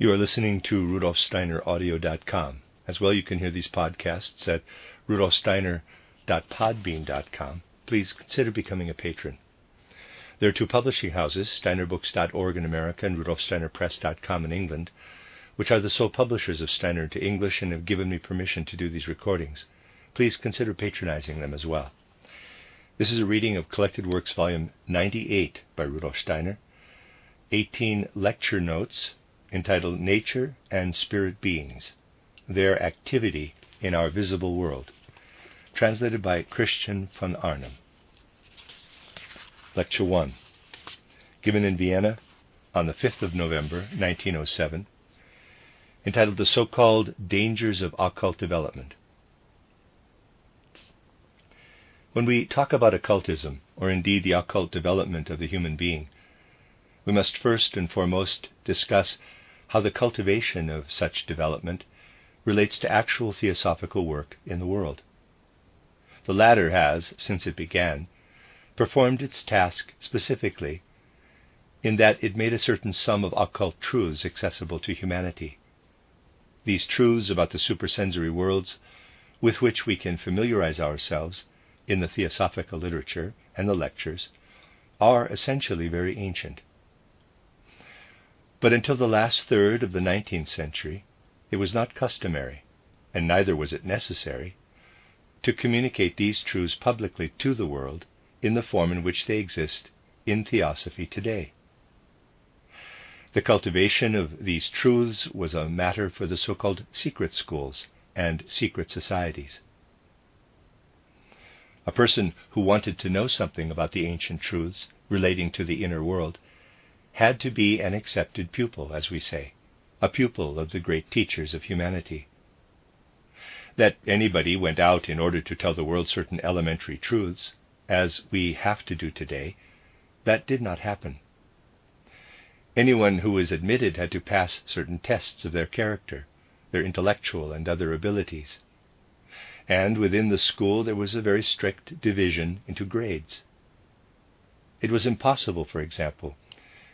You are listening to RudolfSteinerAudio.com. As well, you can hear these podcasts at rudolfsteiner.podbean.com. Please consider becoming a patron. There are two publishing houses, steinerbooks.org in America and rudolfsteinerpress.com in England, which are the sole publishers of Steiner into English and have given me permission to do these recordings. Please consider patronizing them as well. This is a reading of Collected Works, Volume 98 by Rudolf Steiner, 18 lecture notes entitled Nature and Spirit Beings, Their Activity in Our Visible World, translated by Christian von Arnim. Lecture 1, given in Vienna on the 5th of November, 1907, entitled The So-Called Dangers of Occult Development. When we talk about occultism, or indeed the occult development of the human being, we must first and foremost discuss how the cultivation of such development relates to actual theosophical work in the world. The latter has, since it began, performed its task specifically in that it made a certain sum of occult truths accessible to humanity. These truths about the supersensory worlds with which we can familiarize ourselves in the theosophical literature and the lectures are essentially very ancient. But until the last third of the 19th century, it was not customary, and neither was it necessary, to communicate these truths publicly to the world in the form in which they exist in theosophy today. The cultivation of these truths was a matter for the so-called secret schools and secret societies. A person who wanted to know something about the ancient truths relating to the inner world had to be an accepted pupil, as we say, a pupil of the great teachers of humanity. That anybody went out in order to tell the world certain elementary truths, as we have to do today, that did not happen. Anyone who was admitted had to pass certain tests of their character, their intellectual and other abilities. And within the school there was a very strict division into grades. It was impossible, for example,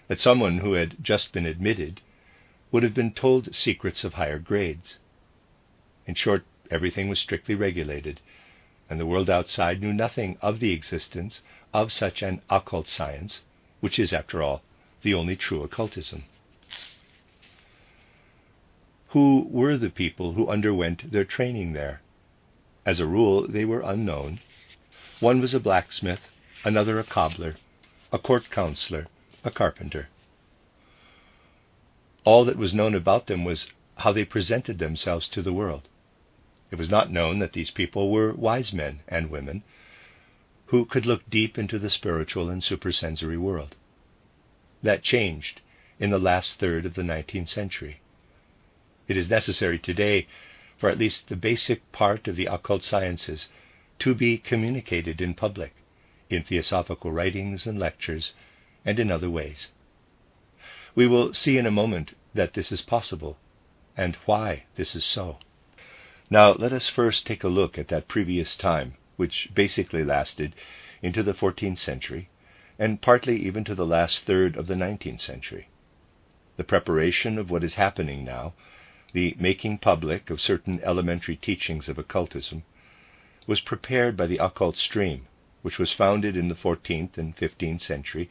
that someone who had just been admitted would have been told secrets of higher grades. In short, everything was strictly regulated, and the world outside knew nothing of the existence of such an occult science, which is, after all, the only true occultism. Who were the people who underwent their training there? As a rule, they were unknown. One was a blacksmith, another a cobbler, a court counselor, a carpenter. All that was known about them was how they presented themselves to the world. It was not known that these people were wise men and women who could look deep into the spiritual and supersensory world. That changed in the last third of the 19th century. It is necessary today for at least the basic part of the occult sciences to be communicated in public, in theosophical writings and lectures, and in other ways. We will see in a moment that this is possible, and why this is so. Now let us first take a look at that previous time, which basically lasted into the 14th century, and partly even to the last third of the 19th century. The preparation of what is happening now, the making public of certain elementary teachings of occultism, was prepared by the occult stream, which was founded in the 14th and 15th century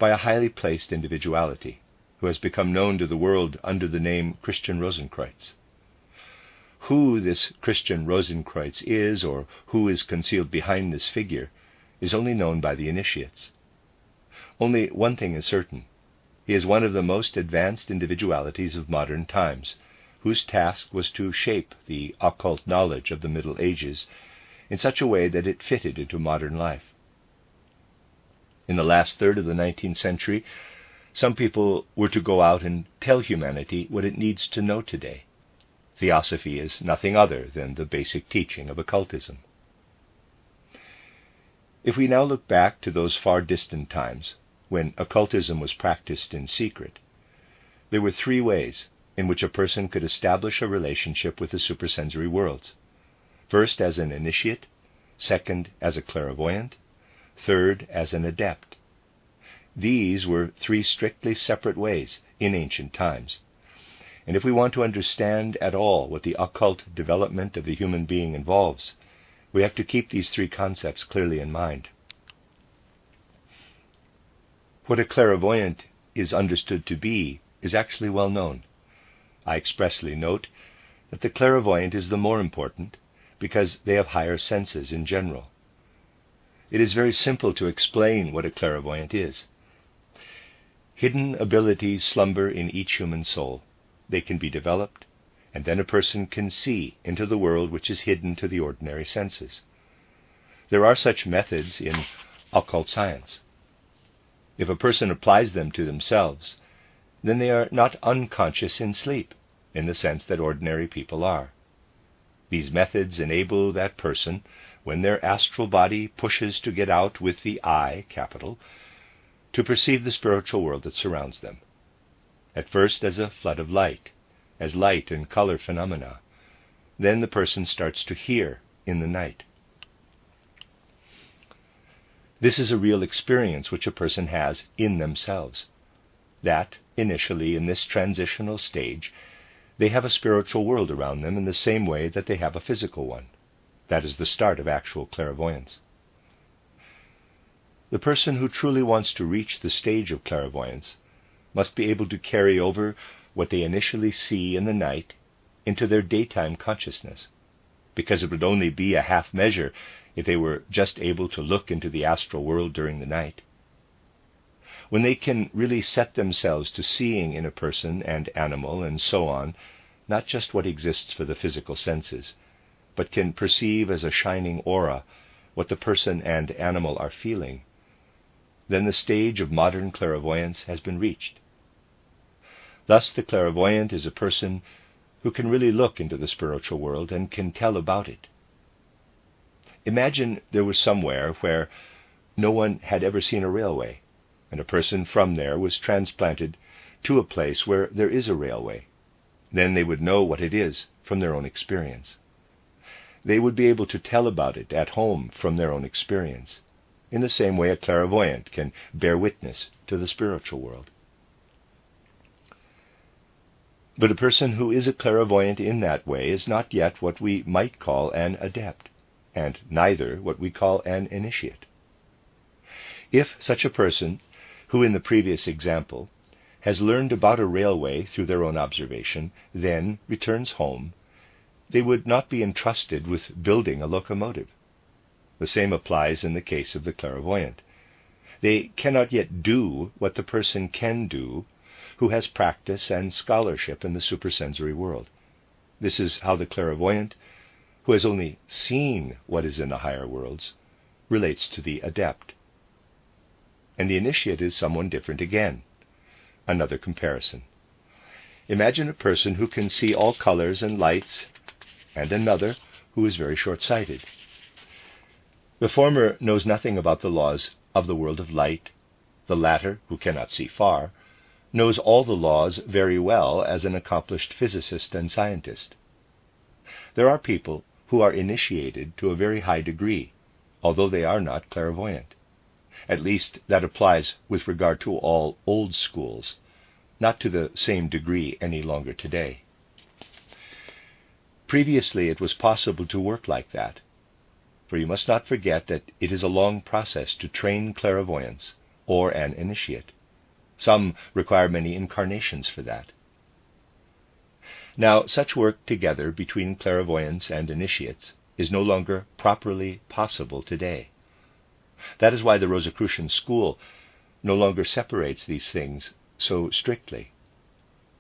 by a highly placed individuality, who has become known to the world under the name Christian Rosenkreuz. Who this Christian Rosenkreuz is, or who is concealed behind this figure, is only known by the initiates. Only one thing is certain. He is one of the most advanced individualities of modern times, whose task was to shape the occult knowledge of the Middle Ages in such a way that it fitted into modern life. In the last third of the 19th century, some people were to go out and tell humanity what it needs to know today. Theosophy is nothing other than the basic teaching of occultism. If we now look back to those far distant times, when occultism was practiced in secret, there were three ways in which a person could establish a relationship with the supersensory worlds. First, as an initiate; second, as a clairvoyant; third, as an adept. These were three strictly separate ways in ancient times, And if we want to understand at all what the occult development of the human being involves, we have to keep these three concepts clearly in mind. What a clairvoyant is understood to be is actually well known. I expressly note that the clairvoyant is the more important because they have higher senses in general. It is very simple to explain what a clairvoyant is. Hidden abilities slumber in each human soul. They can be developed, and then a person can see into the world which is hidden to the ordinary senses. There are such methods in occult science. If a person applies them to themselves, then they are not unconscious in sleep, in the sense that ordinary people are. These methods enable that person, when their astral body pushes to get out with the I, capital, to perceive the spiritual world that surrounds them. At first as a flood of light, as light and color phenomena. Then the person starts to hear in the night. This is a real experience which a person has in themselves. That, initially in this transitional stage, they have a spiritual world around them in the same way that they have a physical one. That is the start of actual clairvoyance. The person who truly wants to reach the stage of clairvoyance must be able to carry over what they initially see in the night into their daytime consciousness, because it would only be a half measure if they were just able to look into the astral world during the night. When they can really set themselves to seeing in a person and animal and so on, not just what exists for the physical senses, but can perceive as a shining aura what the person and animal are feeling, then the stage of modern clairvoyance has been reached. Thus the clairvoyant is a person who can really look into the spiritual world and can tell about it. Imagine there was somewhere where no one had ever seen a railway, and a person from there was transplanted to a place where there is a railway. Then they would know what it is from their own experience. They would be able to tell about it at home from their own experience, in the same way a clairvoyant can bear witness to the spiritual world. But a person who is a clairvoyant in that way is not yet what we might call an adept, and neither what we call an initiate. If such a person, who in the previous example has learned about a railway through their own observation, then returns home, they would not be entrusted with building a locomotive. The same applies in the case of the clairvoyant. They cannot yet do what the person can do who has practice and scholarship in the supersensory world. This is how the clairvoyant, who has only seen what is in the higher worlds, relates to the adept. And the initiate is someone different again. Another comparison. Imagine a person who can see all colors and lights, and another who is very short-sighted. The former knows nothing about the laws of the world of light. The latter, who cannot see far, knows all the laws very well as an accomplished physicist and scientist. There are people who are initiated to a very high degree, although they are not clairvoyant. At least that applies with regard to all old schools, not to the same degree any longer today. Previously it was possible to work like that, for you must not forget that it is a long process to train clairvoyance or an initiate. Some require many incarnations for that. Now, such work together between clairvoyants and initiates is no longer properly possible today. That is why the Rosicrucian school no longer separates these things so strictly.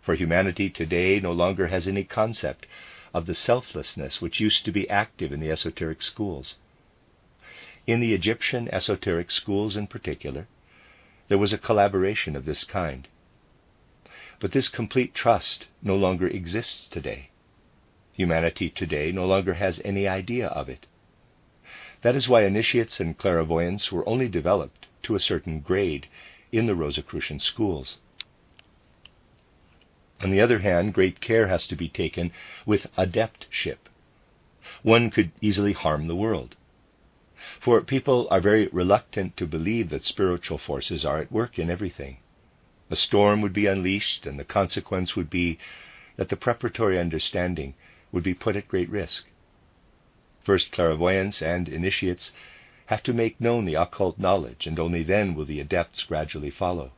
For humanity today no longer has any concept of the selflessness which used to be active in the esoteric schools. In the Egyptian esoteric schools in particular, there was a collaboration of this kind. But this complete trust no longer exists today. Humanity today no longer has any idea of it. That is why initiates and clairvoyants were only developed to a certain grade in the Rosicrucian schools. On the other hand, great care has to be taken with adeptship. One could easily harm the world. For people are very reluctant to believe that spiritual forces are at work in everything. A storm would be unleashed, and the consequence would be that the preparatory understanding would be put at great risk. First, clairvoyants and initiates have to make known the occult knowledge, and only then will the adepts gradually follow.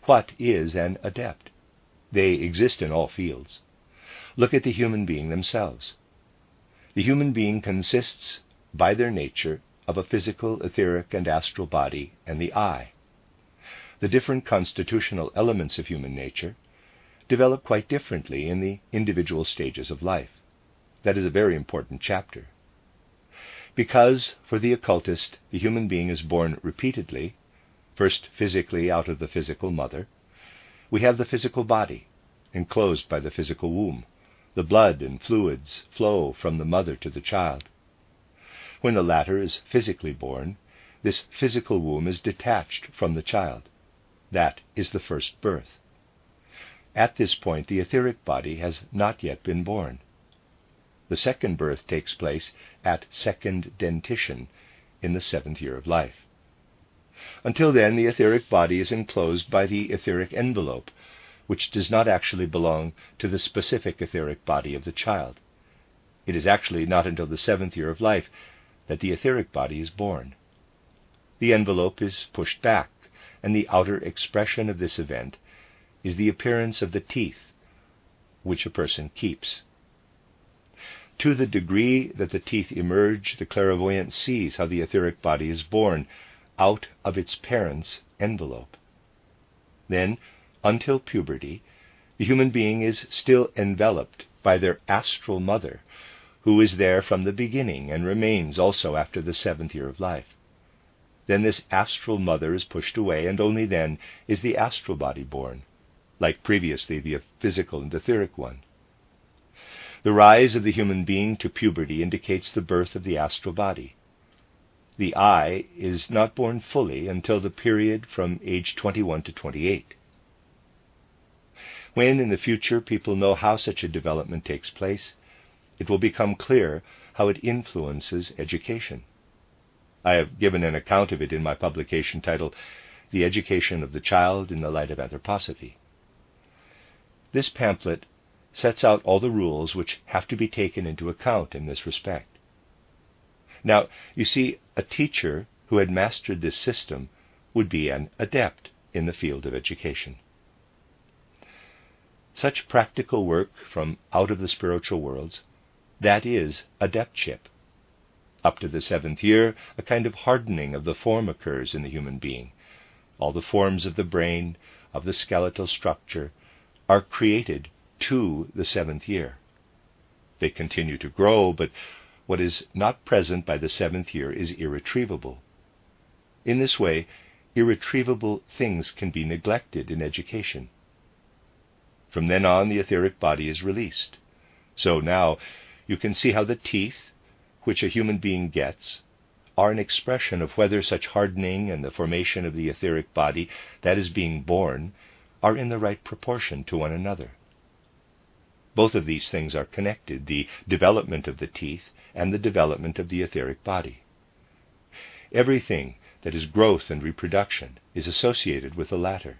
What is an adept? They exist in all fields. Look at the human being themselves. The human being consists, by their nature, of a physical, etheric, and astral body and the I. The different constitutional elements of human nature develop quite differently in the individual stages of life. That is a very important chapter. Because, for the occultist, the human being is born repeatedly, first physically out of the physical mother, we have the physical body, enclosed by the physical womb. The blood and fluids flow from the mother to the child. When the latter is physically born, this physical womb is detached from the child. That is the first birth. At this point, the etheric body has not yet been born. The second birth takes place at second dentition, in the 7th year of life. Until then, the etheric body is enclosed by the etheric envelope, which does not actually belong to the specific etheric body of the child. It is actually not until the 7th year of life that the etheric body is born. The envelope is pushed back, and the outer expression of this event is the appearance of the teeth, which a person keeps. To the degree that the teeth emerge, the clairvoyant sees how the etheric body is born out of its parent's envelope. Then, until puberty, the human being is still enveloped by their astral mother, who is there from the beginning and remains also after the 7th year of life. Then this astral mother is pushed away, and only then is the astral body born, like previously the physical and etheric one. The rise of the human being to puberty indicates the birth of the astral body. The I is not born fully until the period from age 21 to 28. When in the future people know how such a development takes place, it will become clear how it influences education. I have given an account of it in my publication titled The Education of the Child in the Light of Anthroposophy. This pamphlet sets out all the rules which have to be taken into account in this respect. Now, you see, a teacher who had mastered this system would be an adept in the field of education. Such practical work from out of the spiritual worlds, that is adeptship. Up to the 7th year, a kind of hardening of the form occurs in the human being. All the forms of the brain, of the skeletal structure, are created to the 7th year. They continue to grow, but what is not present by the 7th year is irretrievable. In this way, irretrievable things can be neglected in education. From then on, the etheric body is released. So now you can see how the teeth, which a human being gets, are an expression of whether such hardening and the formation of the etheric body that is being born are in the right proportion to one another. Both of these things are connected, the development of the teeth and the development of the etheric body. Everything that is growth and reproduction is associated with the latter.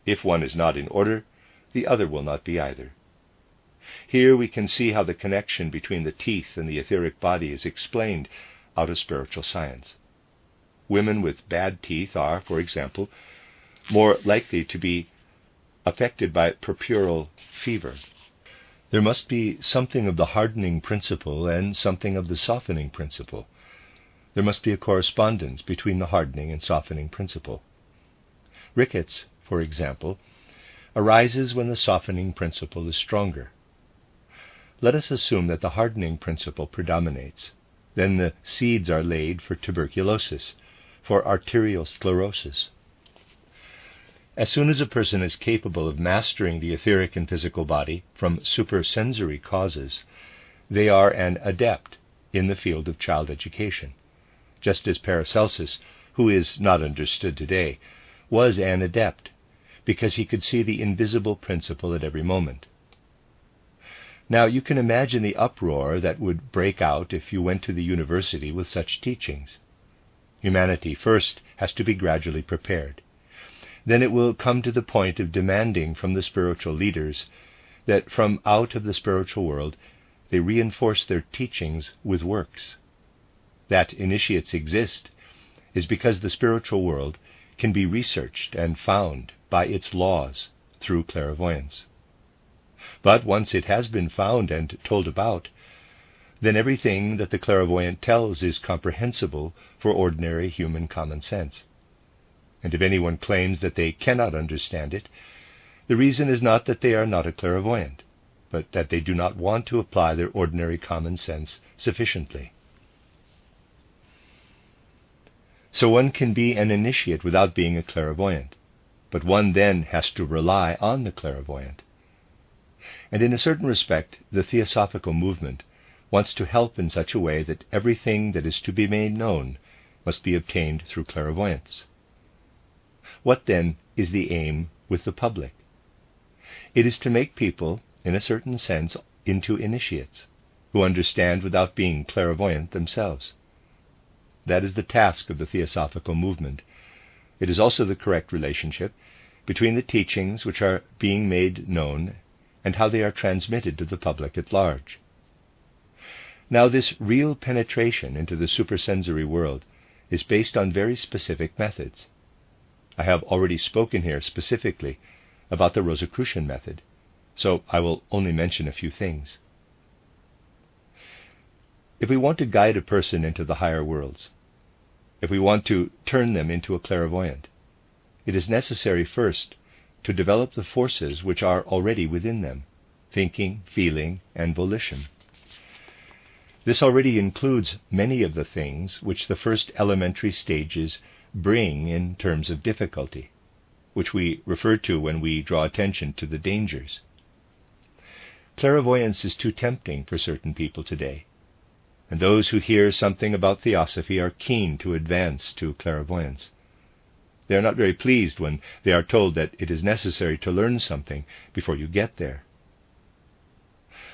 If one is not in order, the other will not be either. Here we can see how the connection between the teeth and the etheric body is explained out of spiritual science. Women with bad teeth are, for example, more likely to be affected by puerperal fever. There must be something of the hardening principle and something of the softening principle. There must be a correspondence between the hardening and softening principle. Rickets, for example, arises when the softening principle is stronger. Let us assume that the hardening principle predominates. Then the seeds are laid for tuberculosis, for arterial sclerosis. As soon as a person is capable of mastering the etheric and physical body from supersensory causes, they are an adept in the field of child education, just as Paracelsus, who is not understood today, was an adept, because he could see the invisible principle at every moment. Now you can imagine the uproar that would break out if you went to the university with such teachings. Humanity first has to be gradually prepared. then it will come to the point of demanding from the spiritual leaders that from out of the spiritual world they reinforce their teachings with works. That initiates exist is because the spiritual world can be researched and found by its laws through clairvoyance. But once it has been found and told about, then everything that the clairvoyant tells is comprehensible for ordinary human common sense. And if anyone claims that they cannot understand it, the reason is not that they are not a clairvoyant, but that they do not want to apply their ordinary common sense sufficiently. So one can be an initiate without being a clairvoyant, but one then has to rely on the clairvoyant. And in a certain respect, the Theosophical movement wants to help in such a way that everything that is to be made known must be obtained through clairvoyance. What then is the aim with the public? It is to make people, in a certain sense, into initiates, who understand without being clairvoyant themselves. That is the task of the Theosophical movement. It is also the correct relationship between the teachings which are being made known and how they are transmitted to the public at large. Now, this real penetration into the supersensory world is based on very specific methods. I have already spoken here specifically about the Rosicrucian method, so I will only mention a few things. If we want to guide a person into the higher worlds, if we want to turn them into a clairvoyant, it is necessary first to develop the forces which are already within them, thinking, feeling, and volition. This already includes many of the things which the first elementary stages bring in terms of difficulty, which we refer to when we draw attention to the dangers. Clairvoyance is too tempting for certain people today, and those who hear something about theosophy are keen to advance to clairvoyance. They are not very pleased when they are told that it is necessary to learn something before you get there.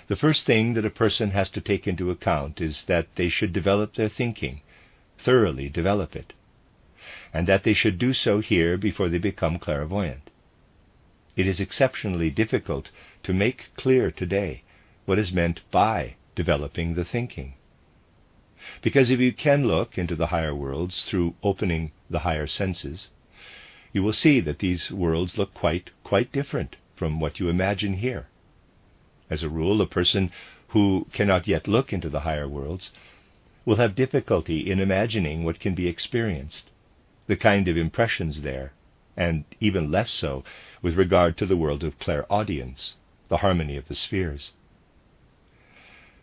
The first thing that a person has to take into account is that they should develop their thinking, thoroughly develop it, and that they should do so here before they become clairvoyant. It is exceptionally difficult to make clear today what is meant by developing the thinking. Because if you can look into the higher worlds through opening the higher senses, you will see that these worlds look quite different from what you imagine here. As a rule, a person who cannot yet look into the higher worlds will have difficulty in imagining what can be experienced, the kind of impressions there, and even less so with regard to the world of clairaudience, the harmony of the spheres.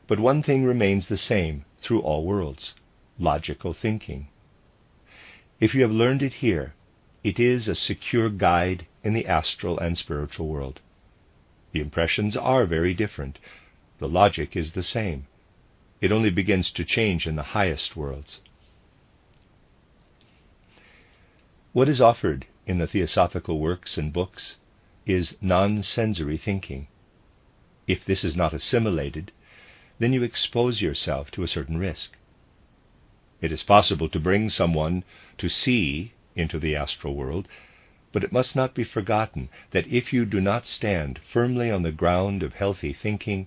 But one thing remains the same through all worlds: logical thinking. If you have learned it here, it is a secure guide in the astral and spiritual world. The impressions are very different. The logic is the same. It only begins to change in the highest worlds. What is offered in the theosophical works and books is non-sensory thinking. If this is not assimilated, then you expose yourself to a certain risk. It is possible to bring someone to see into the astral world, but it must not be forgotten that if you do not stand firmly on the ground of healthy thinking,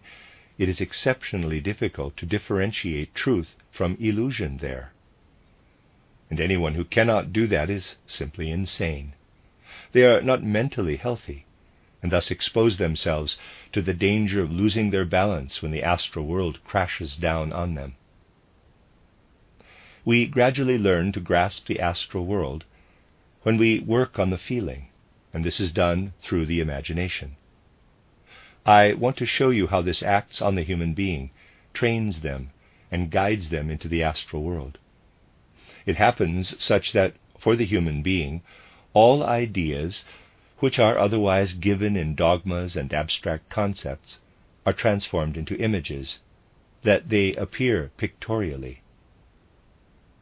it is exceptionally difficult to differentiate truth from illusion there. And anyone who cannot do that is simply insane. They are not mentally healthy, and thus expose themselves to the danger of losing their balance when the astral world crashes down on them. We gradually learn to grasp the astral world when we work on the feeling, and this is done through the imagination. I want to show you how this acts on the human being, trains them, and guides them into the astral world. It happens such that, for the human being, all ideas which are otherwise given in dogmas and abstract concepts are transformed into images, that they appear pictorially.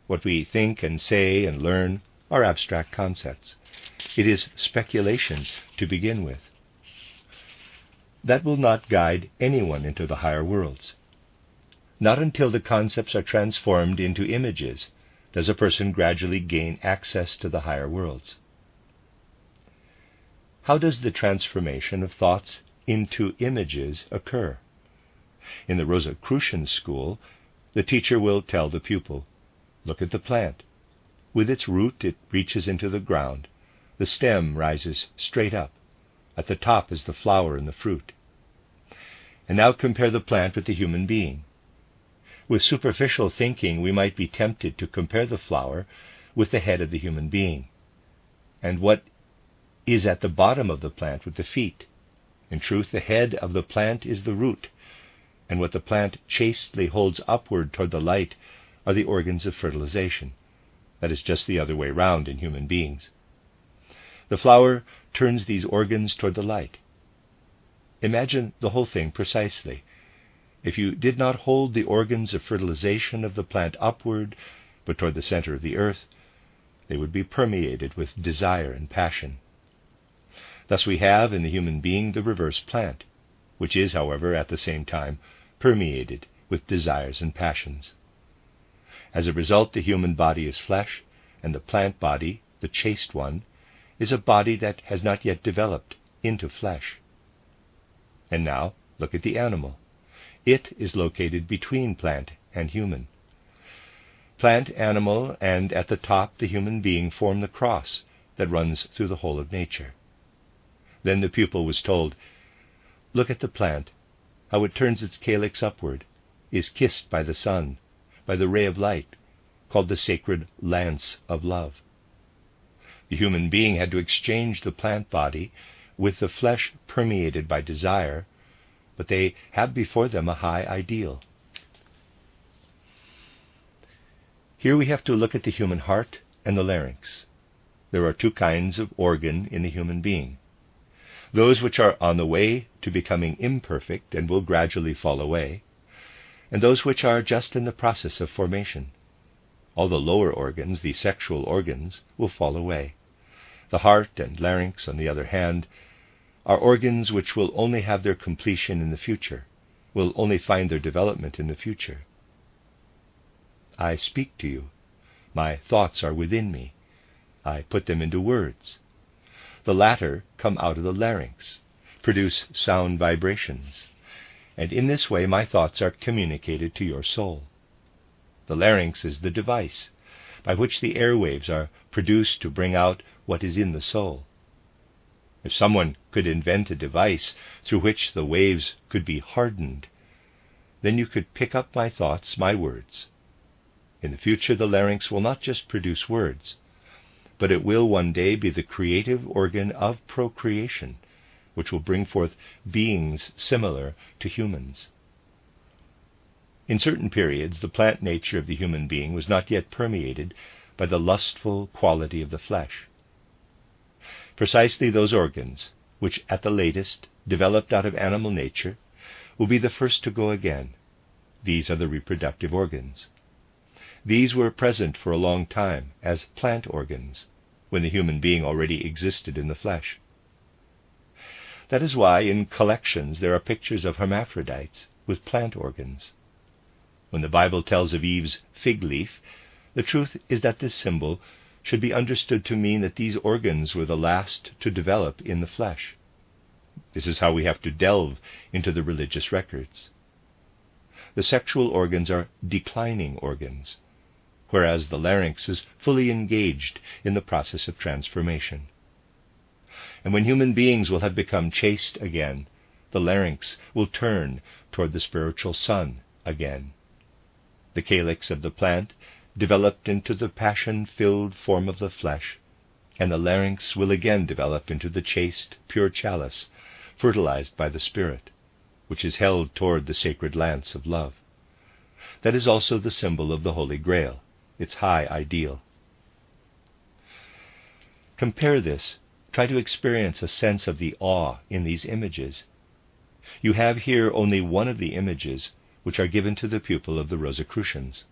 What we think and say and learn are abstract concepts. It is speculation to begin with. That will not guide anyone into the higher worlds. Not until the concepts are transformed into images does a person gradually gain access to the higher worlds. how does the transformation of thoughts into images occur? In the Rosicrucian school, the teacher will tell the pupil, look at the plant. With its root it reaches into the ground. The stem rises straight up. At the top is the flower and the fruit. And now compare the plant with the human being. With superficial thinking, we might be tempted to compare the flower with the head of the human being, and what is at the bottom of the plant with the feet. In truth, the head of the plant is the root, and what the plant chastely holds upward toward the light are the organs of fertilization. That is just the other way round in human beings. The flower turns these organs toward the light. Imagine the whole thing precisely. If you did not hold the organs of fertilization of the plant upward, but toward the center of the earth, they would be permeated with desire and passion. Thus we have in the human being the reverse plant, which is, however, at the same time permeated with desires and passions. As a result, the human body is flesh, and the plant body, the chaste one, is a body that has not yet developed into flesh. And now, look at the animal. It is located between plant and human. Plant, animal, and at the top the human being form the cross that runs through the whole of nature. Then the pupil was told, look at the plant, how it turns its calyx upward, is kissed by the sun, by the ray of light, called the sacred lance of love. The human being had to exchange the plant body with the flesh permeated by desire, but they have before them a high ideal. Here we have to look at the human heart and the larynx. There are two kinds of organ in the human being. Those which are on the way to becoming imperfect and will gradually fall away, and those which are just in the process of formation. All the lower organs, the sexual organs, will fall away. The heart and larynx, on the other hand, are organs which will only have their completion in the future, will only find their development in the future. I speak to you. My thoughts are within me. I put them into words. The latter come out of the larynx, produce sound vibrations, and in this way my thoughts are communicated to your soul. The larynx is the device by which the airwaves are produced to bring out what is in the soul. If someone could invent a device through which the waves could be hardened, then you could pick up my thoughts, my words. In the future, the larynx will not just produce words, but it will one day be the creative organ of procreation, which will bring forth beings similar to humans. In certain periods, the plant nature of the human being was not yet permeated by the lustful quality of the flesh. Precisely those organs, which at the latest developed out of animal nature, will be the first to go again. These are the reproductive organs. These were present for a long time as plant organs, when the human being already existed in the flesh. That is why in collections there are pictures of hermaphrodites with plant organs. When the Bible tells of Eve's fig leaf, the truth is that this symbol should be understood to mean that these organs were the last to develop in the flesh. This is how we have to delve into the religious records. The sexual organs are declining organs, whereas the larynx is fully engaged in the process of transformation. And when human beings will have become chaste again, the larynx will turn toward the spiritual sun again. The calyx of the plant developed into the passion-filled form of the flesh, and the larynx will again develop into the chaste, pure chalice, fertilized by the Spirit, which is held toward the sacred lance of love. That is also the symbol of the Holy Grail, its high ideal. Compare this. Try to experience a sense of the awe in these images. You have here only one of the images which are given to the pupil of the Rosicrucians.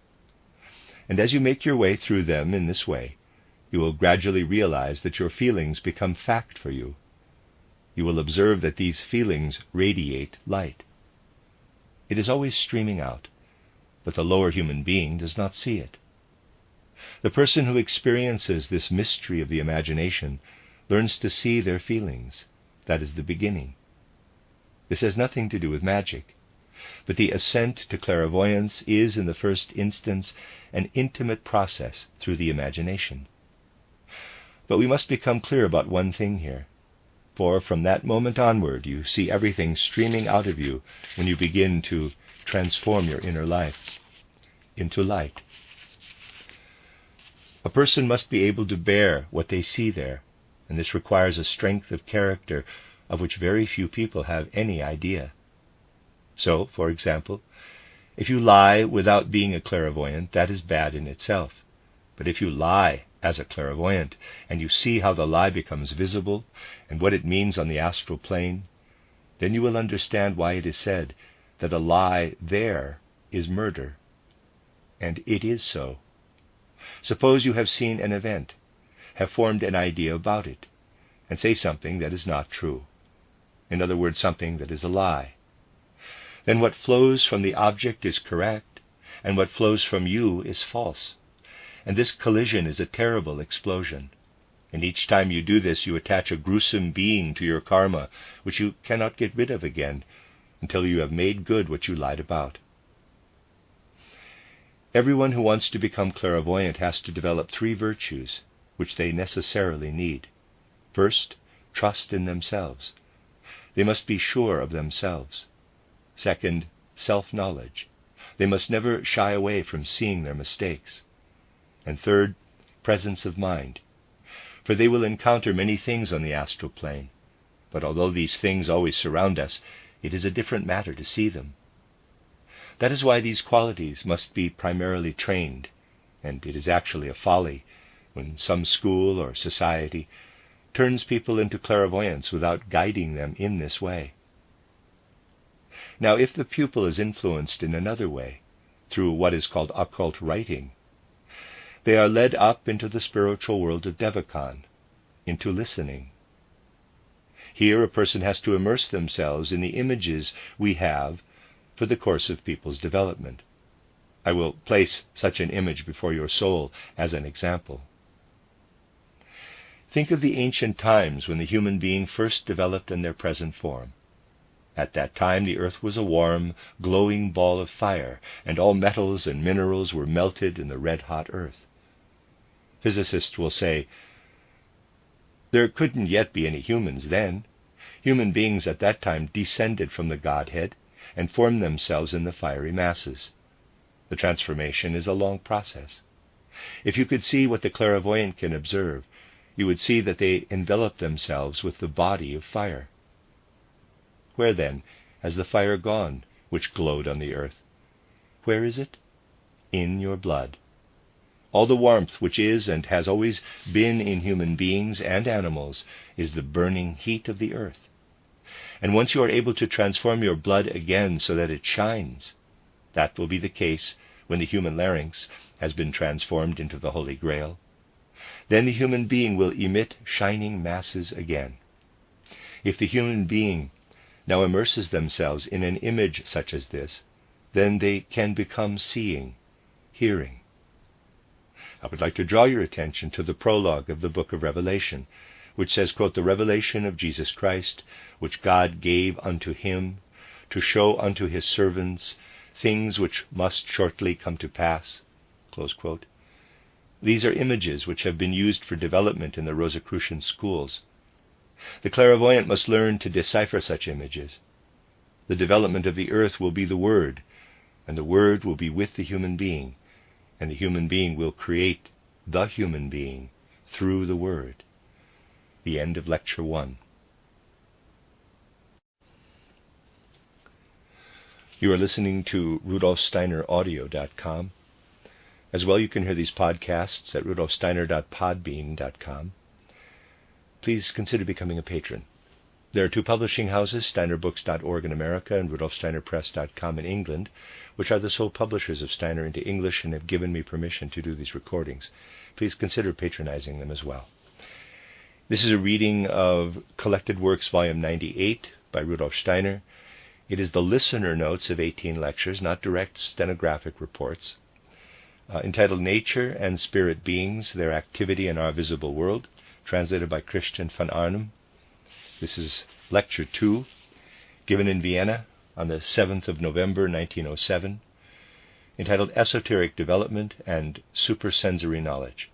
And as you make your way through them in this way, you will gradually realize that your feelings become fact for you. You will observe that these feelings radiate light. It is always streaming out, but the lower human being does not see it. The person who experiences this mystery of the imagination learns to see their feelings. That is the beginning. This has nothing to do with magic, but the ascent to clairvoyance is, in the first instance, an intimate process through the imagination. But we must become clear about one thing here, for from that moment onward you see everything streaming out of you when you begin to transform your inner life into light. A person must be able to bear what they see there, and this requires a strength of character of which very few people have any idea. So, for example, if you lie without being a clairvoyant, that is bad in itself. But if you lie as a clairvoyant, and you see how the lie becomes visible, and what it means on the astral plane, then you will understand why it is said that a lie there is murder. And it is so. Suppose you have seen an event, have formed an idea about it, and say something that is not true. In other words, something that is a lie. Then what flows from the object is correct, and what flows from you is false. And this collision is a terrible explosion. And each time you do this, you attach a gruesome being to your karma, which you cannot get rid of again, until you have made good what you lied about. Everyone who wants to become clairvoyant has to develop 3 virtues, which they necessarily need. First, trust in themselves. They must be sure of themselves. Second, self-knowledge. They must never shy away from seeing their mistakes. And third, presence of mind. For they will encounter many things on the astral plane, but although these things always surround us, it is a different matter to see them. That is why these qualities must be primarily trained, and it is actually a folly when some school or society turns people into clairvoyance without guiding them in this way. Now, if the pupil is influenced in another way, through what is called occult writing, they are led up into the spiritual world of Devachan, into listening. Here a person has to immerse themselves in the images we have for the course of people's development. I will place such an image before your soul as an example. Think of the ancient times when the human being first developed in their present form. At that time the earth was a warm, glowing ball of fire, and all metals and minerals were melted in the red-hot earth. Physicists will say, there couldn't yet be any humans then. Human beings at that time descended from the Godhead and formed themselves in the fiery masses. The transformation is a long process. If you could see what the clairvoyant can observe, you would see that they envelop themselves with the body of fire. Where then has the fire gone, which glowed on the earth? Where is it? In your blood. All the warmth which is and has always been in human beings and animals is the burning heat of the earth. And once you are able to transform your blood again so that it shines, that will be the case when the human larynx has been transformed into the Holy Grail. Then the human being will emit shining masses again. If the human being now immerses themselves in an image such as this, then they can become seeing, hearing. I would like to draw your attention to the prologue of the book of Revelation, which says, quote, "The revelation of Jesus Christ, which God gave unto him, to show unto his servants things which must shortly come to pass," close quote. These are images which have been used for development in the Rosicrucian schools. The clairvoyant must learn to decipher such images. The development of the earth will be the Word, and the Word will be with the human being, and the human being will create the human being through the Word. The end of Lecture 1. You are listening to RudolfSteinerAudio.com. As well, you can hear these podcasts at RudolfSteiner.podbean.com. Please consider becoming a patron. There are 2 publishing houses, SteinerBooks.org in America and RudolfSteinerPress.com in England, which are the sole publishers of Steiner into English and have given me permission to do these recordings. Please consider patronizing them as well. This is a reading of Collected Works, Volume 98 by Rudolf Steiner. It is the listener notes of 18 lectures, not direct stenographic reports, entitled Nature and Spirit Beings, Their Activity in Our Visible World, translated by Christian von Arnim. This is Lecture 2, given in Vienna on the 7th of November 1907, entitled Esoteric Development and Supersensory Knowledge.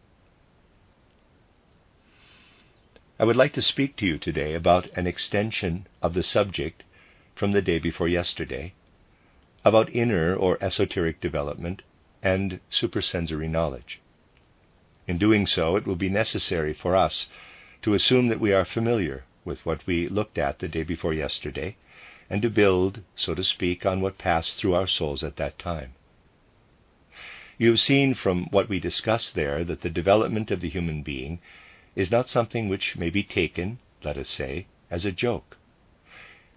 I would like to speak to you today about an extension of the subject from the day before yesterday, about inner or esoteric development and supersensory knowledge. In doing so, it will be necessary for us to assume that we are familiar with what we looked at the day before yesterday, and to build, so to speak, on what passed through our souls at that time. You have seen from what we discussed there that the development of the human being is not something which may be taken, let us say, as a joke.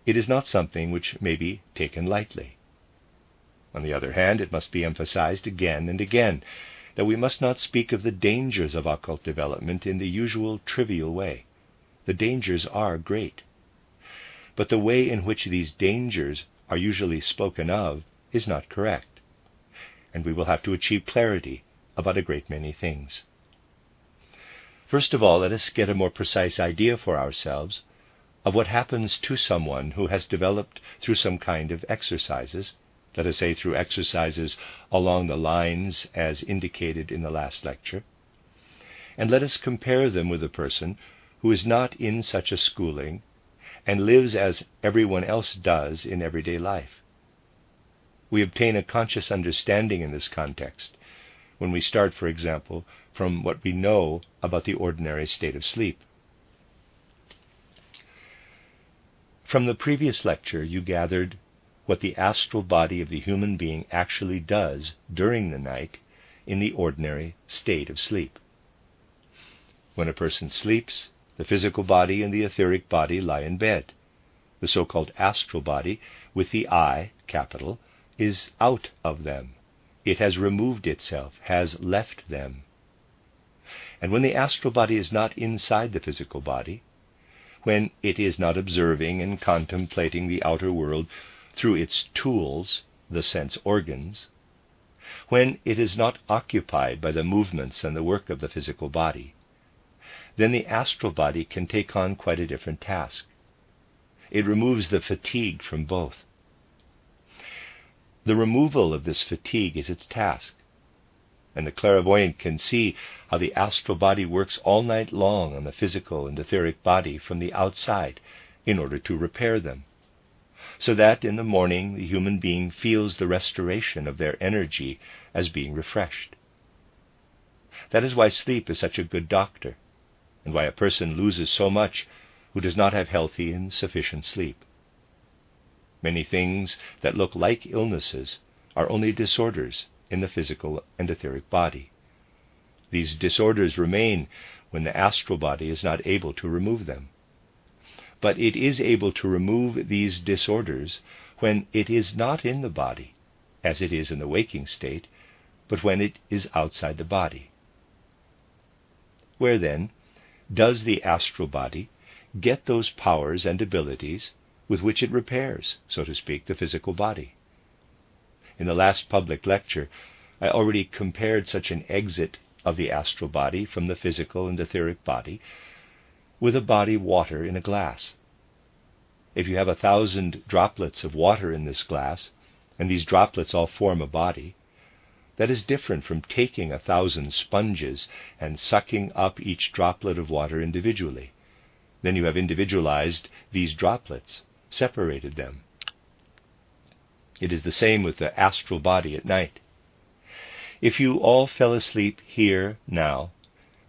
It is not something which may be taken lightly. On the other hand, it must be emphasized again and again that we must not speak of the dangers of occult development in the usual trivial way. The dangers are great. But the way in which these dangers are usually spoken of is not correct, and we will have to achieve clarity about a great many things. First of all, let us get a more precise idea for ourselves of what happens to someone who has developed through some kind of exercises, let us say through exercises along the lines as indicated in the last lecture, and let us compare them with a person who is not in such a schooling and lives as everyone else does in everyday life. We obtain a conscious understanding in this context when we start, for example, from what we know about the ordinary state of sleep. From the previous lecture, you gathered what the astral body of the human being actually does during the night in the ordinary state of sleep. When a person sleeps, the physical body and the etheric body lie in bed. The so-called astral body, with the I, capital, is out of them. It has removed itself, has left them. And when the astral body is not inside the physical body, when it is not observing and contemplating the outer world through its tools, the sense organs, when it is not occupied by the movements and the work of the physical body, then the astral body can take on quite a different task. It removes the fatigue from both. The removal of this fatigue is its task, and the clairvoyant can see how the astral body works all night long on the physical and etheric body from the outside in order to repair them, so that in the morning the human being feels the restoration of their energy as being refreshed. That is why sleep is such a good doctor, and why a person loses so much who does not have healthy and sufficient sleep. Many things that look like illnesses are only disorders in the physical and etheric body. These disorders remain when the astral body is not able to remove them. But it is able to remove these disorders when it is not in the body, as it is in the waking state, but when it is outside the body. Where then does the astral body get those powers and abilities with which it repairs, so to speak, the physical body? In the last public lecture, I already compared such an exit of the astral body from the physical and etheric body with a body of water in a glass. If you have 1,000 droplets of water in this glass, and these droplets all form a body, that is different from taking 1,000 sponges and sucking up each droplet of water individually. Then you have individualized these droplets, separated them. It is the same with the astral body at night. If you all fell asleep here now,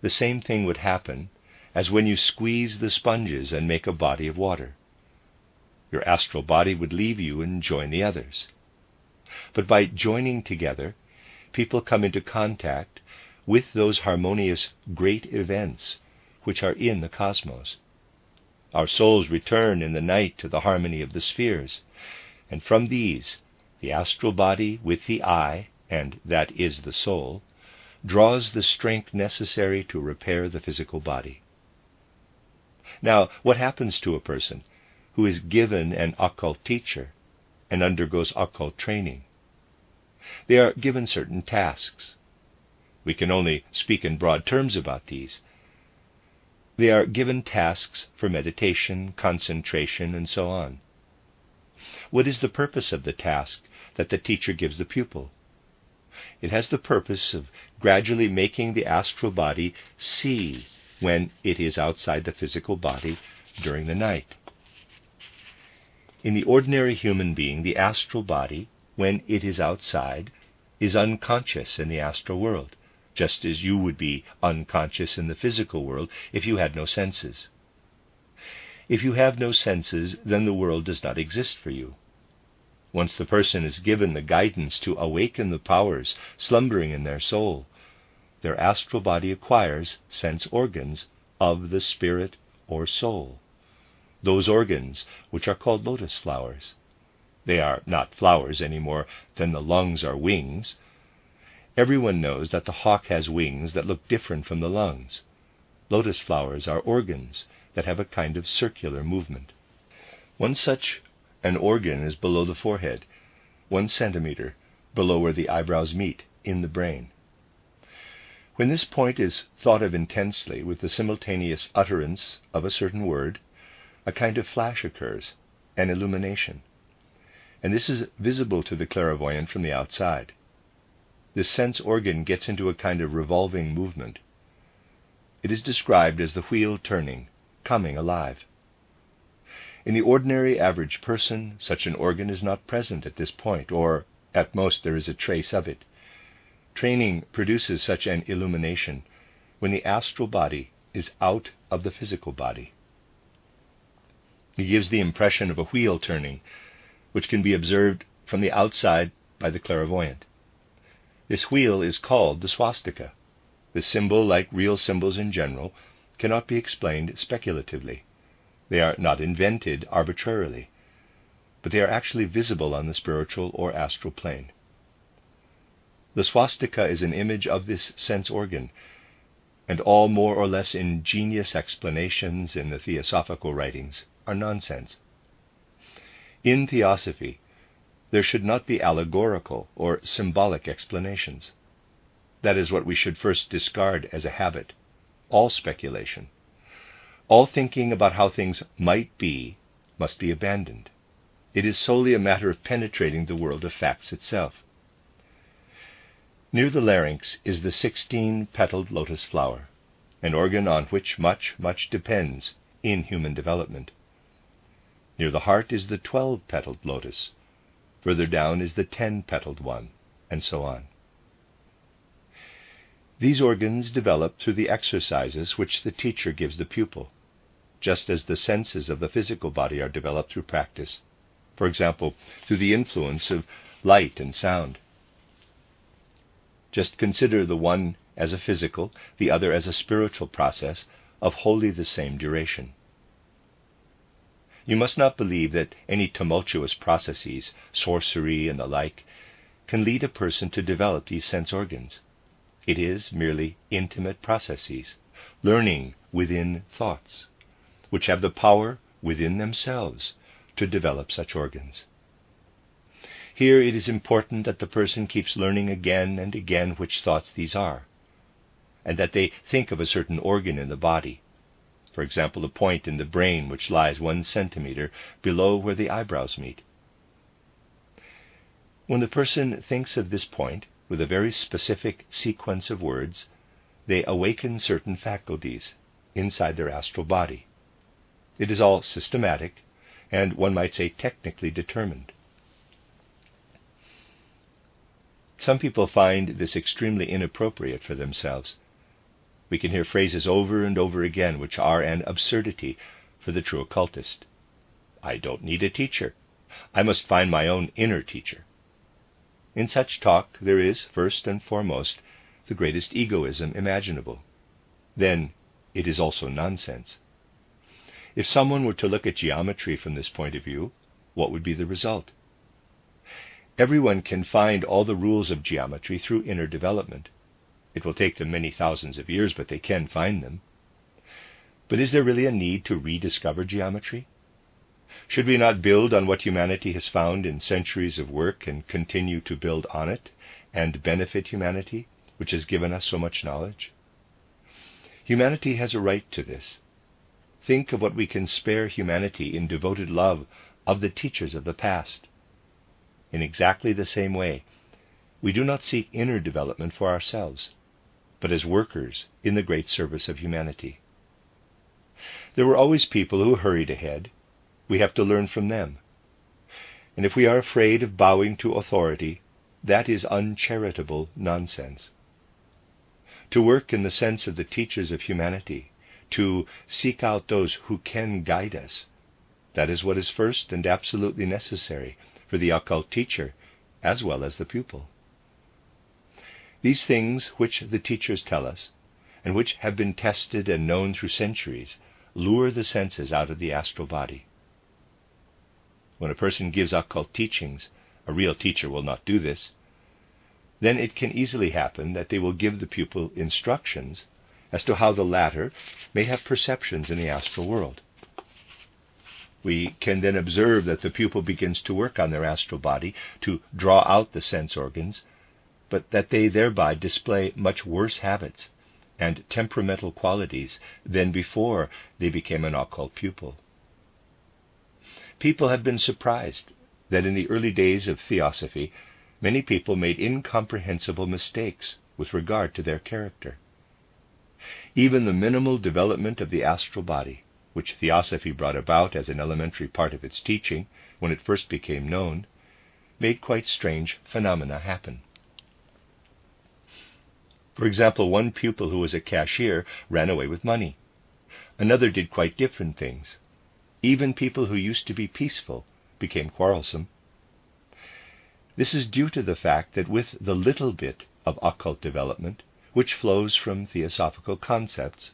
the same thing would happen as when you squeeze the sponges and make a body of water. Your astral body would leave you and join the others. But by joining together, people come into contact with those harmonious great events which are in the cosmos. Our souls return in the night to the harmony of the spheres, and from these, the astral body with the I, and that is the soul, draws the strength necessary to repair the physical body. Now, what happens to a person who is given an occult teacher and undergoes occult training? They are given certain tasks. We can only speak in broad terms about these. They are given tasks for meditation, concentration, and so on. What is the purpose of the task that the teacher gives the pupil? It has the purpose of gradually making the astral body see when it is outside the physical body during the night. In the ordinary human being, the astral body, when it is outside, is unconscious in the astral world, just as you would be unconscious in the physical world if you had no senses. If you have no senses, then the world does not exist for you. Once the person is given the guidance to awaken the powers slumbering in their soul, their astral body acquires sense organs of the spirit or soul, those organs which are called lotus flowers. They are not flowers any more than the lungs are wings. Everyone knows that the hawk has wings that look different from the lungs. Lotus flowers are organs that have a kind of circular movement. One such an organ is below the forehead, 1 centimeter below where the eyebrows meet, in the brain. When this point is thought of intensely with the simultaneous utterance of a certain word, a kind of flash occurs, an illumination, and this is visible to the clairvoyant from the outside. This sense organ gets into a kind of revolving movement. It is described as the wheel turning, coming alive. In the ordinary average person, such an organ is not present at this point, or at most there is a trace of it. Training produces such an illumination when the astral body is out of the physical body. It gives the impression of a wheel turning, which can be observed from the outside by the clairvoyant. This wheel is called the swastika. The symbol, like real symbols in general, cannot be explained speculatively. They are not invented arbitrarily, but they are actually visible on the spiritual or astral plane. The swastika is an image of this sense organ, and all more or less ingenious explanations in the theosophical writings are nonsense. In theosophy, there should not be allegorical or symbolic explanations. That is what we should first discard as a habit. All speculation, all thinking about how things might be, must be abandoned. It is solely a matter of penetrating the world of facts itself. Near the larynx is the 16-petaled lotus flower, an organ on which much depends in human development. Near the heart is the 12-petaled lotus. Further down is the 10-petaled one, and so on. These organs develop through the exercises which the teacher gives the pupil, just as the senses of the physical body are developed through practice, for example, through the influence of light and sound. Just consider the one as a physical, the other as a spiritual process of wholly the same duration. You must not believe that any tumultuous processes, sorcery and the like, can lead a person to develop these sense organs. It is merely intimate processes, learning within thoughts, which have the power within themselves to develop such organs. Here it is important that the person keeps learning again and again which thoughts these are, and that they think of a certain organ in the body, for example, a point in the brain which lies 1 centimeter below where the eyebrows meet. When the person thinks of this point with a very specific sequence of words, they awaken certain faculties inside their astral body. It is all systematic, and one might say technically determined. Some people find this extremely inappropriate for themselves. We can hear phrases over and over again which are an absurdity for the true occultist. I don't need a teacher. I must find my own inner teacher. In such talk there is, first and foremost, the greatest egoism imaginable. Then it is also nonsense. If someone were to look at geometry from this point of view, what would be the result? Everyone can find all the rules of geometry through inner development. It will take them many thousands of years, but they can find them. But is there really a need to rediscover geometry? Should we not build on what humanity has found in centuries of work and continue to build on it and benefit humanity, which has given us so much knowledge? Humanity has a right to this, think of what we can spare humanity in devoted love of the teachers of the past. In exactly the same way, we do not seek inner development for ourselves, but as workers in the great service of humanity. There were always people who hurried ahead. We have to learn from them. And if we are afraid of bowing to authority, that is uncharitable nonsense. To work in the sense of the teachers of humanity, to seek out those who can guide us, that is what is first and absolutely necessary for the occult teacher as well as the pupil. These things which the teachers tell us, and which have been tested and known through centuries, lure the senses out of the astral body. When a person gives occult teachings, a real teacher will not do this, then it can easily happen that they will give the pupil instructions as to how the latter may have perceptions in the astral world. We can then observe that the pupil begins to work on their astral body to draw out the sense organs, but that they thereby display much worse habits and temperamental qualities than before they became an occult pupil. People have been surprised that in the early days of theosophy, many people made incomprehensible mistakes with regard to their character. Even the minimal development of the astral body, which theosophy brought about as an elementary part of its teaching when it first became known, made quite strange phenomena happen. For example, one pupil who was a cashier ran away with money. Another did quite different things. Even people who used to be peaceful became quarrelsome. This is due to the fact that with the little bit of occult development, which flows from theosophical concepts,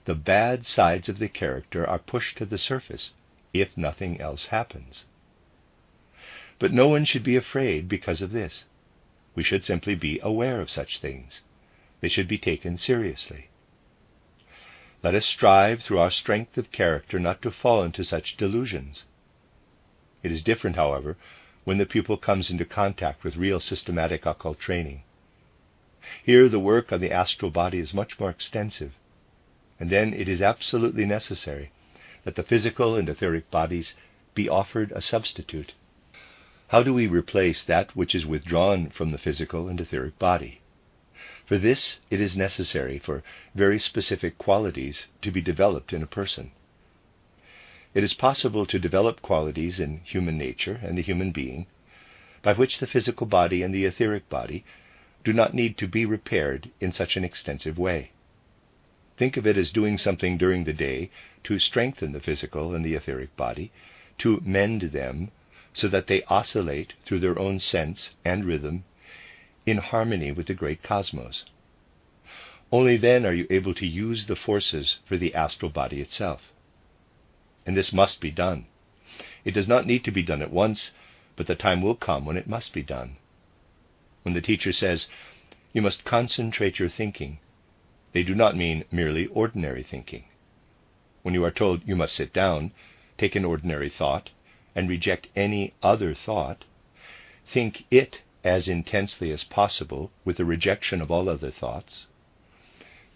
the bad sides of the character are pushed to the surface, if nothing else happens. But no one should be afraid because of this. We should simply be aware of such things. They should be taken seriously. Let us strive through our strength of character not to fall into such delusions. It is different, however, when the pupil comes into contact with real systematic occult training. Here the work on the astral body is much more extensive, and then it is absolutely necessary that the physical and etheric bodies be offered a substitute. How do we replace that which is withdrawn from the physical and etheric body? For this, it is necessary for very specific qualities to be developed in a person. It is possible to develop qualities in human nature and the human being, by which the physical body and the etheric body do not need to be repaired in such an extensive way. Think of it as doing something during the day to strengthen the physical and the etheric body, to mend them so that they oscillate through their own sense and rhythm in harmony with the great cosmos. Only then are you able to use the forces for the astral body itself. And this must be done. It does not need to be done at once, but the time will come when it must be done. When the teacher says, "You must concentrate your thinking," they do not mean merely ordinary thinking. When you are told you must sit down, take an ordinary thought, and reject any other thought, think it as intensely as possible with the rejection of all other thoughts,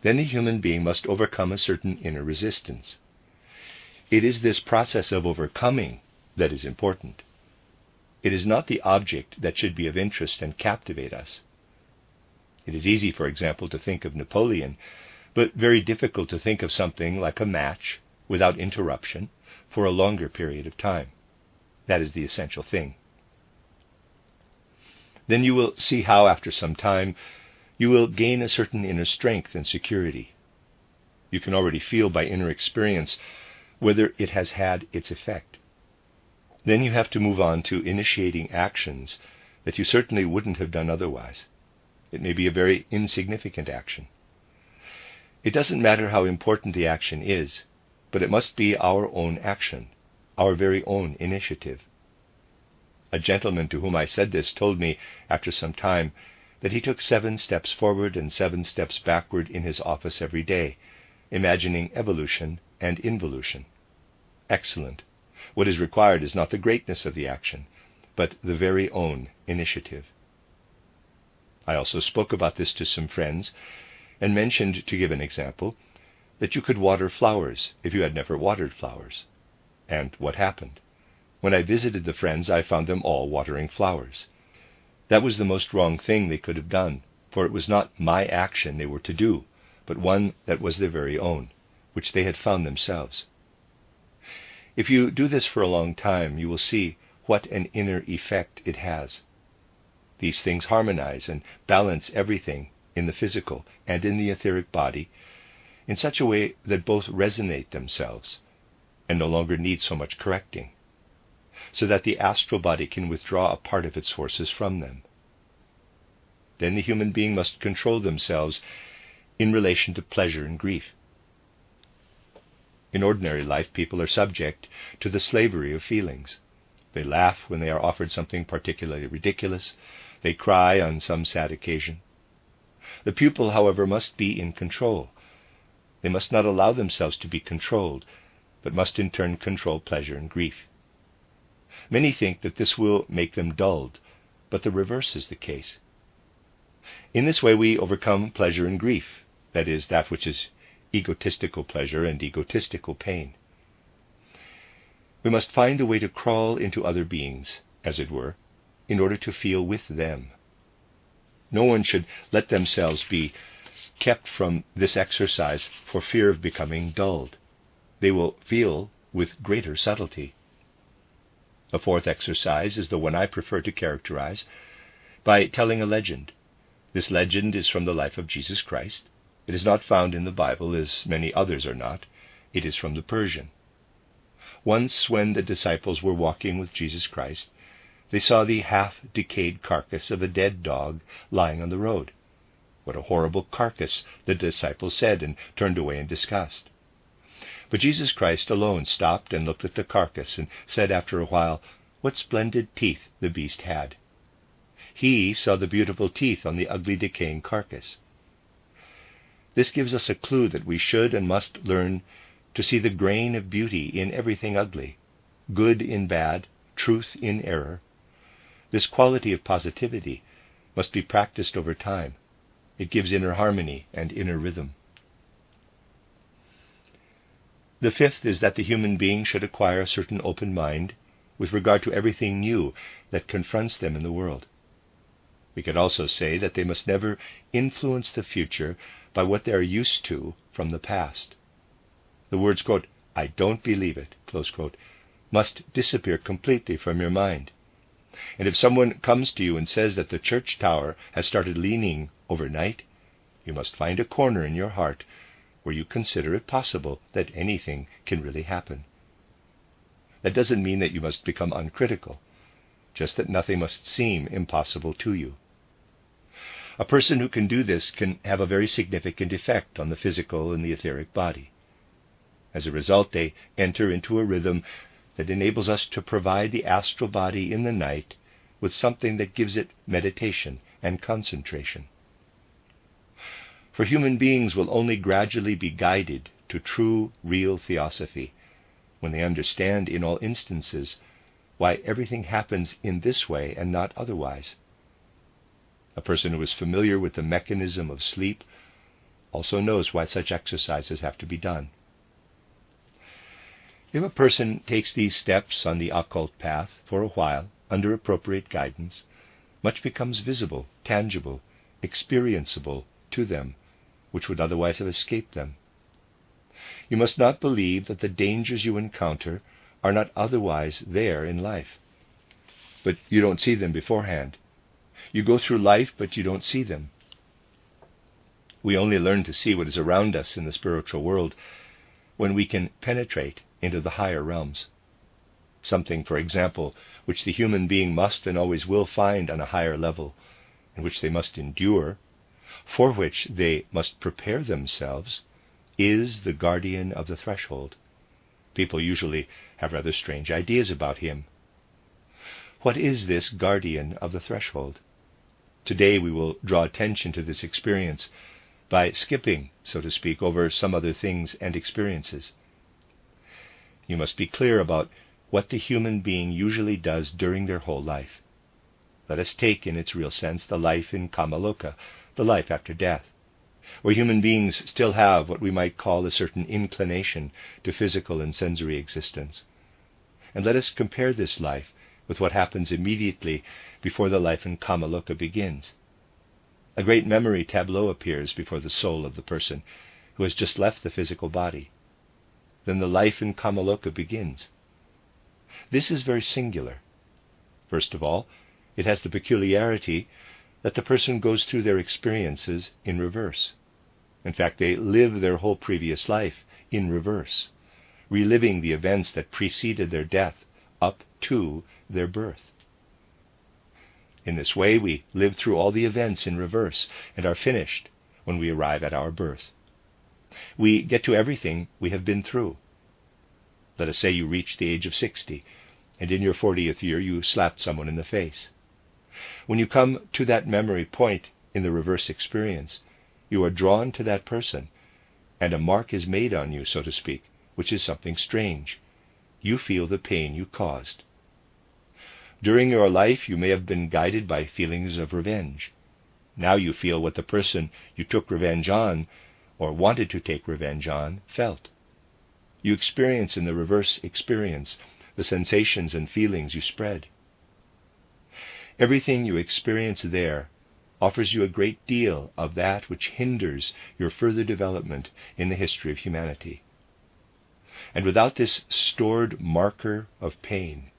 then the human being must overcome a certain inner resistance. It is this process of overcoming that is important. It is not the object that should be of interest and captivate us. It is easy, for example, to think of Napoleon, but very difficult to think of something like a match without interruption for a longer period of time. That is the essential thing. Then you will see how, after some time, you will gain a certain inner strength and security. You can already feel by inner experience whether it has had its effect. Then you have to move on to initiating actions that you certainly wouldn't have done otherwise. It may be a very insignificant action. It doesn't matter how important the action is, but it must be our own action, our very own initiative. A gentleman to whom I said this told me, after some time, that he took 7 steps forward and 7 steps backward in his office every day, imagining evolution and involution. Excellent. What is required is not the greatness of the action, but the very own initiative. I also spoke about this to some friends, and mentioned, to give an example, that you could water flowers if you had never watered flowers. And what happened? When I visited the friends, I found them all watering flowers. That was the most wrong thing they could have done, for it was not my action they were to do, but one that was their very own, which they had found themselves. If you do this for a long time, you will see what an inner effect it has. These things harmonize and balance everything in the physical and in the etheric body in such a way that both resonate themselves and no longer need so much correcting, so that the astral body can withdraw a part of its forces from them. Then the human being must control themselves in relation to pleasure and grief. In ordinary life, people are subject to the slavery of feelings. They laugh when they are offered something particularly ridiculous. They cry on some sad occasion. The pupil, however, must be in control. They must not allow themselves to be controlled, but must in turn control pleasure and grief. Many think that this will make them dulled, but the reverse is the case. In this way we overcome pleasure and grief, that is, that which is egotistical pleasure and egotistical pain. We must find a way to crawl into other beings, as it were, in order to feel with them. No one should let themselves be kept from this exercise for fear of becoming dulled. They will feel with greater subtlety. A fourth exercise is the one I prefer to characterize by telling a legend. This legend is from the life of Jesus Christ. It is not found in the Bible, as many others are not. It is from the Persian. Once, when the disciples were walking with Jesus Christ, they saw the half-decayed carcass of a dead dog lying on the road. "What a horrible carcass," the disciples said, and turned away in disgust. But Jesus Christ alone stopped and looked at the carcass and said after a while, "What splendid teeth the beast had." He saw the beautiful teeth on the ugly decaying carcass. This gives us a clue that we should and must learn to see the grain of beauty in everything ugly, good in bad, truth in error. This quality of positivity must be practiced over time. It gives inner harmony and inner rhythm. The fifth is that the human being should acquire a certain open mind with regard to everything new that confronts them in the world. We could also say that they must never influence the future by what they are used to from the past. The words, quote, "I don't believe it," close quote, must disappear completely from your mind. And if someone comes to you and says that the church tower has started leaning overnight, you must find a corner in your heart where you consider it possible that anything can really happen. That doesn't mean that you must become uncritical, just that nothing must seem impossible to you. A person who can do this can have a very significant effect on the physical and the etheric body. As a result, they enter into a rhythm that enables us to provide the astral body in the night with something that gives it meditation and concentration. For human beings will only gradually be guided to true, real theosophy when they understand in all instances why everything happens in this way and not otherwise. A person who is familiar with the mechanism of sleep also knows why such exercises have to be done. If a person takes these steps on the occult path for a while, under appropriate guidance, much becomes visible, tangible, experienceable to them, which would otherwise have escaped them. You must not believe that the dangers you encounter are not otherwise there in life, but you don't see them beforehand. You go through life, but you don't see them. We only learn to see what is around us in the spiritual world when we can penetrate into the higher realms. Something, for example, which the human being must and always will find on a higher level, and which they must endure, for which they must prepare themselves, is the guardian of the threshold. People usually have rather strange ideas about him. What is this guardian of the threshold? Today we will draw attention to this experience by skipping, so to speak, over some other things and experiences. You must be clear about what the human being usually does during their whole life. Let us take, in its real sense, the life in Kamaloka, the life after death. where human beings still have what we might call a certain inclination to physical and sensory existence. And let us compare this life with what happens immediately before the life in Kamaloka begins. A great memory tableau appears before the soul of the person who has just left the physical body. Then the life in Kamaloka begins. This is very singular. First of all, it has the peculiarity that the person goes through their experiences in reverse. In fact, they live their whole previous life in reverse, reliving the events that preceded their death up to their birth. In this way, we live through all the events in reverse and are finished when we arrive at our birth. We get to everything we have been through. Let us say you reach the age of 60, and in your 40th year you slapped someone in the face. When you come to that memory point in the reverse experience, you are drawn to that person, and a mark is made on you, so to speak, which is something strange. You feel the pain you caused. During your life, you may have been guided by feelings of revenge. Now you feel what the person you took revenge on, or wanted to take revenge on, felt. You experience in the reverse experience the sensations and feelings you spread. Everything you experience there offers you a great deal of that which hinders your further development in the history of humanity. And without this stored marker of pain,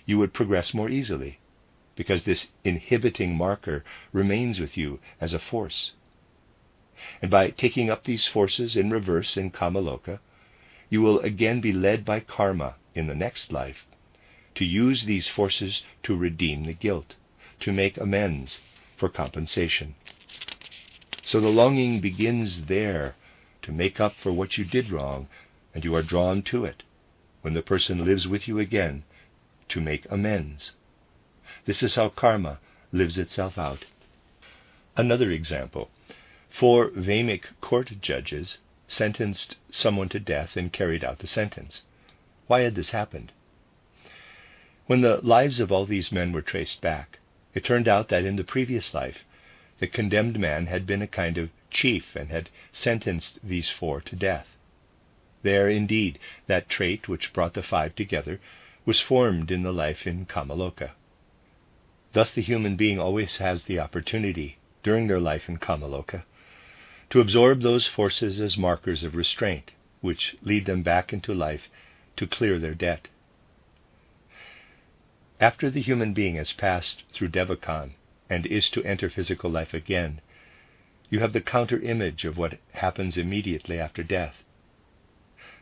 you would progress more easily, because this inhibiting marker remains with you as a force. And by taking up these forces in reverse in Kamaloka, you will again be led by karma in the next life to use these forces to redeem the guilt, to make amends for compensation. So the longing begins there to make up for what you did wrong, and you are drawn to it when the person lives with you again to make amends. This is how karma lives itself out. Another example. 4 Vamic court judges sentenced someone to death and carried out the sentence. Why had this happened? When the lives of all these men were traced back, it turned out that in the previous life, the condemned man had been a kind of chief and had sentenced these 4 to death. There, indeed, that trait which brought the 5 together was formed in the life in Kamaloka. Thus the human being always has the opportunity, during their life in Kamaloka, to absorb those forces as markers of restraint, which lead them back into life to clear their debt. After the human being has passed through Devachan and is to enter physical life again, you have the counter-image of what happens immediately after death.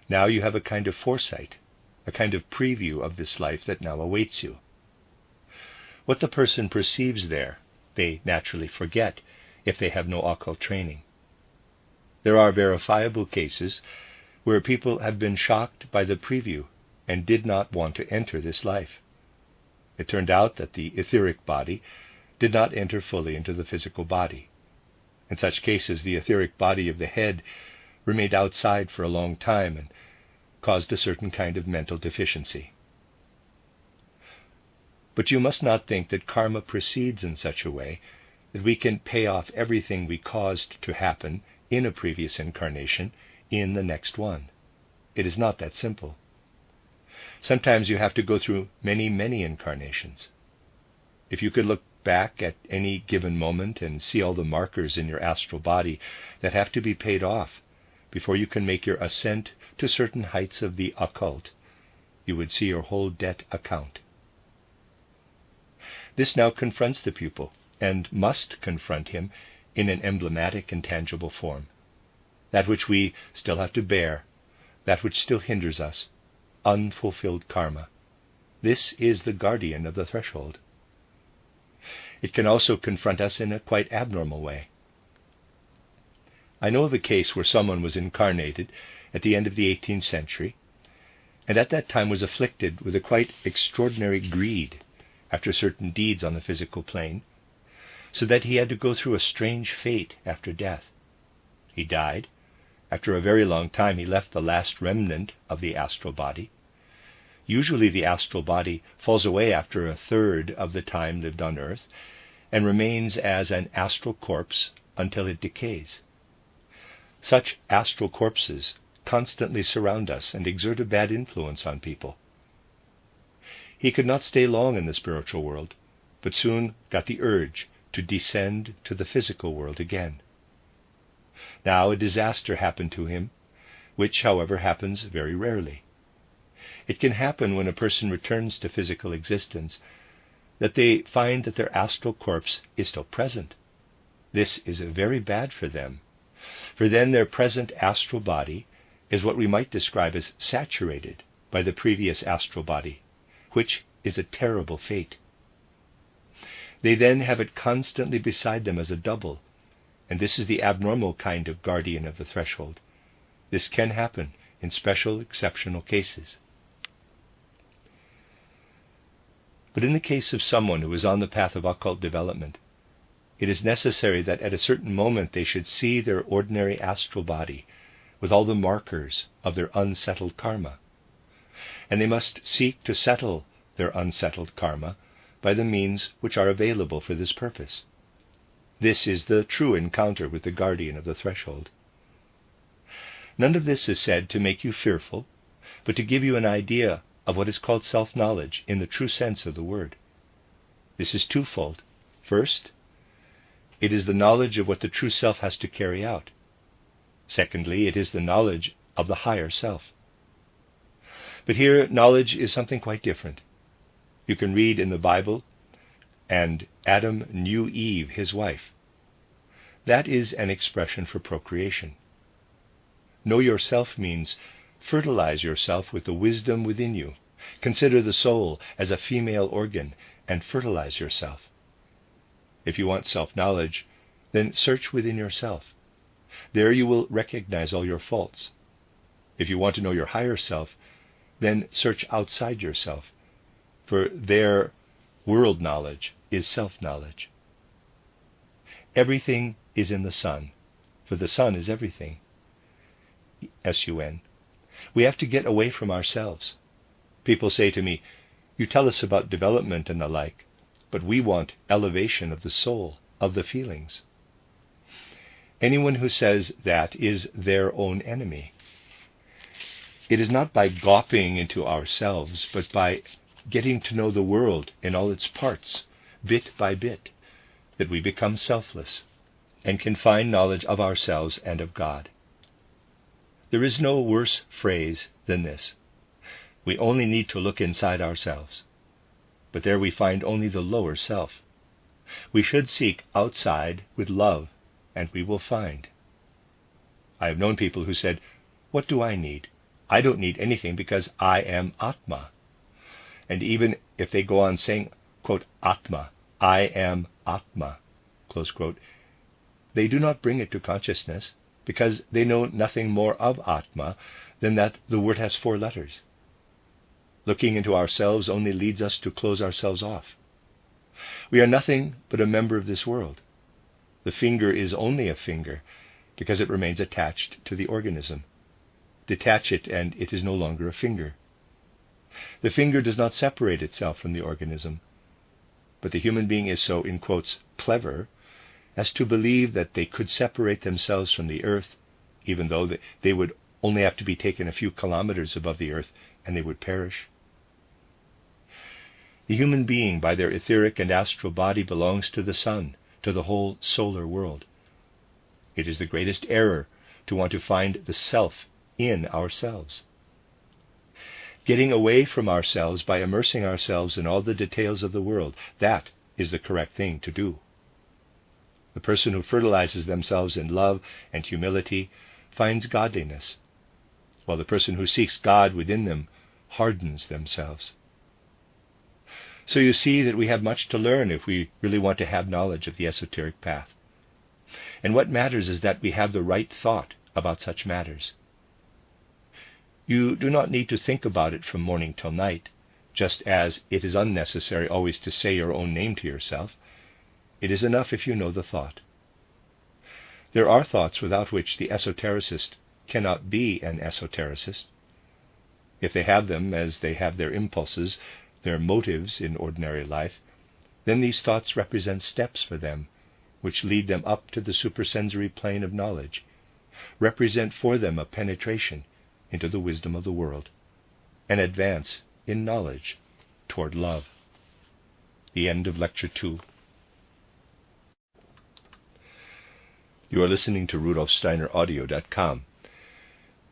Now you have a kind of foresight, a kind of preview of this life that now awaits you. What the person perceives there, they naturally forget if they have no occult training. There are verifiable cases where people have been shocked by the preview and did not want to enter this life. It turned out that the etheric body did not enter fully into the physical body. In such cases, the etheric body of the head remained outside for a long time and caused a certain kind of mental deficiency. But you must not think that karma proceeds in such a way that we can pay off everything we caused to happen in a previous incarnation in the next one. It is not that simple. Sometimes you have to go through many, many incarnations. If you could look back at any given moment and see all the markers in your astral body that have to be paid off before you can make your ascent to certain heights of the occult, you would see your whole debt account. This now confronts the pupil, and must confront him in an emblematic and tangible form. That which we still have to bear, that which still hinders us, unfulfilled karma. This is the guardian of the threshold. It can also confront us in a quite abnormal way. I know of a case where someone was incarnated at the end of the 18th century, and at that time was afflicted with a quite extraordinary greed after certain deeds on the physical plane, so that he had to go through a strange fate after death. He died. After a very long time he left the last remnant of the astral body. Usually the astral body falls away after a third of the time lived on earth, and remains as an astral corpse until it decays. Such astral corpses constantly surround us and exert a bad influence on people. He could not stay long in the spiritual world, but soon got the urge to descend to the physical world again. Now a disaster happened to him, which, however, happens very rarely. It can happen when a person returns to physical existence that they find that their astral corpse is still present. This is very bad for them, for then their present astral body is what we might describe as saturated by the previous astral body, which is a terrible fate. They then have it constantly beside them as a double, and this is the abnormal kind of guardian of the threshold. This can happen in special, exceptional cases. But in the case of someone who is on the path of occult development, it is necessary that at a certain moment they should see their ordinary astral body with all the markers of their unsettled karma. And they must seek to settle their unsettled karma by the means which are available for this purpose. This is the true encounter with the guardian of the threshold. None of this is said to make you fearful, but to give you an idea of what is called self-knowledge in the true sense of the word. This is twofold. First, it is the knowledge of what the true self has to carry out. Secondly, it is the knowledge of the higher self. But here, knowledge is something quite different. You can read in the Bible, and Adam knew Eve, his wife. That is an expression for procreation. Know yourself means fertilize yourself with the wisdom within you. Consider the soul as a female organ and fertilize yourself. If you want self-knowledge, then search within yourself. There you will recognize all your faults. If you want to know your higher self, then search outside yourself, for there world knowledge is self-knowledge. Everything is in the sun, for the sun is everything. S-U-N. We have to get away from ourselves. People say to me, "You tell us about development and the like, but we want elevation of the soul, of the feelings." Anyone who says that is their own enemy. It is not by gawping into ourselves, but by getting to know the world in all its parts, bit by bit, that we become selfless and can find knowledge of ourselves and of God. There is no worse phrase than this. We only need to look inside ourselves. But there we find only the lower self. We should seek outside with love, and we will find. I have known people who said, "What do I need? I don't need anything because I am Atma." And even if they go on saying, quote, Atma, I am Atma, close quote, they do not bring it to consciousness because they know nothing more of Atma than that the word has 4 letters. Looking into ourselves only leads us to close ourselves off. We are nothing but a member of this world. The finger is only a finger because it remains attached to the organism. Detach it and it is no longer a finger. The finger does not separate itself from the organism, but the human being is so, in quotes, clever as to believe that they could separate themselves from the earth, even though they would only have to be taken a few kilometers above the earth and they would perish. The human being, by their etheric and astral body, belongs to the sun, to the whole solar world. It is the greatest error to want to find the self in ourselves. Getting away from ourselves by immersing ourselves in all the details of the world, that is the correct thing to do. The person who fertilizes themselves in love and humility finds godliness, while the person who seeks God within them hardens themselves. So you see that we have much to learn if we really want to have knowledge of the esoteric path. And what matters is that we have the right thought about such matters. You do not need to think about it from morning till night, just as it is unnecessary always to say your own name to yourself. It is enough if you know the thought. There are thoughts without which the esotericist cannot be an esotericist. If they have them as they have their impulses, their motives in ordinary life, then these thoughts represent steps for them, which lead them up to the supersensory plane of knowledge, represent for them a penetration into the wisdom of the world, an advance in knowledge toward love. The end of Lecture 2. You are listening to RudolfSteinerAudio.com.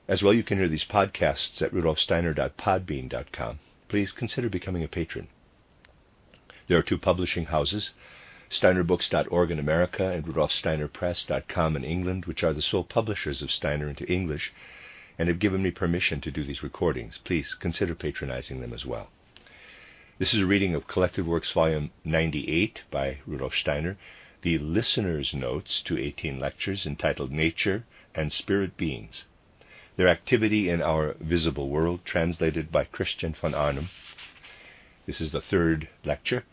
As well, you can hear these podcasts at RudolfSteiner.podbean.com. Please consider becoming a patron. There are 2 publishing houses, SteinerBooks.org in America and RudolfSteinerPress.com in England, which are the sole publishers of Steiner into English and have given me permission to do these recordings. Please consider patronizing them as well. This is a reading of Collected Works Volume 98 by Rudolf Steiner, the Listener's Notes to 18 lectures entitled Nature and Spirit Beings, Their Activity in Our Visible World, translated by Christian von Arnim. This is the 3rd lecture,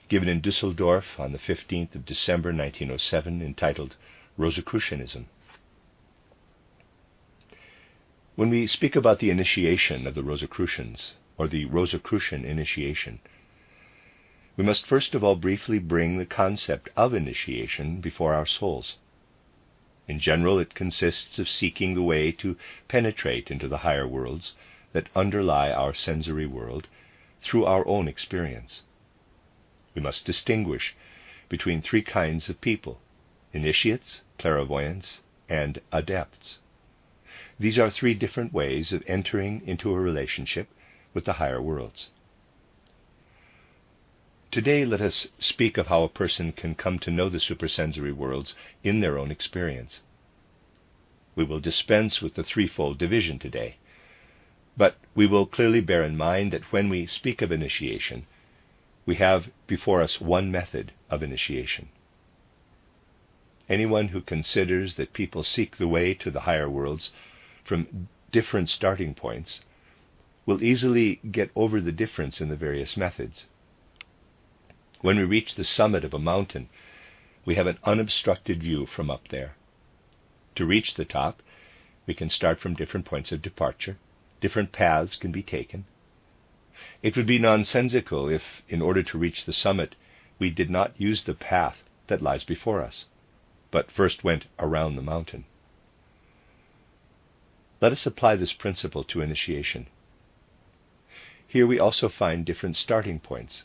given in Dusseldorf on the 15th of December 1907, entitled Rosicrucianism. When we speak about the initiation of the Rosicrucians, or the Rosicrucian initiation, we must first of all briefly bring the concept of initiation before our souls. In general, it consists of seeking the way to penetrate into the higher worlds that underlie our sensory world through our own experience. We must distinguish between 3 kinds of people: initiates, clairvoyants, and adepts. These are 3 different ways of entering into a relationship with the higher worlds. Today, let us speak of how a person can come to know the supersensory worlds in their own experience. We will dispense with the 3-fold division today, but we will clearly bear in mind that when we speak of initiation, we have before us one method of initiation. Anyone who considers that people seek the way to the higher worlds from different starting points will easily get over the difference in the various methods. When we reach the summit of a mountain, we have an unobstructed view from up there. To reach the top, we can start from different points of departure. Different paths can be taken. It would be nonsensical if, in order to reach the summit, we did not use the path that lies before us, but first went around the mountain. Let us apply this principle to initiation. Here we also find different starting points,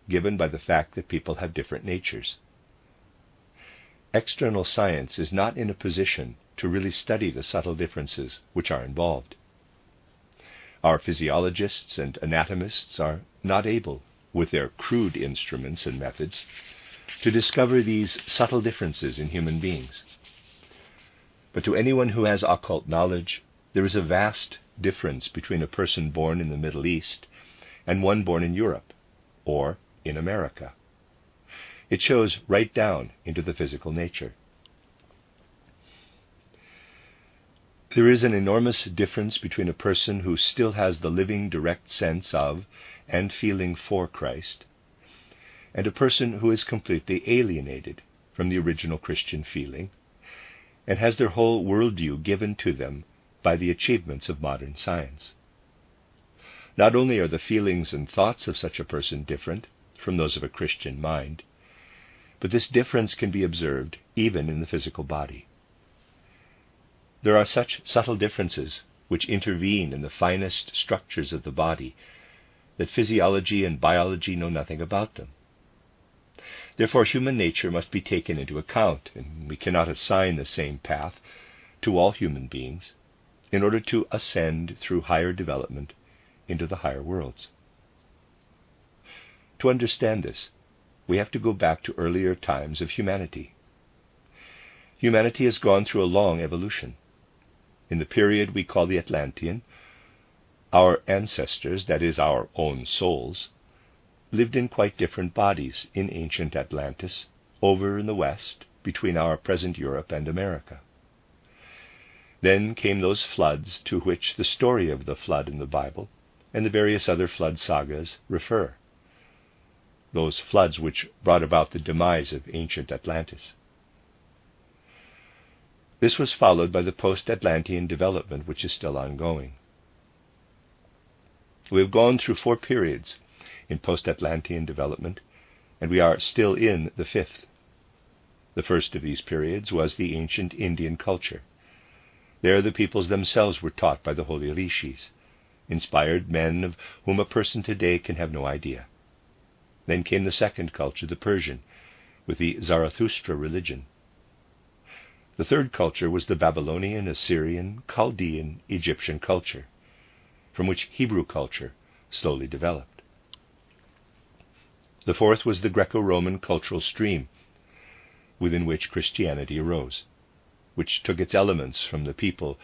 given by the fact that people have different natures. External science is not in a position to really study the subtle differences which are involved. Our physiologists and anatomists are not able, with their crude instruments and methods, to discover these subtle differences in human beings. But to anyone who has occult knowledge, there is a vast difference between a person born in the Middle East and one born in Europe, or in America. It shows right down into the physical nature. There is an enormous difference between a person who still has the living direct sense of and feeling for Christ, and a person who is completely alienated from the original Christian feeling and has their whole worldview given to them by the achievements of modern science. Not only are the feelings and thoughts of such a person different from those of a Christian mind, but this difference can be observed even in the physical body. There are such subtle differences which intervene in the finest structures of the body that physiology and biology know nothing about them. Therefore, human nature must be taken into account, and we cannot assign the same path to all human beings in order to ascend through higher development into the higher worlds. To understand this, we have to go back to earlier times of humanity. Humanity has gone through a long evolution. In the period we call the Atlantean, our ancestors, that is, our own souls, lived in quite different bodies in ancient Atlantis, over in the west, between our present Europe and America. Then came those floods to which the story of the flood in the Bible and the various other flood sagas refer. Those floods which brought about the demise of ancient Atlantis. This was followed by the post-Atlantean development, which is still ongoing. We have gone through 4 periods in post-Atlantean development, and we are still in the 5th. The first of these periods was the ancient Indian culture, There the peoples themselves were taught by the holy rishis, inspired men of whom a person today can have no idea. Then came the second culture, the Persian, with the Zarathustra religion. The third culture was the Babylonian, Assyrian, Chaldean, Egyptian culture, from which Hebrew culture slowly developed. The fourth was the Greco-Roman cultural stream, within which Christianity arose, which took its elements from the people,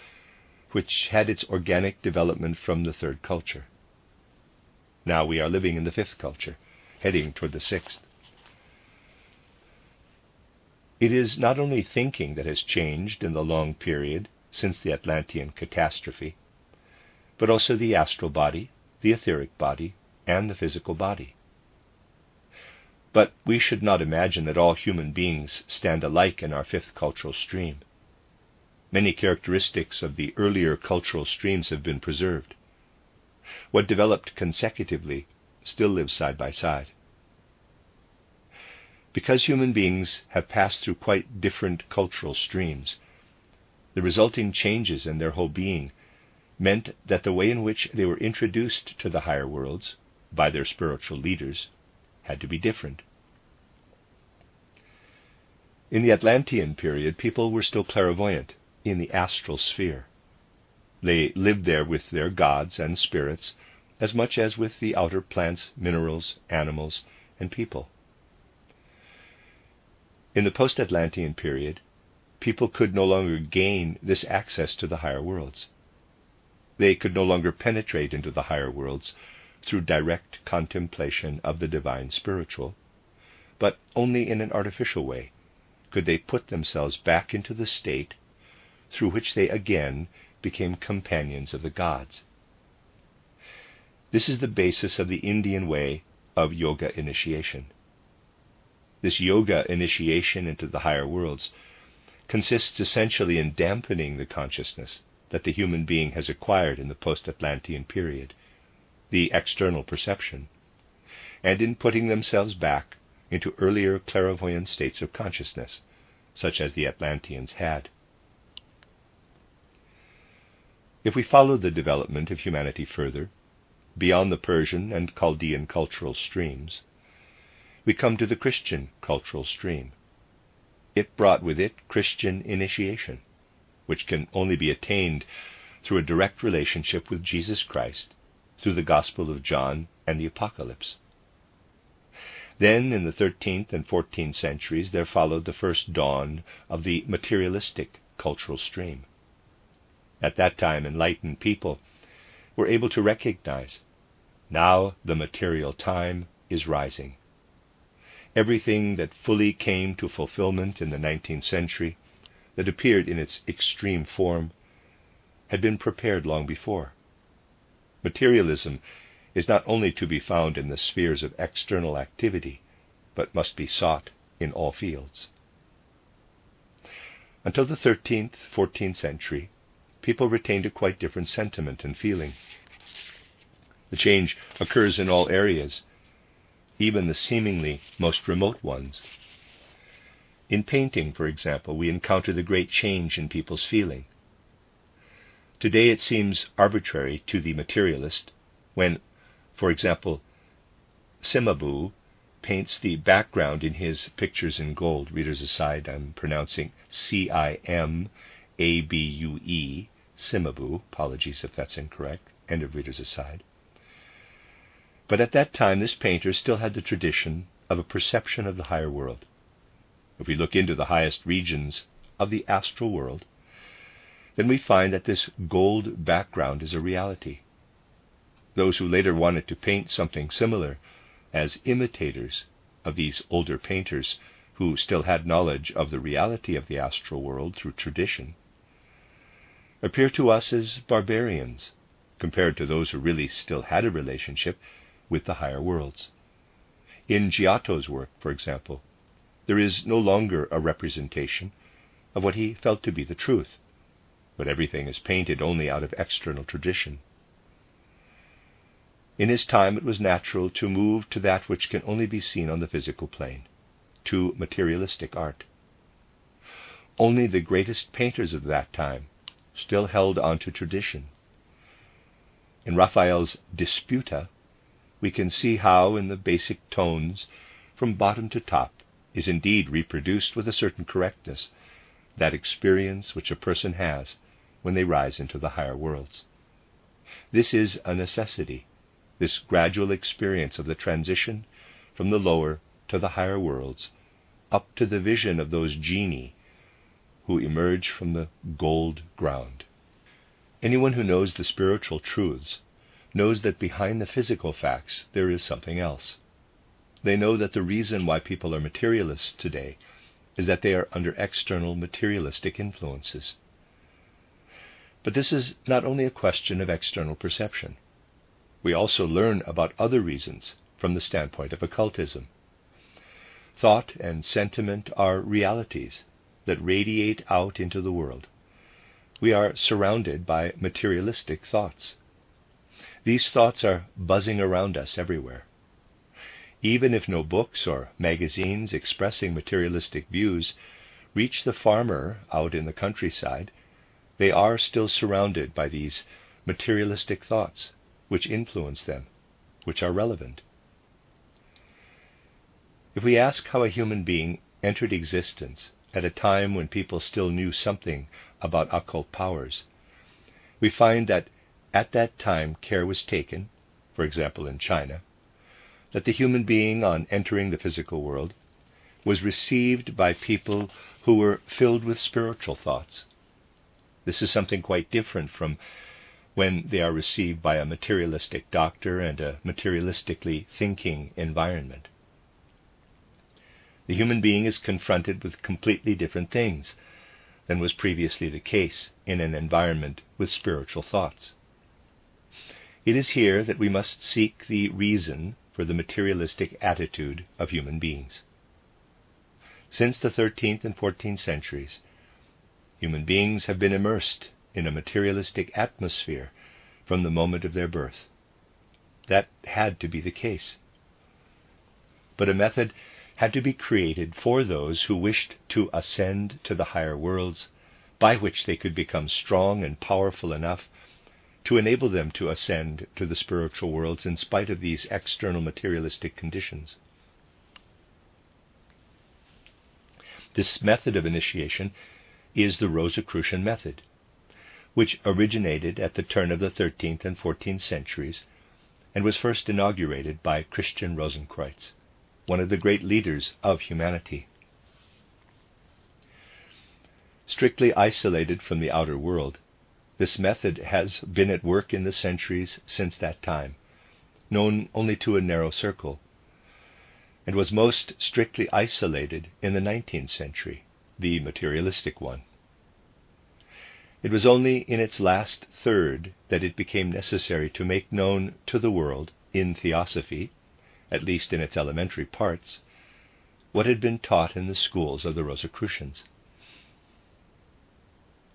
which had its organic development from the third culture. Now we are living in the fifth culture, heading toward the sixth. It is not only thinking that has changed in the long period since the Atlantean catastrophe, but also the astral body, the etheric body, and the physical body. But we should not imagine that all human beings stand alike in our fifth cultural stream. Many characteristics of the earlier cultural streams have been preserved. What developed consecutively still lives side by side. Because human beings have passed through quite different cultural streams, the resulting changes in their whole being meant that the way in which they were introduced to the higher worlds by their spiritual leaders had to be different. In the Atlantean period, people were still clairvoyant in the astral sphere. They lived there with their gods and spirits as much as with the outer plants, minerals, animals, and people. In the post-Atlantean period, people could no longer gain this access to the higher worlds. They could no longer penetrate into the higher worlds through direct contemplation of the divine spiritual, but only in an artificial way could they put themselves back into the state through which they again became companions of the gods. This is the basis of the Indian way of yoga initiation. This yoga initiation into the higher worlds consists essentially in dampening the consciousness that the human being has acquired in the post-Atlantean period, the external perception, and in putting themselves back into earlier clairvoyant states of consciousness, such as the Atlanteans had. If we follow the development of humanity further, beyond the Persian and Chaldean cultural streams, we come to the Christian cultural stream. It brought with it Christian initiation, which can only be attained through a direct relationship with Jesus Christ, through the Gospel of John and the Apocalypse. Then, in the 13th and 14th centuries, there followed the first dawn of the materialistic cultural stream. At that time, enlightened people were able to recognize, now the material time is rising. Everything that fully came to fulfillment in the 19th century, that appeared in its extreme form, had been prepared long before. Materialism is not only to be found in the spheres of external activity, but must be sought in all fields. Until the 13th, 14th century, people retained a quite different sentiment and feeling. The change occurs in all areas, even the seemingly most remote ones. In painting, for example, we encounter the great change in people's feeling. Today it seems arbitrary to the materialist when, for example, Cimabue paints the background in his pictures in gold. Readers aside, I'm pronouncing Cimabue, Cimabue. Apologies if that's incorrect. End of readers aside. But at that time, this painter still had the tradition of a perception of the higher world. If we look into the highest regions of the astral world, then we find that this gold background is a reality. Those who later wanted to paint something similar, as imitators of these older painters who still had knowledge of the reality of the astral world through tradition, appear to us as barbarians compared to those who really still had a relationship with the higher worlds. In Giotto's work, for example, there is no longer a representation of what he felt to be the truth, but everything is painted only out of external tradition. In his time it was natural to move to that which can only be seen on the physical plane, to materialistic art. Only the greatest painters of that time still held onto tradition. In Raphael's Disputa, we can see how, in the basic tones, from bottom to top, is indeed reproduced with a certain correctness that experience which a person has when they rise into the higher worlds. This is a necessity, this gradual experience of the transition from the lower to the higher worlds, up to the vision of those genii who emerge from the gold ground. Anyone who knows the spiritual truths knows that behind the physical facts there is something else. They know that the reason why people are materialists today is that they are under external materialistic influences. But this is not only a question of external perception. We also learn about other reasons from the standpoint of occultism. Thought and sentiment are realities that radiate out into the world. We are surrounded by materialistic thoughts. These thoughts are buzzing around us everywhere. Even if no books or magazines expressing materialistic views reach the farmer out in the countryside, they are still surrounded by these materialistic thoughts which influence them, which are relevant. If we ask how a human being entered existence at a time when people still knew something about occult powers, we find that at that time care was taken, for example in China, that the human being on entering the physical world was received by people who were filled with spiritual thoughts. This is something quite different from when they are received by a materialistic doctor and a materialistically thinking environment. The human being is confronted with completely different things than was previously the case in an environment with spiritual thoughts. It is here that we must seek the reason for the materialistic attitude of human beings. Since the 13th and 14th centuries, human beings have been immersed in a materialistic atmosphere from the moment of their birth. That had to be the case. But a method had to be created for those who wished to ascend to the higher worlds, by which they could become strong and powerful enough to enable them to ascend to the spiritual worlds in spite of these external materialistic conditions. This method of initiation is the Rosicrucian method, which originated at the turn of the 13th and 14th centuries and was first inaugurated by Christian Rosenkreuz, one of the great leaders of humanity. Strictly isolated from the outer world, this method has been at work in the centuries since that time, known only to a narrow circle, and was most strictly isolated in the 19th century, the materialistic one. It was only in its last third that it became necessary to make known to the world, in theosophy, at least in its elementary parts, what had been taught in the schools of the Rosicrucians.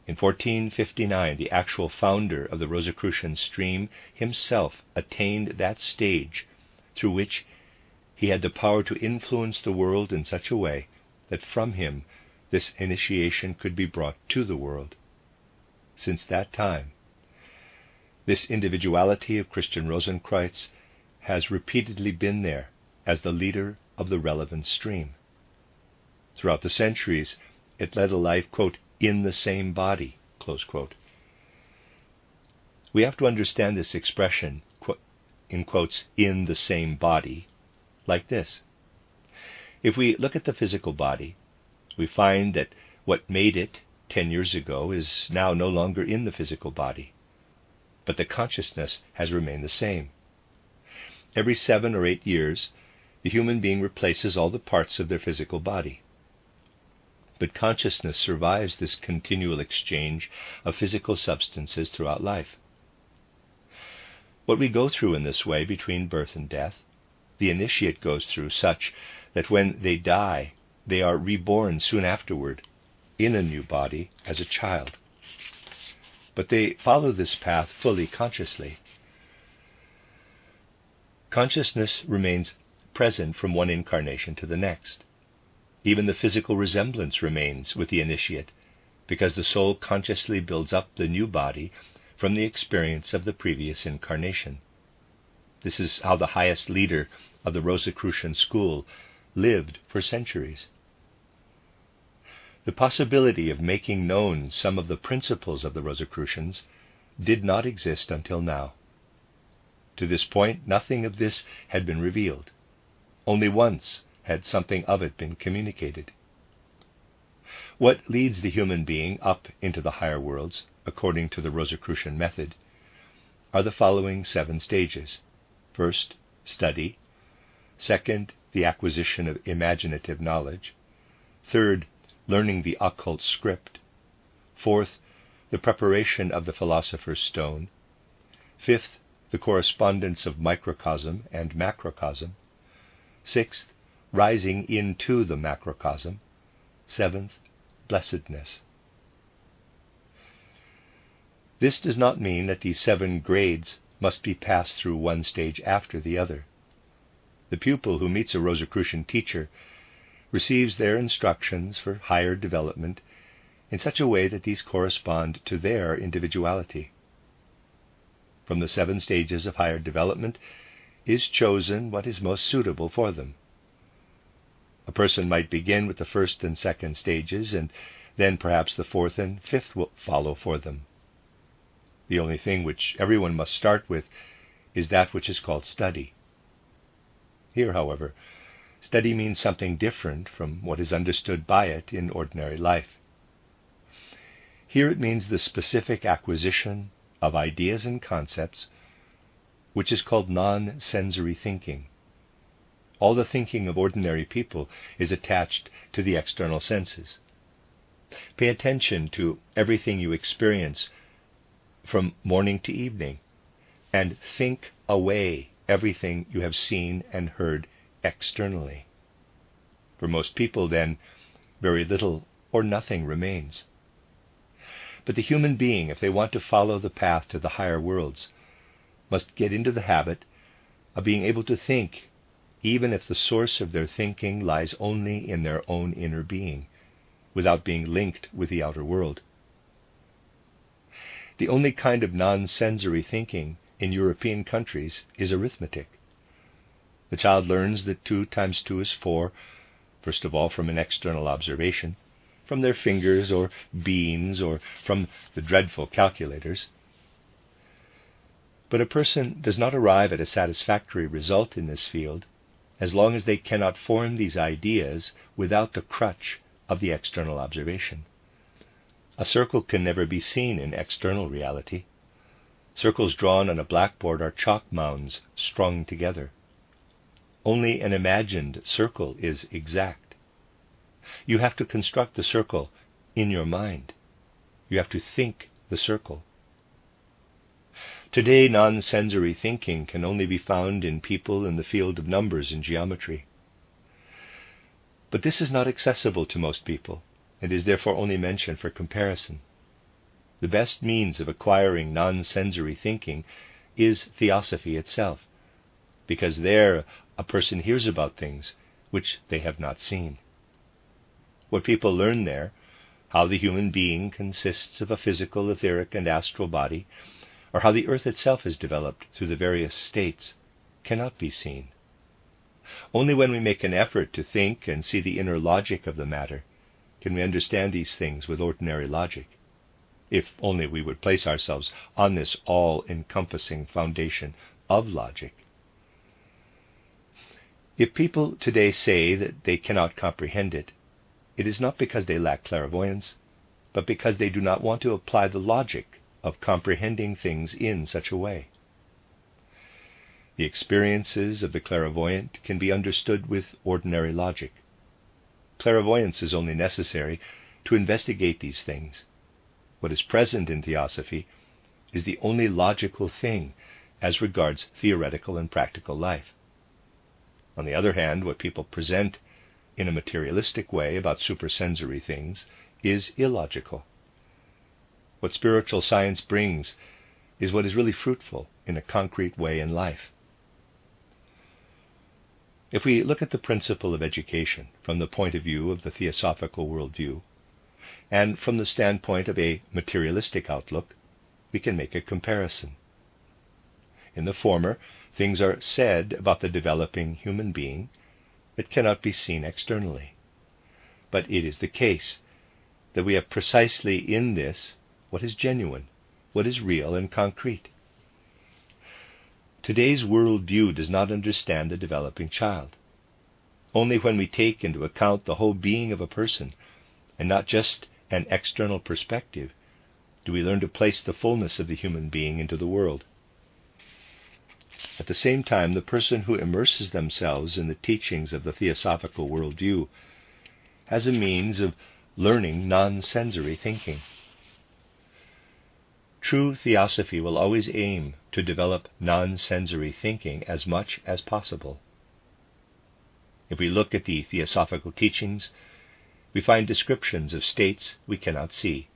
In 1459, the actual founder of the Rosicrucian stream himself attained that stage through which he had the power to influence the world in such a way that from him this initiation could be brought to the world. Since that time, this individuality of Christian Rosenkreuz has repeatedly been there as the leader of the relevant stream. Throughout the centuries, it led a life, quote, in the same body, close quote. We have to understand this expression, in quotes, in the same body, like this. If we look at the physical body, we find that what made it 10 years ago is now no longer in the physical body, but the consciousness has remained the same. Every 7 or 8 years, the human being replaces all the parts of their physical body. But consciousness survives this continual exchange of physical substances throughout life. What we go through in this way between birth and death, the initiate goes through such that when they die, they are reborn soon afterward in a new body as a child. But they follow this path fully consciously. Consciousness remains present from one incarnation to the next. Even the physical resemblance remains with the initiate because the soul consciously builds up the new body from the experience of the previous incarnation. This is how the highest leader of the Rosicrucian school lived for centuries. The possibility of making known some of the principles of the Rosicrucians did not exist until now. To this point, nothing of this had been revealed. Only once had something of it been communicated. What leads the human being up into the higher worlds, according to the Rosicrucian method, are the following 7 stages. First, study. Second, the acquisition of imaginative knowledge. Third, learning the occult script. Fourth, the preparation of the philosopher's stone. Fifth, the correspondence of microcosm and macrocosm. Sixth, rising into the macrocosm. Seventh, blessedness. This does not mean that these 7 grades must be passed through one stage after the other. The pupil who meets a Rosicrucian teacher receives their instructions for higher development in such a way that these correspond to their individuality. From the 7 stages of higher development is chosen what is most suitable for them. A person might begin with the 1st and 2nd stages, and then perhaps the 4th and 5th will follow for them. The only thing which everyone must start with is that which is called study. Here, however, study means something different from what is understood by it in ordinary life. Here it means the specific acquisition of ideas and concepts, which is called non-sensory thinking. All the thinking of ordinary people is attached to the external senses. Pay attention to everything you experience from morning to evening, and think away everything you have seen and heard externally. For most people, then, very little or nothing remains. But the human being, if they want to follow the path to the higher worlds, must get into the habit of being able to think, even if the source of their thinking lies only in their own inner being, without being linked with the outer world. The only kind of non-sensory thinking in European countries is arithmetic. The child learns that 2 times 2 is 4, first of all from an external observation, from their fingers or beans or from the dreadful calculators. But a person does not arrive at a satisfactory result in this field as long as they cannot form these ideas without the crutch of the external observation. A circle can never be seen in external reality. Circles drawn on a blackboard are chalk mounds strung together. Only an imagined circle is exact. You have to construct the circle in your mind. You have to think the circle. Today, non-sensory thinking can only be found in people in the field of numbers and geometry. But this is not accessible to most people, and is therefore only mentioned for comparison. The best means of acquiring non-sensory thinking is theosophy itself, because there a person hears about things which they have not seen. What people learn there, how the human being consists of a physical, etheric, and astral body, or how the earth itself is developed through the various states, cannot be seen. Only when we make an effort to think and see the inner logic of the matter can we understand these things with ordinary logic, if only we would place ourselves on this all-encompassing foundation of logic. If people today say that they cannot comprehend it, it is not because they lack clairvoyance, but because they do not want to apply the logic of comprehending things in such a way. The experiences of the clairvoyant can be understood with ordinary logic. Clairvoyance is only necessary to investigate these things. What is present in theosophy is the only logical thing as regards theoretical and practical life. On the other hand, what people present in a materialistic way about supersensory things is illogical. What spiritual science brings is what is really fruitful in a concrete way in life. If we look at the principle of education from the point of view of the theosophical worldview, and from the standpoint of a materialistic outlook, we can make a comparison. In the former, things are said about the developing human being that cannot be seen externally. But it is the case that we have precisely in this what is genuine, what is real and concrete. Today's worldview does not understand the developing child. Only when we take into account the whole being of a person, and not just an external perspective, do we learn to place the fullness of the human being into the world. At the same time, the person who immerses themselves in the teachings of the theosophical worldview has a means of learning non-sensory thinking. True theosophy will always aim to develop non-sensory thinking as much as possible. If we look at the theosophical teachings, we find descriptions of states we cannot see.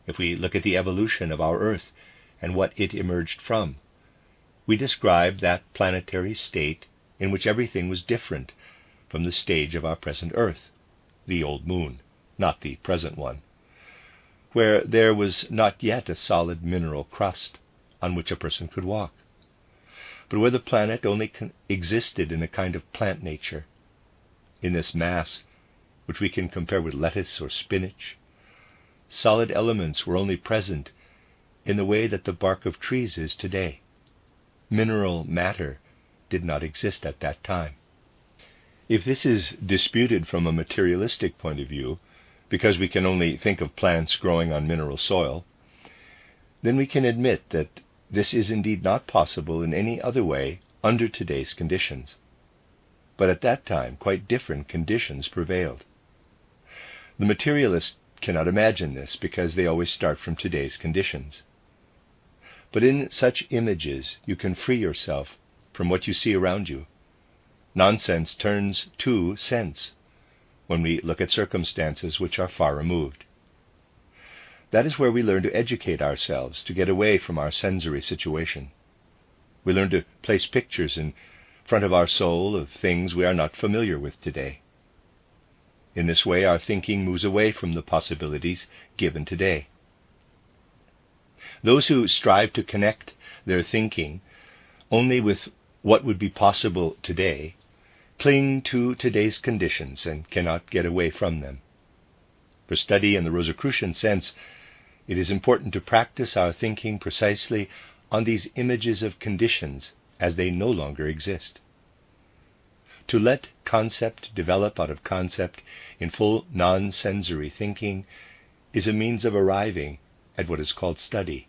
If we look at the evolution of our Earth and what it emerged from, we describe that planetary state in which everything was different from the stage of our present Earth, the old moon, not the present one, where there was not yet a solid mineral crust on which a person could walk, but where the planet only existed in a kind of plant nature. In this mass, which we can compare with lettuce or spinach, solid elements were only present in the way that the bark of trees is today. Mineral matter did not exist at that time. If this is disputed from a materialistic point of view, because we can only think of plants growing on mineral soil, then we can admit that this is indeed not possible in any other way under today's conditions. But at that time, quite different conditions prevailed. The materialist cannot imagine this because they always start from today's conditions. But in such images, you can free yourself from what you see around you. Nonsense turns to sense when we look at circumstances which are far removed. That is where we learn to educate ourselves, to get away from our sensory situation. We learn to place pictures in front of our soul of things we are not familiar with today. In this way, our thinking moves away from the possibilities given today. Those who strive to connect their thinking only with what would be possible today cling to today's conditions and cannot get away from them. For study in the Rosicrucian sense, it is important to practice our thinking precisely on these images of conditions as they no longer exist. To let concept develop out of concept in full non-sensory thinking is a means of arriving at what is called study.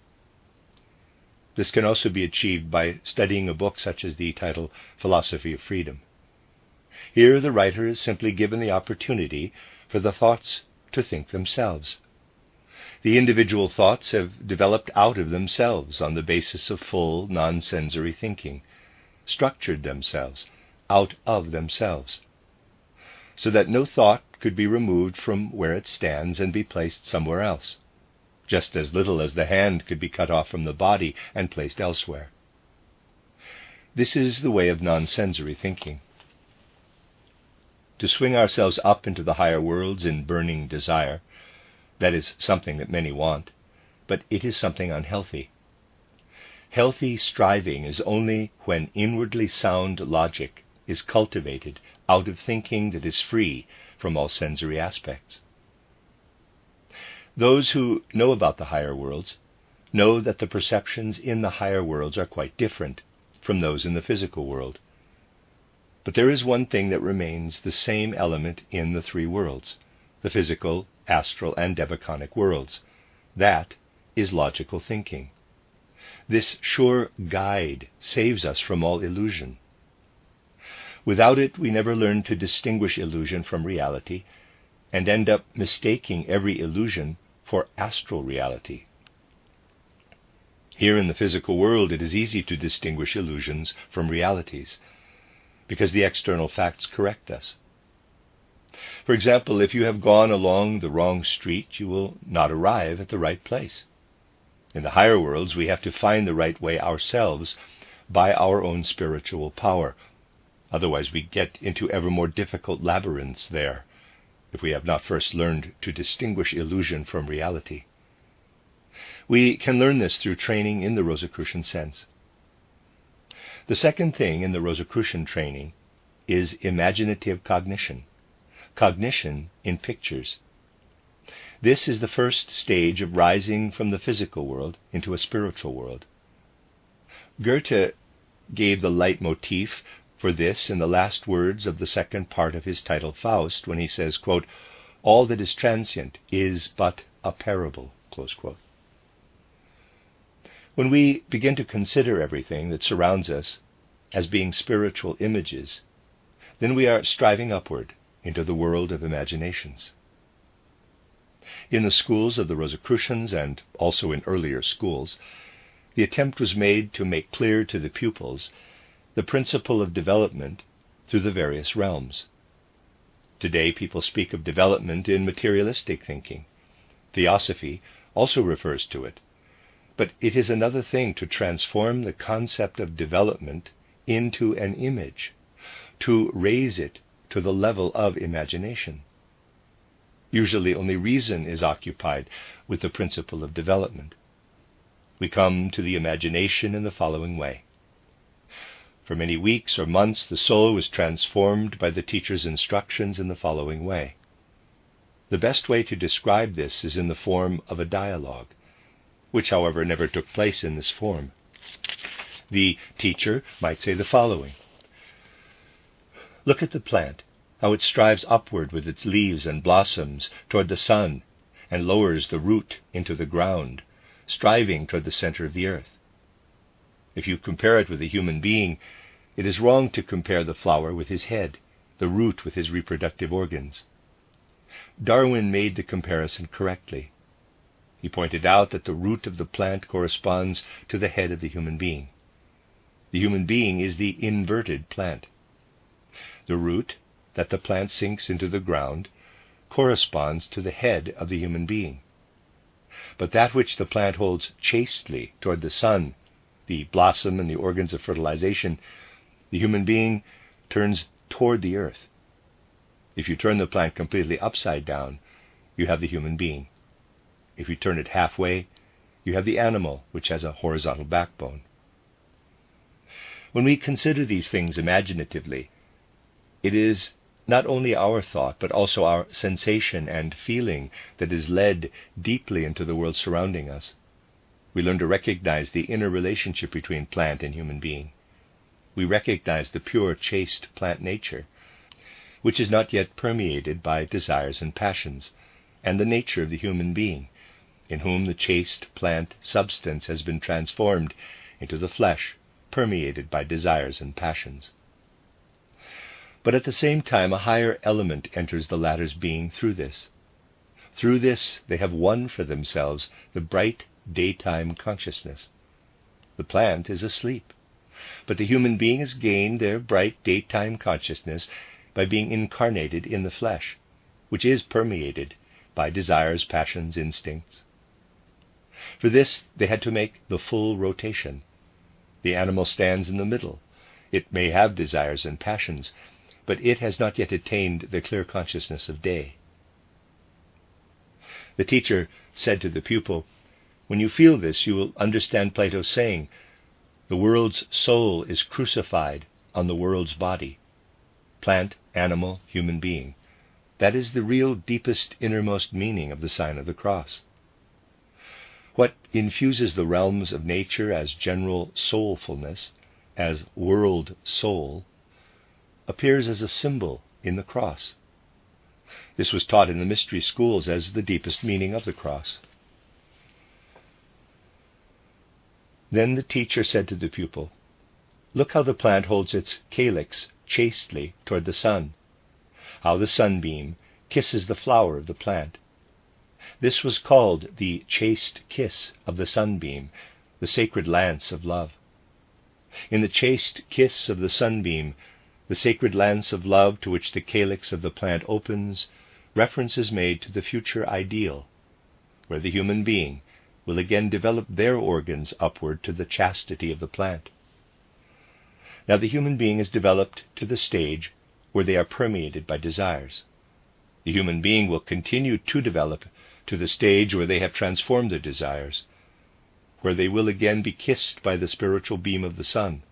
This can also be achieved by studying a book such as the title Philosophy of Freedom. Here the writer is simply given the opportunity for the thoughts to think themselves. The individual thoughts have developed out of themselves on the basis of full non-sensory thinking, structured themselves out of themselves, so that no thought could be removed from where it stands and be placed somewhere else, just as little as the hand could be cut off from the body and placed elsewhere. This is the way of non-sensory thinking. To swing ourselves up into the higher worlds in burning desire, that is something that many want, but it is something unhealthy. Healthy striving is only when inwardly sound logic is cultivated out of thinking that is free from all sensory aspects. Those who know about the higher worlds know that the perceptions in the higher worlds are quite different from those in the physical world. But there is one thing that remains the same element in the three worlds, the physical, astral, and devachanic worlds. That is logical thinking. This sure guide saves us from all illusion. Without it, we never learn to distinguish illusion from reality, and end up mistaking every illusion for astral reality. Here in the physical world, it is easy to distinguish illusions from realities, because the external facts correct us. For example, if you have gone along the wrong street, you will not arrive at the right place. In the higher worlds, we have to find the right way ourselves by our own spiritual power. Otherwise, we get into ever more difficult labyrinths there. if we have not first learned to distinguish illusion from reality. We can learn this through training in the Rosicrucian sense. The second thing in the Rosicrucian training is imaginative cognition, cognition in pictures. This is the first stage of rising from the physical world into a spiritual world. Goethe gave the leitmotif for this in the last words of the second part of his title Faust, when he says, quote, "All that is transient is but a parable," close quote. When we begin to consider everything that surrounds us as being spiritual images, then we are striving upward into the world of imaginations. In the schools of the Rosicrucians, and also in earlier schools, the attempt was made to make clear to the pupils the principle of development through the various realms. Today, people speak of development in materialistic thinking. Theosophy also refers to it. But it is another thing to transform the concept of development into an image, to raise it to the level of imagination. Usually only reason is occupied with the principle of development. We come to the imagination in the following way. For many weeks or months, the soul was transformed by the teacher's instructions in the following way. The best way to describe this is in the form of a dialogue, which, however, never took place in this form. The teacher might say the following: "Look at the plant, how it strives upward with its leaves and blossoms toward the sun, and lowers the root into the ground, striving toward the center of the earth. If you compare it with a human being, it is wrong to compare the flower with his head, the root with his reproductive organs." Darwin made the comparison correctly. He pointed out that the root of the plant corresponds to the head of the human being. The human being is the inverted plant. The root that the plant sinks into the ground corresponds to the head of the human being. But that which the plant holds chastely toward the sun, the blossom and the organs of fertilization, the human being turns toward the earth. If you turn the plant completely upside down, you have the human being. If you turn it halfway, you have the animal, which has a horizontal backbone. When we consider these things imaginatively, it is not only our thought, but also our sensation and feeling that is led deeply into the world surrounding us. We learn to recognize the inner relationship between plant and human being. We recognize the pure, chaste plant nature, which is not yet permeated by desires and passions, and the nature of the human being, in whom the chaste plant substance has been transformed into the flesh, permeated by desires and passions. But at the same time, a higher element enters the latter's being through this. Through this, they have won for themselves the bright daytime consciousness. The plant is asleep, but the human being has gained their bright daytime consciousness by being incarnated in the flesh, which is permeated by desires, passions, instincts. For this, they had to make the full rotation. The animal stands in the middle. It may have desires and passions, but it has not yet attained the clear consciousness of day. The teacher said to the pupil, "When you feel this, you will understand Plato's saying, 'The world's soul is crucified on the world's body.' Plant, animal, human being. That is the real deepest, innermost meaning of the sign of the cross. What infuses the realms of nature as general soulfulness, as world soul, appears as a symbol in the cross. This was taught in the mystery schools as the deepest meaning of the cross. Then the teacher said to the pupil, "Look how the plant holds its calyx chastely toward the sun, how the sunbeam kisses the flower of the plant. This was called the chaste kiss of the sunbeam, the sacred lance of love. In the chaste kiss of the sunbeam, the sacred lance of love to which the calyx of the plant opens, reference is made to the future ideal, where the human being will again develop their organs upward to the chastity of the plant. Now the human being is developed to the stage where they are permeated by desires. The human being will continue to develop to the stage where they have transformed their desires, where they will again be kissed by the spiritual beam of the sun,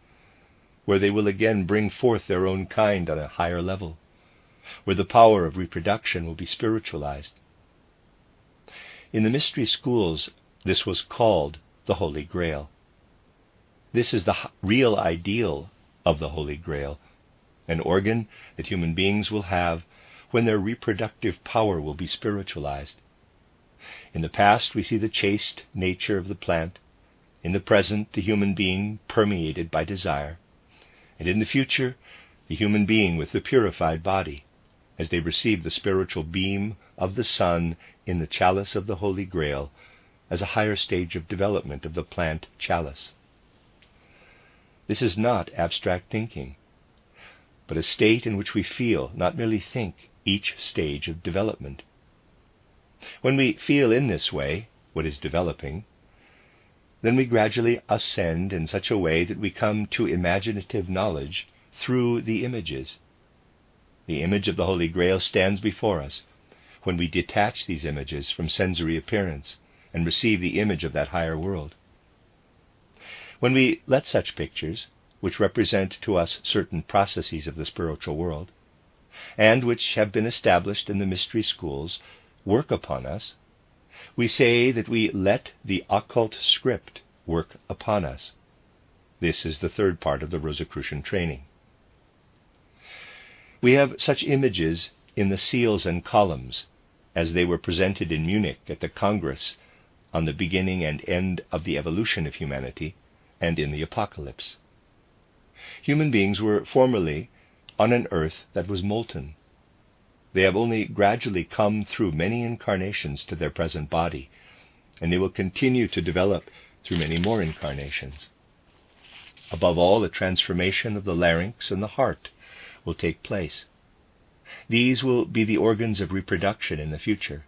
where they will again bring forth their own kind on a higher level, where the power of reproduction will be spiritualized. In the mystery schools, this was called the Holy Grail. This is the real ideal of the Holy Grail, an organ that human beings will have when their reproductive power will be spiritualized. In the past, we see the chaste nature of the plant. In the present, the human being permeated by desire. And in the future, the human being with the purified body, as they receive the spiritual beam of the sun in the chalice of the Holy Grail as a higher stage of development of the plant chalice. This is not abstract thinking, but a state in which we feel, not merely think, each stage of development. When we feel in this way what is developing, then we gradually ascend in such a way that we come to imaginative knowledge through the images. The image of the Holy Grail stands before us when we detach these images from sensory appearance and receive the image of that higher world. When we let such pictures, which represent to us certain processes of the spiritual world, and which have been established in the mystery schools, work upon us, we say that we let the occult script work upon us. This is the third part of the Rosicrucian training. We have such images in the seals and columns as they were presented in Munich at the Congress on the beginning and end of the evolution of humanity and in the Apocalypse. Human beings were formerly on an earth that was molten. They have only gradually come through many incarnations to their present body, and they will continue to develop through many more incarnations. Above all, the transformation of the larynx and the heart will take place. These will be the organs of reproduction in the future.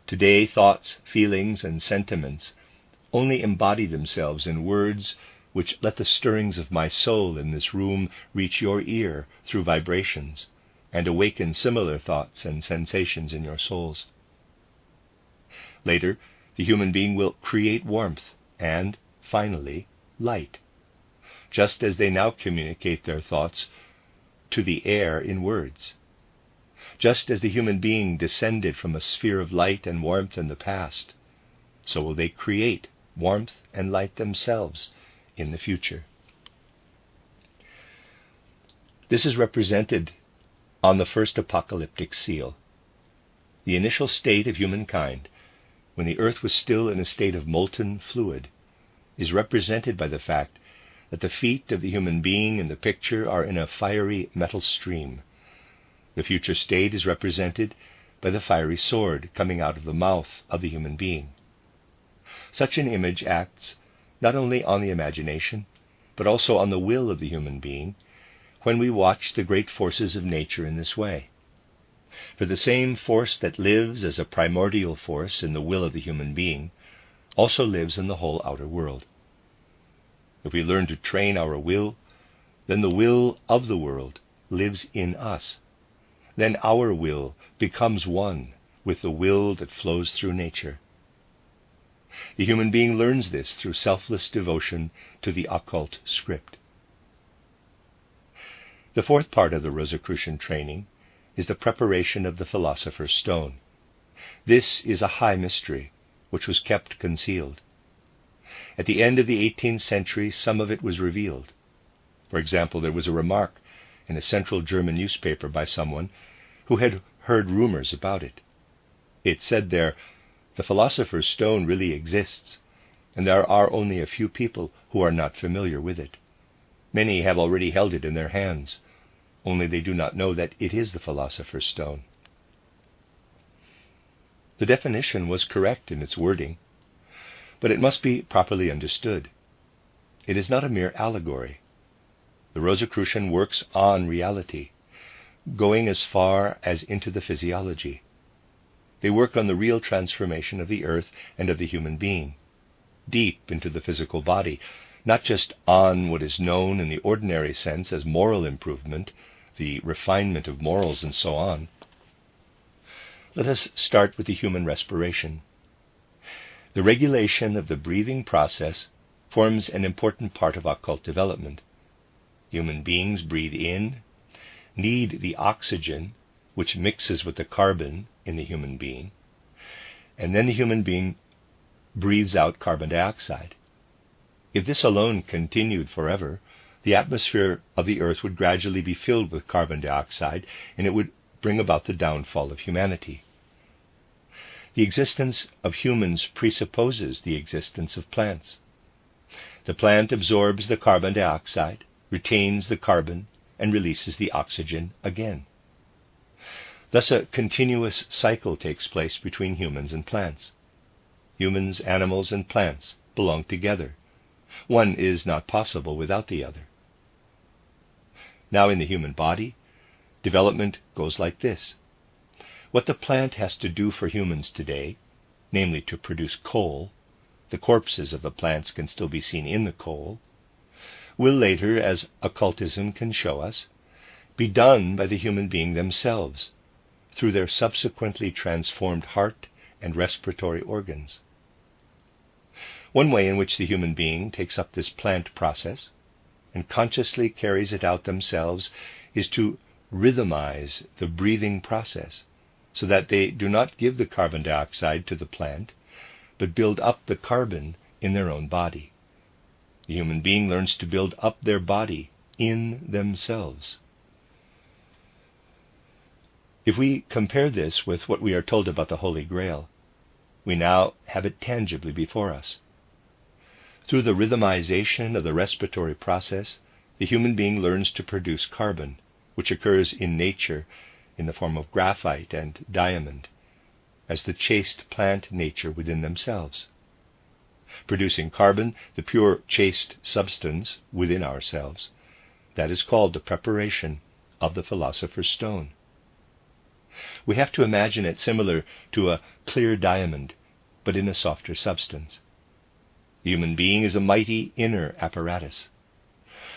Today, thoughts, feelings, and sentiments only embody themselves in words which let the stirrings of my soul in this room reach your ear through vibrations and awaken similar thoughts and sensations in your souls. Later, the human being will create warmth and, finally, light, just as they now communicate their thoughts to the air in words. Just as the human being descended from a sphere of light and warmth in the past, so will they create warmth and light themselves in the future. This is represented on the first apocalyptic seal. The initial state of humankind, when the earth was still in a state of molten fluid, is represented by the fact that the feet of the human being in the picture are in a fiery metal stream. The future state is represented by the fiery sword coming out of the mouth of the human being. Such an image acts not only on the imagination, but also on the will of the human being when we watch the great forces of nature in this way. For the same force that lives as a primordial force in the will of the human being also lives in the whole outer world. If we learn to train our will, then the will of the world lives in us. Then our will becomes one with the will that flows through nature. The human being learns this through selfless devotion to the occult script. The fourth part of the Rosicrucian training is the preparation of the Philosopher's Stone. This is a high mystery, which was kept concealed. At the end of the 18th century, some of it was revealed. For example, there was a remark in a central German newspaper by someone who had heard rumors about it. It said there, "The Philosopher's Stone really exists, and there are only a few people who are not familiar with it. Many have already held it in their hands, only they do not know that it is the Philosopher's Stone." The definition was correct in its wording, but it must be properly understood. It is not a mere allegory. The Rosicrucian works on reality, going as far as into the physiology. They work on the real transformation of the earth and of the human being, deep into the physical body, not just on what is known in the ordinary sense as moral improvement, the refinement of morals and so on. Let us start with the human respiration. The regulation of the breathing process forms an important part of occult development. Human beings breathe in, need the oxygen, which mixes with the carbon in the human being, and then the human being breathes out carbon dioxide. If this alone continued forever, the atmosphere of the earth would gradually be filled with carbon dioxide, and it would bring about the downfall of humanity. The existence of humans presupposes the existence of plants. The plant absorbs the carbon dioxide, retains the carbon, and releases the oxygen again. Thus a continuous cycle takes place between humans and plants. Humans, animals, and plants belong together. One is not possible without the other. Now in the human body, development goes like this. What the plant has to do for humans today, namely to produce coal, the corpses of the plants can still be seen in the coal, will later, as occultism can show us, be done by the human being themselves, through their subsequently transformed heart and respiratory organs. One way in which the human being takes up this plant process and consciously carries it out themselves is to rhythmize the breathing process, so that they do not give the carbon dioxide to the plant, but build up the carbon in their own body. The human being learns to build up their body in themselves. If we compare this with what we are told about the Holy Grail, we now have it tangibly before us. Through the rhythmization of the respiratory process, the human being learns to produce carbon, which occurs in nature in the form of graphite and diamond, as the chaste plant nature within themselves. Producing carbon, the pure chaste substance within ourselves, that is called the preparation of the philosopher's stone. We have to imagine it similar to a clear diamond, but in a softer substance. The human being is a mighty inner apparatus.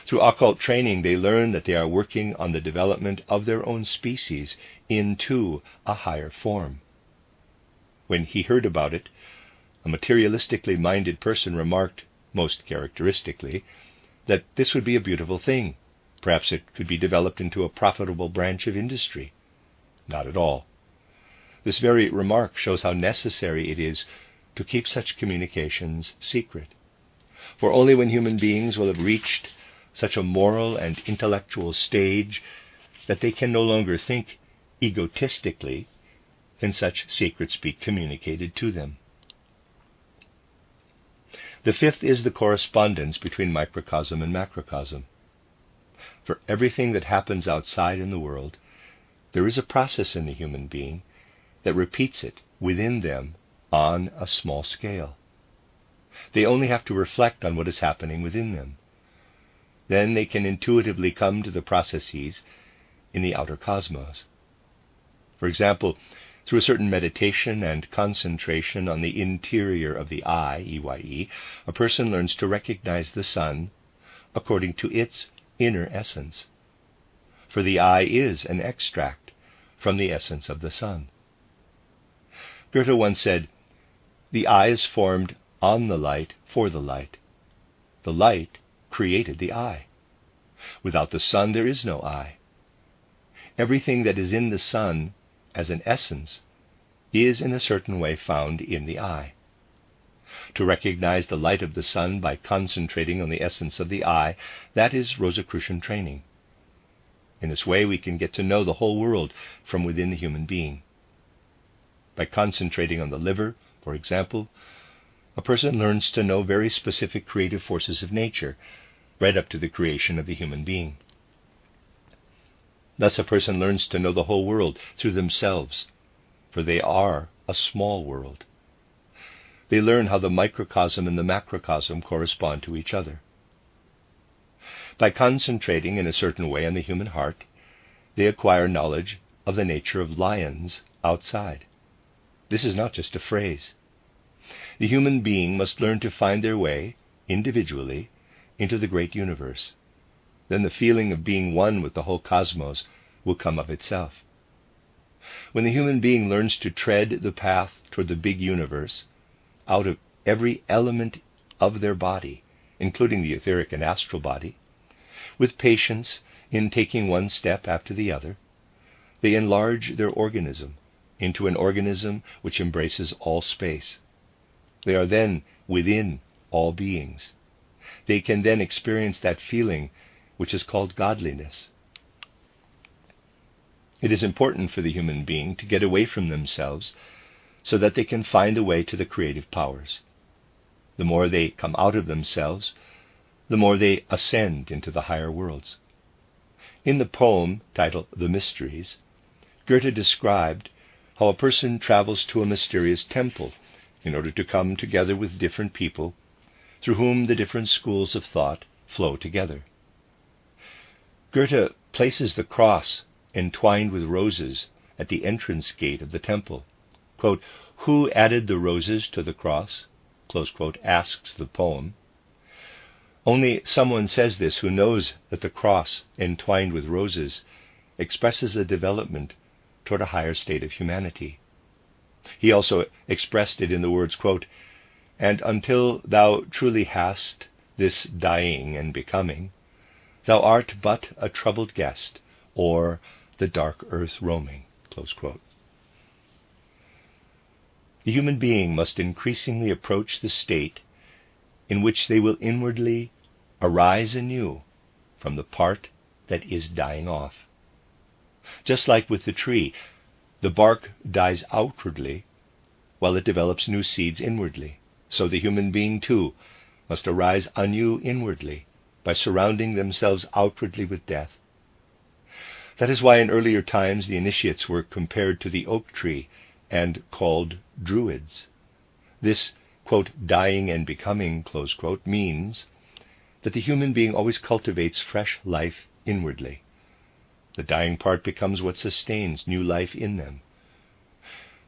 Through occult training, they learn that they are working on the development of their own species into a higher form. When he heard about it, a materialistically minded person remarked, most characteristically, that this would be a beautiful thing. Perhaps it could be developed into a profitable branch of industry. Not at all. This very remark shows how necessary it is to keep such communications secret. For only when human beings will have reached such a moral and intellectual stage that they can no longer think egotistically can such secrets be communicated to them. The fifth is the correspondence between microcosm and macrocosm. For everything that happens outside in the world, there is a process in the human being that repeats it within them on a small scale. They only have to reflect on what is happening within them. Then they can intuitively come to the processes in the outer cosmos. For example, through a certain meditation and concentration on the interior of the eye, EYE, a person learns to recognize the sun according to its inner essence. For the eye is an extract from the essence of the sun. Goethe once said, "The eye is formed on the light for the light. The light created the eye. Without the sun there is no eye. Everything that is in the sun as an essence is in a certain way found in the eye. To recognize the light of the sun by concentrating on the essence of the eye, that is Rosicrucian training. In this way we can get to know the whole world from within the human being. By concentrating on the liver, for example, a person learns to know very specific creative forces of nature, right up to the creation of the human being. Thus a person learns to know the whole world through themselves, for they are a small world. They learn how the microcosm and the macrocosm correspond to each other. By concentrating in a certain way on the human heart, they acquire knowledge of the nature of lions outside. This is not just a phrase. The human being must learn to find their way, individually, into the great universe. Then the feeling of being one with the whole cosmos will come of itself. When the human being learns to tread the path toward the big universe, out of every element of their body, including the etheric and astral body, with patience in taking one step after the other, they enlarge their organism into an organism which embraces all space. They are then within all beings. They can then experience that feeling which is called godliness. It is important for the human being to get away from themselves so that they can find a way to the creative powers. The more they come out of themselves, the more they ascend into the higher worlds. In the poem titled The Mysteries, Goethe described how a person travels to a mysterious temple in order to come together with different people through whom the different schools of thought flow together. Goethe places the cross entwined with roses at the entrance gate of the temple. Quote, "Who added the roses to the cross?" close quote, asks the poem. Only someone says this who knows that the cross entwined with roses expresses a development toward a higher state of humanity. He also expressed it in the words, quote, "And until thou truly hast this dying and becoming, thou art but a troubled guest, or the dark earth roaming," close quote. The human being must increasingly approach the state in which they will inwardly arise anew from the part that is dying off. Just like with the tree, the bark dies outwardly while it develops new seeds inwardly. So the human being, too, must arise anew inwardly by surrounding themselves outwardly with death. That is why in earlier times the initiates were compared to the oak tree and called druids. This, quote, "dying and becoming," close quote, means that the human being always cultivates fresh life inwardly. The dying part becomes what sustains new life in them.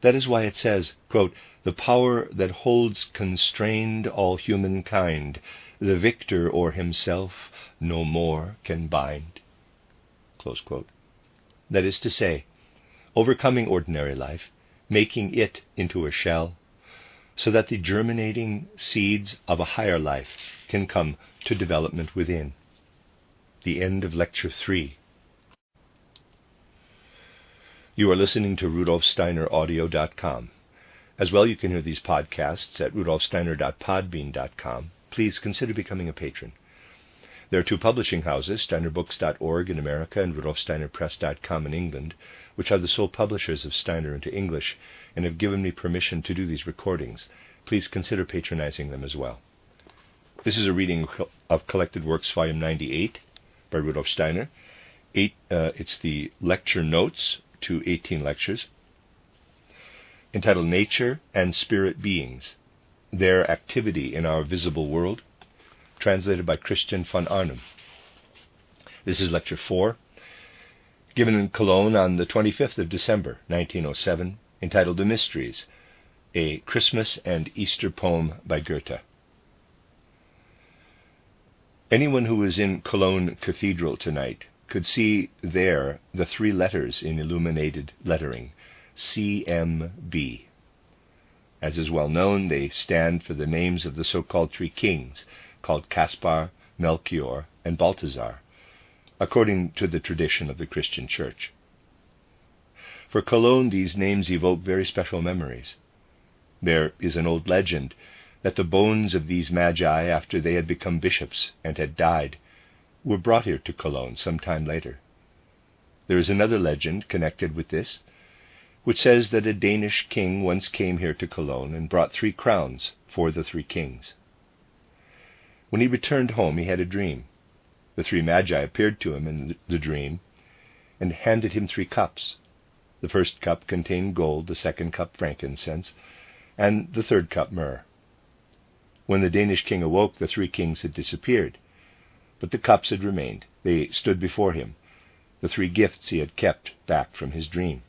That is why it says, quote, "The power that holds constrained all humankind, the victor o'er himself no more can bind," close quote. That is to say, overcoming ordinary life, making it into a shell, so that the germinating seeds of a higher life can come to development within. The end of Lecture 3. You are listening to RudolfSteinerAudio.com. As well, you can hear these podcasts at RudolfSteiner.podbean.com. Please consider becoming a patron. There are two publishing houses, SteinerBooks.org in America and RudolfSteinerPress.com in England, which are the sole publishers of Steiner into English and have given me permission to do these recordings. Please consider patronizing them as well. This is a reading of Collected Works, Volume 98 by Rudolf Steiner. It's the lecture notes to 18 lectures, entitled Nature and Spirit Beings, Their Activity in Our Visible World, translated by Christian von Arnim. This is Lecture 4, given in Cologne on the 25th of December, 1907, entitled The Mysteries, a Christmas and Easter poem by Goethe. Anyone who was in Cologne Cathedral tonight could see there the three letters in illuminated lettering, CMB. As is well known, they stand for the names of the so-called three kings, called Caspar, Melchior, and Balthasar, according to the tradition of the Christian Church. For Cologne, these names evoke very special memories. There is an old legend that the bones of these magi, after they had become bishops and had died, were brought here to Cologne some time later. There is another legend connected with this, which says that a Danish king once came here to Cologne and brought 3 crowns for the 3 kings. When he returned home, he had a dream. The 3 magi appeared to him in the dream and handed him 3 cups. The first cup contained gold, the second cup frankincense, and the third cup myrrh. When the Danish king awoke, the 3 kings had disappeared, but the cups had remained. They stood before him, the 3 gifts he had kept back from his dream.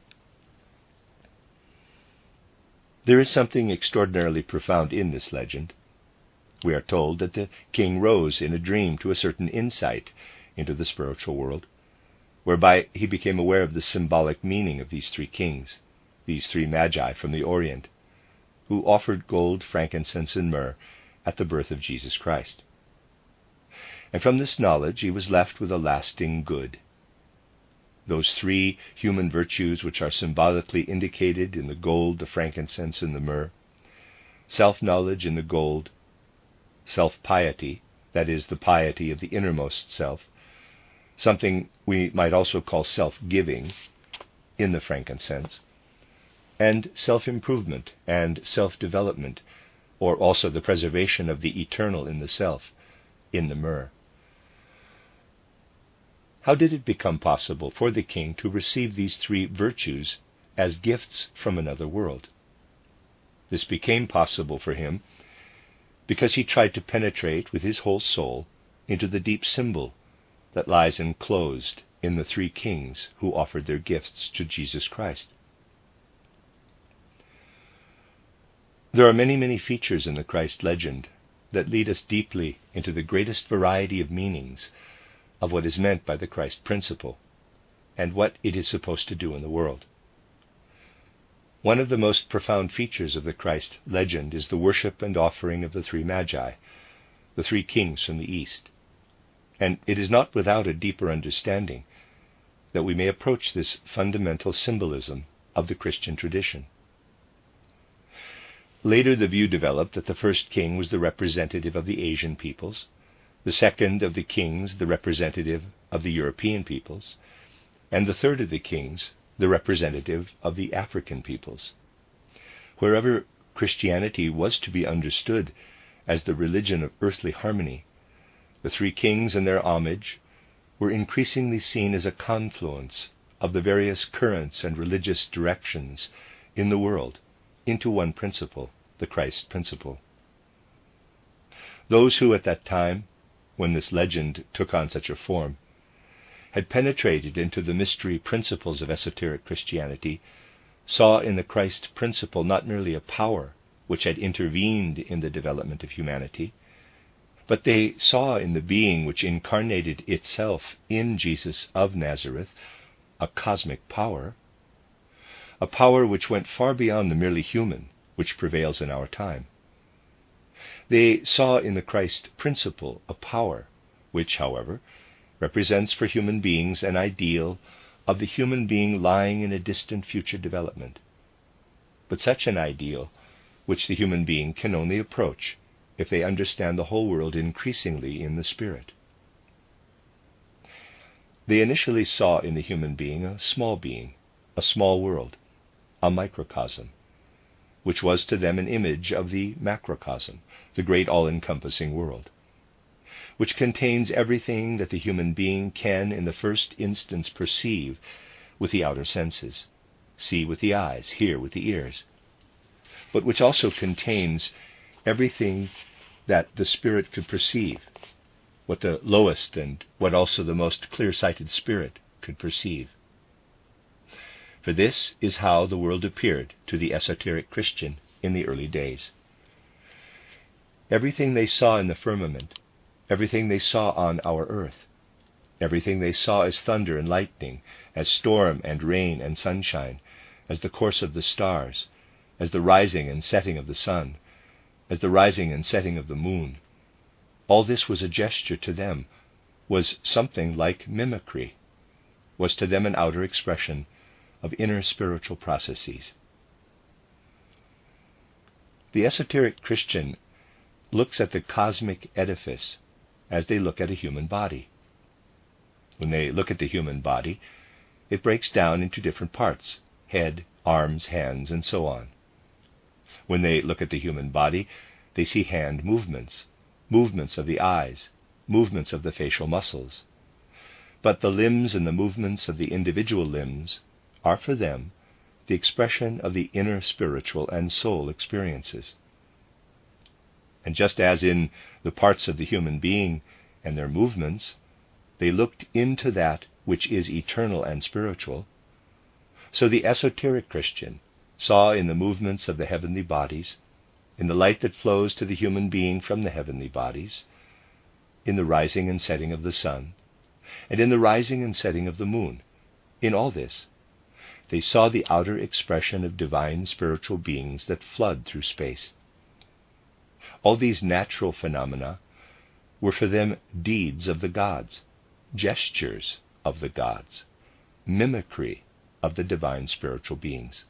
There is something extraordinarily profound in this legend. We are told that the king rose in a dream to a certain insight into the spiritual world, whereby he became aware of the symbolic meaning of these three kings, these three magi from the Orient, who offered gold, frankincense, and myrrh at the birth of Jesus Christ. And from this knowledge he was left with a lasting good. Those three human virtues which are symbolically indicated in the gold, the frankincense, and the myrrh: self-knowledge in the gold, self-piety, that is, the piety of the innermost self, something we might also call self-giving, in the frankincense, and self-improvement and self-development, or also the preservation of the eternal in the self, in the myrrh. How did it become possible for the king to receive these three virtues as gifts from another world? This became possible for him because he tried to penetrate with his whole soul into the deep symbol that lies enclosed in the three kings who offered their gifts to Jesus Christ. There are many, many features in the Christ legend that lead us deeply into the greatest variety of meanings of what is meant by the Christ principle and what it is supposed to do in the world. One of the most profound features of the Christ legend is the worship and offering of the three magi, the three kings from the East. And it is not without a deeper understanding that we may approach this fundamental symbolism of the Christian tradition. Later the view developed that the first king was the representative of the Asian peoples, the second of the kings the representative of the European peoples, and the third of the kings the representative of the African peoples. Wherever Christianity was to be understood as the religion of earthly harmony, the three kings and their homage were increasingly seen as a confluence of the various currents and religious directions in the world into one principle, the Christ principle. Those who at that time, when this legend took on such a form, had penetrated into the mystery principles of esoteric Christianity, saw in the Christ principle not merely a power which had intervened in the development of humanity, but they saw in the being which incarnated itself in Jesus of Nazareth a cosmic power, a power which went far beyond the merely human which prevails in our time. They saw in the Christ principle a power which, however, represents for human beings an ideal of the human being lying in a distant future development, but such an ideal which the human being can only approach if they understand the whole world increasingly in the Spirit. They initially saw in the human being, a small world, a microcosm, which was to them an image of the macrocosm, the great all-encompassing world, which contains everything that the human being can in the first instance perceive with the outer senses, see with the eyes, hear with the ears, but which also contains everything that the spirit could perceive, what the lowest and what also the most clear-sighted spirit could perceive. For this is how the world appeared to the esoteric Christian in the early days. Everything they saw in the firmament, everything they saw on our earth, everything they saw as thunder and lightning, as storm and rain and sunshine, as the course of the stars, as the rising and setting of the sun, as the rising and setting of the moon, all this was a gesture to them, was something like mimicry, was to them an outer expression of inner spiritual processes. The esoteric Christian looks at the cosmic edifice as they look at a human body. When they look at the human body, it breaks down into different parts: head, arms, hands, and so on. When they look at the human body, they see hand movements, movements of the eyes, movements of the facial muscles. But the limbs and the movements of the individual limbs are for them the expression of the inner spiritual and soul experiences. And just as in the parts of the human being and their movements, they looked into that which is eternal and spiritual, so the esoteric Christian saw in the movements of the heavenly bodies, in the light that flows to the human being from the heavenly bodies, in the rising and setting of the sun, and in the rising and setting of the moon. In all this, they saw the outer expression of divine spiritual beings that flood through space. All these natural phenomena were for them deeds of the gods, gestures of the gods, mimicry of the divine spiritual beings.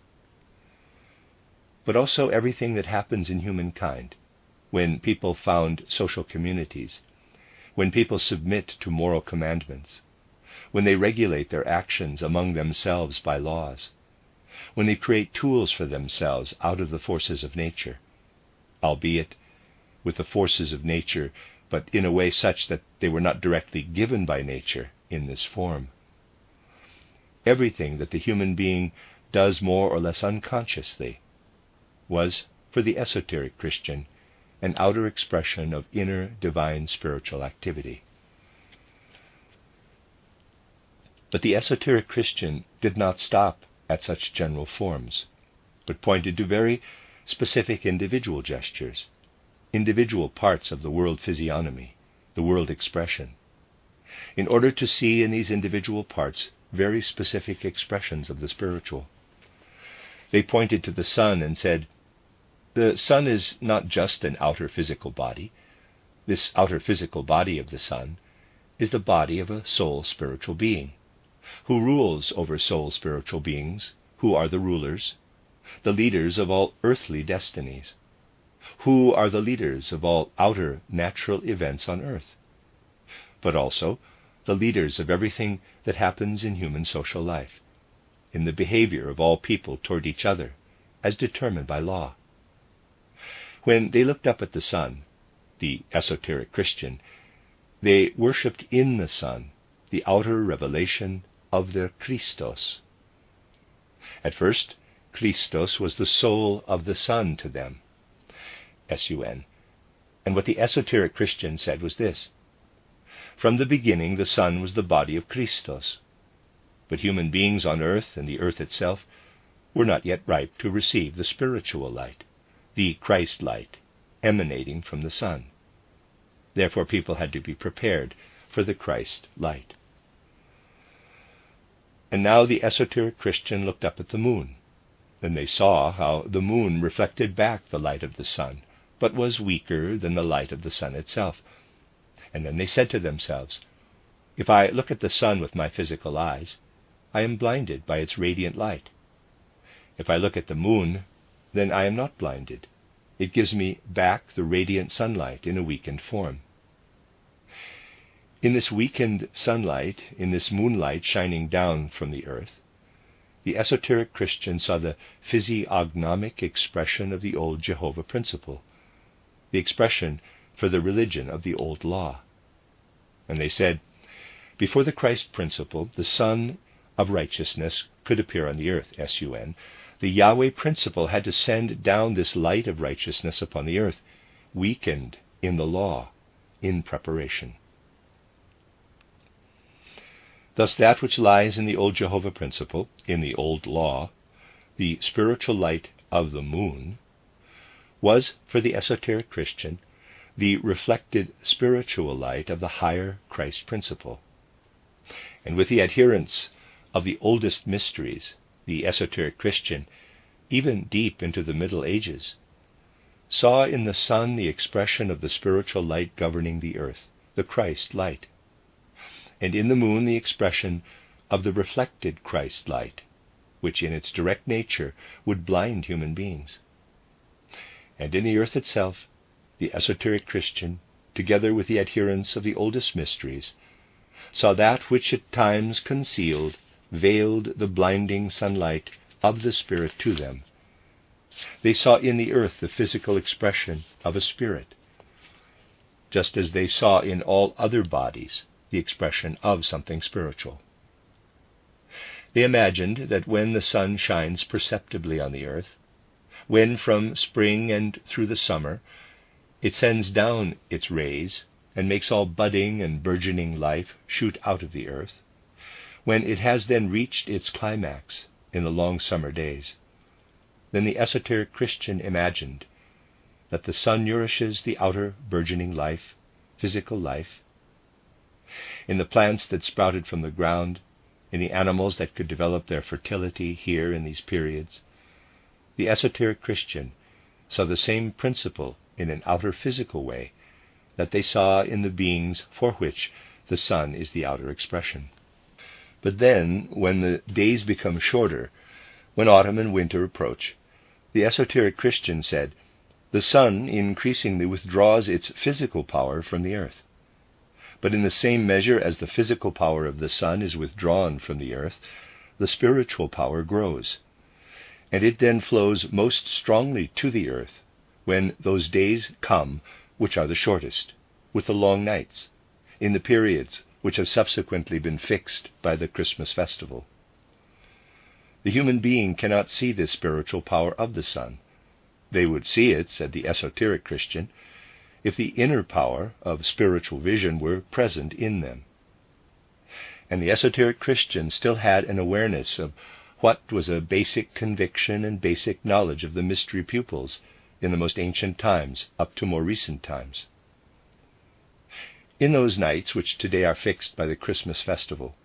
But also everything that happens in humankind, when people found social communities, when people submit to moral commandments, when they regulate their actions among themselves by laws, when they create tools for themselves out of the forces of nature, albeit with the forces of nature, but in a way such that they were not directly given by nature in this form. Everything that the human being does more or less unconsciously was, for the esoteric Christian, an outer expression of inner divine spiritual activity. But the esoteric Christian did not stop at such general forms, but pointed to very specific individual gestures, individual parts of the world physiognomy, the world expression, in order to see in these individual parts very specific expressions of the spiritual. They pointed to the sun and said, "The sun is not just an outer physical body. This outer physical body of the sun is the body of a soul spiritual being, who rules over soul spiritual beings, who are the rulers, the leaders of all earthly destinies, who are the leaders of all outer natural events on earth, but also the leaders of everything that happens in human social life, in the behavior of all people toward each other, as determined by law." When they looked up at the sun, the esoteric Christian, they worshipped in the sun the outer revelation of their Christos. At first, Christos was the soul of the sun to them, S-U-N. And what the esoteric Christian said was this: from the beginning the sun was the body of Christos, but human beings on earth and the earth itself were not yet ripe to receive the spiritual light, the Christ light, emanating from the sun. Therefore people had to be prepared for the Christ light. And now the esoteric Christian looked up at the moon. Then they saw how the moon reflected back the light of the sun, but was weaker than the light of the sun itself. And then they said to themselves, "If I look at the sun with my physical eyes, I am blinded by its radiant light. If I look at the moon, then I am not blinded. It gives me back the radiant sunlight in a weakened form." In this weakened sunlight, in this moonlight shining down from the earth, the esoteric Christian saw the physiognomic expression of the old Jehovah principle, the expression for the religion of the old law. And they said, before the Christ principle, the Son of righteousness, could appear on the earth, S-U-N, the Yahweh principle had to send down this light of righteousness upon the earth, weakened in the law, in preparation. Thus that which lies in the old Jehovah principle, in the old law, the spiritual light of the moon, was, for the esoteric Christian, the reflected spiritual light of the higher Christ principle. And with the adherents of the oldest mysteries, the esoteric Christian, even deep into the Middle Ages, saw in the sun the expression of the spiritual light governing the earth, the Christ light, and in the moon the expression of the reflected Christ light, which in its direct nature would blind human beings. And in the earth itself, the esoteric Christian, together with the adherents of the oldest mysteries, saw that which at times concealed, veiled the blinding sunlight of the Spirit to them. They saw in the earth the physical expression of a spirit, just as they saw in all other bodies the expression of something spiritual. They imagined that when the sun shines perceptibly on the earth, when from spring and through the summer it sends down its rays and makes all budding and burgeoning life shoot out of the earth, when it has then reached its climax in the long summer days, then the esoteric Christian imagined that the sun nourishes the outer burgeoning life, physical life. in the plants that sprouted from the ground, in the animals that could develop their fertility here in these periods. The esoteric Christian saw the same principle in an outer physical way that they saw in the beings for which the sun is the outer expression. But then, when the days become shorter, when autumn and winter approach, the esoteric Christian said, the sun increasingly withdraws its physical power from the earth. But in the same measure as the physical power of the sun is withdrawn from the earth, the spiritual power grows, and it then flows most strongly to the earth when those days come which are the shortest, with the long nights, in the periods which have subsequently been fixed by the Christmas festival. The human being cannot see this spiritual power of the sun. They would see it, said the esoteric Christian, if the inner power of spiritual vision were present in them. And the esoteric Christian still had an awareness of what was a basic conviction and basic knowledge of the mystery pupils in the most ancient times up to more recent times. In those nights which today are fixed by the Christmas festival,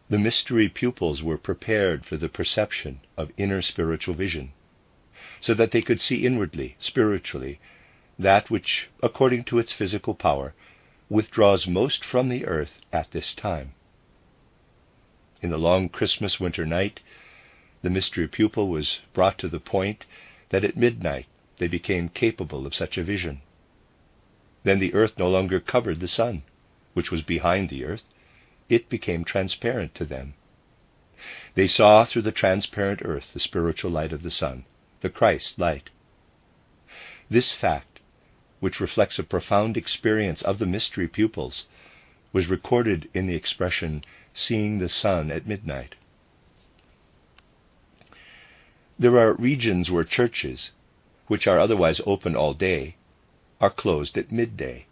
the mystery pupils were prepared for the perception of inner spiritual vision, so that they could see inwardly, spiritually, that which, according to its physical power, withdraws most from the earth at this time. In the long Christmas winter night, the mystery pupil was brought to the point that at midnight they became capable of such a vision. Then the earth no longer covered the sun, which was behind the earth. It became transparent to them. They saw through the transparent earth the spiritual light of the sun, the Christ light. This fact, which reflects a profound experience of the mystery pupils, was recorded in the expression, seeing the sun at midnight. There are regions where churches, which are otherwise open all day, are closed at midday.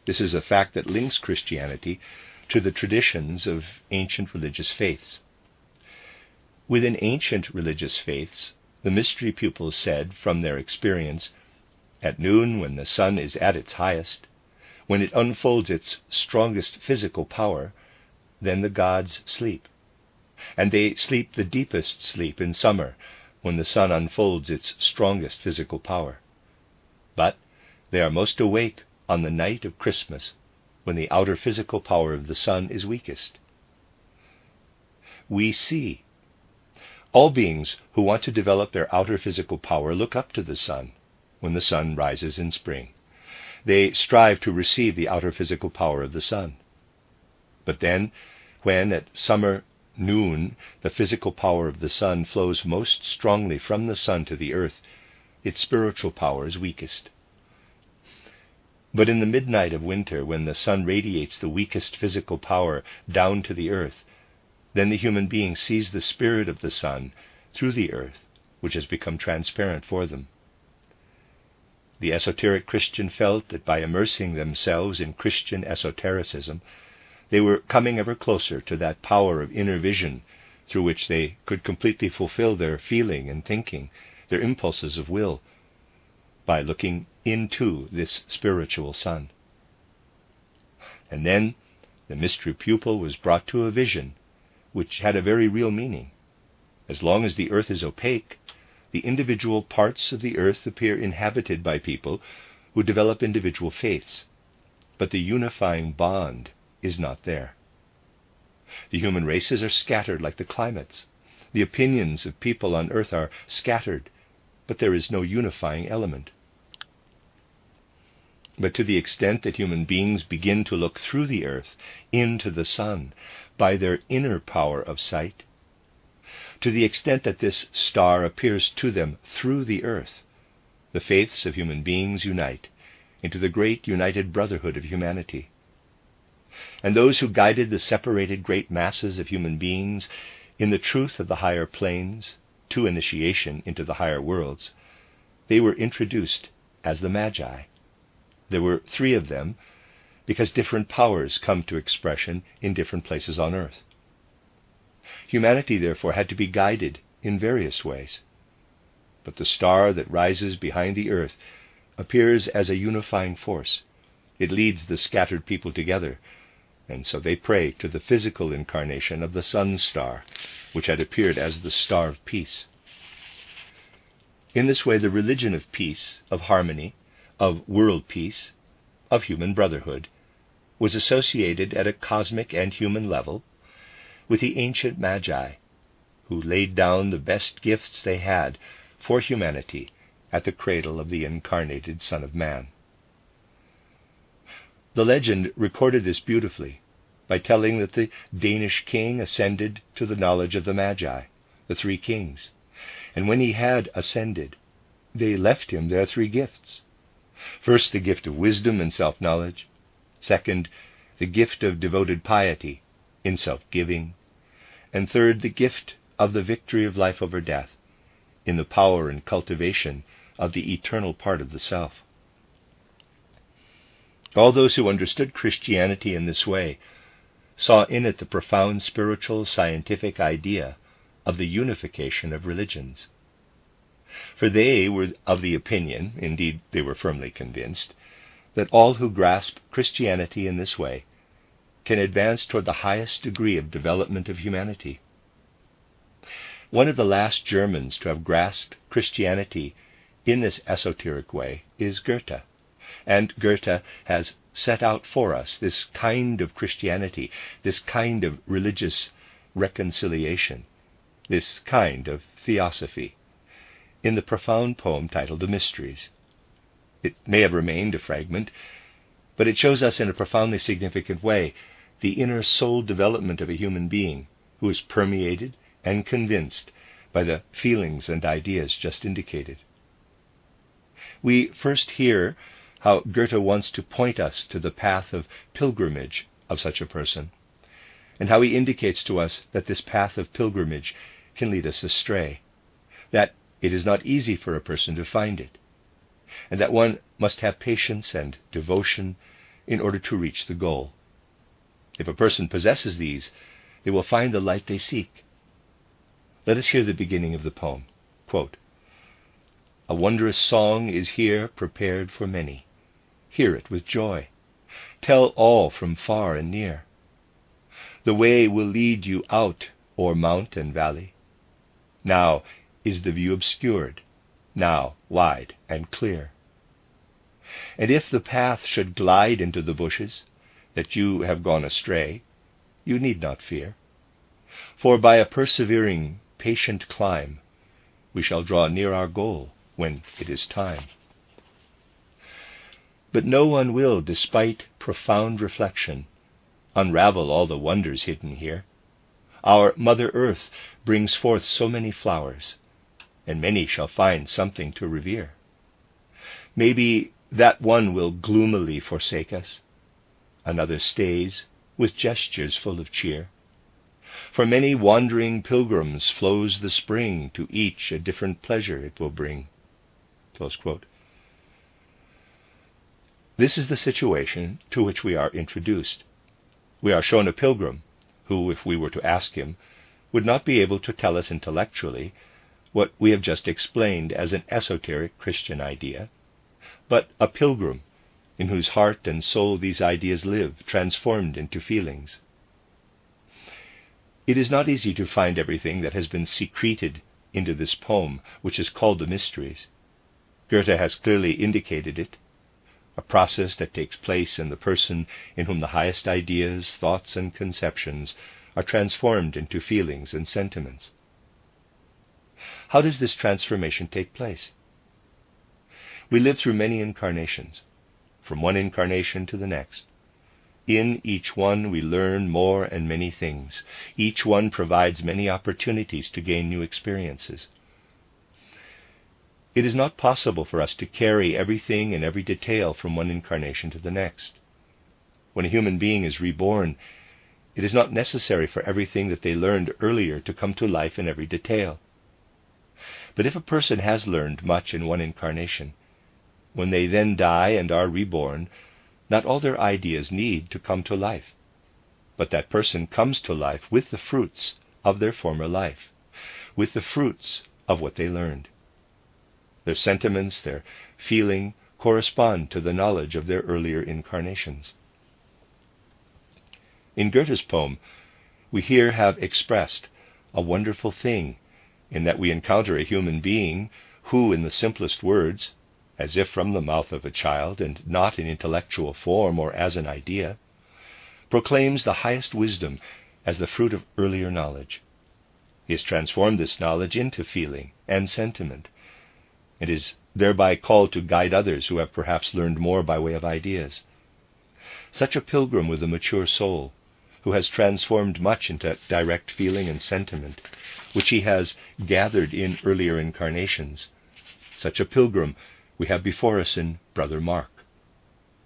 This is a fact that links Christianity to the traditions of ancient religious faiths. Within ancient religious faiths, the mystery pupils said from their experience, at noon, when the sun is at its highest, when it unfolds its strongest physical power, then the gods sleep. And they sleep the deepest sleep in summer, when the sun unfolds its strongest physical power. But they are most awake on the night of Christmas, when the outer physical power of the sun is weakest. We see. All beings who want to develop their outer physical power look up to the sun when the sun rises in spring. They strive to receive the outer physical power of the sun. But then, when at summer noon the physical power of the sun flows most strongly from the sun to the earth, its spiritual power is weakest. But in the midnight of winter, when the sun radiates the weakest physical power down to the earth, then the human being sees the spirit of the sun through the earth, which has become transparent for them. The esoteric Christian felt that by immersing themselves in Christian esotericism, they were coming ever closer to that power of inner vision through which they could completely fulfill their feeling and thinking, their impulses of will, by looking into this spiritual sun. And then the mystery pupil was brought to a vision which had a very real meaning. As long as the earth is opaque, the individual parts of the earth appear inhabited by people who develop individual faiths, but the unifying bond is not there. The human races are scattered like the climates. The opinions of people on earth are scattered, but there is no unifying element. But to the extent that human beings begin to look through the earth into the sun by their inner power of sight, to the extent that this star appears to them through the earth, the faiths of human beings unite into the great united brotherhood of humanity. And those who guided the separated great masses of human beings in the truth of the higher planes to initiation into the higher worlds, they were introduced as the Magi. There were 3 of them, because different powers come to expression in different places on earth. Humanity, therefore, had to be guided in various ways. But the star that rises behind the earth appears as a unifying force. It leads the scattered people together, and so they pray to the physical incarnation of the sun star, which had appeared as the star of peace. In this way, the religion of peace, of harmony, of world peace, of human brotherhood, was associated at a cosmic and human level with the ancient Magi, who laid down the best gifts they had for humanity at the cradle of the incarnated Son of Man. The legend recorded this beautifully by telling that the Danish king ascended to the knowledge of the Magi, the three kings, and when he had ascended, they left him their three gifts. First, the gift of wisdom and self-knowledge. Second, the gift of devoted piety in self-giving. And third, the gift of the victory of life over death in the power and cultivation of the eternal part of the self. All those who understood Christianity in this way saw in it the profound spiritual scientific idea of the unification of religions. For they were of the opinion, indeed they were firmly convinced, that all who grasp Christianity in this way can advance toward the highest degree of development of humanity. One of the last Germans to have grasped Christianity in this esoteric way is Goethe, and Goethe has set out for us this kind of Christianity, this kind of religious reconciliation, this kind of theosophy, in the profound poem titled The Mysteries. It may have remained a fragment, but it shows us in a profoundly significant way the inner soul development of a human being who is permeated and convinced by the feelings and ideas just indicated. We first hear how Goethe wants to point us to the path of pilgrimage of such a person, and how he indicates to us that this path of pilgrimage can lead us astray, that it is not easy for a person to find it, and that one must have patience and devotion in order to reach the goal. If a person possesses these, they will find the light they seek. Let us hear the beginning of the poem. Quote, "A wondrous song is here prepared for many. Hear it with joy. Tell all from far and near. The way will lead you out o'er mount and valley. Now is the view obscured, now wide and clear. And if the path should glide into the bushes, that you have gone astray, you need not fear. For by a persevering, patient climb, we shall draw near our goal when it is time. But no one will, despite profound reflection, unravel all the wonders hidden here. Our Mother Earth brings forth so many flowers, and many shall find something to revere. Maybe that one will gloomily forsake us, another stays with gestures full of cheer. For many wandering pilgrims flows the spring, to each a different pleasure it will bring." Close quote. This is the situation to which we are introduced. We are shown a pilgrim who, if we were to ask him, would not be able to tell us intellectually what we have just explained as an esoteric Christian idea, but a pilgrim in whose heart and soul these ideas live, transformed into feelings. It is not easy to find everything that has been secreted into this poem, which is called The Mysteries. Goethe has clearly indicated it, a process that takes place in the person in whom the highest ideas, thoughts, and conceptions are transformed into feelings and sentiments. How does this transformation take place? We live through many incarnations, from one incarnation to the next. In each one we learn more and many things. Each one provides many opportunities to gain new experiences. It is not possible for us to carry everything and every detail from one incarnation to the next. When a human being is reborn, it is not necessary for everything that they learned earlier to come to life in every detail. But if a person has learned much in one incarnation, when they then die and are reborn, not all their ideas need to come to life, but that person comes to life with the fruits of their former life, with the fruits of what they learned. Their sentiments, their feeling, correspond to the knowledge of their earlier incarnations. In Goethe's poem, we here have expressed a wonderful thing in that we encounter a human being who, in the simplest words, as if from the mouth of a child and not in intellectual form or as an idea, proclaims the highest wisdom as the fruit of earlier knowledge. He has transformed this knowledge into feeling and sentiment, and is thereby called to guide others who have perhaps learned more by way of ideas. Such a pilgrim with a mature soul, who has transformed much into direct feeling and sentiment, which he has gathered in earlier incarnations, such a pilgrim we have before us in Brother Mark.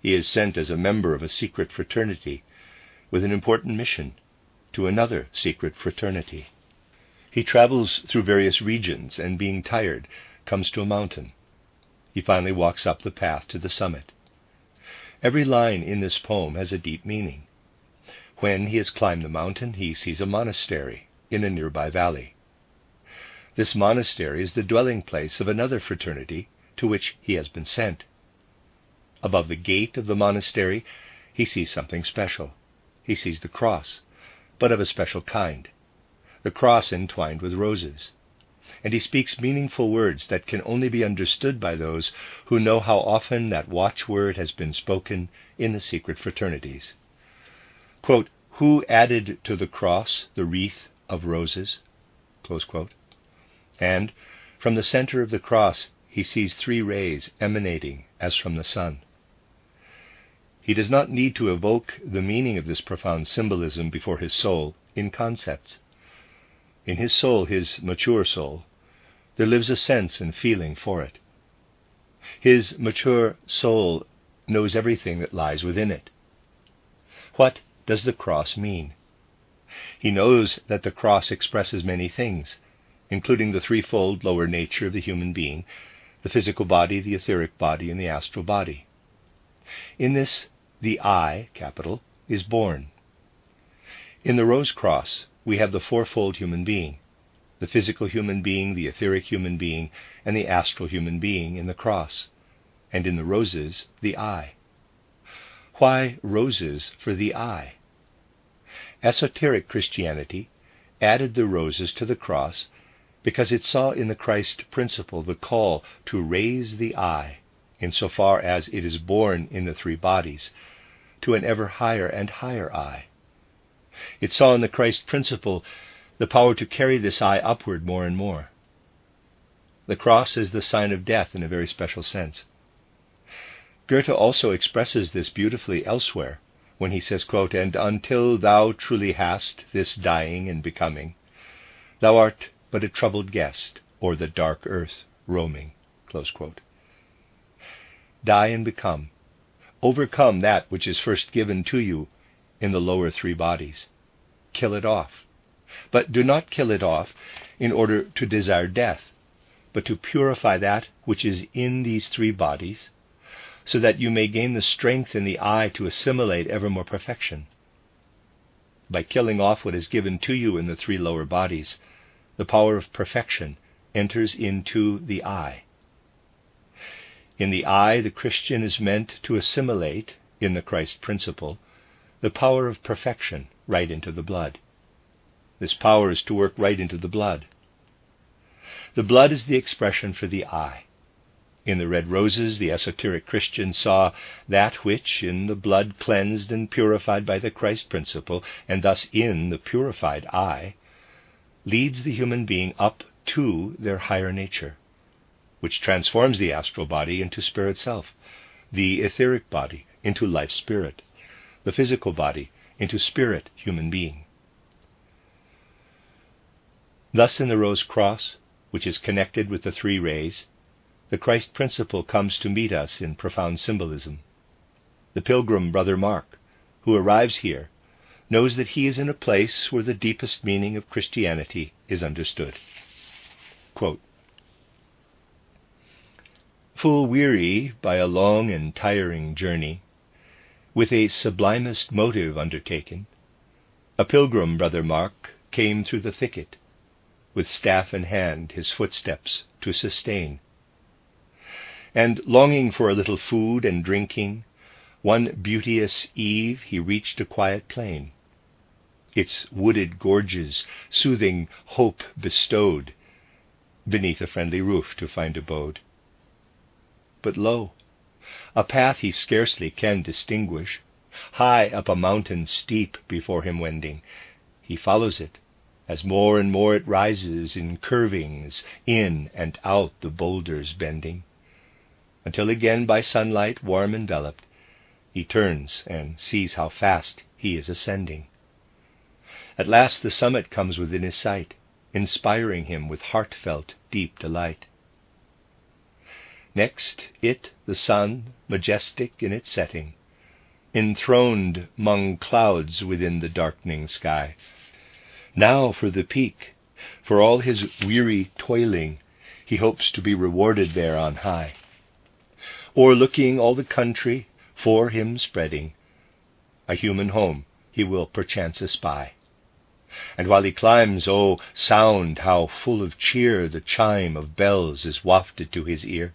He is sent as a member of a secret fraternity, with an important mission to another secret fraternity. He travels through various regions, and being tired, comes to a mountain. He finally walks up the path to the summit. Every line in this poem has a deep meaning. When he has climbed the mountain, he sees a monastery in a nearby valley. This monastery is the dwelling place of another fraternity to which he has been sent. Above the gate of the monastery, he sees something special. He sees the cross, but of a special kind, the cross entwined with roses. And he speaks meaningful words that can only be understood by those who know how often that watchword has been spoken in the secret fraternities. Quote, "Who added to the cross the wreath of roses?" Close quote. And from the center of the cross he sees three rays emanating as from the sun. He does not need to evoke the meaning of this profound symbolism before his soul in concepts. In his soul, his mature soul, there lives a sense and feeling for it. His mature soul knows everything that lies within it. What does the cross mean? He knows that the cross expresses many things, including the threefold lower nature of the human being, the physical body, the etheric body, and the astral body. In this, the I, capital, is born. In the rose cross, we have the fourfold human being, the physical human being, the etheric human being, and the astral human being in the cross, and in the roses, the I. Why roses for the I? Esoteric Christianity added the roses to the cross because it saw in the Christ principle the call to raise the I, insofar as it is born in the three bodies, to an ever higher and higher I. It saw in the Christ principle the power to carry this I upward more and more. The cross is the sign of death in a very special sense. Goethe also expresses this beautifully elsewhere, when he says, quote, "And until thou truly hast this dying and becoming, thou art but a troubled guest, o'er the dark earth roaming." Close quote. Die and become. Overcome that which is first given to you in the lower three bodies. Kill it off. But do not kill it off in order to desire death, but to purify that which is in these three bodies, so that you may gain the strength in the I to assimilate ever more perfection. By killing off what is given to you in the three lower bodies, the power of perfection enters into the I. In the I, the Christian is meant to assimilate, in the Christ principle, the power of perfection right into the blood. This power is to work right into the blood. The blood is the expression for the I. In the red roses, the esoteric Christian saw that which, in the blood cleansed and purified by the Christ principle, and thus in the purified I, leads the human being up to their higher nature, which transforms the astral body into spirit self, the etheric body into life spirit, the physical body into spirit human being. Thus in the rose cross, which is connected with the three rays, the Christ principle comes to meet us in profound symbolism. The pilgrim Brother Mark, who arrives here, knows that he is in a place where the deepest meaning of Christianity is understood. Quote, "Full weary by a long and tiring journey, with a sublimest motive undertaken, a pilgrim Brother Mark came through the thicket, with staff in hand his footsteps to sustain. And longing for a little food and drinking, one beauteous eve he reached a quiet plain, its wooded gorges soothing hope bestowed, beneath a friendly roof to find abode. But lo, a path he scarcely can distinguish, high up a mountain steep before him wending. He follows it, as more and more it rises in curvings, in and out the boulders bending, until again by sunlight warm enveloped, he turns and sees how fast he is ascending. At last the summit comes within his sight, inspiring him with heartfelt, deep delight. Next it, the sun, majestic in its setting, enthroned 'mong clouds within the darkening sky. Now for the peak, for all his weary toiling, he hopes to be rewarded there on high. O'erlooking all the country, for him spreading, a human home he will perchance espy. And while he climbs, oh, sound how full of cheer the chime of bells is wafted to his ear.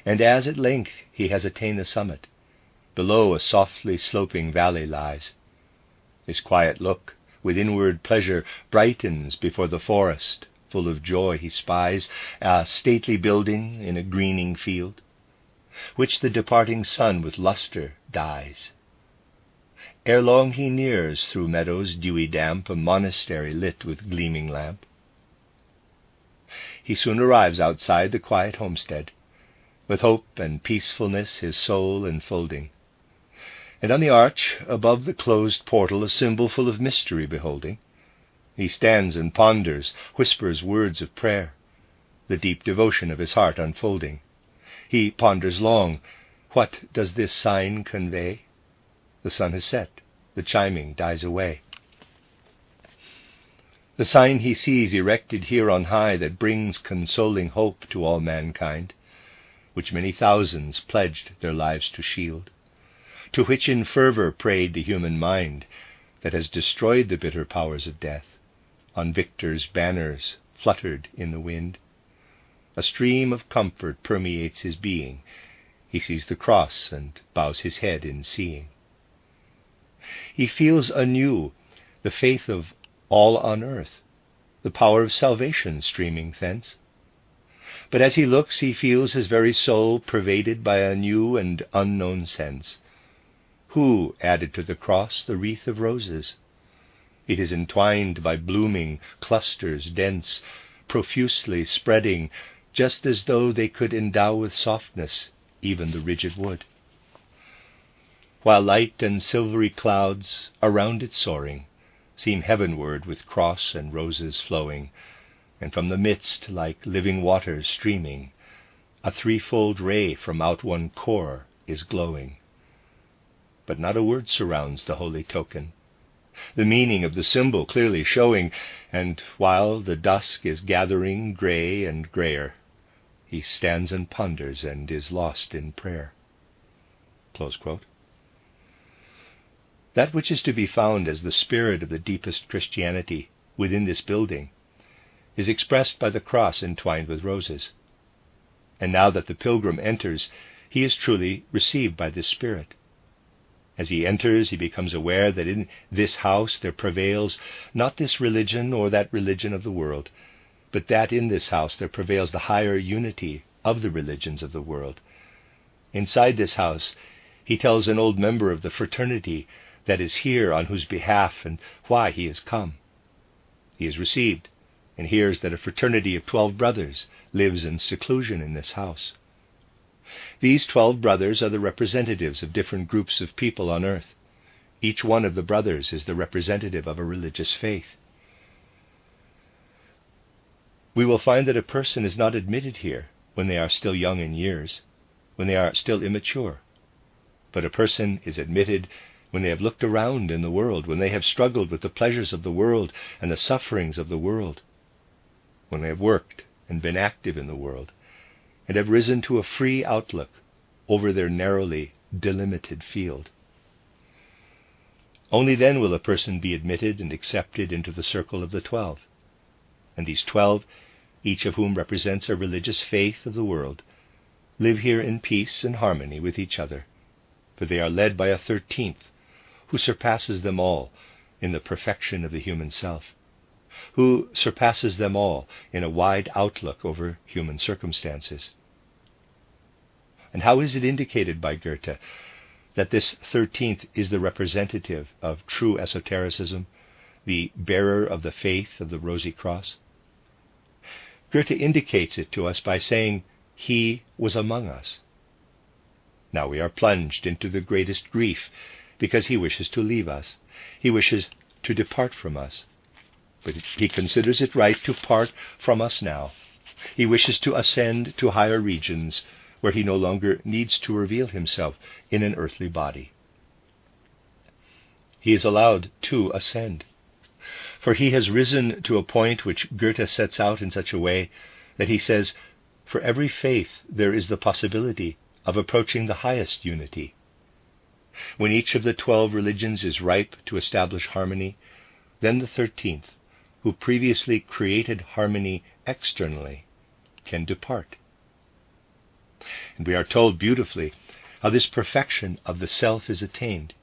And as at length he has attained the summit, below a softly sloping valley lies. His quiet look, with inward pleasure, brightens before the forest. Full of joy he spies a stately building in a greening field, which the departing sun with lustre dyes. Ere long he nears, through meadows dewy damp, a monastery lit with gleaming lamp. He soon arrives outside the quiet homestead, with hope and peacefulness his soul enfolding, and on the arch above the closed portal a symbol full of mystery beholding. He stands and ponders, whispers words of prayer, the deep devotion of his heart unfolding. He ponders long, what does this sign convey? The sun has set, the chiming dies away. The sign he sees erected here on high, that brings consoling hope to all mankind, which many thousands pledged their lives to shield, to which in fervor prayed the human mind, that has destroyed the bitter powers of death, on victors' banners fluttered in the wind. A stream of comfort permeates his being. He sees the cross and bows his head in seeing. He feels anew the faith of all on earth, the power of salvation streaming thence. But as he looks, he feels his very soul pervaded by a new and unknown sense. Who added to the cross the wreath of roses? It is entwined by blooming clusters dense, profusely spreading, just as though they could endow with softness even the rigid wood. While light and silvery clouds, around it soaring, seem heavenward with cross and roses flowing, and from the midst, like living waters streaming, a threefold ray from out one core is glowing. But not a word surrounds the holy token, the meaning of the symbol clearly showing, and while the dusk is gathering gray and grayer, he stands and ponders and is lost in prayer. Close quote. That which is to be found as the spirit of the deepest Christianity within this building is expressed by the cross entwined with roses. And now that the pilgrim enters, he is truly received by this spirit. As he enters, he becomes aware that in this house there prevails not this religion or that religion of the world, but that in this house there prevails the higher unity of the religions of the world. Inside this house, he tells an old member of the fraternity that is here, on whose behalf and why he has come. He is received, and hears that a fraternity of 12 brothers lives in seclusion in this house. These 12 brothers are the representatives of different groups of people on earth. Each one of the brothers is the representative of a religious faith. We will find that a person is not admitted here when they are still young in years, when they are still immature, but a person is admitted when they have looked around in the world, when they have struggled with the pleasures of the world and the sufferings of the world, when they have worked and been active in the world, and have risen to a free outlook over their narrowly delimited field. Only then will a person be admitted and accepted into the circle of the 12. And these 12, each of whom represents a religious faith of the world, live here in peace and harmony with each other, for they are led by a 13th, who surpasses them all, in the perfection of the human self, who surpasses them all in a wide outlook over human circumstances. And how is it indicated by Goethe that this 13th is the representative of true esotericism, the bearer of the faith of the Rosy Cross? Goethe indicates it to us by saying, "He was among us." Now we are plunged into the greatest grief because he wishes to leave us. He wishes to depart from us. But he considers it right to part from us now. He wishes to ascend to higher regions where he no longer needs to reveal himself in an earthly body. He is allowed to ascend, for he has risen to a point which Goethe sets out in such a way that he says, for every faith there is the possibility of approaching the highest unity. When each of the 12 religions is ripe to establish harmony, then the 13th, who previously created harmony externally, can depart. And we are told beautifully how this perfection of the self is attained.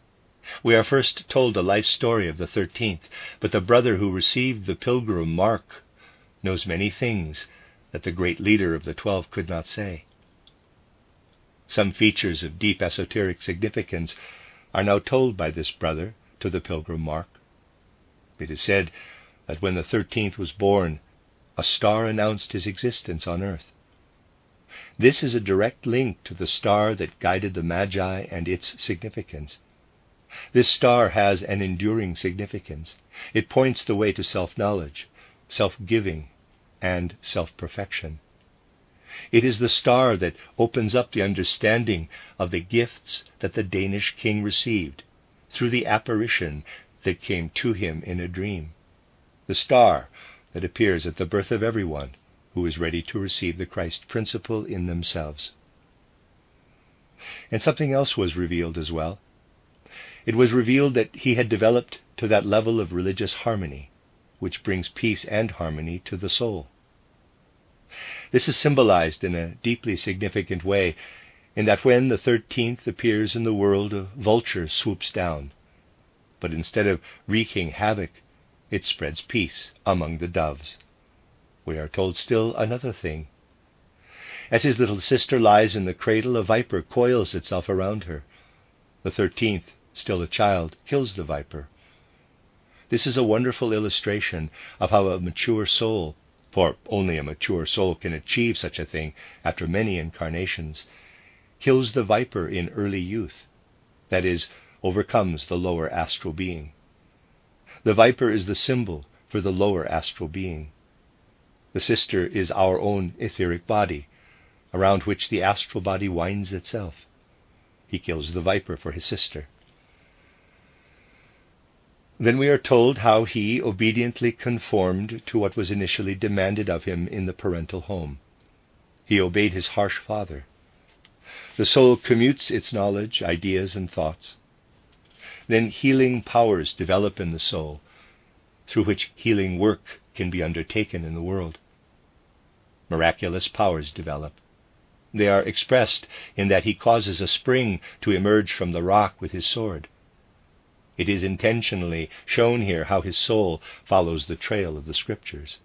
We are first told a life story of the 13th, but the brother who received the pilgrim mark knows many things that the great leader of the 12 could not say. Some features of deep esoteric significance are now told by this brother to the pilgrim mark. It is said that when the 13th was born, a star announced his existence on earth. This is a direct link to the star that guided the Magi and its significance. This star has an enduring significance. It points the way to self-knowledge, self-giving, and self-perfection. It is the star that opens up the understanding of the gifts that the Danish king received through the apparition that came to him in a dream. The star that appears at the birth of everyone who is ready to receive the Christ principle in themselves. And something else was revealed as well. It was revealed that he had developed to that level of religious harmony, which brings peace and harmony to the soul. This is symbolized in a deeply significant way in that when the 13th appears in the world, a vulture swoops down. But instead of wreaking havoc, it spreads peace among the doves. We are told still another thing. As his little sister lies in the cradle, a viper coils itself around her. The 13th, still a child, kills the viper. This is a wonderful illustration of how a mature soul, for only a mature soul can achieve such a thing after many incarnations, kills the viper in early youth, that is, overcomes the lower astral being. The viper is the symbol for the lower astral being. The sister is our own etheric body, around which the astral body winds itself. He kills the viper for his sister. Then we are told how he obediently conformed to what was initially demanded of him in the parental home. He obeyed his harsh father. The soul commutes its knowledge, ideas, and thoughts. Then healing powers develop in the soul, through which healing work can be undertaken in the world. Miraculous powers develop. They are expressed in that he causes a spring to emerge from the rock with his sword. It is intentionally shown here how his soul follows the trail of the Scriptures.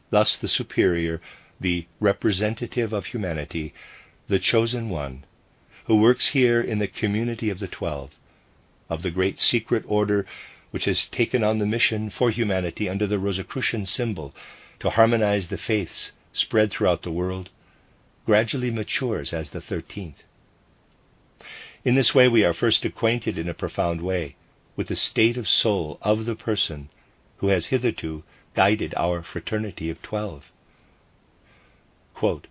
Thus the superior, the representative of humanity, the chosen one, who works here in the community of the 12, of the great secret order which has taken on the mission for humanity under the Rosicrucian symbol to harmonize the faiths spread throughout the world, gradually matures as the 13th. In this way we are first acquainted in a profound way with the state of soul of the person who has hitherto guided our fraternity of 12. Quote,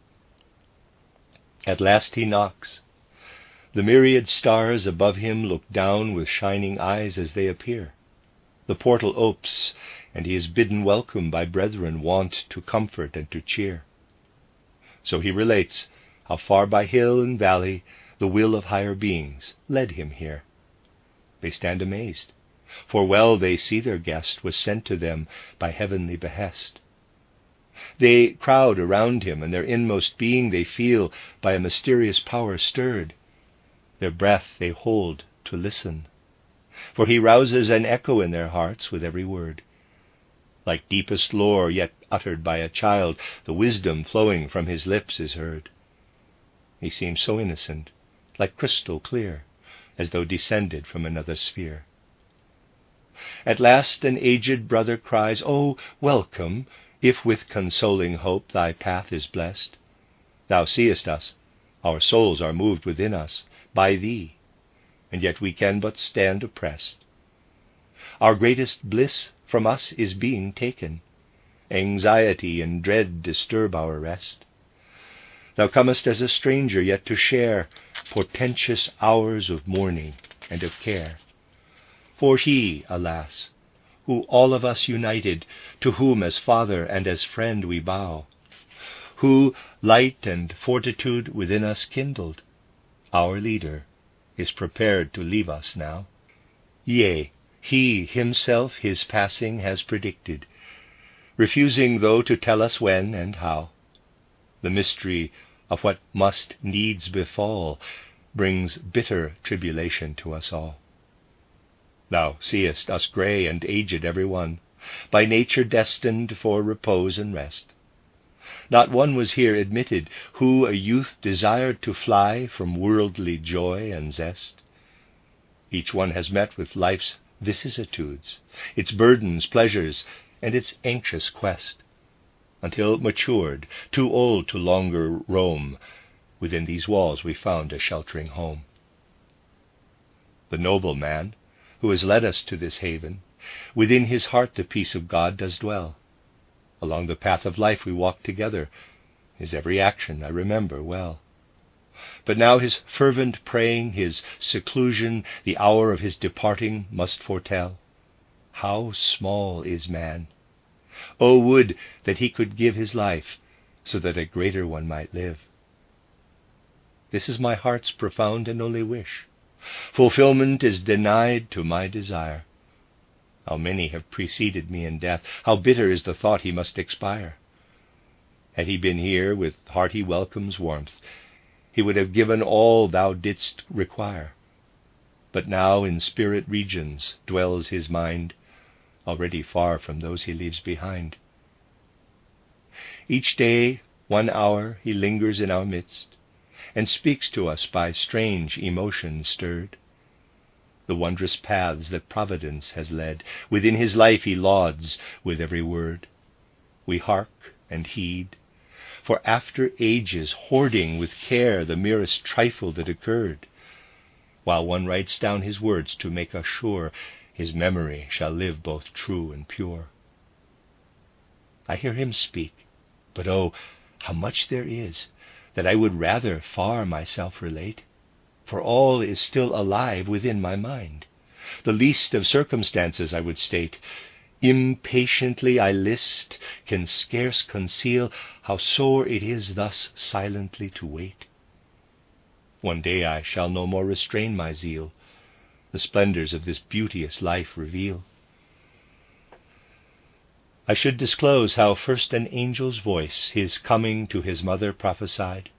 "At last he knocks. The myriad stars above him look down with shining eyes as they appear. The portal opes, and he is bidden welcome by brethren wont to comfort and to cheer. So he relates how far by hill and valley the will of higher beings led him here. They stand amazed, for well they see their guest was sent to them by heavenly behest. They crowd around him, and their inmost being they feel by a mysterious power stirred. Their breath they hold to listen. For he rouses an echo in their hearts with every word. Like deepest lore yet uttered by a child, the wisdom flowing from his lips is heard. He seems so innocent, like crystal clear, as though descended from another sphere. At last an aged brother cries, "Oh, welcome, if with consoling hope thy path is blessed. Thou seest us, our souls are moved within us by thee, and yet we can but stand oppressed. Our greatest bliss from us is being taken. Anxiety and dread disturb our rest. Thou comest as a stranger yet to share portentous hours of mourning and of care. For he, alas, who all of us united, to whom as father and as friend we bow, who light and fortitude within us kindled, our leader, is prepared to leave us now. Yea, he himself his passing has predicted, refusing though to tell us when and how. The mystery of what must needs befall brings bitter tribulation to us all. Thou seest us grey and aged every one, by nature destined for repose and rest. Not one was here admitted who a youth desired to fly from worldly joy and zest. Each one has met with life's vicissitudes, its burdens, pleasures, and its anxious quest, until matured, too old to longer roam, within these walls we found a sheltering home. The noble man, who has led us to this haven, within his heart the peace of God does dwell. Along the path of life we walk together, his every action I remember well. But now his fervent praying, his seclusion, the hour of his departing must foretell. How small is man! O would that he could give his life, so that a greater one might live. This is my heart's profound and only wish. Fulfillment is denied to my desire. How many have preceded me in death, how bitter is the thought he must expire. Had he been here with hearty welcome's warmth, he would have given all thou didst require. But now in spirit regions dwells his mind, already far from those he leaves behind. Each day, 1 hour, he lingers in our midst, and speaks to us by strange emotions stirred. The wondrous paths that Providence has led, within his life he lauds with every word. We hark and heed, for after ages hoarding with care the merest trifle that occurred, while one writes down his words to make us sure his memory shall live both true and pure. I hear him speak, but oh, how much there is that I would rather far myself relate, for all is still alive within my mind. The least of circumstances I would state. Impatiently I list, can scarce conceal how sore it is thus silently to wait. One day I shall no more restrain my zeal, the splendors of this beauteous life reveal. I should disclose how first an angel's voice his coming to his mother prophesied,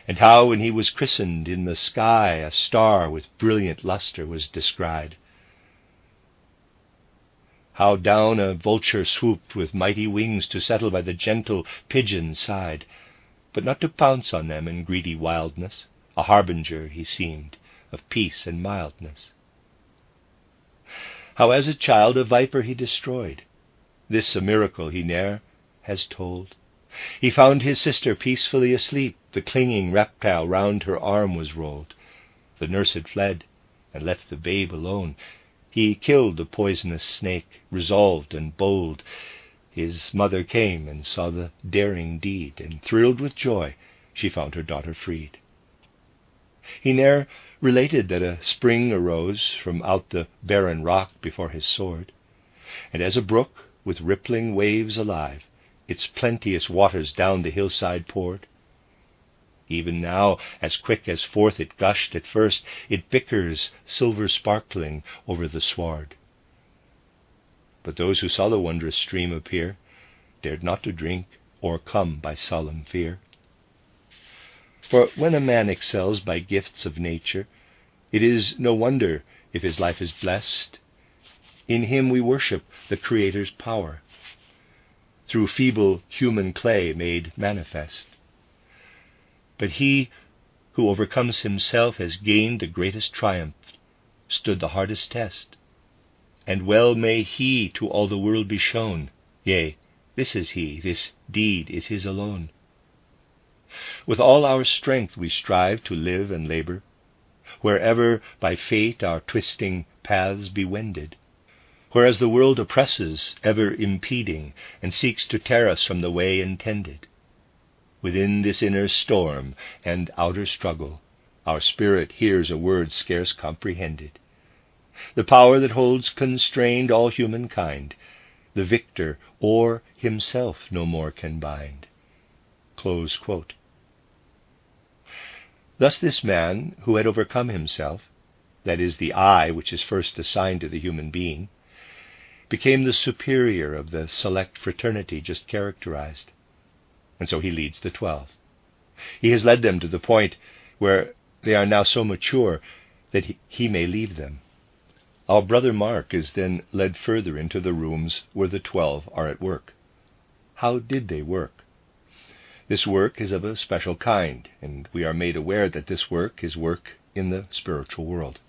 and how when he was christened in the sky a star with brilliant lustre was descried. How down a vulture swooped with mighty wings to settle by the gentle pigeon's side, but not to pounce on them in greedy wildness. A harbinger he seemed of peace and mildness. How as a child a viper he destroyed, this a miracle he ne'er has told. He found his sister peacefully asleep, the clinging reptile round her arm was rolled. The nurse had fled, and left the babe alone. He killed the poisonous snake, resolved and bold. His mother came and saw the daring deed, and thrilled with joy she found her daughter freed. He ne'er related that a spring arose from out the barren rock before his sword, and as a brook with rippling waves alive, its plenteous waters down the hillside poured. Even now, as quick as forth it gushed at first, it bickers silver sparkling over the sward. But those who saw the wondrous stream appear dared not to drink or come by solemn fear. For when a man excels by gifts of nature, it is no wonder if his life is blessed, in him we worship the Creator's power, through feeble human clay made manifest. But he who overcomes himself has gained the greatest triumph, stood the hardest test. And well may he to all the world be shown, yea, this is he, this deed is his alone. With all our strength we strive to live and labor, wherever by fate our twisting paths be wended, whereas the world oppresses, ever impeding, and seeks to tear us from the way intended. Within this inner storm and outer struggle, our spirit hears a word scarce comprehended. The power that holds constrained all humankind, the victor o'er himself no more can bind. Close quote. Thus this man who had overcome himself, that is, the I which is first assigned to the human being, became the superior of the select fraternity just characterized. And so he leads the 12. He has led them to the point where they are now so mature that he may leave them. Our brother Mark is then led further into the rooms where the 12 are at work. How did they work? This work is of a special kind, and we are made aware that this work is work in the spiritual world.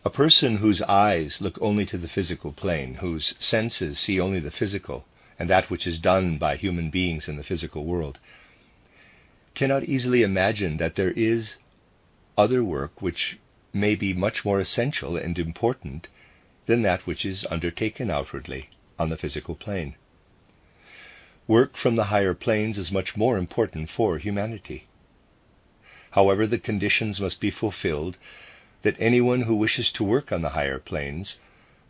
A person whose eyes look only to the physical plane, whose senses see only the physical, and that which is done by human beings in the physical world, cannot easily imagine that there is other work which may be much more essential and important than that which is undertaken outwardly on the physical plane. Work from the higher planes is much more important for humanity. However, the conditions must be fulfilled that anyone who wishes to work on the higher planes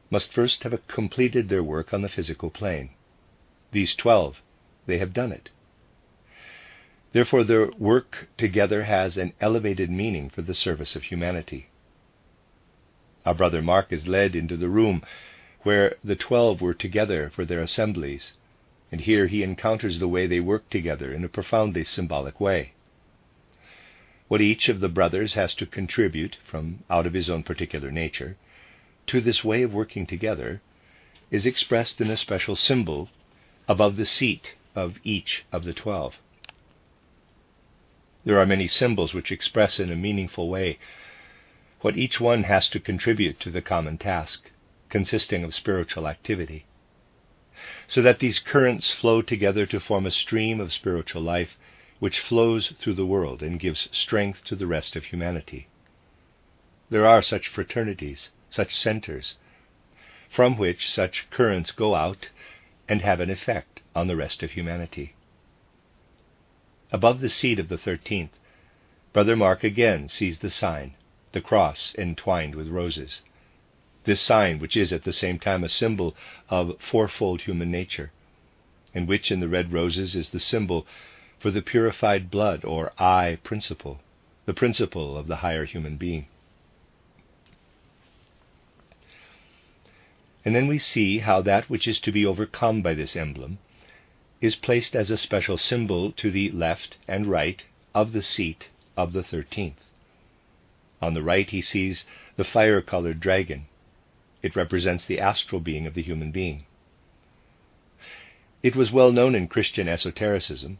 must first have completed their work on the physical plane. These 12, they have done it. Therefore, their work together has an elevated meaning for the service of humanity. Our brother Mark is led into the room where the 12 were together for their assemblies, and here he encounters the way they work together in a profoundly symbolic way. What each of the brothers has to contribute from out of his own particular nature to this way of working together is expressed in a special symbol above the seat of each of the 12. There are many symbols which express in a meaningful way what each one has to contribute to the common task, consisting of spiritual activity, so that these currents flow together to form a stream of spiritual life which flows through the world and gives strength to the rest of humanity. There are such fraternities, such centers, from which such currents go out and have an effect on the rest of humanity. Above the seat of the 13th, Brother Mark again sees the sign, the cross entwined with roses. This sign, which is at the same time a symbol of fourfold human nature, and which in the red roses is the symbol for the purified blood or I principle, the principle of the higher human being. And then we see how that which is to be overcome by this emblem is placed as a special symbol to the left and right of the seat of the 13th. On the right he sees the fire-colored dragon. It represents the astral being of the human being. It was well known in Christian esotericism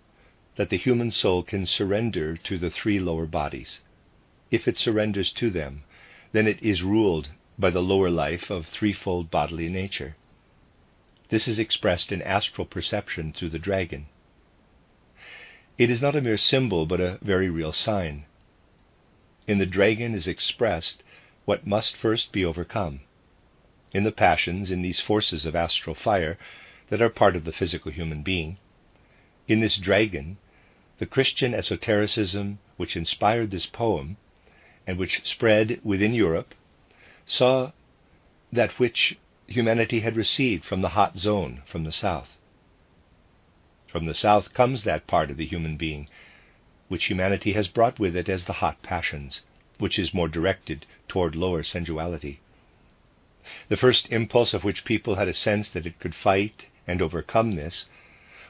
that the human soul can surrender to the 3 lower bodies. If it surrenders to them, then it is ruled by the lower life of threefold bodily nature. This is expressed in astral perception through the dragon. It is not a mere symbol, but a very real sign. In the dragon is expressed what must first be overcome. In the passions, in these forces of astral fire that are part of the physical human being, in this dragon, the Christian esotericism which inspired this poem, and which spread within Europe, saw that which humanity had received from the hot zone from the south. From the south comes that part of the human being which humanity has brought with it as the hot passions, which is more directed toward lower sensuality. The first impulse of which people had a sense that it could fight and overcome this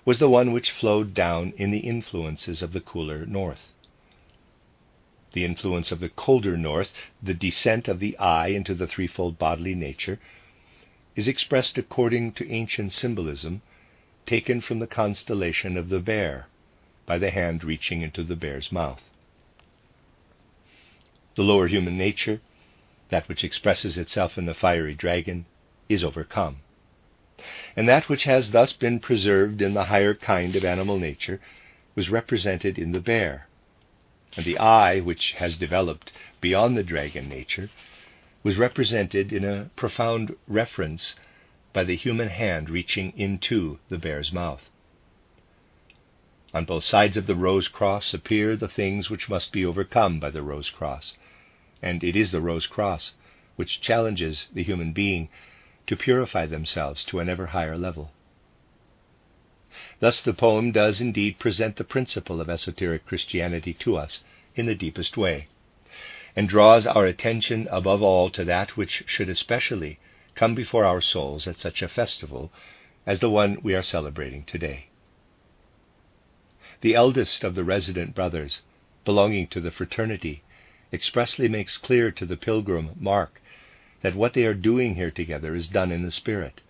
was the one which flowed down in the influences of the cooler north. the influence of the colder north, the descent of the eye into the threefold bodily nature, is expressed according to ancient symbolism, taken from the constellation of the bear, by the hand reaching into the bear's mouth. The lower human nature, that which expresses itself in the fiery dragon, is overcome. And that which has thus been preserved in the higher kind of animal nature was represented in the bear, and the eye, which has developed beyond the dragon nature, was represented in a profound reference by the human hand reaching into the bear's mouth. On both sides of the rose cross appear the things which must be overcome by the rose cross, and it is the rose cross which challenges the human being to purify themselves to an ever higher level. Thus the poem does indeed present the principle of esoteric Christianity to us in the deepest way, and draws our attention above all to that which should especially come before our souls at such a festival as the one we are celebrating today. The eldest of the resident brothers, belonging to the fraternity, expressly makes clear to the pilgrim Mark that what they are doing here together is done in the Spirit,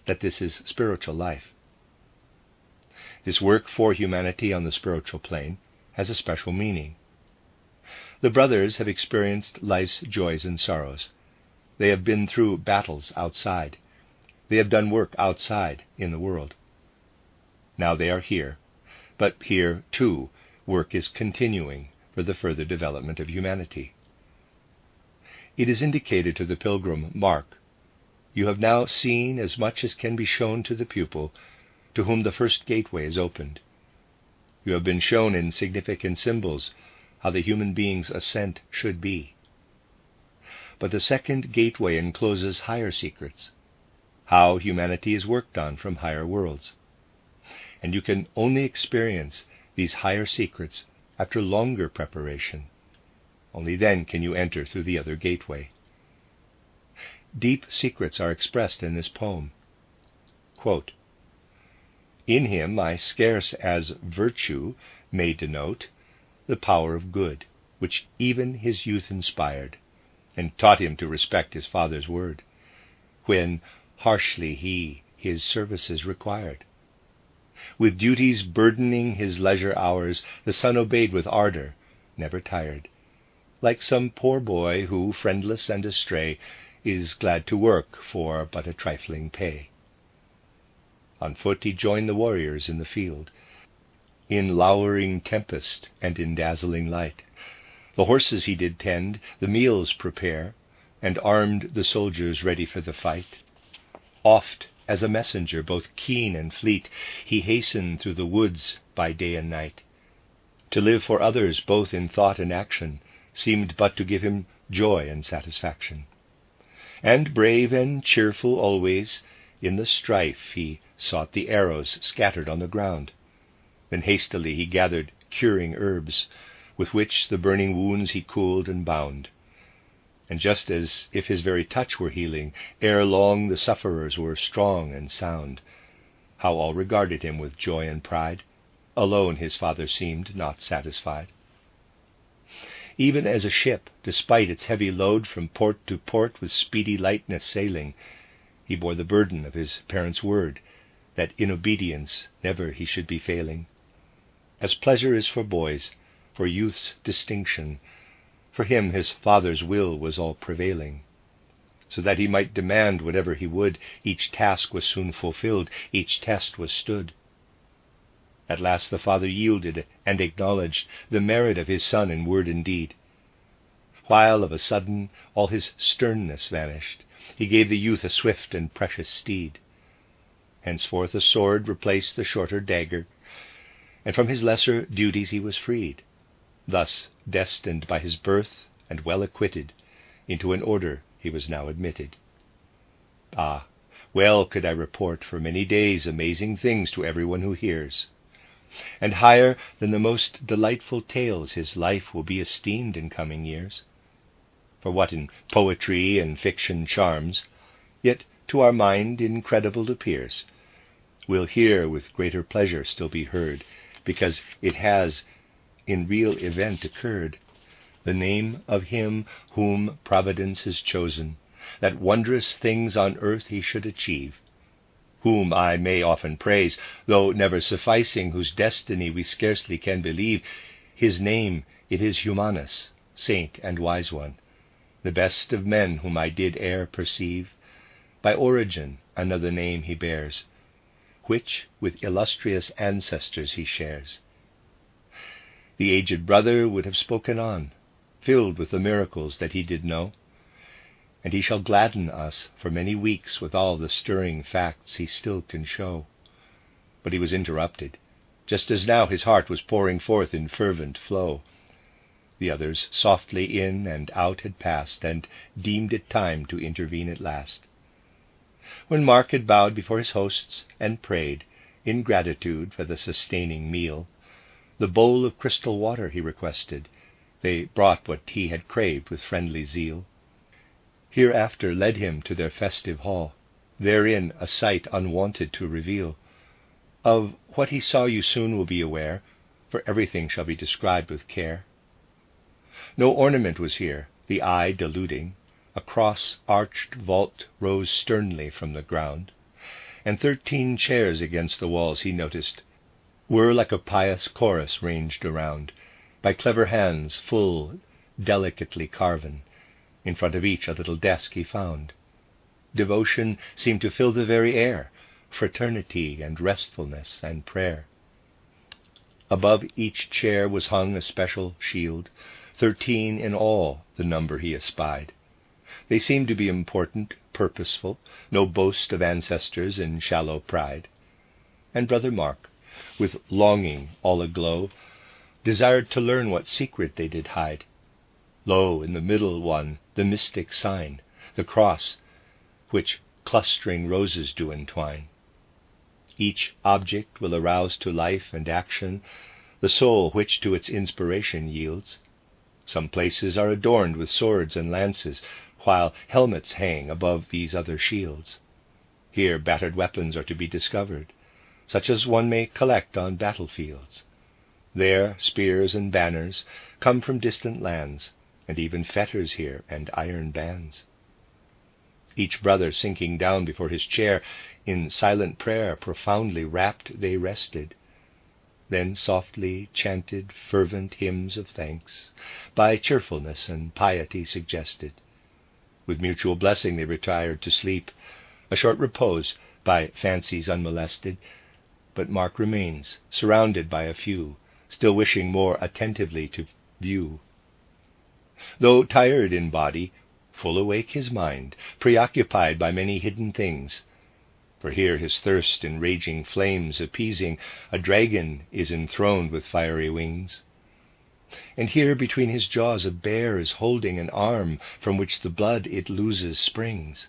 that this is spiritual life. This work for humanity on the spiritual plane has a special meaning. The brothers have experienced life's joys and sorrows. They have been through battles outside. They have done work outside in the world. Now they are here, but here, too, work is continuing for the further development of humanity. It is indicated to the pilgrim Mark, "You have now seen as much as can be shown to the pupil, to whom the first gateway is opened. You have been shown in significant symbols how the human being's ascent should be. But the second gateway encloses higher secrets, how humanity is worked on from higher worlds. And you can only experience these higher secrets after longer preparation. Only then can you enter through the other gateway." Deep secrets are expressed in this poem. Quote, "In him I scarce as virtue may denote the power of good, which even his youth inspired, and taught him to respect his father's word, when harshly he his services required. With duties burdening his leisure hours, the son obeyed with ardor, never tired, like some poor boy who, friendless and astray, is glad to work for but a trifling pay. On foot he joined the warriors in the field, in lowering tempest and in dazzling light. The horses he did tend, the meals prepare, and armed the soldiers ready for the fight. Oft, as a messenger, both keen and fleet, he hastened through the woods by day and night. To live for others, both in thought and action, seemed but to give him joy and satisfaction. And brave and cheerful always, in the strife he sought the arrows scattered on the ground. Then hastily he gathered curing herbs, with which the burning wounds he cooled and bound. And just as if his very touch were healing, ere long the sufferers were strong and sound. How all regarded him with joy and pride, alone his father seemed not satisfied. Even as a ship, despite its heavy load, from port to port with speedy lightness sailing, he bore the burden of his parents' word, that in obedience never he should be failing. As pleasure is for boys, for youth's distinction, for him his father's will was all prevailing. So that he might demand whatever he would, each task was soon fulfilled, each test was stood. At last the father yielded and acknowledged the merit of his son in word and deed. While of a sudden all his sternness vanished, he gave the youth a swift and precious steed. Henceforth a sword replaced the shorter dagger, and from his lesser duties he was freed, thus destined by his birth and well acquitted, into an order he was now admitted. Ah, well could I report for many days amazing things to everyone who hears. And higher than the most delightful tales his life will be esteemed in coming years. For what in poetry and fiction charms, yet to our mind incredible appears, will here with greater pleasure still be heard, because it has in real event occurred, the name of him whom Providence has chosen, that wondrous things on earth he should achieve, whom I may often praise, though never sufficing, whose destiny we scarcely can believe. His name it is Humanus, saint and wise one, the best of men whom I did e'er perceive. By origin another name he bears, which with illustrious ancestors he shares. The aged brother would have spoken on, filled with the miracles that he did know, and he shall gladden us for many weeks with all the stirring facts he still can show. But he was interrupted, just as now his heart was pouring forth in fervent flow. The others softly in and out had passed, and deemed it time to intervene at last. When Mark had bowed before his hosts and prayed, in gratitude for the sustaining meal, the bowl of crystal water he requested. They brought what he had craved with friendly zeal. Hereafter led him to their festive hall, therein a sight unwonted to reveal. Of what he saw you soon will be aware, for everything shall be described with care. No ornament was here, the eye deluding. A cross-arched vault rose sternly from the ground, and 13 chairs against the walls he noticed were like a pious chorus ranged around, by clever hands full delicately carven. In front of each a little desk he found. Devotion seemed to fill the very air, fraternity and restfulness and prayer. Above each chair was hung a special shield, 13 in all the number he espied. They seemed to be important, purposeful, no boast of ancestors in shallow pride. And Brother Mark, with longing all aglow, desired to learn what secret they did hide. Lo, in the middle one, the mystic sign, the cross, which clustering roses do entwine. Each object will arouse to life and action the soul which to its inspiration yields. Some places are adorned with swords and lances, while helmets hang above these other shields. Here battered weapons are to be discovered, such as one may collect on battlefields. There spears and banners come from distant lands, and even fetters here and iron bands. Each brother sinking down before his chair, in silent prayer profoundly rapt they rested, then softly chanted fervent hymns of thanks, by cheerfulness and piety suggested. With mutual blessing they retired to sleep, a short repose by fancies unmolested. But Mark remains, surrounded by a few, still wishing more attentively to view. Though tired in body, full awake his mind, preoccupied by many hidden things. For here his thirst in raging flames appeasing, a dragon is enthroned with fiery wings. And here between his jaws a bear is holding an arm from which the blood it loses springs.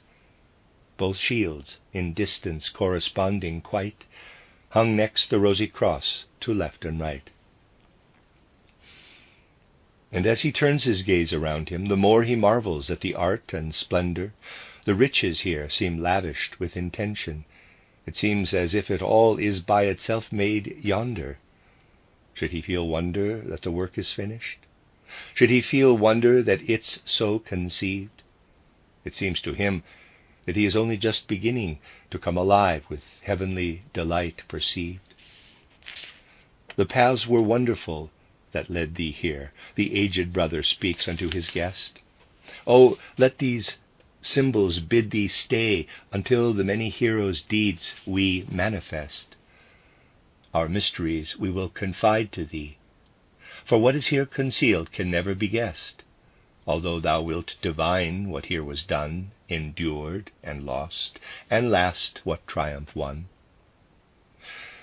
Both shields, in distance corresponding quite, hung next the rosy cross to left and right. And as he turns his gaze around him, the more he marvels at the art and splendor. The riches here seem lavished with intention. It seems as if it all is by itself made yonder. Should he feel wonder that the work is finished? Should he feel wonder that it's so conceived? It seems to him that he is only just beginning to come alive with heavenly delight perceived. The paths were wonderful that led thee here, the aged brother speaks unto his guest. Oh, let these symbols bid thee stay until the many heroes' deeds we manifest. Our mysteries we will confide to thee, for what is here concealed can never be guessed, although thou wilt divine what here was done, endured and lost, and last what triumph won.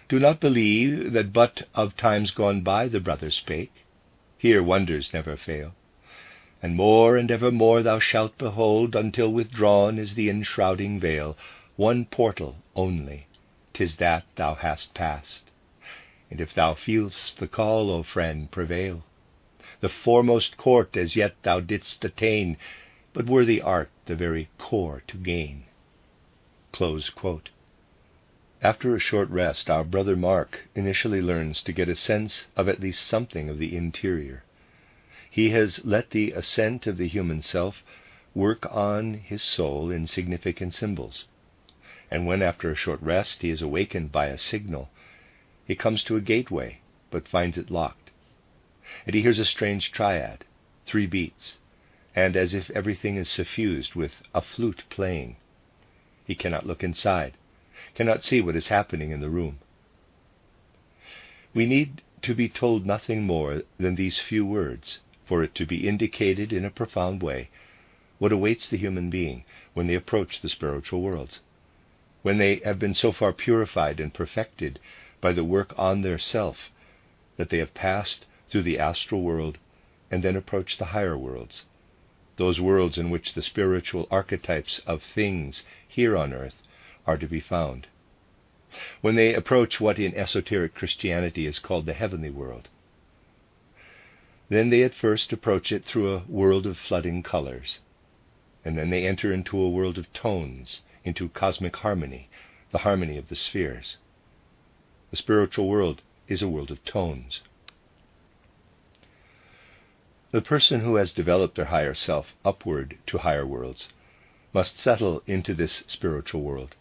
Do not believe that but of times gone by the brother spake. Here wonders never fail, and evermore thou shalt behold, until withdrawn is the enshrouding veil. One portal only, 'tis that thou hast passed, and if thou feel'st the call, O friend, prevail. The foremost court as yet thou didst attain, but worthy art the very core to gain. Close quote. After a short rest, our brother Mark initially learns to get a sense of at least something of the interior. He has let the ascent of the human self work on his soul in significant symbols. And when, after a short rest, he is awakened by a signal, he comes to a gateway, but finds it locked. And he hears a strange triad, 3 beats, and as if everything is suffused with a flute playing. He cannot look inside, cannot see what is happening in the room. We need to be told nothing more than these few words for it to be indicated in a profound way what awaits the human being when they approach the spiritual worlds, when they have been so far purified and perfected by the work on their self that they have passed through the astral world and then approach the higher worlds, those worlds in which the spiritual archetypes of things here on earth are to be found. When they approach what in esoteric Christianity is called the heavenly world, then they at first approach it through a world of flooding colors, and then they enter into a world of tones, into cosmic harmony, the harmony of the spheres. The spiritual world is a world of tones. The person who has developed their higher self upward to higher worlds must settle into this spiritual world.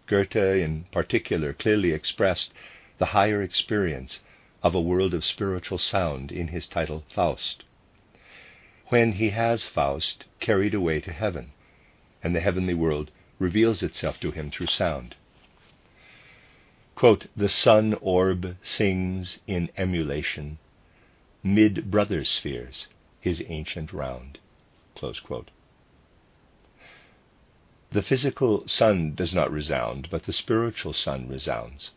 Goethe, in particular, clearly expressed the higher experience of a world of spiritual sound in his title Faust, when he has Faust carried away to heaven, and the heavenly world reveals itself to him through sound. Quote, "The sun orb sings in emulation, mid brother spheres, his ancient round." Close quote. The physical sun does not resound, but the spiritual sun resounds.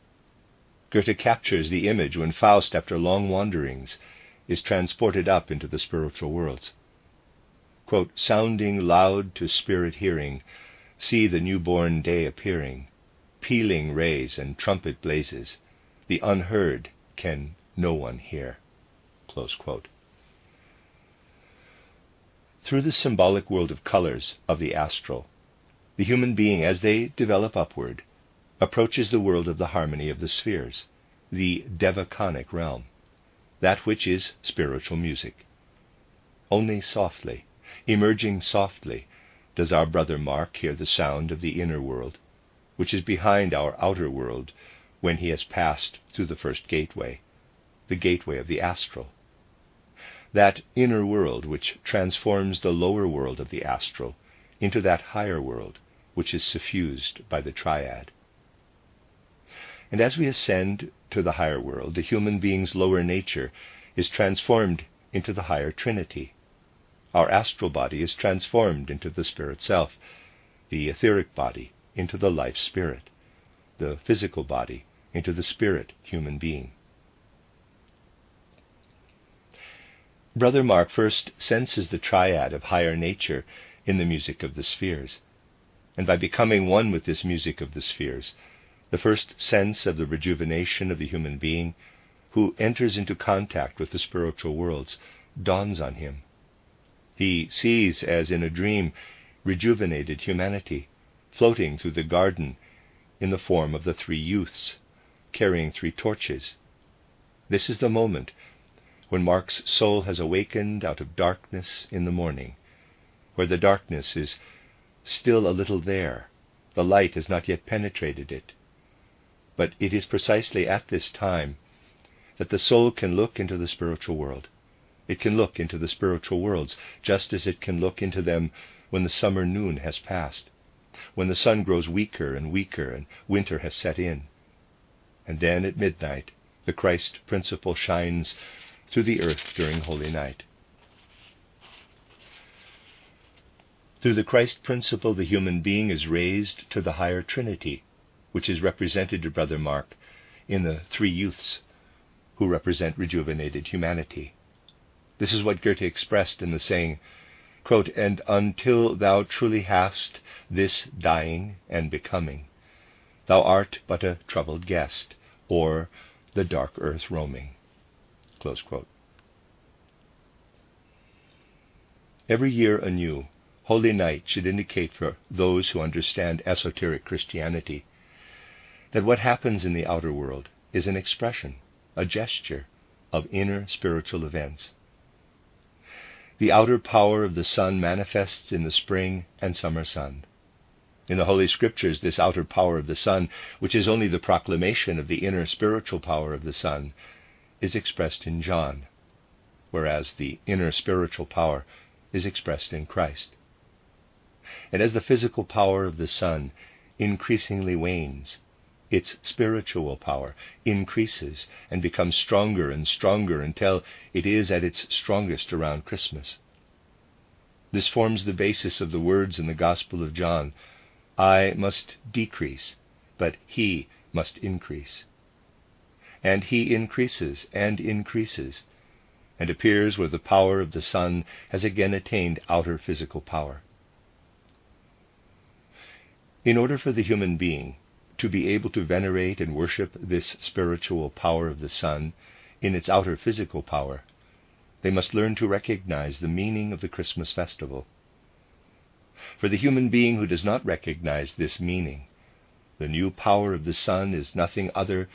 Goethe captures the image when Faust, after long wanderings, is transported up into the spiritual worlds. Quote, "Sounding loud to spirit hearing, see the newborn day appearing, pealing rays and trumpet blazes, the unheard can no one hear." Close quote. Through the symbolic world of colors of the astral, the human being, as they develop upward, approaches the world of the harmony of the spheres, the devaconic realm, that which is spiritual music. Only softly, emerging softly, does our brother Mark hear the sound of the inner world, which is behind our outer world when he has passed through the first gateway, the gateway of the astral. That inner world which transforms the lower world of the astral into that higher world which is suffused by the triad. And as we ascend to the higher world, the human being's lower nature is transformed into the higher trinity. Our astral body is transformed into the spirit self, the etheric body into the life spirit, the physical body into the spirit human being. Brother Mark first senses the triad of higher nature in the music of the spheres, and by becoming one with this music of the spheres, the first sense of the rejuvenation of the human being who enters into contact with the spiritual worlds dawns on him. He sees, as in a dream, rejuvenated humanity floating through the garden in the form of the 3 youths, carrying 3 torches. This is the moment when Mark's soul has awakened out of darkness in the morning, where the darkness is still a little there, the light has not yet penetrated it. But it is precisely at this time that the soul can look into the spiritual world. It can look into the spiritual worlds just as it can look into them when the summer noon has passed, when the sun grows weaker and weaker and winter has set in. And then at midnight the Christ principle shines through the earth during Holy Night. Through the Christ principle, the human being is raised to the higher Trinity, which is represented to Brother Mark in the 3 youths, who represent rejuvenated humanity. This is what Goethe expressed in the saying, quote, "And until thou truly hast this dying and becoming, thou art but a troubled guest, or the dark earth roaming." Close quote. Every year anew, Holy Night should indicate for those who understand esoteric Christianity that what happens in the outer world is an expression, a gesture of inner spiritual events. The outer power of the sun manifests in the spring and summer sun. In the Holy Scriptures, this outer power of the sun, which is only the proclamation of the inner spiritual power of the sun, is expressed in John, whereas the inner spiritual power is expressed in Christ. And as the physical power of the sun increasingly wanes, its spiritual power increases and becomes stronger and stronger until it is at its strongest around Christmas. This forms the basis of the words in the Gospel of John, "I must decrease, but he must increase." And he increases and increases, and appears where the power of the sun has again attained outer physical power. In order for the human being to be able to venerate and worship this spiritual power of the sun in its outer physical power, they must learn to recognize the meaning of the Christmas festival. For the human being who does not recognize this meaning, the new power of the sun is nothing other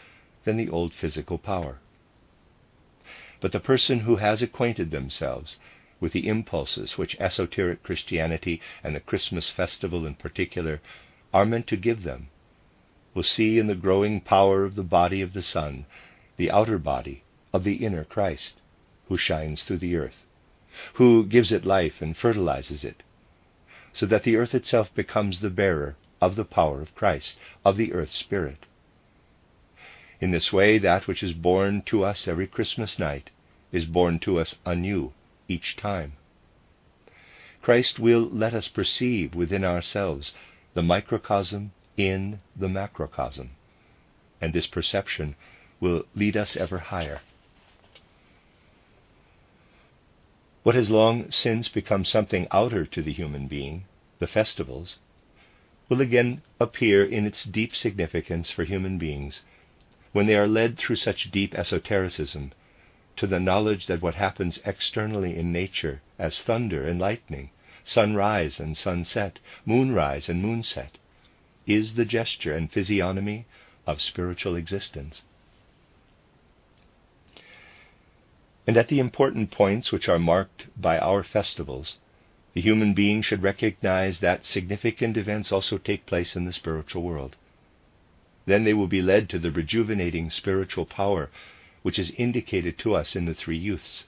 than the old physical power. But the person who has acquainted themselves with the impulses which esoteric Christianity, and the Christmas festival in particular, are meant to give them, will see in the growing power of the body of the sun the outer body of the inner Christ, who shines through the earth, who gives it life and fertilizes it, so that the earth itself becomes the bearer of the power of Christ, of the earth spirit. In this way, that which is born to us every Christmas night is born to us anew each time. Christ will let us perceive within ourselves the microcosm in the macrocosm, and this perception will lead us ever higher. What has long since become something outer to the human being, the festivals, will again appear in its deep significance for human beings when they are led through such deep esotericism to the knowledge that what happens externally in nature as thunder and lightning, sunrise and sunset, moonrise and moonset, is the gesture and physiognomy of spiritual existence. And at the important points which are marked by our festivals, the human being should recognize that significant events also take place in the spiritual world. Then they will be led to the rejuvenating spiritual power which is indicated to us in the three youths,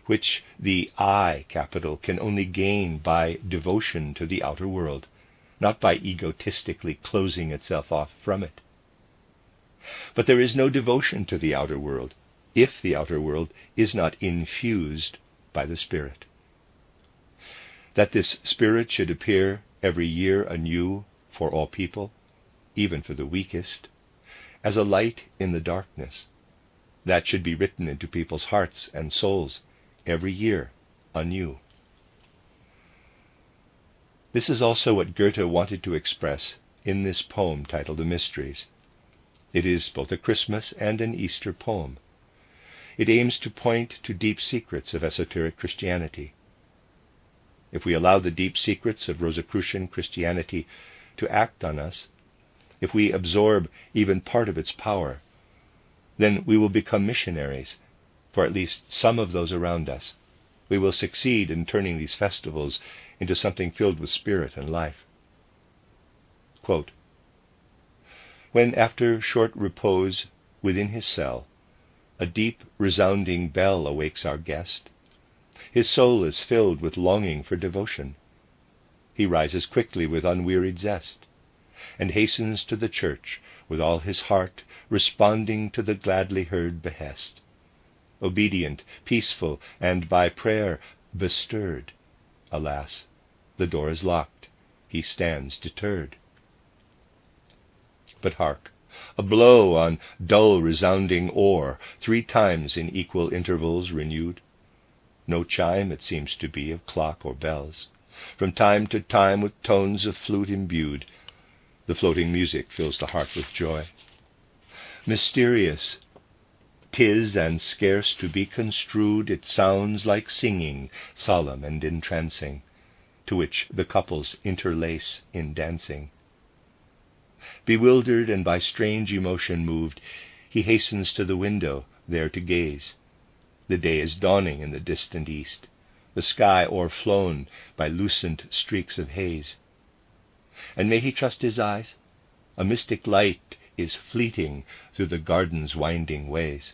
which the I capital can only gain by devotion to the outer world, not by egotistically closing itself off from it. But there is no devotion to the outer world if the outer world is not infused by the Spirit. That this Spirit should appear every year anew for all people, even for the weakest, as a light in the darkness, that should be written into people's hearts and souls every year anew. This is also what Goethe wanted to express in this poem titled The Mysteries. It is both a Christmas and an Easter poem. It aims to point to deep secrets of esoteric Christianity. If we allow the deep secrets of Rosicrucian Christianity to act on us, if we absorb even part of its power, then we will become missionaries for at least some of those around us. We will succeed in turning these festivals into something filled with spirit and life. Quote, "When after short repose within his cell, a deep resounding bell awakes our guest, his soul is filled with longing for devotion. He rises quickly with unwearied zest, and hastens to the church with all his heart, responding to the gladly heard behest. Obedient, peaceful, and by prayer bestirred, alas, the door is locked, he stands deterred. But hark! A blow on dull resounding oar, 3 times in equal intervals renewed. No chime, it seems to be, of clock or bells, from time to time with tones of flute imbued. The floating music fills the heart with joy. Mysterious 'tis, and scarce to be construed, it sounds like singing, solemn and entrancing, to which the couples interlace in dancing. Bewildered and by strange emotion moved, he hastens to the window, there to gaze. The day is dawning in the distant east. the sky o'erflown by lucent streaks of haze. And may he trust his eyes? A mystic light is fleeting through the garden's winding ways.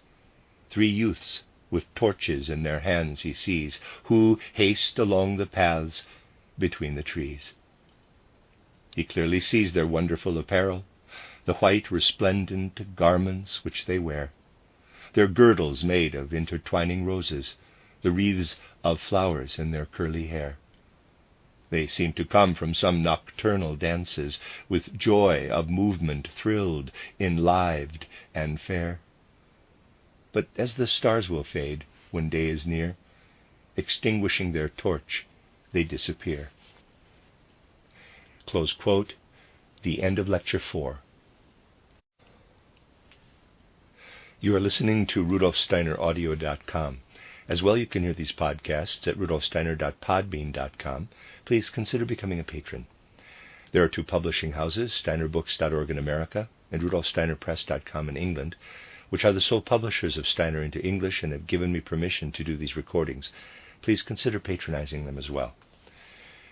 3 youths with torches in their hands he sees, who haste along the paths between the trees. He clearly sees their wonderful apparel, the white resplendent garments which they wear, their girdles made of intertwining roses, the wreaths of flowers in their curly hair. They seem to come from some nocturnal dances, with joy of movement thrilled, enlivened, and fair. But as the stars will fade when day is near, extinguishing their torch, they disappear. Close quote. The end of Lecture 4. You are listening to RudolfSteinerAudio.com. As well, you can hear these podcasts at rudolfsteiner.podbean.com. Please consider becoming a patron. There are 2 publishing houses, steinerbooks.org in America and rudolfsteinerpress.com in England, which are the sole publishers of Steiner into English and have given me permission to do these recordings. Please consider patronizing them as well.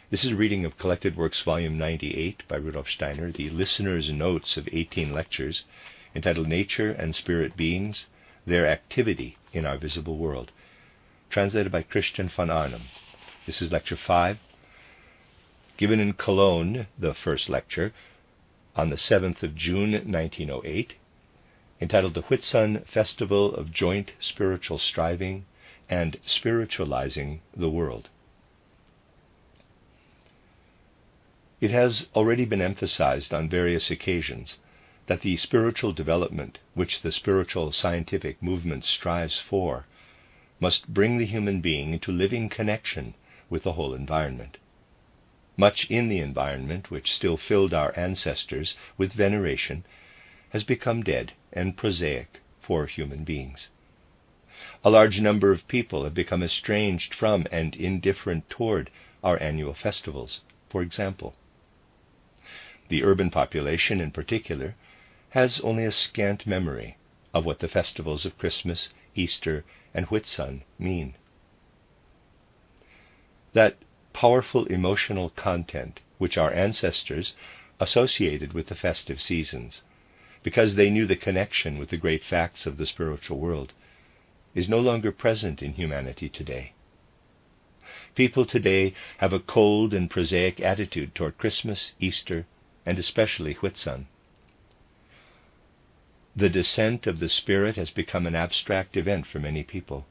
This is a reading of Collected Works Volume 98 by Rudolf Steiner, the listener's notes of 18 lectures, entitled Nature and Spirit Beings, Their Activity in Our Visible World, translated by Christian von Arnim. This is Lecture 5, given in Cologne, the first lecture, on the 7th of June 1908, entitled The Whitsun Festival of Joint Spiritual Striving and Spiritualizing the World. It has already been emphasized on various occasions that the spiritual development which the spiritual scientific movement strives for must bring the human being into living connection with the whole environment. Much in the environment which still filled our ancestors with veneration has become dead and prosaic for human beings. A large number of people have become estranged from and indifferent toward our annual festivals, for example. The urban population in particular has only a scant memory of what the festivals of Christmas, Easter, and Whitsun mean. That powerful emotional content which our ancestors associated with the festive seasons, because they knew the connection with the great facts of the spiritual world, is no longer present in humanity today. People today have a cold and prosaic attitude toward Christmas, Easter, and especially Whitsun. The descent of the Spirit has become an abstract event for many people.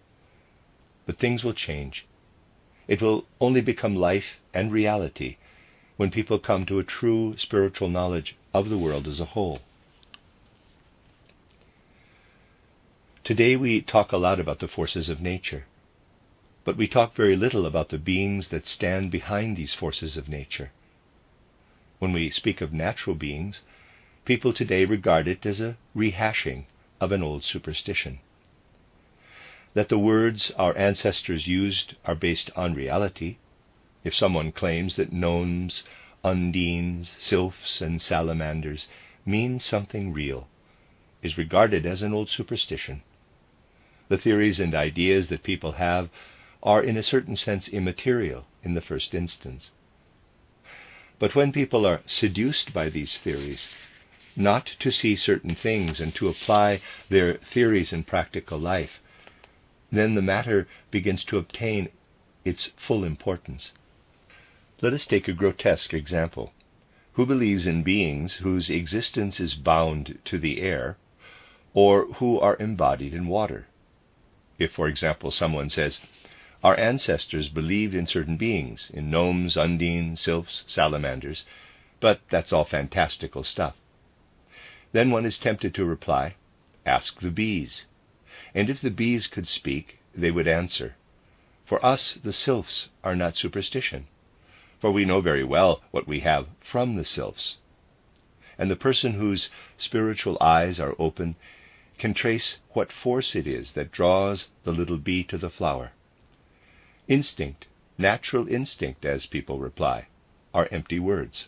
But things will change. It will only become life and reality when people come to a true spiritual knowledge of the world as a whole. Today we talk a lot about the forces of nature, but we talk very little about the beings that stand behind these forces of nature. When we speak of natural beings, people today regard it as a rehashing of an old superstition. That the words our ancestors used are based on reality, if someone claims that gnomes, undines, sylphs, and salamanders mean something real, is regarded as an old superstition. The theories and ideas that people have are in a certain sense immaterial in the first instance. But when people are seduced by these theories, not to see certain things and to apply their theories in practical life, then the matter begins to obtain its full importance. Let us take a grotesque example. Who believes in beings whose existence is bound to the air, or who are embodied in water? If, for example, someone says, our ancestors believed in certain beings, in gnomes, undines, sylphs, salamanders, but that's all fantastical stuff. Then one is tempted to reply, ask the bees. And if the bees could speak, they would answer, for us the sylphs are not superstition, for we know very well what we have from the sylphs. And the person whose spiritual eyes are open can trace what force it is that draws the little bee to the flower. Instinct, natural instinct, as people reply, are empty words.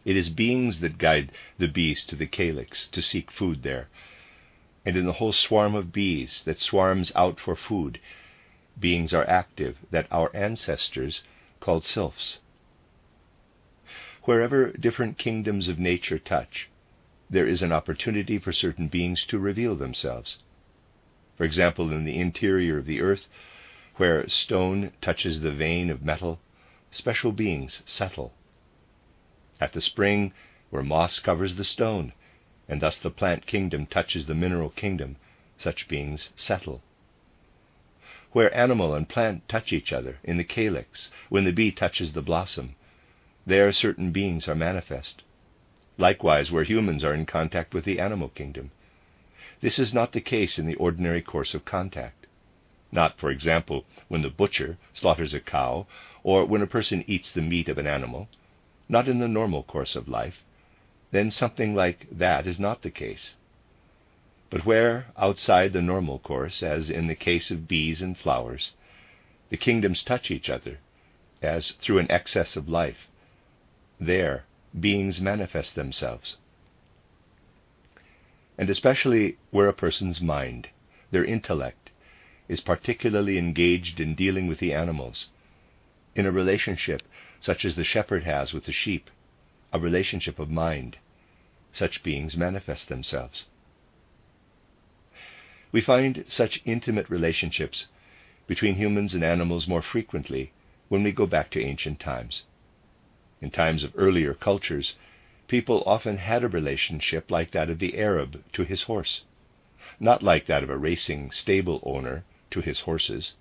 It is beings that guide the bees to the calyx to seek food there, and in the whole swarm of bees that swarms out for food, beings are active that our ancestors called sylphs. Wherever different kingdoms of nature touch, there is an opportunity for certain beings to reveal themselves. For example, in the interior of the earth, where stone touches the vein of metal, special beings settle. At the spring, where moss covers the stone, and thus the plant kingdom touches the mineral kingdom, such beings settle. Where animal and plant touch each other, in the calyx, when the bee touches the blossom, there certain beings are manifest. Likewise, where humans are in contact with the animal kingdom. This is not the case in the ordinary course of contact. Not, for example, when the butcher slaughters a cow, or when a person eats the meat of an animal. Not in the normal course of life. Then something like that is not the case. But where, outside the normal course, as in the case of bees and flowers, the kingdoms touch each other, as through an excess of life, there beings manifest themselves. And especially where a person's mind, their intellect, is particularly engaged in dealing with the animals, in a relationship such as the shepherd has with the sheep, a relationship of mind, such beings manifest themselves. We find such intimate relationships between humans and animals more frequently when we go back to ancient times. In times of earlier cultures, people often had a relationship like that of the Arab to his horse, not like that of a racing stable owner to his horses.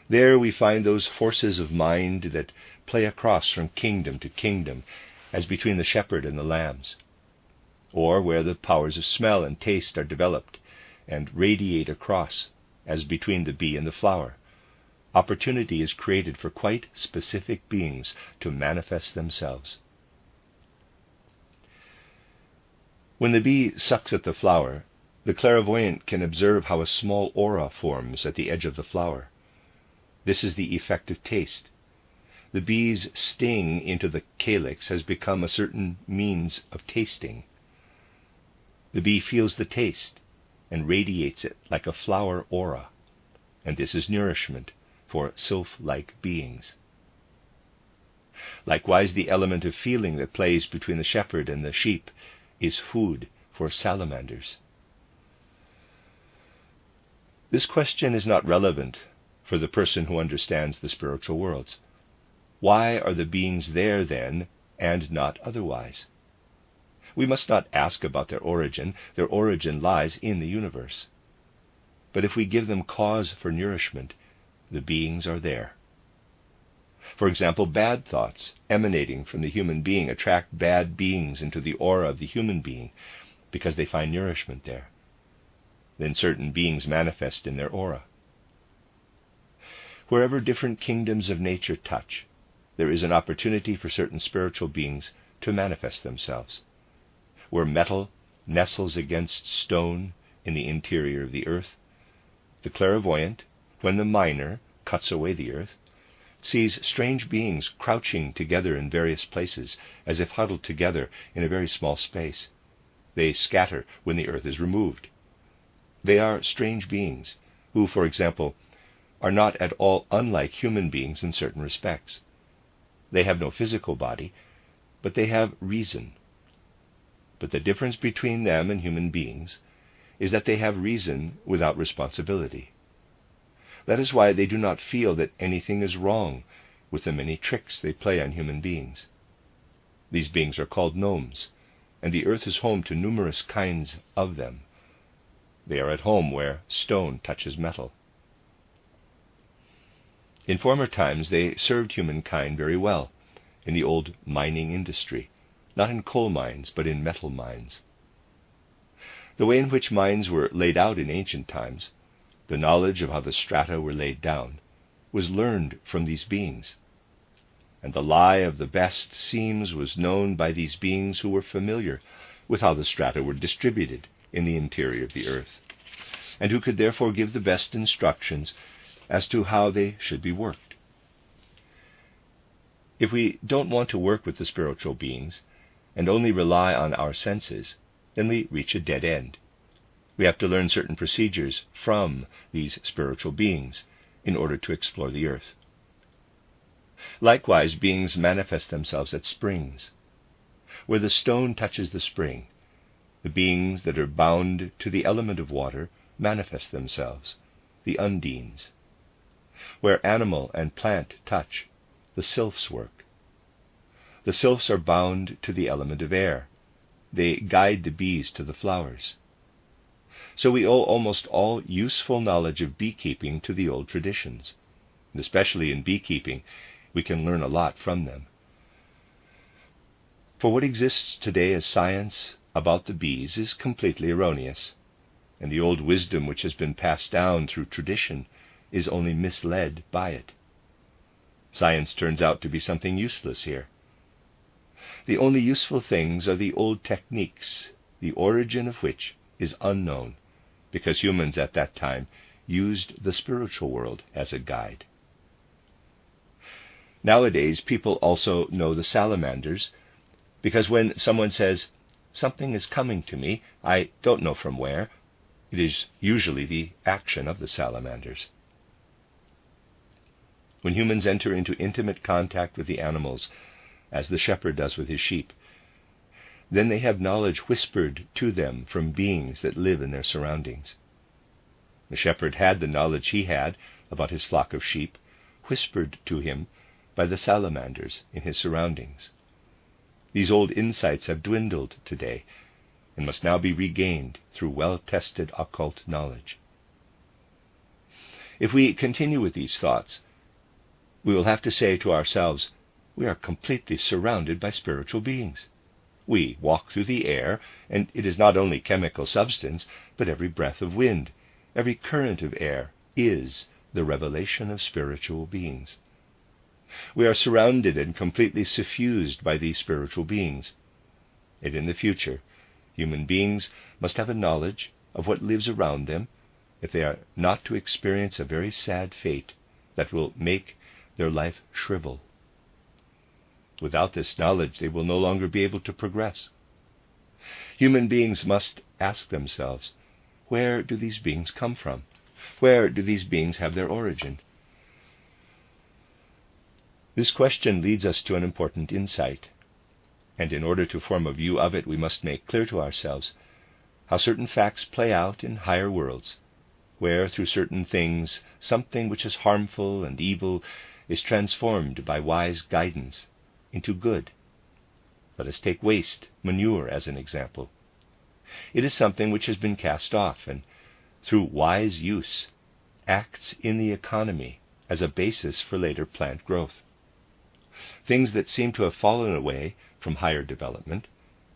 There we find those forces of mind that play across from kingdom to kingdom, as between the shepherd and the lambs, or where the powers of smell and taste are developed and radiate across, as between the bee and the flower. Opportunity is created for quite specific beings to manifest themselves. When the bee sucks at the flower, the clairvoyant can observe how a small aura forms at the edge of the flower. This is the effect of taste. The bee's sting into the calyx has become a certain means of tasting. The bee feels the taste and radiates it like a flower aura, and this is nourishment for sylph-like beings. Likewise, the element of feeling that plays between the shepherd and the sheep is food for salamanders. This question is not relevant for the person who understands the spiritual worlds. Why are the beings there then, and not otherwise? We must not ask about their origin. Their origin lies in the universe. But if we give them cause for nourishment, the beings are there. For example, bad thoughts emanating from the human being attract bad beings into the aura of the human being because they find nourishment there. Then certain beings manifest in their aura. Wherever different kingdoms of nature touch, there is an opportunity for certain spiritual beings to manifest themselves. Where metal nestles against stone in the interior of the earth, the clairvoyant, when the miner cuts away the earth, sees strange beings crouching together in various places, as if huddled together in a very small space. They scatter when the earth is removed. They are strange beings, who, for example, are not at all unlike human beings in certain respects. They have no physical body, but they have reason. But the difference between them and human beings is that they have reason without responsibility. That is why they do not feel that anything is wrong with the many tricks they play on human beings. These beings are called gnomes, and the earth is home to numerous kinds of them. They are at home where stone touches metal. In former times they served humankind very well in the old mining industry, not in coal mines, but in metal mines. The way in which mines were laid out in ancient times, the knowledge of how the strata were laid down, was learned from these beings. And the lie of the best seams was known by these beings who were familiar with how the strata were distributed in the interior of the earth, and who could therefore give the best instructions as to how they should be worked. If we don't want to work with the spiritual beings, and only rely on our senses, then we reach a dead end. We have to learn certain procedures from these spiritual beings in order to explore the earth. Likewise, beings manifest themselves at springs. Where the stone touches the spring, the beings that are bound to the element of water manifest themselves, the undines. Where animal and plant touch, the sylphs work. The sylphs are bound to the element of air. They guide the bees to the flowers. So we owe almost all useful knowledge of beekeeping to the old traditions. And especially in beekeeping, we can learn a lot from them. For what exists today as science about the bees is completely erroneous, and the old wisdom which has been passed down through tradition is only misled by it. Science turns out to be something useless here. The only useful things are the old techniques, the origin of which is unknown, because humans at that time used the spiritual world as a guide. Nowadays, people also know the salamanders, because when someone says, "Something is coming to me, I don't know from where," it is usually the action of the salamanders. When humans enter into intimate contact with the animals, as the shepherd does with his sheep, then they have knowledge whispered to them from beings that live in their surroundings. The shepherd had the knowledge he had about his flock of sheep whispered to him by the salamanders in his surroundings. These old insights have dwindled today and must now be regained through well-tested occult knowledge. If we continue with these thoughts, we will have to say to ourselves, we are completely surrounded by spiritual beings. We walk through the air, and it is not only chemical substance, but every breath of wind, every current of air is the revelation of spiritual beings. We are surrounded and completely suffused by these spiritual beings. And in the future, human beings must have a knowledge of what lives around them if they are not to experience a very sad fate that will make their life shrivel. Without this knowledge, they will no longer be able to progress. Human beings must ask themselves, where do these beings come from? Where do these beings have their origin? This question leads us to an important insight, and in order to form a view of it, we must make clear to ourselves how certain facts play out in higher worlds, where through certain things something which is harmful and evil is transformed by wise guidance into good. Let us take waste, manure, as an example. It is something which has been cast off, and through wise use acts in the economy as a basis for later plant growth. Things that seem to have fallen away from higher development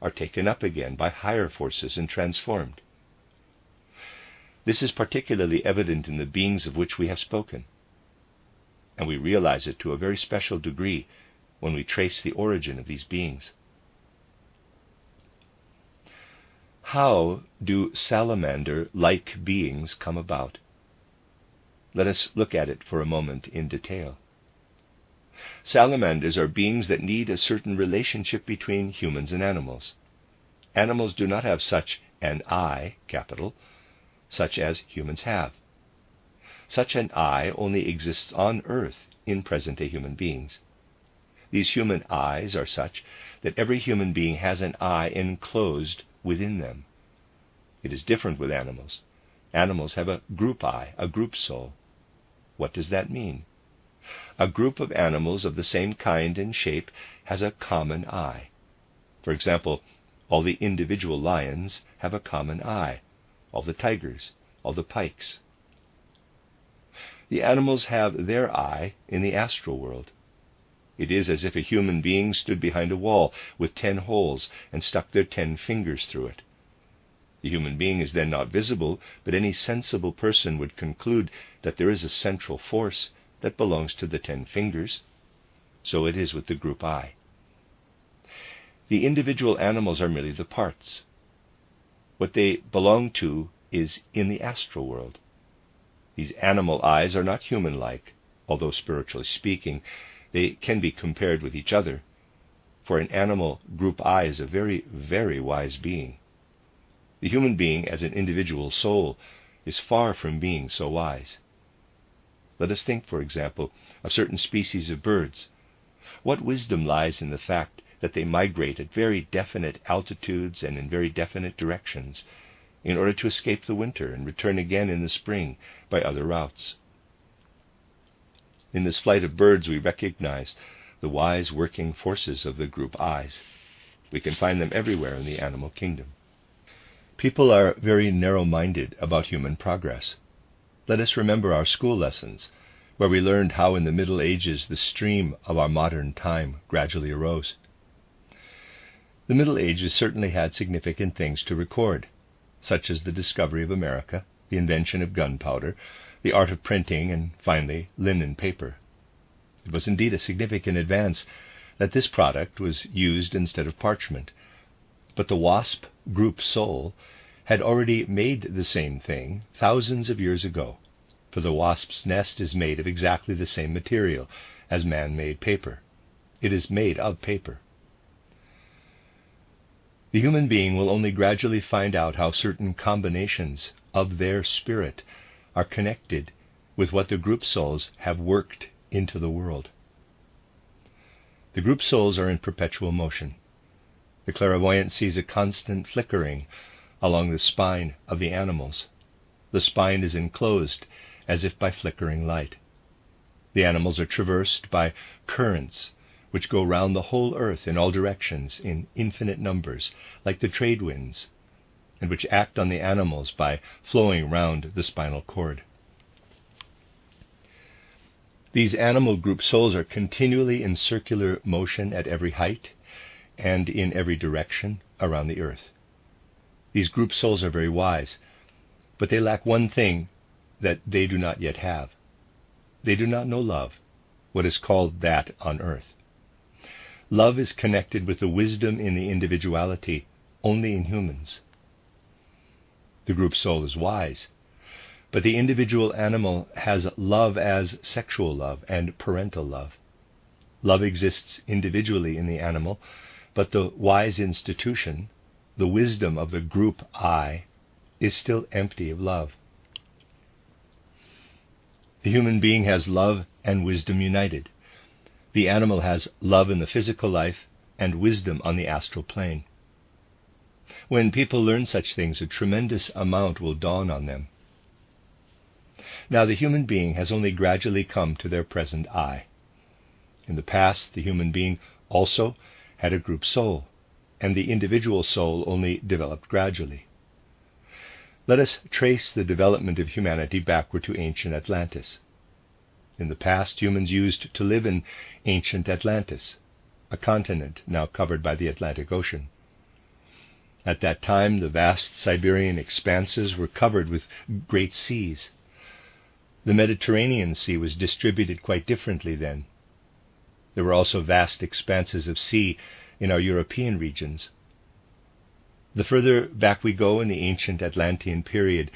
are taken up again by higher forces and transformed. This is particularly evident in the beings of which we have spoken, and we realize it to a very special degree when we trace the origin of these beings. How do salamander-like beings come about? Let us look at it for a moment in detail. Salamanders are beings that need a certain relationship between humans and animals. Animals do not have such an I, capital, such as humans have. Such an I only exists on earth in present-day human beings. These human eyes are such that every human being has an I enclosed within them. It is different with animals. Animals have a group I, a group soul. What does that mean? A group of animals of the same kind and shape has a common I. For example, all the individual lions have a common I, all the tigers, all the pikes. The animals have their I in the astral world. It is as if a human being stood behind a wall with 10 holes and stuck their 10 fingers through it. The human being is then not visible, but any sensible person would conclude that there is a central force that belongs to the 10 fingers. So it is with the group I. The individual animals are merely the parts. What they belong to is in the astral world. These animal eyes are not human-like, although spiritually speaking, they can be compared with each other, for an animal group I is a very, very wise being. The human being, as an individual soul, is far from being so wise. Let us think, for example, of certain species of birds. What wisdom lies in the fact that they migrate at very definite altitudes and in very definite directions, in order to escape the winter and return again in the spring by other routes? In this flight of birds we recognize the wise working forces of the group I's. We can find them everywhere in the animal kingdom. People are very narrow-minded about human progress. Let us remember our school lessons, where we learned how in the Middle Ages the stream of our modern time gradually arose. The Middle Ages certainly had significant things to record, such as the discovery of America, the invention of gunpowder, the art of printing, and finally linen paper. It was indeed a significant advance that this product was used instead of parchment, but the wasp group soul had already made the same thing thousands of years ago, for the wasp's nest is made of exactly the same material as man-made paper. It is made of paper. The human being will only gradually find out how certain combinations of their spirit are connected with what the group souls have worked into the world. The group souls are in perpetual motion. The clairvoyant sees a constant flickering along the spine of the animals. The spine is enclosed as if by flickering light. The animals are traversed by currents which go round the whole earth in all directions in infinite numbers, like the trade winds, and which act on the animals by flowing round the spinal cord. These animal group souls are continually in circular motion at every height and in every direction around the earth. These group souls are very wise, but they lack one thing that they do not yet have. They do not know love, what is called that on earth. Love is connected with the wisdom in the individuality only in humans. The group soul is wise, but the individual animal has love as sexual love and parental love. Love exists individually in the animal, but the wise institution, the wisdom of the group I, is still empty of love. The human being has love and wisdom united. The animal has love in the physical life and wisdom on the astral plane. When people learn such things, a tremendous amount will dawn on them. Now, the human being has only gradually come to their present I. In the past, the human being also had a group soul, and the individual soul only developed gradually. Let us trace the development of humanity backward to ancient Atlantis. In the past, humans used to live in ancient Atlantis, a continent now covered by the Atlantic Ocean. At that time, the vast Siberian expanses were covered with great seas. The Mediterranean Sea was distributed quite differently then. There were also vast expanses of sea in our European regions. The further back we go in the ancient Atlantean period,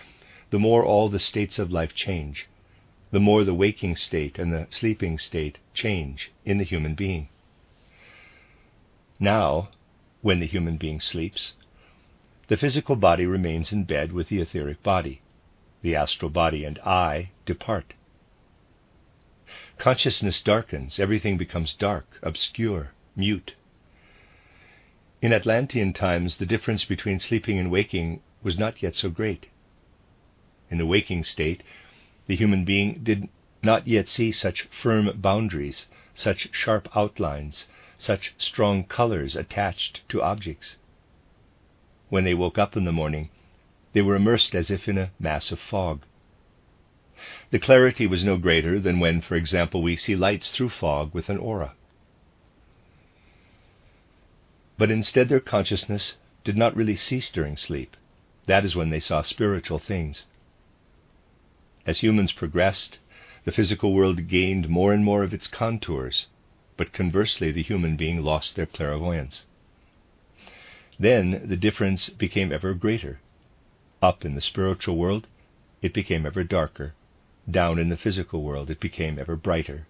the more all the states of life change. The more the waking state and the sleeping state change in the human being. Now, when the human being sleeps, the physical body remains in bed with the etheric body. The astral body and I depart. Consciousness darkens, everything becomes dark, obscure, mute. In Atlantean times, the difference between sleeping and waking was not yet so great. In the waking state, the human being did not yet see such firm boundaries, such sharp outlines, such strong colors attached to objects. When they woke up in the morning, they were immersed as if in a mass of fog. The clarity was no greater than when, for example, we see lights through fog with an aura. But instead, their consciousness did not really cease during sleep. That is when they saw spiritual things. As humans progressed, the physical world gained more and more of its contours, but conversely the human being lost their clairvoyance. Then the difference became ever greater. Up in the spiritual world, it became ever darker. Down in the physical world, it became ever brighter.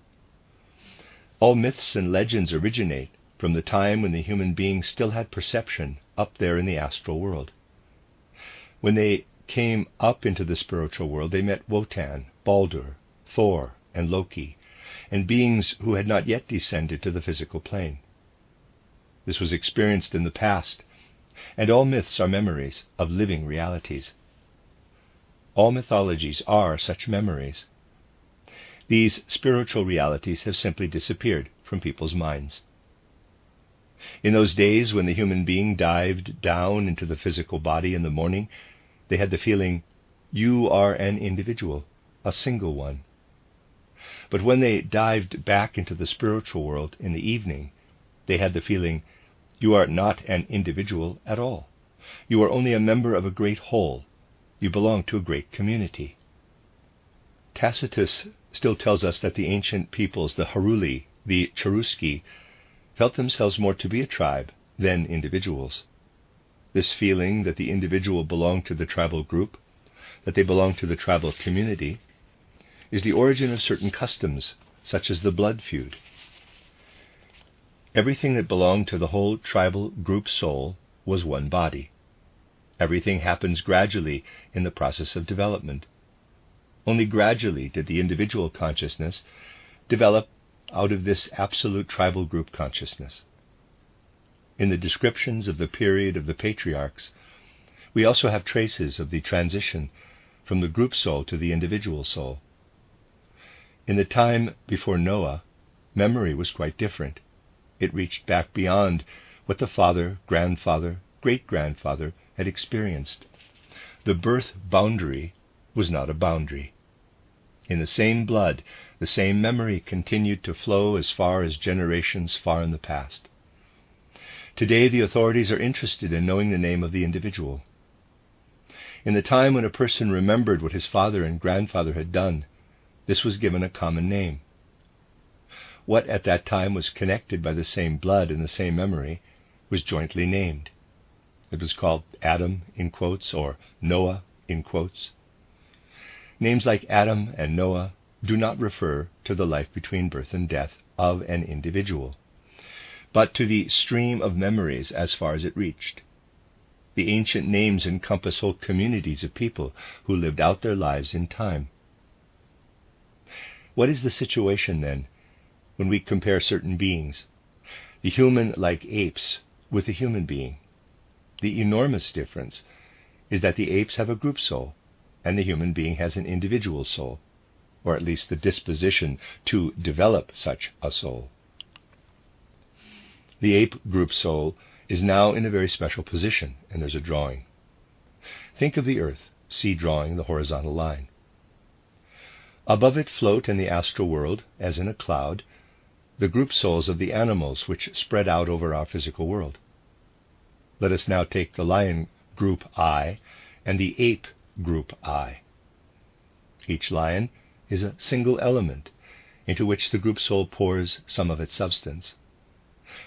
All myths and legends originate from the time when the human being still had perception up there in the astral world. When they came up into the spiritual world, they met Wotan, Baldur, Thor, and Loki, and beings who had not yet descended to the physical plane. This was experienced in the past, and all myths are memories of living realities. All mythologies are such memories. These spiritual realities have simply disappeared from people's minds. In those days when the human being dived down into the physical body in the morning, they had the feeling, you are an individual, a single one. But when they dived back into the spiritual world in the evening, they had the feeling, you are not an individual at all. You are only a member of a great whole. You belong to a great community. Tacitus still tells us that the ancient peoples, the Heruli, the Cherusci, felt themselves more to be a tribe than individuals. This feeling that the individual belonged to the tribal group, that they belonged to the tribal community, is the origin of certain customs, such as the blood feud. Everything that belonged to the whole tribal group soul was one body. Everything happens gradually in the process of development. Only gradually did the individual consciousness develop out of this absolute tribal group consciousness. In the descriptions of the period of the patriarchs, we also have traces of the transition from the group soul to the individual soul. In the time before Noah, memory was quite different. It reached back beyond what the father, grandfather, great-grandfather had experienced. The birth boundary was not a boundary. In the same blood, the same memory continued to flow as far as generations far in the past. Today, the authorities are interested in knowing the name of the individual. In the time when a person remembered what his father and grandfather had done, this was given a common name. What at that time was connected by the same blood and the same memory was jointly named. It was called Adam, in quotes, or Noah, in quotes. Names like Adam and Noah do not refer to the life between birth and death of an individual, but to the stream of memories as far as it reached. The ancient names encompass whole communities of people who lived out their lives in time. What is the situation, then, when we compare certain beings, the human like apes, with the human being? The enormous difference is that the apes have a group soul, and the human being has an individual soul, or at least the disposition to develop such a soul. The ape group soul is now in a very special position, and there's a drawing. Think of the earth, see drawing, the horizontal line. Above it float in the astral world, as in a cloud, the group souls of the animals which spread out over our physical world. Let us now take the lion group I and the ape group I. Each lion is a single element into which the group soul pours some of its substance.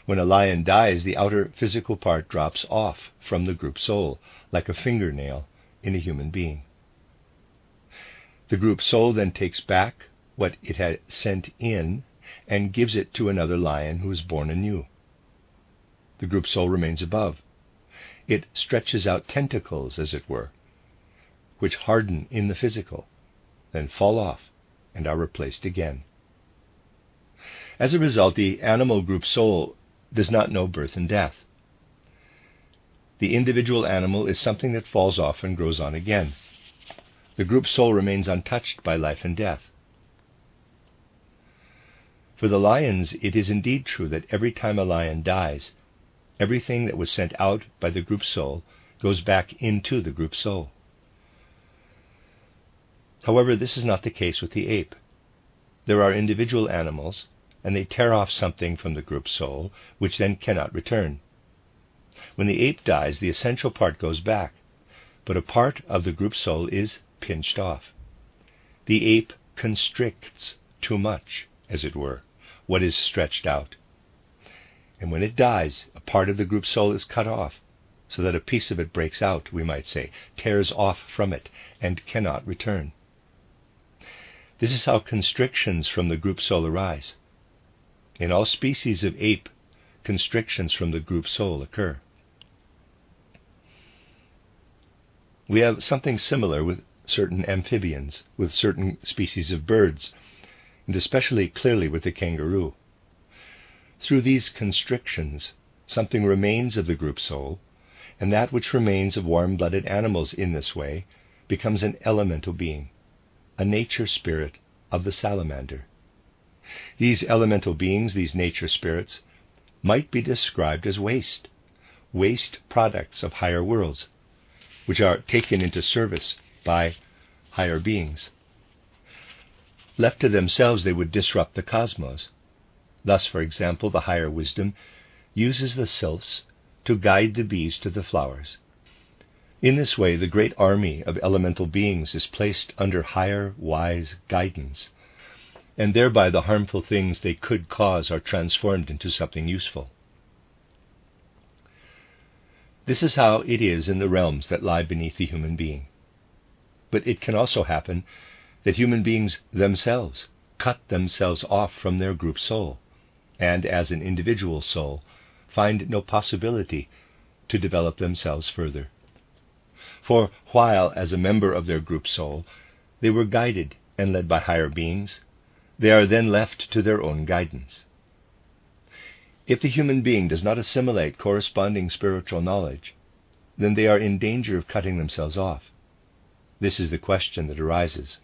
When a lion dies, the outer physical part drops off from the group soul, like a fingernail in a human being. The group soul then takes back what it had sent in and gives it to another lion who is born anew. The group soul remains above. It stretches out tentacles, as it were, which harden in the physical, then fall off and are replaced again. As a result, the animal group soul does not know birth and death. The individual animal is something that falls off and grows on again. The group soul remains untouched by life and death. For the lions, it is indeed true that every time a lion dies, everything that was sent out by the group soul goes back into the group soul. However, this is not the case with the ape. There are individual animals, and they tear off something from the group soul, which then cannot return. When the ape dies, the essential part goes back, but a part of the group soul is pinched off. The ape constricts too much, as it were, what is stretched out. And when it dies, a part of the group soul is cut off, so that a piece of it breaks out, we might say, tears off from it, and cannot return. This is how constrictions from the group soul arise. In all species of ape, constrictions from the group soul occur. We have something similar with certain amphibians, with certain species of birds. and especially clearly with the kangaroo. Through these constrictions, something remains of the group soul, and that which remains of warm-blooded animals in this way becomes an elemental being, a nature spirit of the salamander. These elemental beings, these nature spirits, might be described as waste products of higher worlds, which are taken into service by higher beings. Left to themselves, they would disrupt the cosmos. Thus, for example, the higher wisdom uses the sylphs to guide the bees to the flowers. In this way, the great army of elemental beings is placed under higher, wise guidance, and thereby the harmful things they could cause are transformed into something useful. This is how it is in the realms that lie beneath the human being. But it can also happen that human beings themselves cut themselves off from their group soul, and as an individual soul, find no possibility to develop themselves further. For while, as a member of their group soul, they were guided and led by higher beings, they are then left to their own guidance. If the human being does not assimilate corresponding spiritual knowledge, then they are in danger of cutting themselves off. This is the question that arises.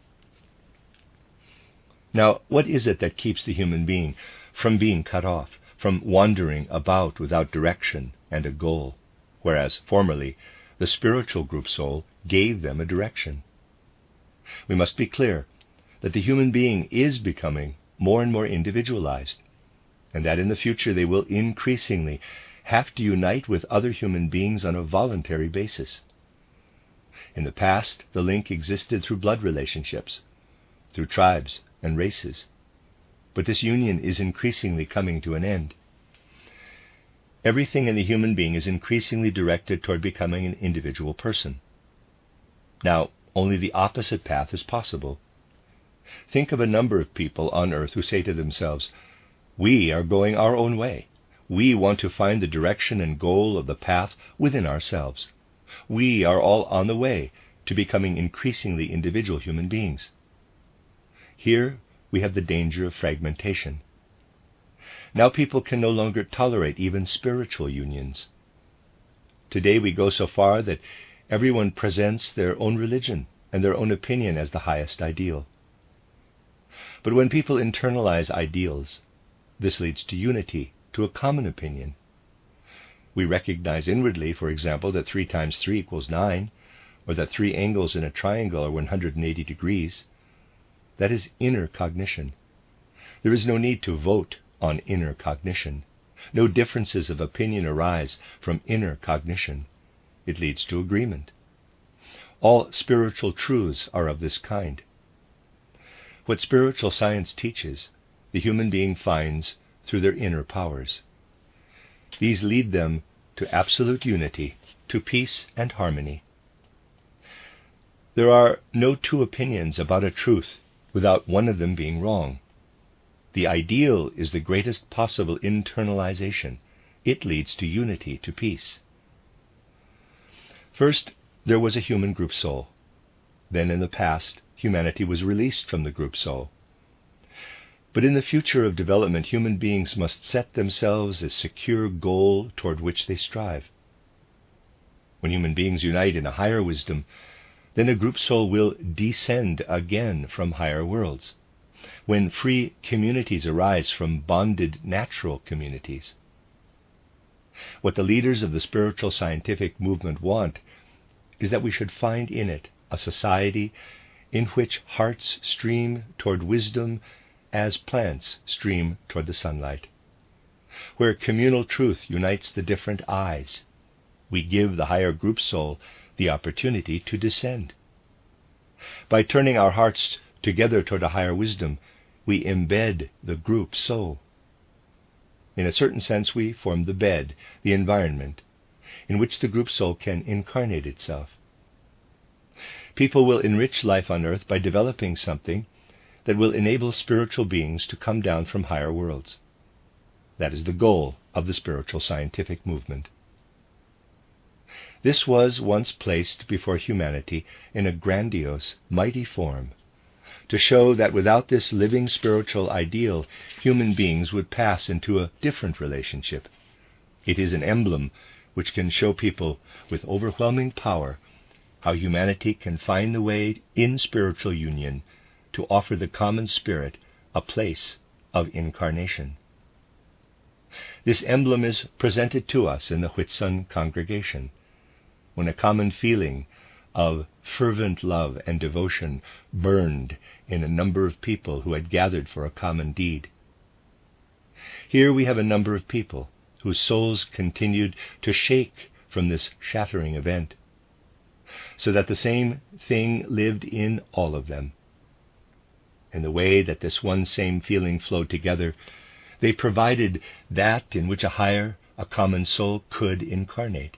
Now, what is it that keeps the human being from being cut off, from wandering about without direction and a goal, whereas formerly the spiritual group soul gave them a direction? We must be clear that the human being is becoming more and more individualized, and that in the future they will increasingly have to unite with other human beings on a voluntary basis. In the past, the link existed through blood relationships, through tribes and races, but this union is increasingly coming to an end. Everything in the human being is increasingly directed toward becoming an individual person. Now, only the opposite path is possible. Think of a number of people on earth who say to themselves, "We are going our own way. We want to find the direction and goal of the path within ourselves. We are all on the way to becoming increasingly individual human beings." Here we have the danger of fragmentation. Now people can no longer tolerate even spiritual unions. Today we go so far that everyone presents their own religion and their own opinion as the highest ideal. But when people internalize ideals, this leads to unity, to a common opinion. We recognize inwardly, for example, that 3 times 3 equals 9, or that 3 angles in a triangle are 180 degrees. That is inner cognition. There is no need to vote on inner cognition. No differences of opinion arise from inner cognition. It leads to agreement. All spiritual truths are of this kind. What spiritual science teaches, the human being finds through their inner powers. These lead them to absolute unity, to peace and harmony. There are no 2 opinions about a truth without one of them being wrong. The ideal is the greatest possible internalization. It leads to unity, to peace. First, there was a human group soul. Then in the past, humanity was released from the group soul. But in the future of development, human beings must set themselves a secure goal toward which they strive. When human beings unite in a higher wisdom, then a group soul will descend again from higher worlds, when free communities arise from bonded natural communities. What the leaders of the spiritual scientific movement want is that we should find in it a society in which hearts stream toward wisdom as plants stream toward the sunlight, where communal truth unites the different eyes. We give the higher group soul the opportunity to descend. By turning our hearts together toward a higher wisdom, we embed the group soul. In a certain sense, we form the bed, the environment, in which the group soul can incarnate itself. People will enrich life on earth by developing something that will enable spiritual beings to come down from higher worlds. That is the goal of the spiritual scientific movement. This was once placed before humanity in a grandiose, mighty form, to show that without this living spiritual ideal, human beings would pass into a different relationship. It is an emblem which can show people with overwhelming power how humanity can find the way in spiritual union to offer the common spirit a place of incarnation. This emblem is presented to us in the Whitsun congregation, when a common feeling of fervent love and devotion burned in a number of people who had gathered for a common deed. Here we have a number of people whose souls continued to shake from this shattering event, so that the same thing lived in all of them. In the way that this one same feeling flowed together, they provided that in which a common soul could incarnate.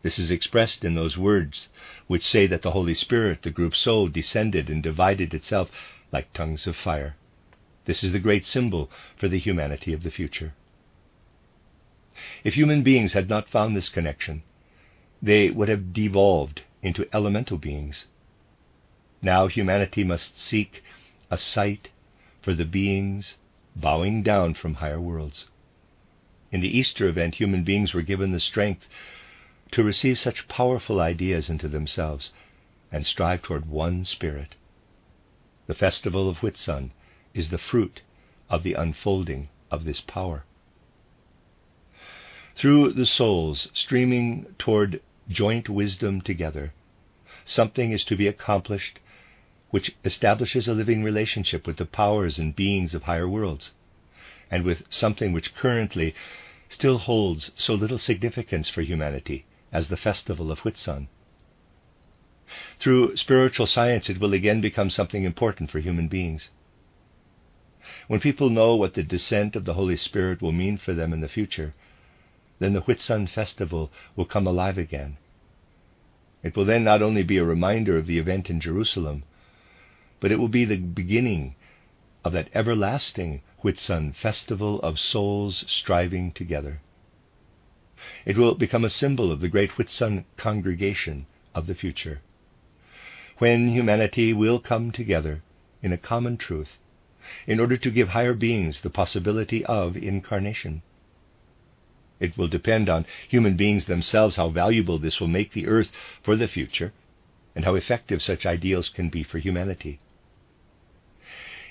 This is expressed in those words which say that the Holy Spirit, the group soul, descended and divided itself like tongues of fire. This is the great symbol for the humanity of the future. If human beings had not found this connection, they would have devolved into elemental beings. Now humanity must seek a site for the beings bowing down from higher worlds. In the Easter event, human beings were given the strength to receive such powerful ideas into themselves and strive toward one spirit. The festival of Whitsun is the fruit of the unfolding of this power. Through the souls streaming toward joint wisdom together, something is to be accomplished which establishes a living relationship with the powers and beings of higher worlds, and with something which currently still holds so little significance for humanity as the festival of Whitsun. Through spiritual science, it will again become something important for human beings. When people know what the descent of the Holy Spirit will mean for them in the future, then the Whitsun festival will come alive again. It will then not only be a reminder of the event in Jerusalem, but it will be the beginning of that everlasting Whitsun festival of souls striving together. It will become a symbol of the great Whitsun congregation of the future, when humanity will come together in a common truth in order to give higher beings the possibility of incarnation. It will depend on human beings themselves how valuable this will make the earth for the future, and how effective such ideals can be for humanity.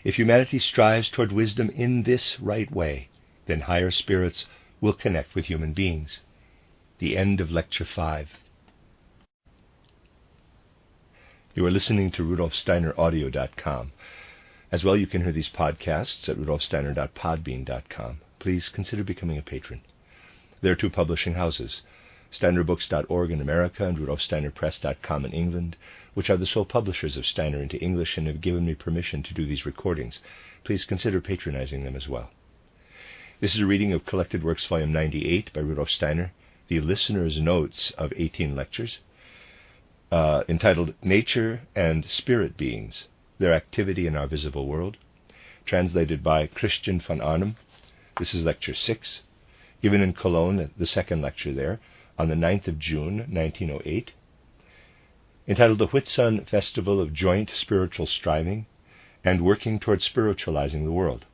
If humanity strives toward wisdom in this right way, then higher spirits will connect with human beings. The end of Lecture 5. You are listening to RudolfSteinerAudio.com. As well, you can hear these podcasts at rudolfsteiner.podbean.com. Please consider becoming a patron. There are two publishing houses, steinerbooks.org in America and rudolfsteinerpress.com in England, which are the sole publishers of Steiner into English and have given me permission to do these recordings. Please consider patronizing them as well. This is a reading of Collected Works, Volume 98 by Rudolf Steiner, the listener's notes of 18 lectures, entitled Nature and Spirit Beings, Their Activity in Our Visible World, translated by Christian von Arnim. This is Lecture 6, given in Cologne, the second lecture there, on the 9th of June, 1908, entitled The Whitsun Festival of Joint Spiritual Striving and Working Toward Spiritualizing the World.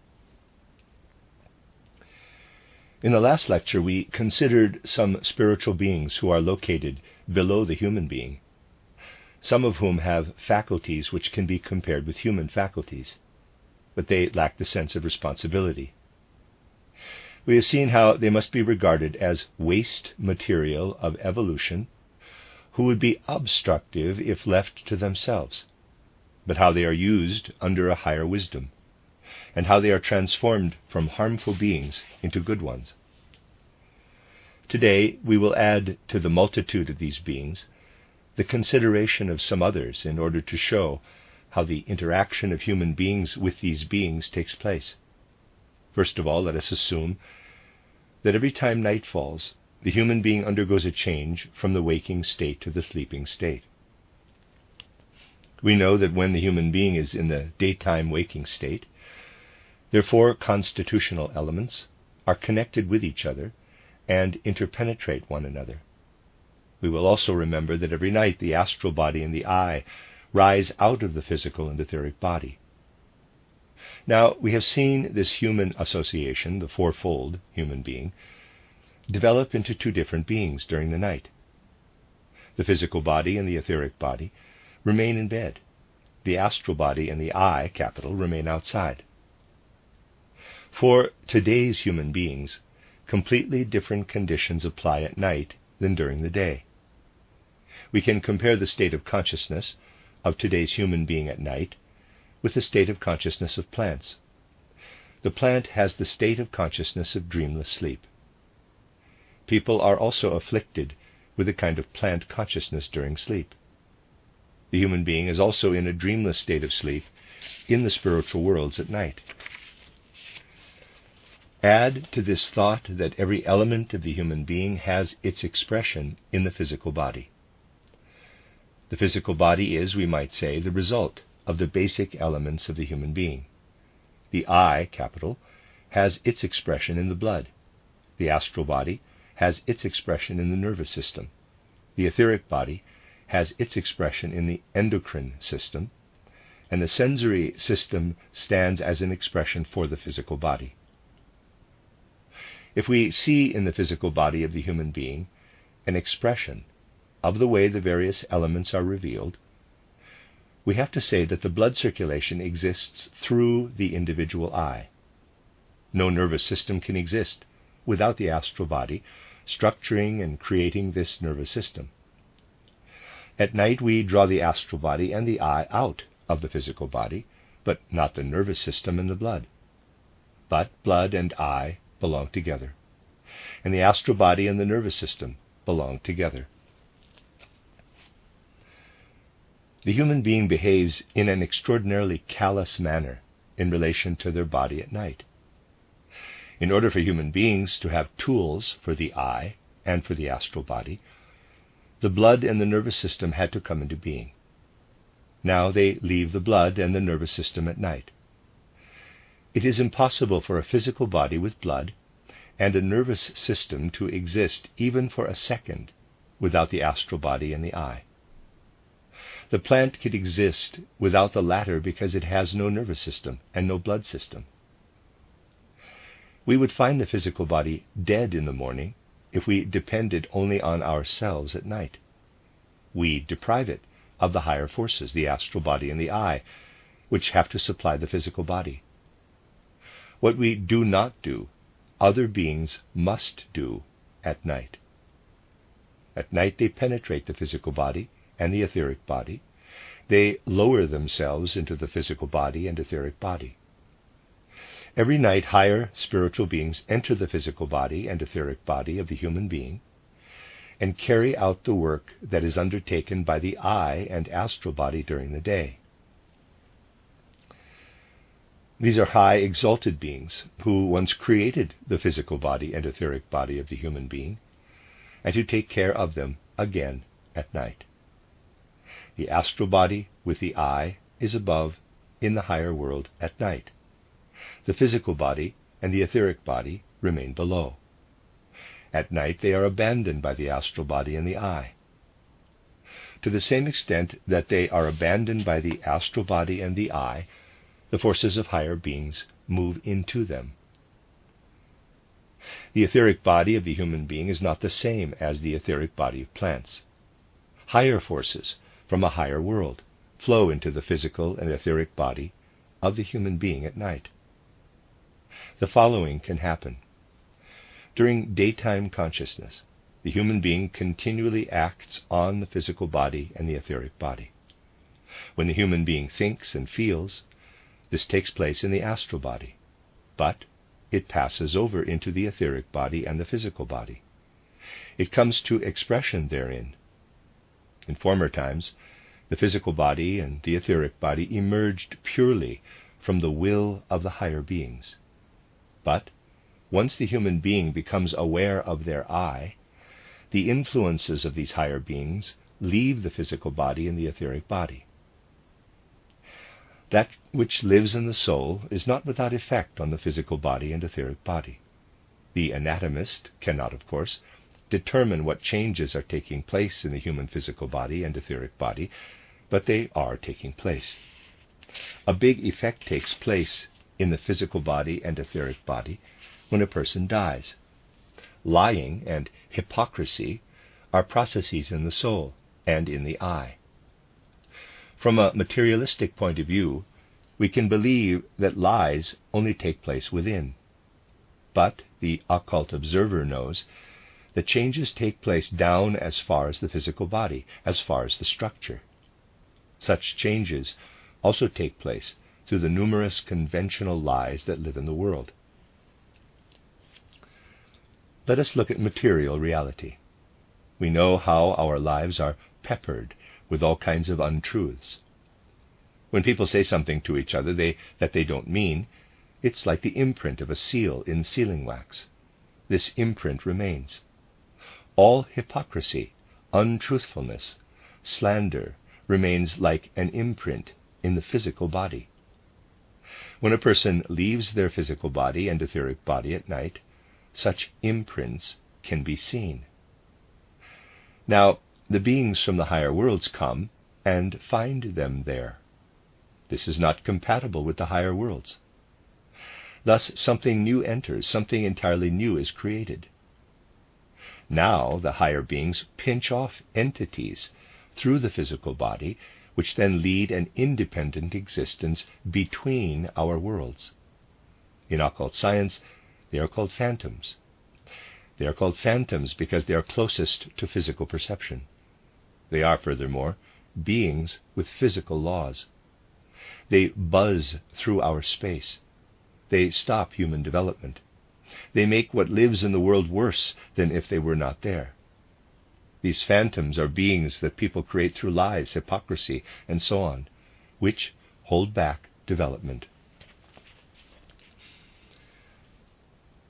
In the last lecture, we considered some spiritual beings who are located below the human being, some of whom have faculties which can be compared with human faculties, but they lack the sense of responsibility. We have seen how they must be regarded as waste material of evolution, who would be obstructive if left to themselves, but how they are used under a higher wisdom, and how they are transformed from harmful beings into good ones. Today we will add to the multitude of these beings the consideration of some others in order to show how the interaction of human beings with these beings takes place. First of all, let us assume that every time night falls, the human being undergoes a change from the waking state to the sleeping state. We know that when the human being is in the daytime waking state, their four constitutional elements are connected with each other and interpenetrate one another. We will also remember that every night the astral body and the eye rise out of the physical and etheric body. Now, we have seen this human association, the fourfold human being, develop into two different beings during the night. The physical body and the etheric body remain in bed. The astral body and the I, capital, remain outside. For today's human beings, completely different conditions apply at night than during the day. We can compare the state of consciousness of today's human being at night with the state of consciousness of plants. The plant has the state of consciousness of dreamless sleep. People are also afflicted with a kind of plant consciousness during sleep. The human being is also in a dreamless state of sleep in the spiritual worlds at night. Add to this thought that every element of the human being has its expression in the physical body. The physical body is, we might say, the result of the basic elements of the human being. The I, capital, has its expression in the blood. The astral body has its expression in the nervous system. The etheric body has its expression in the endocrine system, and the sensory system stands as an expression for the physical body. If we see in the physical body of the human being an expression of the way the various elements are revealed, we have to say that the blood circulation exists through the individual I. No nervous system can exist without the astral body structuring and creating this nervous system. At night we draw the astral body and the I out of the physical body, but not the nervous system and the blood. But blood and I belong together, and the astral body and the nervous system belong together. The human being behaves in an extraordinarily callous manner in relation to their body at night. In order for human beings to have tools for the I and for the astral body, the blood and the nervous system had to come into being. Now they leave the blood and the nervous system at night. It is impossible for a physical body with blood and a nervous system to exist even for a second without the astral body and the I. The plant could exist without the latter because it has no nervous system and no blood system. We would find the physical body dead in the morning if we depended only on ourselves at night. We deprive it of the higher forces, the astral body and the I, which have to supply the physical body. What we do not do, other beings must do at night. At night they penetrate the physical body and the etheric body. They lower themselves into the physical body and etheric body. Every night higher spiritual beings enter the physical body and etheric body of the human being and carry out the work that is undertaken by the I and astral body during the day. These are high, exalted beings who once created the physical body and etheric body of the human being, and who take care of them again at night. The astral body with the I is above in the higher world at night. The physical body and the etheric body remain below. At night they are abandoned by the astral body and the I. To the same extent that they are abandoned by the astral body and the I, the forces of higher beings move into them. The etheric body of the human being is not the same as the etheric body of plants. Higher forces from a higher world flow into the physical and etheric body of the human being at night. The following can happen. During daytime consciousness, the human being continually acts on the physical body and the etheric body. When the human being thinks and feels, this takes place in the astral body, but it passes over into the etheric body and the physical body. It comes to expression therein. In former times, the physical body and the etheric body emerged purely from the will of the higher beings. But once the human being becomes aware of their I, the influences of these higher beings leave the physical body and the etheric body. That which lives in the soul is not without effect on the physical body and etheric body. The anatomist cannot, of course, determine what changes are taking place in the human physical body and etheric body, but they are taking place. A big effect takes place in the physical body and etheric body when a person dies. Lying and hypocrisy are processes in the soul and in the eye. From a materialistic point of view, we can believe that lies only take place within. But the occult observer knows that changes take place down as far as the physical body, as far as the structure. Such changes also take place through the numerous conventional lies that live in the world. Let us look at material reality. We know how our lives are peppered with all kinds of untruths. When people say something to each other that they don't mean, it's like the imprint of a seal in sealing wax. This imprint remains. All hypocrisy, untruthfulness, slander remains like an imprint in the physical body. When a person leaves their physical body and etheric body at night, such imprints can be seen. Now, the beings from the higher worlds come and find them there. This is not compatible with the higher worlds. Thus, something new enters, something entirely new is created. Now, the higher beings pinch off entities through the physical body, which then lead an independent existence between our worlds. In occult science, they are called phantoms. They are called phantoms because they are closest to physical perception. They are, furthermore, beings with physical laws. They buzz through our space. They stop human development. They make what lives in the world worse than if they were not there. These phantoms are beings that people create through lies, hypocrisy, and so on, which hold back development.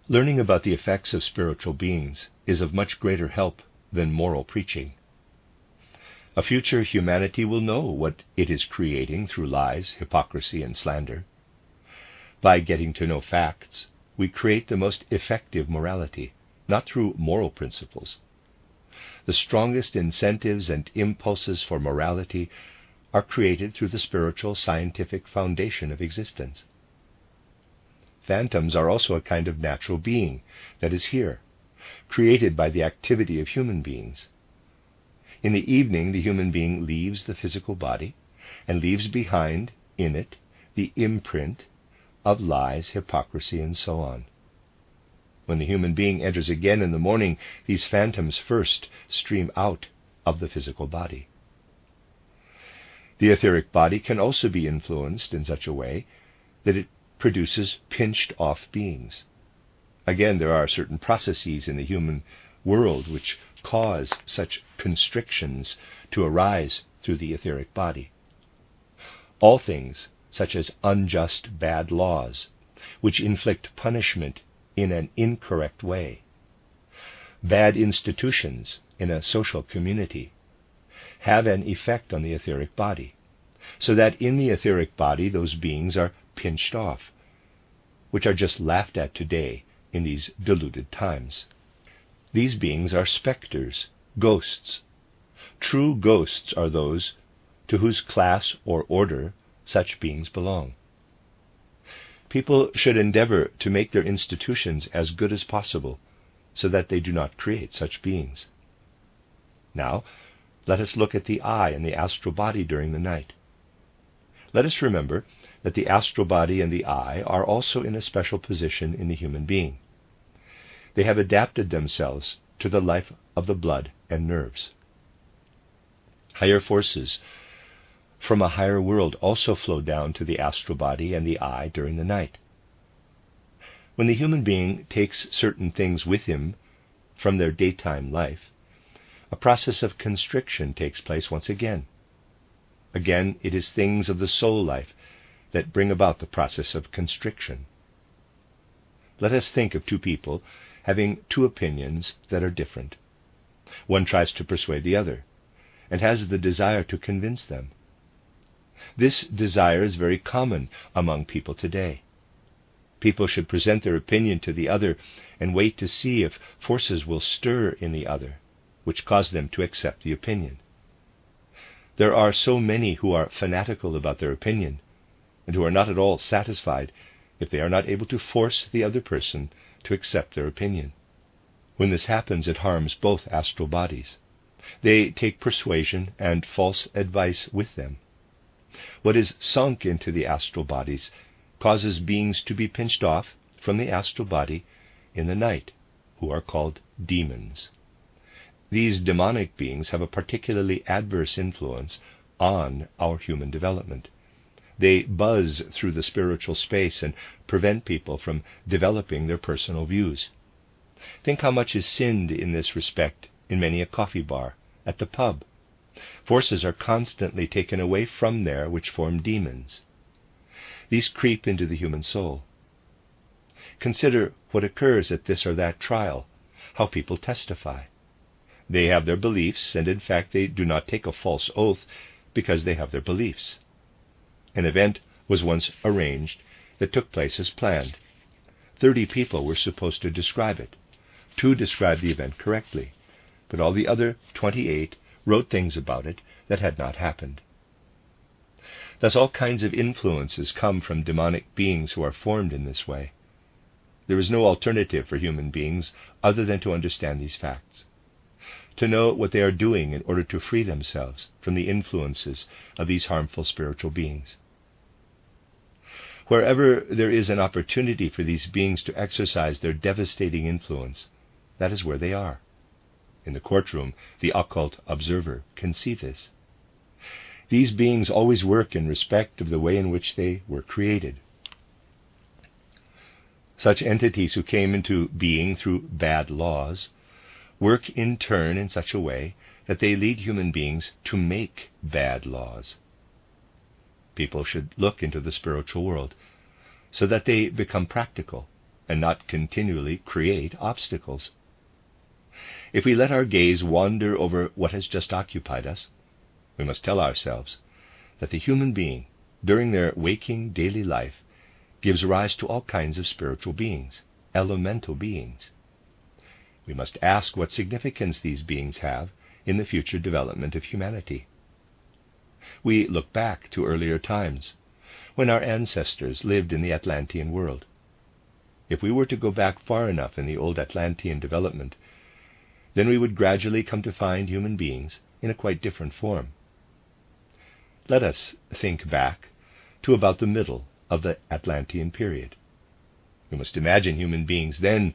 Learning about the effects of spiritual beings is of much greater help than moral preaching. A future humanity will know what it is creating through lies, hypocrisy, and slander. By getting to know facts, we create the most effective morality, not through moral principles. The strongest incentives and impulses for morality are created through the spiritual scientific foundation of existence. Phantoms are also a kind of natural being that is here, created by the activity of human beings. In the evening, the human being leaves the physical body and leaves behind in it the imprint of lies, hypocrisy, and so on. When the human being enters again in the morning, these phantoms first stream out of the physical body. The etheric body can also be influenced in such a way that it produces pinched-off beings. Again, there are certain processes in the human world which cause such constrictions to arise through the etheric body. All things, such as unjust bad laws, which inflict punishment in an incorrect way, bad institutions in a social community, have an effect on the etheric body, so that in the etheric body those beings are pinched off, which are just laughed at today in these deluded times. These beings are specters, ghosts. True ghosts are those to whose class or order such beings belong. People should endeavor to make their institutions as good as possible, so that they do not create such beings. Now, let us look at the eye and the astral body during the night. Let us remember that the astral body and the eye are also in a special position in the human being. They have adapted themselves to the life of the blood and nerves. Higher forces from a higher world also flow down to the astral body and the eye during the night. When the human being takes certain things with him from their daytime life, a process of constriction takes place once again. Again, it is things of the soul life that bring about the process of constriction. Let us think of two people having two opinions that are different. One tries to persuade the other, and has the desire to convince them. This desire is very common among people today. People should present their opinion to the other and wait to see if forces will stir in the other, which cause them to accept the opinion. There are so many who are fanatical about their opinion, and who are not at all satisfied if they are not able to force the other person to accept their opinion. When this happens, it harms both astral bodies. They take persuasion and false advice with them. What is sunk into the astral bodies causes beings to be pinched off from the astral body in the night, who are called demons. These demonic beings have a particularly adverse influence on our human development. They buzz through the spiritual space and prevent people from developing their personal views. Think how much is sinned in this respect in many a coffee bar, at the pub. Forces are constantly taken away from there which form demons. These creep into the human soul. Consider what occurs at this or that trial, how people testify. They have their beliefs, and in fact they do not take a false oath because they have their beliefs. An event was once arranged that took place as planned. 30 people were supposed to describe it. 2 described the event correctly, but all the other 28 wrote things about it that had not happened. Thus all kinds of influences come from demonic beings who are formed in this way. There is no alternative for human beings other than to understand these facts, to know what they are doing in order to free themselves from the influences of these harmful spiritual beings. Wherever there is an opportunity for these beings to exercise their devastating influence, that is where they are. In the courtroom, the occult observer can see this. These beings always work in respect of the way in which they were created. Such entities who came into being through bad laws work in turn in such a way that they lead human beings to make bad laws. People should look into the spiritual world so that they become practical and not continually create obstacles. If we let our gaze wander over what has just occupied us, we must tell ourselves that the human being, during their waking daily life, gives rise to all kinds of spiritual beings, elemental beings. We must ask what significance these beings have in the future development of humanity. We look back to earlier times, when our ancestors lived in the Atlantean world. If we were to go back far enough in the old Atlantean development, then we would gradually come to find human beings in a quite different form. Let us think back to about the middle of the Atlantean period. We must imagine human beings then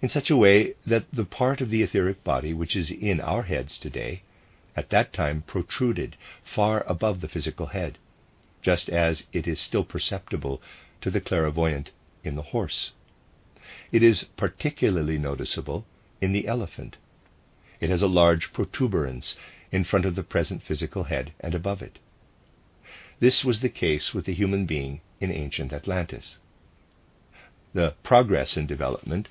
in such a way that the part of the etheric body which is in our heads today, at that time protruded far above the physical head, just as it is still perceptible to the clairvoyant in the horse. It is particularly noticeable in the elephant. It has a large protuberance in front of the present physical head and above it. This was the case with the human being in ancient Atlantis. The progress in development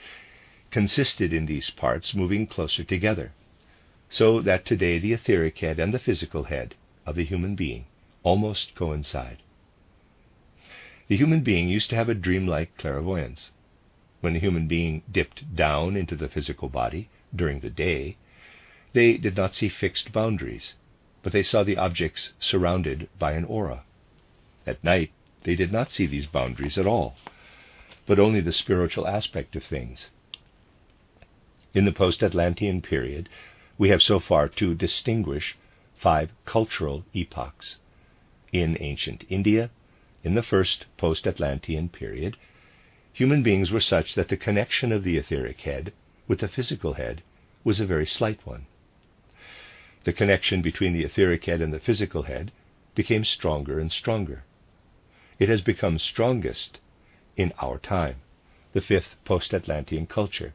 consisted in these parts moving closer together, so that today the etheric head and the physical head of the human being almost coincide. The human being used to have a dreamlike clairvoyance. When the human being dipped down into the physical body during the day, they did not see fixed boundaries, but they saw the objects surrounded by an aura. At night, they did not see these boundaries at all, but only the spiritual aspect of things. In the post-Atlantean period, we have so far to distinguish 5 cultural epochs. In ancient India, in the first post-Atlantean period, human beings were such that the connection of the etheric head with the physical head was a very slight one. The connection between the etheric head and the physical head became stronger and stronger. It has become strongest in our time, the 5th post-Atlantean culture,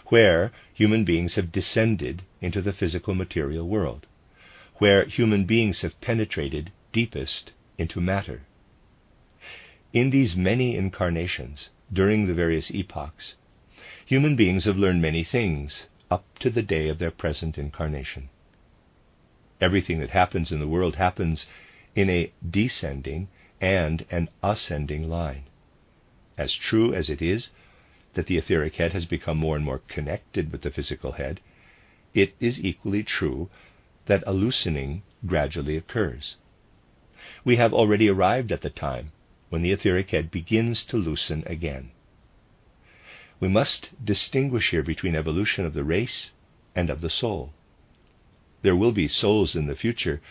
where human beings have descended into the physical material world, where human beings have penetrated deepest into matter. In these many incarnations, during the various epochs, human beings have learned many things up to the day of their present incarnation. Everything that happens in the world happens in a descending and an ascending line. As true as it is that the etheric head has become more and more connected with the physical head, it is equally true that a loosening gradually occurs. We have already arrived at the time when the etheric head begins to loosen again. We must distinguish here between evolution of the race and of the soul. There will be souls in the future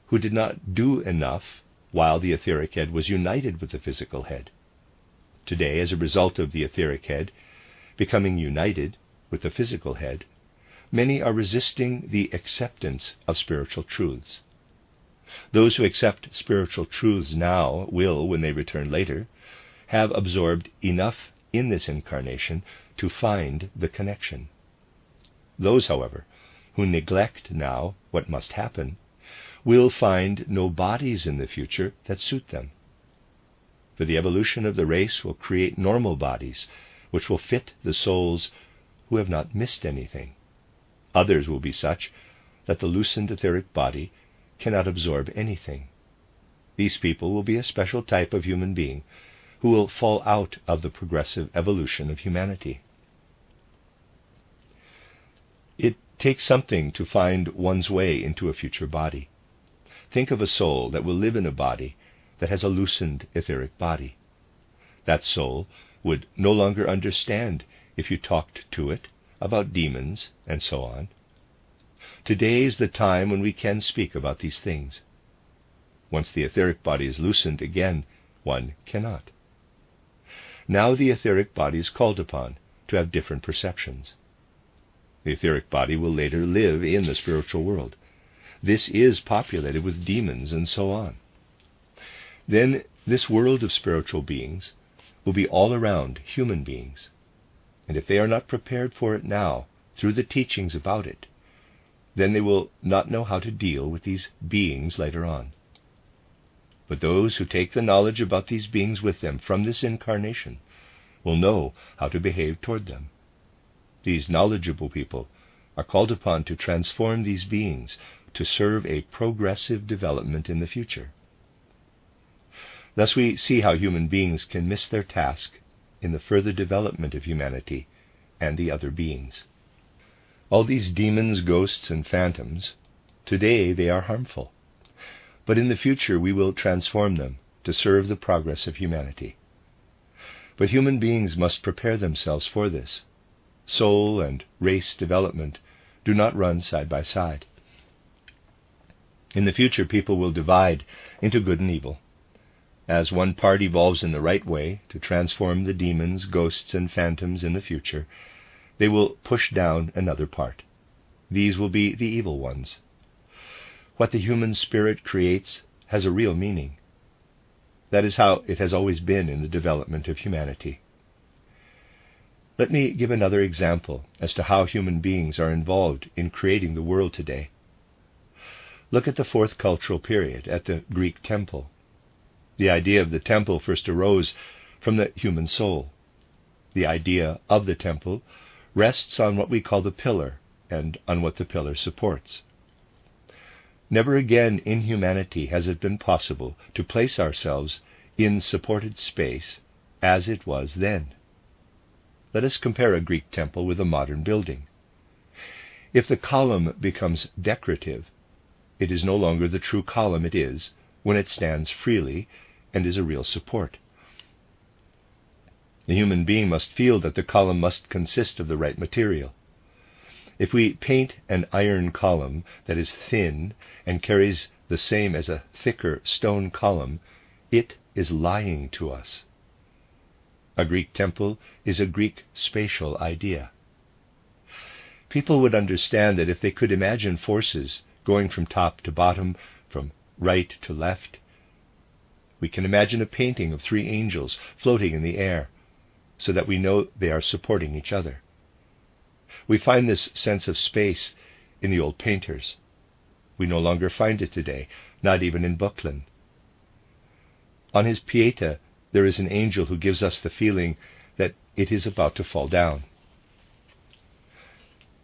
who did not do enough while the etheric head was united with the physical head. Today, as a result of the etheric head becoming united with the physical head, many are resisting the acceptance of spiritual truths. Those who accept spiritual truths now will, when they return later, have absorbed enough in this incarnation to find the connection. Those, however, who neglect now what must happen, will find no bodies in the future that suit them. For the evolution of the race will create normal bodies, which will fit the souls who have not missed anything. Others will be such that the loosened etheric body cannot absorb anything. These people will be a special type of human being who will fall out of the progressive evolution of humanity. It takes something to find one's way into a future body. Think of a soul that will live in a body that has a loosened etheric body. That soul would no longer understand if you talked to it about demons and so on. Today is the time when we can speak about these things. Once the etheric body is loosened again, one cannot. Now the etheric body is called upon to have different perceptions. The etheric body will later live in the spiritual world. This is populated with demons and so on. Then this world of spiritual beings will be all around human beings. And if they are not prepared for it now, through the teachings about it, then they will not know how to deal with these beings later on. But those who take the knowledge about these beings with them from this incarnation will know how to behave toward them. These knowledgeable people are called upon to transform these beings to serve a progressive development in the future. Thus we see how human beings can miss their task in the further development of humanity and the other beings. All these demons, ghosts, and phantoms, today they are harmful, but in the future we will transform them to serve the progress of humanity. But human beings must prepare themselves for this. Soul and race development do not run side by side. In the future, people will divide into good and evil. As one part evolves in the right way to transform the demons, ghosts, and phantoms in the future, they will push down another part. These will be the evil ones. What the human spirit creates has a real meaning. That is how it has always been in the development of humanity. Let me give another example as to how human beings are involved in creating the world today. Look at the fourth cultural period, at the Greek temple. The idea of the temple first arose from the human soul. The idea of the temple rests on what we call the pillar and on what the pillar supports. Never again in humanity has it been possible to place ourselves in supported space as it was then. Let us compare a Greek temple with a modern building. If the column becomes decorative, it is no longer the true column it is when it stands freely and is a real support. The human being must feel that the column must consist of the right material. If we paint an iron column that is thin and carries the same as a thicker stone column, it is lying to us. A Greek temple is a Greek spatial idea. People would understand that if they could imagine forces going from top to bottom, from right to left. We can imagine a painting of three angels floating in the air, so that we know they are supporting each other. We find this sense of space in the old painters. We no longer find it today, not even in Böcklin. On his Pieta, there is an angel who gives us the feeling that it is about to fall down.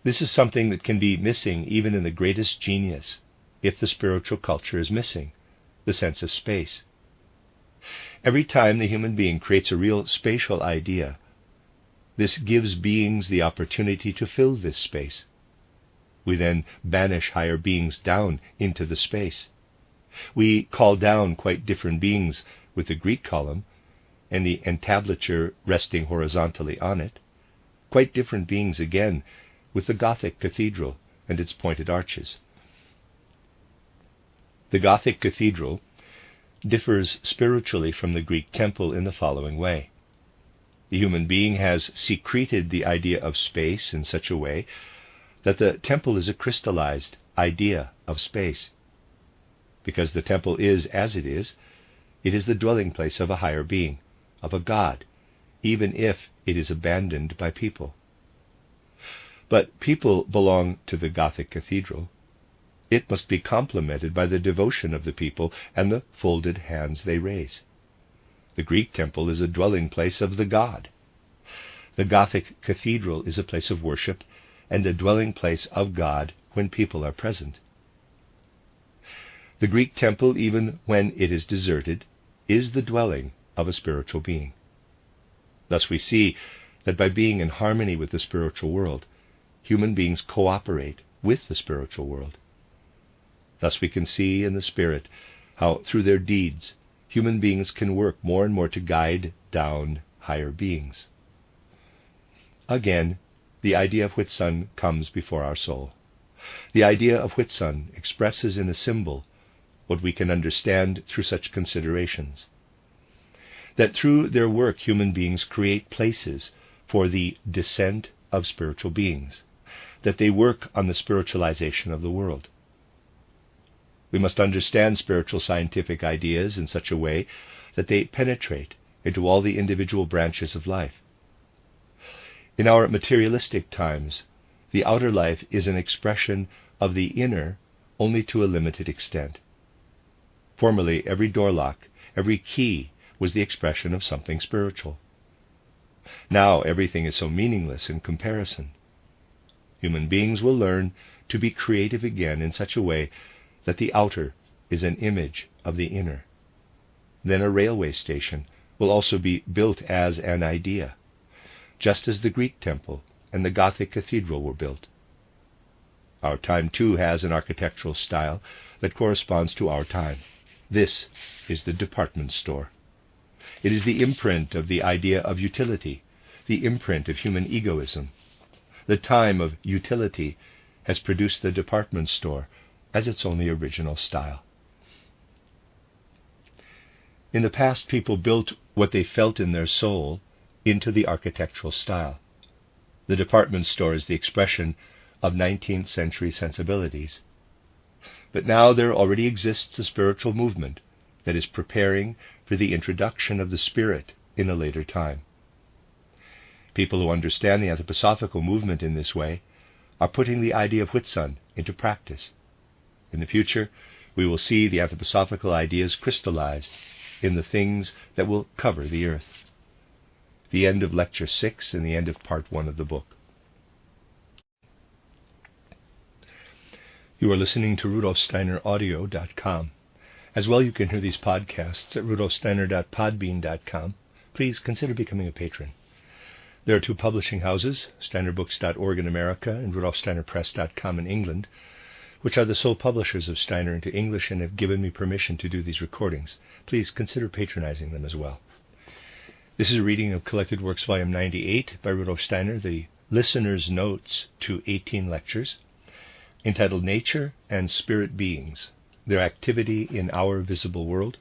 This is something that can be missing even in the greatest genius, if the spiritual culture is missing, the sense of space. Every time the human being creates a real spatial idea, this gives beings the opportunity to fill this space. We then banish higher beings down into the space. We call down quite different beings with the Greek column and the entablature resting horizontally on it. Quite different beings again with the Gothic cathedral and its pointed arches. The Gothic cathedral differs spiritually from the Greek temple in the following way. The human being has secreted the idea of space in such a way that the temple is a crystallized idea of space. Because the temple is as it is the dwelling place of a higher being, of a God, even if it is abandoned by people. But people belong to the Gothic cathedral. It must be complemented by the devotion of the people and the folded hands they raise. The Greek temple is a dwelling place of the God. The Gothic cathedral is a place of worship and a dwelling place of God when people are present. The Greek temple, even when it is deserted, is the dwelling of a spiritual being. Thus we see that by being in harmony with the spiritual world, human beings cooperate with the spiritual world. Thus we can see in the Spirit how through their deeds human beings can work more and more to guide down higher beings. Again, the idea of Whitsun comes before our soul. The idea of Whitsun expresses in a symbol what we can understand through such considerations. That through their work human beings create places for the descent of spiritual beings, that they work on the spiritualization of the world. We must understand spiritual scientific ideas in such a way that they penetrate into all the individual branches of life. In our materialistic times, the outer life is an expression of the inner only to a limited extent. Formerly, every door lock, every key was the expression of something spiritual. Now everything is so meaningless in comparison. Human beings will learn to be creative again in such a way that the outer is an image of the inner. Then a railway station will also be built as an idea, just as the Greek temple and the Gothic cathedral were built. Our time, too, has an architectural style that corresponds to our time. This is the department store. It is the imprint of the idea of utility, the imprint of human egoism. The time of utility has produced the department store as its only original style. In the past, people built what they felt in their soul into the architectural style. The department store is the expression of 19th century sensibilities. But now there already exists a spiritual movement that is preparing for the introduction of the Spirit in a later time. People who understand the anthroposophical movement in this way are putting the idea of Whitsun into practice. In the future, we will see the anthroposophical ideas crystallized in the things that will cover the earth. The end of Lecture 6 and the end of Part 1 of the book. You are listening to RudolfSteinerAudio.com. As well, you can hear these podcasts at RudolfSteiner.podbean.com. Please consider becoming a patron. There are two publishing houses, SteinerBooks.org in America and RudolfSteinerPress.com in England, which are the sole publishers of Steiner into English and have given me permission to do these recordings. Please consider patronizing them as well. This is a reading of Collected Works Volume 98 by Rudolf Steiner, the Listener's Notes to 18 lectures, entitled Nature and Spirit Beings, Their Activity in Our Visible World,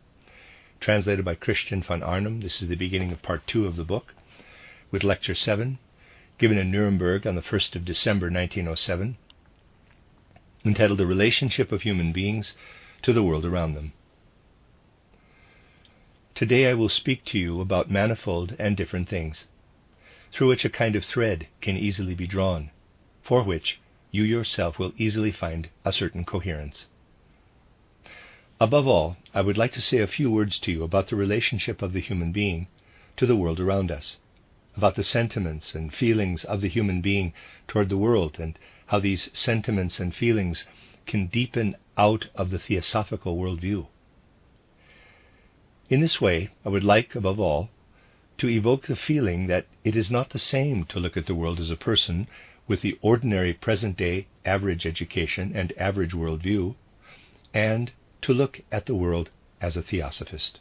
translated by Christian von Arnim. This is the beginning of Part 2 of the book, with Lecture 7, given in Nuremberg on the 1st of December 1907, entitled The Relationship of Human Beings to the World Around Them. Today I will speak to you about manifold and different things, through which a kind of thread can easily be drawn, for which you yourself will easily find a certain coherence. Above all, I would like to say a few words to you about the relationship of the human being to the world around us, about the sentiments and feelings of the human being toward the world, and how these sentiments and feelings can deepen out of the theosophical worldview. In this way, I would like, above all, to evoke the feeling that it is not the same to look at the world as a person with the ordinary present-day average education and average worldview, and to look at the world as a theosophist.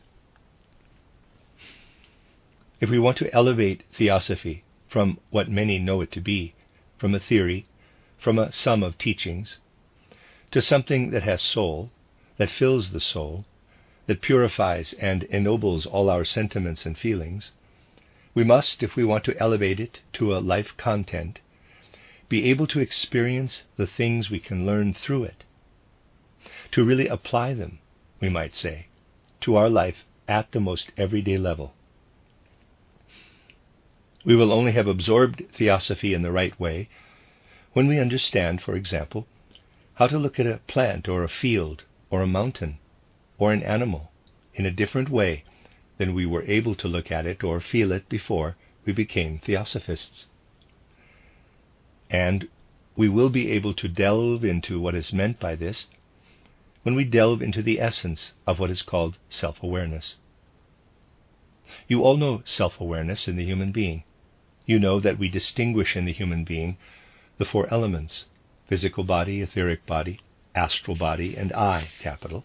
If we want to elevate theosophy from what many know it to be, from a theory, from a sum of teachings, to something that has soul, that fills the soul, that purifies and ennobles all our sentiments and feelings, we must, if we want to elevate it to a life content, be able to experience the things we can learn through it, to really apply them, we might say, to our life at the most everyday level. We will only have absorbed theosophy in the right way when we understand, for example, how to look at a plant or a field or a mountain or an animal in a different way than we were able to look at it or feel it before we became theosophists. And we will be able to delve into what is meant by this when we delve into the essence of what is called self-awareness. You all know self-awareness in the human being. You know that we distinguish in the human being the four elements: physical body, etheric body, astral body, and I, capital.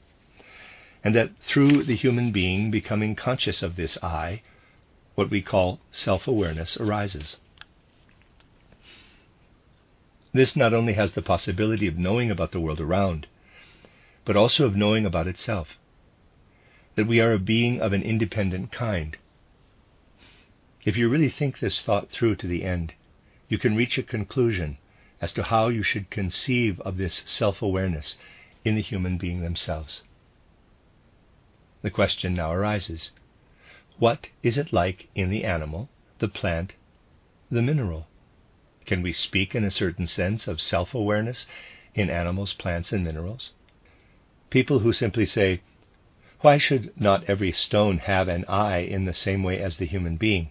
And that through the human being becoming conscious of this I, what we call self-awareness arises. This not only has the possibility of knowing about the world around, but also of knowing about itself, that we are a being of an independent kind. If you really think this thought through to the end, you can reach a conclusion as to how you should conceive of this self-awareness in the human being themselves. The question now arises: what is it like in the animal, the plant, the mineral? Can we speak in a certain sense of self-awareness in animals, plants, and minerals? People who simply say, "Why should not every stone have an I in the same way as the human being?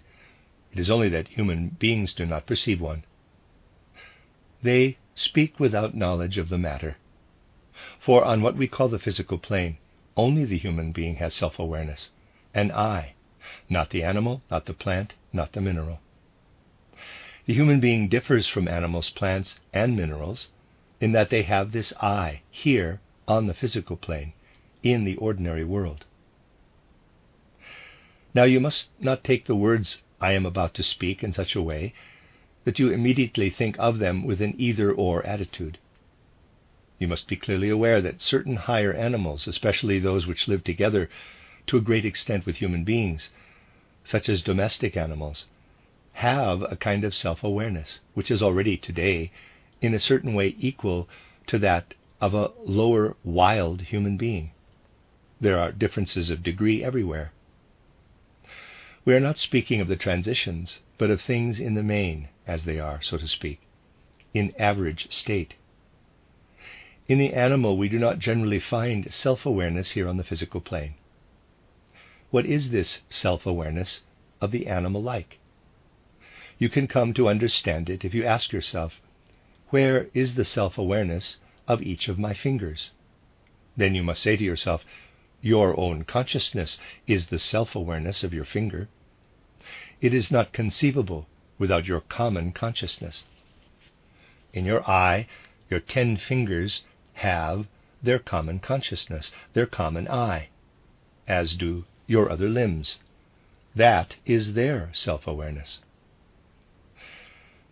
It is only that human beings do not perceive one." They speak without knowledge of the matter. For on what we call the physical plane, only the human being has self-awareness, an I, not the animal, not the plant, not the mineral. The human being differs from animals, plants, and minerals in that they have this I here on the physical plane, in the ordinary world. Now you must not take the words I am about to speak in such a way that you immediately think of them with an either-or attitude. You must be clearly aware that certain higher animals, especially those which live together to a great extent with human beings, such as domestic animals, have a kind of self-awareness, which is already today in a certain way equal to that of a lower wild human being. There are differences of degree everywhere. We are not speaking of the transitions, but of things in the main, as they are, so to speak, in average state. In the animal, we do not generally find self-awareness here on the physical plane. What is this self-awareness of the animal like? You can come to understand it if you ask yourself, where is the self-awareness of each of my fingers? Then you must say to yourself, your own consciousness is the self-awareness of your finger. It is not conceivable without your common consciousness. In your eye, your 10 fingers have their common consciousness, their common I, as do your other limbs. That is their self-awareness.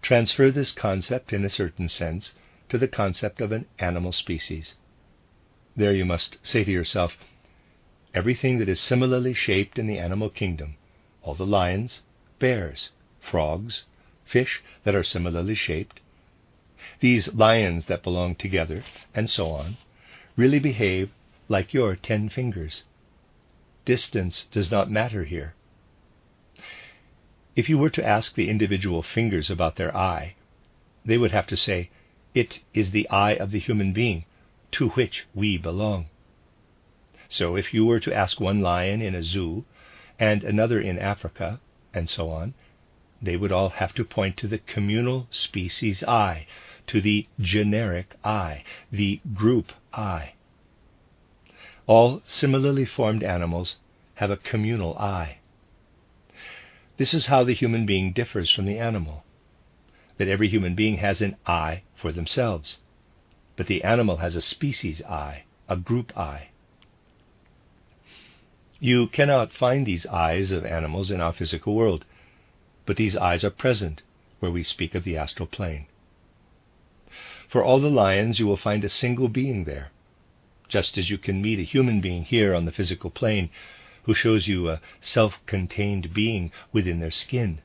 Transfer this concept in a certain sense to the concept of an animal species. There you must say to yourself, everything that is similarly shaped in the animal kingdom, all the lions, bears, frogs, fish that are similarly shaped, these lions that belong together, and so on, really behave like your 10 fingers. Distance does not matter here. If you were to ask the individual fingers about their eye, they would have to say, it is the eye of the human being to which we belong. So if you were to ask one lion in a zoo and another in Africa, and so on, they would all have to point to the communal species I, to the generic I, the group I. All similarly formed animals have a communal I. This is how the human being differs from the animal. that every human being has an I for themselves, but the animal has a species I, a group I. You cannot find these I's of animals in our physical world, but these I's are present where we speak of the astral plane. For all the lions, you will find a single being there, just as you can meet a human being here on the physical plane who shows you a self-contained being within their skin.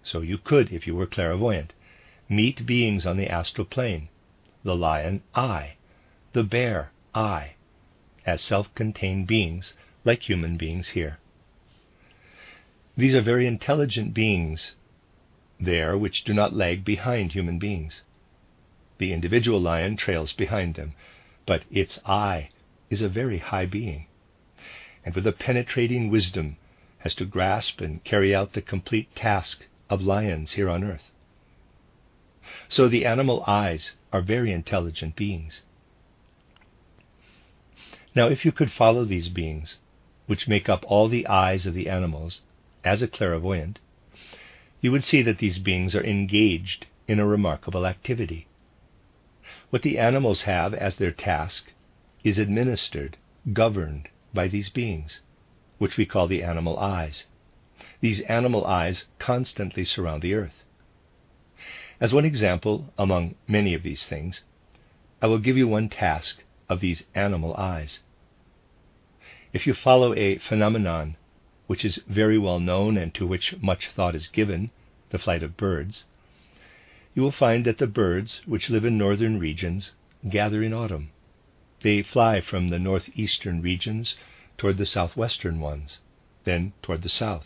So you could, if you were clairvoyant, meet beings on the astral plane, the lion I, the bear I, as self-contained beings like human beings here. These are very intelligent beings there which do not lag behind human beings. The individual lion trails behind them, but its I is a very high being, and with a penetrating wisdom has to grasp and carry out the complete task of lions here on earth. So the animal I's are very intelligent beings. Now, if you could follow these beings, which make up all the I's of the animals, as a clairvoyant, you would see that these beings are engaged in a remarkable activity. What the animals have as their task is administered, governed by these beings, which we call the animal I's. These animal I's constantly surround the earth. As one example among many of these things, I will give you one task of these animal I's. If you follow a phenomenon which is very well known and to which much thought is given, the flight of birds, you will find that the birds which live in northern regions gather in autumn. They fly from the northeastern regions toward the southwestern ones, then toward the south.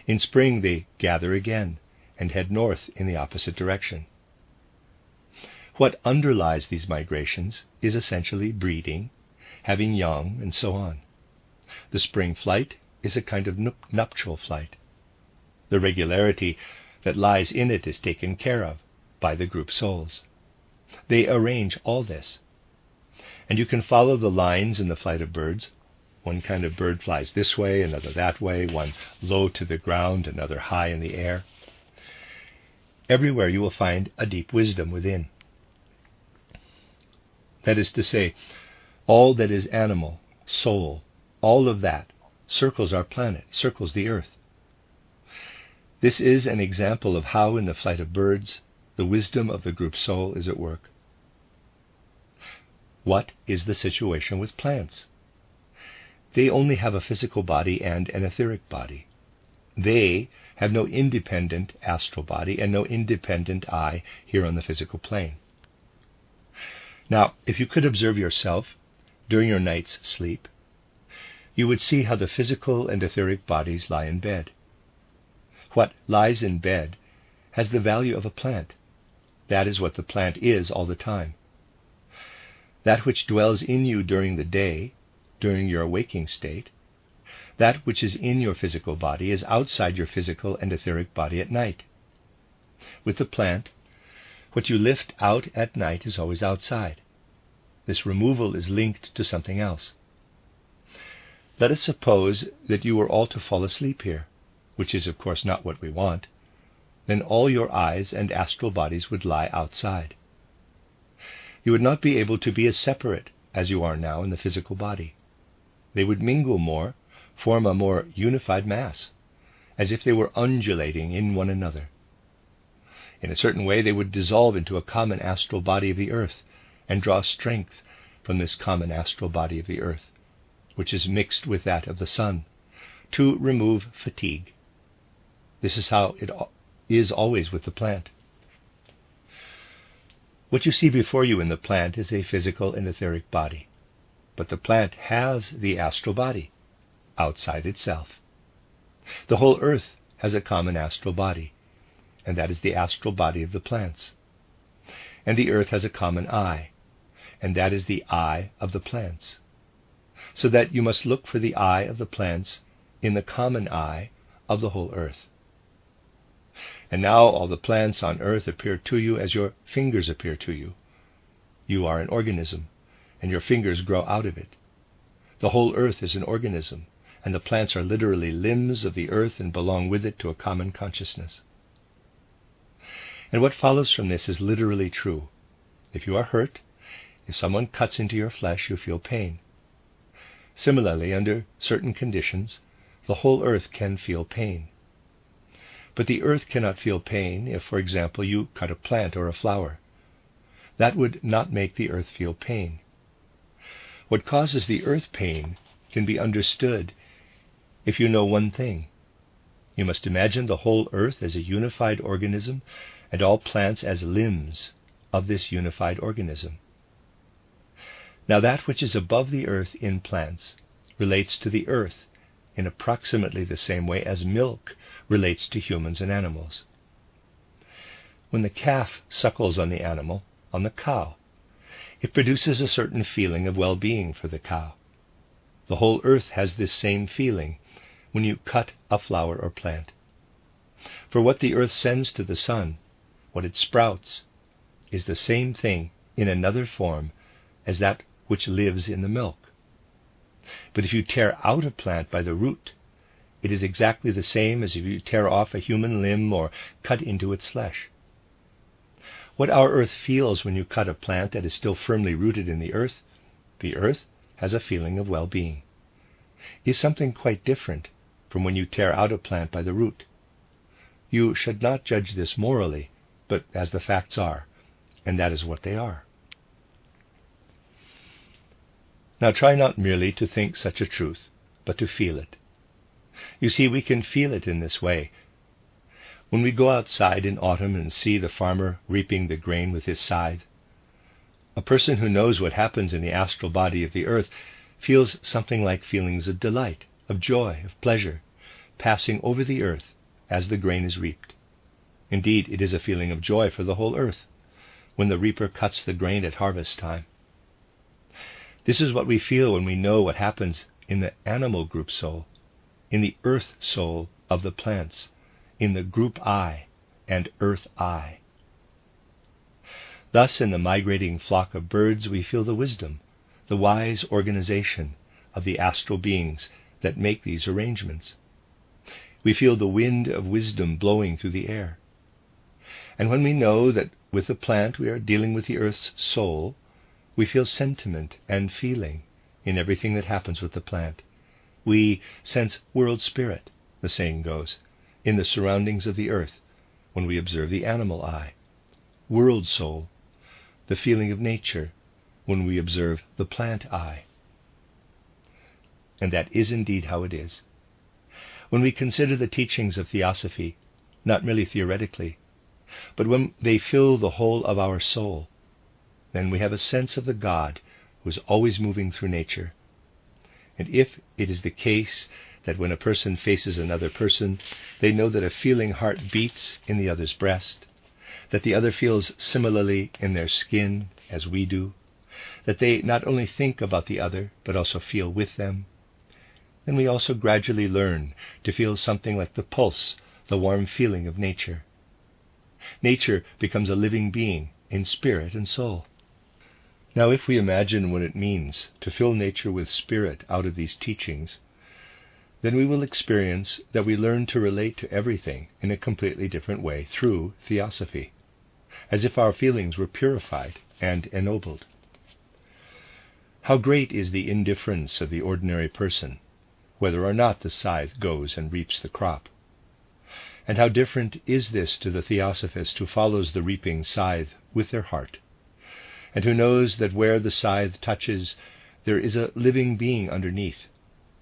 In spring they gather again and head north in the opposite direction. What underlies these migrations is essentially breeding, having young, and so on. The spring flight is a kind of nuptial flight. The regularity that lies in it is taken care of by the group souls. They arrange all this. And you can follow the lines in the flight of birds. One kind of bird flies this way, another that way, one low to the ground, another high in the air. Everywhere you will find a deep wisdom within. That is to say, all that is animal, soul, all of that circles our planet, circles the earth. This is an example of how in the flight of birds the wisdom of the group soul is at work. What is the situation with plants? They only have a physical body and an etheric body. They have no independent astral body and no independent I here on the physical plane. Now, if you could observe yourself during your night's sleep, you would see how the physical and etheric bodies lie in bed. What lies in bed has the value of a plant. That is what the plant is all the time. That which dwells in you during the day, during your waking state, that which is in your physical body is outside your physical and etheric body at night. With the plant, what you lift out at night is always outside. This removal is linked to something else. Let us suppose that you were all to fall asleep here, which is of course not what we want. Then all your eyes and astral bodies would lie outside. You would not be able to be as separate as you are now in the physical body. They would mingle more, form a more unified mass, as if they were undulating in one another. In a certain way they would dissolve into a common astral body of the earth and draw strength from this common astral body of the earth, which is mixed with that of the sun, to remove fatigue. This is how it is always with the plant. What you see before you in the plant is a physical and etheric body, but the plant has the astral body outside itself. The whole earth has a common astral body, and that is the astral body of the plants. And the earth has a common I, and that is the I of the plants. So that you must look for the I of the plants in the common I of the whole earth. And now all the plants on earth appear to you as your fingers appear to you. You are an organism, and your fingers grow out of it. The whole earth is an organism, and the plants are literally limbs of the earth and belong with it to a common consciousness. And what follows from this is literally true. If you are hurt, if someone cuts into your flesh, you feel pain. Similarly, under certain conditions, the whole earth can feel pain. But the earth cannot feel pain if, for example, you cut a plant or a flower. That would not make the earth feel pain. What causes the earth pain can be understood if you know one thing. You must imagine the whole earth as a unified organism and all plants as limbs of this unified organism. Now that which is above the earth in plants relates to the earth in approximately the same way as milk relates to humans and animals. When the calf suckles on the animal, on the cow, it produces a certain feeling of well-being for the cow. The whole earth has this same feeling when you cut a flower or plant. For what the earth sends to the sun, what it sprouts, is the same thing in another form as that which lives in the milk. But if you tear out a plant by the root, it is exactly the same as if you tear off a human limb or cut into its flesh. What our earth feels when you cut a plant that is still firmly rooted in the earth has a feeling of well-being, is something quite different from when you tear out a plant by the root. You should not judge this morally, but as the facts are, and that is what they are. Now try not merely to think such a truth, but to feel it. You see, we can feel it in this way. When we go outside in autumn and see the farmer reaping the grain with his scythe, a person who knows what happens in the astral body of the earth feels something like feelings of delight, of joy, of pleasure, passing over the earth as the grain is reaped. Indeed, it is a feeling of joy for the whole earth when the reaper cuts the grain at harvest time. This is what we feel when we know what happens in the animal group soul, in the earth soul of the plants, in the group I and earth I. Thus, in the migrating flock of birds, we feel the wisdom, the wise organization of the astral beings that make these arrangements. We feel the wind of wisdom blowing through the air. And when we know that with the plant we are dealing with the earth's soul, we feel sentiment and feeling in everything that happens with the plant. We sense world spirit, the saying goes, in the surroundings of the earth when we observe the animal eye. World soul, the feeling of nature, when we observe the plant eye. And that is indeed how it is. When we consider the teachings of Theosophy, not merely theoretically, but when they fill the whole of our soul, then we have a sense of the God who is always moving through nature. And if it is the case that when a person faces another person, they know that a feeling heart beats in the other's breast, that the other feels similarly in their skin as we do, that they not only think about the other, but also feel with them, then we also gradually learn to feel something like the pulse, the warm feeling of nature. Nature becomes a living being in spirit and soul. Now, if we imagine what it means to fill nature with spirit out of these teachings, then we will experience that we learn to relate to everything in a completely different way through Theosophy, as if our feelings were purified and ennobled. How great is the indifference of the ordinary person, whether or not the scythe goes and reaps the crop. And how different is this to the Theosophist who follows the reaping scythe with their heart, and who knows that where the scythe touches, there is a living being underneath,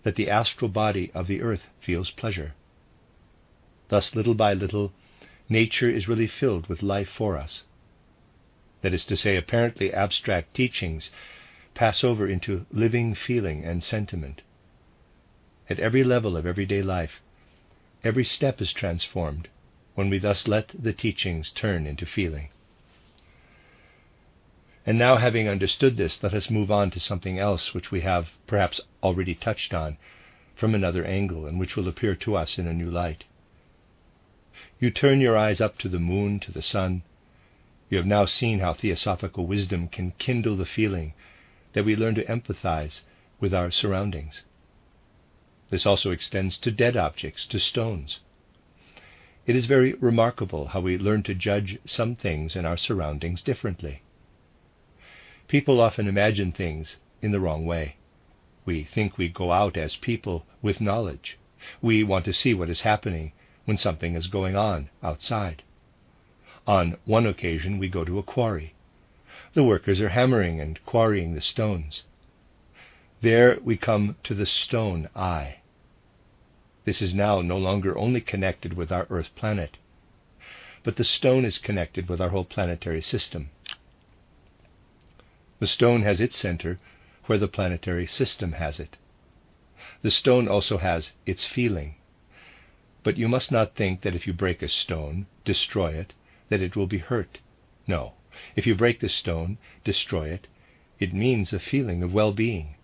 that the astral body of the earth feels pleasure. Thus, little by little, nature is really filled with life for us. That is to say, apparently abstract teachings pass over into living feeling and sentiment. At every level of everyday life, every step is transformed when we thus let the teachings turn into feeling. And now, having understood this, let us move on to something else which we have perhaps already touched on from another angle, and which will appear to us in a new light. You turn your eyes up to the moon, to the sun. You have now seen how theosophical wisdom can kindle the feeling that we learn to empathize with our surroundings. This also extends to dead objects, to stones. It is very remarkable how we learn to judge some things in our surroundings differently. People often imagine things in the wrong way. We think we go out as people with knowledge. We want to see what is happening when something is going on outside. On one occasion we go to a quarry. The workers are hammering and quarrying the stones. There we come to the stone eye. This is now no longer only connected with our Earth planet, but the stone is connected with our whole planetary system. The stone has its center where the planetary system has it. The stone also has its feeling. But you must not think that if you break a stone, destroy it, that it will be hurt. No. If you break the stone, destroy it, it means a feeling of well-being.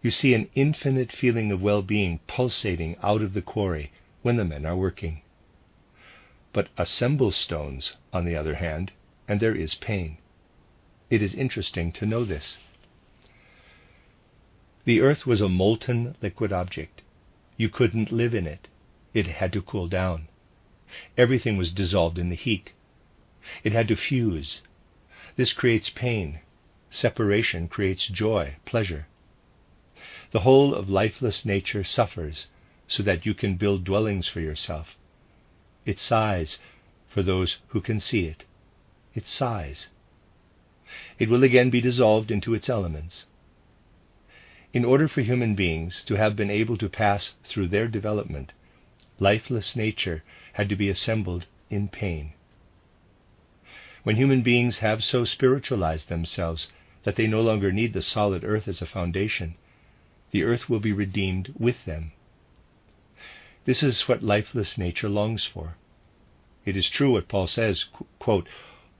You see an infinite feeling of well-being pulsating out of the quarry when the men are working. But assemble stones, on the other hand, and there is pain. It is interesting to know this. The earth was a molten liquid object. You couldn't live in it. It had to cool down. Everything was dissolved in the heat. It had to fuse. This creates pain. Separation creates joy, pleasure. The whole of lifeless nature suffers so that you can build dwellings for yourself. It sighs for those who can see it. It sighs. It will again be dissolved into its elements. In order for human beings to have been able to pass through their development, lifeless nature had to be assembled in pain. When human beings have so spiritualized themselves that they no longer need the solid earth as a foundation, the earth will be redeemed with them. This is what lifeless nature longs for. It is true what Paul says, quote,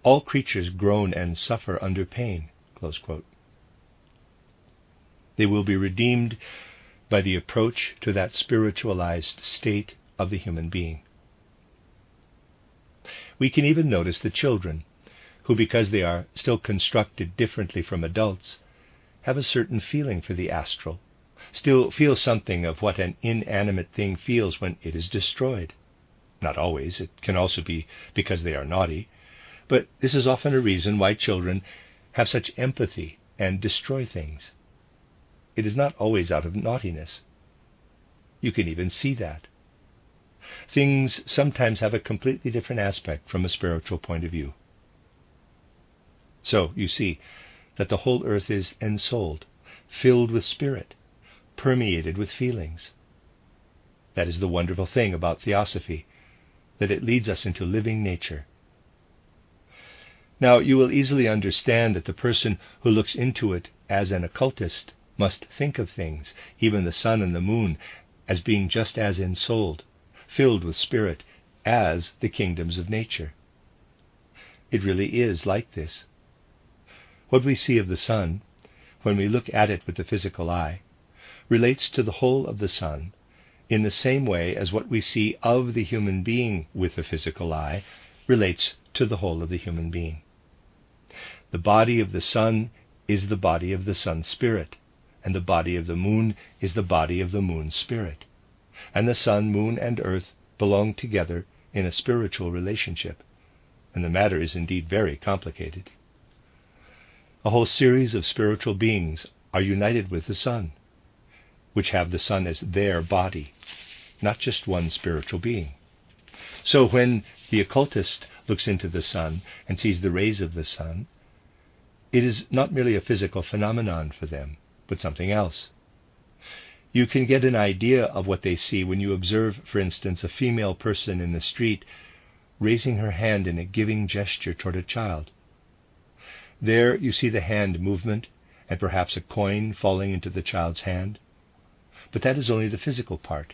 "All creatures groan and suffer under pain," close quote. They will be redeemed by the approach to that spiritualized state of the human being. We can even notice the children, who, because they are still constructed differently from adults, have a certain feeling for the astral, still feel something of what an inanimate thing feels when it is destroyed. Not always. It can also be because they are naughty. But this is often a reason why children have such empathy and destroy things. It is not always out of naughtiness. You can even see that. Things sometimes have a completely different aspect from a spiritual point of view. So, you see that the whole earth is ensouled, filled with spirit, permeated with feelings. That is the wonderful thing about theosophy, that it leads us into living nature. Now, you will easily understand that the person who looks into it as an occultist must think of things, even the sun and the moon, as being just as ensouled, filled with spirit, as the kingdoms of nature. It really is like this. What we see of the sun, when we look at it with the physical eye, relates to the whole of the sun in the same way as what we see of the human being with the physical eye relates to the whole of the human being. The body of the sun is the body of the sun's spirit, and the body of the moon is the body of the moon's spirit. And the sun, moon, and earth belong together in a spiritual relationship, and the matter is indeed very complicated. A whole series of spiritual beings are united with the sun, which have the sun as their body, not just one spiritual being. So when the occultist looks into the sun and sees the rays of the sun, it is not merely a physical phenomenon for them, but something else. You can get an idea of what they see when you observe, for instance, a female person in the street raising her hand in a giving gesture toward a child. There you see the hand movement and perhaps a coin falling into the child's hand. But that is only the physical part.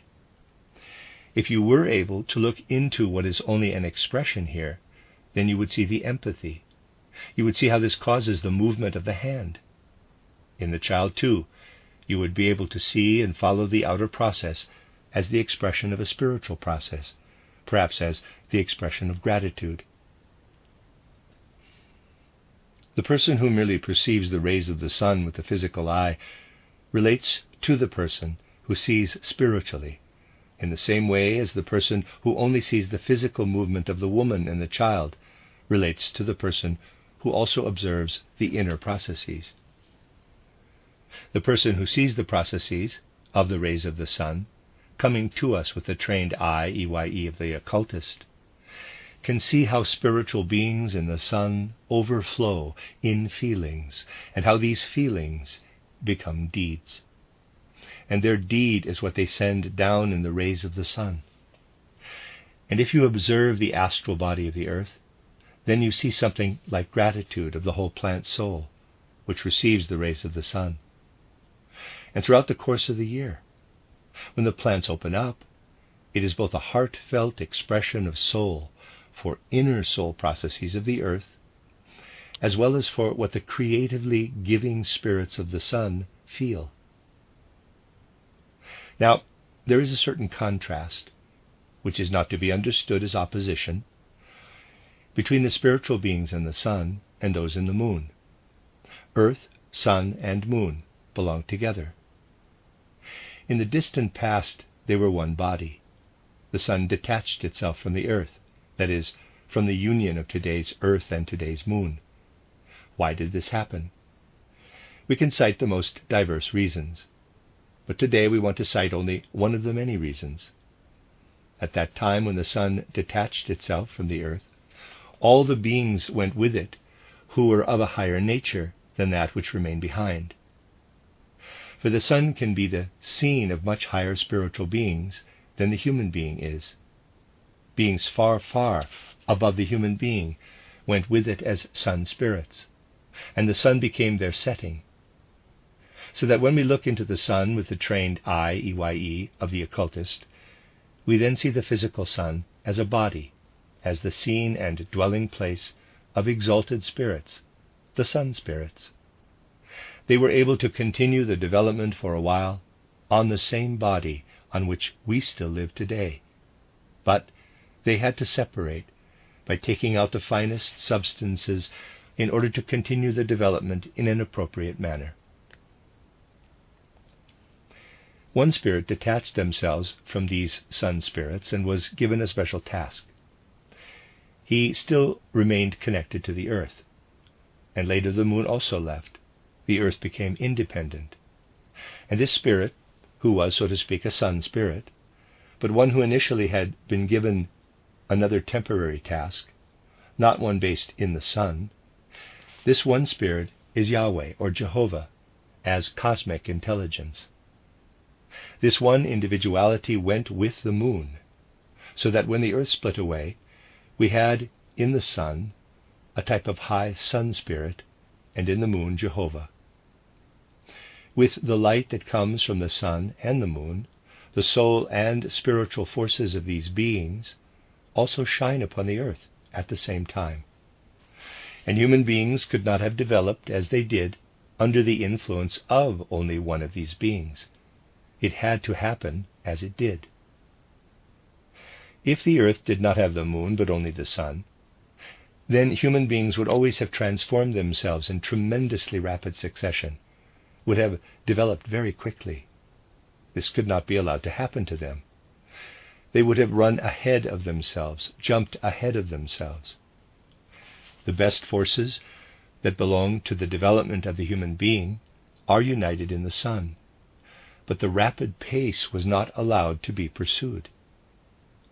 If you were able to look into what is only an expression here, then you would see the empathy. You would see how this causes the movement of the hand. In the child, too, you would be able to see and follow the outer process as the expression of a spiritual process, perhaps as the expression of gratitude. The person who merely perceives the rays of the sun with the physical eye relates to the person who sees spiritually, in the same way as the person who only sees the physical movement of the woman and the child relates to the person who also observes the inner processes. The person who sees the processes of the rays of the sun coming to us with the trained eye, EYE, of the occultist, can see how spiritual beings in the sun overflow in feelings, and how these feelings become deeds. And their deed is what they send down in the rays of the sun. And if you observe the astral body of the earth, then you see something like gratitude of the whole plant soul, which receives the rays of the sun. And throughout the course of the year, when the plants open up, it is both a heartfelt expression of soul for inner soul processes of the earth, as well as for what the creatively giving spirits of the sun feel. Now, there is a certain contrast, which is not to be understood as opposition, between the spiritual beings in the sun and those in the moon. Earth, sun, and moon belong together. In the distant past, they were one body. The sun detached itself from the earth, that is, from the union of today's earth and today's moon. Why did this happen? We can cite the most diverse reasons, but today we want to cite only one of the many reasons. At that time when the sun detached itself from the earth, all the beings went with it who were of a higher nature than that which remained behind. For the sun can be the scene of much higher spiritual beings than the human being is. Beings far, far above the human being went with it as sun spirits, and the sun became their setting. So that when we look into the sun with the trained eye, EYE, of the occultist, we then see the physical sun as a body, as the scene and dwelling place of exalted spirits, the sun spirits. They were able to continue the development for a while on the same body on which we still live today, but they had to separate by taking out the finest substances in order to continue the development in an appropriate manner. One spirit detached themselves from these sun spirits and was given a special task. He still remained connected to the earth, and later the moon also left. The earth became independent. And this spirit, who was, so to speak, a sun spirit, but one who initially had been given another temporary task, not one based in the sun, this one spirit is Yahweh, or Jehovah, as cosmic intelligence. This one individuality went with the moon, so that when the earth split away, we had in the sun a type of high sun spirit, and in the moon Jehovah. With the light that comes from the sun and the moon, the soul and spiritual forces of these beings also shine upon the earth at the same time. And human beings could not have developed as they did under the influence of only one of these beings. It had to happen as it did. If the earth did not have the moon but only the sun, then human beings would always have transformed themselves in tremendously rapid succession, would have developed very quickly. This could not be allowed to happen to them. They would have run ahead of themselves, jumped ahead of themselves. The best forces that belong to the development of the human being are united in the sun, but the rapid pace was not allowed to be pursued.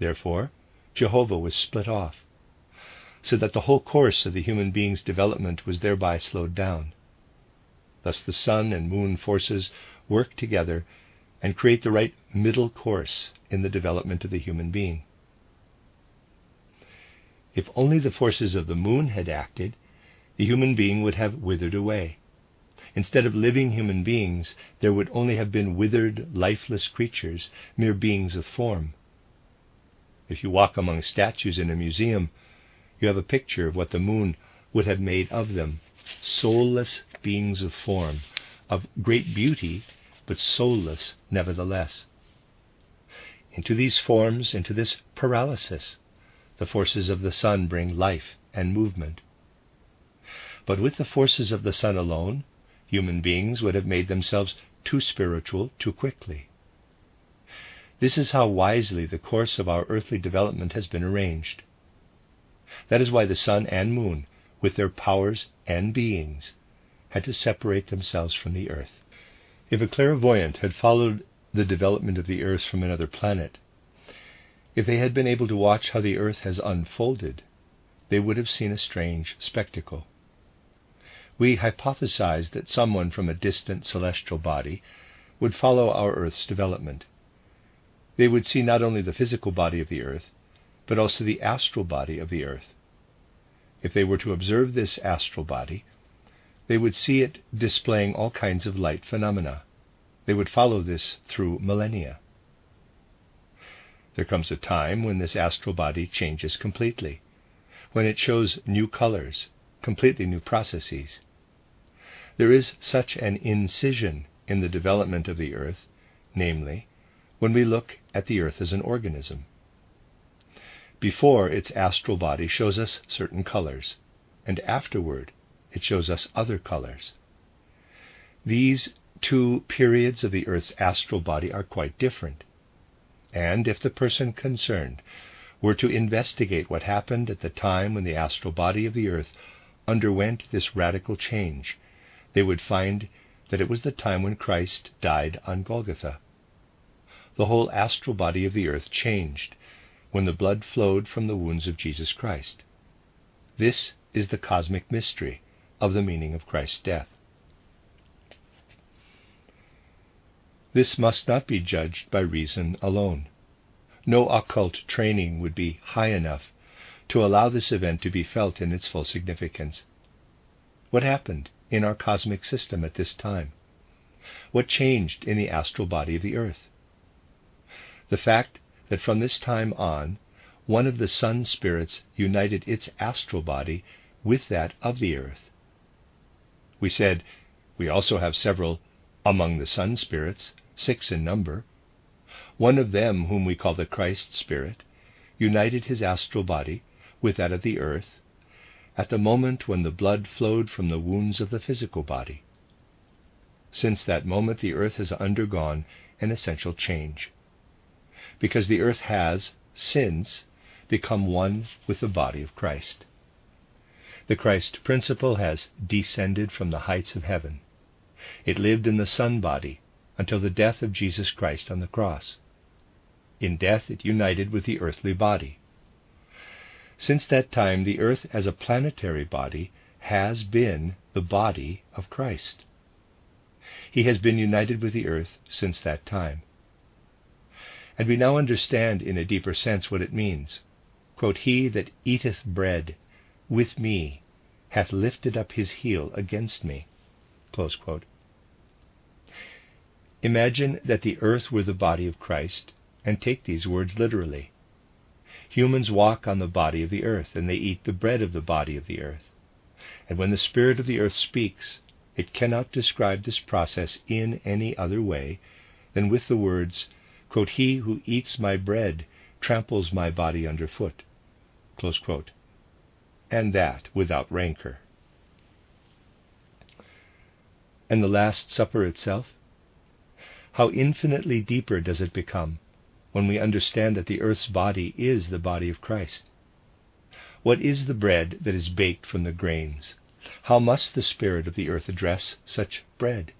Therefore, Jehovah was split off, so that the whole course of the human being's development was thereby slowed down. Thus the sun and moon forces work together and create the right middle course in the development of the human being. If only the forces of the moon had acted, the human being would have withered away. Instead of living human beings, there would only have been withered, lifeless creatures, mere beings of form. If you walk among statues in a museum, you have a picture of what the moon would have made of them, soulless beings of form, of great beauty, but soulless nevertheless. Into these forms, into this paralysis, the forces of the sun bring life and movement. But with the forces of the sun alone, human beings would have made themselves too spiritual too quickly. This is how wisely the course of our earthly development has been arranged. That is why the sun and moon, with their powers and beings, had to separate themselves from the earth. If a clairvoyant had followed the development of the earth from another planet, if they had been able to watch how the earth has unfolded, they would have seen a strange spectacle. We hypothesized that someone from a distant celestial body would follow our earth's development. They would see not only the physical body of the earth, but also the astral body of the earth. If they were to observe this astral body, they would see it displaying all kinds of light phenomena. They would follow this through millennia. There comes a time when this astral body changes completely, when it shows new colors, completely new processes. There is such an incision in the development of the earth, namely, when we look at the earth as an organism. Before, its astral body shows us certain colors, and afterward it shows us other colors. These two periods of the earth's astral body are quite different, and if the person concerned were to investigate what happened at the time when the astral body of the earth underwent this radical change, they would find that it was the time when Christ died on Golgotha. The whole astral body of the earth changed when the blood flowed from the wounds of Jesus Christ. This is the cosmic mystery of the meaning of Christ's death. This must not be judged by reason alone. No occult training would be high enough to allow this event to be felt in its full significance. What happened in our cosmic system at this time? What changed in the astral body of the earth? The fact that from this time on, one of the sun spirits united its astral body with that of the earth. We said, we also have several among the sun spirits, 6 in number. One of them, whom we call the Christ spirit, united his astral body with that of the earth at the moment when the blood flowed from the wounds of the physical body. Since that moment, the earth has undergone an essential change, because the earth has, since, become one with the body of Christ. The Christ principle has descended from the heights of heaven. It lived in the sun body until the death of Jesus Christ on the cross. In death it united with the earthly body. Since that time, the earth as a planetary body has been the body of Christ. He has been united with the earth since that time. And we now understand in a deeper sense what it means. Quote, "He that eateth bread with me hath lifted up his heel against me." Close quote. Imagine that the earth were the body of Christ, and take these words literally. Humans walk on the body of the earth, and they eat the bread of the body of the earth. And when the spirit of the earth speaks, it cannot describe this process in any other way than with the words, quote, "He who eats my bread tramples my body underfoot," close quote, and that without rancor. And the Last Supper itself? How infinitely deeper does it become when we understand that the earth's body is the body of Christ? What is the bread that is baked from the grains? How must the spirit of the earth address such bread?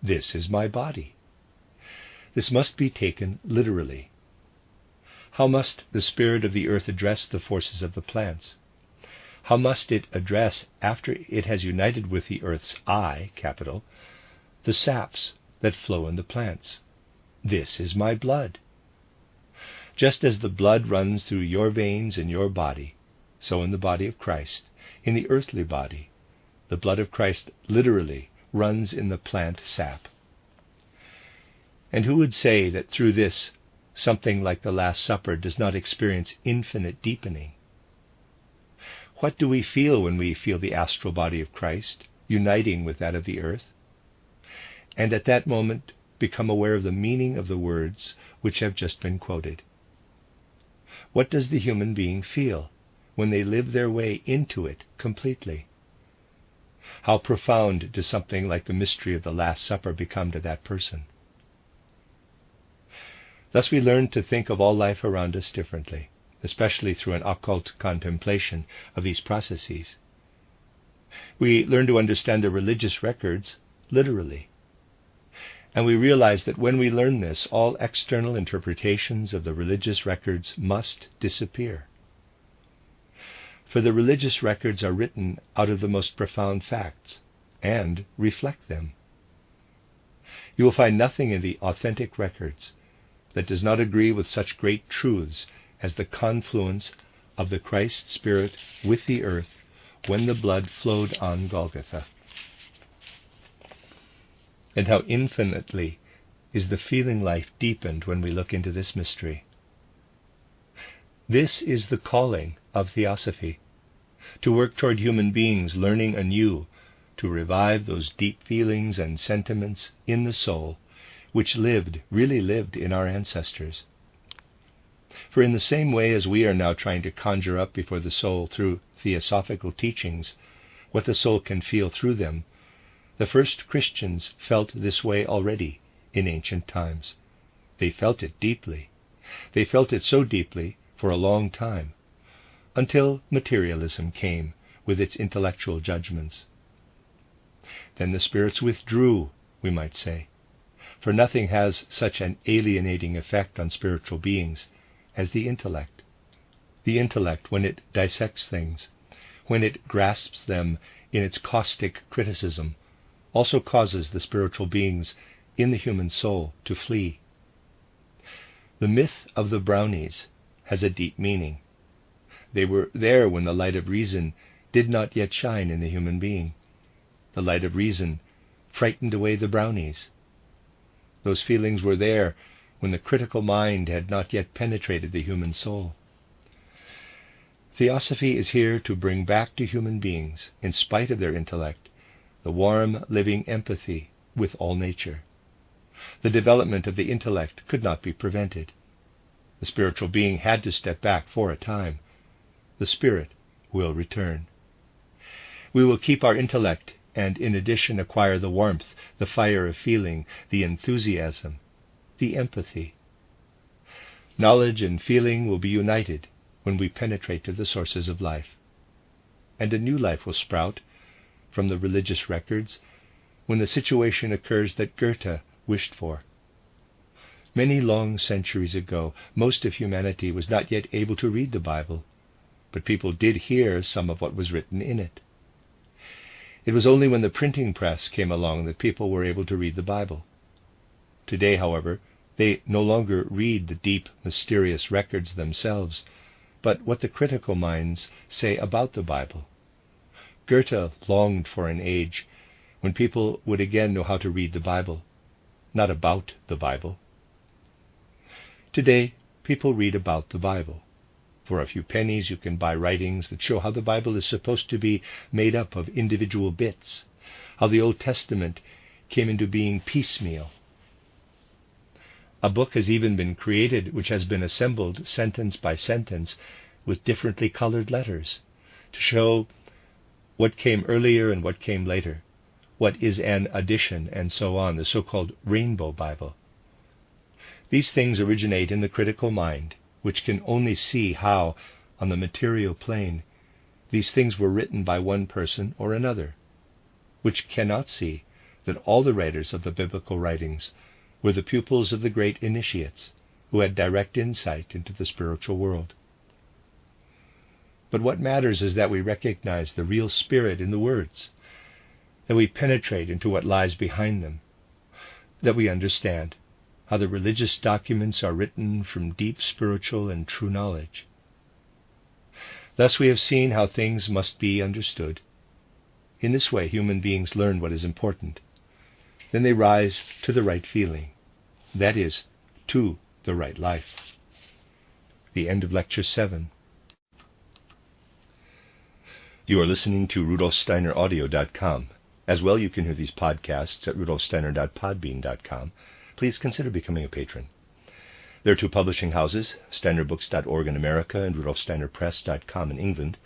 "This is my body." This must be taken literally. How must the spirit of the earth address the forces of the plants? How must it address, after it has united with the earth's I, capital, the saps that flow in the plants? "This is my blood." Just as the blood runs through your veins in your body, so in the body of Christ, in the earthly body, the blood of Christ literally runs in the plant sap. And who would say that through this, something like the Last Supper does not experience infinite deepening? What do we feel when we feel the astral body of Christ uniting with that of the earth, and at that moment become aware of the meaning of the words which have just been quoted? What does the human being feel when they live their way into it completely? How profound does something like the mystery of the Last Supper become to that person? Thus we learn to think of all life around us differently, especially through an occult contemplation of these processes. We learn to understand the religious records literally. And we realize that when we learn this, all external interpretations of the religious records must disappear. For the religious records are written out of the most profound facts and reflect them. You will find nothing in the authentic records that does not agree with such great truths as the confluence of the Christ Spirit with the earth when the blood flowed on Golgotha. And how infinitely is the feeling life deepened when we look into this mystery. This is the calling of Theosophy, to work toward human beings learning anew to revive those deep feelings and sentiments in the soul which really lived in our ancestors. For in the same way as we are now trying to conjure up before the soul through theosophical teachings what the soul can feel through them, the first Christians felt this way already in ancient times. They felt it deeply. They felt it so deeply for a long time, until materialism came with its intellectual judgments. Then the spirits withdrew, we might say, for nothing has such an alienating effect on spiritual beings as the intellect. The intellect, when it dissects things, when it grasps them in its caustic criticism, also causes the spiritual beings in the human soul to flee. The myth of the brownies has a deep meaning. They were there when the light of reason did not yet shine in the human being. The light of reason frightened away the brownies. Those feelings were there when the critical mind had not yet penetrated the human soul. Theosophy is here to bring back to human beings, in spite of their intellect, the warm, living empathy with all nature. The development of the intellect could not be prevented. The spiritual being had to step back for a time. The spirit will return. We will keep our intellect and in addition acquire the warmth, the fire of feeling, the enthusiasm, the empathy. Knowledge and feeling will be united when we penetrate to the sources of life. And a new life will sprout from the religious records when the situation occurs that Goethe wished for. Many long centuries ago, most of humanity was not yet able to read the Bible, but people did hear some of what was written in it. It was only when the printing press came along that people were able to read the Bible. Today, however, they no longer read the deep, mysterious records themselves, but what the critical minds say about the Bible. Goethe longed for an age when people would again know how to read the Bible, not about the Bible. Today, people read about the Bible. For a few pennies you can buy writings that show how the Bible is supposed to be made up of individual bits, how the Old Testament came into being piecemeal. A book has even been created which has been assembled sentence by sentence with differently colored letters to show what came earlier and what came later, what is an addition, and so on, the so-called Rainbow Bible. These things originate in the critical mind, which can only see how, on the material plane, these things were written by one person or another, which cannot see that all the writers of the biblical writings were the pupils of the great initiates who had direct insight into the spiritual world. But what matters is that we recognize the real spirit in the words, that we penetrate into what lies behind them, that we understand how the religious documents are written from deep spiritual and true knowledge. Thus we have seen how things must be understood. In this way human beings learn what is important. Then they rise to the right feeling, that is, to the right life. The end of Lecture 7. You are listening to RudolfSteinerAudio.com. As well, you can hear these podcasts at RudolfSteiner.podbean.com. Please consider becoming a patron. There are two publishing houses, SteinerBooks.org in America and RudolfSteinerPress.com in England,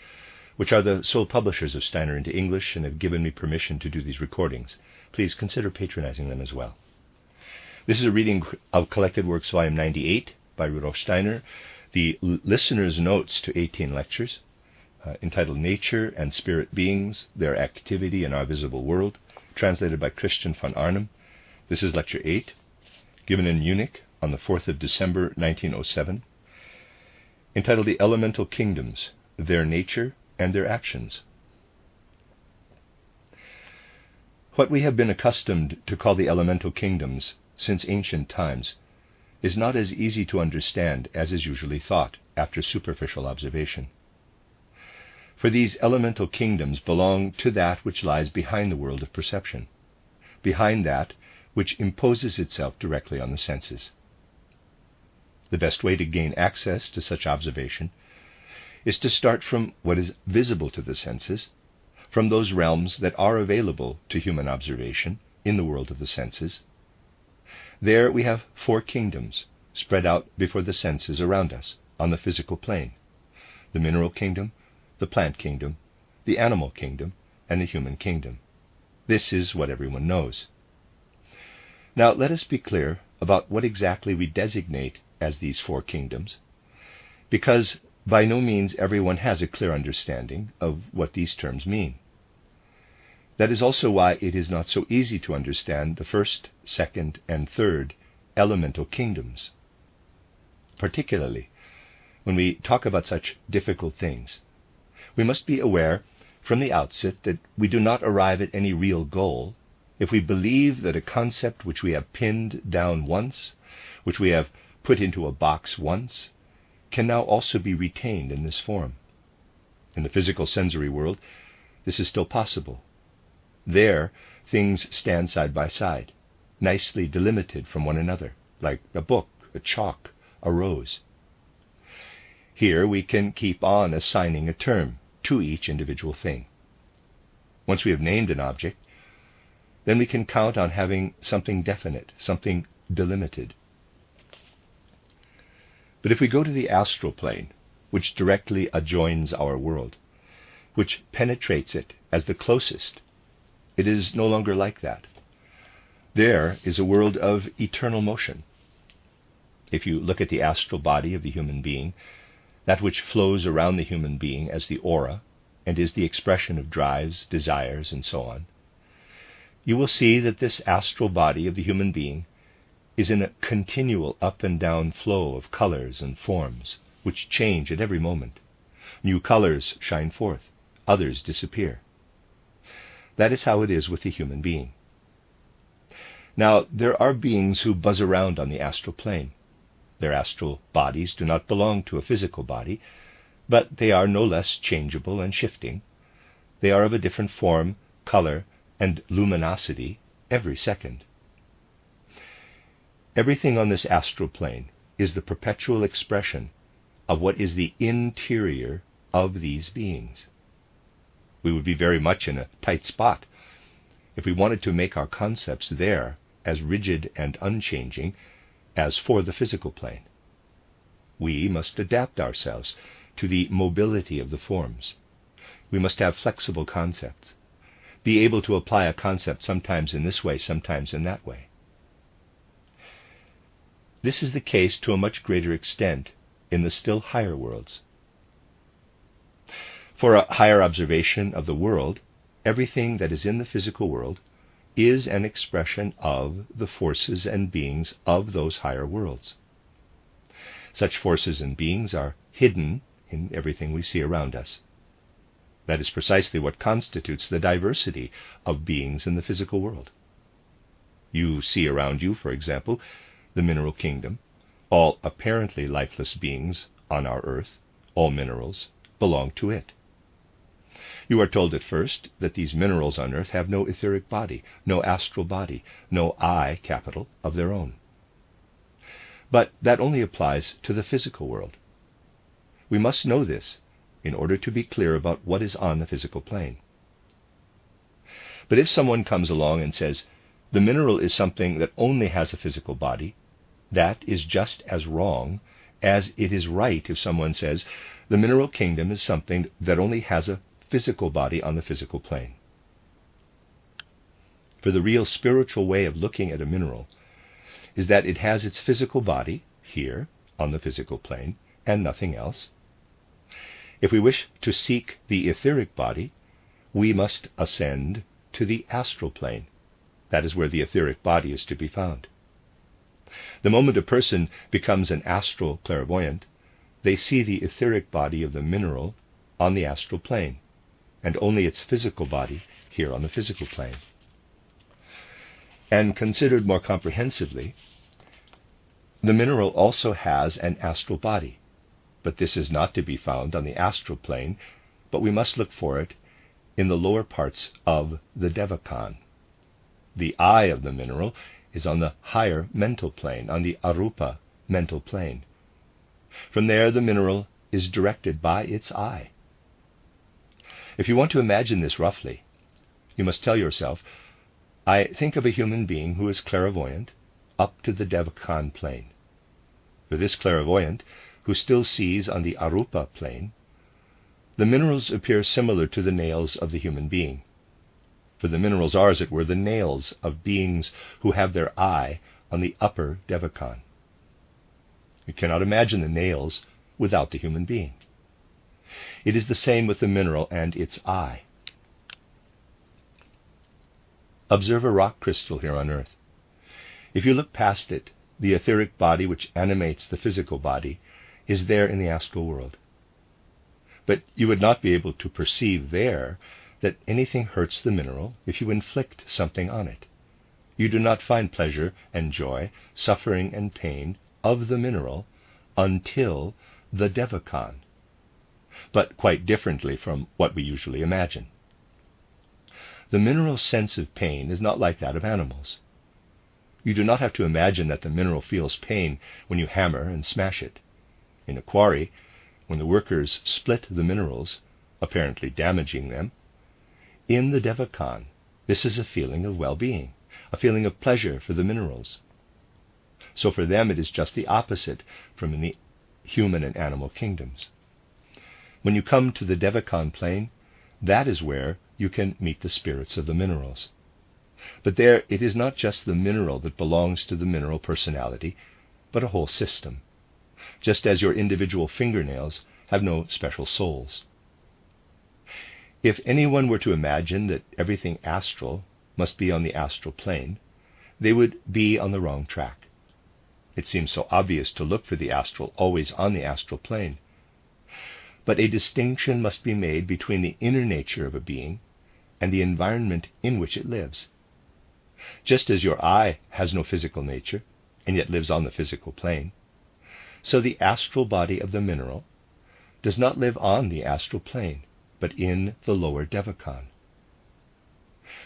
which are the sole publishers of Steiner into English and have given me permission to do these recordings. Please consider patronizing them as well. This is a reading of Collected Works, Volume 98 by Rudolf Steiner, the listener's notes to 18 lectures, entitled Nature and Spirit Beings, Their Activity in Our Visible World, translated by Christian von Arnim. This is Lecture 8, given in Munich on the 4th of December 1907, entitled The Elemental Kingdoms, Their Nature and Their Actions. What we have been accustomed to call the elemental kingdoms since ancient times is not as easy to understand as is usually thought after superficial observation. For these elemental kingdoms belong to that which lies behind the world of perception, behind that which imposes itself directly on the senses. The best way to gain access to such observation is to start from what is visible to the senses, from those realms that are available to human observation in the world of the senses. There we have 4 kingdoms spread out before the senses around us on the physical plane: the mineral kingdom, the plant kingdom, the animal kingdom, and the human kingdom. This is what everyone knows. Now let us be clear about what exactly we designate as these 4 kingdoms, because by no means everyone has a clear understanding of what these terms mean. That is also why it is not so easy to understand the first, second, and third elemental kingdoms, particularly when we talk about such difficult things. We must be aware from the outset that we do not arrive at any real goal if we believe that a concept which we have pinned down once, which we have put into a box once, can now also be retained in this form. In the physical sensory world, this is still possible. There, things stand side by side, nicely delimited from one another, like a book, a chalk, a rose. Here we can keep on assigning a term to each individual thing. Once we have named an object, then we can count on having something definite, something delimited. But if we go to the astral plane, which directly adjoins our world, which penetrates it as the closest, it is no longer like that. There is a world of eternal motion. If you look at the astral body of the human being, that which flows around the human being as the aura, and is the expression of drives, desires, and so on, you will see that this astral body of the human being is in a continual up and down flow of colors and forms, which change at every moment. New colors shine forth, others disappear. That is how it is with the human being. Now, there are beings who buzz around on the astral plane. Their astral bodies do not belong to a physical body, but they are no less changeable and shifting. They are of a different form, color, and luminosity every second. Everything on this astral plane is the perpetual expression of what is the interior of these beings. We would be very much in a tight spot if we wanted to make our concepts there as rigid and unchanging as for the physical plane. We must adapt ourselves to the mobility of the forms. We must have flexible concepts, be able to apply a concept sometimes in this way, sometimes in that way. This is the case to a much greater extent in the still higher worlds. For a higher observation of the world, everything that is in the physical world is an expression of the forces and beings of those higher worlds. Such forces and beings are hidden in everything we see around us. That is precisely what constitutes the diversity of beings in the physical world. You see around you, for example, the mineral kingdom. All apparently lifeless beings on our earth, all minerals, belong to it. You are told at first that these minerals on earth have no etheric body, no astral body, no I, capital, of their own. But that only applies to the physical world. We must know this in order to be clear about what is on the physical plane. But if someone comes along and says, the mineral is something that only has a physical body, that is just as wrong as it is right if someone says, the mineral kingdom is something that only has a physical body on the physical plane. For the real spiritual way of looking at a mineral is that it has its physical body here on the physical plane and nothing else. If we wish to seek the etheric body, we must ascend to the astral plane. That is where the etheric body is to be found. The moment a person becomes an astral clairvoyant, they see the etheric body of the mineral on the astral plane, and only its physical body here on the physical plane. And considered more comprehensively, the mineral also has an astral body, but this is not to be found on the astral plane, but we must look for it in the lower parts of the Devachan. The eye of the mineral is on the higher mental plane, on the Arupa mental plane. From there, the mineral is directed by its eye. If you want to imagine this roughly, you must tell yourself, I think of a human being who is clairvoyant up to the Devachan plane. For this clairvoyant, who still sees on the Arupa plane, the minerals appear similar to the nails of the human being. For the minerals are, as it were, the nails of beings who have their eye on the upper Devachan. You cannot imagine the nails without the human being. It is the same with the mineral and its eye. Observe a rock crystal here on earth. If you look past it, the etheric body which animates the physical body is there in the astral world. But you would not be able to perceive there that anything hurts the mineral if you inflict something on it. You do not find pleasure and joy, suffering and pain of the mineral until the Devachan, but quite differently from what we usually imagine. The mineral's sense of pain is not like that of animals. You do not have to imagine that the mineral feels pain when you hammer and smash it. In a quarry, when the workers split the minerals, apparently damaging them, in the Devachan, this is a feeling of well-being, a feeling of pleasure for the minerals. So for them it is just the opposite from in the human and animal kingdoms. When you come to the Devachan plane, that is where you can meet the spirits of the minerals. But there it is not just the mineral that belongs to the mineral personality, but a whole system, just as your individual fingernails have no special souls. If anyone were to imagine that everything astral must be on the astral plane, they would be on the wrong track. It seems so obvious to look for the astral always on the astral plane. But a distinction must be made between the inner nature of a being and the environment in which it lives. Just as your eye has no physical nature and yet lives on the physical plane, so the astral body of the mineral does not live on the astral plane, but in the lower Devachan.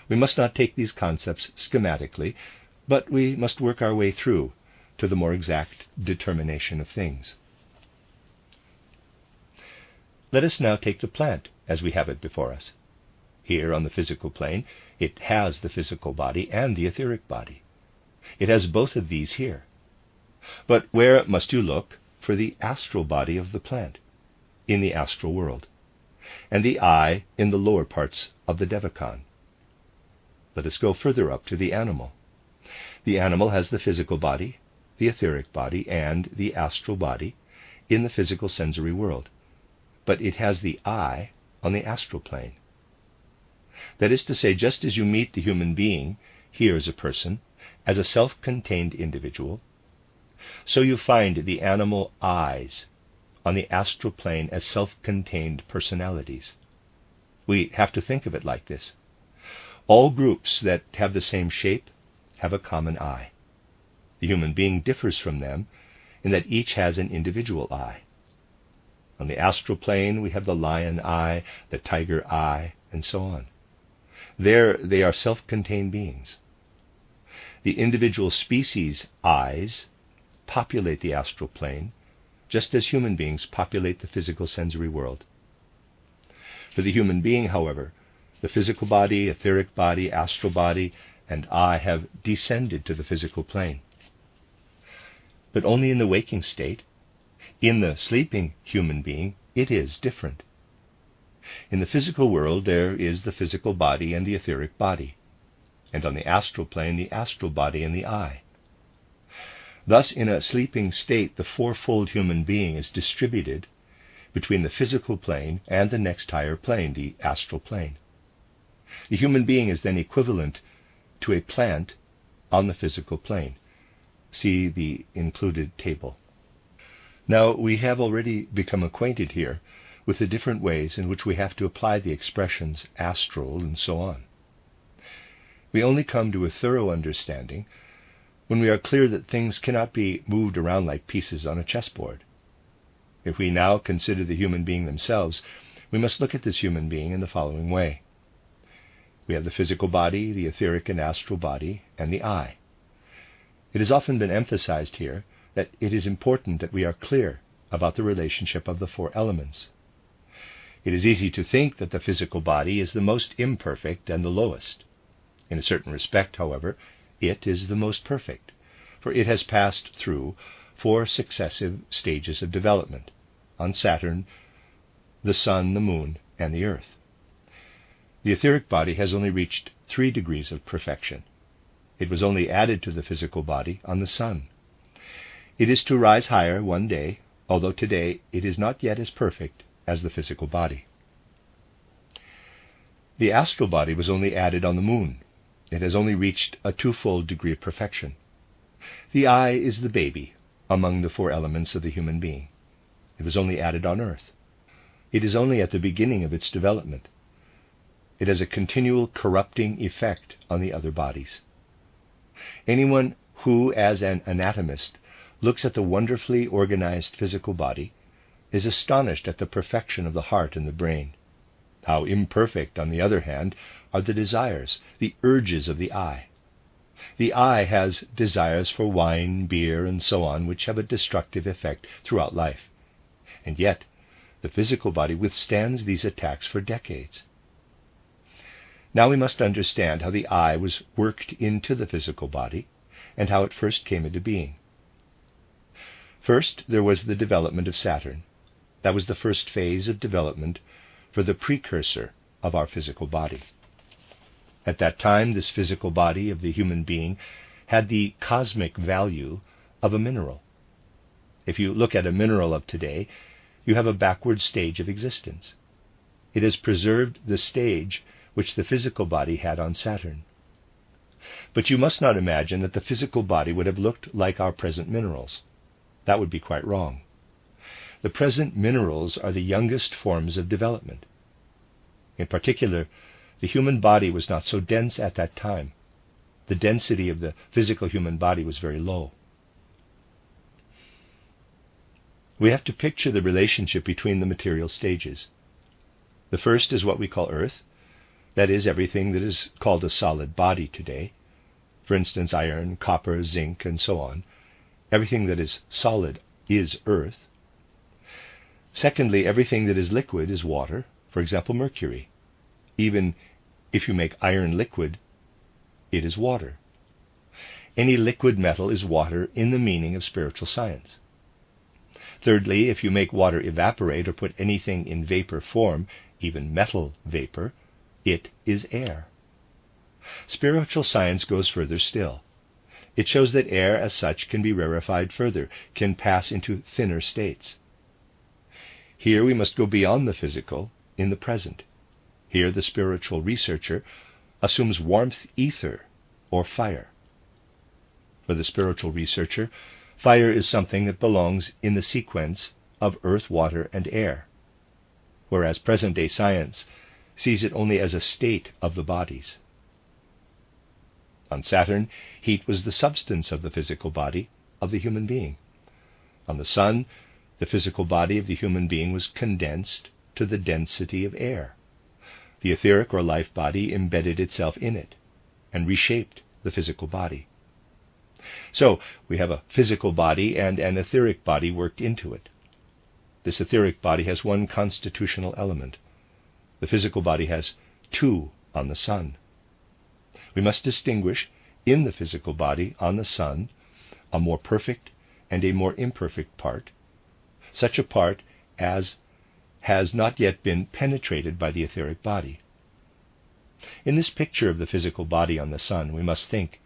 We must not take these concepts schematically, but we must work our way through to the more exact determination of things. Let us now take the plant as we have it before us. Here on the physical plane, it has the physical body and the etheric body. It has both of these here. But where must you look for the astral body of the plant? In the astral world, and the eye in the lower parts of the Devachan. Let us go further up to the animal. The animal has the physical body, the etheric body, and the astral body in the physical sensory world, but it has the eye on the astral plane. That is to say, just as you meet the human being here as a person, as a self-contained individual, so you find the animal eyes on the astral plane as self-contained personalities. We have to think of it like this. All groups that have the same shape have a common eye. The human being differs from them in that each has an individual eye. On the astral plane we have the lion eye, the tiger eye, and so on. There they are self-contained beings. The individual species' eyes populate the astral plane, just as human beings populate the physical sensory world. For the human being, however, the physical body, etheric body, astral body, and eye have descended to the physical plane. But only in the waking state. In the sleeping human being, it is different. In the physical world, there is the physical body and the etheric body, and on the astral plane, the astral body and the eye. Thus, in a sleeping state, the fourfold human being is distributed between the physical plane and the next higher plane, the astral plane. The human being is then equivalent to a plant on the physical plane. See the included table. Now, we have already become acquainted here with the different ways in which we have to apply the expressions astral and so on. We only come to a thorough understanding when we are clear that things cannot be moved around like pieces on a chessboard. If we now consider the human being themselves, we must look at this human being in the following way. We have the physical body, the etheric and astral body, and the I. It has often been emphasized here that it is important that we are clear about the relationship of the four elements. It is easy to think that the physical body is the most imperfect and the lowest. In a certain respect, however, it is the most perfect, for it has passed through 4 successive stages of development on Saturn, the Sun, the Moon, and the Earth. The etheric body has only reached 3 degrees of perfection. It was only added to the physical body on the Sun. It is to rise higher one day, although today it is not yet as perfect as the physical body. The astral body was only added on the Moon. It has only reached a 2-fold degree of perfection. The I is the baby among the 4 elements of the human being. It was only added on Earth. It is only at the beginning of its development. It has a continual corrupting effect on the other bodies. Anyone who, as an anatomist, looks at the wonderfully organized physical body is astonished at the perfection of the heart and the brain. How imperfect, on the other hand, are the desires, the urges of the I. The I has desires for wine, beer, and so on, which have a destructive effect throughout life. And yet, the physical body withstands these attacks for decades. Now we must understand how the I was worked into the physical body and how it first came into being. First, there was the development of Saturn. That was the first phase of development for the precursor of our physical body. At that time, this physical body of the human being had the cosmic value of a mineral. If you look at a mineral of today, you have a backward stage of existence. It has preserved the stage which the physical body had on Saturn. But you must not imagine that the physical body would have looked like our present minerals. That would be quite wrong. The present minerals are the youngest forms of development. In particular, the human body was not so dense at that time. The density of the physical human body was very low. We have to picture the relationship between the material stages. The first is what we call Earth. That is, everything that is called a solid body today. For instance, iron, copper, zinc, and so on. Everything that is solid is Earth. Secondly, everything that is liquid is water, for example, mercury. Even if you make iron liquid, it is water. Any liquid metal is water in the meaning of spiritual science. Thirdly, if you make water evaporate or put anything in vapor form, even metal vapor, it is air. Spiritual science goes further still. It shows that air as such can be rarefied further, can pass into thinner states. Here we must go beyond the physical in the present. Here the spiritual researcher assumes warmth ether or fire. For the spiritual researcher, fire is something that belongs in the sequence of earth, water, and air, whereas present-day science sees it only as a state of the bodies. On Saturn, heat was the substance of the physical body of the human being. On the Sun, the physical body of the human being was condensed to the density of air. The etheric or life body embedded itself in it and reshaped the physical body. So, we have a physical body and an etheric body worked into it. This etheric body has one constitutional element. The physical body has 2 on the Sun. We must distinguish in the physical body on the Sun a more perfect and a more imperfect part, such a part as has not yet been penetrated by the etheric body. In this picture of the physical body on the Sun, we must think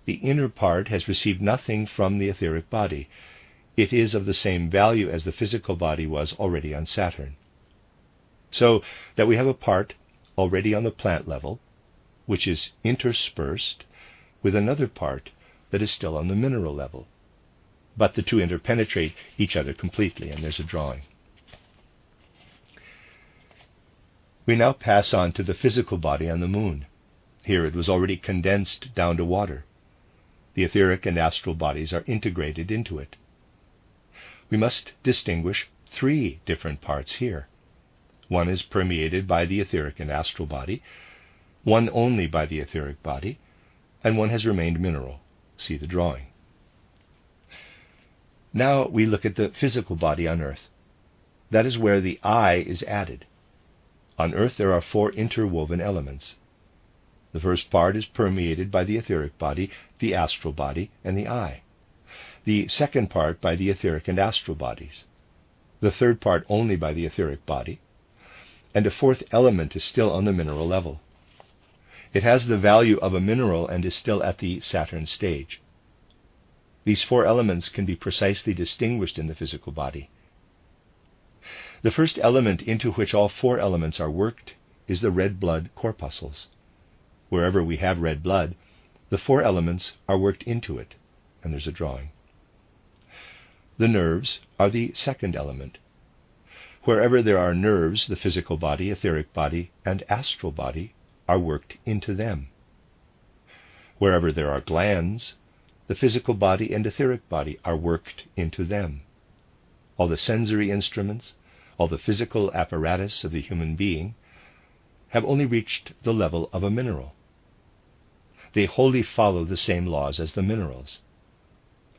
the inner part has received nothing from the etheric body. It is of the same value as the physical body was already on Saturn. So that we have a part already on the plant level, which is interspersed with another part that is still on the mineral level. But the two interpenetrate each other completely, and there's a drawing. We now pass on to the physical body on the moon. Here it was already condensed down to water. The etheric and astral bodies are integrated into it. We must distinguish three different parts here. One is permeated by the etheric and astral body, one only by the etheric body, and one has remained mineral. See the drawing. Now we look at the physical body on Earth. That is where the I is added. On Earth there are four interwoven elements. The first part is permeated by the etheric body, the astral body, and the I. The second part by the etheric and astral bodies. The third part only by the etheric body. And a fourth element is still on the mineral level. It has the value of a mineral and is still at the Saturn stage. These four elements can be precisely distinguished in the physical body. The first element into which all four elements are worked is the red blood corpuscles. Wherever we have red blood, the four elements are worked into it, and there's a drawing. The nerves are the second element. Wherever there are nerves, the physical body, etheric body, and astral body are worked into them. Wherever there are glands, the physical body and etheric body are worked into them. All the sensory instruments, all the physical apparatus of the human being, have only reached the level of a mineral. They wholly follow the same laws as the minerals.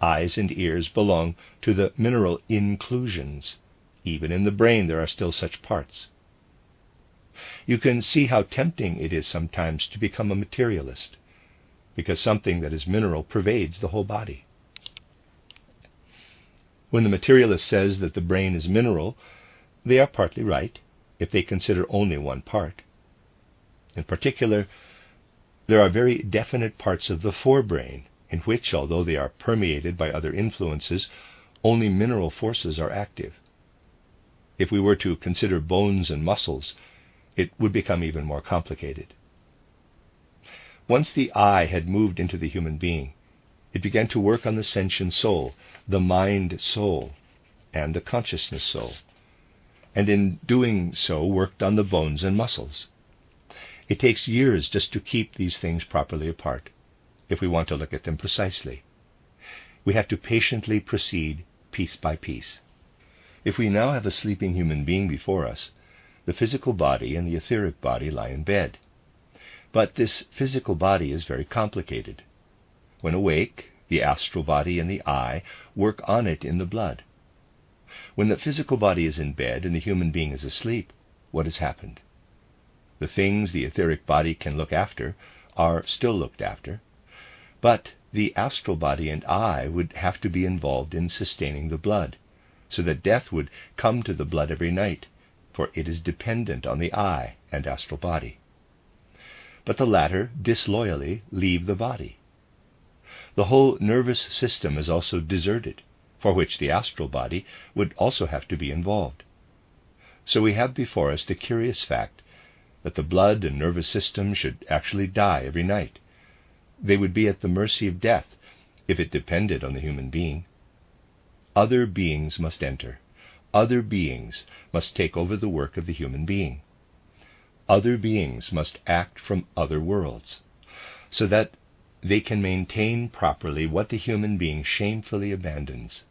Eyes and ears belong to the mineral inclusions. Even in the brain there are still such parts. You can see how tempting it is sometimes to become a materialist, because something that is mineral pervades the whole body. When the materialist says that the brain is mineral, they are partly right, if they consider only one part. In particular, there are very definite parts of the forebrain, in which, although they are permeated by other influences, only mineral forces are active. If we were to consider bones and muscles, it would become even more complicated. Once the I had moved into the human being, it began to work on the sentient soul, the mind soul, and the consciousness soul, and in doing so worked on the bones and muscles. It takes years just to keep these things properly apart, if we want to look at them precisely. We have to patiently proceed piece by piece. If we now have a sleeping human being before us, the physical body and the etheric body lie in bed. But this physical body is very complicated. When awake, the astral body and the I work on it in the blood. When the physical body is in bed and the human being is asleep, what has happened? The things the etheric body can look after are still looked after, but the astral body and I would have to be involved in sustaining the blood, so that death would come to the blood every night, for it is dependent on the I and astral body. But the latter disloyally leave the body. The whole nervous system is also deserted, for which the astral body would also have to be involved. So we have before us the curious fact that the blood and nervous system should actually die every night. They would be at the mercy of death if it depended on the human being. Other beings must enter. Other beings must take over the work of the human being. Other beings must act from other worlds, so that they can maintain properly what the human being shamefully abandons.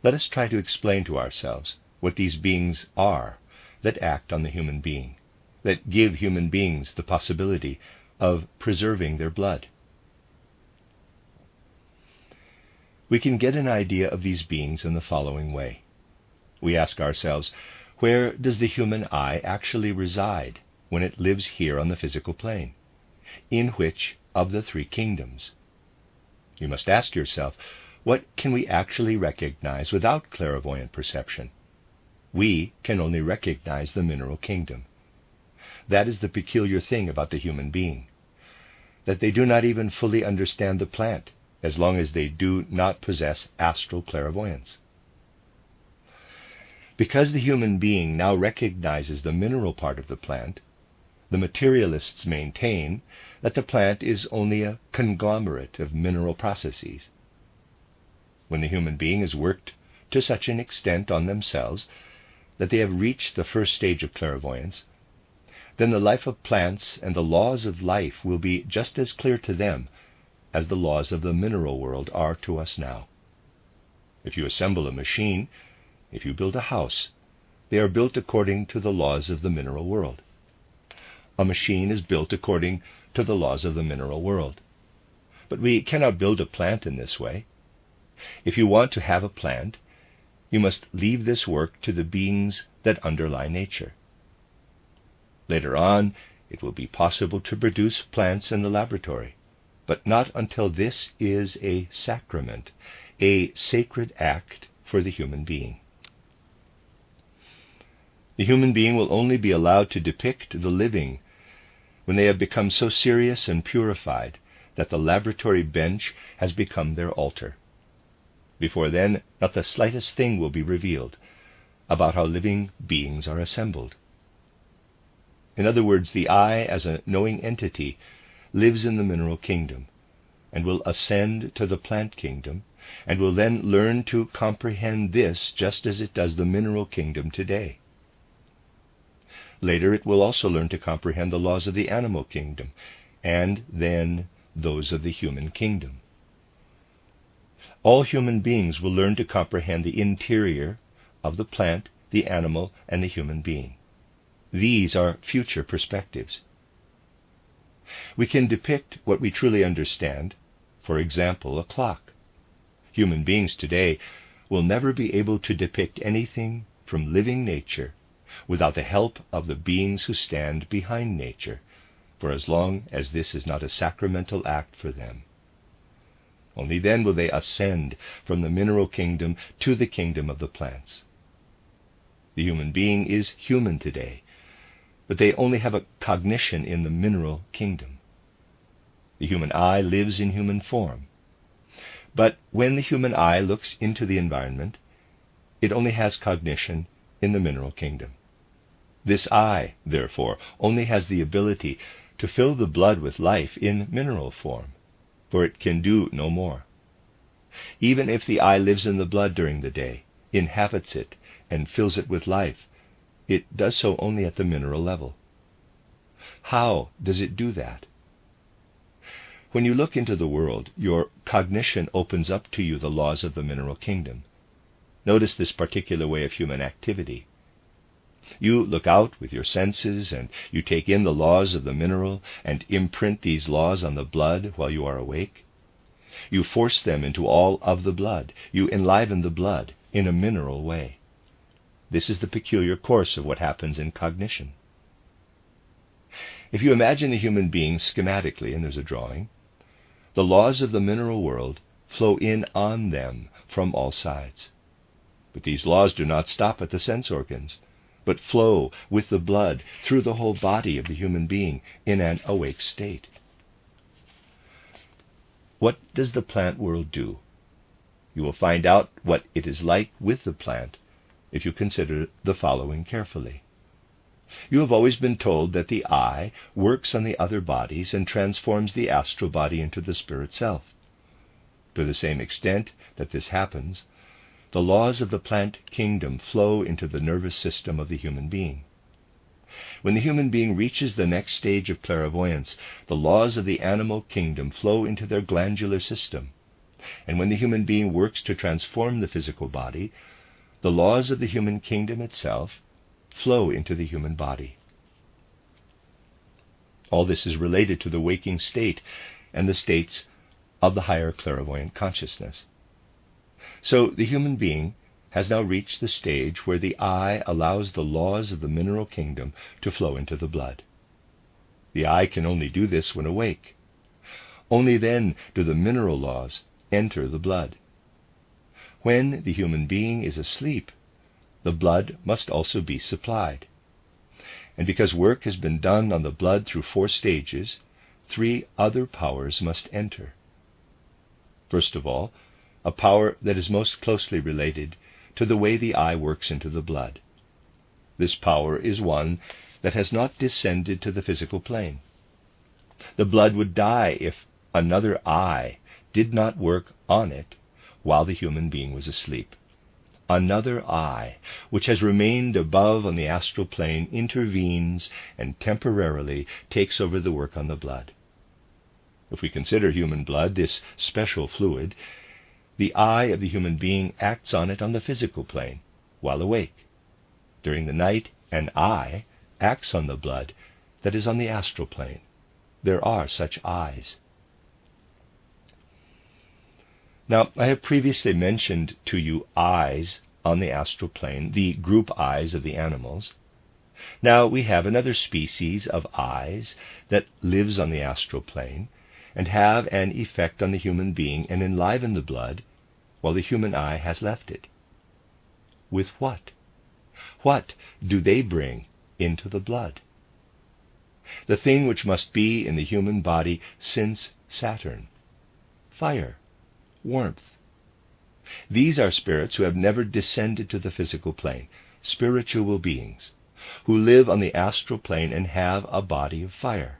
Let us try to explain to ourselves what these beings are that act on the human being, that give human beings the possibility of preserving their blood. We can get an idea of these beings in the following way. We ask ourselves, where does the human I actually reside when it lives here on the physical plane? In which of the three kingdoms? You must ask yourself, what can we actually recognize without clairvoyant perception? We can only recognize the mineral kingdom. That is the peculiar thing about the human being. that they do not even fully understand the plant, as long as they do not possess astral clairvoyance. Because the human being now recognizes the mineral part of the plant, the materialists maintain that the plant is only a conglomerate of mineral processes. When the human being has worked to such an extent on themselves that they have reached the first stage of clairvoyance, then the life of plants and the laws of life will be just as clear to them as the laws of the mineral world are to us now. If you assemble a machine, if you build a house, they are built according to the laws of the mineral world. A machine is built according to the laws of the mineral world. But we cannot build a plant in this way. If you want to have a plant, you must leave this work to the beings that underlie nature. Later on, it will be possible to produce plants in the laboratory, but not until this is a sacrament, a sacred act for the human being. The human being will only be allowed to depict the living when they have become so serious and purified that the laboratory bench has become their altar. Before then, not the slightest thing will be revealed about how living beings are assembled. In other words, the I, as a knowing entity, lives in the mineral kingdom, and will ascend to the plant kingdom, and will then learn to comprehend this just as it does the mineral kingdom today. Later it will also learn to comprehend the laws of the animal kingdom, and then those of the human kingdom. All human beings will learn to comprehend the interior of the plant, the animal, and the human being. These are future perspectives. We can depict what we truly understand, for example, a clock. Human beings today will never be able to depict anything from living nature without the help of the beings who stand behind nature, for as long as this is not a sacramental act for them. Only then will they ascend from the mineral kingdom to the kingdom of the plants. The human being is human today, but they only have a cognition in the mineral kingdom. The human eye lives in human form. But when the human eye looks into the environment, it only has cognition in the mineral kingdom. This eye, therefore, only has the ability to fill the blood with life in mineral form, for it can do no more. Even if the eye lives in the blood during the day, inhabits it, and fills it with life, it does so only at the mineral level. How does it do that? When you look into the world, your cognition opens up to you the laws of the mineral kingdom. Notice this particular way of human activity. You look out with your senses, and you take in the laws of the mineral, and imprint these laws on the blood while you are awake. You force them into all of the blood. You enliven the blood in a mineral way. This is the peculiar course of what happens in cognition. If you imagine the human being schematically, and there's a drawing, the laws of the mineral world flow in on them from all sides. But these laws do not stop at the sense organs, but flow with the blood through the whole body of the human being in an awake state. What does the plant world do? You will find out what it is like with the plant if you consider the following carefully. You have always been told that the I works on the other bodies and transforms the astral body into the spirit self. To the same extent that this happens, the laws of the plant kingdom flow into the nervous system of the human being. When the human being reaches the next stage of clairvoyance, the laws of the animal kingdom flow into their glandular system. And when the human being works to transform the physical body, the laws of the human kingdom itself flow into the human body. All this is related to the waking state and the states of the higher clairvoyant consciousness. So the human being has now reached the stage where the I allows the laws of the mineral kingdom to flow into the blood. The I can only do this when awake. Only then do the mineral laws enter the blood. When the human being is asleep, the blood must also be supplied. And because work has been done on the blood through 4 stages, three other powers must enter. First of all, a power that is most closely related to the way the eye works into the blood. This power is one that has not descended to the physical plane. The blood would die if another eye did not work on it while the human being was asleep. Another eye, which has remained above on the astral plane, intervenes and temporarily takes over the work on the blood. If we consider human blood, this special fluid, the eye of the human being acts on it on the physical plane while awake. During the night, an eye acts on the blood that is on the astral plane. There are such eyes. Now, I have previously mentioned to you eyes on the astral plane, the group eyes of the animals. Now we have another species of eyes that lives on the astral plane and have an effect on the human being and enliven the blood while the human eye has left it. With what? What do they bring into the blood? The thing which must be in the human body since Saturn: fire, warmth. These are spirits who have never descended to the physical plane, spiritual beings, who live on the astral plane and have a body of fire.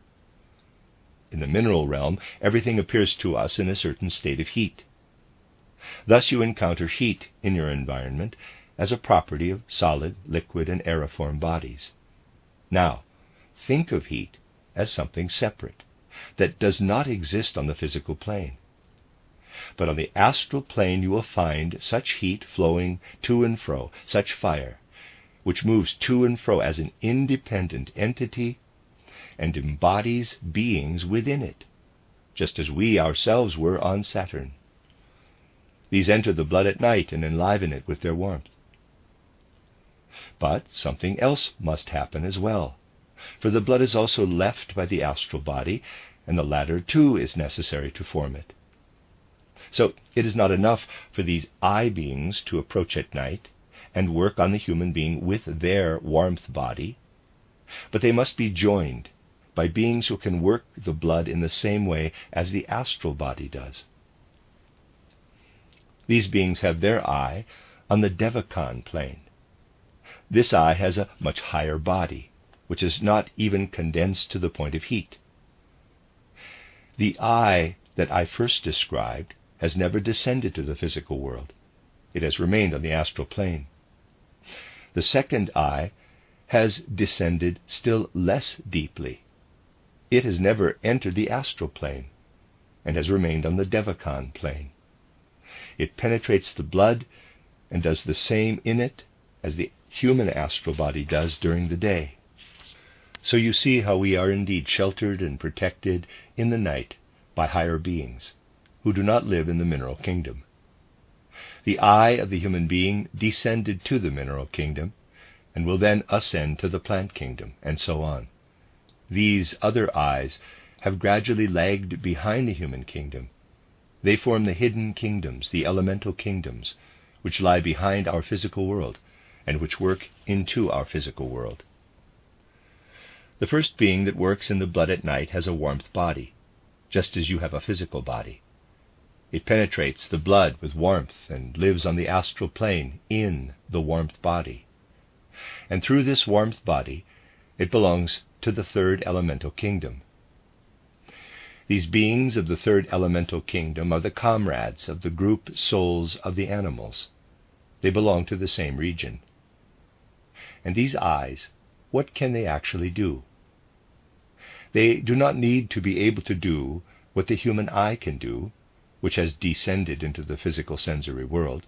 In the mineral realm, everything appears to us in a certain state of heat. Thus you encounter heat in your environment as a property of solid, liquid, and aeriform bodies. Now, think of heat as something separate, that does not exist on the physical plane. But on the astral plane you will find such heat flowing to and fro, such fire, which moves to and fro as an independent entity and embodies beings within it, just as we ourselves were on Saturn. These enter the blood at night and enliven it with their warmth. But something else must happen as well, for the blood is also left by the astral body, and the latter too is necessary to form it. So it is not enough for these eye beings to approach at night and work on the human being with their warmth body, but they must be joined by beings who can work the blood in the same way as the astral body does. These beings have their eye on the Devachan plane. This eye has a much higher body, which is not even condensed to the point of heat. The eye that I first described has never descended to the physical world. It has remained on the astral plane. The second eye has descended still less deeply. It has never entered the astral plane and has remained on the Devachan plane. It penetrates the blood and does the same in it as the human astral body does during the day. So you see how we are indeed sheltered and protected in the night by higher beings who do not live in the mineral kingdom. The eye of the human being descended to the mineral kingdom and will then ascend to the plant kingdom, and so on. These other eyes have gradually lagged behind the human kingdom. They form the hidden kingdoms, the elemental kingdoms, which lie behind our physical world and which work into our physical world. The first being that works in the blood at night has a warmth body, just as you have a physical body. It penetrates the blood with warmth and lives on the astral plane in the warmth body. And through this warmth body, it belongs to the third elemental kingdom. These beings of the third elemental kingdom are the comrades of the group souls of the animals. They belong to the same region. And these eyes, what can they actually do? They do not need to be able to do what the human eye can do, which has descended into the physical sensory world,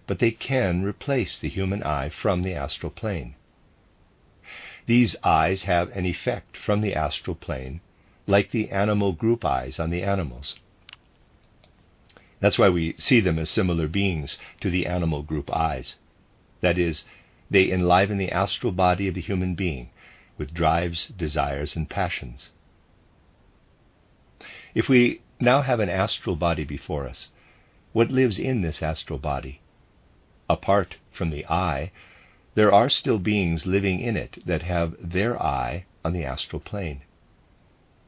but they can replace the human eye from the astral plane. These eyes have an effect from the astral plane, like the animal group eyes on the animals. That's why we see them as similar beings to the animal group eyes. That is, they enliven the astral body of the human being with drives, desires, and passions. If we now have an astral body before us, what lives in this astral body? Apart from the eye, there are still beings living in it that have their eye on the astral plane.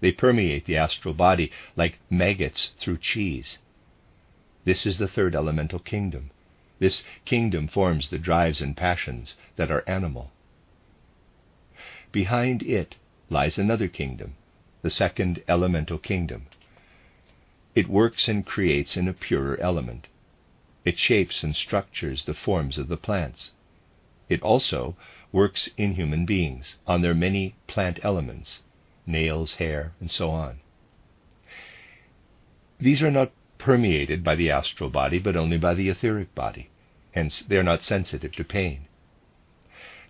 They permeate the astral body like maggots through cheese. This is the third elemental kingdom. This kingdom forms the drives and passions that are animal. Behind it lies another kingdom, the second elemental kingdom. It works and creates in a purer element. It shapes and structures the forms of the plants. It also works in human beings on their many plant elements, nails, hair, and so on. These are not permeated by the astral body, but only by the etheric body. Hence, they are not sensitive to pain.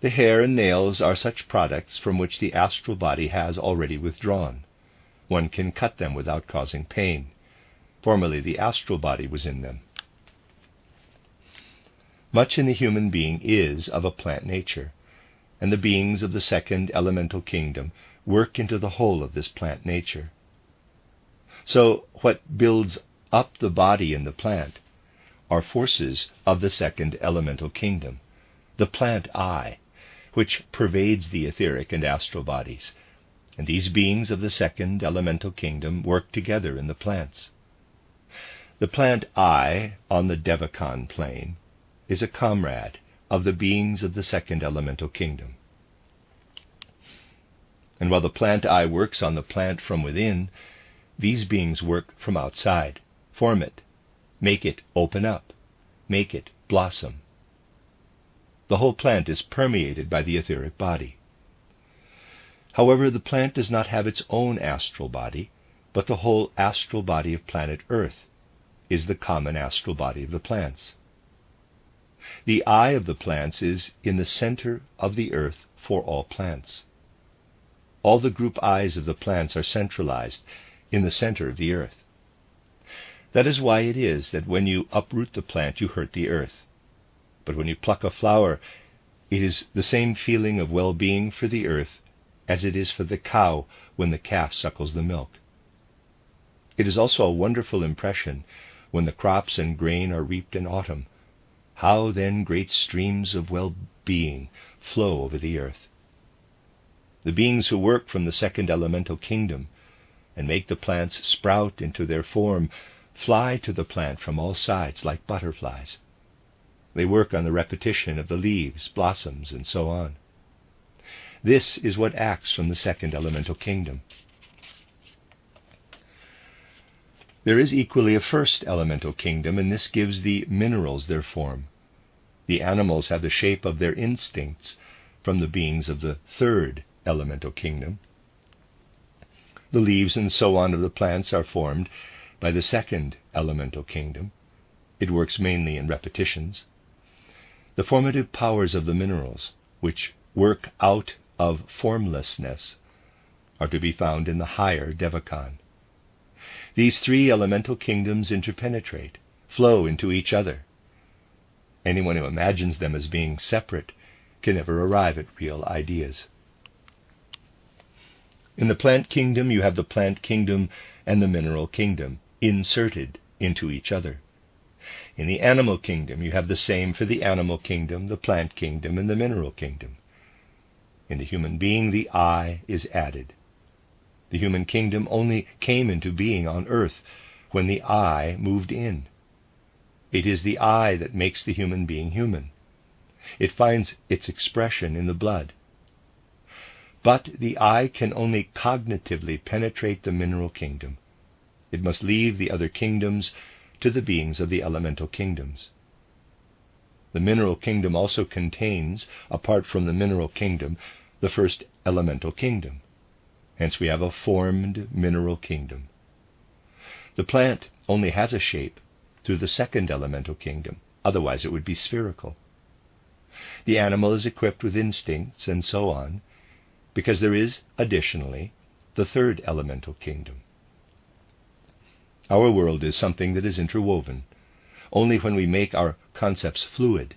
The hair and nails are such products from which the astral body has already withdrawn. One can cut them without causing pain. Formerly, the astral body was in them. Much in the human being is of a plant nature, and the beings of the second elemental kingdom work into the whole of this plant nature. So, what builds up the body in the plant are forces of the second elemental kingdom, the plant I, which pervades the etheric and astral bodies, and these beings of the second elemental kingdom work together in the plants. The plant I, on the Devachan plane, is a comrade of the beings of the second elemental kingdom. And while the plant I works on the plant from within, these beings work from outside, form it, make it open up, make it blossom. The whole plant is permeated by the etheric body. However, the plant does not have its own astral body, but the whole astral body of planet Earth is the common astral body of the plants. The eye of the plants is in the center of the earth for all plants. All the group eyes of the plants are centralized in the center of the earth. That is why it is that when you uproot the plant, you hurt the earth. But when you pluck a flower, it is the same feeling of well-being for the earth as it is for the cow when the calf suckles the milk. It is also a wonderful impression when the crops and grain are reaped in autumn. How then great streams of well-being flow over the earth. The beings who work from the second elemental kingdom and make the plants sprout into their form fly to the plant from all sides like butterflies. They work on the repetition of the leaves, blossoms, and so on. This is what acts from the second elemental kingdom. There is equally a first elemental kingdom, and this gives the minerals their form. The animals have the shape of their instincts from the beings of the third elemental kingdom. The leaves and so on of the plants are formed by the second elemental kingdom. It works mainly in repetitions. The formative powers of the minerals, which work out of formlessness, are to be found in the higher Devachan. These three elemental kingdoms interpenetrate, flow into each other. Anyone who imagines them as being separate can never arrive at real ideas. In the plant kingdom, you have the plant kingdom and the mineral kingdom inserted into each other. In the animal kingdom, you have the same for the animal kingdom, the plant kingdom, and the mineral kingdom. In the human being, the I is added. The human kingdom only came into being on earth when the I moved in. It is the I that makes the human being human. It finds its expression in the blood. But the I can only cognitively penetrate the mineral kingdom. It must leave the other kingdoms to the beings of the elemental kingdoms. The mineral kingdom also contains, apart from the mineral kingdom, the first elemental kingdom. Hence we have a formed mineral kingdom. The plant only has a shape through the second elemental kingdom, otherwise it would be spherical. The animal is equipped with instincts and so on, because there is, additionally, the third elemental kingdom. Our world is something that is interwoven. Only when we make our concepts fluid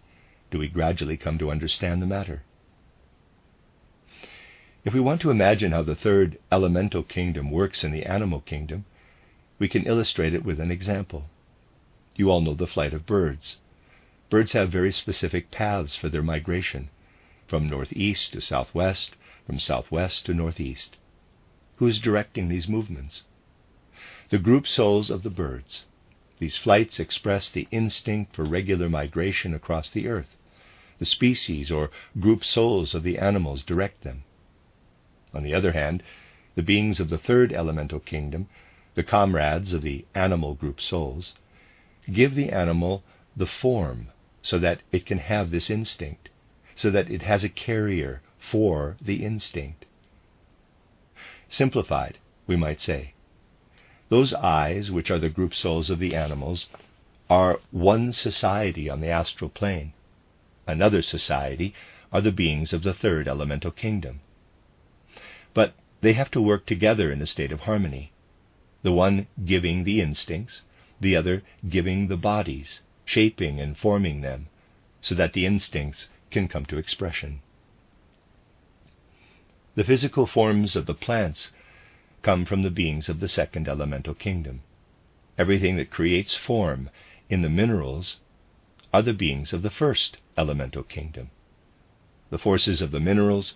do we gradually come to understand the matter. If we want to imagine how the third elemental kingdom works in the animal kingdom, we can illustrate it with an example. You all know the flight of birds. Birds have very specific paths for their migration, from northeast to southwest, from southwest to northeast. who is directing these movements. The group souls of the birds. These flights express the instinct for regular migration across the earth. The species or group souls of the animals direct them. On the other hand, the beings of the third elemental kingdom, the comrades of the animal group souls, give the animal the form so that it can have this instinct, so that it has a carrier for the instinct. Simplified, we might say, those eyes, which are the group souls of the animals, are one society on the astral plane. Another society are the beings of the third elemental kingdom. But they have to work together in a state of harmony, the one giving the instincts, the other giving the bodies, shaping and forming them, so that the instincts can come to expression. The physical forms of the plants come from the beings of the second elemental kingdom. Everything that creates form in the minerals are the beings of the first elemental kingdom. The forces of the minerals,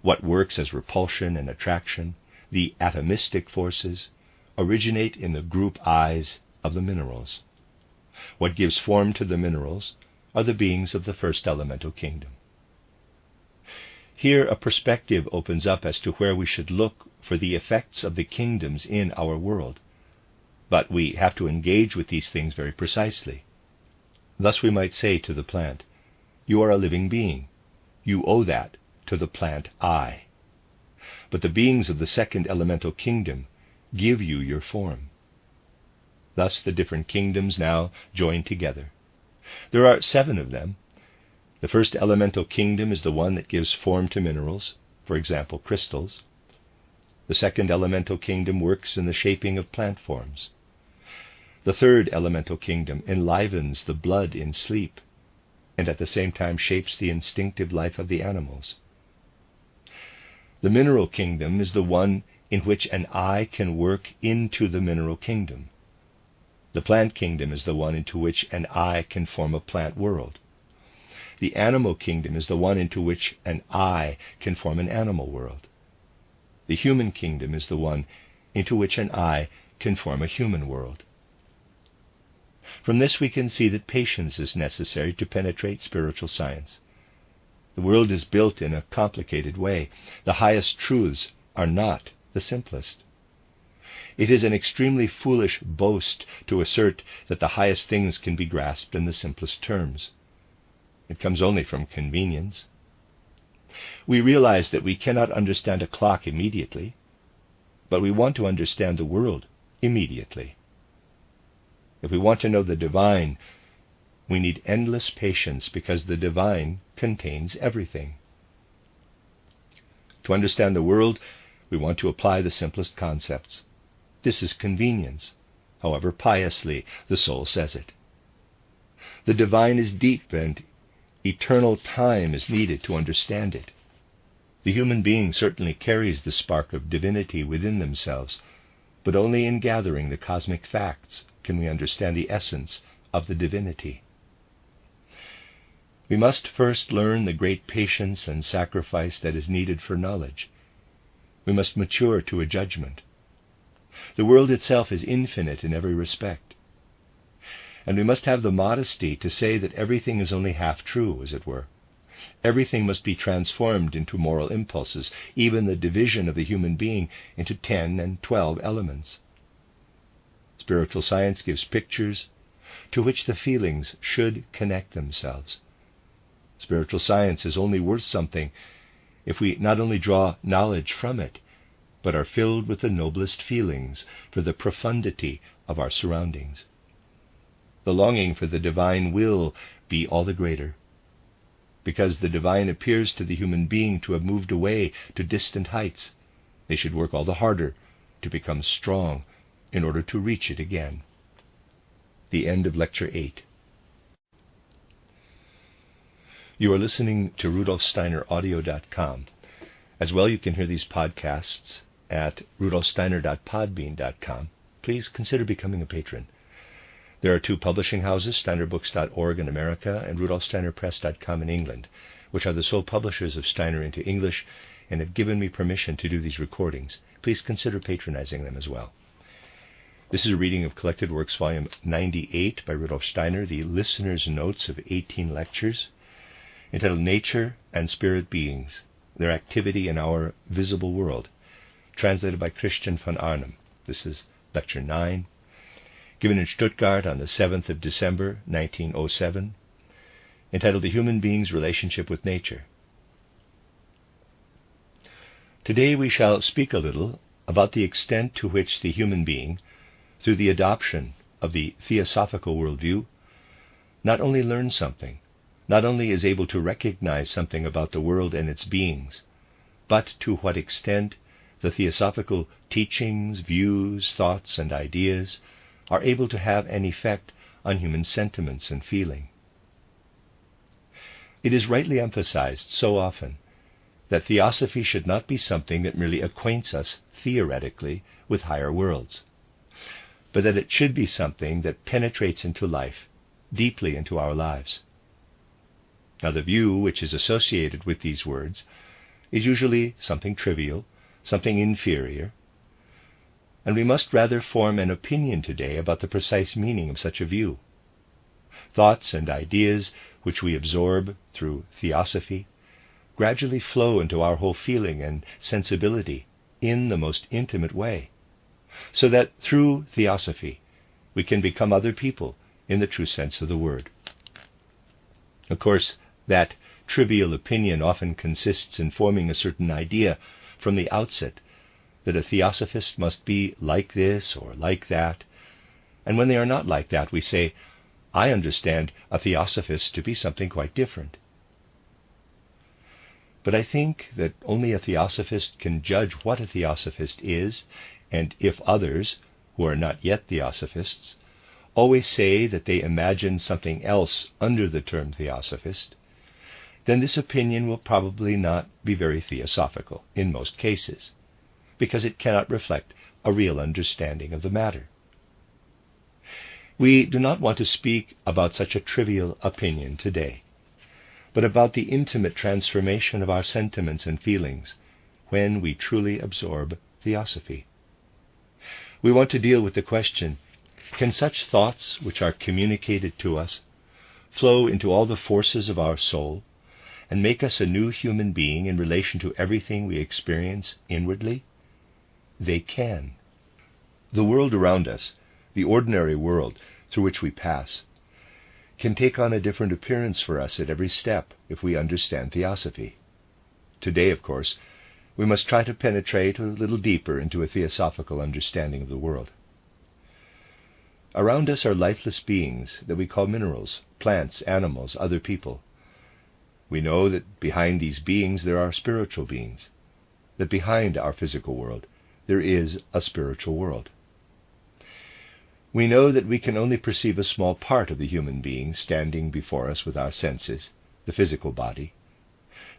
what works as repulsion and attraction, the atomistic forces, originate in the group eyes of the minerals. What gives form to the minerals are the beings of the first elemental kingdom. Here a perspective opens up as to where we should look for the effects of the kingdoms in our world. But we have to engage with these things very precisely. Thus we might say to the plant, "You are a living being. You owe that to the plant I." But the beings of the second elemental kingdom give you your form. Thus the different kingdoms now join together. There are 7 of them. The first elemental kingdom is the one that gives form to minerals, for example, crystals. The second elemental kingdom works in the shaping of plant forms. The third elemental kingdom enlivens the blood in sleep, and at the same time shapes the instinctive life of the animals. The mineral kingdom is the one in which an eye can work into the mineral kingdom. The plant kingdom is the one into which an eye can form a plant world. The animal kingdom is the one into which an eye can form an animal world. The human kingdom is the one into which an eye can form a human world. From this we can see that patience is necessary to penetrate spiritual science. The world is built in a complicated way. The highest truths are not the simplest. It is an extremely foolish boast to assert that the highest things can be grasped in the simplest terms. It comes only from convenience. We realize that we cannot understand a clock immediately, but we want to understand the world immediately. If we want to know the divine, we need endless patience because the divine contains everything. To understand the world, we want to apply the simplest concepts. This is convenience, however piously the soul says it. The divine is deep, and eternal time is needed to understand it. The human being certainly carries the spark of divinity within themselves, but only in gathering the cosmic facts can we understand the essence of the divinity. We must first learn the great patience and sacrifice that is needed for knowledge. We must mature to a judgment. The world itself is infinite in every respect. And we must have the modesty to say that everything is only half true, as it were. Everything must be transformed into moral impulses, even the division of the human being into 10 and 12 elements. Spiritual science gives pictures to which the feelings should connect themselves. Spiritual science is only worth something if we not only draw knowledge from it, but are filled with the noblest feelings for the profundity of our surroundings. The longing for the divine will be all the greater, because the divine appears to the human being to have moved away to distant heights. They should work all the harder to become strong in order to reach it again. The end of Lecture 8. You are listening to RudolfSteinerAudio.com. As well, you can hear these podcasts at rudolfsteiner.podbean.com. Please consider becoming a patron. There are 2 publishing houses, steinerbooks.org in America and rudolfsteinerpress.com in England, which are the sole publishers of Steiner into English and have given me permission to do these recordings, please consider patronizing them as well. This is a reading of Collected Works, Volume 98 by Rudolf Steiner, the Listener's Notes of 18 lectures, entitled Nature and Spirit Beings, Their Activity in Our Visible World, translated by Christian von Arnim. This is Lecture 9, given in Stuttgart on the 7th of December, 1907, entitled The Human Being's Relationship with Nature. Today we shall speak a little about the extent to which the human being, through the adoption of the theosophical worldview, not only learns something, not only is able to recognize something about the world and its beings, but to what extent the theosophical teachings, views, thoughts, and ideas are able to have an effect on human sentiments and feeling. It is rightly emphasized so often that theosophy should not be something that merely acquaints us theoretically with higher worlds, but that it should be something that penetrates into life, deeply into our lives. Now, the view which is associated with these words is usually something trivial, something inferior, and we must rather form an opinion today about the precise meaning of such a view. Thoughts and ideas which we absorb through theosophy gradually flow into our whole feeling and sensibility in the most intimate way, so that through theosophy we can become other people in the true sense of the word. Of course, that trivial opinion often consists in forming a certain idea from the outset that a theosophist must be like this or like that, and when they are not like that, we say, I understand a theosophist to be something quite different. But I think that only a theosophist can judge what a theosophist is, and if others, who are not yet theosophists, always say that they imagine something else under the term theosophist, then this opinion will probably not be very theosophical in most cases, because it cannot reflect a real understanding of the matter. We do not want to speak about such a trivial opinion today, but about the intimate transformation of our sentiments and feelings when we truly absorb theosophy. We want to deal with the question, can such thoughts which are communicated to us flow into all the forces of our soul and make us a new human being in relation to everything we experience inwardly? They can. The world around us, the ordinary world through which we pass, can take on a different appearance for us at every step if we understand theosophy. Today, of course, we must try to penetrate a little deeper into a theosophical understanding of the world. Around us are lifeless beings that we call minerals, plants, animals, other people. We know that behind these beings there are spiritual beings, that behind our physical world there is a spiritual world. We know that we can only perceive a small part of the human being standing before us with our senses, the physical body,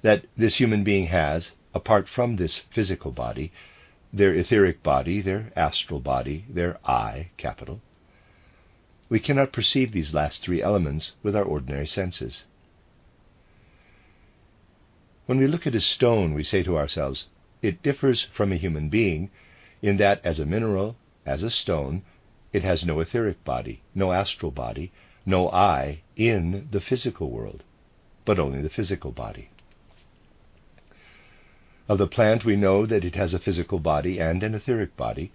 that this human being has, apart from this physical body, their etheric body, their astral body, their I, capital. We cannot perceive these last three elements with our ordinary senses. When we look at a stone, we say to ourselves, it differs from a human being in that as a mineral, as a stone, it has no etheric body, no astral body, no I in the physical world, but only the physical body. Of the plant we know that it has a physical body and an etheric body.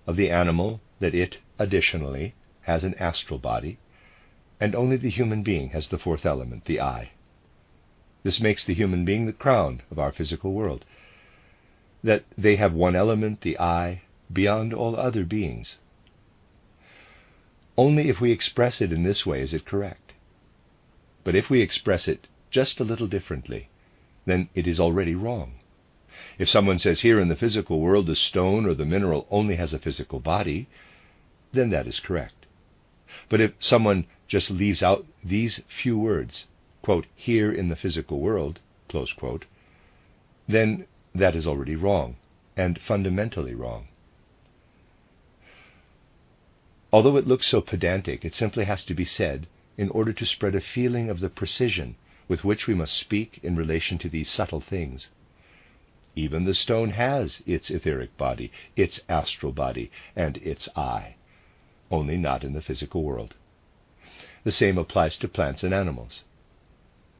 Of the animal that it, additionally, has an astral body, and only the human being has the fourth element, the I. This makes the human being the crown of our physical world, that they have one element, the I, beyond all other beings. Only if we express it in this way is it correct. But if we express it just a little differently, then it is already wrong. If someone says here in the physical world the stone or the mineral only has a physical body, then that is correct. But if someone just leaves out these few words, quote, here in the physical world, close quote, then that is already wrong, and fundamentally wrong. Although it looks so pedantic, it simply has to be said in order to spread a feeling of the precision with which we must speak in relation to these subtle things. Even the stone has its etheric body, its astral body, and its I, only not in the physical world. The same applies to plants and animals.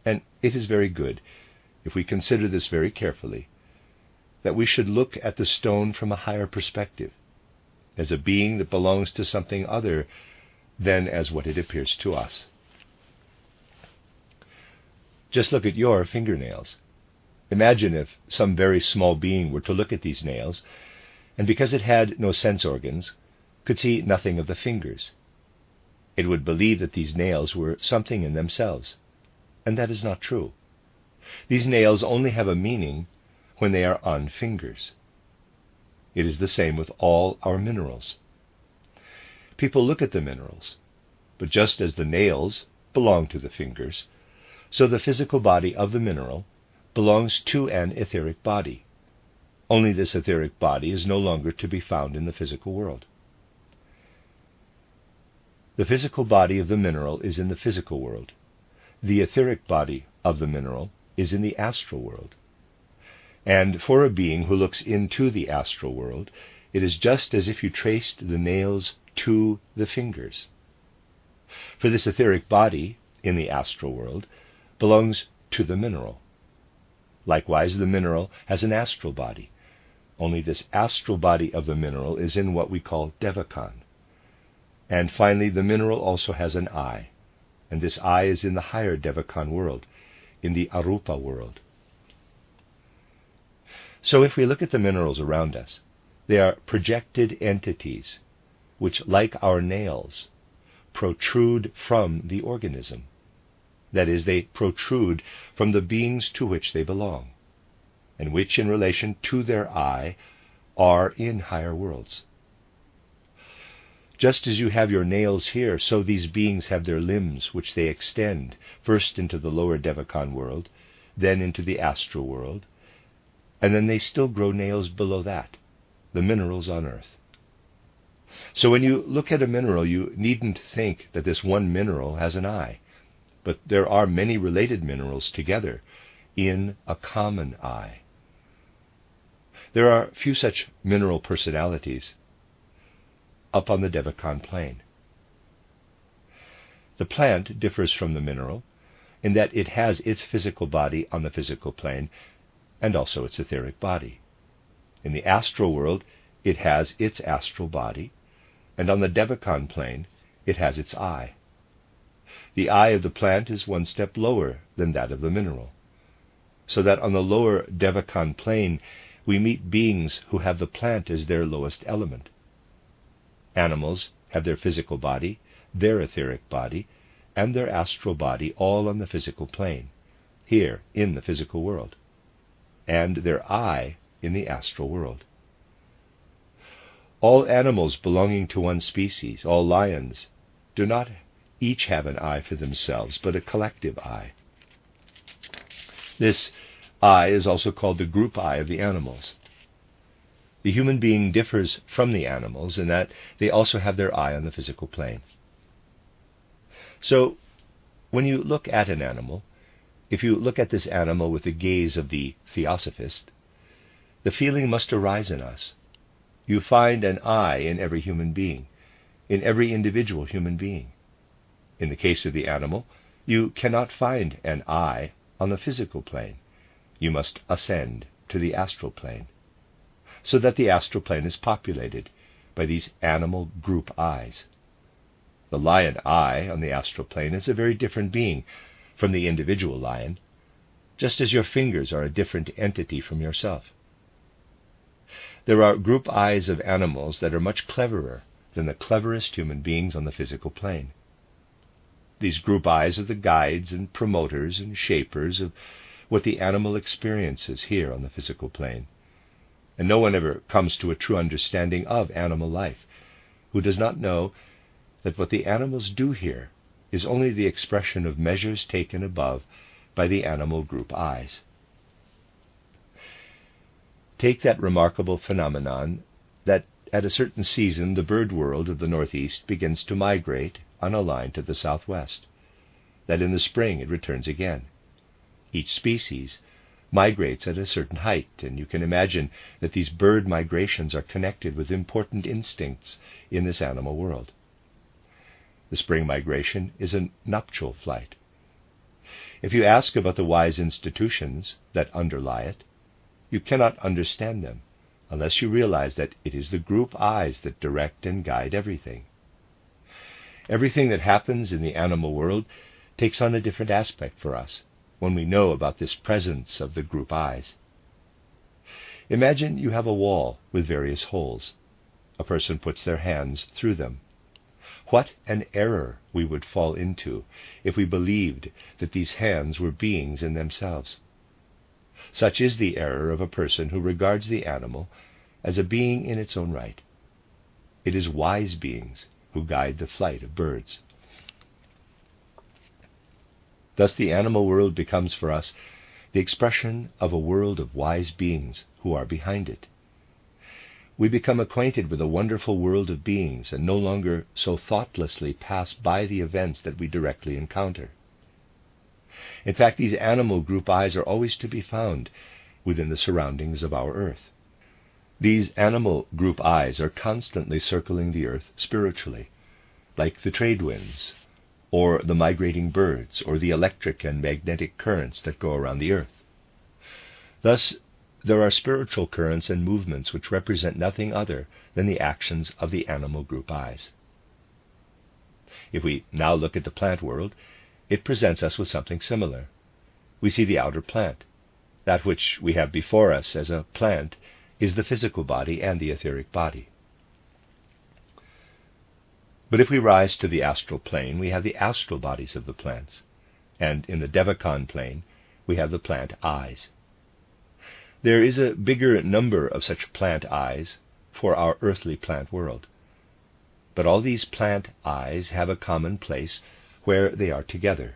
And it is very good, if we consider this very carefully, that we should look at the stone from a higher perspective, as a being that belongs to something other than as what it appears to us. Just look at your fingernails. Imagine if some very small being were to look at these nails, and because it had no sense organs, could see nothing of the fingers. It would believe that these nails were something in themselves, and that is not true. These nails only have a meaning when they are on fingers. It is the same with all our minerals. People look at the minerals, but just as the nails belong to the fingers, so the physical body of the mineral belongs to an etheric body. Only this etheric body is no longer to be found in the physical world. The physical body of the mineral is in the physical world. The etheric body of the mineral is in the astral world. And for a being who looks into the astral world, it is just as if you traced the nails to the fingers. For this etheric body in the astral world belongs to the mineral. Likewise, the mineral has an astral body, only this astral body of the mineral is in what we call Devachan. And finally, the mineral also has an I, and this I is in the higher Devachan world, in the Arupa world. So if we look at the minerals around us, they are projected entities, which, like our nails, protrude from the organism. That is, they protrude from the beings to which they belong, and which, in relation to their I, are in higher worlds. Just as you have your nails here, so these beings have their limbs, which they extend, first into the lower Devachan world, then into the astral world, and then they still grow nails below that, the minerals on earth. So when you look at a mineral, you needn't think that this one mineral has an I, but there are many related minerals together in a common I. There are few such mineral personalities up on the Devachan plane. The plant differs from the mineral in that it has its physical body on the physical plane and also its etheric body. In the astral world, it has its astral body, and on the Devachan plane, it has its I. The I of the plant is one step lower than that of the mineral, so that on the lower Devachan plane we meet beings who have the plant as their lowest element. Animals have their physical body, their etheric body, and their astral body all on the physical plane, here in the physical world, and their I in the astral world. All animals belonging to one species, all lions, do not each have an I for themselves, but a collective I. This I is also called the group I of the animals. The human being differs from the animals in that they also have their I on the physical plane. So, when you look at an animal, if you look at this animal with the gaze of the theosophist, the feeling must arise in us. You find an I in every human being, in every individual human being. In the case of the animal, you cannot find an I on the physical plane. You must ascend to the astral plane, so that the astral plane is populated by these animal group I's. The lion I on the astral plane is a very different being from the individual lion, just as your fingers are a different entity from yourself. There are group I's of animals that are much cleverer than the cleverest human beings on the physical plane. These group I's are the guides and promoters and shapers of what the animal experiences here on the physical plane. And no one ever comes to a true understanding of animal life who does not know that what the animals do here is only the expression of measures taken above by the animal group I's. Take that remarkable phenomenon that at a certain season the bird world of the northeast begins to migrate on a line to the southwest, that in the spring it returns again. Each species migrates at a certain height, and you can imagine that these bird migrations are connected with important instincts in this animal world. The spring migration is a nuptial flight. If you ask about the wise institutions that underlie it, you cannot understand them unless you realize that it is the group eyes that direct and guide everything. Everything that happens in the animal world takes on a different aspect for us when we know about this presence of the group eyes. Imagine you have a wall with various holes. A person puts their hands through them. What an error we would fall into if we believed that these hands were beings in themselves. Such is the error of a person who regards the animal as a being in its own right. It is wise beings who guide the flight of birds. Thus the animal world becomes for us the expression of a world of wise beings who are behind it. We become acquainted with a wonderful world of beings and no longer so thoughtlessly pass by the events that we directly encounter. In fact, these animal group eyes are always to be found within the surroundings of our earth. These animal group eyes are constantly circling the earth spiritually, like the trade winds, or the migrating birds, or the electric and magnetic currents that go around the earth. Thus, there are spiritual currents and movements which represent nothing other than the actions of the animal group eyes. If we now look at the plant world, it presents us with something similar. We see the outer plant. That which we have before us as a plant is the physical body and the etheric body. But if we rise to the astral plane, we have the astral bodies of the plants, and in the Devachan plane, we have the plant eyes. There is a bigger number of such plant eyes for our earthly plant world. But all these plant eyes have a common place where they are together.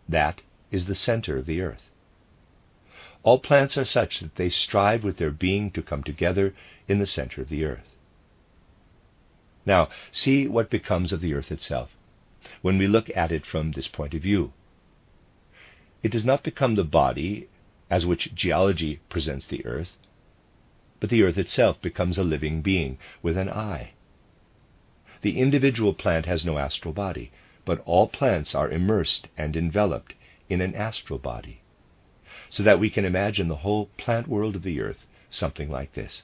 That is the center of the earth. All plants are such that they strive with their being to come together in the center of the earth. Now, see what becomes of the earth itself when we look at it from this point of view. It does not become the body as which geology presents the earth, but the earth itself becomes a living being with an eye. The individual plant has no astral body, but all plants are immersed and enveloped in an astral body, so that we can imagine the whole plant world of the earth something like this.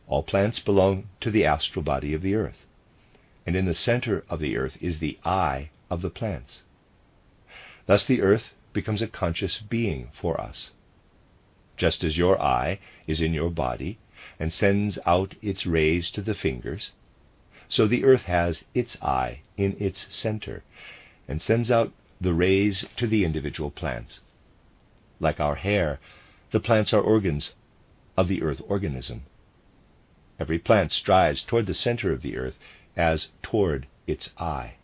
All plants belong to the astral body of the earth, and in the center of the earth is the eye of the plants. Thus the earth becomes a conscious being for us. Just as your eye is in your body and sends out its rays to the fingers, so the earth has its eye in its center and sends out the rays to the individual plants. Like our hair, the plants are organs of the earth organism. Every plant strives toward the center of the earth as toward its eye.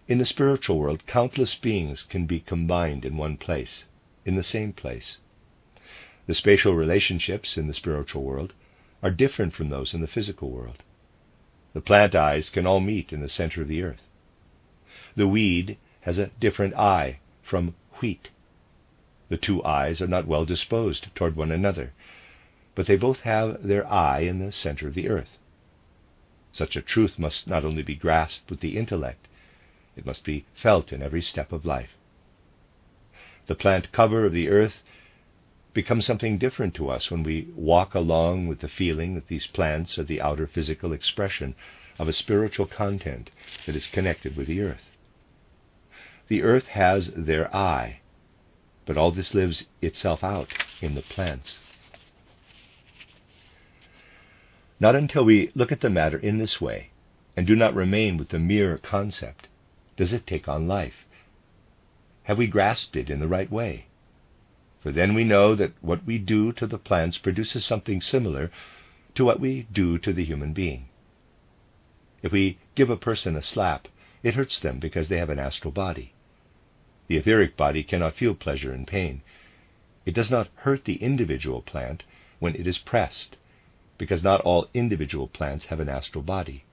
In the spiritual world, countless beings can be combined in one place, in the same place. The spatial relationships in the spiritual world are different from those in the physical world. The plant eyes can all meet in the center of the earth. The weed has a different eye from wheat. The two eyes are not well disposed toward one another, but they both have their eye in the center of the earth. Such a truth must not only be grasped with the intellect, it must be felt in every step of life. The plant cover of the earth becomes something different to us when we walk along with the feeling that these plants are the outer physical expression of a spiritual content that is connected with the earth. The earth has their eye, but all this lives itself out in the plants. Not until we look at the matter in this way, and do not remain with the mere concept, does it take on life. Have we grasped it in the right way? For then we know that what we do to the plants produces something similar to what we do to the human being. If we give a person a slap, it hurts them because they have an astral body. The etheric body cannot feel pleasure and pain. It does not hurt the individual plant when it is pressed, because not all individual plants have an astral body.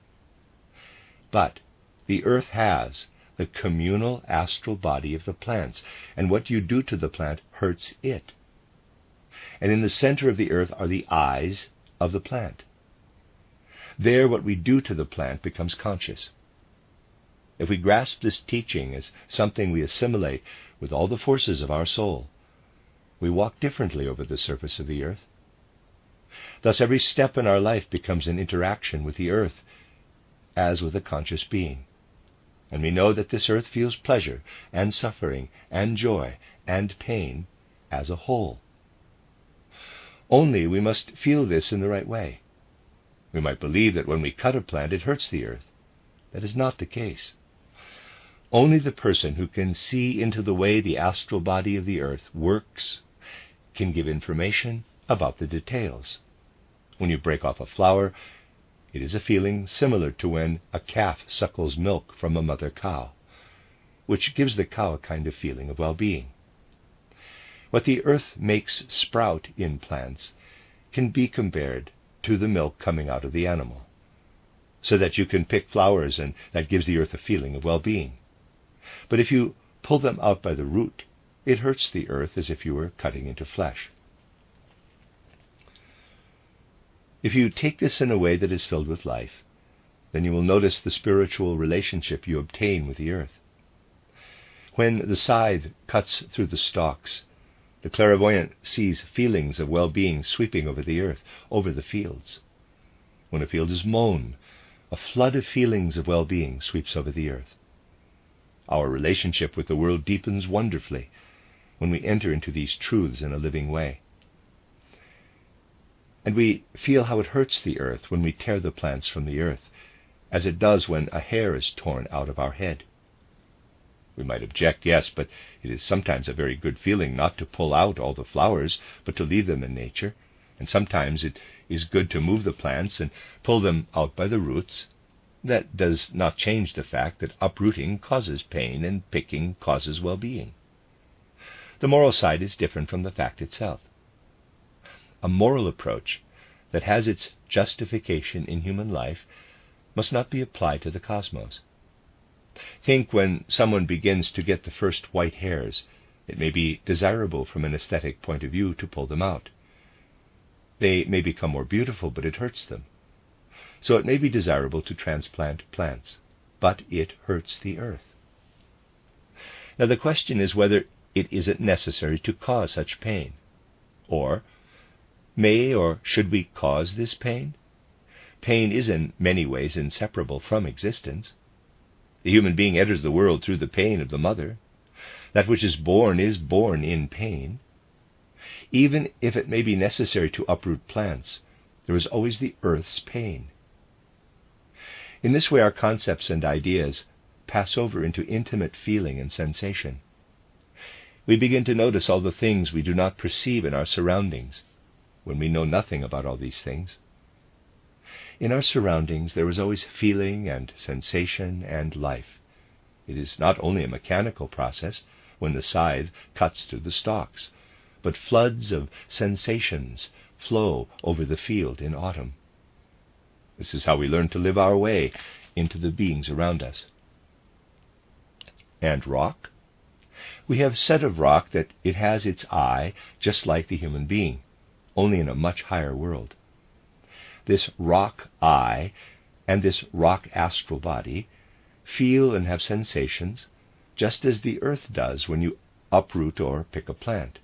But the earth has, the communal astral body of the plants, and what you do to the plant hurts it. And in the center of the earth are the eyes of the plant. There, what we do to the plant becomes conscious. If we grasp this teaching as something we assimilate with all the forces of our soul, we walk differently over the surface of the earth. Thus, every step in our life becomes an interaction with the earth, as with a conscious being. And we know that this earth feels pleasure and suffering and joy and pain as a whole. Only we must feel this in the right way. We might believe that when we cut a plant, it hurts the earth. That is not the case. Only the person who can see into the way the astral body of the earth works can give information about the details. When you break off a flower, it is a feeling similar to when a calf suckles milk from a mother cow, which gives the cow a kind of feeling of well-being. What the earth makes sprout in plants can be compared to the milk coming out of the animal, so that you can pick flowers, and that gives the earth a feeling of well-being. But if you pull them out by the root, it hurts the earth as if you were cutting into flesh. If you take this in a way that is filled with life, then you will notice the spiritual relationship you obtain with the earth. When the scythe cuts through the stalks, the clairvoyant sees feelings of well-being sweeping over the earth, over the fields. When a field is mown, a flood of feelings of well-being sweeps over the earth. Our relationship with the world deepens wonderfully when we enter into these truths in a living way. And we feel how it hurts the earth when we tear the plants from the earth, as it does when a hair is torn out of our head. We might object, yes, but it is sometimes a very good feeling not to pull out all the flowers, but to leave them in nature, and sometimes it is good to move the plants and pull them out by the roots. That does not change the fact that uprooting causes pain and picking causes well-being. The moral side is different from the fact itself. A moral approach that has its justification in human life must not be applied to the cosmos. Think when someone begins to get the first white hairs, it may be desirable from an aesthetic point of view to pull them out. They may become more beautiful, but it hurts them. So it may be desirable to transplant plants, but it hurts the earth. Now the question is whether it isn't necessary to cause such pain, or may or should we cause this pain? Pain is in many ways inseparable from existence. The human being enters the world through the pain of the mother. That which is born in pain. Even if it may be necessary to uproot plants, there is always the earth's pain. In this way our concepts and ideas pass over into intimate feeling and sensation. We begin to notice all the things we do not perceive in our surroundings, when we know nothing about all these things. In our surroundings there is always feeling and sensation and life. It is not only a mechanical process when the scythe cuts through the stalks, but floods of sensations flow over the field in autumn. This is how we learn to live our way into the beings around us. And rock? We have said of rock that it has its eye just like the human being, only in a much higher world. This rock eye and this rock astral body feel and have sensations just as the earth does when you uproot or pick a plant.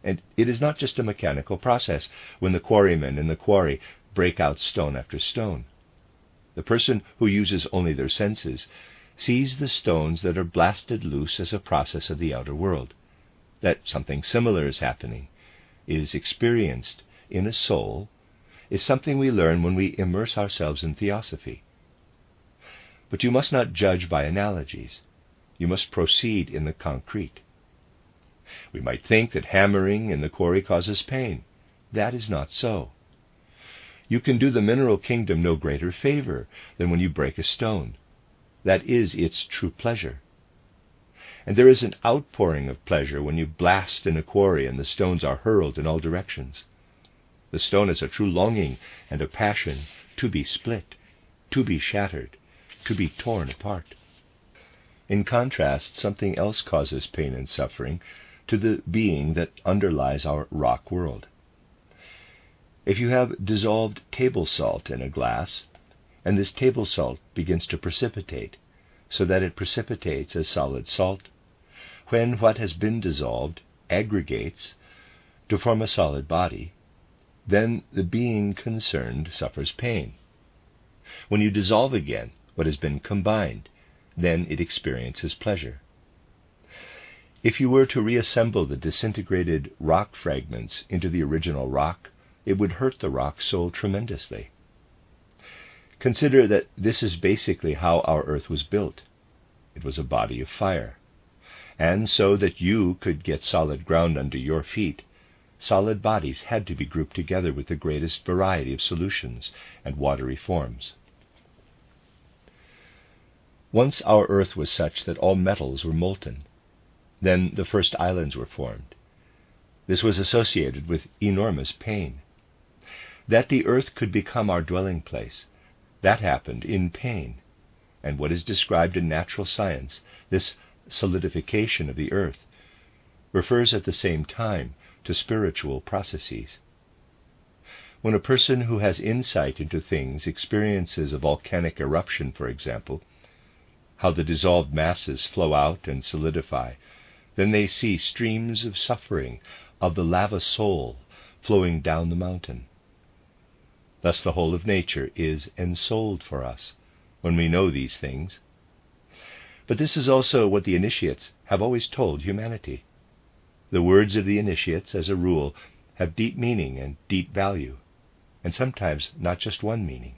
And it is not just a mechanical process when the quarrymen in the quarry break out stone after stone. The person who uses only their senses sees the stones that are blasted loose as a process of the outer world. That something similar is happening, is experienced in a soul, is something we learn when we immerse ourselves in theosophy. But you must not judge by analogies. You must proceed in the concrete. We might think that hammering in the quarry causes pain. That is not so. You can do the mineral kingdom no greater favor than when you break a stone. That is its true pleasure. And there is an outpouring of pleasure when you blast in a quarry and the stones are hurled in all directions. The stone is a true longing and a passion to be split, to be shattered, to be torn apart. In contrast, something else causes pain and suffering to the being that underlies our rock world. If you have dissolved table salt in a glass, and this table salt begins to precipitate, so that it precipitates as solid salt, when what has been dissolved aggregates to form a solid body, then the being concerned suffers pain. When you dissolve again what has been combined, then it experiences pleasure. If you were to reassemble the disintegrated rock fragments into the original rock, it would hurt the rock soul tremendously. Consider that this is basically how our earth was built. It was a body of fire. And so that you could get solid ground under your feet, solid bodies had to be grouped together with the greatest variety of solutions and watery forms. Once our earth was such that all metals were molten. Then the first islands were formed. This was associated with enormous pain. That the earth could become our dwelling place, that happened in pain. And what is described in natural science, this solidification of the earth, refers at the same time to spiritual processes. When a person who has insight into things experiences a volcanic eruption, for example, how the dissolved masses flow out and solidify, then they see streams of suffering of the lava soul flowing down the mountain. Thus the whole of nature is ensouled for us when we know these things. But this is also what the initiates have always told humanity. The words of the initiates, as a rule, have deep meaning and deep value, and sometimes not just one meaning.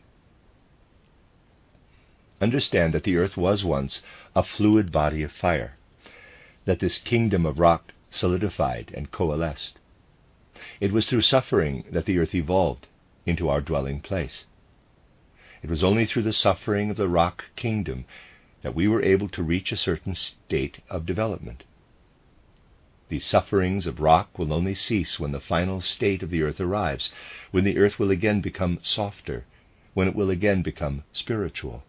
Understand that the earth was once a fluid body of fire, that this kingdom of rock solidified and coalesced. It was through suffering that the earth evolved into our dwelling place. It was only through the suffering of the rock kingdom that we were able to reach a certain state of development. These sufferings of rock will only cease when the final state of the earth arrives, when the earth will again become softer, when it will again become spiritual.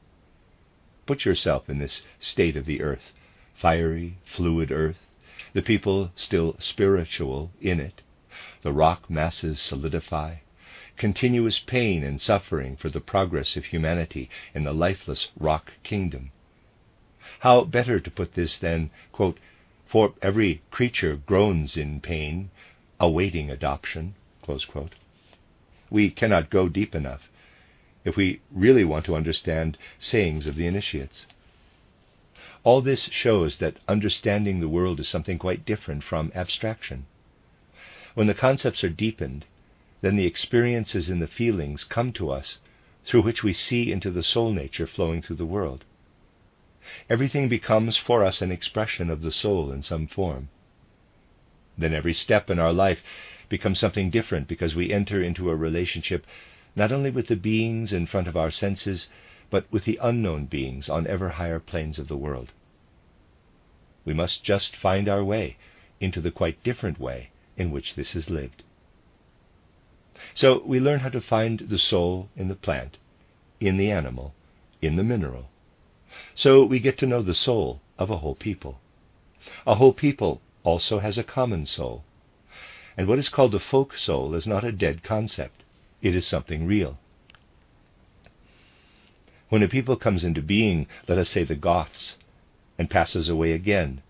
Put yourself in this state of the earth, fiery, fluid earth, the people still spiritual in it, the rock masses solidify, continuous pain and suffering for the progress of humanity in the lifeless rock kingdom. How better to put this than, quote, "For every creature groans in pain, awaiting adoption," close quote. We cannot go deep enough if we really want to understand sayings of the initiates. All this shows that understanding the world is something quite different from abstraction. When the concepts are deepened, then the experiences and the feelings come to us through which we see into the soul nature flowing through the world. Everything becomes for us an expression of the soul in some form. Then every step in our life becomes something different because we enter into a relationship not only with the beings in front of our senses, but with the unknown beings on ever higher planes of the world. We must just find our way into the quite different way in which this is lived. So we learn how to find the soul in the plant, in the animal, in the mineral. So we get to know the soul of a whole people. A whole people also has a common soul. And what is called a folk soul is not a dead concept. It is something real. When a people comes into being, let us say the Goths, and passes away again,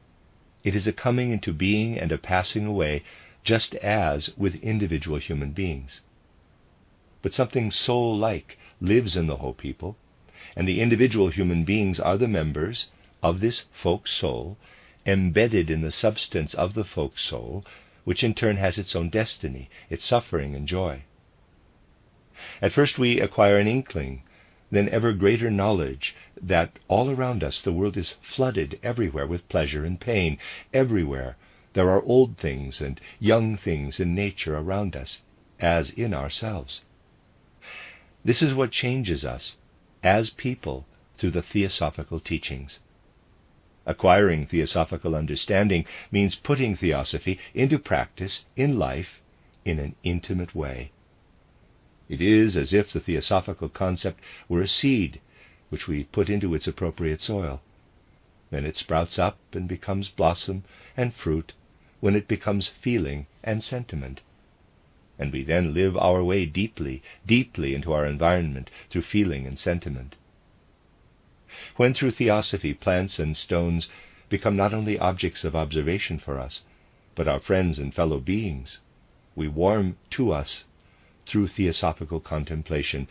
it is a coming into being and a passing away just as with individual human beings. But something soul-like lives in the whole people, and the individual human beings are the members of this folk soul, embedded in the substance of the folk soul, which in turn has its own destiny, its suffering and joy. At first we acquire an inkling, then ever greater knowledge that all around us the world is flooded everywhere with pleasure and pain. Everywhere there are old things and young things in nature around us, as in ourselves. This is what changes us as people through the theosophical teachings. Acquiring theosophical understanding means putting theosophy into practice in life in an intimate way. It is as if the theosophical concept were a seed which we put into its appropriate soil. Then it sprouts up and becomes blossom and fruit, when it becomes feeling and sentiment. And we then live our way deeply, deeply into our environment through feeling and sentiment. When through theosophy plants and stones become not only objects of observation for us, but our friends and fellow beings, we warm to us through theosophical contemplation,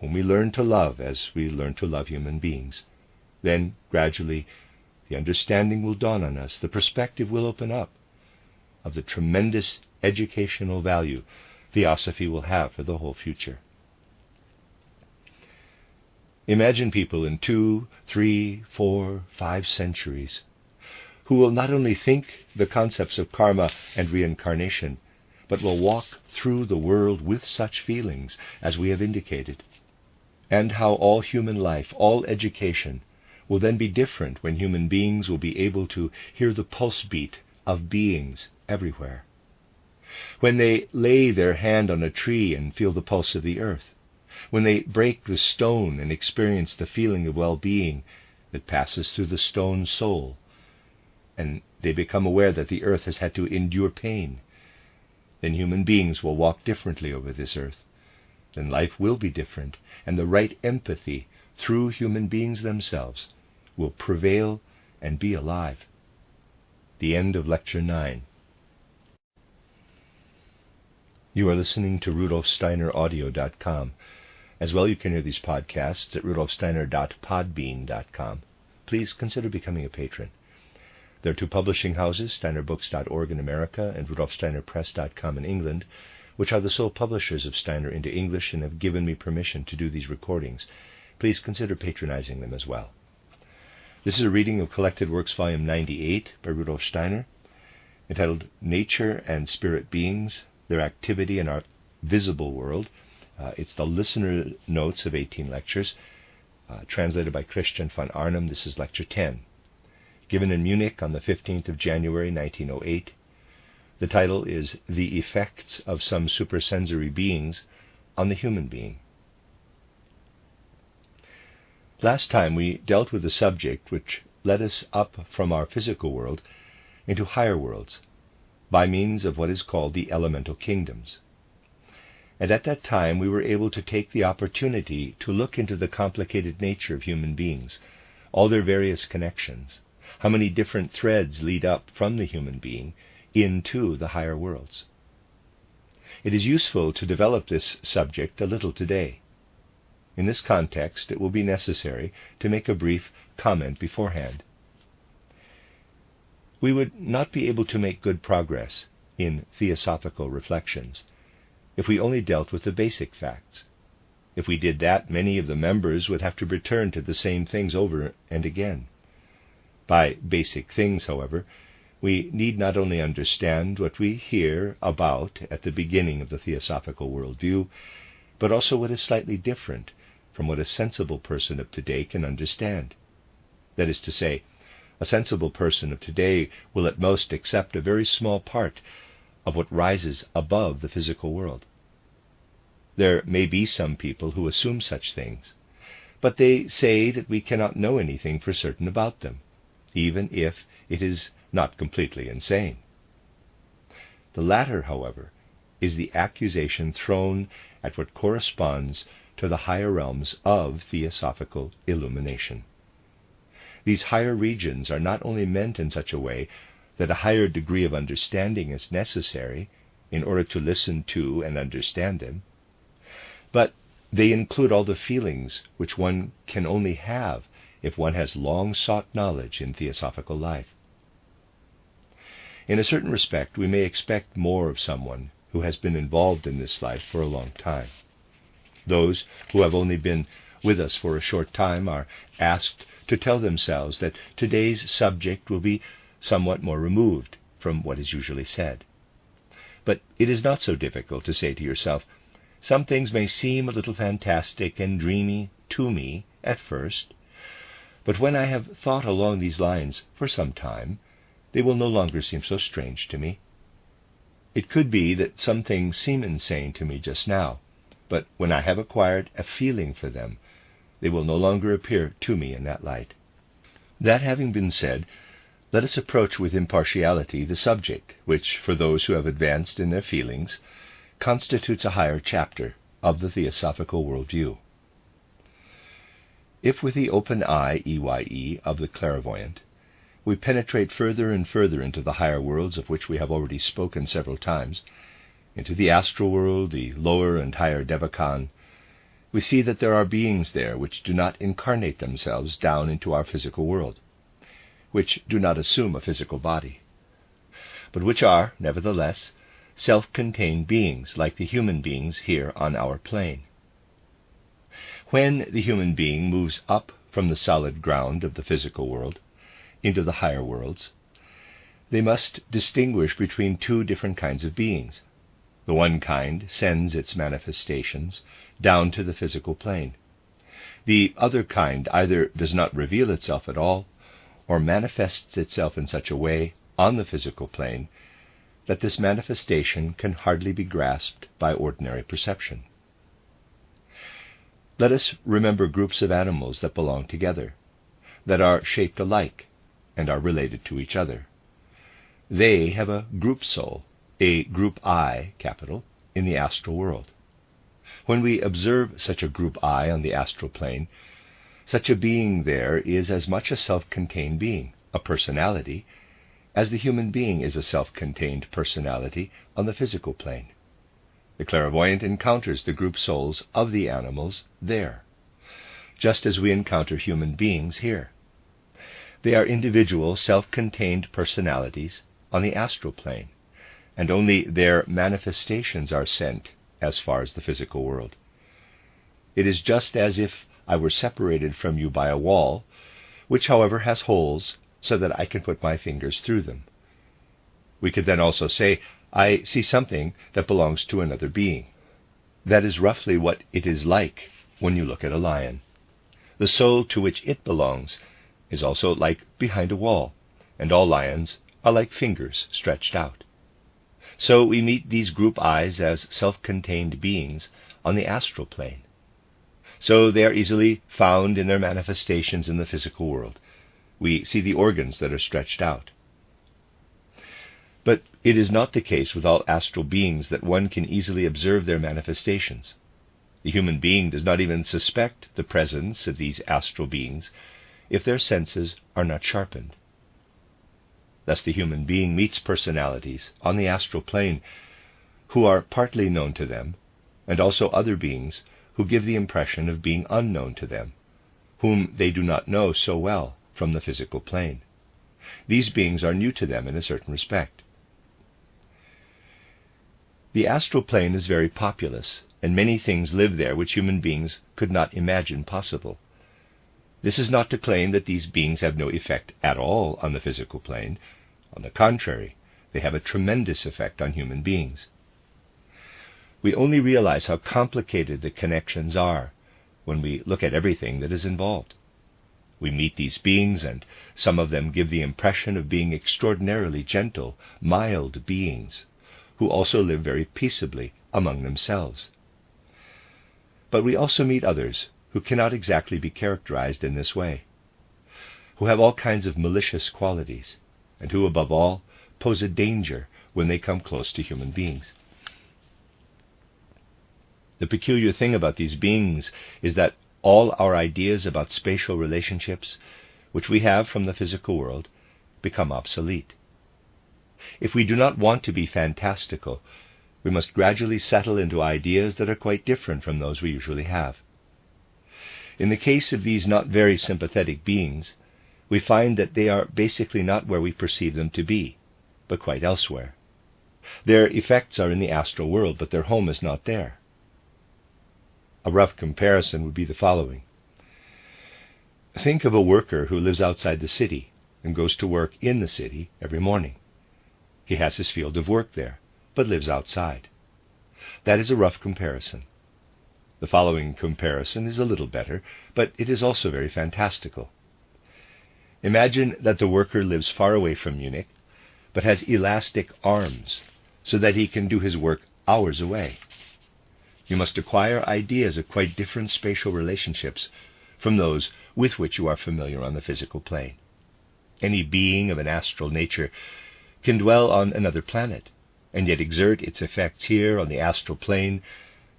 whom we learn to love as we learn to love human beings. Then, gradually, the understanding will dawn on us, the perspective will open up of the tremendous educational value theosophy will have for the whole future. Imagine people in 2, 3, 4, 5 centuries who will not only think the concepts of karma and reincarnation, but will walk through the world with such feelings as we have indicated, and how all human life, all education, will then be different when human beings will be able to hear the pulse beat of beings everywhere. When they lay their hand on a tree and feel the pulse of the earth, when they break the stone and experience the feeling of well-being that passes through the stone soul, and they become aware that the earth has had to endure pain, then human beings will walk differently over this earth. Then life will be different, and the right empathy through human beings themselves will prevail and be alive. The end of Lecture 9. You are listening to RudolfSteinerAudio.com. As well, you can hear these podcasts at RudolfSteiner.podbean.com. Please consider becoming a patron. There are 2 publishing houses, SteinerBooks.org in America and RudolfSteinerPress.com in England, which are the sole publishers of Steiner into English and have given me permission to do these recordings. Please consider patronizing them as well. This is a reading of Collected Works Volume 98 by Rudolf Steiner, entitled Nature and Spirit Beings, Their Activity in Our Visible World. It's the listener notes of 18 lectures, translated by Christian von Arnim. This is Lecture 10, given in Munich on the 15th of January 1908. The title is The Effects of Some Supersensory Beings on the Human Being. Last time we dealt with a subject which led us up from our physical world into higher worlds by means of what is called the elemental kingdoms. And at that time we were able to take the opportunity to look into the complicated nature of human beings, all their various connections, how many different threads lead up from the human being into the higher worlds. It is useful to develop this subject a little today. In this context, it will be necessary to make a brief comment beforehand. We would not be able to make good progress in theosophical reflections if we only dealt with the basic facts. If we did that, many of the members would have to return to the same things over and again. By basic things, however, we need not only understand what we hear about at the beginning of the theosophical worldview, but also what is slightly different from what a sensible person of today can understand. That is to say, a sensible person of today will at most accept a very small part of what rises above the physical world. There may be some people who assume such things, but they say that we cannot know anything for certain about them, even if it is not completely insane. The latter, however, is the accusation thrown at what corresponds to the higher realms of theosophical illumination. These higher regions are not only meant in such a way that a higher degree of understanding is necessary in order to listen to and understand them, but they include all the feelings which one can only have if one has long sought knowledge in theosophical life. In a certain respect, we may expect more of someone who has been involved in this life for a long time. Those who have only been with us for a short time are asked to tell themselves that today's subject will be somewhat more removed from what is usually said. But it is not so difficult to say to yourself, some things may seem a little fantastic and dreamy to me at first, but when I have thought along these lines for some time, they will no longer seem so strange to me. It could be that some things seem insane to me just now, but when I have acquired a feeling for them, they will no longer appear to me in that light. That having been said, let us approach with impartiality the subject which, for those who have advanced in their feelings, constitutes a higher chapter of the theosophical worldview. If with the open eye, EYE, of the clairvoyant, we penetrate further and further into the higher worlds of which we have already spoken several times, into the astral world, the lower and higher Devachan, we see that there are beings there which do not incarnate themselves down into our physical world, which do not assume a physical body, but which are, nevertheless, self-contained beings like the human beings here on our plane. When the human being moves up from the solid ground of the physical world into the higher worlds, they must distinguish between two different kinds of beings. The one kind sends its manifestations down to the physical plane. The other kind either does not reveal itself at all, or manifests itself in such a way on the physical plane that this manifestation can hardly be grasped by ordinary perception. Let us remember groups of animals that belong together, that are shaped alike, and are related to each other. They have a group soul, a group I, capital, in the astral world. When we observe such a group I on the astral plane, such a being there is as much a self-contained being, a personality, as the human being is a self-contained personality on the physical plane. The clairvoyant encounters the group souls of the animals there, just as we encounter human beings here. They are individual, self-contained personalities on the astral plane, and only their manifestations are sent as far as the physical world. It is just as if I were separated from you by a wall, which, however, has holes so that I can put my fingers through them. We could then also say, I see something that belongs to another being. That is roughly what it is like when you look at a lion. The soul to which it belongs is also like behind a wall, and all lions are like fingers stretched out. So we meet these group eyes as self-contained beings on the astral plane. So they are easily found in their manifestations in the physical world. We see the organs that are stretched out. But it is not the case with all astral beings that one can easily observe their manifestations. The human being does not even suspect the presence of these astral beings if their senses are not sharpened. Thus the human being meets personalities on the astral plane who are partly known to them, and also other beings who give the impression of being unknown to them, whom they do not know so well from the physical plane. These beings are new to them in a certain respect. The astral plane is very populous, and many things live there which human beings could not imagine possible. This is not to claim that these beings have no effect at all on the physical plane. On the contrary, they have a tremendous effect on human beings. We only realize how complicated the connections are when we look at everything that is involved. We meet these beings, and some of them give the impression of being extraordinarily gentle, mild beings, who also live very peaceably among themselves. But we also meet others who cannot exactly be characterized in this way, who have all kinds of malicious qualities, and who, above all, pose a danger when they come close to human beings. The peculiar thing about these beings is that all our ideas about spatial relationships, which we have from the physical world, become obsolete. If we do not want to be fantastical, we must gradually settle into ideas that are quite different from those we usually have. In the case of these not very sympathetic beings, we find that they are basically not where we perceive them to be, but quite elsewhere. Their effects are in the astral world, but their home is not there. A rough comparison would be the following. Think of a worker who lives outside the city and goes to work in the city every morning. He has his field of work there, but lives outside. That is a rough comparison. The following comparison is a little better, but it is also very fantastical. Imagine that the worker lives far away from Munich, but has elastic arms, so that he can do his work hours away. You must acquire ideas of quite different spatial relationships from those with which you are familiar on the physical plane. any being of an astral nature can dwell on another planet, and yet exert its effects here on the astral plane,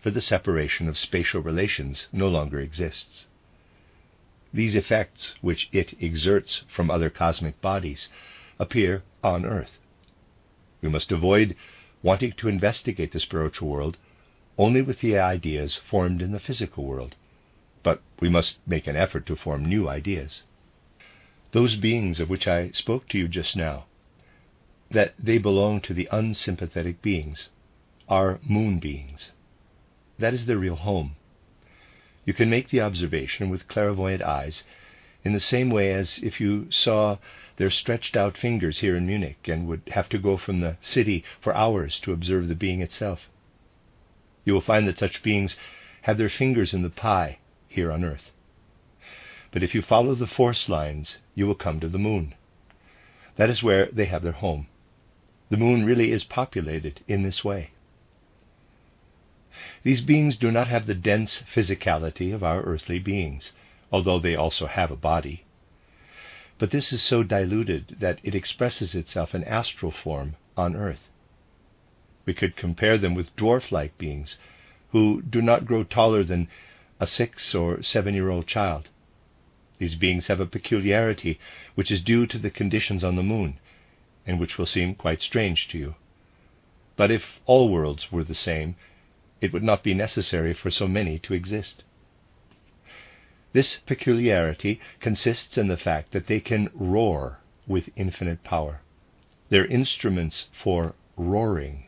for the separation of spatial relations no longer exists. These effects, which it exerts from other cosmic bodies, appear on Earth. We must avoid wanting to investigate the spiritual world only with the ideas formed in the physical world, but we must make an effort to form new ideas. Those beings of which I spoke to you just now, that they belong to the unsympathetic beings, are moon beings. That is their real home. You can make the observation with clairvoyant eyes in the same way as if you saw their stretched out fingers here in Munich and would have to go from the city for hours to observe the being itself. You will find that such beings have their fingers in the pie here on Earth. But if you follow the force lines, you will come to the moon. That is where they have their home. The moon really is populated in this way. These beings do not have the dense physicality of our earthly beings, although they also have a body. But this is so diluted that it expresses itself in astral form on Earth. We could compare them with dwarf-like beings who do not grow taller than a 6 or 7-year-old child. These beings have a peculiarity which is due to the conditions on the moon, and which will seem quite strange to you. But if all worlds were the same, it would not be necessary for so many to exist. This peculiarity consists in the fact that they can roar with infinite power. Their instruments for roaring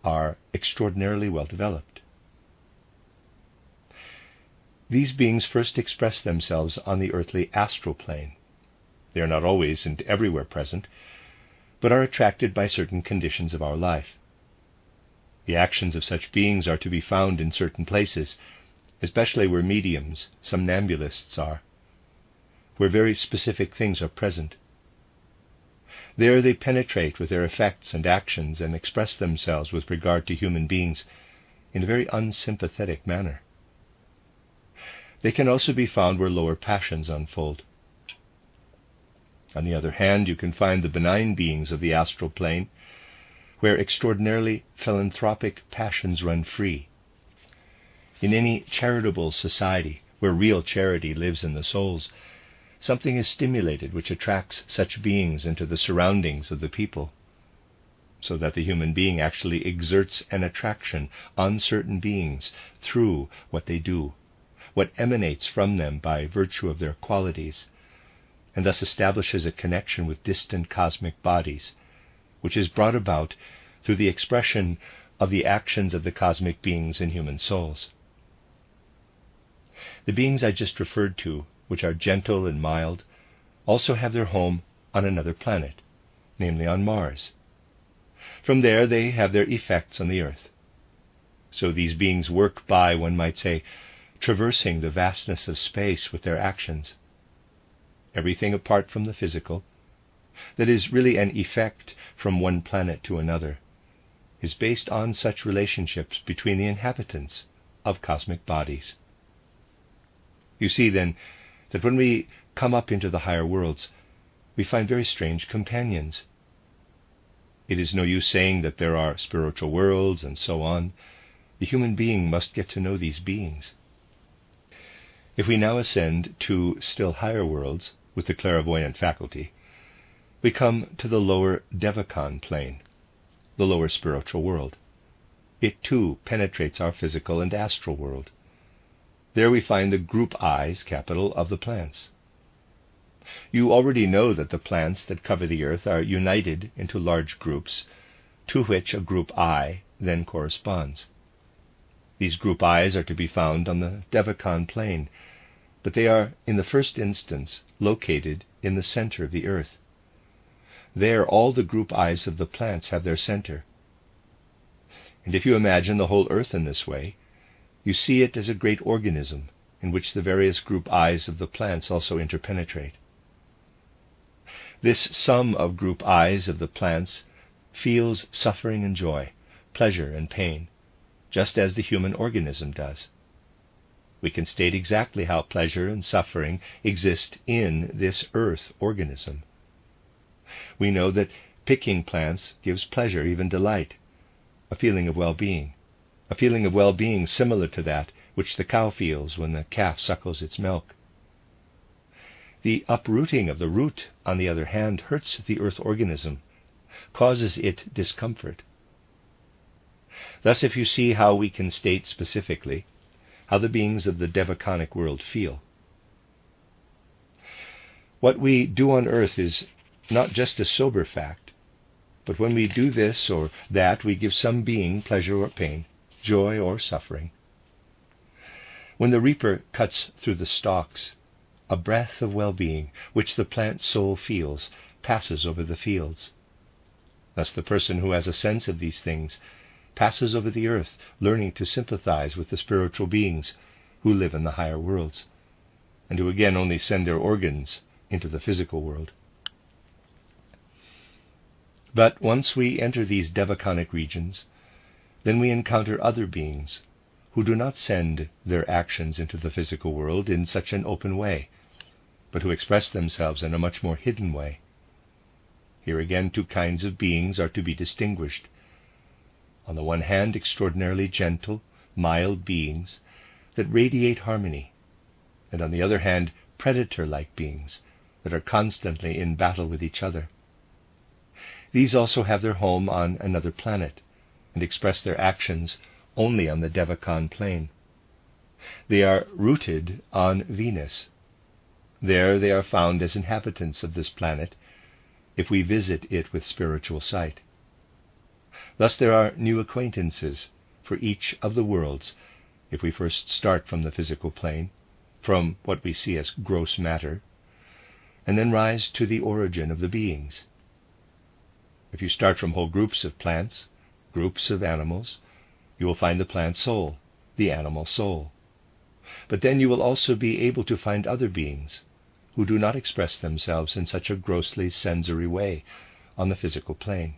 are extraordinarily well developed. These beings first express themselves on the earthly astral plane. They are not always and everywhere present, but are attracted by certain conditions of our life. The actions of such beings are to be found in certain places, especially where mediums, somnambulists are, where very specific things are present. There they penetrate with their effects and actions and express themselves with regard to human beings in a very unsympathetic manner. They can also be found where lower passions unfold. On the other hand, you can find the benign beings of the astral plane, where extraordinarily philanthropic passions run free. In any charitable society, where real charity lives in the souls, something is stimulated which attracts such beings into the surroundings of the people, so that the human being actually exerts an attraction on certain beings through what they do, what emanates from them by virtue of their qualities, and thus establishes a connection with distant cosmic bodies, which is brought about through the expression of the actions of the cosmic beings in human souls. The beings I just referred to, which are gentle and mild, also have their home on another planet, namely on Mars. From there they have their effects on the Earth. So these beings work by, one might say, traversing the vastness of space with their actions. Everything apart from the physical, that is really an effect from one planet to another, is based on such relationships between the inhabitants of cosmic bodies. You see, then, that when we come up into the higher worlds, we find very strange companions. It is no use saying that there are spiritual worlds and so on. The human being must get to know these beings. If we now ascend to still higher worlds with the clairvoyant faculty, we come to the lower Devachan plane, the lower spiritual world. It too penetrates our physical and astral world. There we find the group eyes, capital, of the plants. You already know that the plants that cover the earth are united into large groups, to which a group eye then corresponds. These group eyes are to be found on the Devachan plane, but they are, in the first instance, located in the center of the earth. There all the group eyes of the plants have their center. And if you imagine the whole earth in this way, you see it as a great organism in which the various group eyes of the plants also interpenetrate. This sum of group eyes of the plants feels suffering and joy, pleasure and pain, just as the human organism does. We can state exactly how pleasure and suffering exist in this earth organism. We know that picking plants gives pleasure, even delight, a feeling of well-being similar to that which the cow feels when the calf suckles its milk. The uprooting of the root, on the other hand, hurts the earth organism, causes it discomfort. Thus, if you see how we can state specifically how the beings of the devachanic world feel. What we do on earth is not just a sober fact, but when we do this or that, we give some being pleasure or pain, joy or suffering. When the reaper cuts through the stalks, a breath of well-being, which the plant soul feels, passes over the fields. Thus the person who has a sense of these things passes over the earth, learning to sympathize with the spiritual beings who live in the higher worlds, and who again only send their organs into the physical world. But once we enter these devachanic regions, then we encounter other beings who do not send their actions into the physical world in such an open way, but who express themselves in a much more hidden way. Here again, two kinds of beings are to be distinguished. On the one hand, extraordinarily gentle, mild beings that radiate harmony, and on the other hand, predator-like beings that are constantly in battle with each other. These also have their home on another planet, and express their actions only on the Devachan plane. They are rooted on Venus. There they are found as inhabitants of this planet, if we visit it with spiritual sight. Thus there are new acquaintances for each of the worlds, if we first start from the physical plane, from what we see as gross matter, and then rise to the origin of the beings. If you start from whole groups of plants, groups of animals, you will find the plant soul, the animal soul. But then you will also be able to find other beings who do not express themselves in such a grossly sensory way on the physical plane.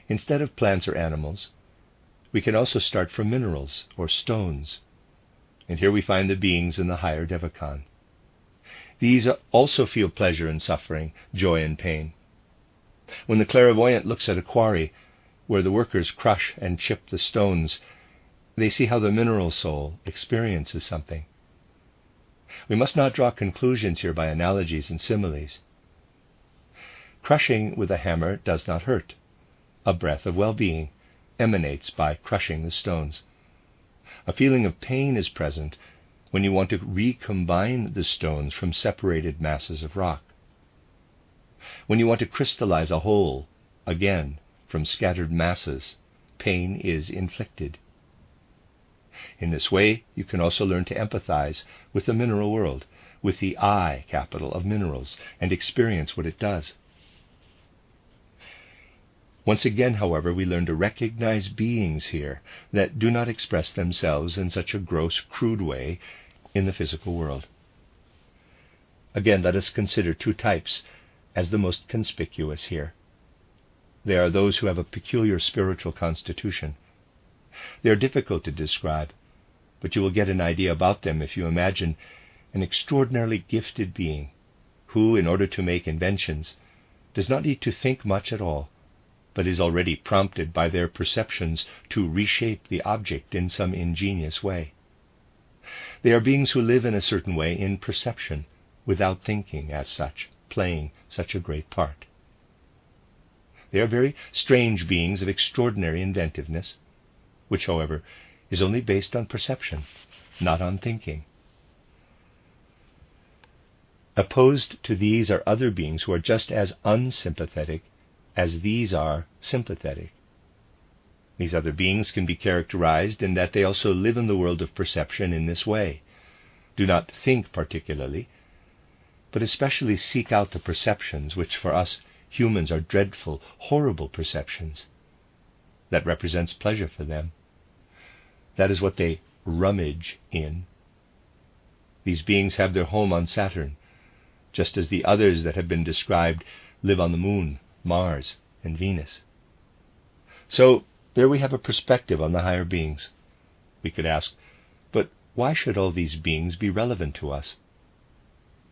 Instead of plants or animals, we can also start from minerals or stones, and here we find the beings in the higher Devachan. These also feel pleasure and suffering, joy and pain. When the clairvoyant looks at a quarry where the workers crush and chip the stones, they see how the mineral soul experiences something. We must not draw conclusions here by analogies and similes. Crushing with a hammer does not hurt. A breath of well-being emanates by crushing the stones. A feeling of pain is present when you want to recombine the stones from separated masses of rock. When you want to crystallize a whole, again, from scattered masses, pain is inflicted. In this way, you can also learn to empathize with the mineral world, with the I capital of minerals, and experience what it does. Once again, however, we learn to recognize beings here that do not express themselves in such a gross, crude way in the physical world. Again, let us consider two types as the most conspicuous here. They are those who have a peculiar spiritual constitution. They are difficult to describe, but you will get an idea about them if you imagine an extraordinarily gifted being who, in order to make inventions, does not need to think much at all, but is already prompted by their perceptions to reshape the object in some ingenious way. They are beings who live in a certain way in perception, without thinking as such, playing such a great part. They are very strange beings of extraordinary inventiveness, which, however, is only based on perception, not on thinking. Opposed to these are other beings who are just as unsympathetic as these are sympathetic. These other beings can be characterized in that they also live in the world of perception in this way, do not think particularly, but especially seek out the perceptions which for us humans are dreadful, horrible perceptions. That represents pleasure for them. That is what they rummage in. These beings have their home on Saturn, just as the others that have been described live on the Moon, Mars, and Venus. So there we have a perspective on the higher beings. We could ask, but why should all these beings be relevant to us?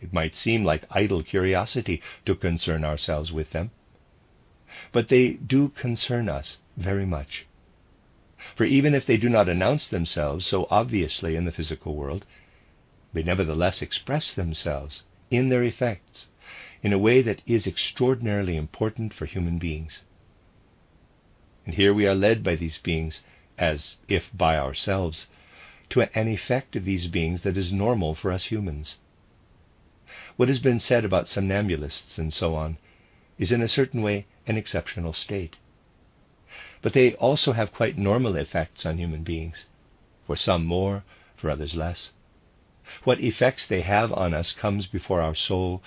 It might seem like idle curiosity to concern ourselves with them, but they do concern us very much. For even if they do not announce themselves so obviously in the physical world, they nevertheless express themselves in their effects in a way that is extraordinarily important for human beings. And here we are led by these beings, as if by ourselves, to an effect of these beings that is normal for us humans. What has been said about somnambulists and so on is in a certain way an exceptional state. But they also have quite normal effects on human beings, for some more, for others less. What effects they have on us comes before our soul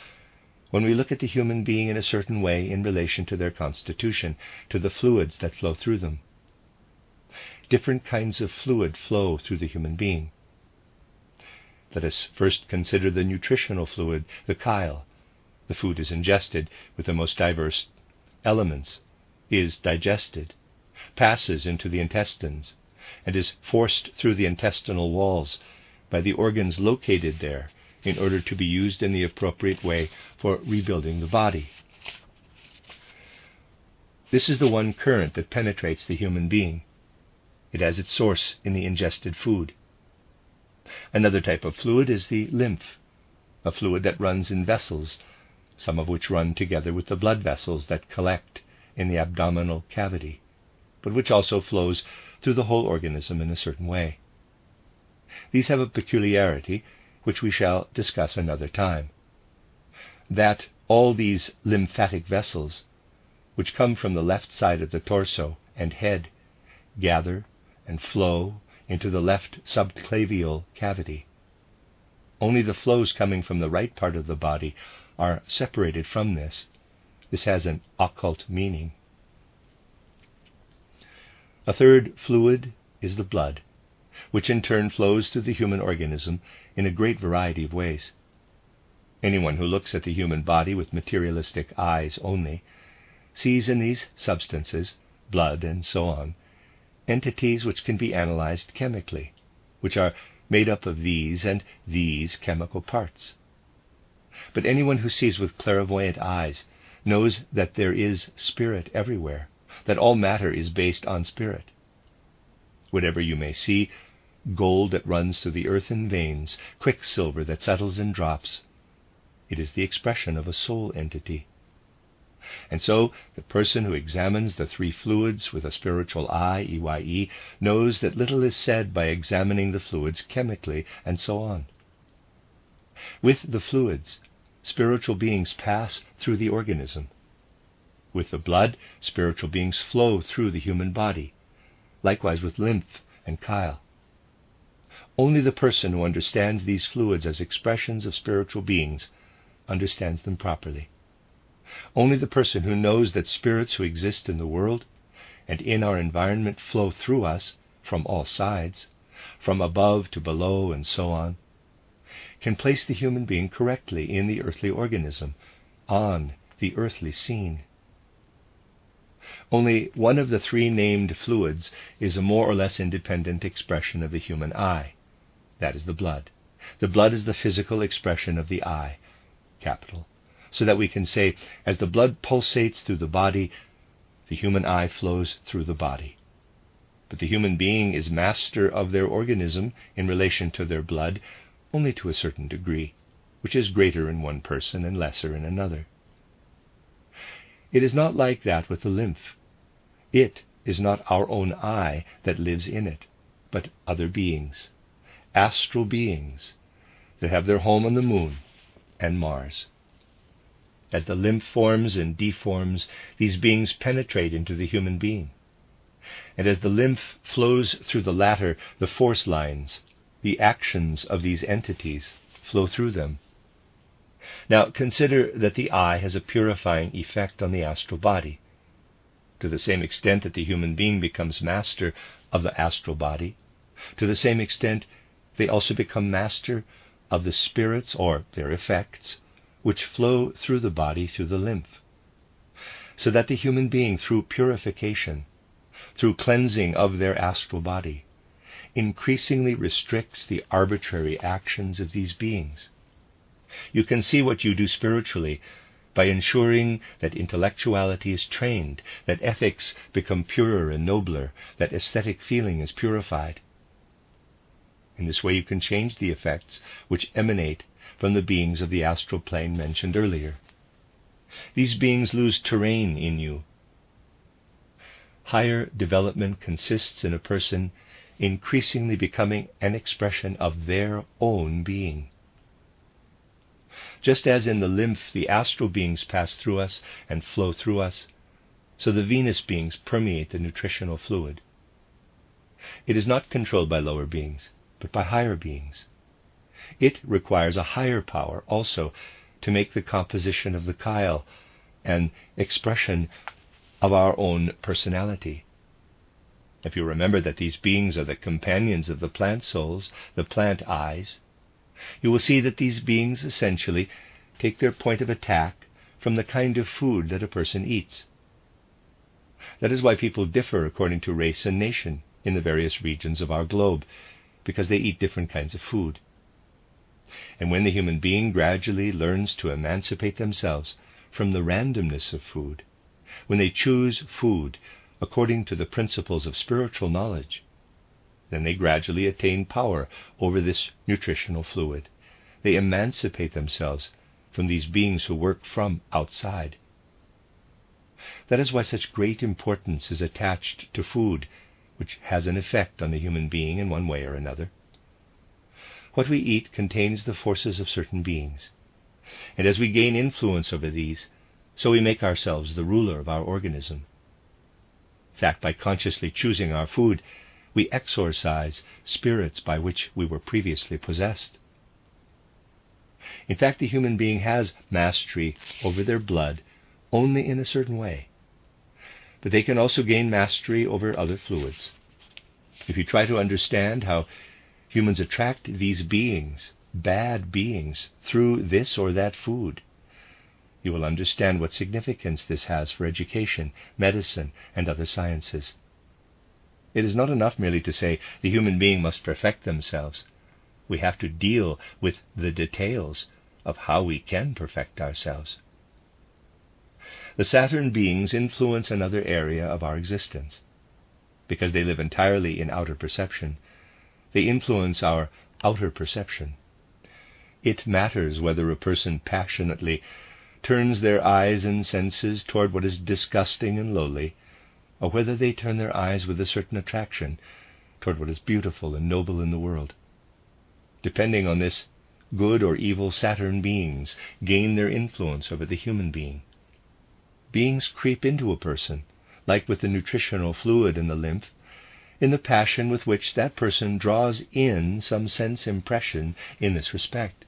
when we look at the human being in a certain way in relation to their constitution, to the fluids that flow through them. Different kinds of fluid flow through the human being. Let us first consider the nutritional fluid, the chyle. The food is ingested with the most diverse elements, is digested, passes into the intestines, and is forced through the intestinal walls by the organs located there in order to be used in the appropriate way for rebuilding the body. This is the one current that penetrates the human being. It has its source in the ingested food. Another type of fluid is the lymph, a fluid that runs in vessels, some of which run together with the blood vessels that collect in the abdominal cavity, but which also flows through the whole organism in a certain way. These have a peculiarity which we shall discuss another time, that all these lymphatic vessels, which come from the left side of the torso and head, gather and flow into the left subclavial cavity. Only the flows coming from the right part of the body are separated from this. This has an occult meaning. A third fluid is the blood, which in turn flows through the human organism in a great variety of ways. Anyone who looks at the human body with materialistic eyes only sees in these substances, blood and so on, entities which can be analyzed chemically, which are made up of these and these chemical parts. But anyone who sees with clairvoyant eyes knows that there is spirit everywhere, that all matter is based on spirit. Whatever you may see, gold that runs through the earthen veins, quicksilver that settles in drops, it is the expression of a soul entity. And so the person who examines the three fluids with a spiritual eye, EYE, knows that little is said by examining the fluids chemically and so on. With the fluids, spiritual beings pass through the organism. With the blood, spiritual beings flow through the human body, likewise with lymph and chyle. Only the person who understands these fluids as expressions of spiritual beings understands them properly. Only the person who knows that spirits who exist in the world and in our environment flow through us from all sides, from above to below and so on, can place the human being correctly in the earthly organism, on the earthly scene. Only one of the three named fluids is a more or less independent expression of the human eye. That is the blood. The blood is the physical expression of the eye, capital, so that we can say, as the blood pulsates through the body, the human eye flows through the body. But the human being is master of their organism in relation to their blood only to a certain degree, which is greater in one person and lesser in another. It is not like that with the lymph. It is not our own eye that lives in it, but other beings, astral beings, that have their home on the moon and Mars. As the lymph forms and deforms, these beings penetrate into the human being. And as the lymph flows through the latter, the force lines, the actions of these entities flow through them. Now consider that the eye has a purifying effect on the astral body. To the same extent that the human being becomes master of the astral body, to the same extent they also become master of the spirits or their effects which flow through the body through the lymph. So that the human being, through purification, through cleansing of their astral body, increasingly restricts the arbitrary actions of these beings. You can see what you do spiritually by ensuring that intellectuality is trained, that ethics become purer and nobler, that aesthetic feeling is purified. In this way you can change the effects which emanate from the beings of the astral plane mentioned earlier. These beings lose terrain in you. Higher development consists in a person increasingly becoming an expression of their own being. Just as in the lymph the astral beings pass through us and flow through us, so the Venus beings permeate the nutritional fluid. It is not controlled by lower beings, but by higher beings. It requires a higher power also to make the composition of the chyle an expression of our own personality. If you remember that these beings are the companions of the plant souls, the plant eyes, you will see that these beings essentially take their point of attack from the kind of food that a person eats. That is why people differ according to race and nation in the various regions of our globe, because they eat different kinds of food. And when the human being gradually learns to emancipate themselves from the randomness of food, when they choose food according to the principles of spiritual knowledge, then they gradually attain power over this nutritional fluid. They emancipate themselves from these beings who work from outside. That is why such great importance is attached to food, which has an effect on the human being in one way or another. What we eat contains the forces of certain beings, and as we gain influence over these, so we make ourselves the ruler of our organism. In fact, by consciously choosing our food, we exorcise spirits by which we were previously possessed. In fact, the human being has mastery over their blood only in a certain way, but they can also gain mastery over other fluids. If you try to understand how humans attract these beings, bad beings, through this or that food, you will understand what significance this has for education, medicine, and other sciences. It is not enough merely to say the human being must perfect themselves. We have to deal with the details of how we can perfect ourselves. The Saturn beings influence another area of our existence. Because they live entirely in outer perception, they influence our outer perception. It matters whether a person passionately turns their eyes and senses toward what is disgusting and lowly, or whether they turn their eyes with a certain attraction toward what is beautiful and noble in the world. Depending on this, good or evil Saturn beings gain their influence over the human being. Beings creep into a person, like with the nutritional fluid in the lymph, in the passion with which that person draws in some sense impression in this respect.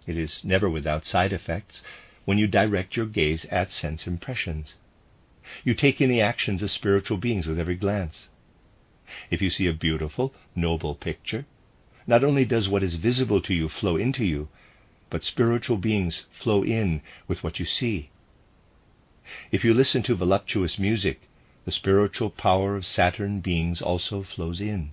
It is never without side effects when you direct your gaze at sense impressions. You take in the actions of spiritual beings with every glance. If you see a beautiful, noble picture, not only does what is visible to you flow into you, but spiritual beings flow in with what you see. If you listen to voluptuous music, the spiritual power of Saturn beings also flows in.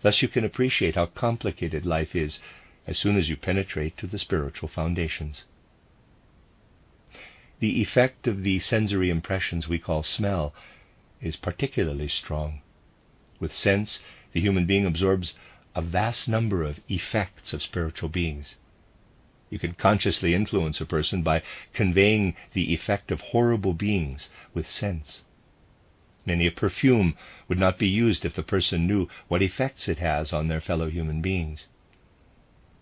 Thus you can appreciate how complicated life is as soon as you penetrate to the spiritual foundations. The effect of the sensory impressions we call smell is particularly strong. With sense, the human being absorbs a vast number of effects of spiritual beings. You can consciously influence a person by conveying the effect of horrible beings with sense. Many a perfume would not be used if the person knew what effects it has on their fellow human beings.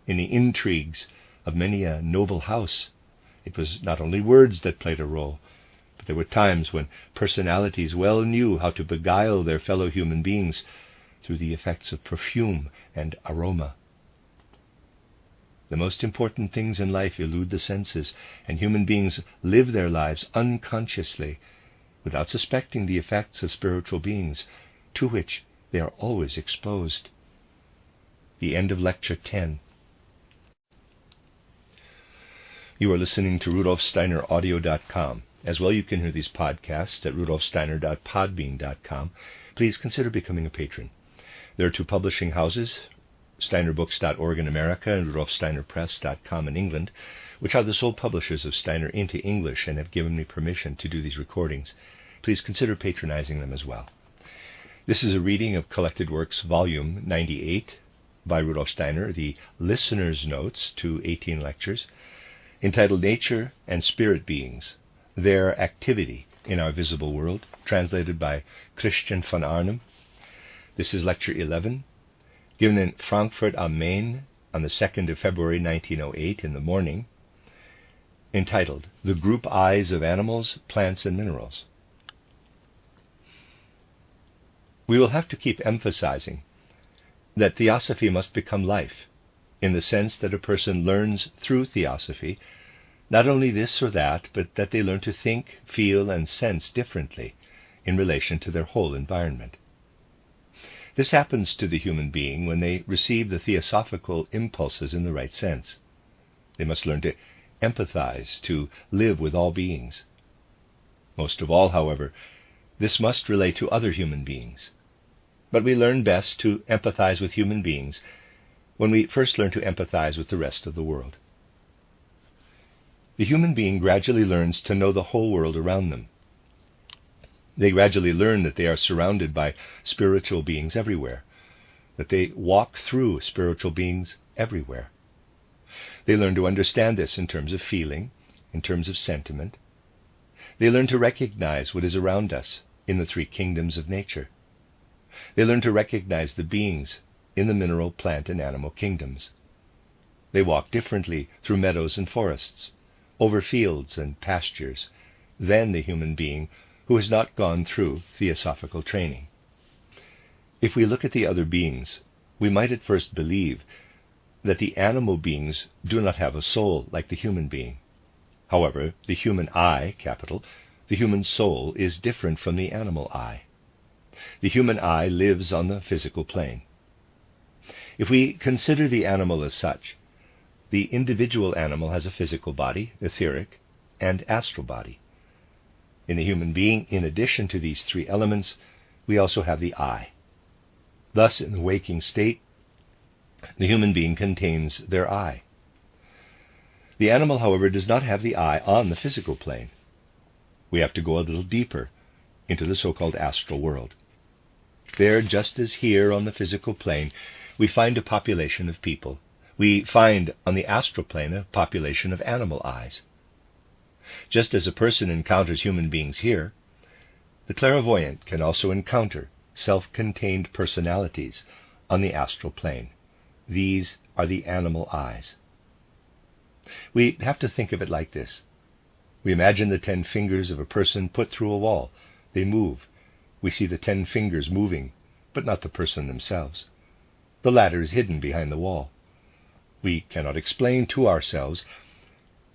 In the intrigues of many a noble house, it was not only words that played a role, but there were times when personalities well knew how to beguile their fellow human beings through the effects of perfume and aroma. The most important things in life elude the senses, and human beings live their lives unconsciously, without suspecting the effects of spiritual beings, to which they are always exposed. The end of Lecture 10. You are listening to RudolfSteinerAudio.com. As well, you can hear these podcasts at rudolfsteiner.podbean.com. Please consider becoming a patron. There are 2 publishing houses, steinerbooks.org in America and rudolfsteinerpress.com in England, which are the sole publishers of Steiner into English and have given me permission to do these recordings. Please consider patronizing them as well. This is a reading of Collected Works, Volume 98, by Rudolf Steiner, the Listener's Notes to 18 lectures, entitled Nature and Spirit Beings, Their Activity in Our Visible World, translated by Christian von Arnim. This is Lecture 11, given in Frankfurt am Main on the 2nd of February 1908 in the morning, entitled The Group Eyes of Animals, Plants, and Minerals. We will have to keep emphasizing that theosophy must become life, in the sense that a person learns through theosophy not only this or that, but that they learn to think, feel, and sense differently in relation to their whole environment. This happens to the human being when they receive the theosophical impulses in the right sense. They must learn to empathize, to live with all beings. Most of all, however, this must relate to other human beings. But we learn best to empathize with human beings when we first learn to empathize with the rest of the world. The human being gradually learns to know the whole world around them. They gradually learn that they are surrounded by spiritual beings everywhere, that they walk through spiritual beings everywhere. They learn to understand this in terms of feeling, in terms of sentiment. They learn to recognize what is around us in the three kingdoms of nature. They learn to recognize the beings in the mineral, plant, and animal kingdoms. They walk differently through meadows and forests, over fields and pastures, than the human being who has not gone through theosophical training. If we look at the other beings, we might at first believe that the animal beings do not have a soul like the human being. However, the human I, the human soul, is different from the animal I. The human I lives on the physical plane. If we consider the animal as such, the individual animal has a physical body, etheric, and astral body. In the human being, in addition to these three elements, we also have the I. Thus, in the waking state, the human being contains their I. The animal, however, does not have the I on the physical plane. We have to go a little deeper into the so-called astral world. There, just as here on the physical plane, we find a population of people. We find on the astral plane a population of animal eyes. Just as a person encounters human beings here, the clairvoyant can also encounter self-contained personalities on the astral plane. These are the animal eyes. We have to think of it like this. We imagine the 10 fingers of a person put through a wall. They move. We see the 10 fingers moving, but not the person themselves. The latter is hidden behind the wall. We cannot explain to ourselves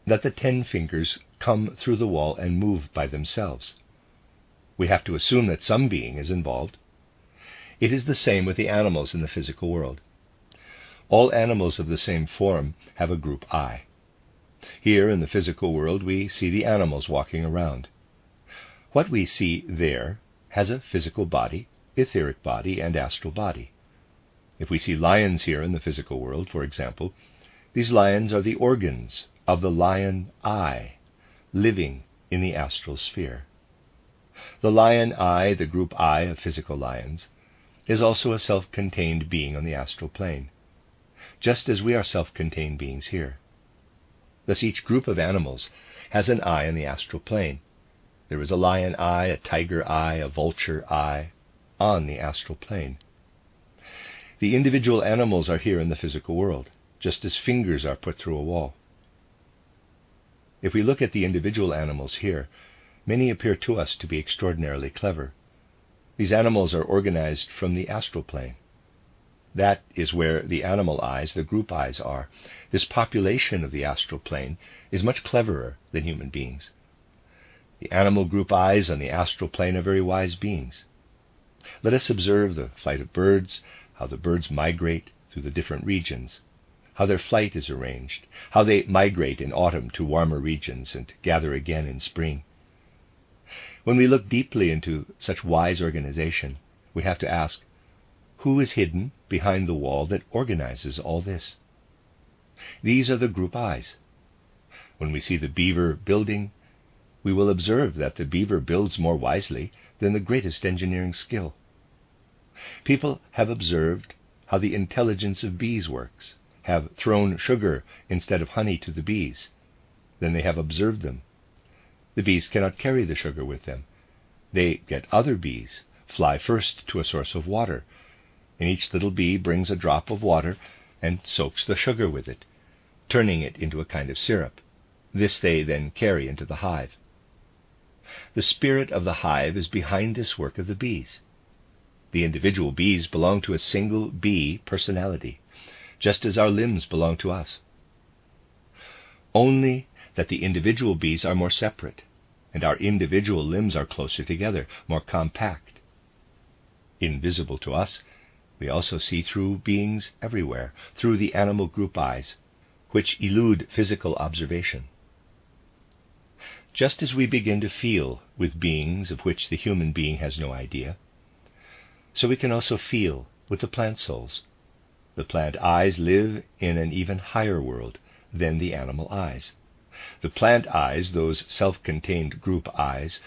that the 10 fingers come through the wall and move by themselves. We have to assume that some being is involved. It is the same with the animals in the physical world. All animals of the same form have a group I. Here in the physical world we see the animals walking around. What we see there has a physical body, etheric body, and astral body. If we see lions here in the physical world, for example, these lions are the organs of the lion I, living in the astral sphere. The lion I, the group I of physical lions, is also a self-contained being on the astral plane, just as we are self-contained beings here. Thus each group of animals has an I on the astral plane. There is a lion I, a tiger I, a vulture I on the astral plane. The individual animals are here in the physical world, just as fingers are put through a wall. If we look at the individual animals here, many appear to us to be extraordinarily clever. These animals are organized from the astral plane. That is where the animal eyes, the group eyes, are. This population of the astral plane is much cleverer than human beings. The animal group eyes on the astral plane are very wise beings. Let us observe the flight of birds, how the birds migrate through the different regions, how their flight is arranged, how they migrate in autumn to warmer regions and gather again in spring. When we look deeply into such wise organization, we have to ask, who is hidden behind the wall that organizes all this? These are the group eyes. When we see the beaver building, we will observe that the beaver builds more wisely than the greatest engineering skill. People have observed how the intelligence of bees works, have thrown sugar instead of honey to the bees. Then they have observed them. The bees cannot carry the sugar with them. They get other bees, fly first to a source of water, and each little bee brings a drop of water and soaks the sugar with it, turning it into a kind of syrup. This they then carry into the hive. The spirit of the hive is behind this work of the bees. The individual bees belong to a single bee personality, just as our limbs belong to us. Only that the individual bees are more separate, and our individual limbs are closer together, more compact. Invisible to us, we also see through beings everywhere, through the animal group eyes, which elude physical observation. Just as we begin to feel with beings of which the human being has no idea, so we can also feel with the plant souls. The plant eyes live in an even higher world than the animal eyes. The plant eyes, those self-contained group eyes,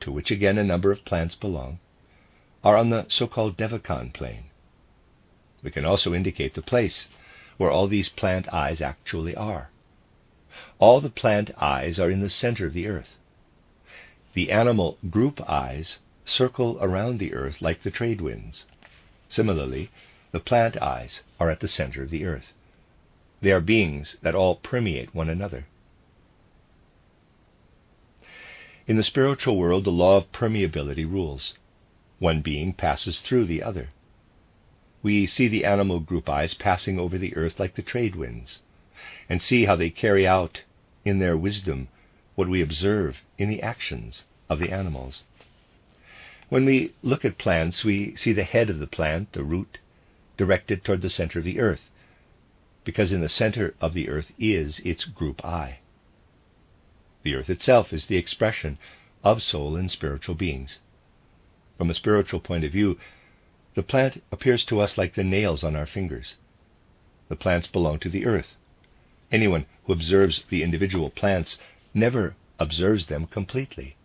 to which again a number of plants belong, are on the so-called Devachan plane. We can also indicate the place where all these plant eyes actually are. All the plant eyes are in the center of the earth. The animal group eyes circle around the earth like the trade winds. Similarly, the plant eyes are at the center of the earth. They are beings that all permeate one another. In the spiritual world, the law of permeability rules. One being passes through the other. We see the animal group eyes passing over the earth like the trade winds, and see how they carry out in their wisdom what we observe in the actions of the animals. When we look at plants, we see the head of the plant, the root, directed toward the center of the earth, because in the center of the earth is its group eye. The earth itself is the expression of soul and spiritual beings. From a spiritual point of view, the plant appears to us like the nails on our fingers. The plants belong to the earth. Anyone who observes the individual plants never observes them completely.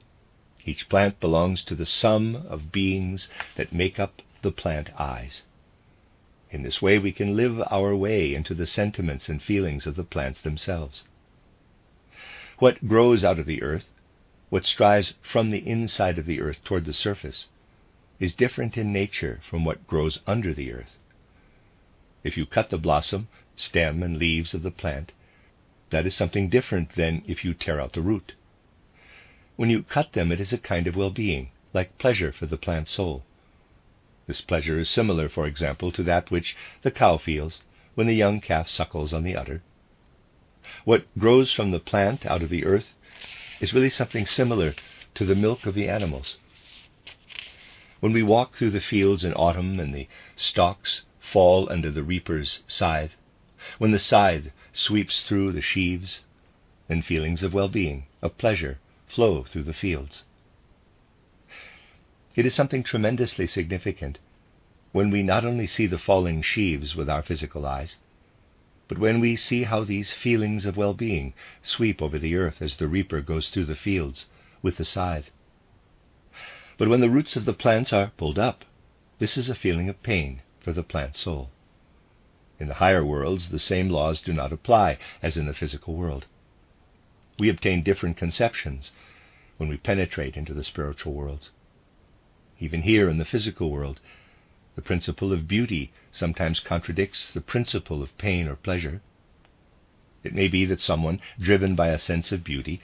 Each plant belongs to the sum of beings that make up the plant eyes. In this way we can live our way into the sentiments and feelings of the plants themselves. What grows out of the earth, what strives from the inside of the earth toward the surface, is different in nature from what grows under the earth. If you cut the blossom, stem, and leaves of the plant, that is something different than if you tear out the root. When you cut them, it is a kind of well-being, like pleasure for the plant soul. This pleasure is similar, for example, to that which the cow feels when the young calf suckles on the udder. What grows from the plant out of the earth is really something similar to the milk of the animals. When we walk through the fields in autumn and the stalks fall under the reaper's scythe, when the scythe sweeps through the sheaves, then feelings of well-being, of pleasure, flow through the fields. It is something tremendously significant when we not only see the falling sheaves with our physical eyes, but when we see how these feelings of well-being sweep over the earth as the reaper goes through the fields with the scythe. But when the roots of the plants are pulled up, this is a feeling of pain for the plant soul. In the higher worlds, the same laws do not apply as in the physical world. We obtain different conceptions when we penetrate into the spiritual worlds. Even here in the physical world, the principle of beauty sometimes contradicts the principle of pain or pleasure. It may be that someone, driven by a sense of beauty,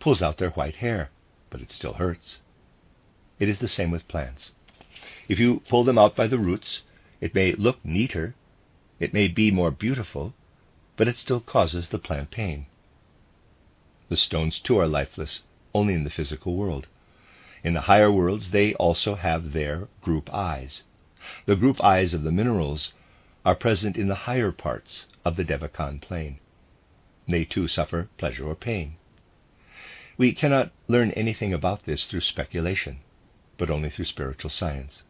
pulls out their white hair, but it still hurts. It is the same with plants. If you pull them out by the roots, it may look neater, it may be more beautiful, but it still causes the plant pain. The stones too are lifeless, only in the physical world. In the higher worlds they also have their group eyes. The group eyes of the minerals are present in the higher parts of the Devachan plane. They too suffer pleasure or pain. We cannot learn anything about this through speculation, but only through spiritual science.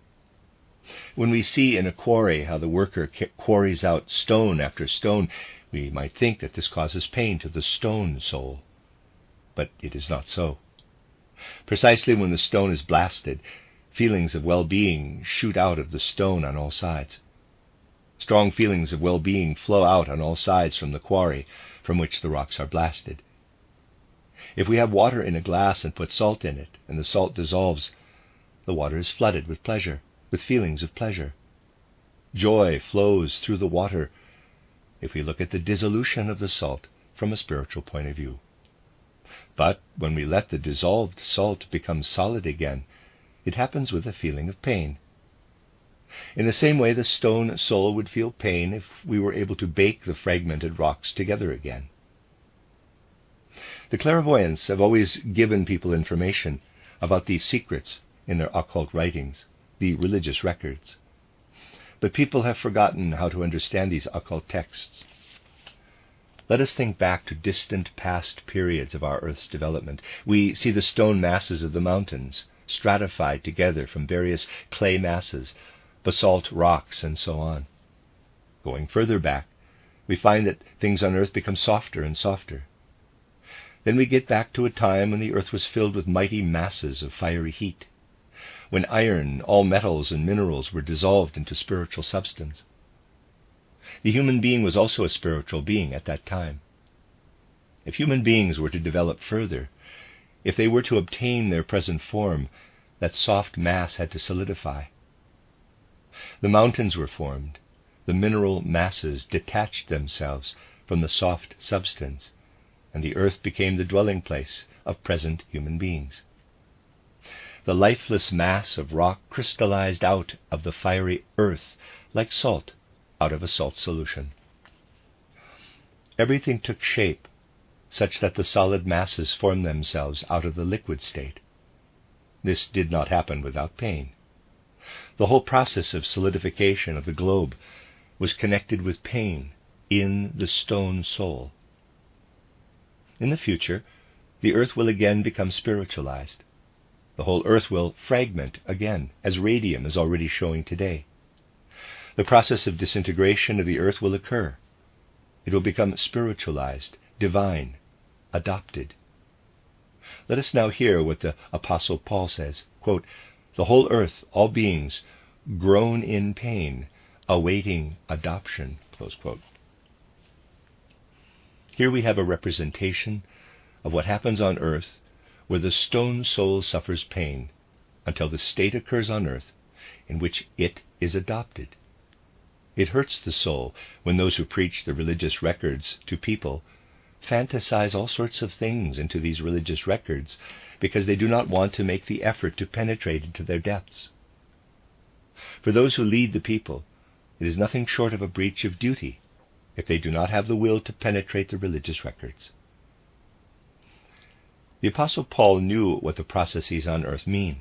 When we see in a quarry how the worker quarries out stone after stone, we might think that this causes pain to the stone soul. But it is not so. Precisely when the stone is blasted, feelings of well-being shoot out of the stone on all sides. Strong feelings of well-being flow out on all sides from the quarry from which the rocks are blasted. If we have water in a glass and put salt in it, and the salt dissolves, the water is flooded with pleasure, with feelings of pleasure. Joy flows through the water if we look at the dissolution of the salt from a spiritual point of view. But when we let the dissolved salt become solid again, it happens with a feeling of pain. In the same way, the stone soul would feel pain if we were able to bake the fragmented rocks together again. The clairvoyants have always given people information about these secrets in their occult writings, the religious records. But people have forgotten how to understand these occult texts. Let us think back to distant past periods of our Earth's development. We see the stone masses of the mountains, stratified together from various clay masses, basalt rocks, and so on. Going further back, we find that things on Earth become softer and softer. Then we get back to a time when the Earth was filled with mighty masses of fiery heat, when iron, all metals and minerals were dissolved into spiritual substance. The human being was also a spiritual being at that time. If human beings were to develop further, if they were to obtain their present form, that soft mass had to solidify. The mountains were formed. The mineral masses detached themselves from the soft substance, and the earth became the dwelling place of present human beings. The lifeless mass of rock crystallized out of the fiery earth like salt out of a salt solution. Everything took shape such that the solid masses formed themselves out of the liquid state. This did not happen without pain. The whole process of solidification of the globe was connected with pain in the stone soul. In the future, the earth will again become spiritualized. The whole earth will fragment again, as radium is already showing today. The process of disintegration of the earth will occur. It will become spiritualized, divine, adopted. Let us now hear what the Apostle Paul says, quote, "The whole earth, all beings, groan in pain, awaiting adoption." Close quote. Here we have a representation of what happens on earth where the stone soul suffers pain until the state occurs on earth in which it is adopted. It hurts the soul when those who preach the religious records to people fantasize all sorts of things into these religious records because they do not want to make the effort to penetrate into their depths. For those who lead the people, it is nothing short of a breach of duty if they do not have the will to penetrate the religious records. The Apostle Paul knew what the processes on earth mean.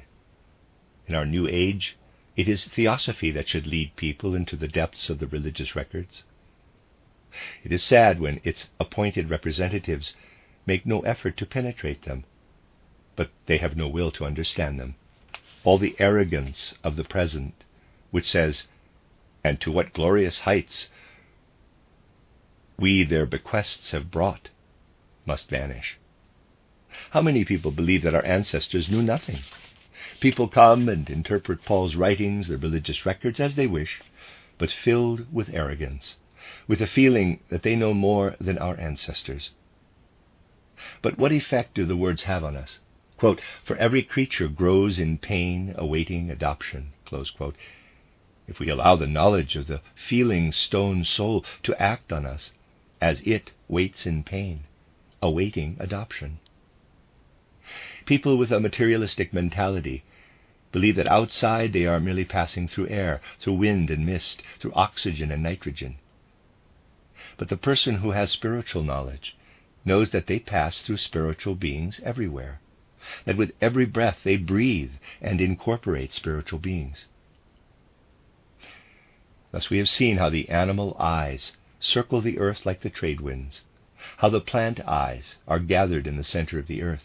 In our new age, it is theosophy that should lead people into the depths of the religious records. It is sad when its appointed representatives make no effort to penetrate them, but they have no will to understand them. All the arrogance of the present, which says, "And to what glorious heights we their bequests have brought," must vanish. How many people believe that our ancestors knew nothing? People come and interpret Paul's writings, the religious records, as they wish, but filled with arrogance, with a feeling that they know more than our ancestors. But what effect do the words have on us? Quote, "For every creature grows in pain, awaiting adoption." Close quote. If we allow the knowledge of the feeling stone soul to act on us as it waits in pain, awaiting adoption. People with a materialistic mentality believe that outside they are merely passing through air, through wind and mist, through oxygen and nitrogen. But the person who has spiritual knowledge knows that they pass through spiritual beings everywhere, that with every breath they breathe and incorporate spiritual beings. Thus we have seen how the animal eyes circle the earth like the trade winds, how the plant eyes are gathered in the center of the earth,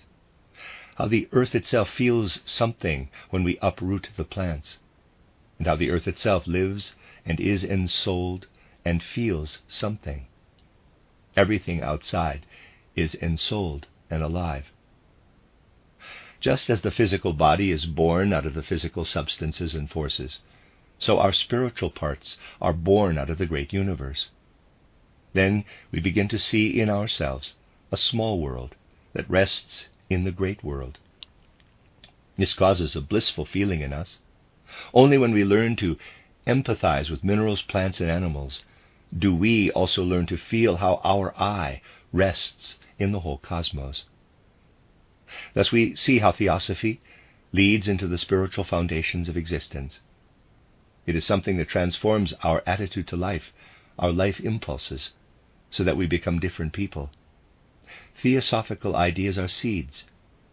how the earth itself feels something when we uproot the plants. and how the earth itself lives and is ensouled and feels something. Everything outside is ensouled and alive. Just as the physical body is born out of the physical substances and forces, so our spiritual parts are born out of the great universe. Then we begin to see in ourselves a small world that rests in the great world. This causes a blissful feeling in us. Only when we learn to empathize with minerals, plants, and animals do we also learn to feel how our I rests in the whole cosmos. Thus we see how theosophy leads into the spiritual foundations of existence. It is something that transforms our attitude to life, our life impulses, so that we become different people. Theosophical ideas are seeds,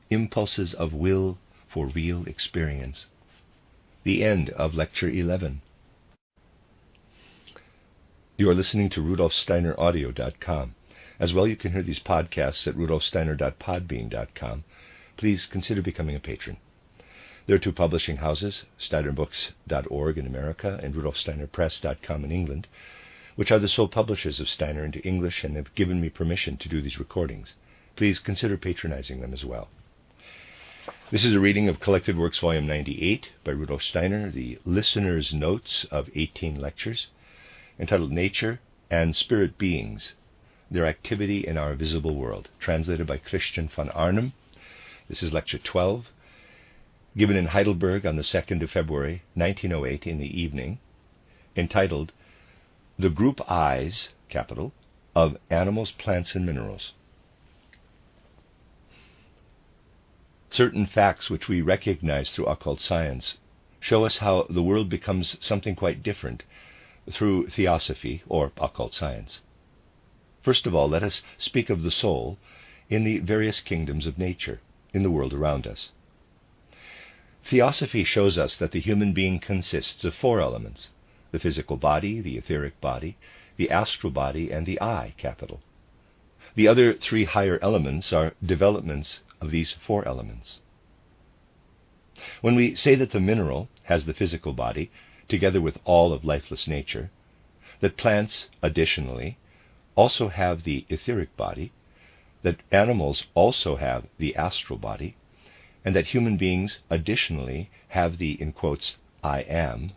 impulses of will for real experience. The end of Lecture 11. You are listening to RudolfSteinerAudio.com. As well, you can hear these podcasts at RudolfSteiner.podbean.com. Please consider becoming a patron. There are two publishing houses, SteinerBooks.org in America and RudolfSteinerPress.com in England, which are the sole publishers of Steiner into English and have given me permission to do these recordings. Please consider patronizing them as well. This is a reading of Collected Works Volume 98 by Rudolf Steiner, the listener's notes of 18 lectures, entitled Nature and Spirit Beings, Their Activity in Our Visible World, translated by Christian von Arnim. This is Lecture 12, given in Heidelberg on the 2nd of February, 1908 in the evening, entitled The Group Eyes, capital, of Animals, Plants, and Minerals. Certain facts which we recognize through occult science show us how the world becomes something quite different through theosophy or occult science. First of all, let us speak of the soul in the various kingdoms of nature, in the world around us. Theosophy shows us that the human being consists of 4 elements: the physical body, the etheric body, the astral body, and the I, capital. The other 3 higher elements are developments of these 4 elements. When we say that the mineral has the physical body, together with all of lifeless nature, that plants, additionally, also have the etheric body, that animals also have the astral body, and that human beings, additionally, have the, in quotes, I am,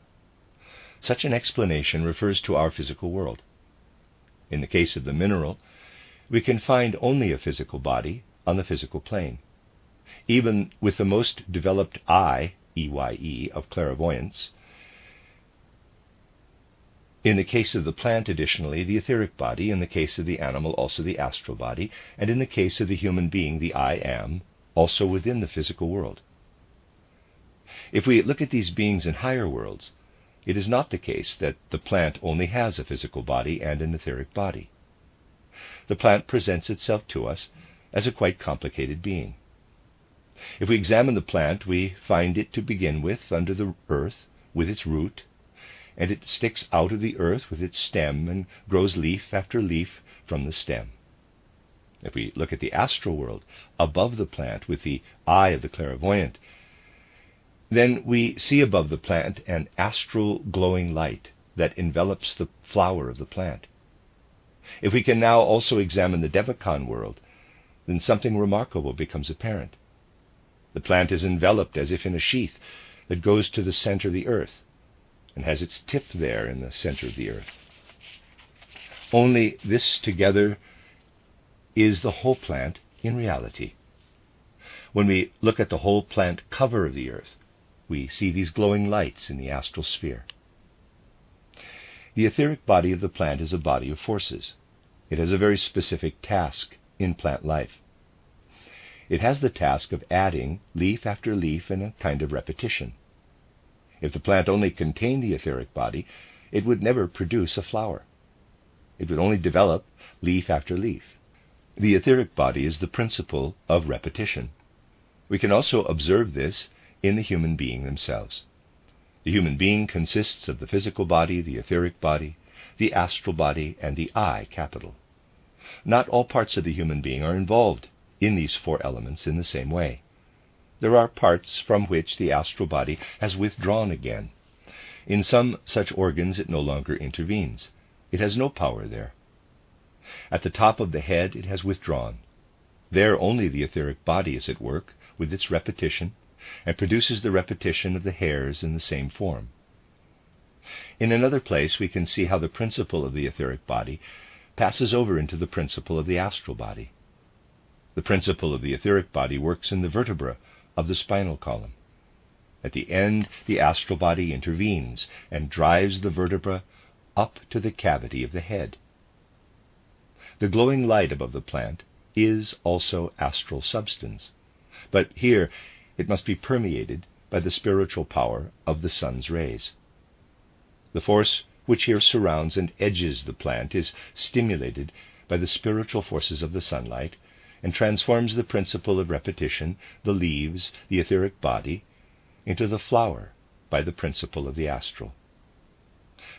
such an explanation refers to our physical world. In the case of the mineral, we can find only a physical body on the physical plane. Even with the most developed I, EYE, of clairvoyance. In the case of the plant, additionally, the etheric body; in the case of the animal, also the astral body; and in the case of the human being, the I am, also within the physical world. If we look at these beings in higher worlds, it is not the case that the plant only has a physical body and an etheric body. The plant presents itself to us as a quite complicated being. If we examine the plant, we find it to begin with under the earth with its root, and it sticks out of the earth with its stem and grows leaf after leaf from the stem. If we look at the astral world above the plant with the eye of the clairvoyant, then we see above the plant an astral glowing light that envelops the flower of the plant. If we can now also examine the Devachan world, then something remarkable becomes apparent. The plant is enveloped as if in a sheath that goes to the center of the earth, and has its tip there in the center of the earth. Only this together is the whole plant in reality. When we look at the whole plant cover of the earth, we see these glowing lights in the astral sphere. The etheric body of the plant is a body of forces. It has a very specific task in plant life. It has the task of adding leaf after leaf in a kind of repetition. If the plant only contained the etheric body, it would never produce a flower. It would only develop leaf after leaf. The etheric body is the principle of repetition. We can also observe this in the human being themselves. The human being consists of the physical body, the etheric body, the astral body, and the I, capital. Not all parts of the human being are involved in these 4 elements in the same way. There are parts from which the astral body has withdrawn again. In some such organs it no longer intervenes. It has no power there. At the top of the head it has withdrawn. There only the etheric body is at work with its repetition, and produces the repetition of the hairs in the same form. In another place we can see how the principle of the etheric body passes over into the principle of the astral body. The principle of the etheric body works in the vertebra of the spinal column. At the end, the astral body intervenes and drives the vertebra up to the cavity of the head. The glowing light above the plant is also astral substance, but here it must be permeated by the spiritual power of the sun's rays. The force which here surrounds and edges the plant is stimulated by the spiritual forces of the sunlight, and transforms the principle of repetition, the leaves, the etheric body, into the flower by the principle of the astral.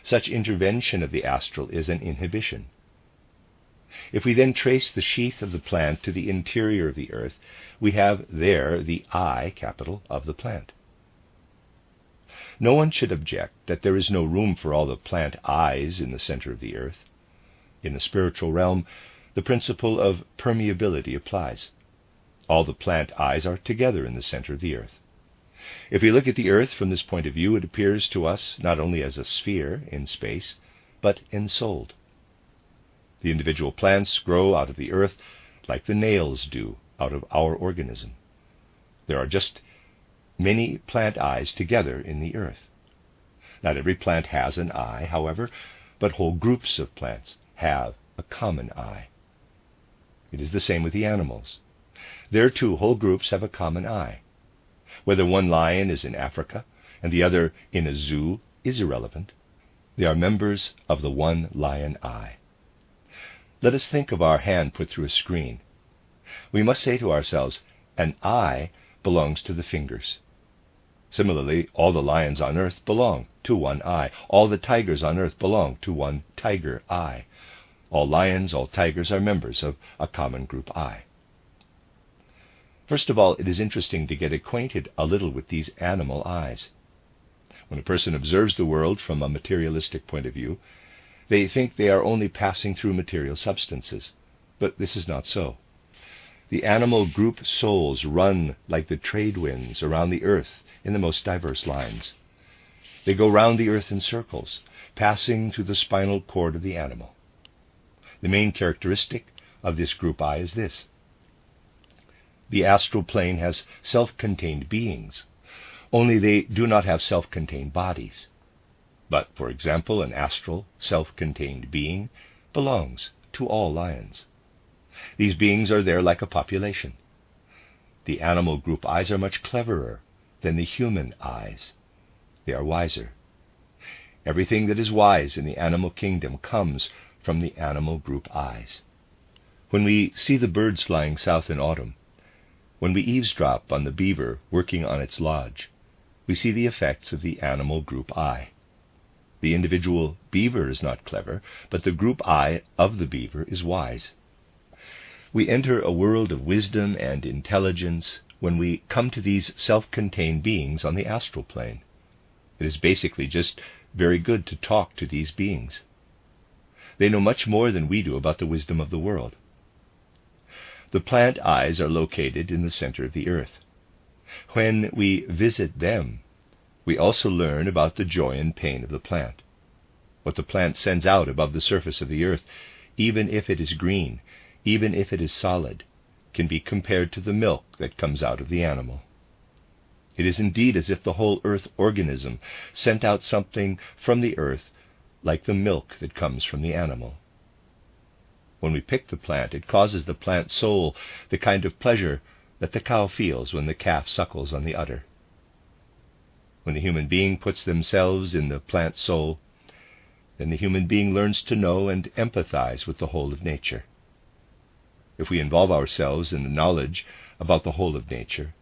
Such intervention of the astral is an inhibition. If we then trace the sheath of the plant to the interior of the earth, we have there the eye, capital, of the plant. No one should object that there is no room for all the plant eyes in the center of the earth. In the spiritual realm, the principle of permeability applies. All the plant eyes are together in the center of the earth. If we look at the earth from this point of view, it appears to us not only as a sphere in space, but ensouled. The individual plants grow out of the earth like the nails do out of our organism. There are just many plant eyes together in the earth. Not every plant has an eye, however, but whole groups of plants have a common eye. It is the same with the animals. There too, whole groups have a common eye. Whether one lion is in Africa and the other in a zoo is irrelevant. They are members of the one lion eye. Let us think of our hand put through a screen. We must say to ourselves, an eye belongs to the fingers. Similarly, all the lions on earth belong to one eye. All the tigers on earth belong to one tiger eye. All lions, all tigers are members of a common group eye. First of all, it is interesting to get acquainted a little with these animal eyes. When a person observes the world from a materialistic point of view, they think they are only passing through material substances, but this is not so. The animal group souls run like the trade winds around the earth in the most diverse lines. They go round the earth in circles, passing through the spinal cord of the animal. The main characteristic of this group eye is this. The astral plane has self-contained beings, only they do not have self-contained bodies. But, for example, an astral, self-contained being belongs to all lions. These beings are there like a population. The animal group eyes are much cleverer than the human eyes. They are wiser. Everything that is wise in the animal kingdom comes from the animal group eyes. When we see the birds flying south in autumn, when we eavesdrop on the beaver working on its lodge, we see the effects of the animal group eye. The individual beaver is not clever, but the group eye of the beaver is wise. We enter a world of wisdom and intelligence when we come to these self-contained beings on the astral plane. It is basically just very good to talk to these beings. They know much more than we do about the wisdom of the world. The plant eyes are located in the center of the earth. When we visit them, we also learn about the joy and pain of the plant. What the plant sends out above the surface of the earth, even if it is green, even if it is solid, can be compared to the milk that comes out of the animal. It is indeed as if the whole earth organism sent out something from the earth like the milk that comes from the animal. When we pick the plant, it causes the plant soul the kind of pleasure that the cow feels when the calf suckles on the udder. When the human being puts themselves in the plant soul, then the human being learns to know and empathize with the whole of nature. If we involve ourselves in the knowledge about the whole of nature,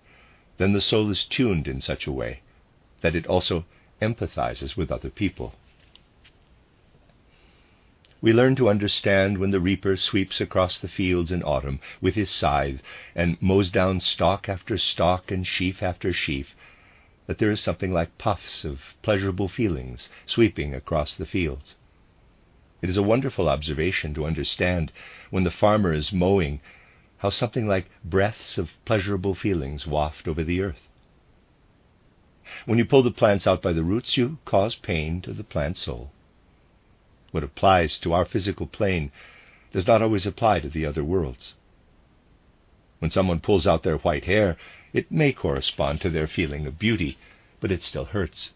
then the soul is tuned in such a way that it also empathizes with other people. We learn to understand when the reaper sweeps across the fields in autumn with his scythe and mows down stalk after stalk and sheaf after sheaf, that there is something like puffs of pleasurable feelings sweeping across the fields. It is a wonderful observation to understand, when the farmer is mowing, how something like breaths of pleasurable feelings waft over the earth. When you pull the plants out by the roots, you cause pain to the plant soul. What applies to our physical plane does not always apply to the other worlds. When someone pulls out their white hair, it may correspond to their feeling of beauty, but it still hurts.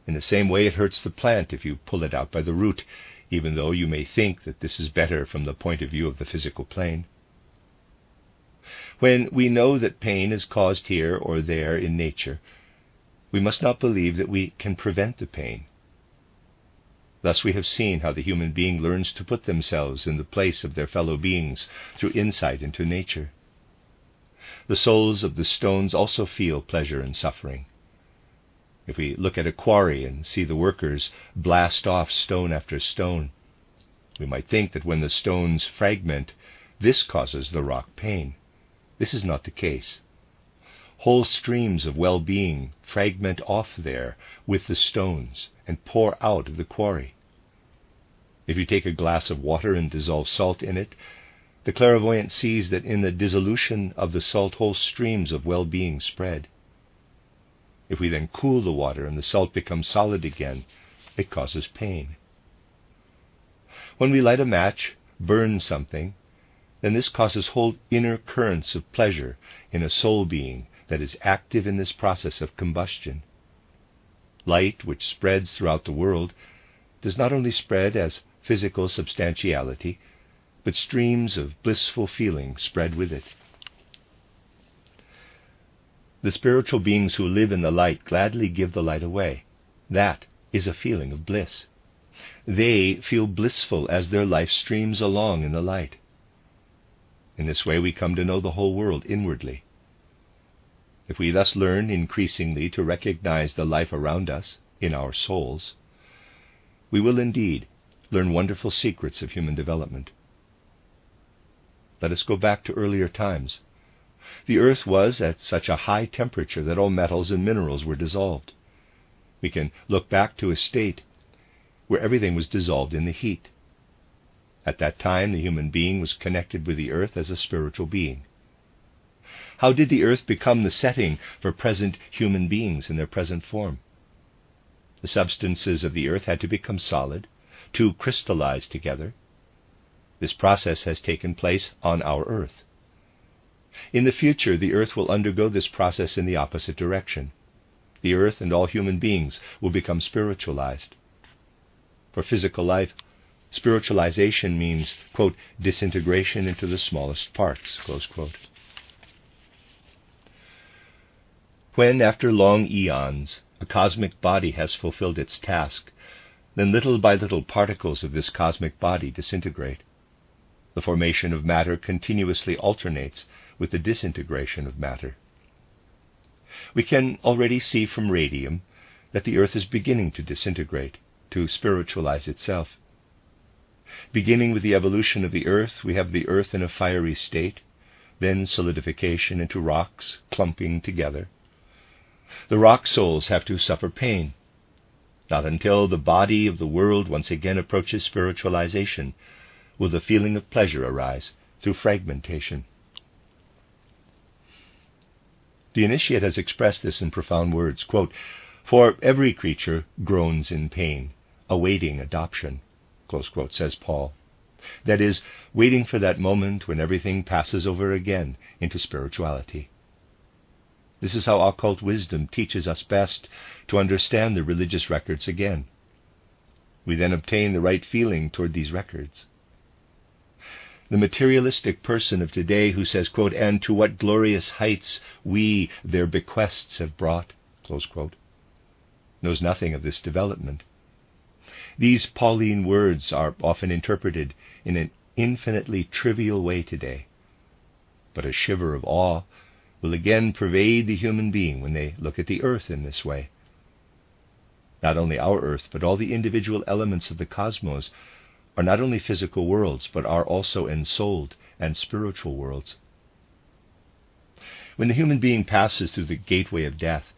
In the same way, it hurts the plant if you pull it out by the root, even though you may think that this is better from the point of view of the physical plane. When we know that pain is caused here or there in nature, we must not believe that we can prevent the pain. Thus we have seen how the human being learns to put themselves in the place of their fellow beings through insight into nature. The souls of the stones also feel pleasure and suffering. If we look at a quarry and see the workers blast off stone after stone, we might think that when the stones fragment, this causes the rock pain. This is not the case. Whole streams of well-being fragment off there with the stones and pour out of the quarry. If you take a glass of water and dissolve salt in it, the clairvoyant sees that in the dissolution of the salt whole streams of well-being spread. If we then cool the water and the salt becomes solid again, it causes pain. When we light a match, burn something, then this causes whole inner currents of pleasure in a soul being that is active in this process of combustion. Light, which spreads throughout the world, does not only spread as physical substantiality, but streams of blissful feeling spread with it. The spiritual beings who live in the light gladly give the light away. That is a feeling of bliss. They feel blissful as their life streams along in the light. In this way we come to know the whole world inwardly. If we thus learn increasingly to recognize the life around us in our souls, we will indeed learn wonderful secrets of human development. Let us go back to earlier times. The earth was at such a high temperature that all metals and minerals were dissolved. We can look back to a state where everything was dissolved in the heat. At that time, the human being was connected with the earth as a spiritual being. How did the earth become the setting for present human beings in their present form? The substances of the earth had to become solid, to crystallize together. This process has taken place on our earth. In the future, the earth will undergo this process in the opposite direction. The earth and all human beings will become spiritualized. For physical life, spiritualization means, quote, disintegration into the smallest parts, close quote. When, after long eons, a cosmic body has fulfilled its task, then little by little particles of this cosmic body disintegrate. The formation of matter continuously alternates with the disintegration of matter. We can already see from radium that the earth is beginning to disintegrate, to spiritualize itself. Beginning with the evolution of the earth, we have the earth in a fiery state, then solidification into rocks clumping together. The rock souls have to suffer pain. Not until the body of the world once again approaches spiritualization will the feeling of pleasure arise through fragmentation. The initiate has expressed this in profound words, quote, "For every creature groans in pain, awaiting adoption," close quote, says Paul. That is, waiting for that moment when everything passes over again into spirituality. This is how occult wisdom teaches us best to understand the religious records again. We then obtain the right feeling toward these records. The materialistic person of today who says, quote, "and to what glorious heights we their bequests have brought," close quote, knows nothing of this development. These Pauline words are often interpreted in an infinitely trivial way today, but a shiver of awe will again pervade the human being when they look at the earth in this way. Not only our earth, but all the individual elements of the cosmos are not only physical worlds, but are also ensouled and spiritual worlds. When the human being passes through the gateway of death,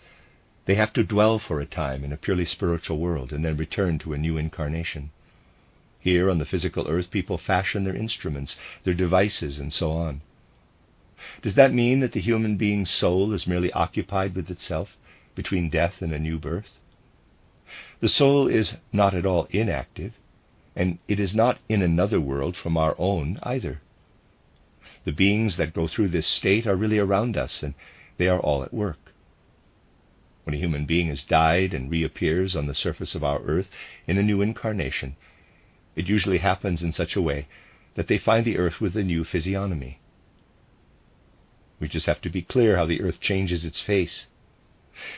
They have to dwell for a time in a purely spiritual world and then return to a new incarnation. Here on the physical earth, people fashion their instruments, their devices, and so on. Does that mean that the human being's soul is merely occupied with itself between death and a new birth? The soul is not at all inactive, and it is not in another world from our own either. The beings that go through this state are really around us, and they are all at work. When a human being has died and reappears on the surface of our earth in a new incarnation, it usually happens in such a way that they find the earth with a new physiognomy. We just have to be clear how the earth changes its face.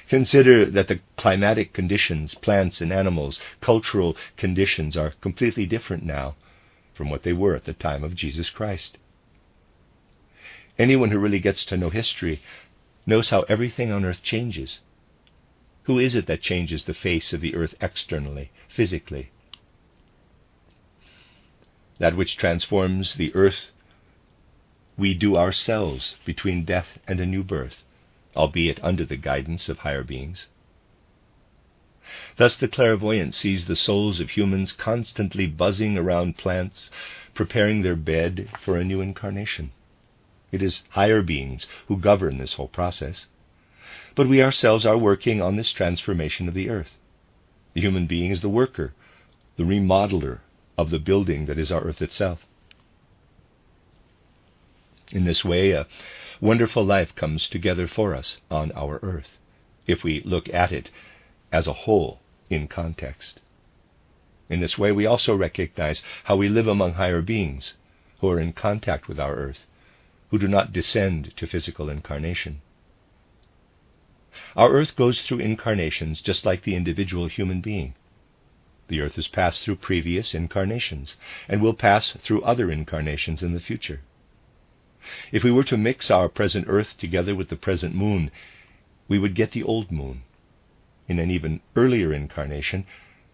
Consider that the climatic conditions, plants and animals, cultural conditions are completely different now from what they were at the time of Jesus Christ. Anyone who really gets to know history knows how everything on earth changes. Who is it that changes the face of the earth externally, physically? That which transforms the earth we do ourselves between death and a new birth, albeit under the guidance of higher beings. Thus the clairvoyant sees the souls of humans constantly buzzing around plants, preparing their bed for a new incarnation. It is higher beings who govern this whole process. But we ourselves are working on this transformation of the earth. The human being is the worker, the remodeler of the building that is our earth itself. In this way, a wonderful life comes together for us on our earth, if we look at it as a whole in context. In this way, we also recognize how we live among higher beings who are in contact with our earth, who do not descend to physical incarnation. Our earth goes through incarnations just like the individual human being. The earth has passed through previous incarnations and will pass through other incarnations in the future. If we were to mix our present earth together with the present moon, we would get the old moon. In an even earlier incarnation,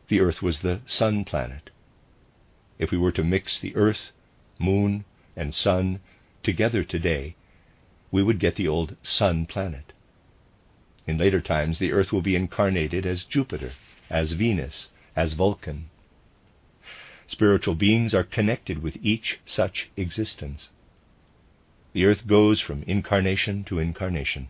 the earth was the sun planet. If we were to mix the earth, moon, and sun together today, we would get the old sun planet. In later times, the earth will be incarnated as Jupiter, as Venus, as Vulcan. Spiritual beings are connected with each such existence. The earth goes from incarnation to incarnation.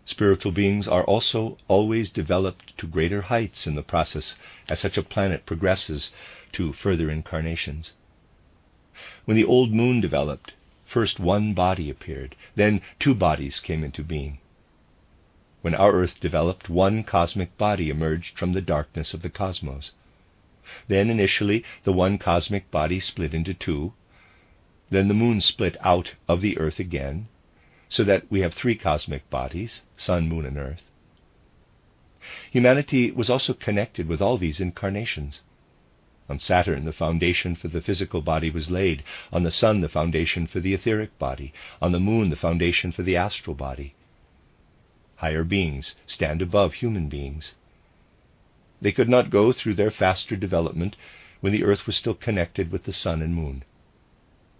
Spiritual beings are also always developed to greater heights in the process as such a planet progresses to further incarnations. When the old moon developed, first one body appeared, then two bodies came into being. When our earth developed, one cosmic body emerged from the darkness of the cosmos. Then initially the one cosmic body split into two. Then the moon split out of the earth again, so that we have three cosmic bodies, sun, moon, and earth. Humanity was also connected with all these incarnations. On Saturn, the foundation for the physical body was laid. On the sun, the foundation for the etheric body. On the moon, the foundation for the astral body. Higher beings stand above human beings. They could not go through their faster development when the earth was still connected with the sun and moon.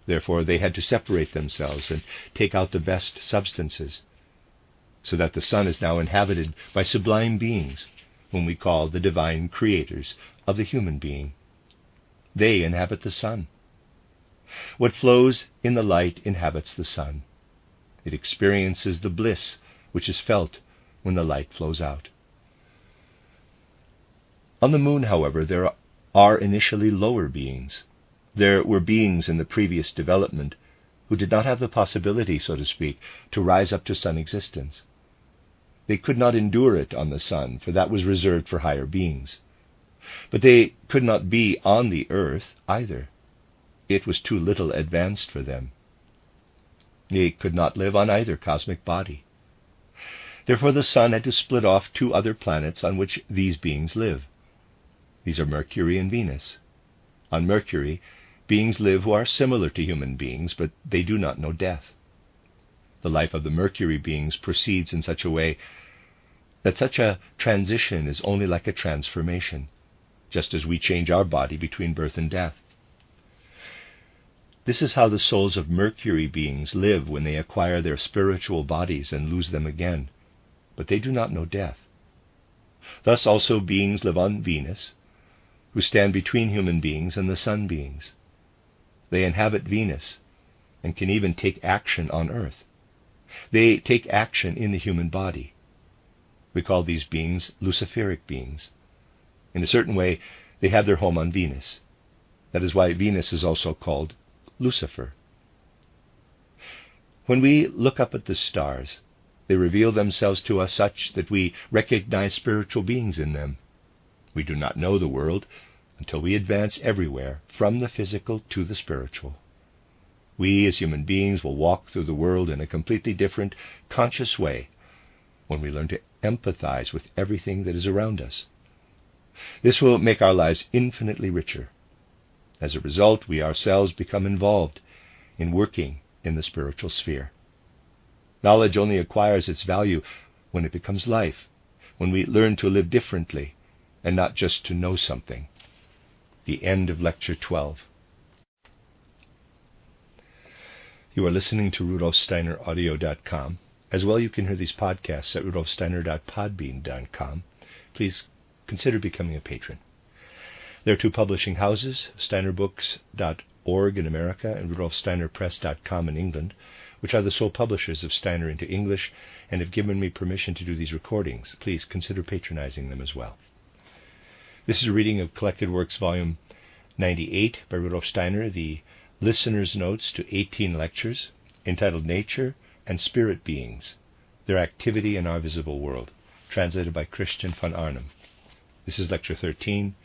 Therefore, they had to separate themselves and take out the best substances, so that the sun is now inhabited by sublime beings, whom we call the divine creators of the human being. They inhabit the sun. What flows in the light inhabits the sun. It experiences the bliss which is felt when the light flows out. On the moon, however, there are initially lower beings. There were beings in the previous development who did not have the possibility, so to speak, to rise up to sun existence. They could not endure it on the sun, for that was reserved for higher beings. But they could not be on the earth either. It was too little advanced for them. They could not live on either cosmic body. Therefore the sun had to split off two other planets on which these beings live. These are Mercury and Venus. On Mercury, beings live who are similar to human beings, but they do not know death. The life of the Mercury beings proceeds in such a way that such a transition is only like a transformation, just as we change our body between birth and death. This is how the souls of Mercury beings live when they acquire their spiritual bodies and lose them again, but they do not know death. Thus also beings live on Venus, who stand between human beings and the sun beings. They inhabit Venus and can even take action on Earth. They take action in the human body. We call these beings Luciferic beings. In a certain way, they have their home on Venus. That is why Venus is also called Lucifer. When we look up at the stars, they reveal themselves to us such that we recognize spiritual beings in them. We do not know the world until we advance everywhere from the physical to the spiritual. We as human beings will walk through the world in a completely different, conscious way when we learn to empathize with everything that is around us. This will make our lives infinitely richer. As a result, we ourselves become involved in working in the spiritual sphere. Knowledge only acquires its value when it becomes life, when we learn to live differently and not just to know something. The end of Lecture 12. You are listening to RudolfSteinerAudio.com. As well, you can hear these podcasts at RudolfSteiner.podbean.com. Please consider becoming a patron. There are two publishing houses, SteinerBooks.org in America and RudolfSteinerPress.com in England, which are the sole publishers of Steiner into English and have given me permission to do these recordings. Please consider patronizing them as well. This is a reading of Collected Works, Volume 98 by Rudolf Steiner, the Listener's Notes to 18 lectures, entitled Nature and Spirit Beings, Their Activity in Our Visible World, translated by Christian von Arnim. This is Lecture 13,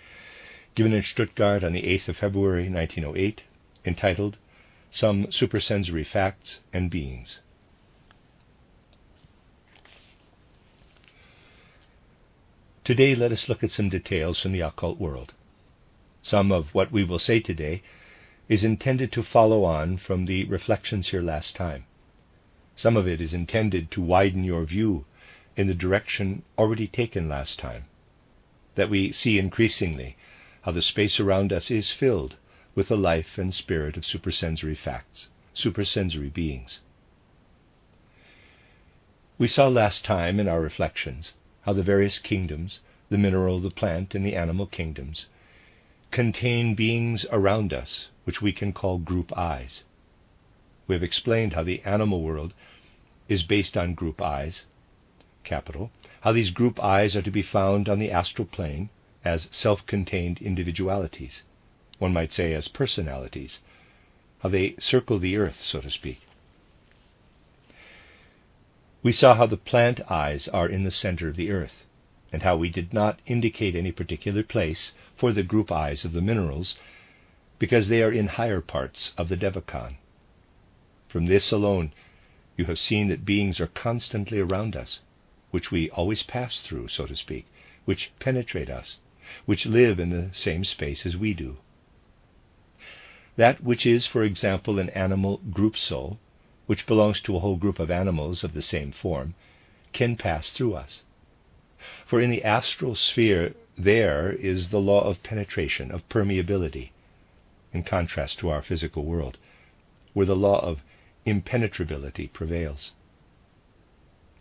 given in Stuttgart on the 8th of February, 1908, entitled Some Supersensory Facts and Beings. Today let us look at some details from the occult world. Some of what we will say today is intended to follow on from the reflections here last time. Some of it is intended to widen your view in the direction already taken last time, that we see increasingly how the space around us is filled with the life and spirit of supersensory facts, supersensory beings. We saw last time in our reflections how the various kingdoms, the mineral, the plant, and the animal kingdoms, contain beings around us which we can call group eyes. We have explained how the animal world is based on group eyes, capital, how these group eyes are to be found on the astral plane as self-contained individualities, one might say as personalities, how they circle the earth, so to speak. We saw how the plant eyes are in the center of the earth, and how we did not indicate any particular place for the group eyes of the minerals, because they are in higher parts of the Devachan. From this alone, you have seen that beings are constantly around us, which we always pass through, so to speak, which penetrate us, which live in the same space as we do. That which is, for example, an animal group soul, which belongs to a whole group of animals of the same form, can pass through us. For in the astral sphere there is the law of penetration, of permeability, in contrast to our physical world, where the law of impenetrability prevails.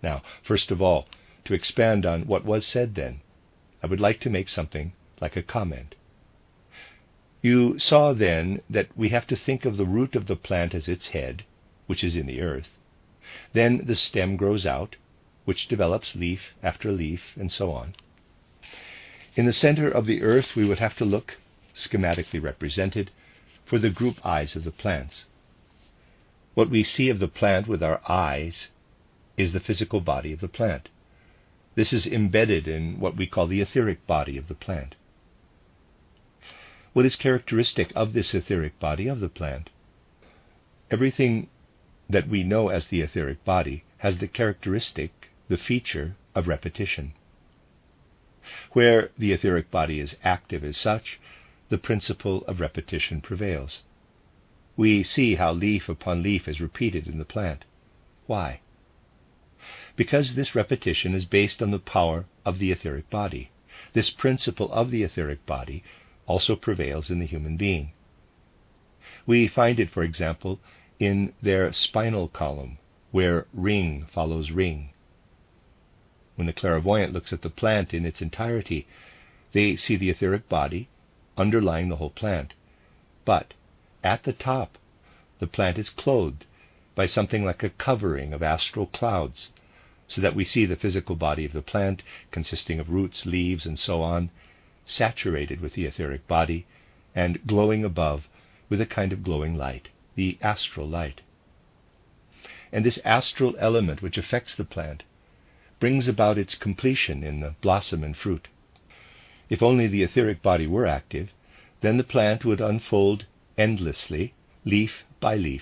Now, first of all, to expand on what was said then, I would like to make something like a comment. You saw then that we have to think of the root of the plant as its head, which is in the earth. Then the stem grows out, which develops leaf after leaf, and so on. In the center of the earth we would have to look, schematically represented, for the group eyes of the plants. What we see of the plant with our eyes is the physical body of the plant. This is embedded in what we call the etheric body of the plant. What is characteristic of this etheric body of the plant? Everything that we know as the etheric body has the characteristic, the feature of repetition. Where the etheric body is active as such, the principle of repetition prevails. We see how leaf upon leaf is repeated in the plant. Why? Because this repetition is based on the power of the etheric body. This principle of the etheric body also prevails in the human being. We find it, for example, in their spinal column, where ring follows ring. When the clairvoyant looks at the plant in its entirety, they see the etheric body underlying the whole plant. But at the top, the plant is clothed by something like a covering of astral clouds, so that we see the physical body of the plant, consisting of roots, leaves, and so on, saturated with the etheric body and glowing above with a kind of glowing light, the astral light. And this astral element which affects the plant brings about its completion in the blossom and fruit. If only the etheric body were active, then the plant would unfold endlessly, leaf by leaf.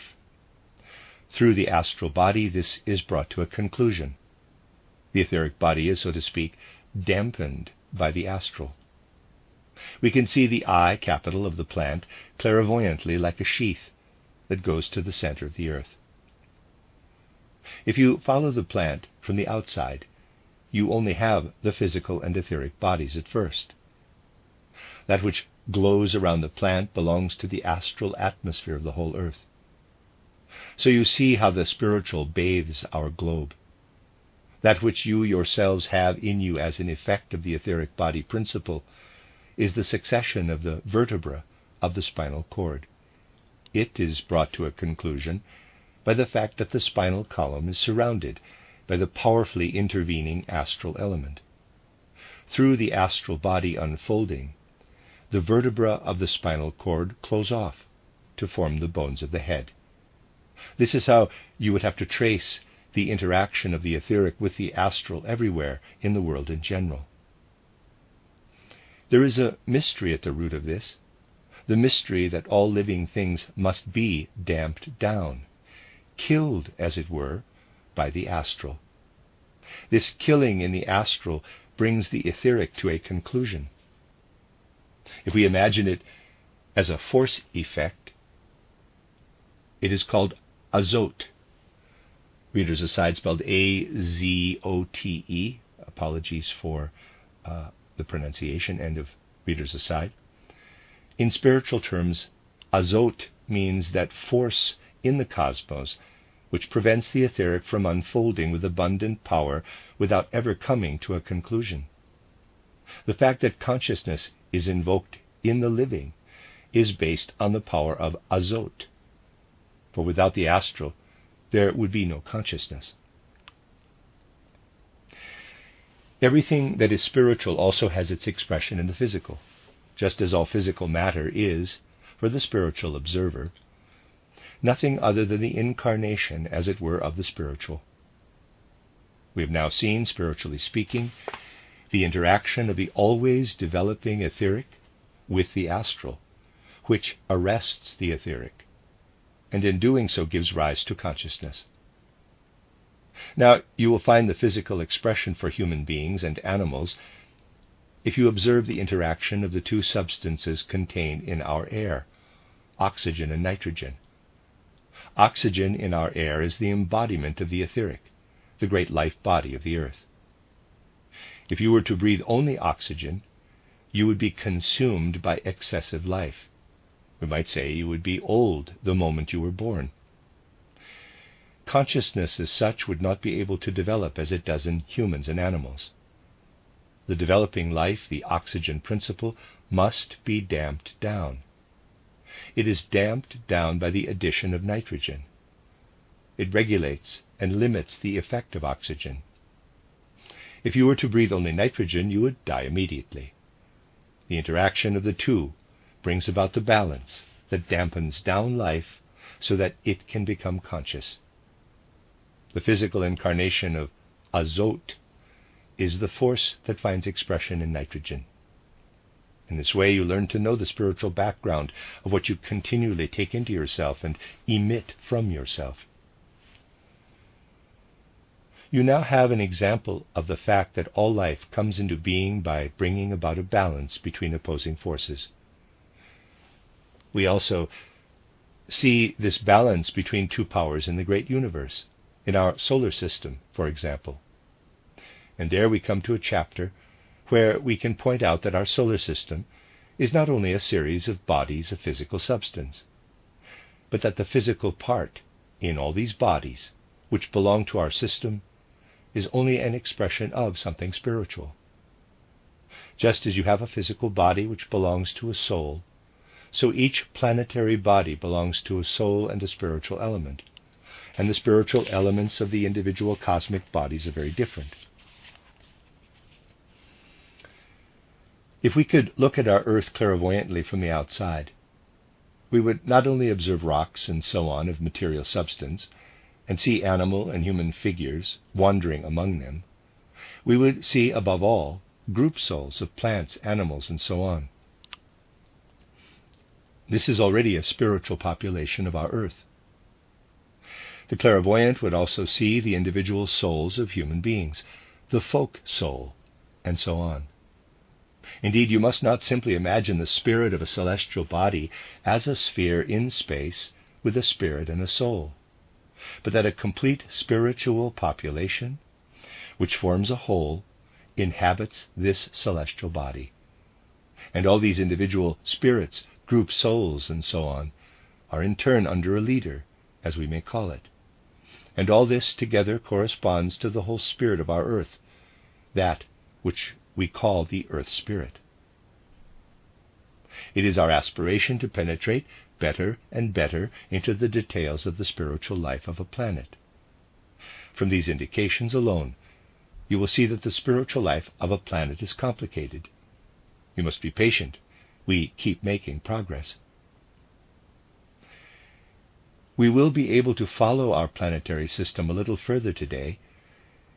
Through the astral body, this is brought to a conclusion. The etheric body is, so to speak, dampened by the astral. We can see the eye capital of the plant clairvoyantly like a sheath that goes to the center of the earth. If you follow the plant from the outside, you only have the physical and etheric bodies at first. That which glows around the plant belongs to the astral atmosphere of the whole earth. So you see how the spiritual bathes our globe. That which you yourselves have in you as an effect of the etheric body principle is the succession of the vertebra of the spinal cord. It is brought to a conclusion by the fact that the spinal column is surrounded by the powerfully intervening astral element. Through the astral body unfolding, the vertebra of the spinal cord close off to form the bones of the head. This is how you would have to trace the interaction of the etheric with the astral everywhere in the world in general. There is a mystery at the root of this, the mystery that all living things must be damped down, killed, as it were, by the astral. This killing in the astral brings the etheric to a conclusion. If we imagine it as a force effect, it is called azote. Readers aside, spelled A-Z-O-T-E. Apologies for the pronunciation, end of readers aside. In spiritual terms, azote means that force in the cosmos which prevents the etheric from unfolding with abundant power without ever coming to a conclusion. The fact that consciousness is invoked in the living is based on the power of azote, for without the astral there would be no consciousness. Everything that is spiritual also has its expression in the physical, just as all physical matter is, for the spiritual observer, nothing other than the incarnation, as it were, of the spiritual. We have now seen, spiritually speaking, the interaction of the always developing etheric with the astral, which arrests the etheric, and in doing so gives rise to consciousness. Now, you will find the physical expression for human beings and animals if you observe the interaction of the two substances contained in our air, oxygen and nitrogen. Oxygen in our air is the embodiment of the etheric, the great life body of the earth. If you were to breathe only oxygen, you would be consumed by excessive life. We might say you would be old the moment you were born. Consciousness as such would not be able to develop as it does in humans and animals. The developing life, the oxygen principle, must be damped down. It is damped down by the addition of nitrogen. It regulates and limits the effect of oxygen. If you were to breathe only nitrogen, you would die immediately. The interaction of the two brings about the balance that dampens down life so that it can become conscious. The physical incarnation of azote is the force that finds expression in nitrogen. In this way, you learn to know the spiritual background of what you continually take into yourself and emit from yourself. You now have an example of the fact that all life comes into being by bringing about a balance between opposing forces. We also see this balance between two powers in the great universe, in our solar system, for example. And there we come to a chapter where we can point out that our solar system is not only a series of bodies of physical substance, but that the physical part in all these bodies, which belong to our system, is only an expression of something spiritual. Just as you have a physical body which belongs to a soul, so each planetary body belongs to a soul and a spiritual element, and the spiritual elements of the individual cosmic bodies are very different. If we could look at our Earth clairvoyantly from the outside, we would not only observe rocks and so on of material substance, and see animal and human figures wandering among them, we would see, above all, group souls of plants, animals, and so on. This is already a spiritual population of our Earth. The clairvoyant would also see the individual souls of human beings, the folk soul, and so on. Indeed, you must not simply imagine the spirit of a celestial body as a sphere in space with a spirit and a soul, but that a complete spiritual population, which forms a whole, inhabits this celestial body. And all these individual spirits, group souls, and so on, are in turn under a leader, as we may call it. And all this together corresponds to the whole spirit of our Earth, that which we call the Earth Spirit. It is our aspiration to penetrate better and better into the details of the spiritual life of a planet. From these indications alone, you will see that the spiritual life of a planet is complicated. You must be patient. We keep making progress. We will be able to follow our planetary system a little further today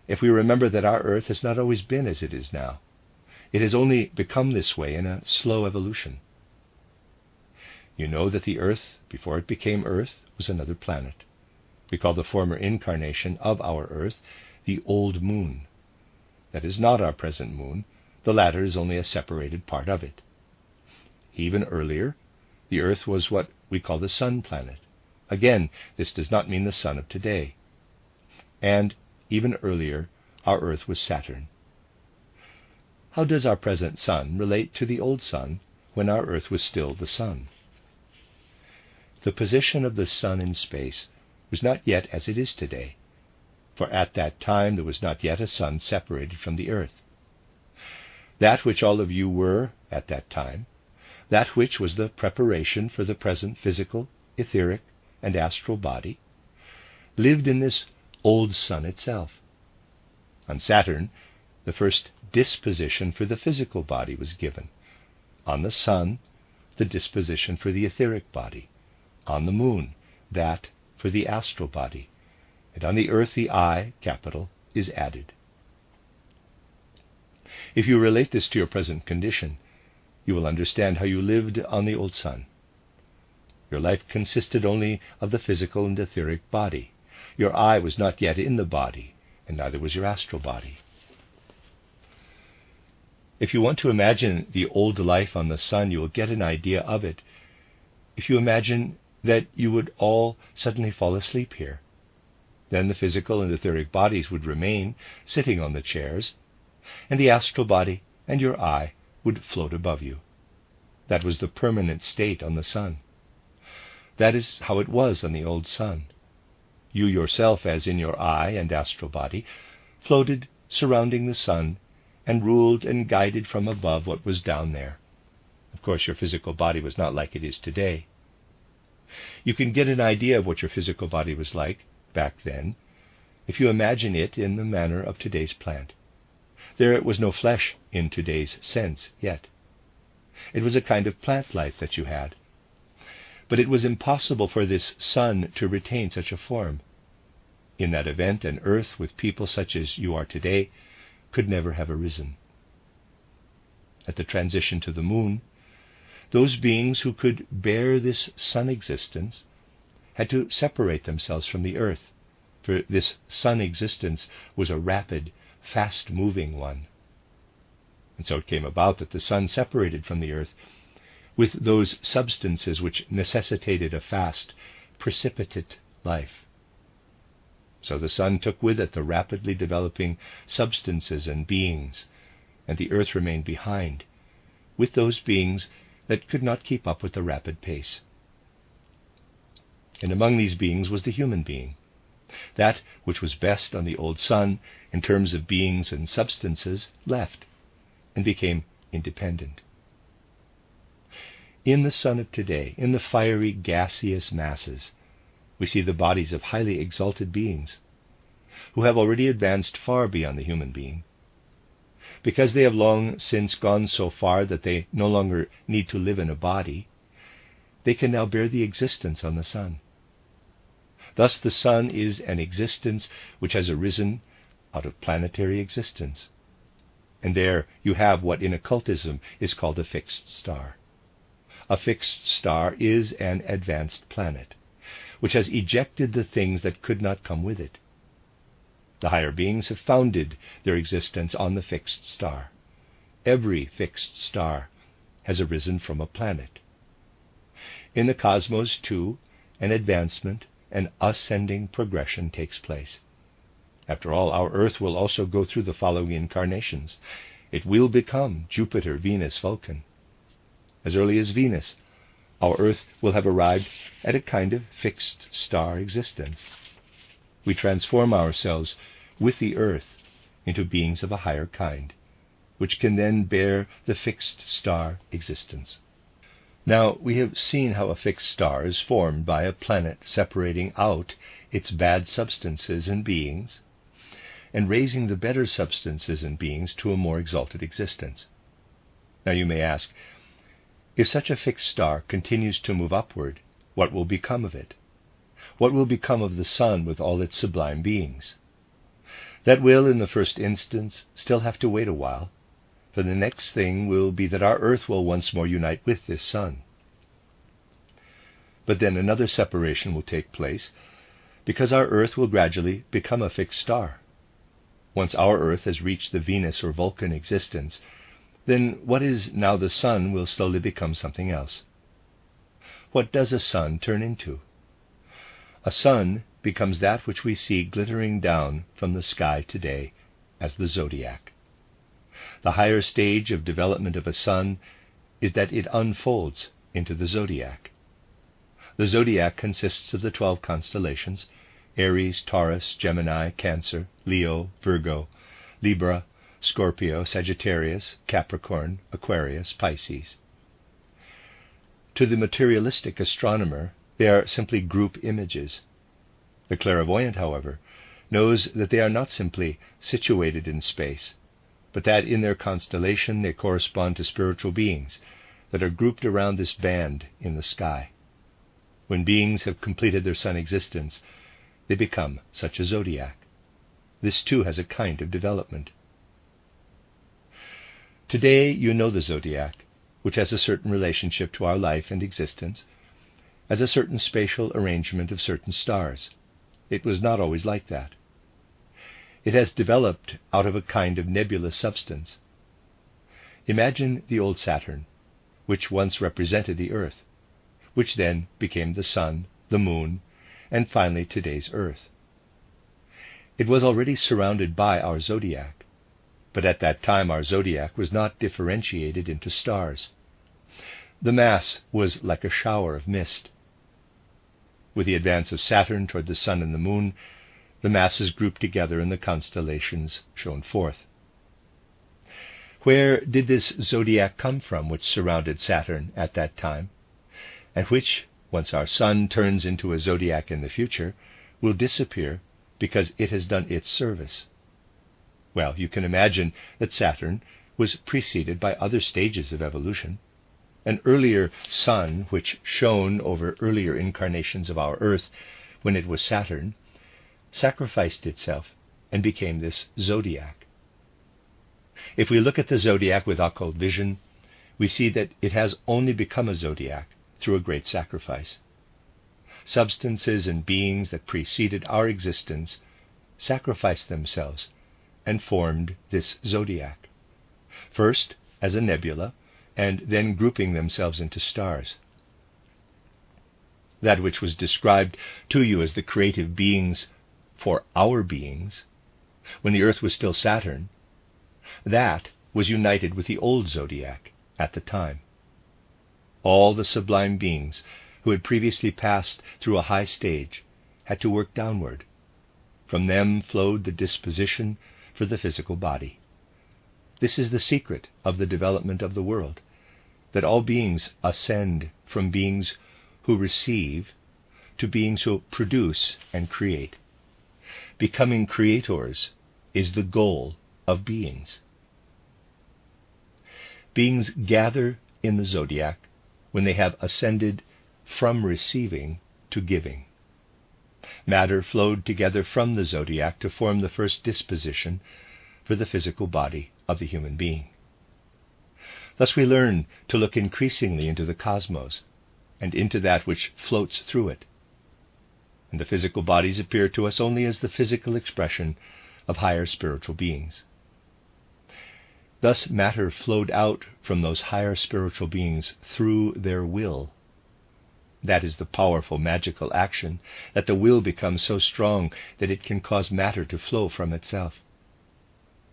if we remember that our Earth has not always been as it is now. It has only become this way in a slow evolution. You know that the Earth, before it became Earth, was another planet. We call the former incarnation of our Earth the Old Moon. That is not our present moon. The latter is only a separated part of it. Even earlier, the Earth was what we call the Sun planet. Again, this does not mean the sun of today. And even earlier, our Earth was Saturn. How does our present sun relate to the old sun when our Earth was still the sun? The position of the sun in space was not yet as it is today, for at that time there was not yet a sun separated from the Earth. That which all of you were at that time, that which was the preparation for the present physical, etheric, and astral body, lived in this old sun itself. On Saturn, the first disposition for the physical body was given. On the sun, the disposition for the etheric body. On the moon, that for the astral body. And on the Earth, the I, capital, is added. If you relate this to your present condition, you will understand how you lived on the old sun. Your life consisted only of the physical and etheric body. Your I was not yet in the body, and neither was your astral body. If you want to imagine the old life on the sun, you will get an idea of it if you imagine that you would all suddenly fall asleep here. Then the physical and etheric bodies would remain sitting on the chairs, and the astral body and your I would float above you. That was the permanent state on the sun. That is how it was on the old sun. You yourself, as in your I and astral body, floated surrounding the sun and ruled and guided from above what was down there. Of course, your physical body was not like it is today. You can get an idea of what your physical body was like back then if you imagine it in the manner of today's plant. There was no flesh in today's sense yet. It was a kind of plant life that you had. But it was impossible for this sun to retain such a form. In that event, an Earth with people such as you are today could never have arisen. At the transition to the moon, those beings who could bear this sun existence had to separate themselves from the Earth, for this sun existence was a rapid, fast-moving one. And so it came about that the sun separated from the Earth with those substances which necessitated a fast, precipitate life. So the sun took with it the rapidly developing substances and beings, and the Earth remained behind, with those beings that could not keep up with the rapid pace. And among these beings was the human being, That which was best on the old sun in terms of beings and substances left and became independent. In the sun of today, in the fiery gaseous masses, we see the bodies of highly exalted beings who have already advanced far beyond the human being. Because they have long since gone so far that they no longer need to live in a body, they can now bear the existence on the sun. Thus the sun is an existence which has arisen out of planetary existence. And there you have what in occultism is called a fixed star. A fixed star is an advanced planet, which has ejected the things that could not come with it. The higher beings have founded their existence on the fixed star. Every fixed star has arisen from a planet. In the cosmos, too, an advancement, an ascending progression takes place. After all, our Earth will also go through the following incarnations. It will become Jupiter, Venus, Vulcan. As early as Venus, our Earth will have arrived at a kind of fixed star existence. We transform ourselves with the Earth into beings of a higher kind, which can then bear the fixed star existence. Now, we have seen how a fixed star is formed by a planet separating out its bad substances and beings, and raising the better substances and beings to a more exalted existence. Now you may ask, if such a fixed star continues to move upward, what will become of it? What will become of the sun with all its sublime beings? That will, in the first instance, still have to wait a while, for the next thing will be that our Earth will once more unite with this sun. But then another separation will take place, because our Earth will gradually become a fixed star. Once our Earth has reached the Venus or Vulcan existence, then what is now the sun will slowly become something else. What does a sun turn into? A sun becomes that which we see glittering down from the sky today as the zodiac. The higher stage of development of a sun is that it unfolds into the zodiac. The zodiac consists of the 12 constellations: Aries, Taurus, Gemini, Cancer, Leo, Virgo, Libra, Scorpio, Sagittarius, Capricorn, Aquarius, Pisces. To the materialistic astronomer, they are simply group images. The clairvoyant, however, knows that they are not simply situated in space, but that in their constellation they correspond to spiritual beings that are grouped around this band in the sky. When beings have completed their sun existence, they become such a zodiac. This too has a kind of development. Today you know the zodiac, which has a certain relationship to our life and existence, as a certain spatial arrangement of certain stars. It was not always like that. It has developed out of a kind of nebulous substance. Imagine the old Saturn, which once represented the Earth, which then became the Sun, the Moon, and finally today's Earth. It was already surrounded by our zodiac, but at that time our zodiac was not differentiated into stars. The mass was like a shower of mist. With the advance of Saturn toward the Sun and the Moon, the masses grouped together and the constellations shone forth. Where did this zodiac come from which surrounded Saturn at that time, and which, once our Sun turns into a zodiac in the future, will disappear because it has done its service? Well, you can imagine that Saturn was preceded by other stages of evolution. An earlier sun, which shone over earlier incarnations of our Earth when it was Saturn, sacrificed itself and became this zodiac. If we look at the zodiac with occult vision, we see that it has only become a zodiac through a great sacrifice. Substances and beings that preceded our existence sacrificed themselves and formed this zodiac, first as a nebula, and then grouping themselves into stars. That which was described to you as the creative beings for our beings, when the Earth was still Saturn, that was united with the old zodiac at the time. All the sublime beings who had previously passed through a high stage had to work downward From them flowed the disposition for the physical body. This is the secret of the development of the world, that all beings ascend from beings who receive to beings who produce and create. Becoming creators is the goal of beings. Beings gather in the zodiac when they have ascended from receiving to giving. Matter flowed together from the zodiac to form the first disposition for the physical body of the human being. Thus we learn to look increasingly into the cosmos and into that which floats through it. And the physical bodies appear to us only as the physical expression of higher spiritual beings. Thus matter flowed out from those higher spiritual beings through their will. That is the powerful magical action, that the will becomes so strong that it can cause matter to flow from itself.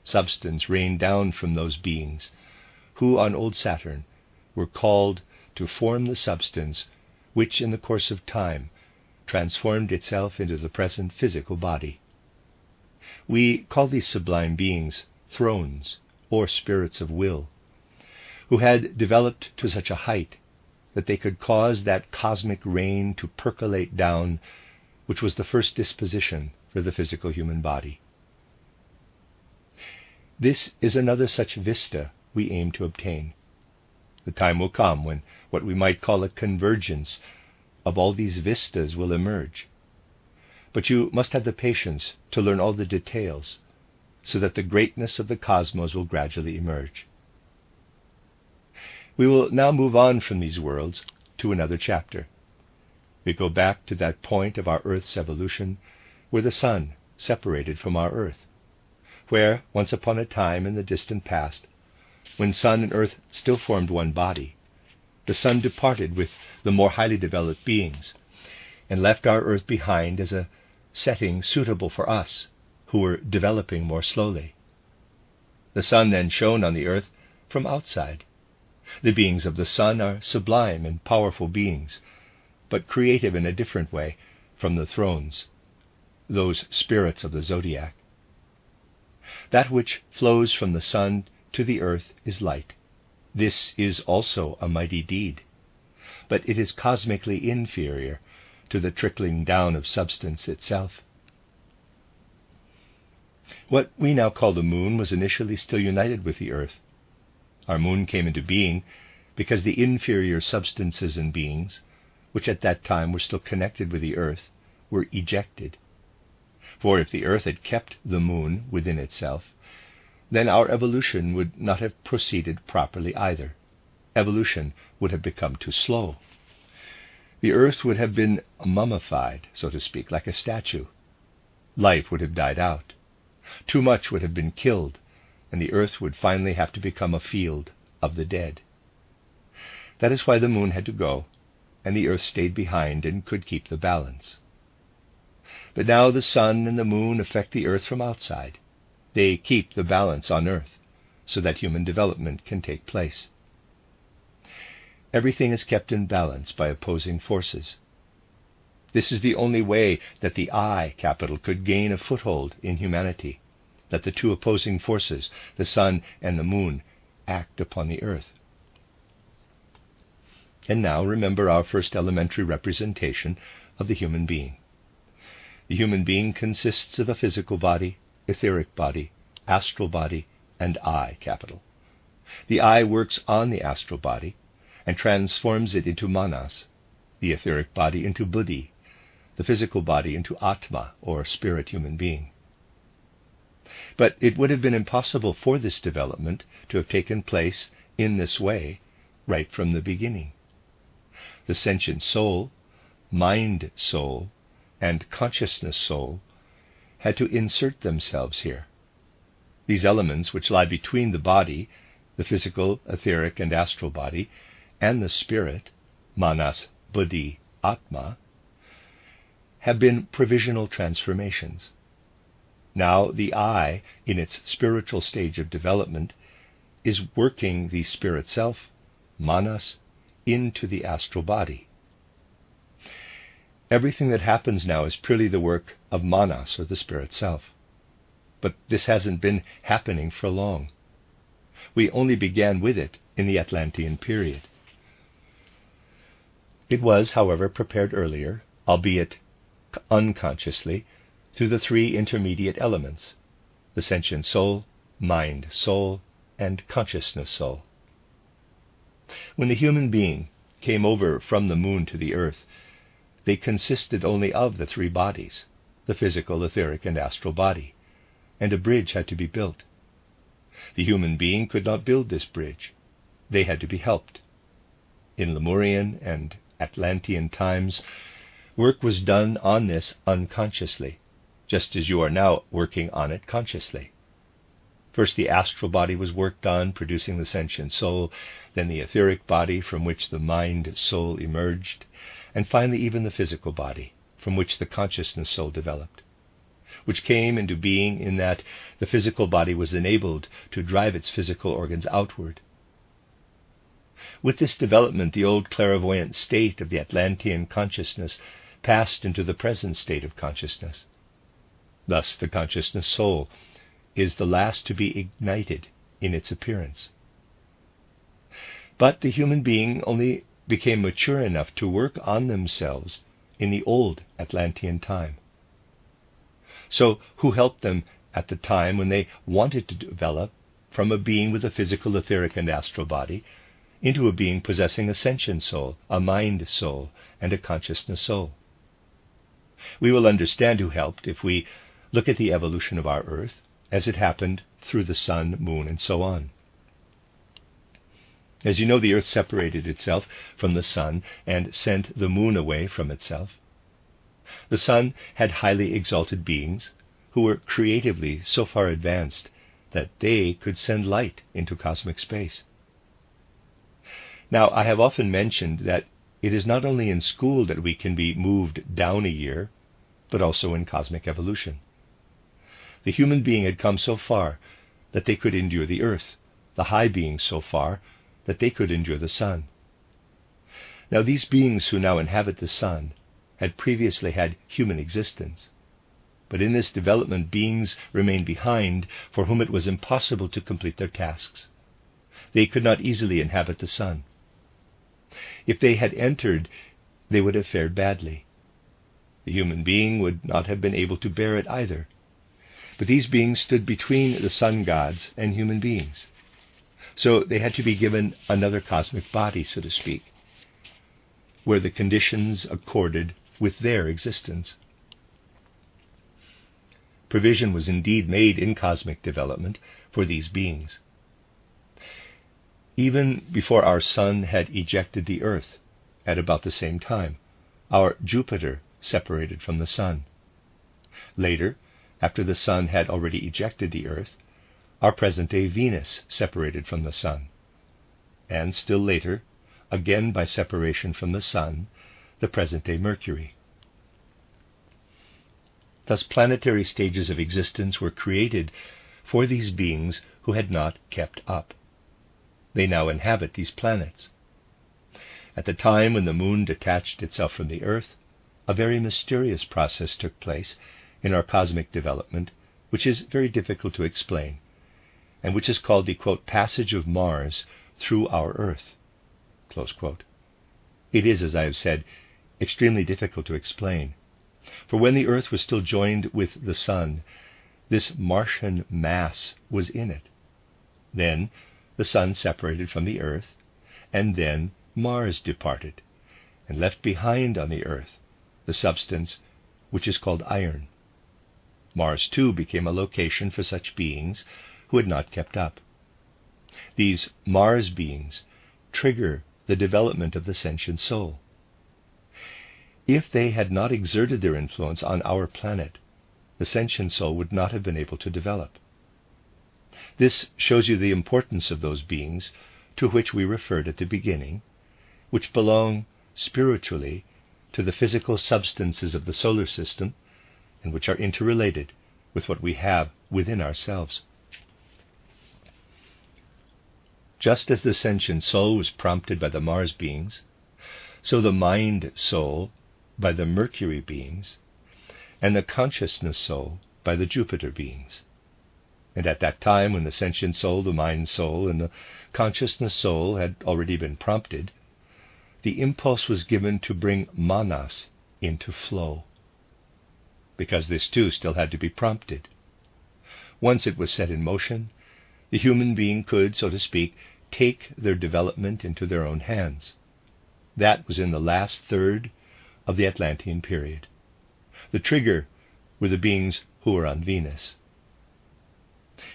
Substance rained down from those beings, who on old Saturn were called to form the substance which in the course of time transformed itself into the present physical body. We call these sublime beings thrones, or spirits of will, who had developed to such a height that they could cause that cosmic rain to percolate down, which was the first disposition for the physical human body. This is another such vista we aim to obtain. The time will come when what we might call a convergence of all these vistas will emerge. But you must have the patience to learn all the details, so that the greatness of the cosmos will gradually emerge. We will now move on from these worlds to another chapter. We go back to that point of our Earth's evolution where the sun separated from our Earth, where, once upon a time in the distant past, when sun and earth still formed one body, the sun departed with the more highly developed beings, and left our earth behind as a setting suitable for us, who were developing more slowly. The sun then shone on the earth from outside. The beings of the sun are sublime and powerful beings, but creative in a different way from the thrones, those spirits of the zodiac. That which flows from the sun to the earth is light. This is also a mighty deed, but it is cosmically inferior to the trickling down of substance itself. What we now call the moon was initially still united with the earth. Our moon came into being because the inferior substances and beings, which at that time were still connected with the earth, were ejected. For if the earth had kept the moon within itself, then our evolution would not have proceeded properly either. Evolution would have become too slow. The earth would have been mummified, so to speak, like a statue. Life would have died out. Too much would have been killed, and the earth would finally have to become a field of the dead. That is why the moon had to go, and the earth stayed behind and could keep the balance. But now the sun and the moon affect the earth from outside. They keep the balance on earth, so that human development can take place. Everything is kept in balance by opposing forces. This is the only way that the I capital could gain a foothold in humanity, that the two opposing forces, the sun and the moon, act upon the earth. And now remember our first elementary representation of the human being. The human being consists of a physical body, etheric body, astral body, and I capital. The I works on the astral body and transforms it into manas, the etheric body into buddhi, the physical body into atma, or spirit human being. But it would have been impossible for this development to have taken place in this way right from the beginning. The sentient soul, mind soul, and consciousness soul had to insert themselves here. These elements, which lie between the body, the physical, etheric, and astral body, and the spirit, manas, buddhi, atma, have been provisional transformations. Now the I, in its spiritual stage of development, is working the spirit self, manas, into the astral body. everything that happens now is purely the work of Manas, or the spirit self. But this hasn't been happening for long. We only began with it in the Atlantean period. It was, however, prepared earlier, albeit unconsciously, through the three intermediate elements: the sentient soul, mind soul, and consciousness soul. When the human being came over from the moon to the earth, they consisted only of the three bodies, the physical, etheric, and astral body, and a bridge had to be built. The human being could not build this bridge. They had to be helped. In Lemurian and Atlantean times, work was done on this unconsciously, just as you are now working on it consciously. First the astral body was worked on, producing the sentient soul, then the etheric body, from which the mind soul emerged, and finally even the physical body, from which the consciousness soul developed, which came into being in that the physical body was enabled to drive its physical organs outward. With this development, the old clairvoyant state of the Atlantean consciousness passed into the present state of consciousness. Thus the consciousness soul is the last to be ignited in its appearance. But the human being only became mature enough to work on themselves in the old Atlantean time. So who helped them at the time when they wanted to develop from a being with a physical, etheric, and astral body into a being possessing a sentient soul, a mind soul, and a consciousness soul? We will understand who helped if we look at the evolution of our Earth as it happened through the sun, moon, and so on. As you know, the Earth separated itself from the sun and sent the moon away from itself. The sun had highly exalted beings who were creatively so far advanced that they could send light into cosmic space. Now, I have often mentioned that it is not only in school that we can be moved down a year, but also in cosmic evolution. The human being had come so far that they could endure the earth, the high beings so far that they could endure the sun. Now, these beings who now inhabit the sun had previously had human existence, but in this development beings remained behind for whom it was impossible to complete their tasks. They could not easily inhabit the sun. If they had entered, they would have fared badly. The human being would not have been able to bear it either. But these beings stood between the sun gods and human beings. So they had to be given another cosmic body, so to speak, where the conditions accorded with their existence. Provision was indeed made in cosmic development for these beings. Even before our sun had ejected the earth, at about the same time, our Jupiter separated from the sun. Later, after the sun had already ejected the earth, our present-day Venus separated from the sun. And still later, again by separation from the sun, the present-day Mercury. Thus planetary stages of existence were created for these beings who had not kept up. They now inhabit these planets. At the time when the moon detached itself from the earth, a very mysterious process took place in our cosmic development, which is very difficult to explain, and which is called the, quote, passage of Mars through our earth, close quote. It is, as I have said, extremely difficult to explain, for when the earth was still joined with the sun, this Martian mass was in it. Then the sun separated from the earth, and then Mars departed, and left behind on the earth the substance which is called iron. Mars, too, became a location for such beings who had not kept up. These Mars beings trigger the development of the sentient soul. If they had not exerted their influence on our planet, the sentient soul would not have been able to develop. This shows you the importance of those beings to which we referred at the beginning, which belong spiritually to the physical substances of the solar system, and which are interrelated with what we have within ourselves. Just as the sentient soul was prompted by the Mars beings, so the mind soul by the Mercury beings, and the consciousness soul by the Jupiter beings. And at that time, when the sentient soul, the mind soul, and the consciousness soul had already been prompted, the impulse was given to bring manas into flow, because this too still had to be prompted. Once it was set in motion, the human being could, so to speak, take their development into their own hands. That was in the last third of the Atlantean period. The trigger were the beings who were on Venus.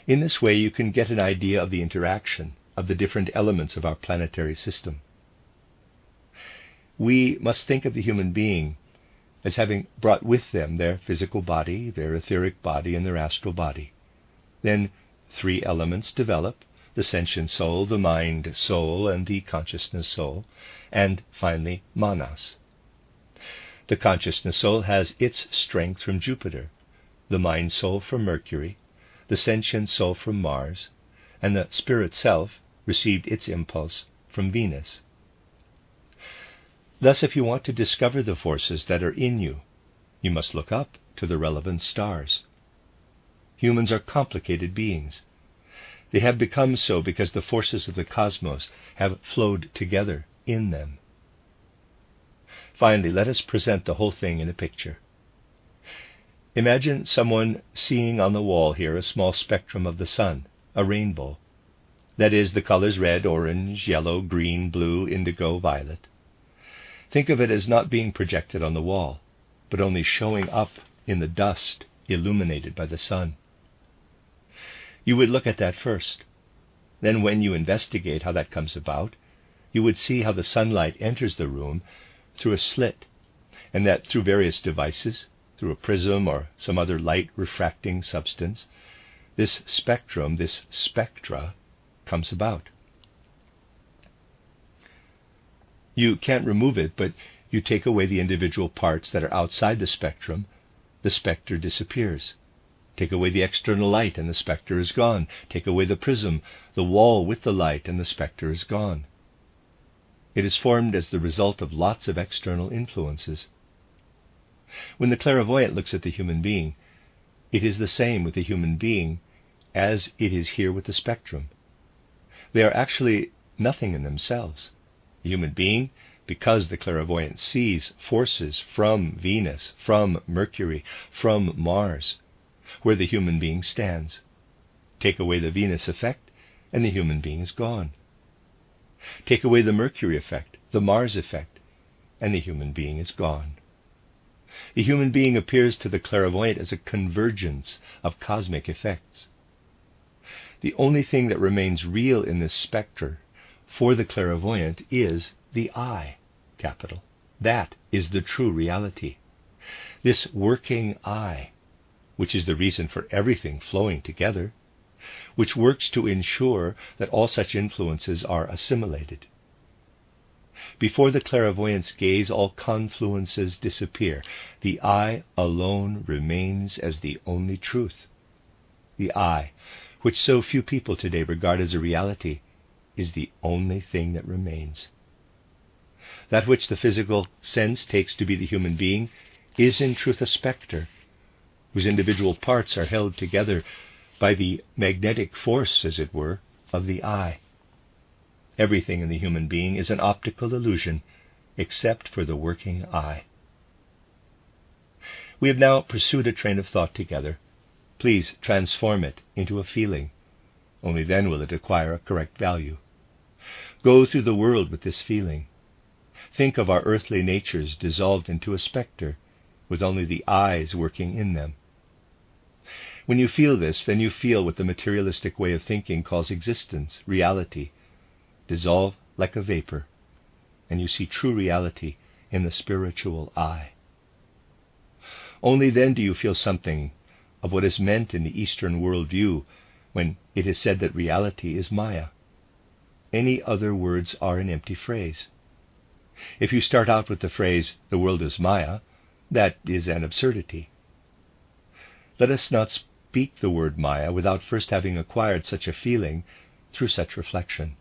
In this way you can get an idea of the interaction of the different elements of our planetary system. We must think of the human being as having brought with them their physical body, their etheric body, and their astral body. Then 3 elements develop: the sentient soul, the mind soul, and the consciousness soul, and finally manas. The consciousness soul has its strength from Jupiter, the mind soul from Mercury, the sentient soul from Mars, and the spirit self received its impulse from Venus. Thus, if you want to discover the forces that are in you, you must look up to the relevant stars. Humans are complicated beings. They have become so because the forces of the cosmos have flowed together in them. Finally, let us present the whole thing in a picture. Imagine someone seeing on the wall here a small spectrum of the sun, a rainbow. That is, the colors red, orange, yellow, green, blue, indigo, violet. Think of it as not being projected on the wall, but only showing up in the dust illuminated by the sun. You would look at that first. Then when you investigate how that comes about, you would see how the sunlight enters the room through a slit, and that through various devices, through a prism or some other light-refracting substance, this spectrum, this spectra, comes about. You can't remove it, but you take away the individual parts that are outside the spectrum disappears. Take away the external light, and the spectre is gone. Take away the prism, the wall with the light, and the spectre is gone. It is formed as the result of lots of external influences. When the clairvoyant looks at the human being, it is the same with the human being as it is here with the spectrum. They are actually nothing in themselves. The human being, because the clairvoyant sees forces from Venus, from Mercury, from Mars, where the human being stands. Take away the Venus effect, and the human being is gone. Take away the Mercury effect, the Mars effect, and the human being is gone. The human being appears to the clairvoyant as a convergence of cosmic effects. The only thing that remains real in this spectre for the clairvoyant is the I, capital. That is the true reality. This working I, which is the reason for everything flowing together, which works to ensure that all such influences are assimilated. Before the clairvoyant's gaze, all confluences disappear. The I alone remains as the only truth. The I, which so few people today regard as a reality, is the only thing that remains. That which the physical sense takes to be the human being is in truth a spectre, whose individual parts are held together by the magnetic force, as it were, of the I. Everything in the human being is an optical illusion, except for the working I. We have now pursued a train of thought together. Please transform it into a feeling. Only then will it acquire a correct value. Go through the world with this feeling. Think of our earthly natures dissolved into a spectre, with only the eyes working in them. When you feel this, then you feel what the materialistic way of thinking calls existence, reality, dissolve like a vapor, and you see true reality in the spiritual I. Only then do you feel something of what is meant in the Eastern worldview when it is said that reality is Maya. Any other words are an empty phrase. If you start out with the phrase, the world is Maya, that is an absurdity. Let us not speak the word Maya without first having acquired such a feeling through such reflection.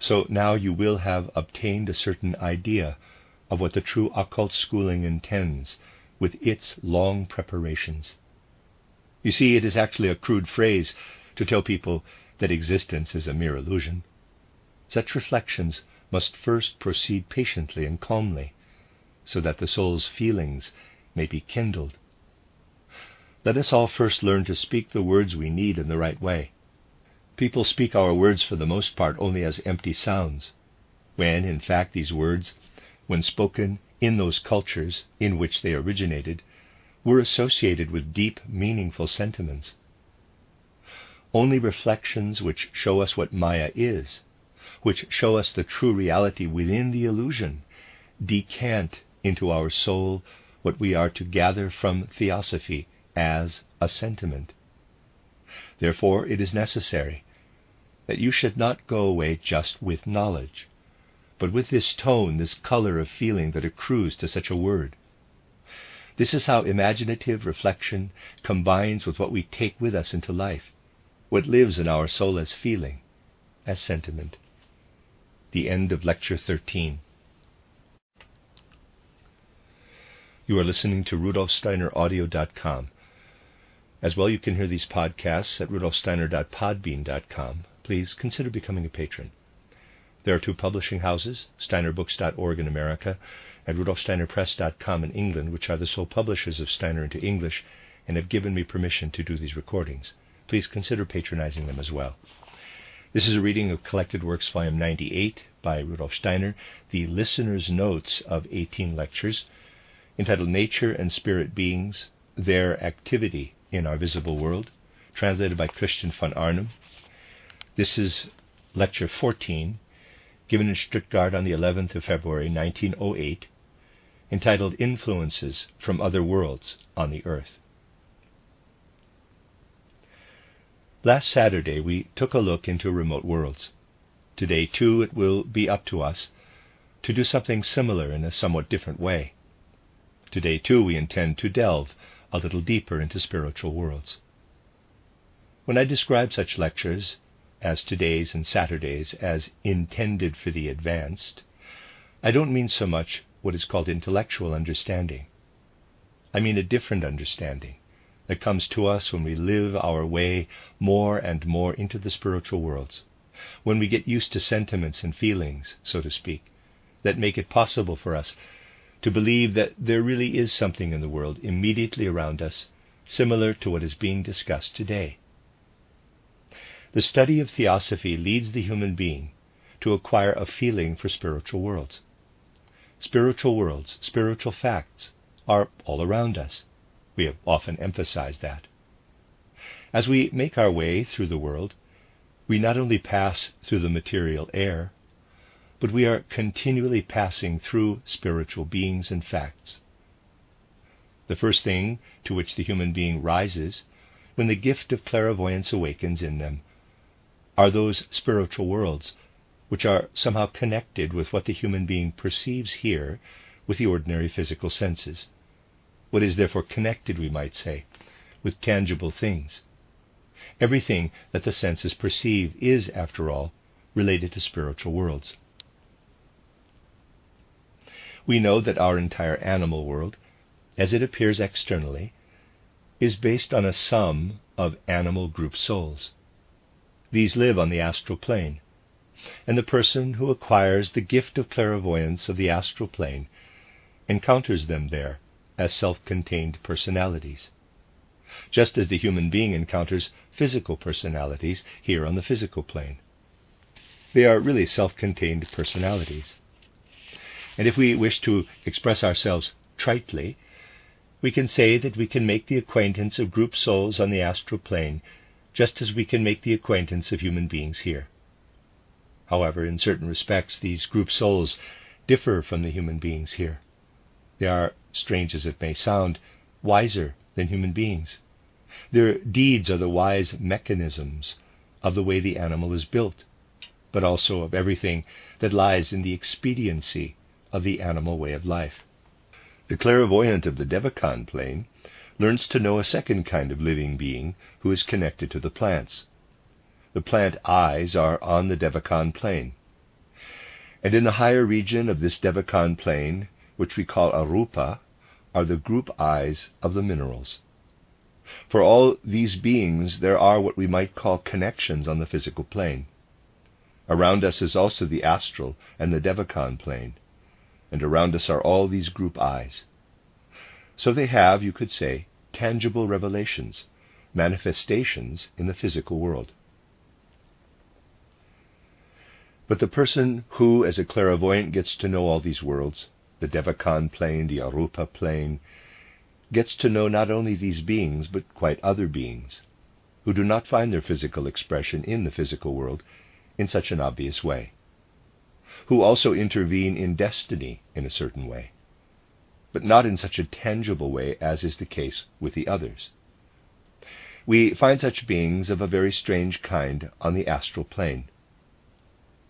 So now you will have obtained a certain idea of what the true occult schooling intends with its long preparations. You see, it is actually a crude phrase to tell people that existence is a mere illusion. Such reflections must first proceed patiently and calmly, so that the soul's feelings may be kindled. Let us all first learn to speak the words we need in the right way. People speak our words for the most part only as empty sounds, when, in fact, these words, when spoken in those cultures in which they originated, were associated with deep, meaningful sentiments. Only reflections which show us what Maya is, which show us the true reality within the illusion, decant into our soul what we are to gather from theosophy as a sentiment. Therefore, it is necessary that you should not go away just with knowledge, but with this tone, this color of feeling that accrues to such a word. This is how imaginative reflection combines with what we take with us into life, what lives in our soul as feeling, as sentiment. The end of Lecture 13. You are listening to RudolfSteinerAudio.com. As well, you can hear these podcasts at RudolfSteiner.podbean.com. Please consider becoming a patron. There are two publishing houses, SteinerBooks.org in America and RudolfSteinerPress.com in England, which are the sole publishers of Steiner into English and have given me permission to do these recordings. Please consider patronizing them as well. This is a reading of Collected Works, Volume 98 by Rudolf Steiner, the listener's notes of 18 lectures, entitled Nature and Spirit Beings, Their Activity in Our Visible World, translated by Christian von Arnim. This is Lecture 14, given in Stuttgart on the 11th of February, 1908, entitled Influences from Other Worlds on the Earth. Last Saturday we took a look into remote worlds. Today, too, it will be up to us to do something similar in a somewhat different way. Today, too, we intend to delve a little deeper into spiritual worlds. When I describe such lectures, as today's and Saturday's, as intended for the advanced, I don't mean so much what is called intellectual understanding. I mean a different understanding that comes to us when we live our way more and more into the spiritual worlds, when we get used to sentiments and feelings, so to speak, that make it possible for us to believe that there really is something in the world immediately around us, similar to what is being discussed today. The study of theosophy leads the human being to acquire a feeling for spiritual worlds. Spiritual worlds, spiritual facts, are all around us. We have often emphasized that. As we make our way through the world, we not only pass through the material air, but we are continually passing through spiritual beings and facts. The first thing to which the human being rises when the gift of clairvoyance awakens in them are those spiritual worlds which are somehow connected with what the human being perceives here with the ordinary physical senses. What is therefore connected, we might say, with tangible things. Everything that the senses perceive is, after all, related to spiritual worlds. We know that our entire animal world, as it appears externally, is based on a sum of animal group souls. These live on the astral plane, and the person who acquires the gift of clairvoyance of the astral plane encounters them there as self-contained personalities, just as the human being encounters physical personalities here on the physical plane. They are really self-contained personalities. And if we wish to express ourselves tritely, we can say that we can make the acquaintance of group souls on the astral plane just as we can make the acquaintance of human beings here. However, in certain respects, these group souls differ from the human beings here. They are, strange as it may sound, wiser than human beings. Their deeds are the wise mechanisms of the way the animal is built, but also of everything that lies in the expediency of the animal way of life. The clairvoyant of the Devachan plane learns to know a second kind of living being who is connected to the plants. The plant eyes are on the Devachan plane. And in the higher region of this Devachan plane, which we call arupa, are the group eyes of the minerals. For all these beings there are what we might call connections on the physical plane. Around us is also the astral and the Devakan plane, and around us are all these group eyes. So they have, you could say, tangible revelations, manifestations in the physical world. But the person who, as a clairvoyant, gets to know all these worlds, the Devakan plane, the Arupa plane, gets to know not only these beings, but quite other beings, who do not find their physical expression in the physical world in such an obvious way, who also intervene in destiny in a certain way, but not in such a tangible way as is the case with the others. We find such beings of a very strange kind on the astral plane.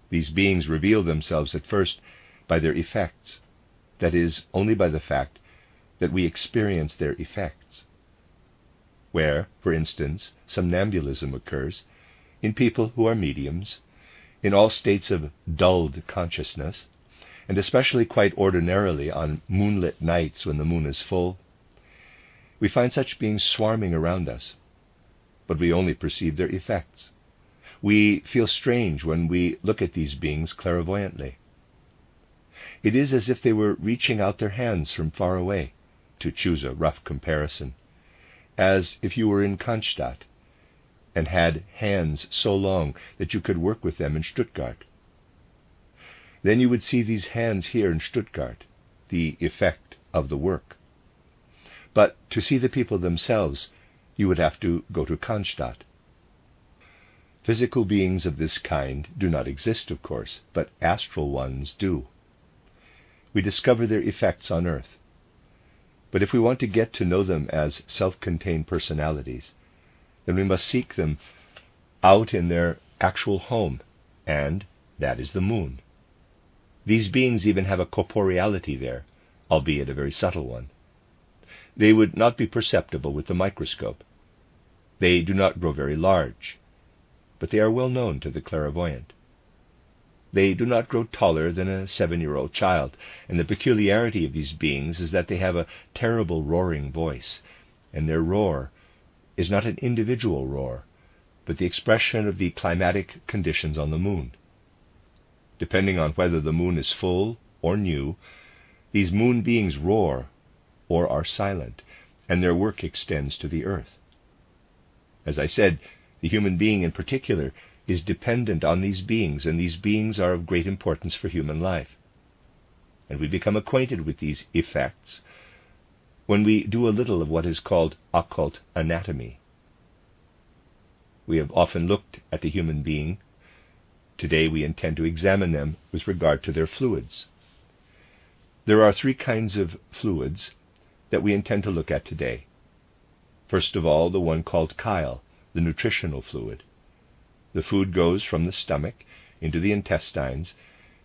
These beings reveal themselves at first by their effects, that is, only by the fact that we experience their effects. Where, for instance, somnambulism occurs in people who are mediums, in all states of dulled consciousness, and especially quite ordinarily on moonlit nights when the moon is full, we find such beings swarming around us, but we only perceive their effects. We feel strange when we look at these beings clairvoyantly. It is as if they were reaching out their hands from far away, to choose a rough comparison, as if you were in Cannstatt and had hands so long that you could work with them in Stuttgart. Then you would see these hands here in Stuttgart, the effect of the work. But to see the people themselves, you would have to go to Cannstatt. Physical beings of this kind do not exist, of course, but astral ones do. We discover their effects on earth. But if we want to get to know them as self-contained personalities, then we must seek them out in their actual home, and that is the moon. These beings even have a corporeality there, albeit a very subtle one. They would not be perceptible with the microscope. They do not grow very large, but they are well known to the clairvoyant. They do not grow taller than a 7-year-old child, and the peculiarity of these beings is that they have a terrible roaring voice, and their roar is not an individual roar, but the expression of the climatic conditions on the moon. Depending on whether the moon is full or new, these moon beings roar or are silent, and their work extends to the earth. As I said, the human being in particular is dependent on these beings, and these beings are of great importance for human life. And we become acquainted with these effects when we do a little of what is called occult anatomy. We have often looked at the human being. Today we intend to examine them with regard to their fluids. There are 3 kinds of fluids that we intend to look at today. First of all, the one called chyle, the nutritional fluid. The food goes from the stomach into the intestines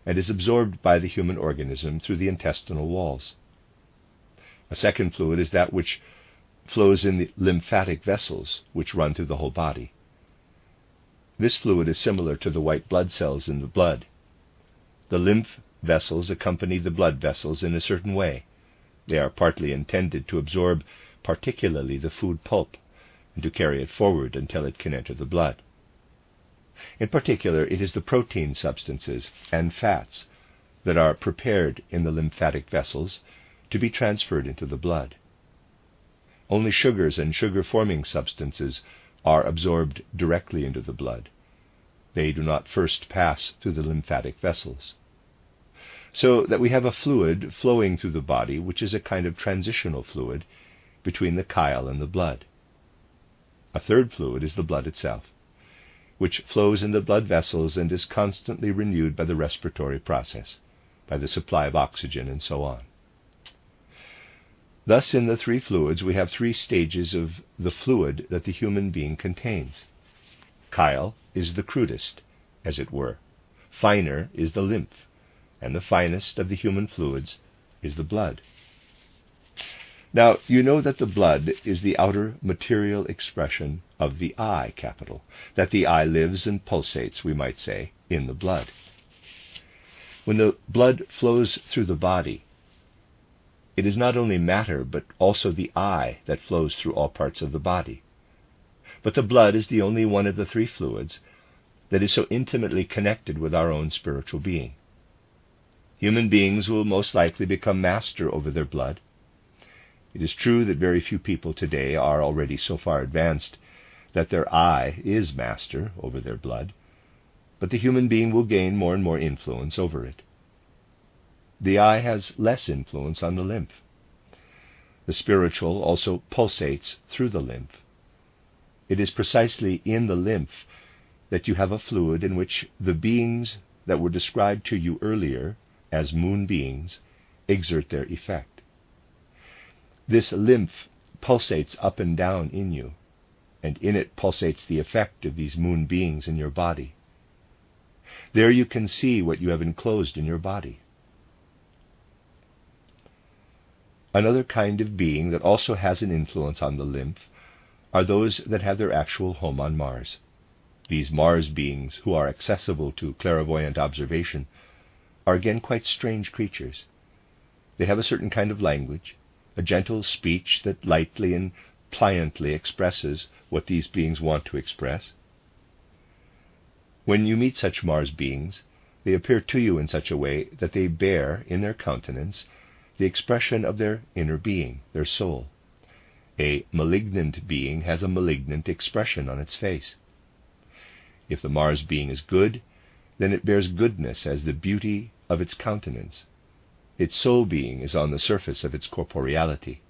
and is absorbed by the human organism through the intestinal walls. A second fluid is that which flows in the lymphatic vessels, which run through the whole body. This fluid is similar to the white blood cells in the blood. The lymph vessels accompany the blood vessels in a certain way. They are partly intended to absorb particularly the food pulp, and to carry it forward until it can enter the blood. In particular, it is the protein substances and fats that are prepared in the lymphatic vessels to be transferred into the blood. Only sugars and sugar-forming substances are absorbed directly into the blood. They do not first pass through the lymphatic vessels. So that we have a fluid flowing through the body which is a kind of transitional fluid between the chyle and the blood. A third fluid is the blood itself, which flows in the blood vessels and is constantly renewed by the respiratory process, by the supply of oxygen, and so on. Thus, in the 3 fluids, we have 3 stages of the fluid that the human being contains. Chyle is the crudest, as it were. Finer is the lymph, and the finest of the human fluids is the blood. Now, you know that the blood is the outer material expression of the I capital, that the I lives and pulsates, we might say, in the blood. When the blood flows through the body, it is not only matter, but also the eye that flows through all parts of the body. But the blood is the only one of the three fluids that is so intimately connected with our own spiritual being. Human beings will most likely become master over their blood. It is true that very few people today are already so far advanced that their eye is master over their blood, but the human being will gain more and more influence over it. The eye has less influence on the lymph. The spiritual also pulsates through the lymph. It is precisely in the lymph that you have a fluid in which the beings that were described to you earlier as moon beings exert their effect. This lymph pulsates up and down in you, and in it pulsates the effect of these moon beings in your body. There you can see what you have enclosed in your body. Another kind of being that also has an influence on the lymph are those that have their actual home on Mars. These Mars beings, who are accessible to clairvoyant observation, are again quite strange creatures. They have a certain kind of language, a gentle speech that lightly and pliantly expresses what these beings want to express. When you meet such Mars beings, they appear to you in such a way that they bear in their countenance the expression of their inner being, their soul. A malignant being has a malignant expression on its face. If the Mars being is good, then it bears goodness as the beauty of its countenance. Its soul being is on the surface of its corporeality.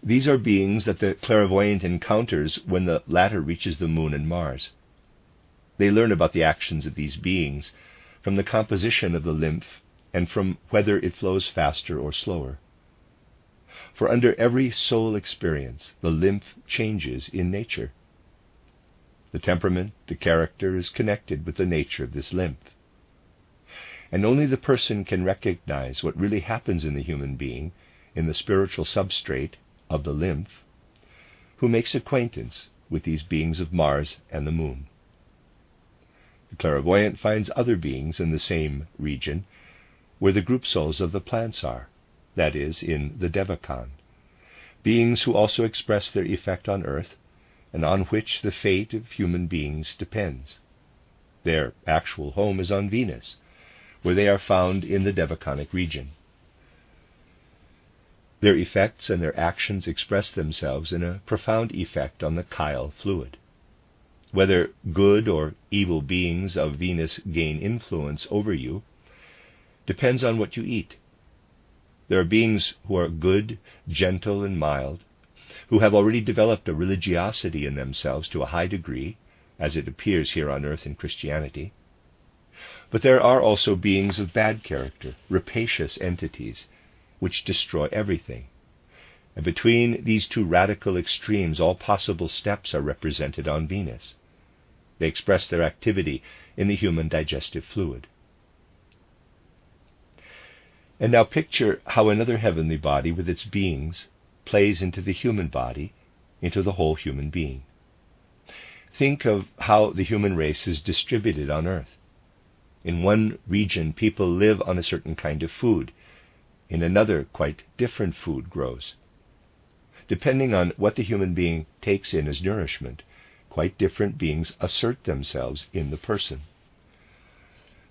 These are beings that the clairvoyant encounters when the latter reaches the moon and Mars. They learn about the actions of these beings from the composition of the lymph and from whether it flows faster or slower. For under every soul experience, the lymph changes in nature. The temperament, the character, is connected with the nature of this lymph. And only the person can recognize what really happens in the human being, in the spiritual substrate of the lymph, who makes acquaintance with these beings of Mars and the moon. The clairvoyant finds other beings in the same region where the group souls of the plants are, that is, in the Devachan, beings who also express their effect on earth and on which the fate of human beings depends. Their actual home is on Venus, where they are found in the Devachanic region. Their effects and their actions express themselves in a profound effect on the chyle fluid. Whether good or evil beings of Venus gain influence over you depends on what you eat. There are beings who are good, gentle, and mild, who have already developed a religiosity in themselves to a high degree, as it appears here on earth in Christianity. But there are also beings of bad character, rapacious entities, which destroy everything. And between these two radical extremes, all possible steps are represented on Venus. They express their activity in the human digestive fluid. And now picture how another heavenly body with its beings plays into the human body, into the whole human being. Think of how the human race is distributed on earth. In one region, people live on a certain kind of food. In another, quite different food grows. Depending on what the human being takes in as nourishment, quite different beings assert themselves in the person.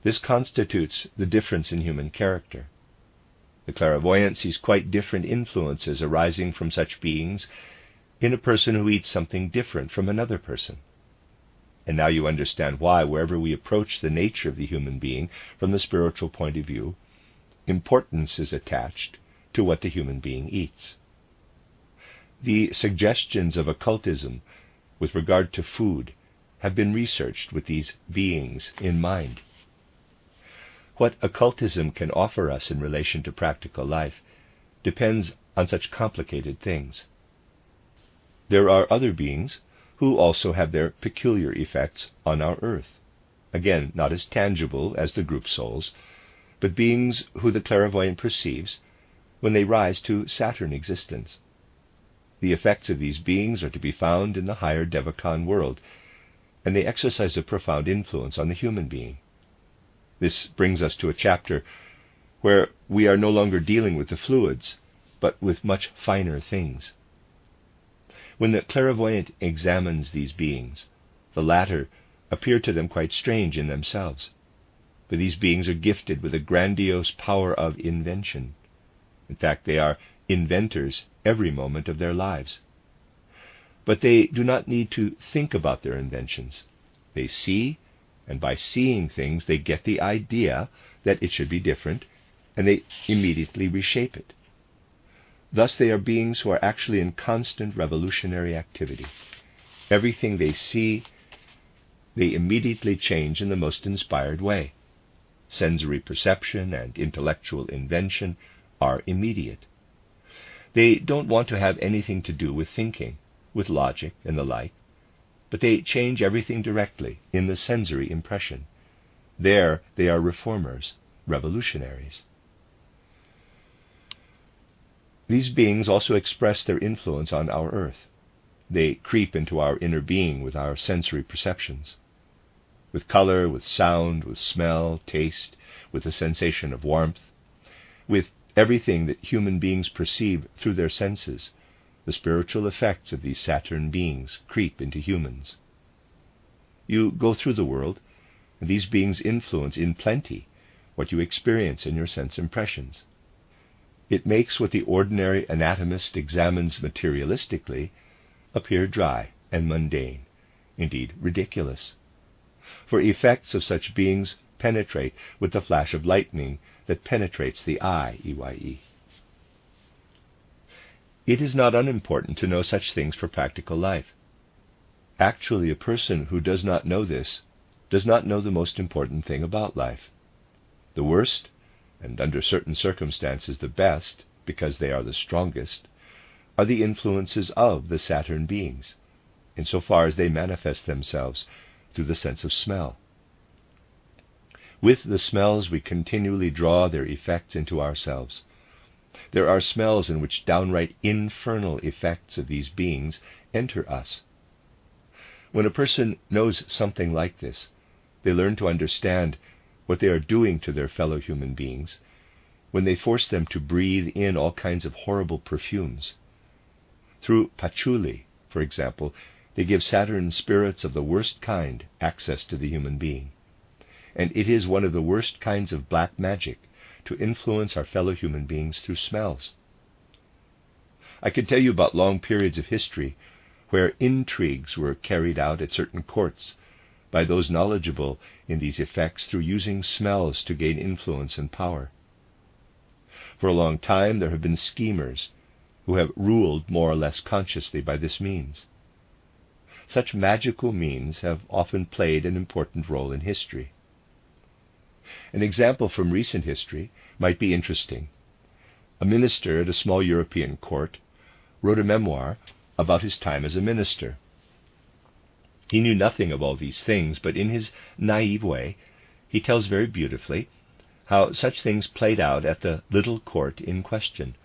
This constitutes the difference in human character. The clairvoyant sees quite different influences arising from such beings in a person who eats something different from another person. And now you understand why, wherever we approach the nature of the human being from the spiritual point of view, importance is attached to what the human being eats. The suggestions of occultism with regard to food have been researched with these beings in mind. What occultism can offer us in relation to practical life depends on such complicated things. There are other beings who also have their peculiar effects on our earth, again not as tangible as the group souls, but beings who the clairvoyant perceives when they rise to Saturn existence. The effects of these beings are to be found in the higher Devachan world, and they exercise a profound influence on the human being. This brings us to a chapter where we are no longer dealing with the fluids, but with much finer things. When the clairvoyant examines these beings, the latter appear to them quite strange in themselves, for these beings are gifted with a grandiose power of invention. In fact, they are inventors every moment of their lives. But they do not need to think about their inventions. They see, and by seeing things they get the idea that it should be different, and they immediately reshape it. Thus they are beings who are actually in constant revolutionary activity. Everything they see, they immediately change in the most inspired way. Sensory perception and intellectual invention are immediate. They don't want to have anything to do with thinking, with logic and the like, but they change everything directly in the sensory impression. There they are reformers, revolutionaries. These beings also express their influence on our earth. They creep into our inner being with our sensory perceptions. With color, with sound, with smell, taste, with the sensation of warmth, with everything that human beings perceive through their senses, the spiritual effects of these Saturn beings creep into humans. You go through the world, and these beings influence in plenty what you experience in your sense impressions. It makes what the ordinary anatomist examines materialistically appear dry and mundane, indeed ridiculous. For effects of such beings penetrate with the flash of lightning that penetrates the eye, EYE. It is not unimportant to know such things for practical life. Actually, a person who does not know this does not know the most important thing about life. The worst, and under certain circumstances the best, because they are the strongest, are the influences of the Saturn beings, insofar as they manifest themselves through the sense of smell. With the smells we continually draw their effects into ourselves. There are smells in which downright infernal effects of these beings enter us. When a person knows something like this, they learn to understand what they are doing to their fellow human beings when they force them to breathe in all kinds of horrible perfumes. Through patchouli, for example, they give Saturn spirits of the worst kind access to the human being. And it is one of the worst kinds of black magic to influence our fellow human beings through smells. I could tell you about long periods of history where intrigues were carried out at certain courts by those knowledgeable in these effects through using smells to gain influence and power. For a long time there have been schemers who have ruled more or less consciously by this means. Such magical means have often played an important role in history. An example from recent history might be interesting. A minister at a small European court wrote a memoir about his time as a minister. He knew nothing of all these things, but in his naive way, he tells very beautifully how such things played out at the little court in question,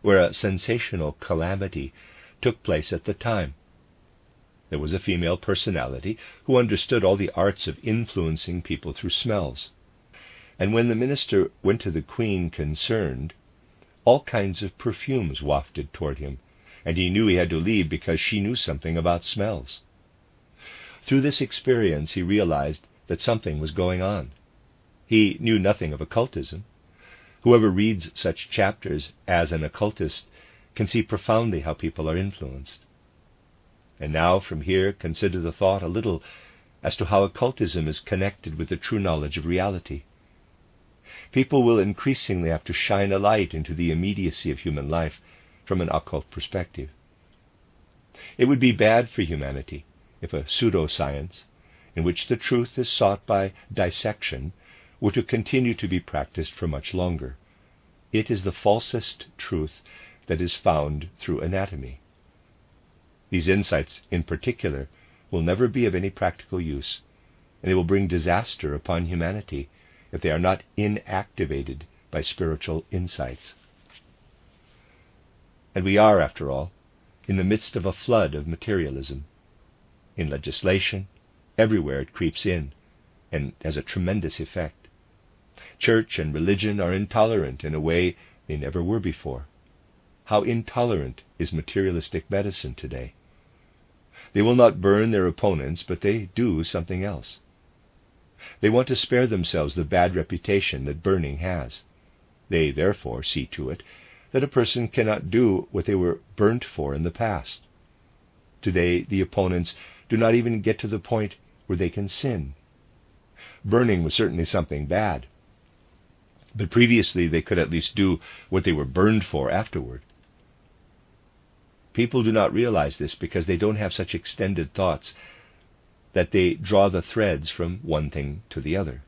where a sensational calamity took place at the time. There was a female personality who understood all the arts of influencing people through smells. And when the minister went to the queen concerned, all kinds of perfumes wafted toward him, and he knew he had to leave because she knew something about smells. Through this experience he realized that something was going on. He knew nothing of occultism. Whoever reads such chapters as an occultist can see profoundly how people are influenced. And now from here consider the thought a little as to how occultism is connected with the true knowledge of reality. People will increasingly have to shine a light into the immediacy of human life from an occult perspective. It would be bad for humanity if a pseudoscience, in which the truth is sought by dissection, were to continue to be practiced for much longer. It is the falsest truth that is found through anatomy. These insights, in particular, will never be of any practical use, and they will bring disaster upon humanity if they are not inactivated by spiritual insights. And we are, after all, in the midst of a flood of materialism. In legislation, everywhere it creeps in, and has a tremendous effect. Church and religion are intolerant in a way they never were before. How intolerant is materialistic medicine today? They will not burn their opponents, but they do something else. They want to spare themselves the bad reputation that burning has. They, therefore, see to it that a person cannot do what they were burnt for in the past. Today, the opponents do not even get to the point where they can sin. Burning was certainly something bad, but previously they could at least do what they were burned for afterward. People do not realize this because they don't have such extended thoughts that they draw the threads from one thing to the other.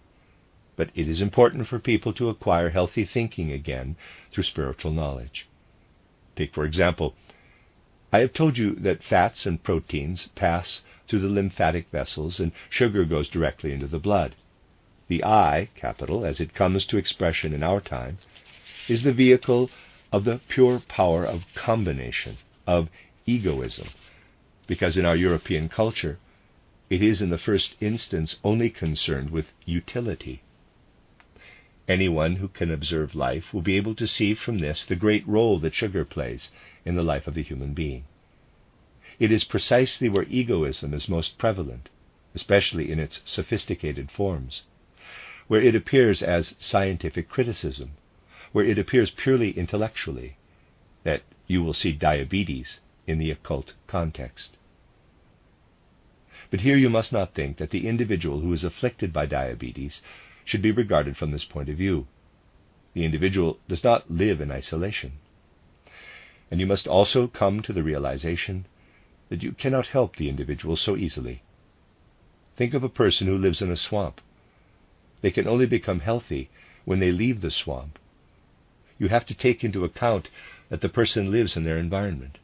But it is important for people to acquire healthy thinking again through spiritual knowledge. Take, for example, I have told you that fats and proteins pass through the lymphatic vessels and sugar goes directly into the blood. The I, capital, as it comes to expression in our time, is the vehicle of the pure power of combination, of egoism, because in our European culture, it is in the first instance only concerned with utility. Anyone who can observe life will be able to see from this the great role that sugar plays in the life of the human being. It is precisely where egoism is most prevalent, especially in its sophisticated forms, where it appears as scientific criticism, where it appears purely intellectually, that you will see diabetes in the occult context. But here you must not think that the individual who is afflicted by diabetes should be regarded from this point of view. The individual does not live in isolation. And you must also come to the realization that you cannot help the individual so easily. Think of a person who lives in a swamp. They can only become healthy when they leave the swamp. You have to take into account that the person lives in their environment.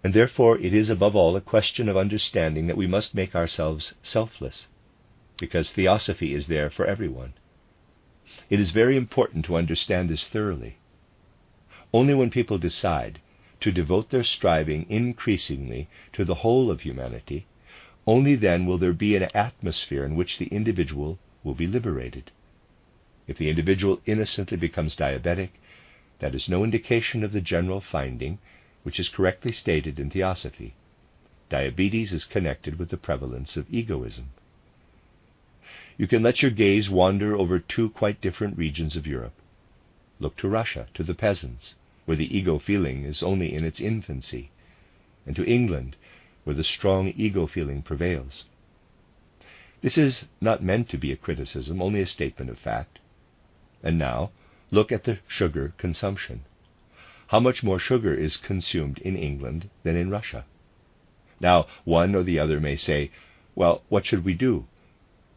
And therefore it is above all a question of understanding that we must make ourselves selfless, because theosophy is there for everyone. It is very important to understand this thoroughly. Only when people decide to devote their striving increasingly to the whole of humanity, only then will there be an atmosphere in which the individual will be liberated. If the individual innocently becomes diabetic, that is no indication of the general finding, which is correctly stated in theosophy. Diabetes is connected with the prevalence of egoism. You can let your gaze wander over two quite different regions of Europe. Look to Russia, to the peasants, where the ego feeling is only in its infancy, and to England, where the strong ego feeling prevails. This is not meant to be a criticism, only a statement of fact. And now, look at the sugar consumption. How much more sugar is consumed in England than in Russia? Now, one or the other may say, well, what should we do?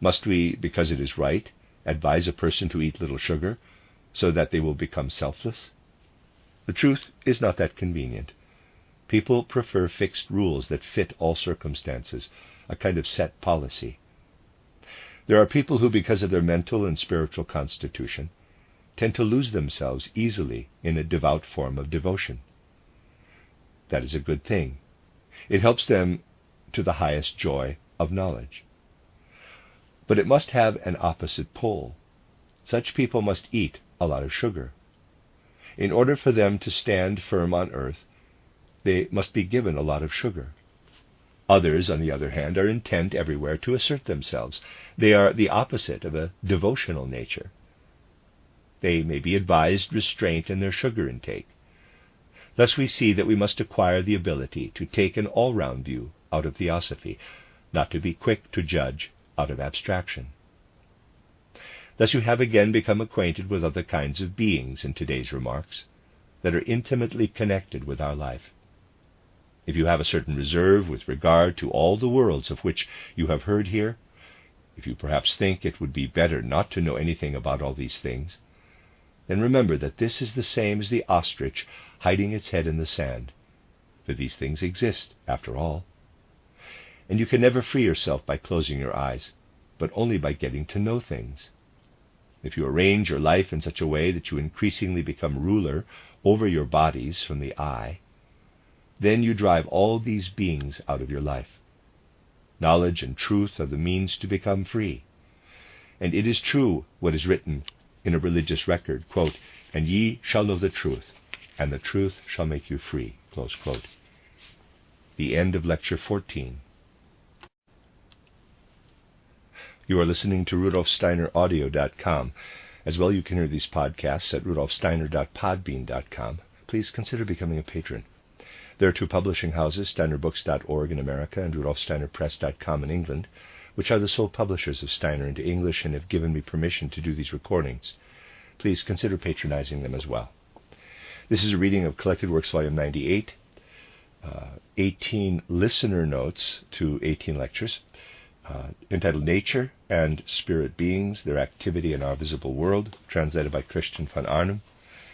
Must we, because it is right, advise a person to eat little sugar, so that they will become selfless? The truth is not that convenient. People prefer fixed rules that fit all circumstances, a kind of set policy. There are people who, because of their mental and spiritual constitution, tend to lose themselves easily in a devout form of devotion. That is a good thing. It helps them to the highest joy of knowledge. But it must have an opposite pole. Such people must eat a lot of sugar. In order for them to stand firm on earth, they must be given a lot of sugar. Others, on the other hand, are intent everywhere to assert themselves. They are the opposite of a devotional nature. They may be advised restraint in their sugar intake. Thus we see that we must acquire the ability to take an all-round view out of theosophy, not to be quick to judge out of abstraction. Thus you have again become acquainted with other kinds of beings in today's remarks that are intimately connected with our life. If you have a certain reserve with regard to all the worlds of which you have heard here, if you perhaps think it would be better not to know anything about all these things, then remember that this is the same as the ostrich hiding its head in the sand, for these things exist, after all. And you can never free yourself by closing your eyes, but only by getting to know things. If you arrange your life in such a way that you increasingly become ruler over your bodies from the I, then you drive all these beings out of your life. Knowledge and truth are the means to become free. and it is true what is written in a religious record, quote, "And ye shall know the truth, and the truth shall make you free," close quote. The end of Lecture 14. You are listening to RudolfSteinerAudio.com. As well, you can hear these podcasts at RudolfSteiner.podbean.com. Please consider becoming a patron. There are two publishing houses, SteinerBooks.org in America and RudolfSteinerPress.com in England, which are the sole publishers of Steiner into English and have given me permission to do these recordings. Please consider patronizing them as well. This is a reading of Collected Works, Volume 98, 18 listener notes to 18 lectures, entitled Nature and Spirit Beings, Their Activity in Our Visible World, translated by Christian von Arnim.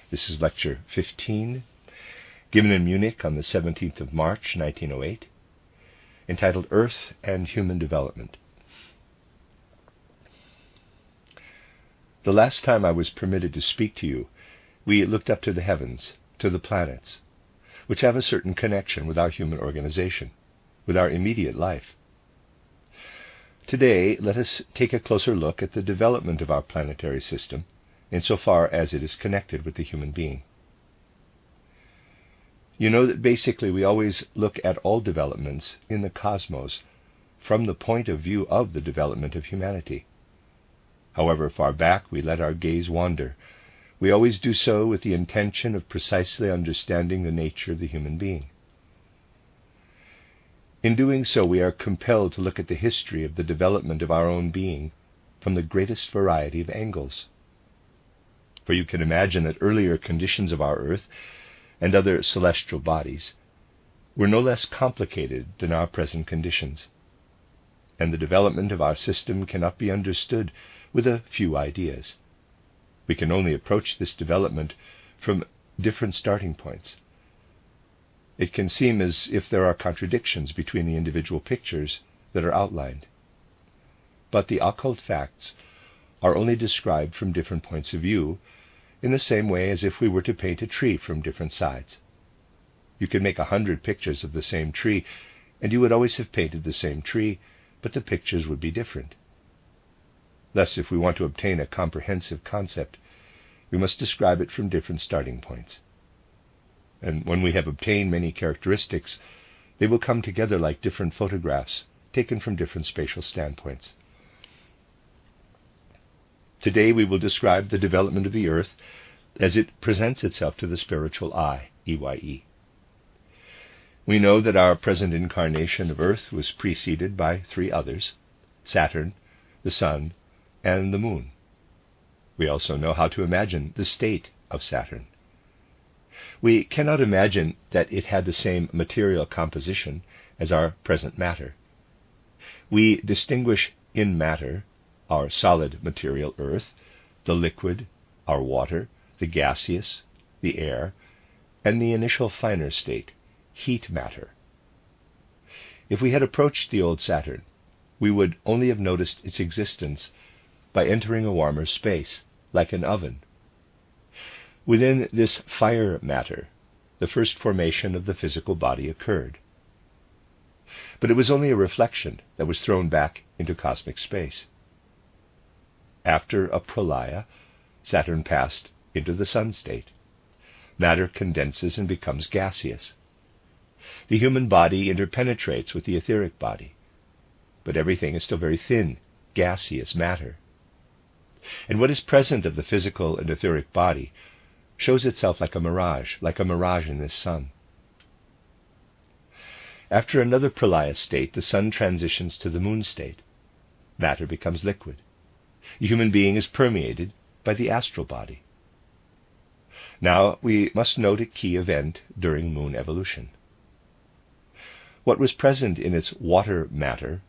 This is Lecture 15, given in Munich on the 17th of March, 1908, entitled Earth and Human Development. The last time I was permitted to speak to you, we looked up to the heavens, to the planets, which have a certain connection with our human organization, with our immediate life. Today, let us take a closer look at the development of our planetary system, insofar as it is connected with the human being. You know that basically we always look at all developments in the cosmos from the point of view of the development of humanity. However far back we let our gaze wander, we always do so with the intention of precisely understanding the nature of the human being. In doing so, we are compelled to look at the history of the development of our own being from the greatest variety of angles. For you can imagine that earlier conditions of our Earth and other celestial bodies were no less complicated than our present conditions, and the development of our system cannot be understood with a few ideas. We can only approach this development from different starting points. It can seem as if there are contradictions between the individual pictures that are outlined. But the occult facts are only described from different points of view, in the same way as if we were to paint a tree from different sides. You could make 100 pictures of the same tree, and you would always have painted the same tree, but the pictures would be different. Thus, if we want to obtain a comprehensive concept, we must describe it from different starting points. And when we have obtained many characteristics, they will come together like different photographs, taken from different spatial standpoints. Today we will describe the development of the Earth as it presents itself to the spiritual eye, EYE. We know that our present incarnation of Earth was preceded by 3 others, Saturn, the Sun, and the Moon. We also know how to imagine the state of Saturn. We cannot imagine that it had the same material composition as our present matter. We distinguish in matter our solid material earth, the liquid, our water, the gaseous, the air, and the initial finer state, heat matter. If we had approached the old Saturn, we would only have noticed its existence by entering a warmer space, like an oven. Within this fire matter, the first formation of the physical body occurred. But it was only a reflection that was thrown back into cosmic space. After a pralaya, Saturn passed into the sun state. Matter condenses and becomes gaseous. The human body interpenetrates with the etheric body, but everything is still very thin, gaseous matter. And what is present of the physical and etheric body shows itself like a mirage in this sun. After another pralaya state, the sun transitions to the moon state. Matter becomes liquid. The human being is permeated by the astral body. Now we must note a key event during moon evolution. What was present in its water matter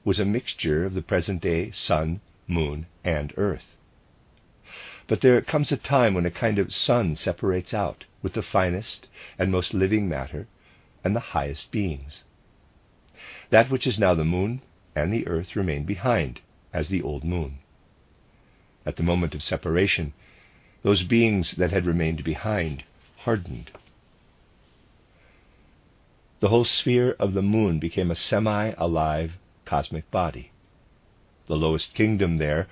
was a mixture of the present-day sun, moon, and earth. But there comes a time when a kind of sun separates out with the finest and most living matter and the highest beings. That which is now the moon and the earth remain behind as the old moon. At the moment of separation, those beings that had remained behind hardened. The whole sphere of the moon became a semi-alive cosmic body. The lowest kingdom there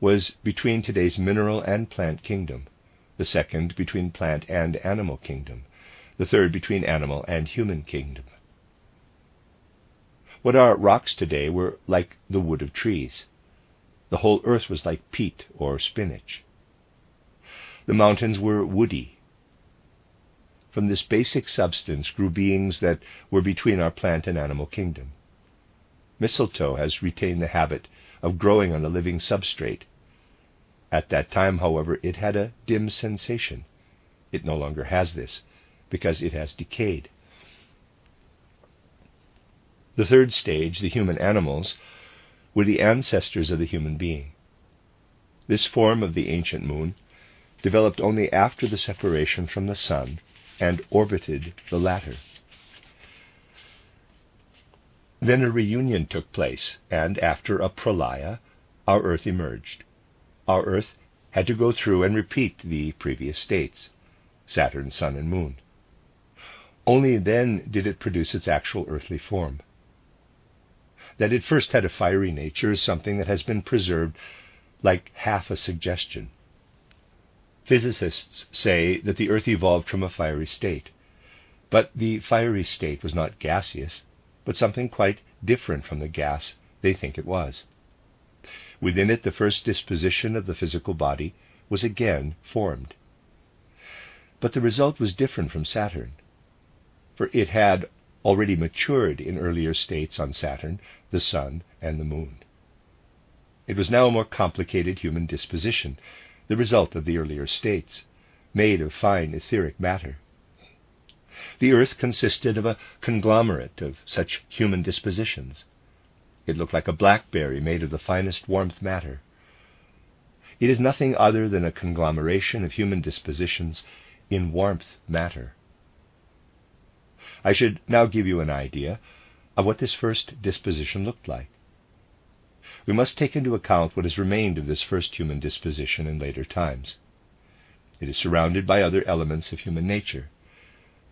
was between today's mineral and plant kingdom, the second between plant and animal kingdom, the third between animal and human kingdom. What are rocks today were like the wood of trees. The whole earth was like peat or spinach. The mountains were woody. From this basic substance grew beings that were between our plant and animal kingdom. Mistletoe has retained the habit of growing on a living substrate. At that time, however, it had a dim sensation. It no longer has this, because it has decayed. The third stage, the human animals, were the ancestors of the human being. This form of the ancient moon developed only after the separation from the sun and orbited the latter. Then a reunion took place, and after a pralaya, our Earth emerged. Our Earth had to go through and repeat the previous states, Saturn, Sun, and Moon. Only then did it produce its actual earthly form. That it first had a fiery nature is something that has been preserved like half a suggestion. Physicists say that the Earth evolved from a fiery state, but the fiery state was not gaseous, but something quite different from the gas they think it was. Within it, the first disposition of the physical body was again formed. But the result was different from Saturn, for it had already matured in earlier states on Saturn, the Sun, and the Moon. It was now a more complicated human disposition, the result of the earlier states, made of fine etheric matter. The Earth consisted of a conglomerate of such human dispositions. It looked like a blackberry made of the finest warmth matter. It is nothing other than a conglomeration of human dispositions in warmth matter. I should now give you an idea of what this first disposition looked like. We must take into account what has remained of this first human disposition in later times. It is surrounded by other elements of human nature.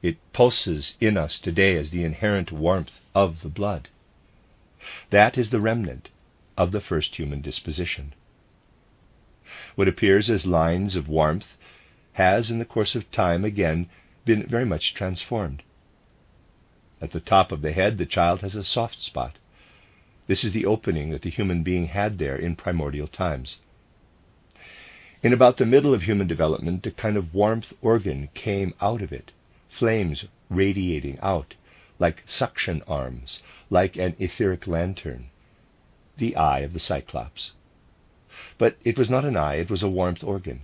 It pulses in us today as the inherent warmth of the blood. That is the remnant of the first human disposition. What appears as lines of warmth has, in the course of time, again been very much transformed. At the top of the head, the child has a soft spot. This is the opening that the human being had there in primordial times. In about the middle of human development, a kind of warmth organ came out of it, flames radiating out, like suction arms, like an etheric lantern, the eye of the Cyclops. But it was not an eye, it was a warmth organ.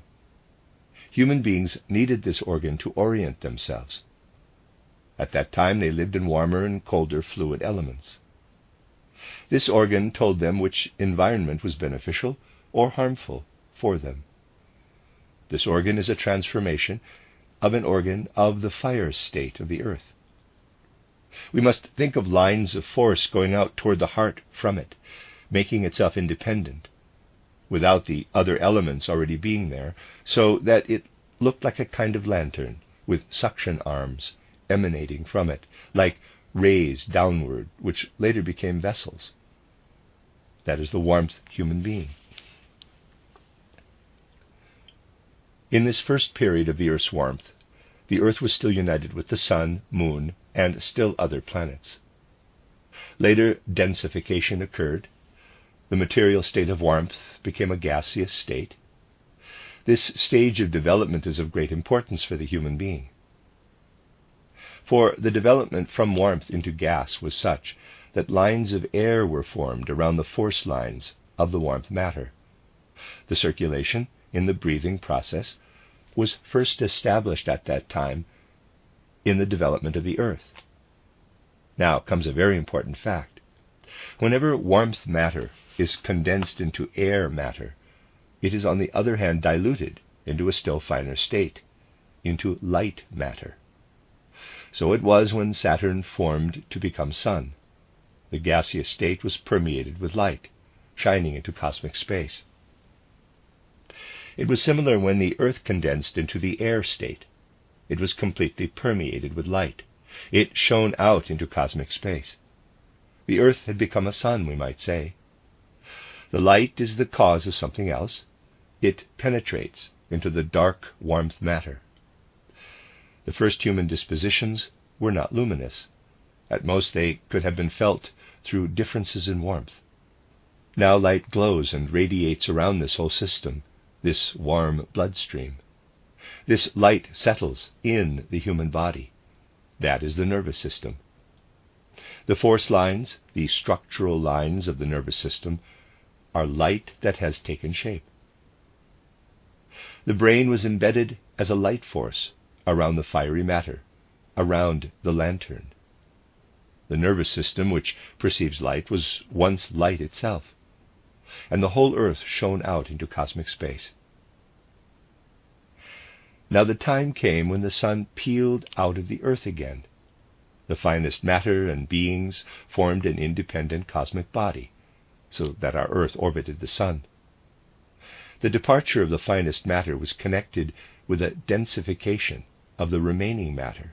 Human beings needed this organ to orient themselves. At that time they lived in warmer and colder fluid elements. This organ told them which environment was beneficial or harmful for them. This organ is a transformation of an organ of the fire state of the earth. We must think of lines of force going out toward the heart from it, making itself independent, without the other elements already being there, so that it looked like a kind of lantern with suction arms emanating from it, like rays downward, which later became vessels. That is the warmth human being. In this first period of the Earth's warmth, the Earth was still united with the Sun, Moon, and still other planets. Later, densification occurred. The material state of warmth became a gaseous state. This stage of development is of great importance for the human being. For the development from warmth into gas was such that lines of air were formed around the force lines of the warmth matter. The circulation in the breathing process was first established at that time in the development of the earth. Now comes a very important fact. Whenever warmth matter is condensed into air matter, it is on the other hand diluted into a still finer state, into light matter. So it was when Saturn formed to become Sun. The gaseous state was permeated with light, shining into cosmic space. It was similar when the Earth condensed into the air state. It was completely permeated with light. It shone out into cosmic space. The Earth had become a sun, we might say. The light is the cause of something else. It penetrates into the dark warmth matter. The first human dispositions were not luminous. At most they could have been felt through differences in warmth. Now light glows and radiates around this whole system, this warm bloodstream. This light settles in the human body. That is the nervous system. The force lines, the structural lines of the nervous system, are light that has taken shape. The brain was embedded as a light force around the fiery matter, around the lantern. The nervous system which perceives light was once light itself, and the whole earth shone out into cosmic space. Now the time came when the sun peeled out of the earth again. The finest matter and beings formed an independent cosmic body, so that our earth orbited the sun. The departure of the finest matter was connected with a densification of the remaining matter.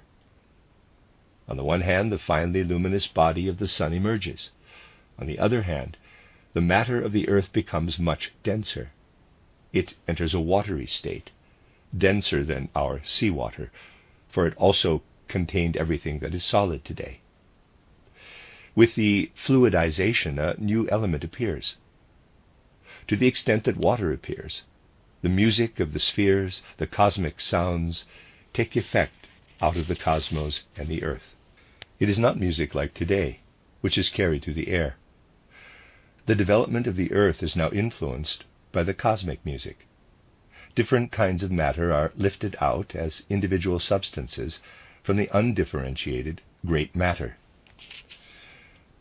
On the one hand, the finely luminous body of the sun emerges. On the other hand, the matter of the earth becomes much denser. It enters a watery state, denser than our seawater, for it also contained everything that is solid today. With the fluidization, a new element appears. To the extent that water appears, the music of the spheres, the cosmic sounds, take effect out of the cosmos and the earth. It is not music like today, which is carried through the air. The development of the earth is now influenced by the cosmic music. Different kinds of matter are lifted out as individual substances from the undifferentiated great matter.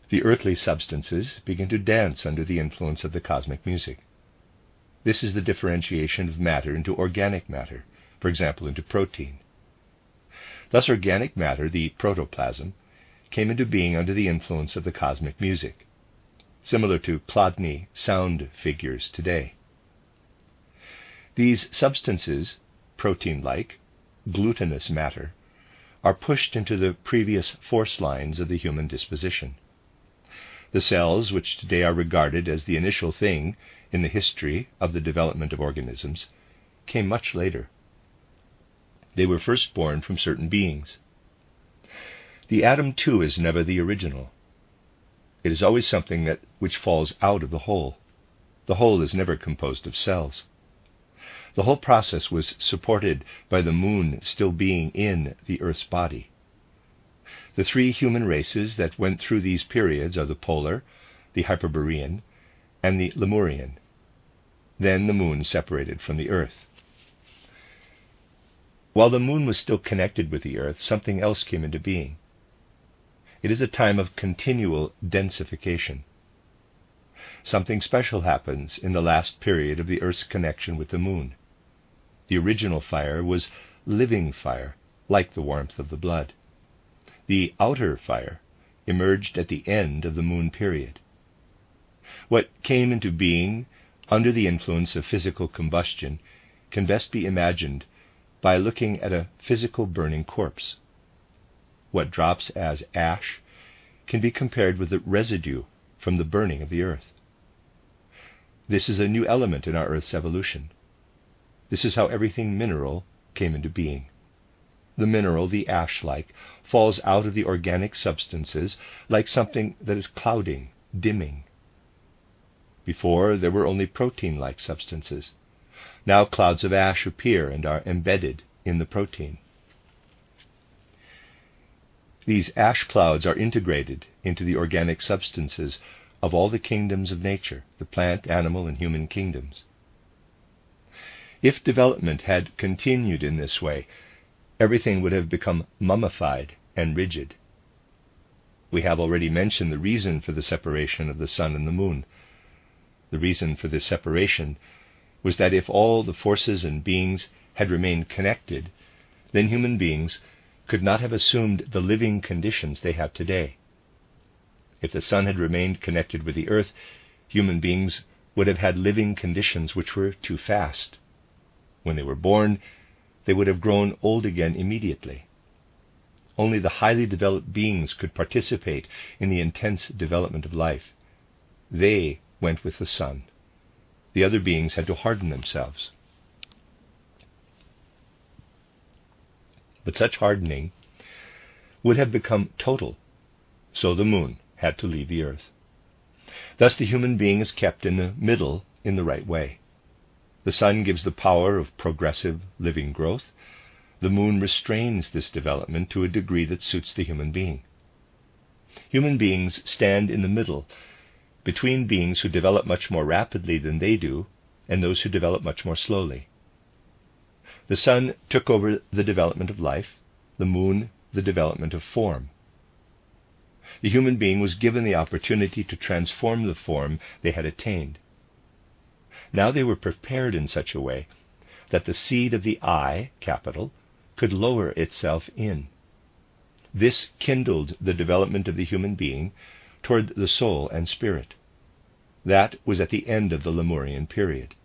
The earthly substances begin to dance under the influence of the cosmic music. This is the differentiation of matter into organic matter, for example, into protein. Thus organic matter, the protoplasm, came into being under the influence of the cosmic music, similar to Chladni sound figures today. These substances, protein-like, glutinous matter, are pushed into the previous force lines of the human disposition. The cells, which today are regarded as the initial thing in the history of the development of organisms, came much later. They were first born from certain beings. The atom, too, is never the original. It is always something which falls out of the whole. The whole is never composed of cells. The whole process was supported by the moon still being in the Earth's body. The three human races that went through these periods are the polar, the Hyperborean, and the Lemurian. Then the moon separated from the Earth. While the moon was still connected with the Earth, something else came into being. It is a time of continual densification. Something special happens in the last period of the Earth's connection with the moon. The original fire was living fire, like the warmth of the blood. The outer fire emerged at the end of the moon period. What came into being under the influence of physical combustion can best be imagined by looking at a physical burning corpse. What drops as ash can be compared with the residue from the burning of the earth. This is a new element in our Earth's evolution. This is how everything mineral came into being. The mineral, the ash-like, falls out of the organic substances like something that is clouding, dimming. Before, there were only protein-like substances. Now clouds of ash appear and are embedded in the protein. These ash clouds are integrated into the organic substances of all the kingdoms of nature, the plant, animal, and human kingdoms. If development had continued in this way, everything would have become mummified and rigid. We have already mentioned the reason for the separation of the sun and the moon. The reason for this separation was that if all the forces and beings had remained connected, then human beings could not have assumed the living conditions they have today. If the sun had remained connected with the earth, human beings would have had living conditions which were too fast. When they were born, they would have grown old again immediately. Only the highly developed beings could participate in the intense development of life. They went with the sun. The other beings had to harden themselves. But such hardening would have become total, so the moon had to leave the earth. Thus the human being is kept in the middle in the right way. The sun gives the power of progressive living growth. The moon restrains this development to a degree that suits the human being. Human beings stand in the middle between beings who develop much more rapidly than they do and those who develop much more slowly. The sun took over the development of life, the moon the development of form. The human being was given the opportunity to transform the form they had attained. Now they were prepared in such a way that the seed of the I, capital, could lower itself in. This kindled the development of the human being toward the soul and spirit. That was at the end of the Lemurian period.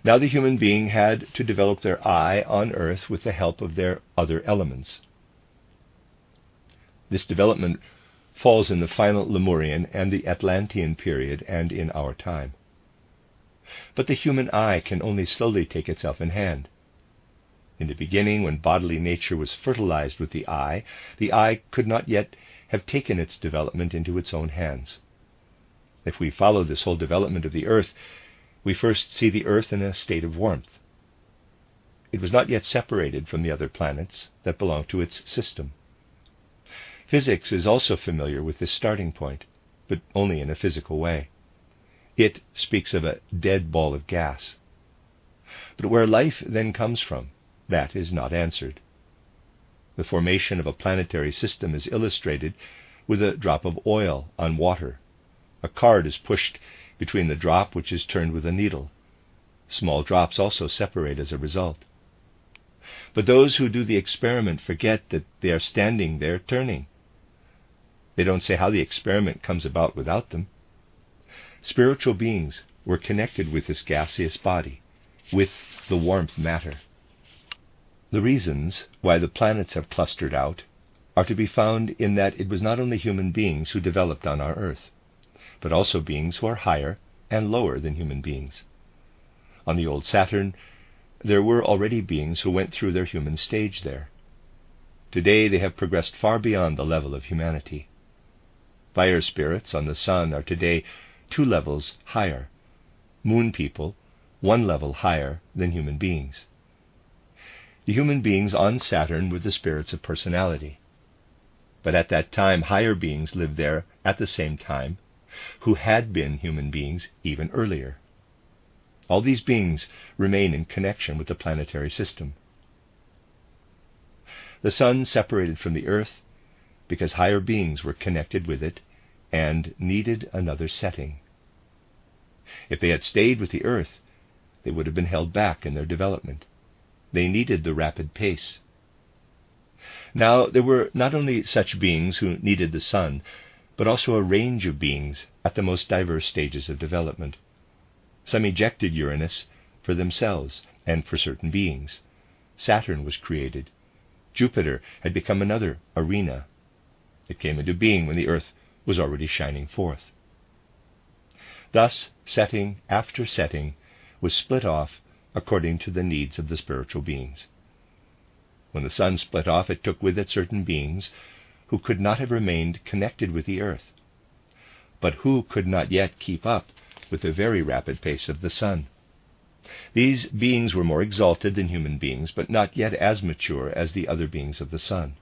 Now the human being had to develop their I on earth with the help of their other elements. This development falls in the final Lemurian and the Atlantean period and in our time. But the human I can only slowly take itself in hand. In the beginning, when bodily nature was fertilized with the I could not yet have taken its development into its own hands. If we follow this whole development of the earth, we first see the earth in a state of warmth. It was not yet separated from the other planets that belong to its system. Physics is also familiar with this starting point, but only in a physical way. It speaks of a dead ball of gas. But where life then comes from, that is not answered. The formation of a planetary system is illustrated with a drop of oil on water. A card is pushed between the drop which is turned with a needle. Small drops also separate as a result. But those who do the experiment forget that they are standing there turning. They don't say how the experiment comes about without them. Spiritual beings were connected with this gaseous body, with the warmth matter. The reasons why the planets have clustered out are to be found in that it was not only human beings who developed on our earth, but also beings who are higher and lower than human beings. On the old Saturn, there were already beings who went through their human stage there. Today they have progressed far beyond the level of humanity. Fire spirits on the sun are today 2 levels higher. Moon people 1 level higher than human beings. The human beings on Saturn were the spirits of personality. But at that time, higher beings lived there at the same time, who had been human beings even earlier. All these beings remain in connection with the planetary system. The sun separated from the earth because higher beings were connected with it and needed another setting. If they had stayed with the earth, they would have been held back in their development. They needed the rapid pace. Now there were not only such beings who needed the sun, but also a range of beings at the most diverse stages of development. Some ejected Uranus for themselves and for certain beings. Saturn was created. Jupiter had become another arena. It came into being when the earth was already shining forth. Thus, setting after setting was split off according to the needs of the spiritual beings. When the sun split off, it took with it certain beings who could not have remained connected with the earth, but who could not yet keep up with the very rapid pace of the sun. These beings were more exalted than human beings, but not yet as mature as the other beings of the sun.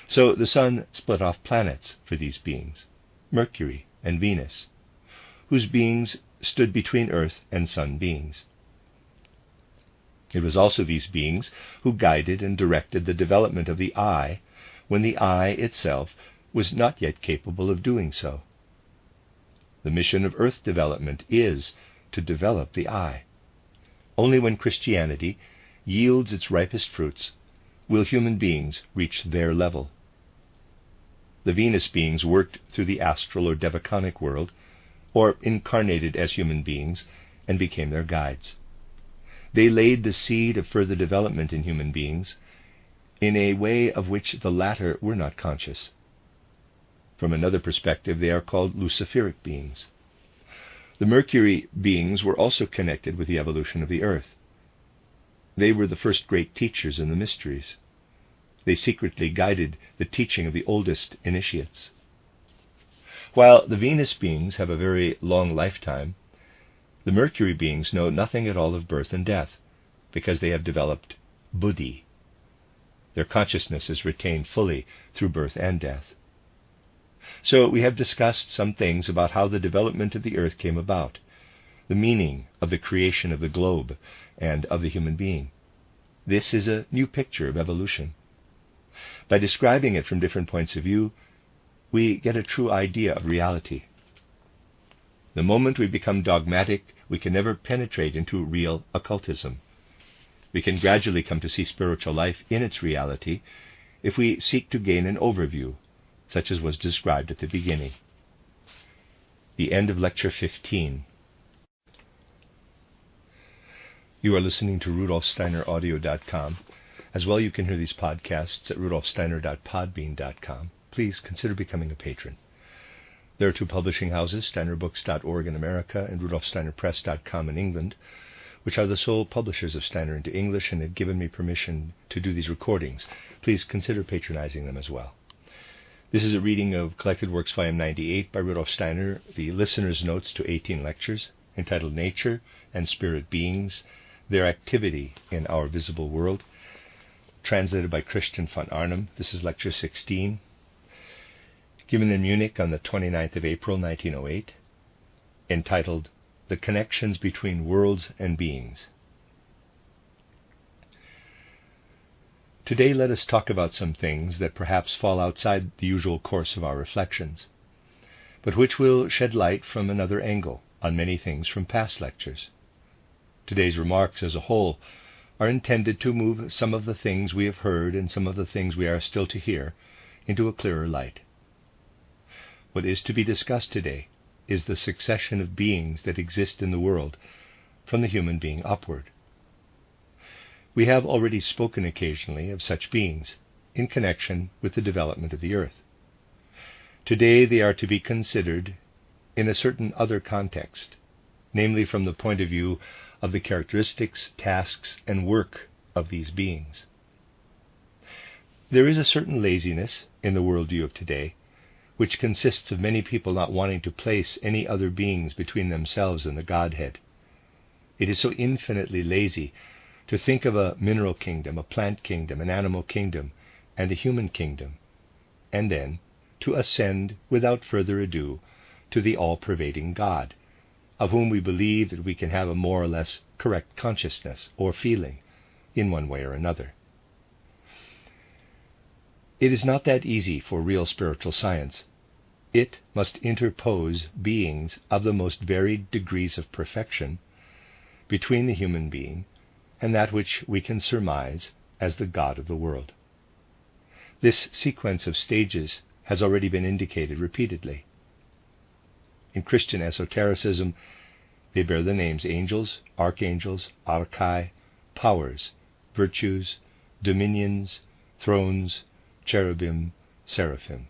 So the sun split off planets for these beings, Mercury and Venus, whose beings stood between earth and sun beings. It was also these beings who guided and directed the development of the I, when the I itself was not yet capable of doing so. The mission of earth development is to develop the I. Only when Christianity yields its ripest fruits will human beings reach their level. The Venus beings worked through the astral or devaconic world, or incarnated as human beings, and became their guides. They laid the seed of further development in human beings in a way of which the latter were not conscious. From another perspective, they are called Luciferic beings. The Mercury beings were also connected with the evolution of the Earth. They were the first great teachers in the mysteries. They secretly guided the teaching of the oldest initiates. While the Venus beings have a very long lifetime, the Mercury beings know nothing at all of birth and death, because they have developed buddhi. Their consciousness is retained fully through birth and death. So we have discussed some things about how the development of the Earth came about, the meaning of the creation of the globe and of the human being. This is a new picture of evolution. By describing it from different points of view, we get a true idea of reality. The moment we become dogmatic, we can never penetrate into real occultism. We can gradually come to see spiritual life in its reality if we seek to gain an overview, such as was described at the beginning. The end of Lecture 15. You are listening to RudolfSteinerAudio.com. As well, you can hear these podcasts at rudolfsteiner.podbean.com. Please consider becoming a patron. There are two publishing houses, steinerbooks.org in America and rudolfsteinerpress.com in England, which are the sole publishers of Steiner into English and have given me permission to do these recordings. Please consider patronizing them as well. This is a reading of Collected Works Volume 98 by Rudolf Steiner, the listener's notes to 18 lectures, entitled Nature and Spirit Beings, Their Activity in Our Visible World, translated by Christian von Arnim. This is Lecture 16, given in Munich on the 29th of April, 1908, entitled The Connections Between Worlds and Beings. Today let us talk about some things that perhaps fall outside the usual course of our reflections, but which will shed light from another angle on many things from past lectures. Today's remarks as a whole are intended to move some of the things we have heard and some of the things we are still to hear into a clearer light. What is to be discussed today is the succession of beings that exist in the world from the human being upward. We have already spoken occasionally of such beings in connection with the development of the Earth. Today they are to be considered in a certain other context, namely from the point of view of the characteristics, tasks, and work of these beings. There is a certain laziness in the worldview of today, which consists of many people not wanting to place any other beings between themselves and the Godhead. It is so infinitely lazy to think of a mineral kingdom, a plant kingdom, an animal kingdom, and a human kingdom, and then to ascend without further ado to the all-pervading God, of whom we believe that we can have a more or less correct consciousness or feeling in one way or another. It is not that easy for real spiritual science. It must interpose beings of the most varied degrees of perfection between the human being and that which we can surmise as the God of the world. This sequence of stages has already been indicated repeatedly. In Christian esotericism, they bear the names angels, archangels, archai, powers, virtues, dominions, thrones, cherubim, seraphim.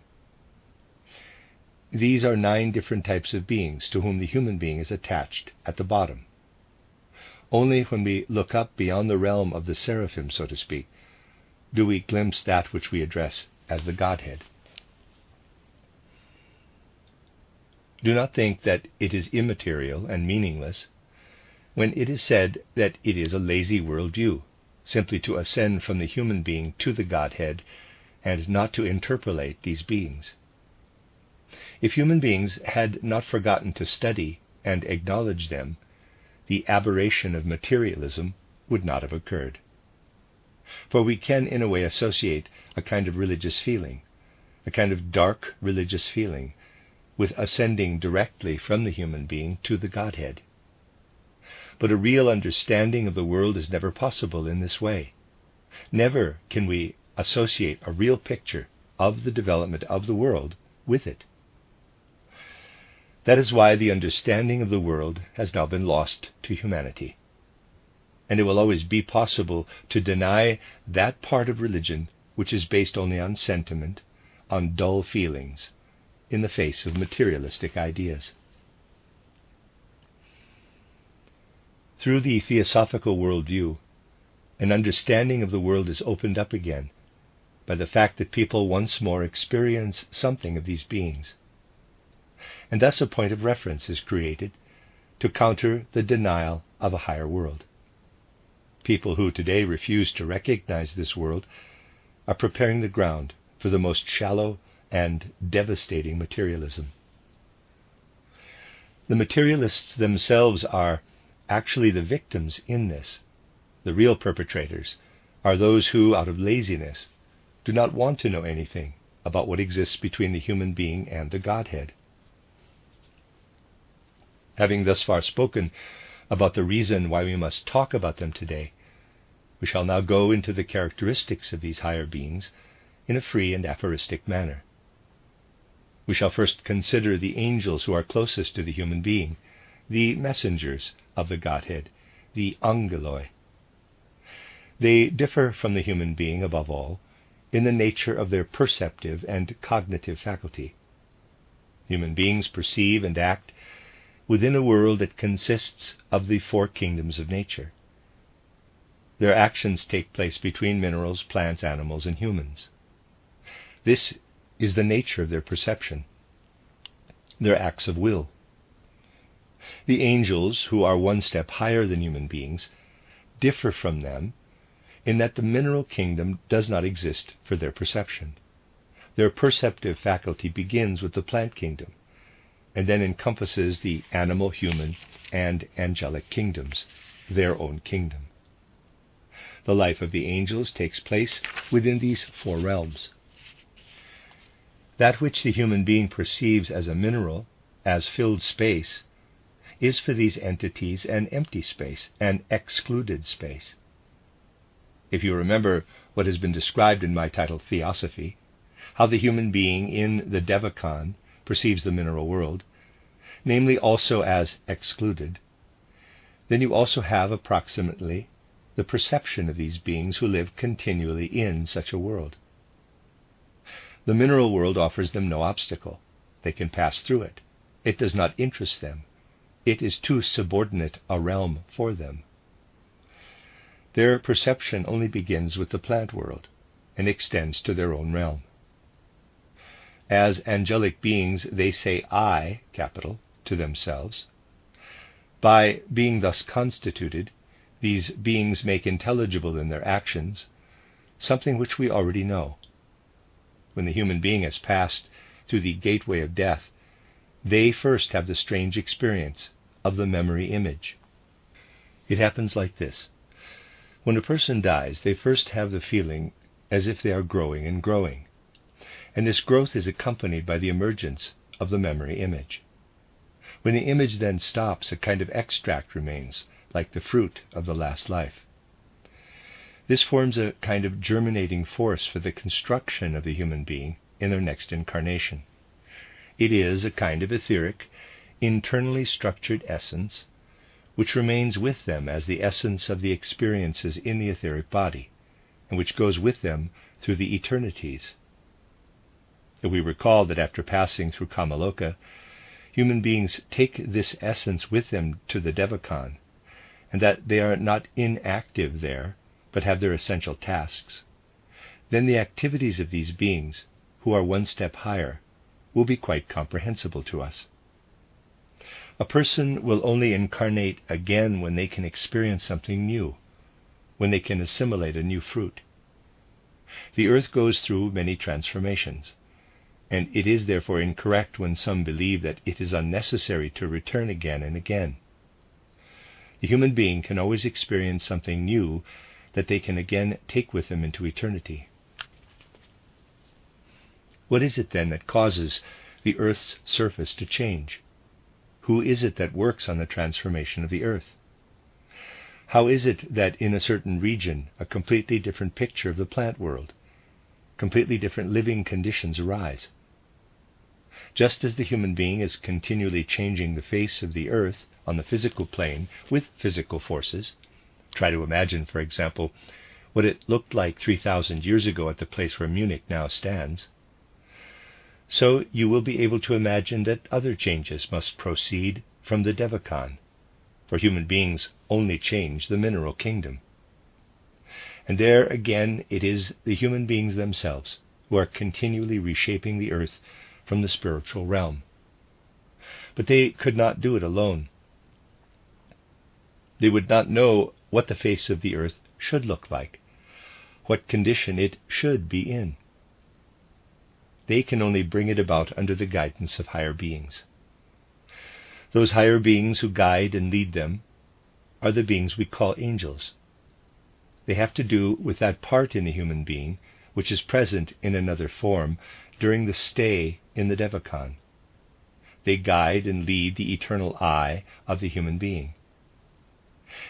These are 9 different types of beings to whom the human being is attached at the bottom. Only when we look up beyond the realm of the seraphim, so to speak, do we glimpse that which we address as the Godhead. Do not think that it is immaterial and meaningless when it is said that it is a lazy worldview, simply to ascend from the human being to the Godhead and not to interpolate these beings. If human beings had not forgotten to study and acknowledge them, the aberration of materialism would not have occurred. For we can in a way associate a kind of religious feeling, a kind of dark religious feeling, with ascending directly from the human being to the Godhead. But a real understanding of the world is never possible in this way. Never can we associate a real picture of the development of the world with it. That is why the understanding of the world has now been lost to humanity. And it will always be possible to deny that part of religion which is based only on sentiment, on dull feelings, in the face of materialistic ideas. Through the theosophical worldview, an understanding of the world is opened up again by the fact that people once more experience something of these beings. And thus a point of reference is created to counter the denial of a higher world. People who today refuse to recognize this world are preparing the ground for the most shallow and devastating materialism. The materialists themselves are actually the victims in this. The real perpetrators are those who, out of laziness, do not want to know anything about what exists between the human being and the Godhead. Having thus far spoken about the reason why we must talk about them today, we shall now go into the characteristics of these higher beings in a free and aphoristic manner. We shall first consider the angels who are closest to the human being, the messengers of the Godhead, the angeloi. They differ from the human being, above all, in the nature of their perceptive and cognitive faculty. Human beings perceive and act within a world that consists of the four kingdoms of nature. Their actions take place between minerals, plants, animals, and humans. This is the nature of their perception, their acts of will. The angels, who are one step higher than human beings, differ from them in that the mineral kingdom does not exist for their perception. Their perceptive faculty begins with the plant kingdom, and then encompasses the animal, human, and angelic kingdoms, their own kingdom. The life of the angels takes place within these four realms. That which the human being perceives as a mineral, as filled space, is for these entities an empty space, an excluded space. If you remember what has been described in my title, Theosophy, how the human being in the Devachan perceives the mineral world, namely also as excluded, then you also have approximately the perception of these beings who live continually in such a world. The mineral world offers them no obstacle. They can pass through it. It does not interest them. It is too subordinate a realm for them. Their perception only begins with the plant world and extends to their own realm. As angelic beings, they say I, capital, to themselves. By being thus constituted, these beings make intelligible in their actions something which we already know. When the human being has passed through the gateway of death, they first have the strange experience of the memory image. It happens like this. When a person dies, they first have the feeling as if they are growing and growing, and this growth is accompanied by the emergence of the memory image. When the image then stops, a kind of extract remains, like the fruit of the last life. This forms a kind of germinating force for the construction of the human being in their next incarnation. It is a kind of etheric, internally structured essence, which remains with them as the essence of the experiences in the etheric body, and which goes with them through the eternities. If we recall that after passing through Kamaloka, human beings take this essence with them to the Devachan, and that they are not inactive there, but have their essential tasks, then the activities of these beings, who are one step higher, will be quite comprehensible to us. A person will only incarnate again when they can experience something new, when they can assimilate a new fruit. The earth goes through many transformations, and it is therefore incorrect when some believe that it is unnecessary to return again and again. The human being can always experience something new that they can again take with them into eternity. What is it then that causes the earth's surface to change? Who is it that works on the transformation of the earth? How is it that in a certain region a completely different picture of the plant world, completely different living conditions arise? Just as the human being is continually changing the face of the earth on the physical plane with physical forces, try to imagine, for example, what it looked like 3,000 years ago at the place where Munich now stands, so you will be able to imagine that other changes must proceed from the Devachan, for human beings only change the mineral kingdom. And there again it is the human beings themselves who are continually reshaping the earth from the spiritual realm. But they could not do it alone. They would not know what the face of the earth should look like, what condition it should be in. They can only bring it about under the guidance of higher beings. Those higher beings who guide and lead them are the beings we call angels. They have to do with that part in the human being which is present in another form during the stay in the Devachan. They guide and lead the eternal I of the human being.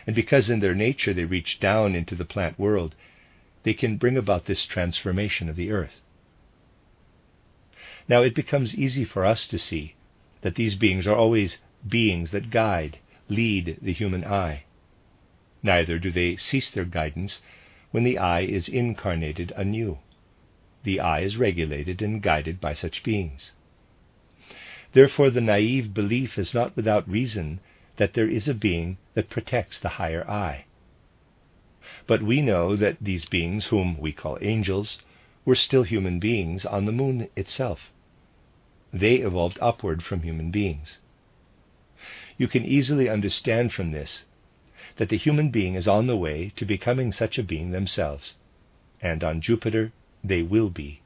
And because in their nature they reach down into the plant world, they can bring about this transformation of the earth. Now it becomes easy for us to see that these beings are always beings that guide, lead the human I. Neither do they cease their guidance when the I is incarnated anew. The I is regulated and guided by such beings. Therefore the naive belief is not without reason that there is a being that protects the higher I. But we know that these beings, whom we call angels, were still human beings on the moon itself. They evolved upward from human beings. You can easily understand from this that the human being is on the way to becoming such a being themselves, and on Jupiter they will be.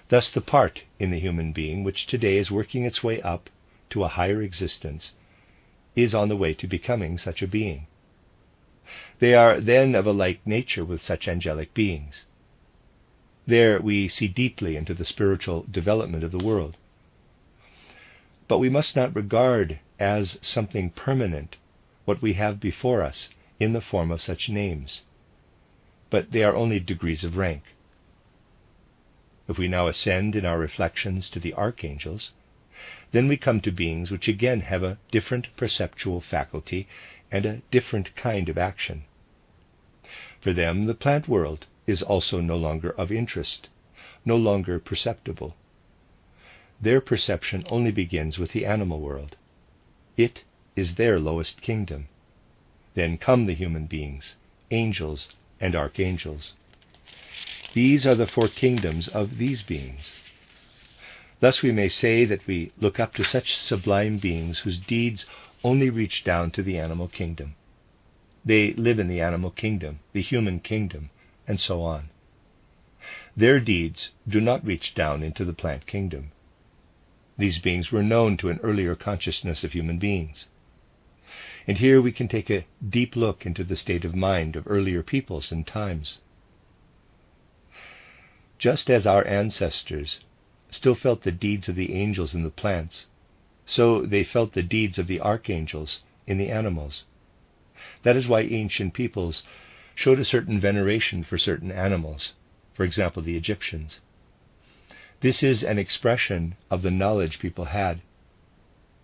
Thus the part in the human being which today is working its way up to a higher existence is on the way to becoming such a being. They are then of a like nature with such angelic beings. There we see deeply into the spiritual development of the world. But we must not regard as something permanent what we have before us in the form of such names, but they are only degrees of rank. If we now ascend in our reflections to the archangels, then we come to beings which again have a different perceptual faculty and a different kind of action. For them, the plant world is also no longer of interest, no longer perceptible. Their perception only begins with the animal world. It is their lowest kingdom. Then come the human beings, angels and archangels. These are the four kingdoms of these beings. Thus we may say that we look up to such sublime beings whose deeds only reach down to the animal kingdom. They live in the animal kingdom, the human kingdom, and so on. Their deeds do not reach down into the plant kingdom. These beings were known to an earlier consciousness of human beings. And here we can take a deep look into the state of mind of earlier peoples and times. Just as our ancestors still felt the deeds of the angels in the plants, so they felt the deeds of the archangels in the animals. That is why ancient peoples showed a certain veneration for certain animals, for example the Egyptians. This is an expression of the knowledge people had.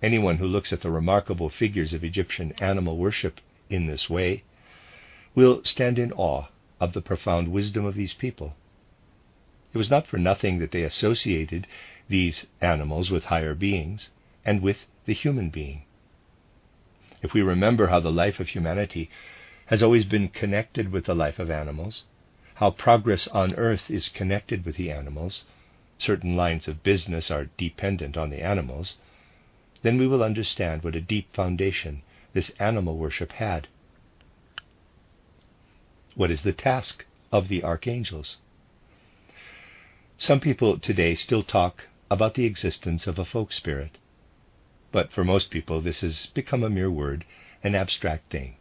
Anyone who looks at the remarkable figures of Egyptian animal worship in this way will stand in awe of the profound wisdom of these people. It was not for nothing that they associated these animals with higher beings and with the human being. If we remember how the life of humanity has always been connected with the life of animals, how progress on earth is connected with the animals, certain lines of business are dependent on the animals, then we will understand what a deep foundation this animal worship had. What is the task of the archangels? Some people today still talk about the existence of a folk spirit, but for most people this has become a mere word, an abstract thing.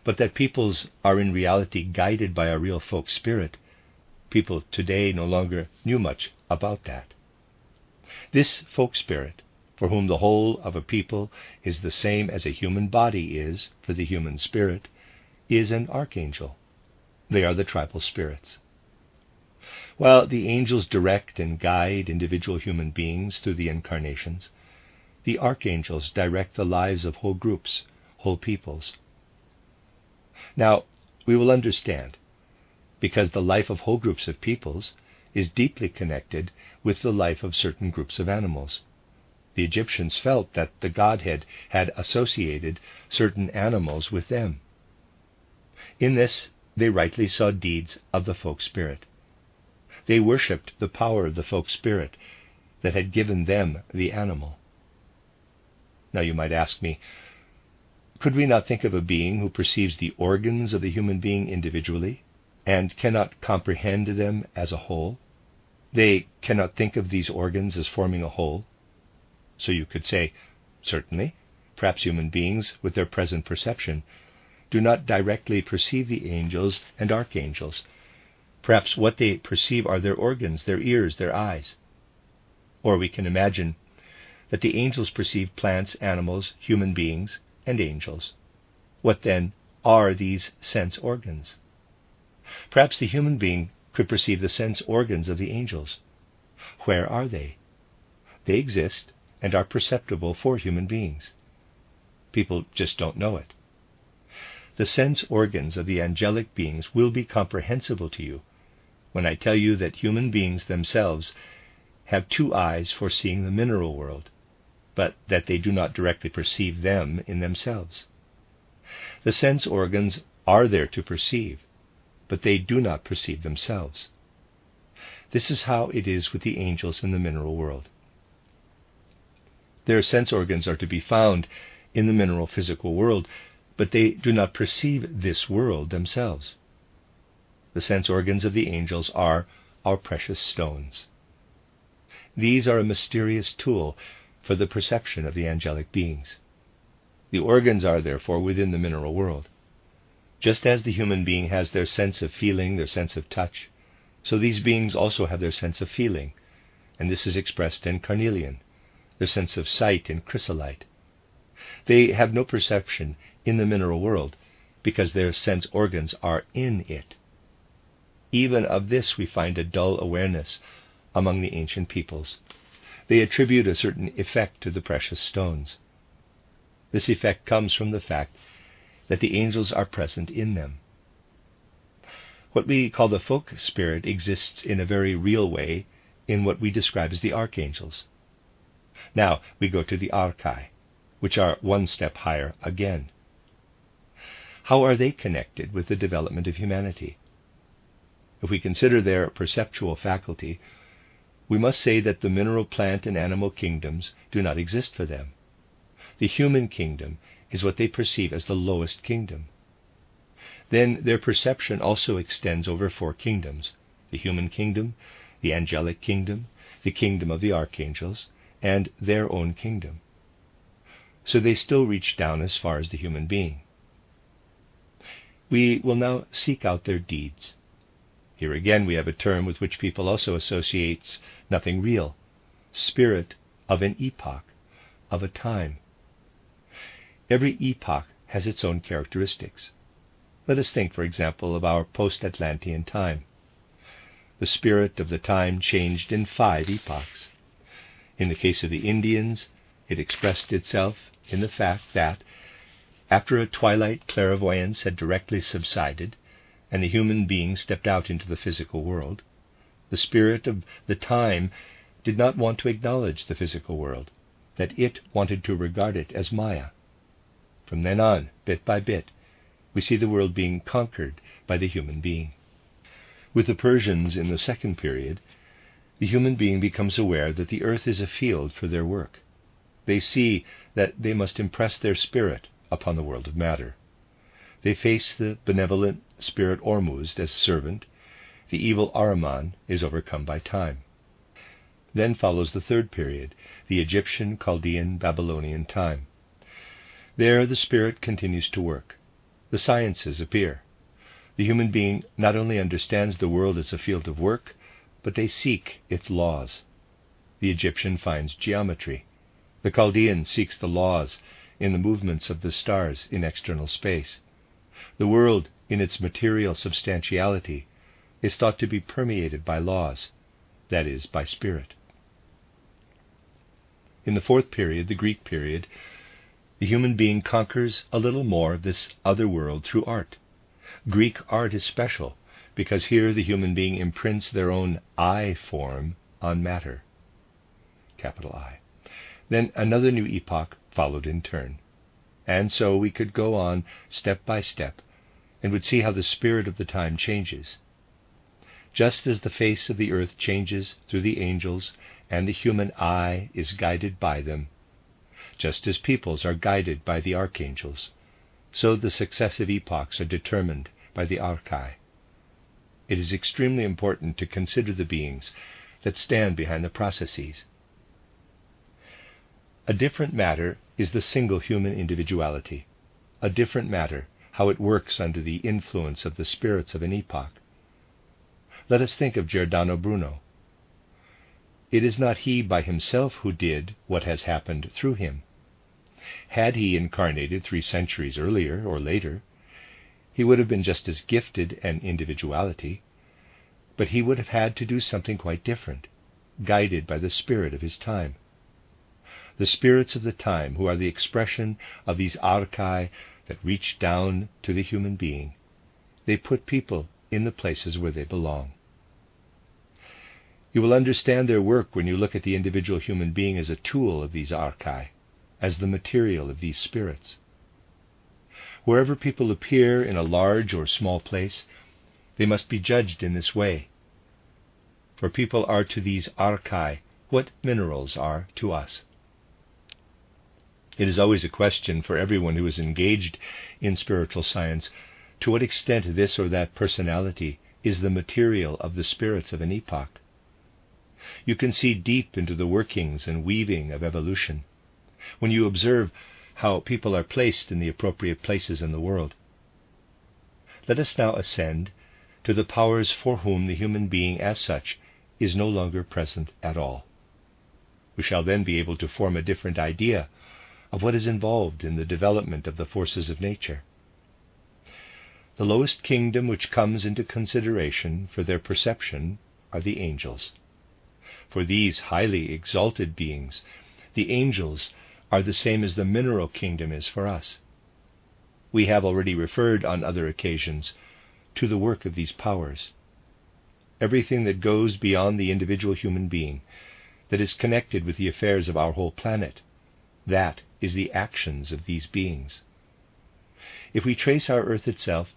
But that peoples are in reality guided by a real folk spirit, people today no longer knew much about that. This folk spirit, for whom the whole of a people is the same as a human body is for the human spirit, is an archangel. They are the tribal spirits. While the angels direct and guide individual human beings through the incarnations, the archangels direct the lives of whole groups, whole peoples. Now, we will understand, because the life of whole groups of peoples is deeply connected with the life of certain groups of animals. The Egyptians felt that the Godhead had associated certain animals with them. In this, they rightly saw deeds of the folk spirit. They worshipped the power of the folk spirit that had given them the animal. Now you might ask me, could we not think of a being who perceives the organs of the human being individually and cannot comprehend them as a whole? They cannot think of these organs as forming a whole? So you could say, certainly, perhaps human beings, with their present perception, do not directly perceive the angels and archangels. Perhaps what they perceive are their organs, their ears, their eyes. Or we can imagine that the angels perceive plants, animals, human beings, and angels. What then are these sense organs? Perhaps the human being could perceive the sense organs of the angels. Where are they? They exist and are perceptible for human beings. People just don't know it. The sense organs of the angelic beings will be comprehensible to you when I tell you that human beings themselves have 2 eyes for seeing the mineral world, but that they do not directly perceive them in themselves. The sense organs are there to perceive, but they do not perceive themselves. This is how it is with the angels in the mineral world. Their sense organs are to be found in the mineral physical world, but they do not perceive this world themselves. The sense organs of the angels are our precious stones. These are a mysterious tool for the perception of the angelic beings. The organs are therefore within the mineral world. Just as the human being has their sense of feeling, their sense of touch, so these beings also have their sense of feeling, and this is expressed in carnelian, their sense of sight in chrysolite. They have no perception in the mineral world because their sense organs are in it. Even of this we find a dull awareness among the ancient peoples. They attribute a certain effect to the precious stones. This effect comes from the fact that the angels are present in them. What we call the folk spirit exists in a very real way in what we describe as the archangels. Now we go to the archai, which are one step higher again. How are they connected with the development of humanity? If we consider their perceptual faculty, we must say that the mineral, plant, and animal kingdoms do not exist for them. The human kingdom is what they perceive as the lowest kingdom. Then their perception also extends over 4 kingdoms: the human kingdom, the angelic kingdom, the kingdom of the archangels, and their own kingdom. So they still reach down as far as the human being. We will now seek out their deeds. Here again we have a term with which people also associates nothing real: spirit of an epoch, of a time. Every epoch has its own characteristics. Let us think, for example, of our post-Atlantean time. The spirit of the time changed in 5 epochs. In the case of the Indians, it expressed itself in the fact that, after a twilight clairvoyance had directly subsided, and the human being stepped out into the physical world, the spirit of the time did not want to acknowledge the physical world, that it wanted to regard it as Maya. From then on, bit by bit, we see the world being conquered by the human being. With the Persians in the 2nd period, the human being becomes aware that the earth is a field for their work. They see that they must impress their spirit upon the world of matter. They face the benevolent spirit Ormuzd as servant. The evil Ahriman is overcome by time. Then follows the 3rd period, the Egyptian, Chaldean, Babylonian time. There the spirit continues to work. The sciences appear. The human being not only understands the world as a field of work, but they seek its laws. The Egyptian finds geometry. The Chaldean seeks the laws in the movements of the stars in external space. The world, in its material substantiality, is thought to be permeated by laws, that is, by spirit. In the 4th period, the Greek period, the human being conquers a little more of this other world through art. Greek art is special because here the human being imprints their own I form on matter. Capital I. Then another new epoch followed in turn. And so we could go on step by step and would see how the spirit of the time changes. Just as the face of the earth changes through the angels and the human eye is guided by them, just as peoples are guided by the archangels, so the successive epochs are determined by the archai. It is extremely important to consider the beings that stand behind the processes. A different matter is the single human individuality. A different matter how it works under the influence of the spirits of an epoch. Let us think of Giordano Bruno. It is not he by himself who did what has happened through him. Had he incarnated 3 centuries earlier or later, he would have been just as gifted an individuality, but he would have had to do something quite different, guided by the spirit of his time. The spirits of the time, who are the expression of these archai that reach down to the human being, they put people in the places where they belong. You will understand their work when you look at the individual human being as a tool of these archai, as the material of these spirits. Wherever people appear in a large or small place, they must be judged in this way. For people are to these archai what minerals are to us. It is always a question for everyone who is engaged in spiritual science to what extent this or that personality is the material of the spirits of an epoch. You can see deep into the workings and weaving of evolution when you observe how people are placed in the appropriate places in the world. Let us now ascend to the powers for whom the human being as such is no longer present at all. We shall then be able to form a different idea of what is involved in the development of the forces of nature. The lowest kingdom which comes into consideration for their perception are the angels. For these highly exalted beings, the angels are the same as the mineral kingdom is for us. We have already referred on other occasions to the work of these powers. Everything that goes beyond the individual human being, that is connected with the affairs of our whole planet, that is the actions of these beings. If we trace our earth itself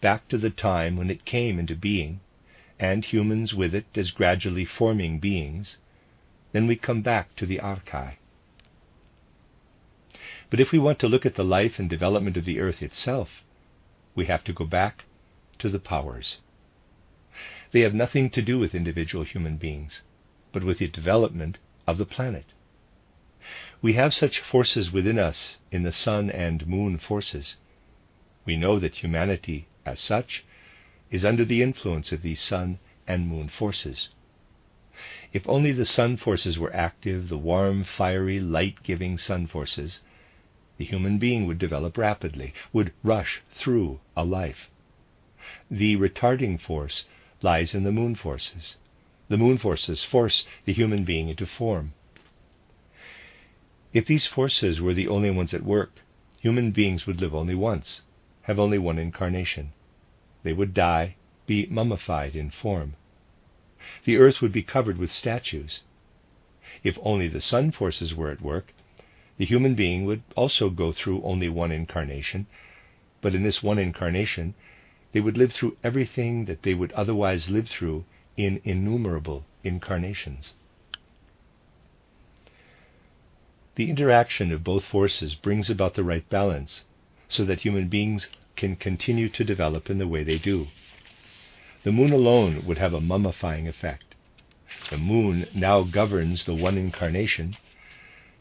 back to the time when it came into being, and humans with it as gradually forming beings, then we come back to the archai. But if we want to look at the life and development of the earth itself, we have to go back to the powers. They have nothing to do with individual human beings, but with the development of the planet. We have such forces within us in the sun and moon forces. We know that humanity, as such, is under the influence of these sun and moon forces. If only the sun forces were active, the warm, fiery, light-giving sun forces, the human being would develop rapidly, would rush through a life. The retarding force lies in the moon forces. The moon forces force the human being into form. If these forces were the only ones at work, human beings would live only once, have only one incarnation. They would die, be mummified in form. The earth would be covered with statues. If only the sun forces were at work, the human being would also go through only one incarnation, but in this one incarnation, they would live through everything that they would otherwise live through in innumerable incarnations. The interaction of both forces brings about the right balance, so that human beings can continue to develop in the way they do. The moon alone would have a mummifying effect. The moon now governs the one incarnation.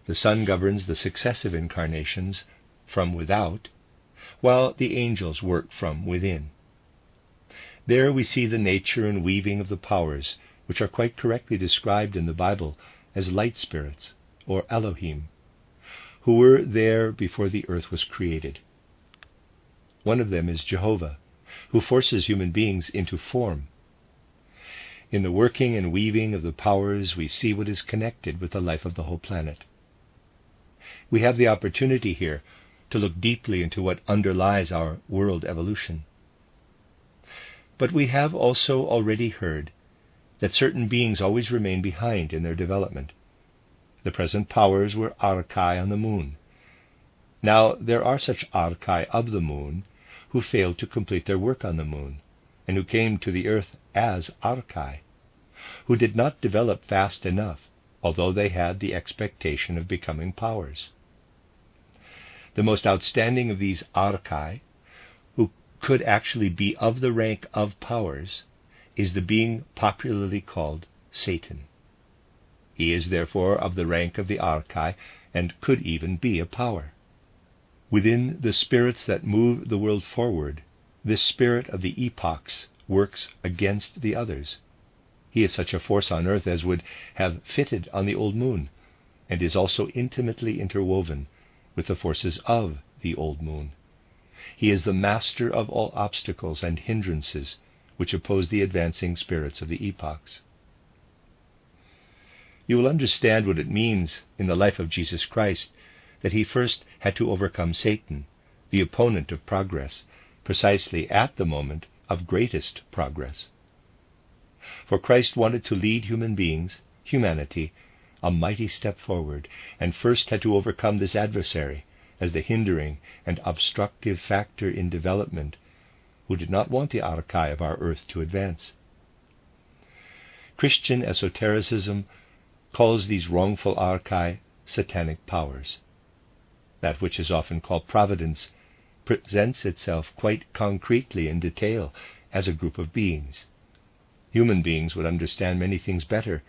The sun governs the successive incarnations from without, while the angels work from within. There we see the nature and weaving of the powers, which are quite correctly described in the Bible as light spirits, or Elohim, who were there before the earth was created. One of them is Jehovah, who forces human beings into form. In the working and weaving of the powers, we see what is connected with the life of the whole planet. We have the opportunity here to look deeply into what underlies our world evolution. But we have also already heard that certain beings always remain behind in their development. The present powers were archai on the moon. Now there are such archai of the moon who failed to complete their work on the moon, and who came to the earth as archai, who did not develop fast enough, although they had the expectation of becoming powers. The most outstanding of these archai, who could actually be of the rank of powers, is the being popularly called Satan. He is therefore of the rank of the archai, and could even be a power. Within the spirits that move the world forward, this spirit of the epochs works against the others. He is such a force on earth as would have fitted on the old moon, and is also intimately interwoven with the forces of the old moon. He is the master of all obstacles and hindrances which oppose the advancing spirits of the epochs. You will understand what it means in the life of Jesus Christ that he first had to overcome Satan, the opponent of progress, precisely at the moment of greatest progress. For Christ wanted to lead human beings, humanity, a mighty step forward, and first had to overcome this adversary as the hindering and obstructive factor in development, who did not want the archai of our earth to advance. Christian esotericism calls these wrongful archai satanic powers. That which is often called providence presents itself quite concretely in detail as a group of beings. Human beings would understand many things better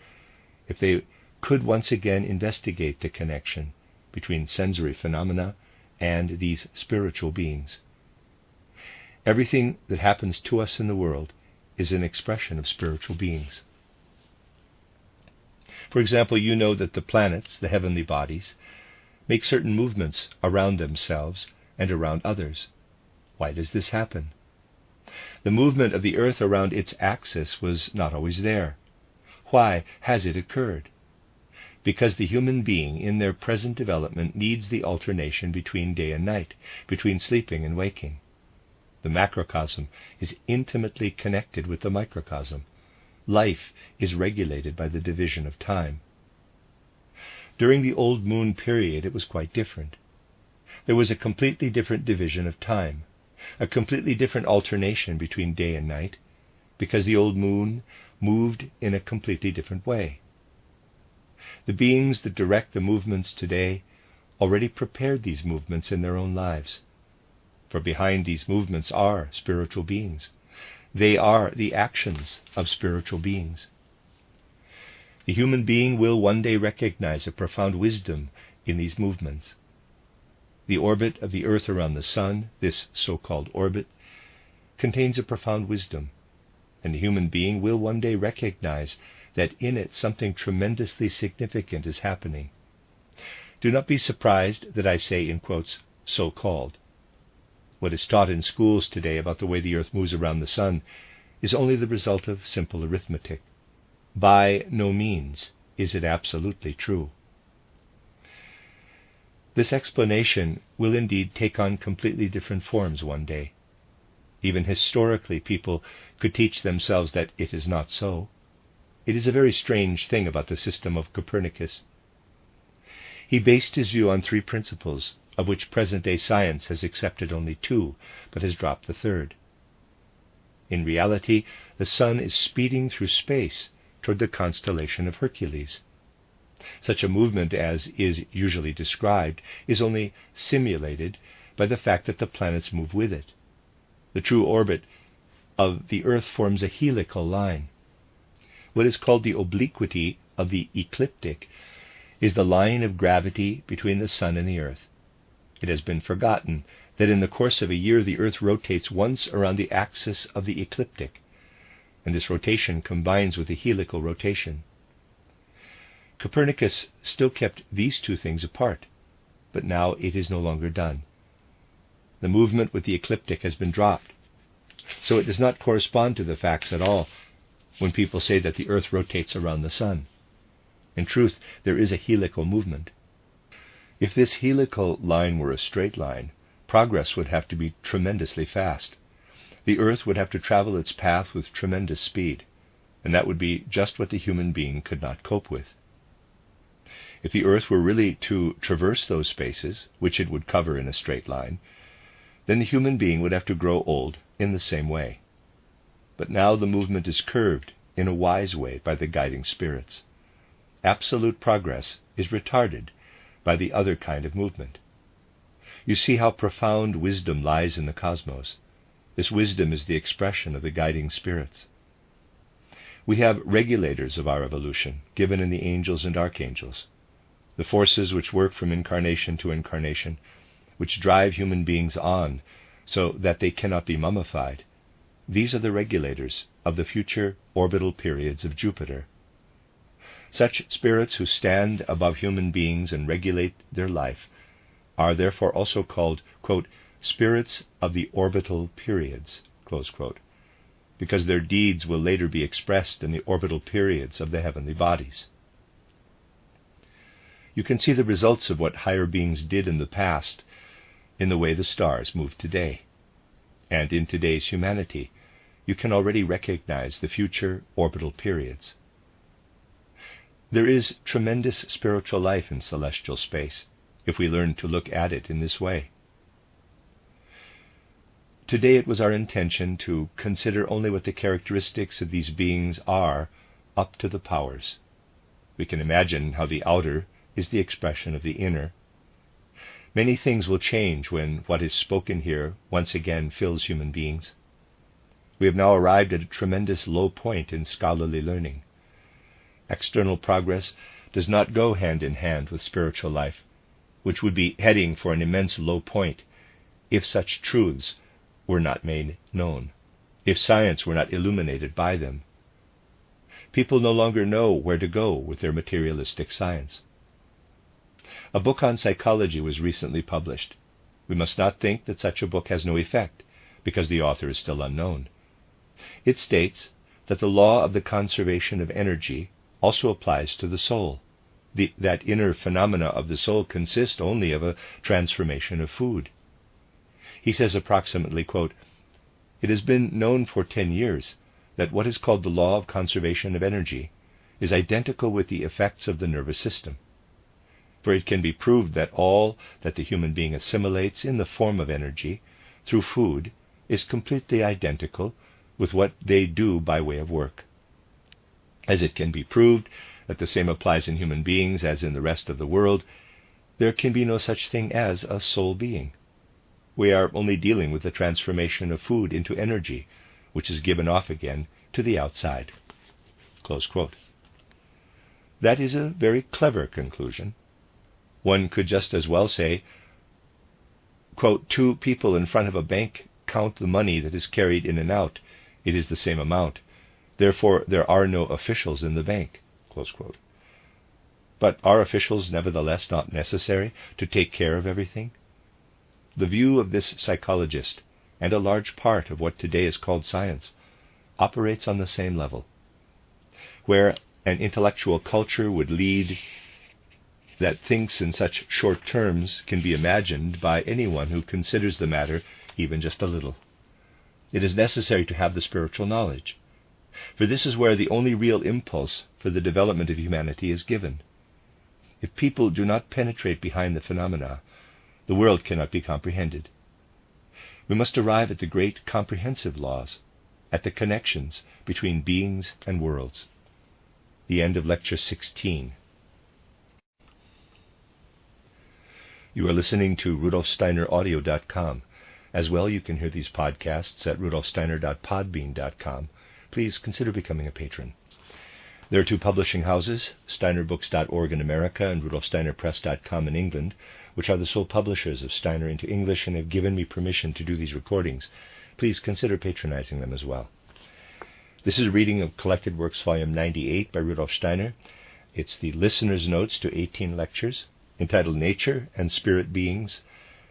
if they could once again investigate the connection between sensory phenomena and these spiritual beings. Everything that happens to us in the world is an expression of spiritual beings. For example, you know that the planets, the heavenly bodies, make certain movements around themselves and around others. Why does this happen? The movement of the earth around its axis was not always there. Why has it occurred? Because the human being in their present development needs the alternation between day and night, between sleeping and waking. The macrocosm is intimately connected with the microcosm. Life is regulated by the division of time. During the old moon period it was quite different. There was a completely different division of time, a completely different alternation between day and night, because the old moon moved in a completely different way. The beings that direct the movements today already prepared these movements in their own lives. For behind these movements are spiritual beings. They are the actions of spiritual beings. The human being will one day recognize a profound wisdom in these movements. The orbit of the earth around the sun, this so-called orbit, contains a profound wisdom, and the human being will one day recognize that in it something tremendously significant is happening. Do not be surprised that I say in quotes, so-called. What is taught in schools today about the way the earth moves around the sun is only the result of simple arithmetic. By no means is it absolutely true. This explanation will indeed take on completely different forms one day. Even historically, people could teach themselves that it is not so. It is a very strange thing about the system of Copernicus. He based his view on 3 principles, of which present-day science has accepted only 2, but has dropped the 3rd. In reality, the sun is speeding through space toward the constellation of Hercules. Such a movement as is usually described is only simulated by the fact that the planets move with it. The true orbit of the earth forms a helical line. What is called the obliquity of the ecliptic is the line of gravity between the sun and the earth. It has been forgotten that in the course of a year the earth rotates once around the axis of the ecliptic, and this rotation combines with a helical rotation. Copernicus still kept these 2 things apart, but now it is no longer done. The movement with the ecliptic has been dropped, so it does not correspond to the facts at all when people say that the earth rotates around the sun. In truth, there is a helical movement. If this helical line were a straight line, progress would have to be tremendously fast. The earth would have to travel its path with tremendous speed, and that would be just what the human being could not cope with. If the Earth were really to traverse those spaces, which it would cover in a straight line, then the human being would have to grow old in the same way. But now the movement is curved in a wise way by the guiding spirits. Absolute progress is retarded by the other kind of movement. You see how profound wisdom lies in the cosmos. This wisdom is the expression of the guiding spirits. We have regulators of our evolution, given in the angels and archangels. The forces which work from incarnation to incarnation, which drive human beings on so that they cannot be mummified, these are the regulators of the future orbital periods of Jupiter. Such spirits who stand above human beings and regulate their life are therefore also called, quote, spirits of the orbital periods, close quote, because their deeds will later be expressed in the orbital periods of the heavenly bodies. You can see the results of what higher beings did in the past in the way the stars move today. And in today's humanity, you can already recognize the future orbital periods. There is tremendous spiritual life in celestial space, if we learn to look at it in this way. Today it was our intention to consider only what the characteristics of these beings are up to the powers. We can imagine how the outer is the expression of the inner. Many things will change when what is spoken here once again fills human beings. We have now arrived at a tremendous low point in scholarly learning. External progress does not go hand in hand with spiritual life, which would be heading for an immense low point if such truths were not made known, if science were not illuminated by them. People no longer know where to go with their materialistic science. A book on psychology was recently published. We must not think that such a book has no effect, because the author is still unknown. It states that the law of the conservation of energy also applies to the soul. That inner phenomena of the soul consist only of a transformation of food. He says approximately, quote, it has been known for 10 years that what is called the law of conservation of energy is identical with the effects of the nervous system. For it can be proved that all that the human being assimilates in the form of energy through food is completely identical with what they do by way of work. As it can be proved that the same applies in human beings as in the rest of the world, there can be no such thing as a soul being. We are only dealing with the transformation of food into energy, which is given off again to the outside. Close quote. That is a very clever conclusion. One could just as well say, quote, 2 people in front of a bank count the money that is carried in and out. It is the same amount. Therefore, there are no officials in the bank. Close quote. But are officials nevertheless not necessary to take care of everything? The view of this psychologist, and a large part of what today is called science, operates on the same level. Where an intellectual culture would lead that thinks in such short terms can be imagined by anyone who considers the matter even just a little. It is necessary to have the spiritual knowledge, for this is where the only real impulse for the development of humanity is given. If people do not penetrate behind the phenomena, the world cannot be comprehended. We must arrive at the great comprehensive laws, at the connections between beings and worlds. The end of Lecture 16. You are listening to RudolfSteinerAudio.com. As well, you can hear these podcasts at RudolfSteiner.podbean.com. Please consider becoming a patron. There are 2 publishing houses, SteinerBooks.org in America and RudolfSteinerPress.com in England, which are the sole publishers of Steiner into English and have given me permission to do these recordings. Please consider patronizing them as well. This is a reading of Collected Works Volume 98 by Rudolf Steiner. It's the listener's notes to 18 lectures, entitled Nature and Spirit Beings,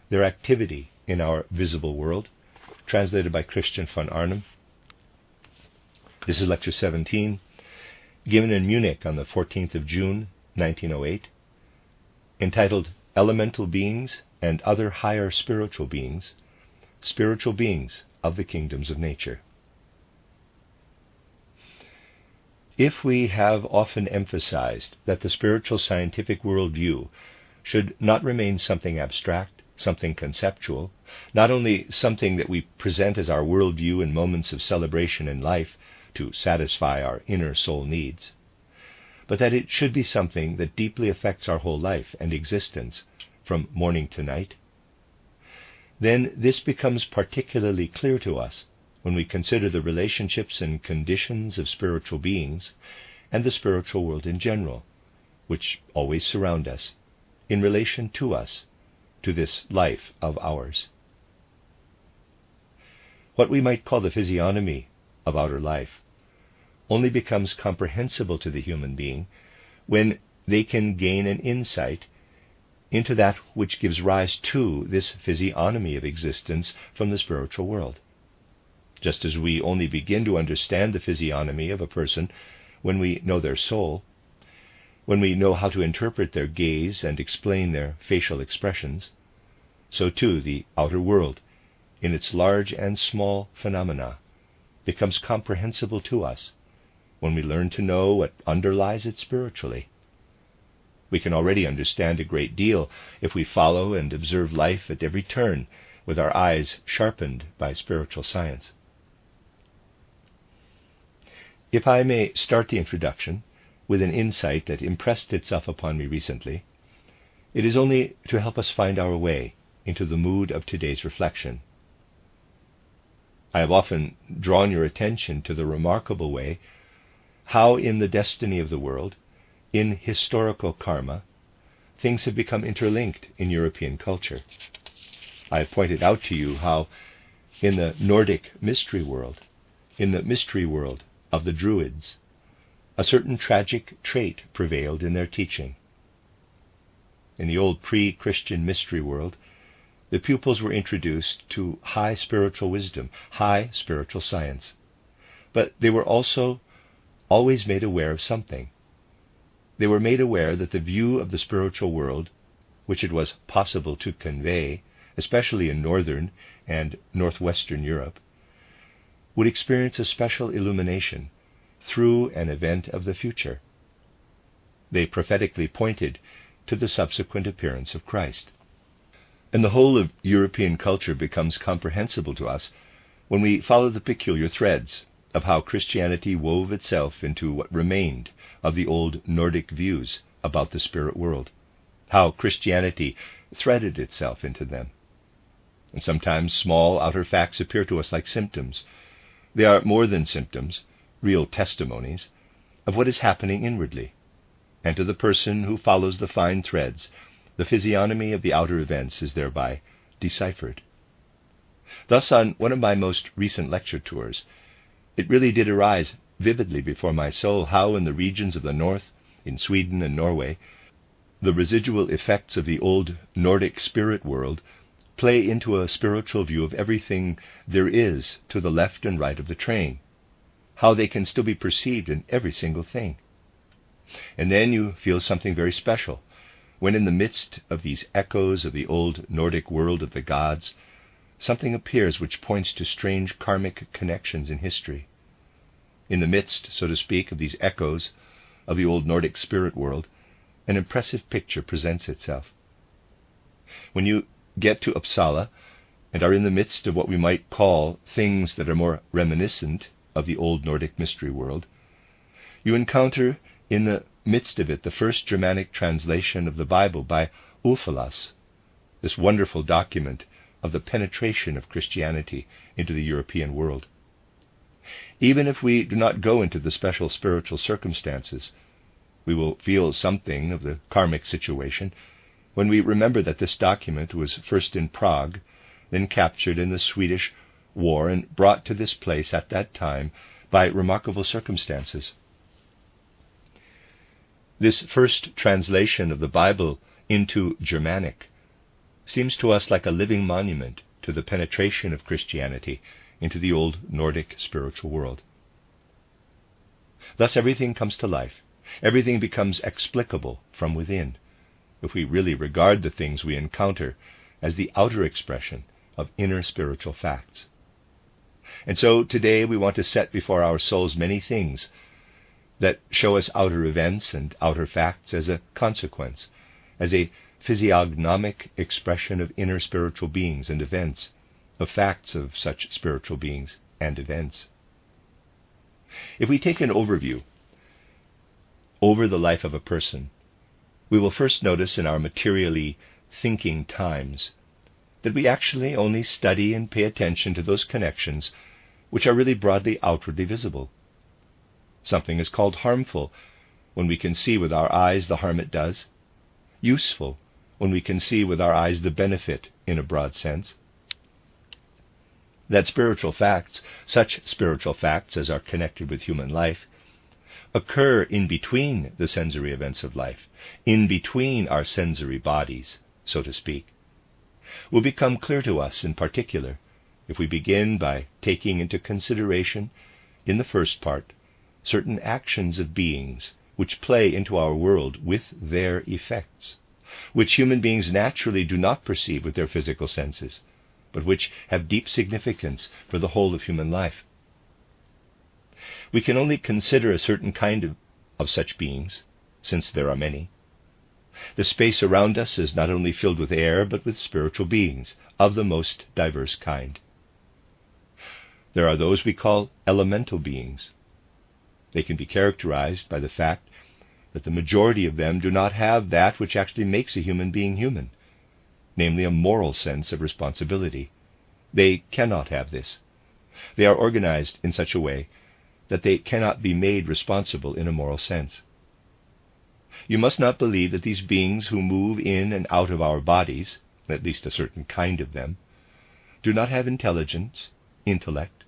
Their Activity in Our Visible World, translated by Christian von Arnim. This is Lecture 17, given in Munich on the 14th of June, 1908, entitled Elemental Beings and Other Higher Spiritual Beings of the Kingdoms of Nature. If we have often emphasized that the spiritual scientific worldview should not remain something abstract, something conceptual, not only something that we present as our worldview in moments of celebration in life to satisfy our inner soul needs, but that it should be something that deeply affects our whole life and existence from morning to night, then this becomes particularly clear to us when we consider the relationships and conditions of spiritual beings and the spiritual world in general, which always surround us, in relation to us, to this life of ours. What we might call the physiognomy of outer life only becomes comprehensible to the human being when they can gain an insight into that which gives rise to this physiognomy of existence from the spiritual world. Just as we only begin to understand the physiognomy of a person when we know their soul, when we know how to interpret their gaze and explain their facial expressions, so too the outer world, in its large and small phenomena, becomes comprehensible to us when we learn to know what underlies it spiritually. We can already understand a great deal if we follow and observe life at every turn with our eyes sharpened by spiritual science. If I may start the introduction with an insight that impressed itself upon me recently, it is only to help us find our way into the mood of today's reflection. I have often drawn your attention to the remarkable way how in the destiny of the world, in historical karma, things have become interlinked in European culture. I have pointed out to you how in the Nordic mystery world, in the mystery world of the Druids, a certain tragic trait prevailed in their teaching. In the old pre-Christian mystery world, the pupils were introduced to high spiritual wisdom, high spiritual science. But they were also always made aware of something. They were made aware that the view of the spiritual world, which it was possible to convey, especially in northern and northwestern Europe, would experience a special illumination through an event of the future. They prophetically pointed to the subsequent appearance of Christ. And the whole of European culture becomes comprehensible to us when we follow the peculiar threads of how Christianity wove itself into what remained of the old Nordic views about the spirit world, how Christianity threaded itself into them. And sometimes small outer facts appear to us like symptoms. They are more than symptoms, real testimonies of what is happening inwardly. And to the person who follows the fine threads, the physiognomy of the outer events is thereby deciphered. Thus, on one of my most recent lecture tours, it really did arise vividly before my soul how in the regions of the north, in Sweden and Norway, the residual effects of the old Nordic spirit world play into a spiritual view of everything there is to the left and right of the train, how they can still be perceived in every single thing. And then you feel something very special, when in the midst of these echoes of the old Nordic world of the gods, something appears which points to strange karmic connections in history. In the midst, so to speak, of these echoes of the old Nordic spirit world, an impressive picture presents itself. When you get to Uppsala and are in the midst of what we might call things that are more reminiscent of the old Nordic mystery world, you encounter in the midst of it the first Germanic translation of the Bible by Ulfilas, this wonderful document of the penetration of Christianity into the European world. Even if we do not go into the special spiritual circumstances, we will feel something of the karmic situation when we remember that this document was first in Prague, then captured in the Swedish war and brought to this place at that time by remarkable circumstances. This first translation of the Bible into Germanic seems to us like a living monument to the penetration of Christianity into the old Nordic spiritual world. Thus everything comes to life. Everything becomes explicable from within, if we really regard the things we encounter as the outer expression of inner spiritual facts. And so today we want to set before our souls many things that show us outer events and outer facts as a consequence, as a physiognomic expression of inner spiritual beings and events, of facts of such spiritual beings and events. If we take an overview over the life of a person, we will first notice in our materially thinking times that we actually only study and pay attention to those connections which are really broadly outwardly visible. Something is called harmful when we can see with our eyes the harm it does, useful when we can see with our eyes the benefit in a broad sense. That spiritual facts, such spiritual facts as are connected with human life, occur in between the sensory events of life, in between our sensory bodies, so to speak, will become clear to us in particular if we begin by taking into consideration, in the first part, certain actions of beings which play into our world with their effects, which human beings naturally do not perceive with their physical senses, but which have deep significance for the whole of human life. We can only consider a certain kind of such beings, since there are many. The space around us is not only filled with air, but with spiritual beings of the most diverse kind. There are those we call elemental beings. They can be characterized by the fact that the majority of them do not have that which actually makes a human being human, namely a moral sense of responsibility. They cannot have this. They are organized in such a way that they cannot be made responsible in a moral sense. You must not believe that these beings who move in and out of our bodies, at least a certain kind of them, do not have intelligence, intellect.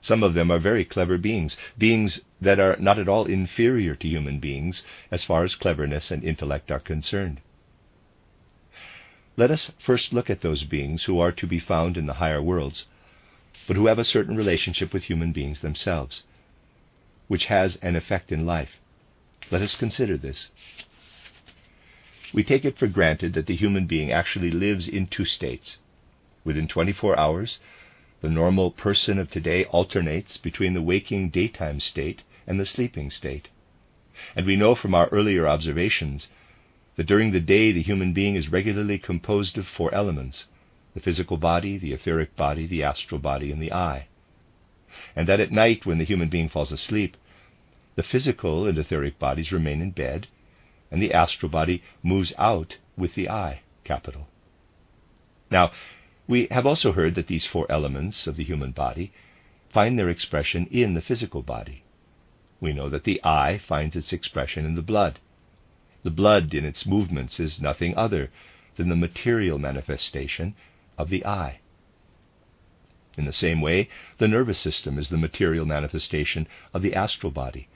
Some of them are very clever beings, beings that are not at all inferior to human beings as far as cleverness and intellect are concerned. Let us first look at those beings who are to be found in the higher worlds, but who have a certain relationship with human beings themselves, which has an effect in life. Let us consider this. We take it for granted that the human being actually lives in two states. Within 24 hours, the normal person of today alternates between the waking daytime state and the sleeping state. And we know from our earlier observations that during the day the human being is regularly composed of 4 elements: the physical body, the etheric body, the astral body, and the eye. And that at night, when the human being falls asleep, the physical and etheric bodies remain in bed, and the astral body moves out with the eye, capital. Now, we have also heard that these 4 elements of the human body find their expression in the physical body. We know that the eye finds its expression in the blood. The blood in its movements is nothing other than the material manifestation of the eye. In the same way, the nervous system is the material manifestation of the astral body.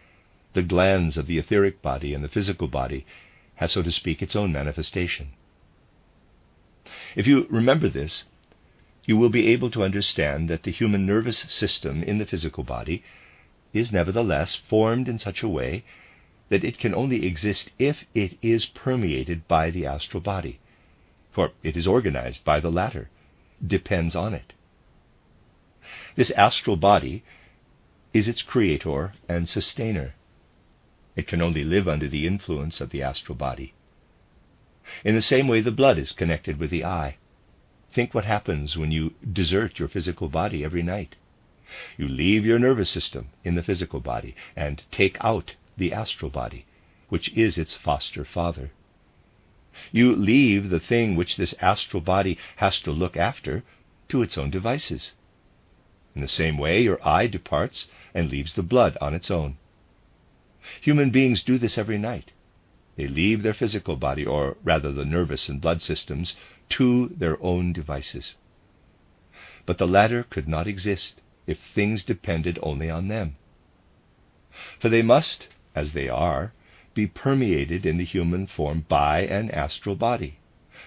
The glands of the etheric body and the physical body has, so to speak, its own manifestation. If you remember this, you will be able to understand that the human nervous system in the physical body is nevertheless formed in such a way that it can only exist if it is permeated by the astral body, for it is organized by the latter, depends on it. This astral body is its creator and sustainer. It can only live under the influence of the astral body. In the same way, the blood is connected with the eye. Think what happens when you desert your physical body every night. You leave your nervous system in the physical body and take out the astral body, which is its foster father. You leave the thing which this astral body has to look after to its own devices. In the same way, your eye departs and leaves the blood on its own. Human beings do this every night. They leave their physical body, or rather the nervous and blood systems, to their own devices. But the latter could not exist if things depended only on them. For they must, as they are, be permeated in the human form by an astral body,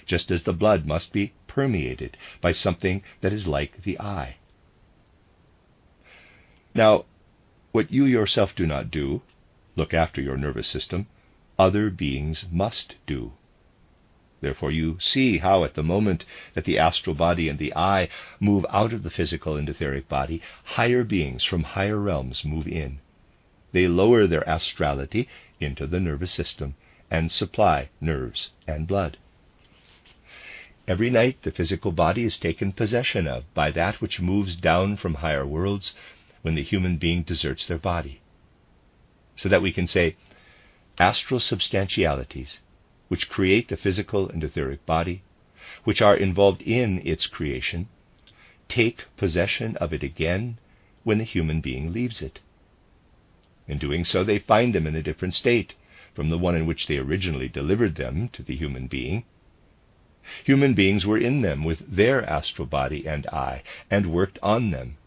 just as the blood must be permeated by something that is like the eye. Now, what you yourself do not do, look after your nervous system, other beings must do. Therefore you see how at the moment that the astral body and the eye move out of the physical and etheric body, higher beings from higher realms move in. they lower their astrality into the nervous system and supply nerves and blood. Every night the physical body is taken possession of by that which moves down from higher worlds when the human being deserts their body. So that we can say, astral substantialities, which create the physical and etheric body, which are involved in its creation, take possession of it again when the human being leaves it. In doing so, they find them in a different state from the one in which they originally delivered them to the human being. Human beings were in them with their astral body and eye, and worked on them.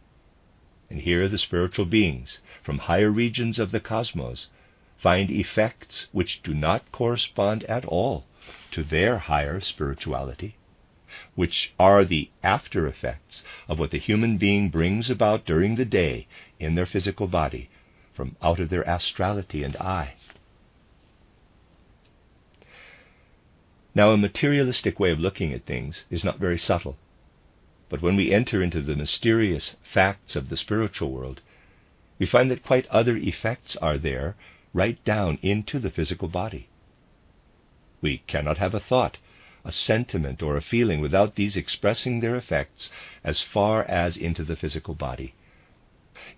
And here the spiritual beings from higher regions of the cosmos find effects which do not correspond at all to their higher spirituality, which are the after effects of what the human being brings about during the day in their physical body from out of their astrality and eye. Now, a materialistic way of looking at things is not very subtle, but when we enter into the mysterious facts of the spiritual world, we find that quite other effects are there right down into the physical body. We cannot have a thought, a sentiment, or a feeling without these expressing their effects as far as into the physical body.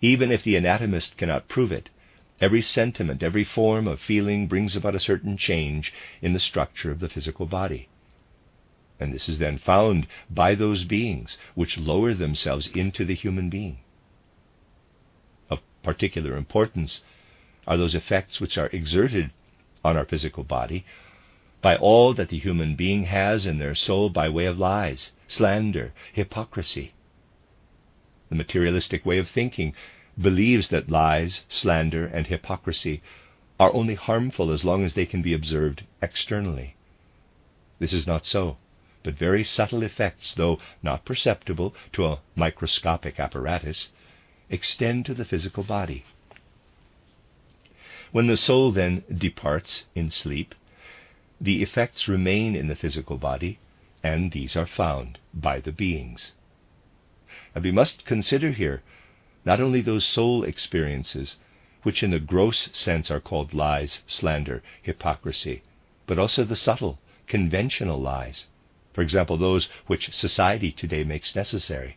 Even if the anatomist cannot prove it, every sentiment, every form of feeling brings about a certain change in the structure of the physical body. And this is then found by those beings which lower themselves into the human being. Of particular importance are those effects which are exerted on our physical body by all that the human being has in their soul by way of lies, slander, hypocrisy. The materialistic way of thinking believes that lies, slander, and hypocrisy are only harmful as long as they can be observed externally. This is not so, but very subtle effects, though not perceptible to a microscopic apparatus, extend to the physical body. When the soul then departs in sleep, the effects remain in the physical body, and these are found by the beings. And we must consider here not only those soul experiences, which in the gross sense are called lies, slander, hypocrisy, but also the subtle, conventional lies, for example, those which society today makes necessary,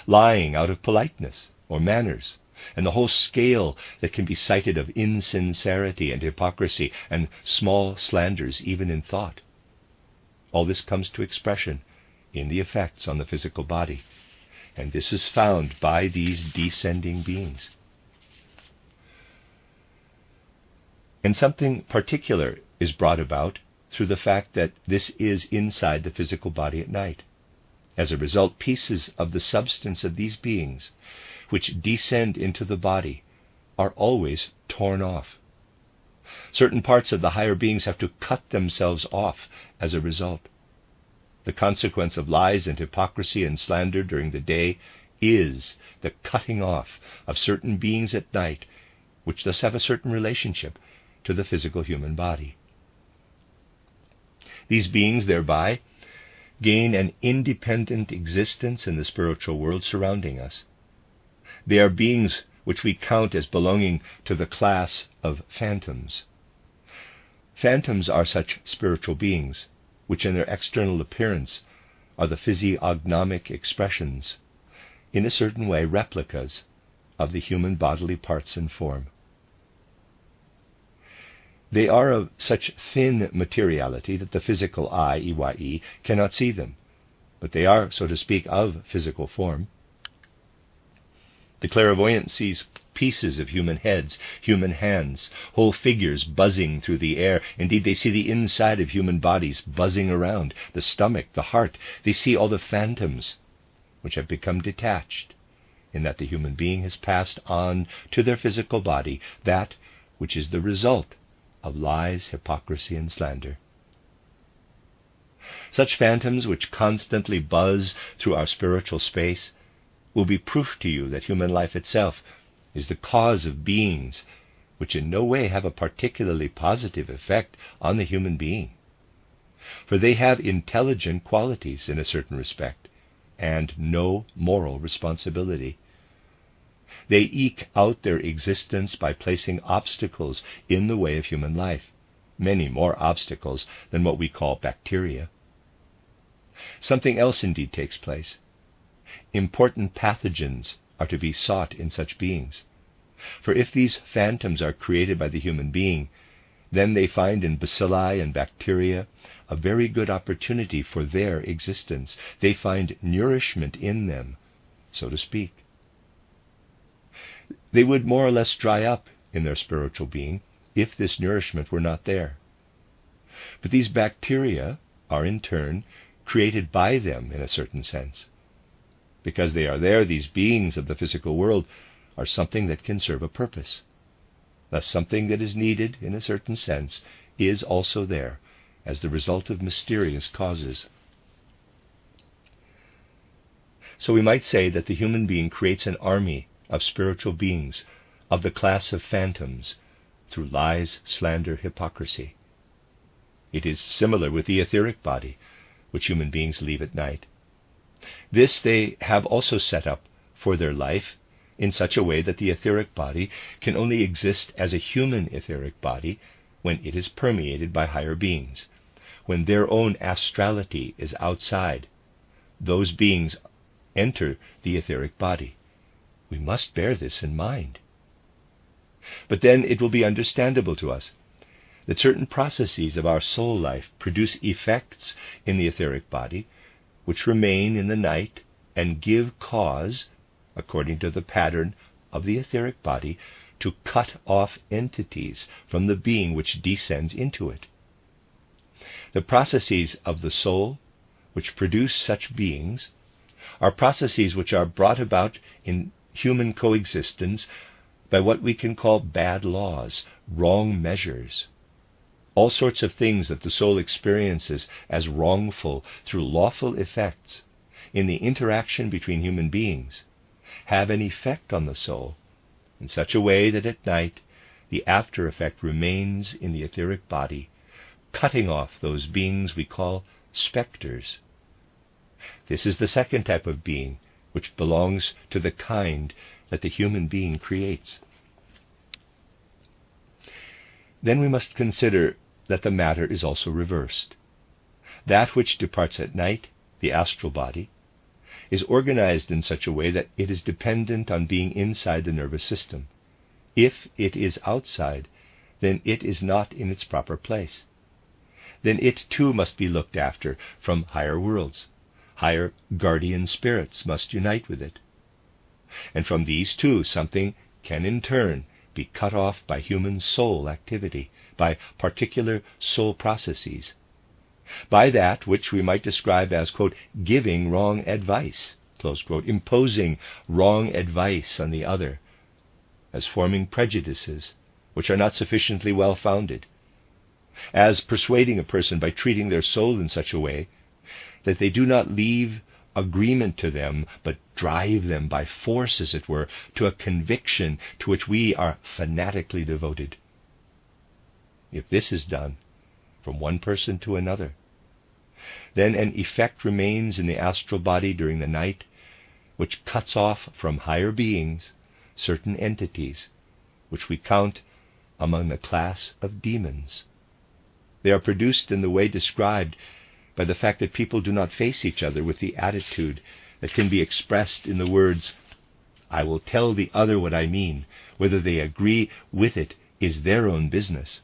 lying out of politeness or manners, and the whole scale that can be cited of insincerity and hypocrisy and small slanders even in thought. All this comes to expression in the effects on the physical body, and this is found by these descending beings. And something particular is brought about through the fact that this is inside the physical body at night. As a result, pieces of the substance of these beings, which descend into the body, are always torn off. Certain parts of the higher beings have to cut themselves off as a result. The consequence of lies and hypocrisy and slander during the day is the cutting off of certain beings at night, which thus have a certain relationship to the physical human body. These beings thereby gain an independent existence in the spiritual world surrounding us. They are beings which we count as belonging to the class of phantoms. Phantoms are such spiritual beings, which in their external appearance are the physiognomic expressions, in a certain way replicas, of the human bodily parts and form. They are of such thin materiality that the physical eye, EYE, cannot see them, but they are, so to speak, of physical form. The clairvoyant sees pieces of human heads, human hands, whole figures buzzing through the air. Indeed, they see the inside of human bodies buzzing around, the stomach, the heart. They see all the phantoms which have become detached, in that the human being has passed on to their physical body that which is the result of lies, hypocrisy, and slander. Such phantoms which constantly buzz through our spiritual space will be proof to you that human life itself is the cause of beings which in no way have a particularly positive effect on the human being. For they have intelligent qualities in a certain respect, and no moral responsibility. They eke out their existence by placing obstacles in the way of human life, many more obstacles than what we call bacteria. Something else indeed takes place. Important pathogens are to be sought in such beings. For if these phantoms are created by the human being, then they find in bacilli and bacteria a very good opportunity for their existence. They find nourishment in them, so to speak. They would more or less dry up in their spiritual being if this nourishment were not there. But these bacteria are in turn created by them in a certain sense. Because they are there, these beings of the physical world are something that can serve a purpose. Thus something that is needed in a certain sense is also there as the result of mysterious causes. So we might say that the human being creates an army of spiritual beings of the class of phantoms through lies, slander, hypocrisy. It is similar with the etheric body, which human beings leave at night. This they have also set up for their life in such a way that the etheric body can only exist as a human etheric body when it is permeated by higher beings, when their own astrality is outside. Those beings enter the etheric body. We must bear this in mind. But then it will be understandable to us that certain processes of our soul life produce effects in the etheric body which remain in the night and give cause, according to the pattern of the etheric body, to cut off entities from the being which descends into it. The processes of the soul which produce such beings are processes which are brought about in human coexistence by what we can call bad laws, wrong measures. All sorts of things that the soul experiences as wrongful through lawful effects in the interaction between human beings have an effect on the soul in such a way that at night the after effect remains in the etheric body, cutting off those beings we call specters. This is the second type of being, which belongs to the kind that the human being creates. Then we must consider that the matter is also reversed. That which departs at night, the astral body, is organized in such a way that it is dependent on being inside the nervous system. If it is outside, then it is not in its proper place. Then it too must be looked after from higher worlds. Higher guardian spirits must unite with it. And from these too something can in turn be cut off by human soul activity, by particular soul processes, by that which we might describe as, quote, giving wrong advice, close quote, imposing wrong advice on the other, as forming prejudices which are not sufficiently well founded, as persuading a person by treating their soul in such a way that they do not leave agreement to them, but drive them by force, as it were, to a conviction to which we are fanatically devoted. If this is done from one person to another, then an effect remains in the astral body during the night which cuts off from higher beings certain entities which we count among the class of demons. They are produced in the way described by the fact that people do not face each other with the attitude that can be expressed in the words, "I will tell the other what I mean. Whether they agree with it is their own business."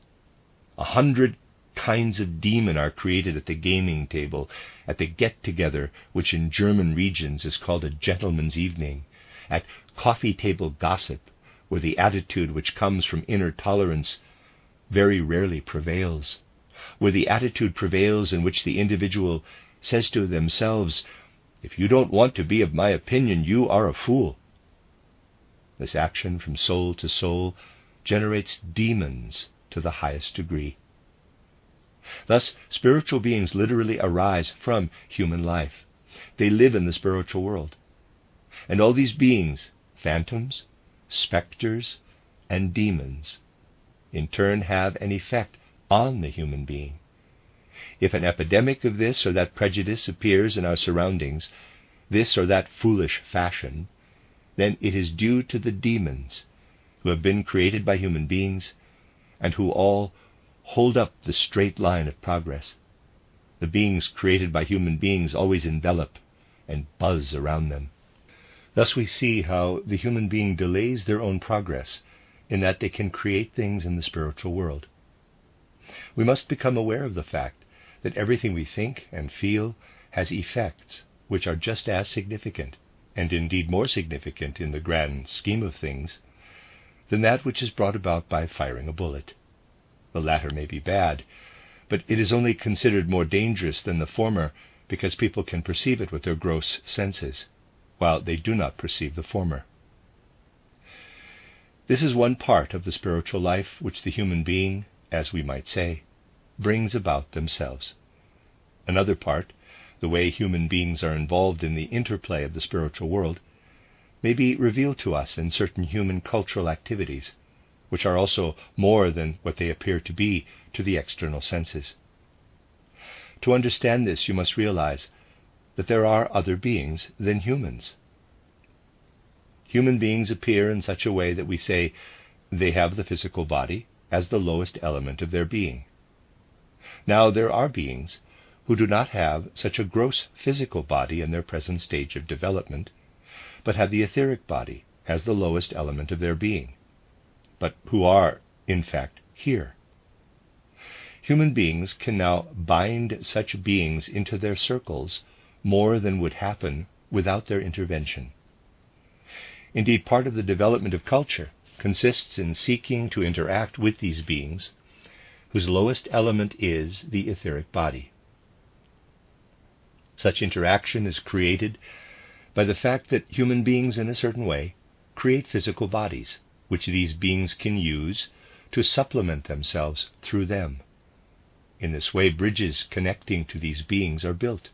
100 kinds of demon are created at the gaming table, at the get-together, which in German regions is called a gentleman's evening, at coffee table gossip, where the attitude which comes from inner tolerance very rarely prevails, where the attitude prevails in which the individual says to themselves, "If you don't want to be of my opinion, you are a fool." This action from soul to soul generates demons to the highest degree. Thus, spiritual beings literally arise from human life. They live in the spiritual world. And all these beings, phantoms, specters, and demons, in turn have an effect on the human being. If an epidemic of this or that prejudice appears in our surroundings, this or that foolish fashion, then it is due to the demons who have been created by human beings and who all hold up the straight line of progress. The beings created by human beings always envelop and buzz around them. Thus we see how the human being delays their own progress in that they can create things in the spiritual world. We must become aware of the fact that everything we think and feel has effects which are just as significant, and indeed more significant in the grand scheme of things, than that which is brought about by firing a bullet. The latter may be bad, but it is only considered more dangerous than the former because people can perceive it with their gross senses, while they do not perceive the former. This is one part of the spiritual life which the human being, as we might say, brings about themselves. Another part, the way human beings are involved in the interplay of the spiritual world, may be revealed to us in certain human cultural activities, which are also more than what they appear to be to the external senses. To understand this, you must realize that there are other beings than humans. Human beings appear in such a way that we say they have the physical body as the lowest element of their being. Now, there are beings who do not have such a gross physical body in their present stage of development, but have the etheric body as the lowest element of their being, but who are, in fact, here. Human beings can now bind such beings into their circles more than would happen without their intervention. Indeed, part of the development of culture consists in seeking to interact with these beings, whose lowest element is the etheric body. Such interaction is created by the fact that human beings, in a certain way, create physical bodies, which these beings can use to supplement themselves through them. In this way, bridges connecting to these beings are built.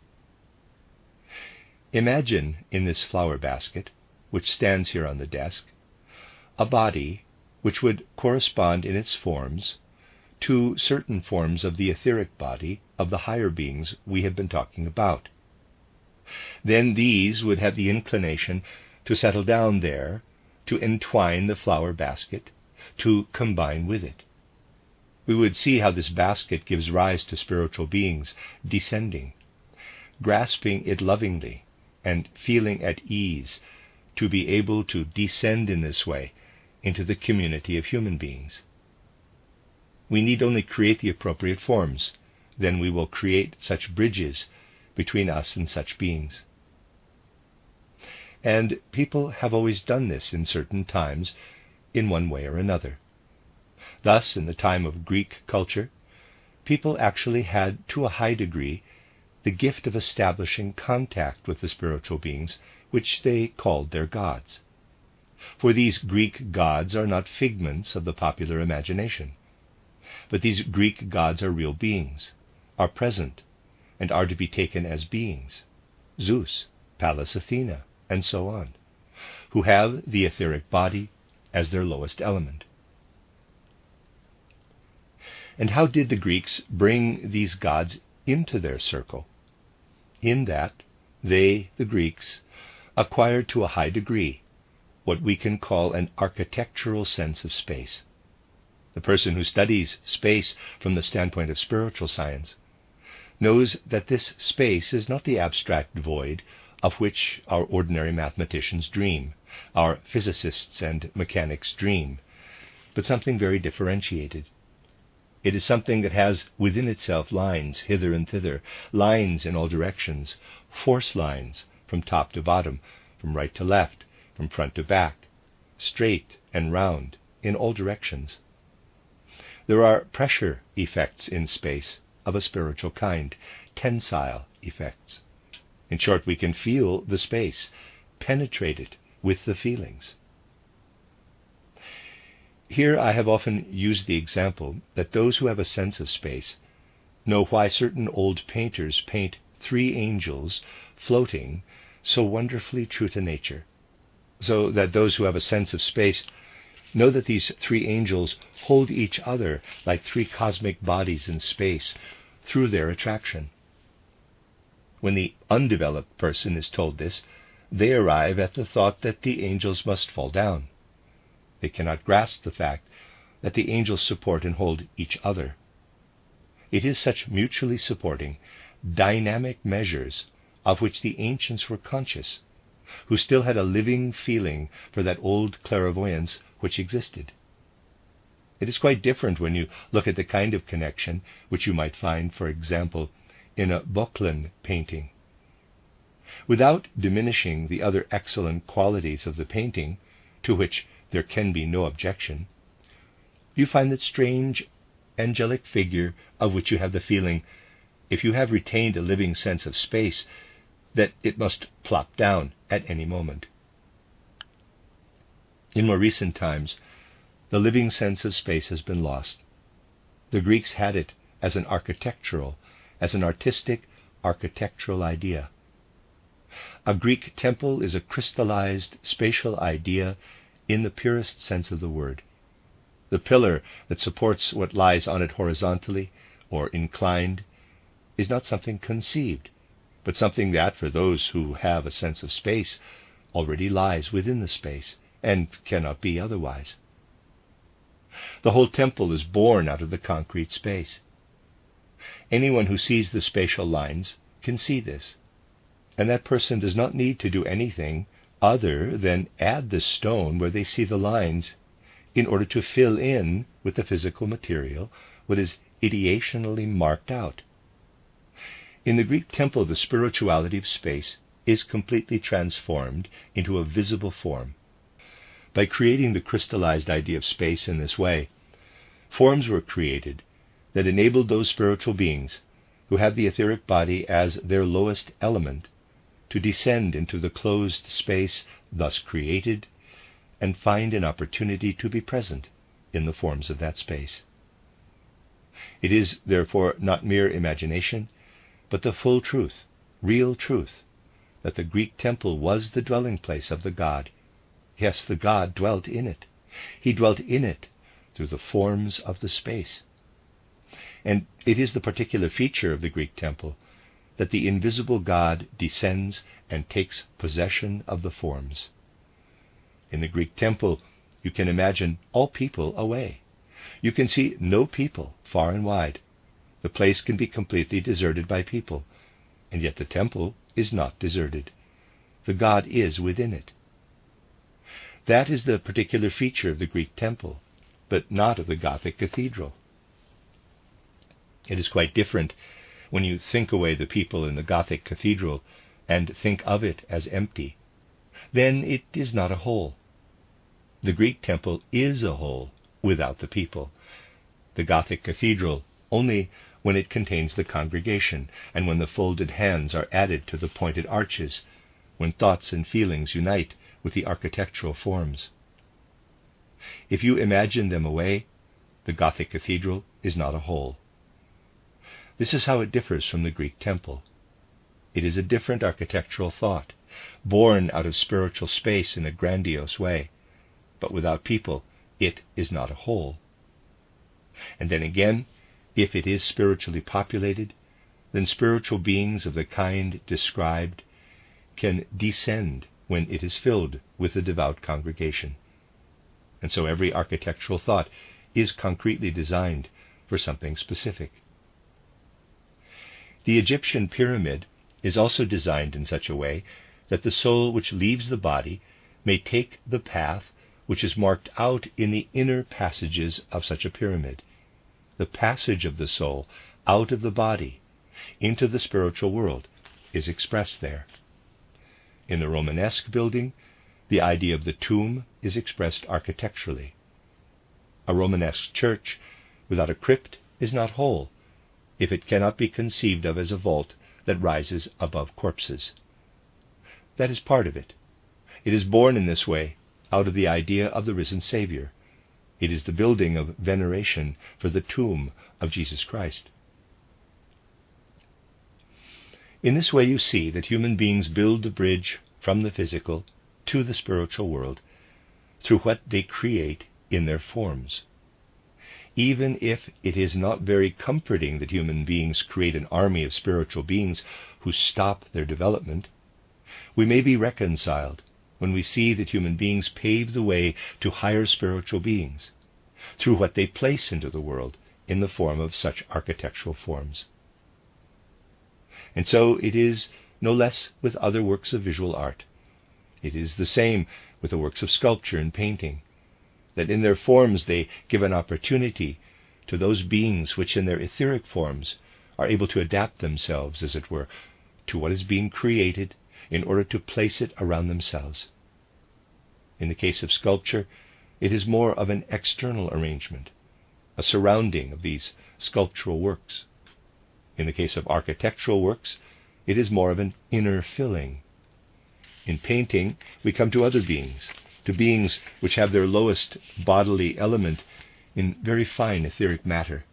Imagine in this flower basket, which stands here on the desk, a body which would correspond in its forms to certain forms of the etheric body of the higher beings we have been talking about. Then these would have the inclination to settle down there, to entwine the flower basket, to combine with it. We would see how this basket gives rise to spiritual beings descending, grasping it lovingly, and feeling at ease to be able to descend in this way into the community of human beings. We need only create the appropriate forms, then we will create such bridges between us and such beings. And people have always done this in certain times, in one way or another. Thus, in the time of Greek culture, people actually had, to a high degree, the gift of establishing contact with the spiritual beings, which they called their gods. For these Greek gods are not figments of the popular imagination, but these Greek gods are real beings, are present, and are to be taken as beings, Zeus, Pallas Athena, and so on, who have the etheric body as their lowest element. And how did the Greeks bring these gods into their circle? In that they, the Greeks, acquired to a high degree what we can call an architectural sense of space. The person who studies space from the standpoint of spiritual science knows that this space is not the abstract void of which our ordinary mathematicians dream, our physicists and mechanics dream, but something very differentiated. It is something that has within itself lines hither and thither, lines in all directions, force lines from top to bottom, from right to left, from front to back, straight and round in all directions. There are pressure effects in space of a spiritual kind, tensile effects. In short, we can feel the space, penetrate it with the feelings. Here I have often used the example that those who have a sense of space know why certain old painters paint 3 angels floating so wonderfully true to nature, so that those who have a sense of space know that these 3 angels hold each other like 3 cosmic bodies in space through their attraction. When the undeveloped person is told this, they arrive at the thought that the angels must fall down. They cannot grasp the fact that the angels support and hold each other. It is such mutually supporting, dynamic measures of which the ancients were conscious, who still had a living feeling for that old clairvoyance which existed. It is quite different when you look at the kind of connection which you might find, for example, in a Böcklin painting. Without diminishing the other excellent qualities of the painting, to which there can be no objection, you find that strange angelic figure of which you have the feeling, if you have retained a living sense of space, that it must plop down at any moment. In more recent times, the living sense of space has been lost. The Greeks had it as an artistic architectural idea. A Greek temple is a crystallized spatial idea in the purest sense of the word. The pillar that supports what lies on it horizontally or inclined is not something conceived, but something that, for those who have a sense of space, already lies within the space and cannot be otherwise. The whole temple is born out of the concrete space. Anyone who sees the spatial lines can see this, and that person does not need to do anything other than add the stone where they see the lines in order to fill in with the physical material what is ideationally marked out. In the Greek temple, the spirituality of space is completely transformed into a visible form. By creating the crystallized idea of space in this way, forms were created that enabled those spiritual beings who have the etheric body as their lowest element to descend into the closed space thus created and find an opportunity to be present in the forms of that space. It is, therefore, not mere imagination, but the full truth, real truth, that the Greek temple was the dwelling place of the God. Yes, the God dwelt in it. He dwelt in it through the forms of the space. And it is the particular feature of the Greek temple that the invisible God descends and takes possession of the forms. In the Greek temple, you can imagine all people away. You can see no people far and wide. The place can be completely deserted by people, and yet the temple is not deserted. The God is within it. That is the particular feature of the Greek temple, but not of the Gothic cathedral. It is quite different when you think away the people in the Gothic cathedral and think of it as empty. Then it is not a whole. The Greek temple is a whole without the people. The Gothic cathedral only when it contains the congregation, and when the folded hands are added to the pointed arches, when thoughts and feelings unite with the architectural forms. If you imagine them away, the Gothic cathedral is not a whole. This is how it differs from the Greek temple. It is a different architectural thought, born out of spiritual space in a grandiose way, but without people it is not a whole. And then again, if it is spiritually populated, then spiritual beings of the kind described can descend when it is filled with the devout congregation. And so every architectural thought is concretely designed for something specific. The Egyptian pyramid is also designed in such a way that the soul which leaves the body may take the path which is marked out in the inner passages of such a pyramid. The passage of the soul out of the body into the spiritual world is expressed there. In the Romanesque building, the idea of the tomb is expressed architecturally. A Romanesque church without a crypt is not whole, if it cannot be conceived of as a vault that rises above corpses. That is part of it. It is born in this way out of the idea of the risen Savior. It is the building of veneration for the tomb of Jesus Christ. In this way you see that human beings build the bridge from the physical to the spiritual world through what they create in their forms. Even if it is not very comforting that human beings create an army of spiritual beings who stop their development, We may be reconciled when we see that human beings pave the way to higher spiritual beings through what they place into the world in the form of such architectural forms. And so it is no less with other works of visual art. It is the same with the works of sculpture and painting, that in their forms they give an opportunity to those beings which in their etheric forms are able to adapt themselves, as it were, to what is being created in order to place it around themselves. In the case of sculpture, it is more of an external arrangement, a surrounding of these sculptural works. In the case of architectural works, it is more of an inner filling. In painting, we come to other beings, to beings which have their lowest bodily element in very fine etheric matter.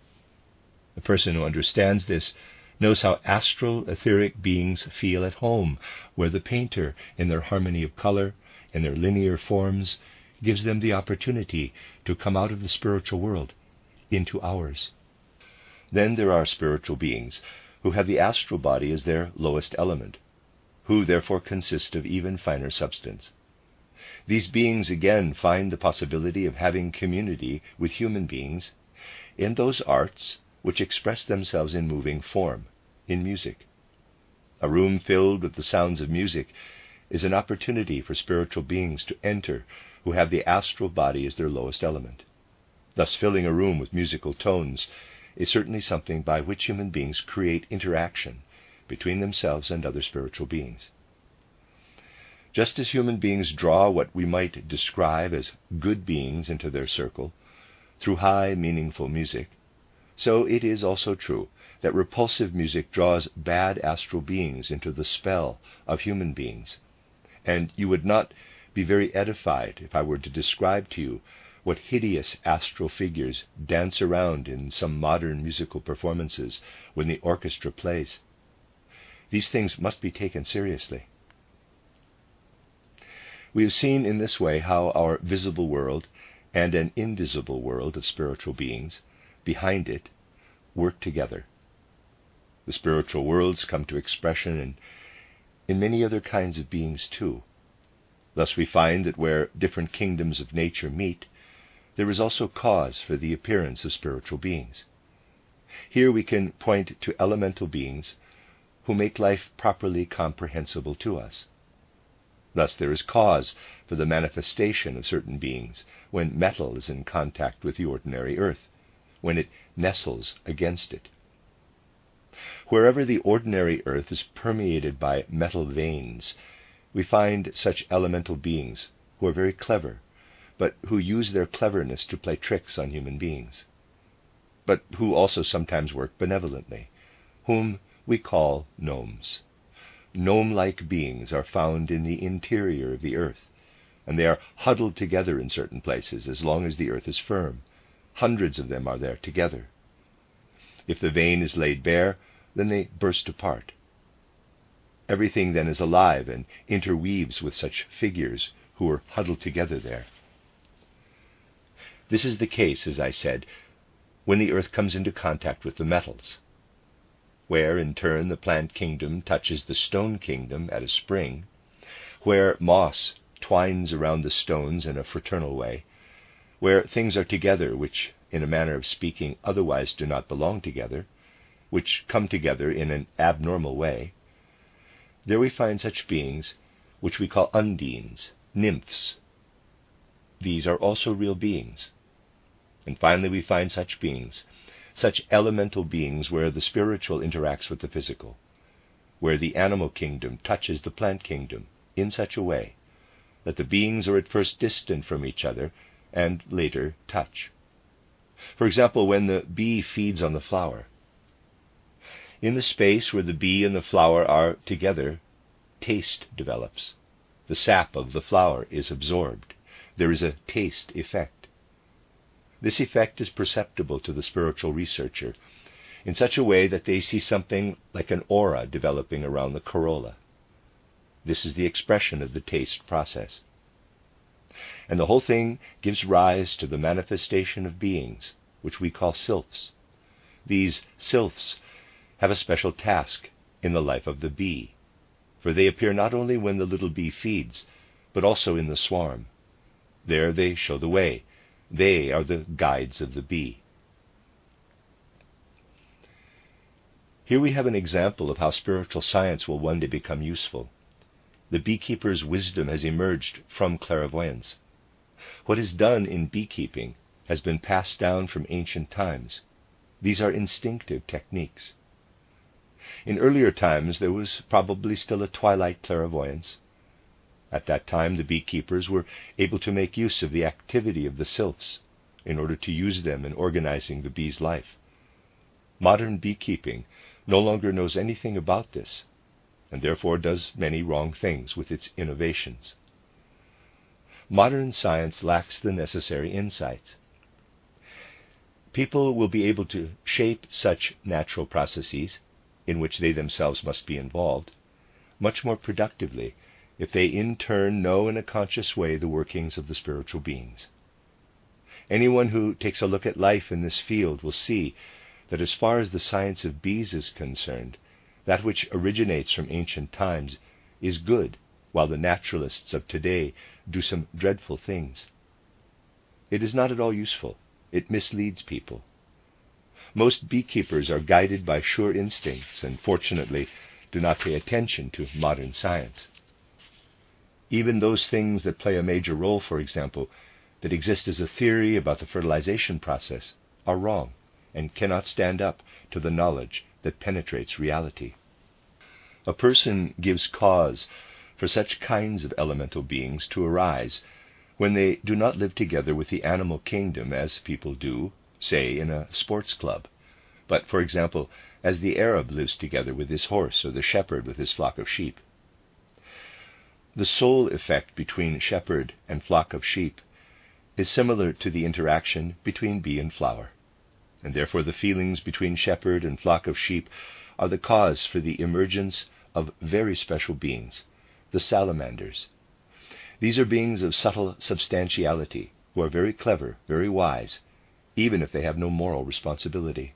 The person who understands this knows how astral etheric beings feel at home, where the painter, in their harmony of color, in their linear forms, gives them the opportunity to come out of the spiritual world into ours. Then there are spiritual beings who have the astral body as their lowest element, who therefore consist of even finer substance. These beings again find the possibility of having community with human beings in those arts which express themselves in moving form, in music. A room filled with the sounds of music is an opportunity for spiritual beings to enter who have the astral body as their lowest element. Thus filling a room with musical tones is certainly something by which human beings create interaction between themselves and other spiritual beings. Just as human beings draw what we might describe as good beings into their circle through high, meaningful music, so it is also true that repulsive music draws bad astral beings into the spell of human beings, and you would not be very edified if I were to describe to you what hideous astral figures dance around in some modern musical performances when the orchestra plays. These things must be taken seriously. We have seen in this way how our visible world and an invisible world of spiritual beings behind it work together. The spiritual worlds come to expression in many other kinds of beings too. Thus we find that where different kingdoms of nature meet, there is also cause for the appearance of spiritual beings. Here we can point to elemental beings who make life properly comprehensible to us. Thus there is cause for the manifestation of certain beings when metal is in contact with the ordinary earth, when it nestles against it. Wherever the ordinary earth is permeated by metal veins, we find such elemental beings who are very clever, but who use their cleverness to play tricks on human beings, but who also sometimes work benevolently, whom we call gnomes. Gnome-like beings are found in the interior of the earth, and they are huddled together in certain places as long as the earth is firm. Hundreds of them are there together. If the vein is laid bare, then they burst apart. Everything then is alive and interweaves with such figures who are huddled together there. This is the case, as I said, when the earth comes into contact with the metals, where in turn the plant kingdom touches the stone kingdom at a spring, where moss twines around the stones in a fraternal way, where things are together which, in a manner of speaking, otherwise do not belong together, which come together in an abnormal way, there we find such beings which we call undines, nymphs. These are also real beings. And finally we find such beings, such elemental beings where the spiritual interacts with the physical, where the animal kingdom touches the plant kingdom in such a way that the beings are at first distant from each other and later touch. For example, when the bee feeds on the flower, in the space where the bee and the flower are together, taste develops. The sap of the flower is absorbed. There is a taste effect. This effect is perceptible to the spiritual researcher in such a way that they see something like an aura developing around the corolla. This is the expression of the taste process. And the whole thing gives rise to the manifestation of beings, which we call sylphs. These sylphs have a special task in the life of the bee. for they appear not only when the little bee feeds, but also in the swarm. There they show the way. They are the guides of the bee. Here we have an example of how spiritual science will one day become useful. The beekeeper's wisdom has emerged from clairvoyance. What is done in beekeeping has been passed down from ancient times. These are instinctive techniques. In earlier times there was probably still a twilight clairvoyance. At that time the beekeepers were able to make use of the activity of the sylphs in order to use them in organizing the bee's life. Modern beekeeping no longer knows anything about this, and therefore does many wrong things with its innovations. Modern science lacks the necessary insights. People will be able to shape such natural processes, in which they themselves must be involved, much more productively if they in turn know in a conscious way the workings of the spiritual beings. Anyone who takes a look at life in this field will see that as far as the science of bees is concerned, that which originates from ancient times is good, while the naturalists of today do some dreadful things. It is not at all useful. It misleads people. Most beekeepers are guided by sure instincts and, fortunately, do not pay attention to modern science. Even those things that play a major role, for example, that exist as a theory about the fertilization process, are wrong and cannot stand up to the knowledge that penetrates reality. A person gives cause for such kinds of elemental beings to arise when they do not live together with the animal kingdom as people do, say, in a sports club, but, for example, as the Arab lives together with his horse or the shepherd with his flock of sheep. The soul effect between shepherd and flock of sheep is similar to the interaction between bee and flower, and therefore the feelings between shepherd and flock of sheep are the cause for the emergence of very special beings, the salamanders. These are beings of subtle substantiality, who are very clever, very wise, even if they have no moral responsibility.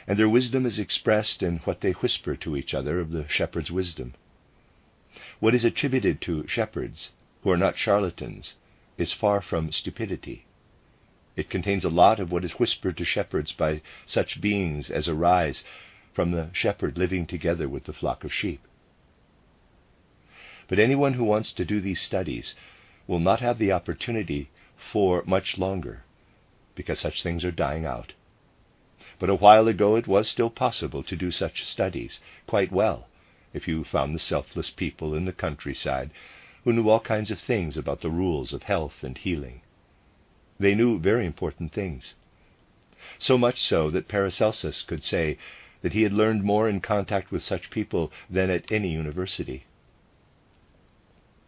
And their wisdom is expressed in what they whisper to each other of the shepherd's wisdom. What is attributed to shepherds, who are not charlatans, is far from stupidity. It contains a lot of what is whispered to shepherds by such beings as arise from the shepherd living together with the flock of sheep. But anyone who wants to do these studies will not have the opportunity for much longer, because such things are dying out. But a while ago it was still possible to do such studies quite well, if you found the selfless people in the countryside who knew all kinds of things about the rules of health and healing. They knew very important things. So much so that Paracelsus could say that he had learned more in contact with such people than at any university.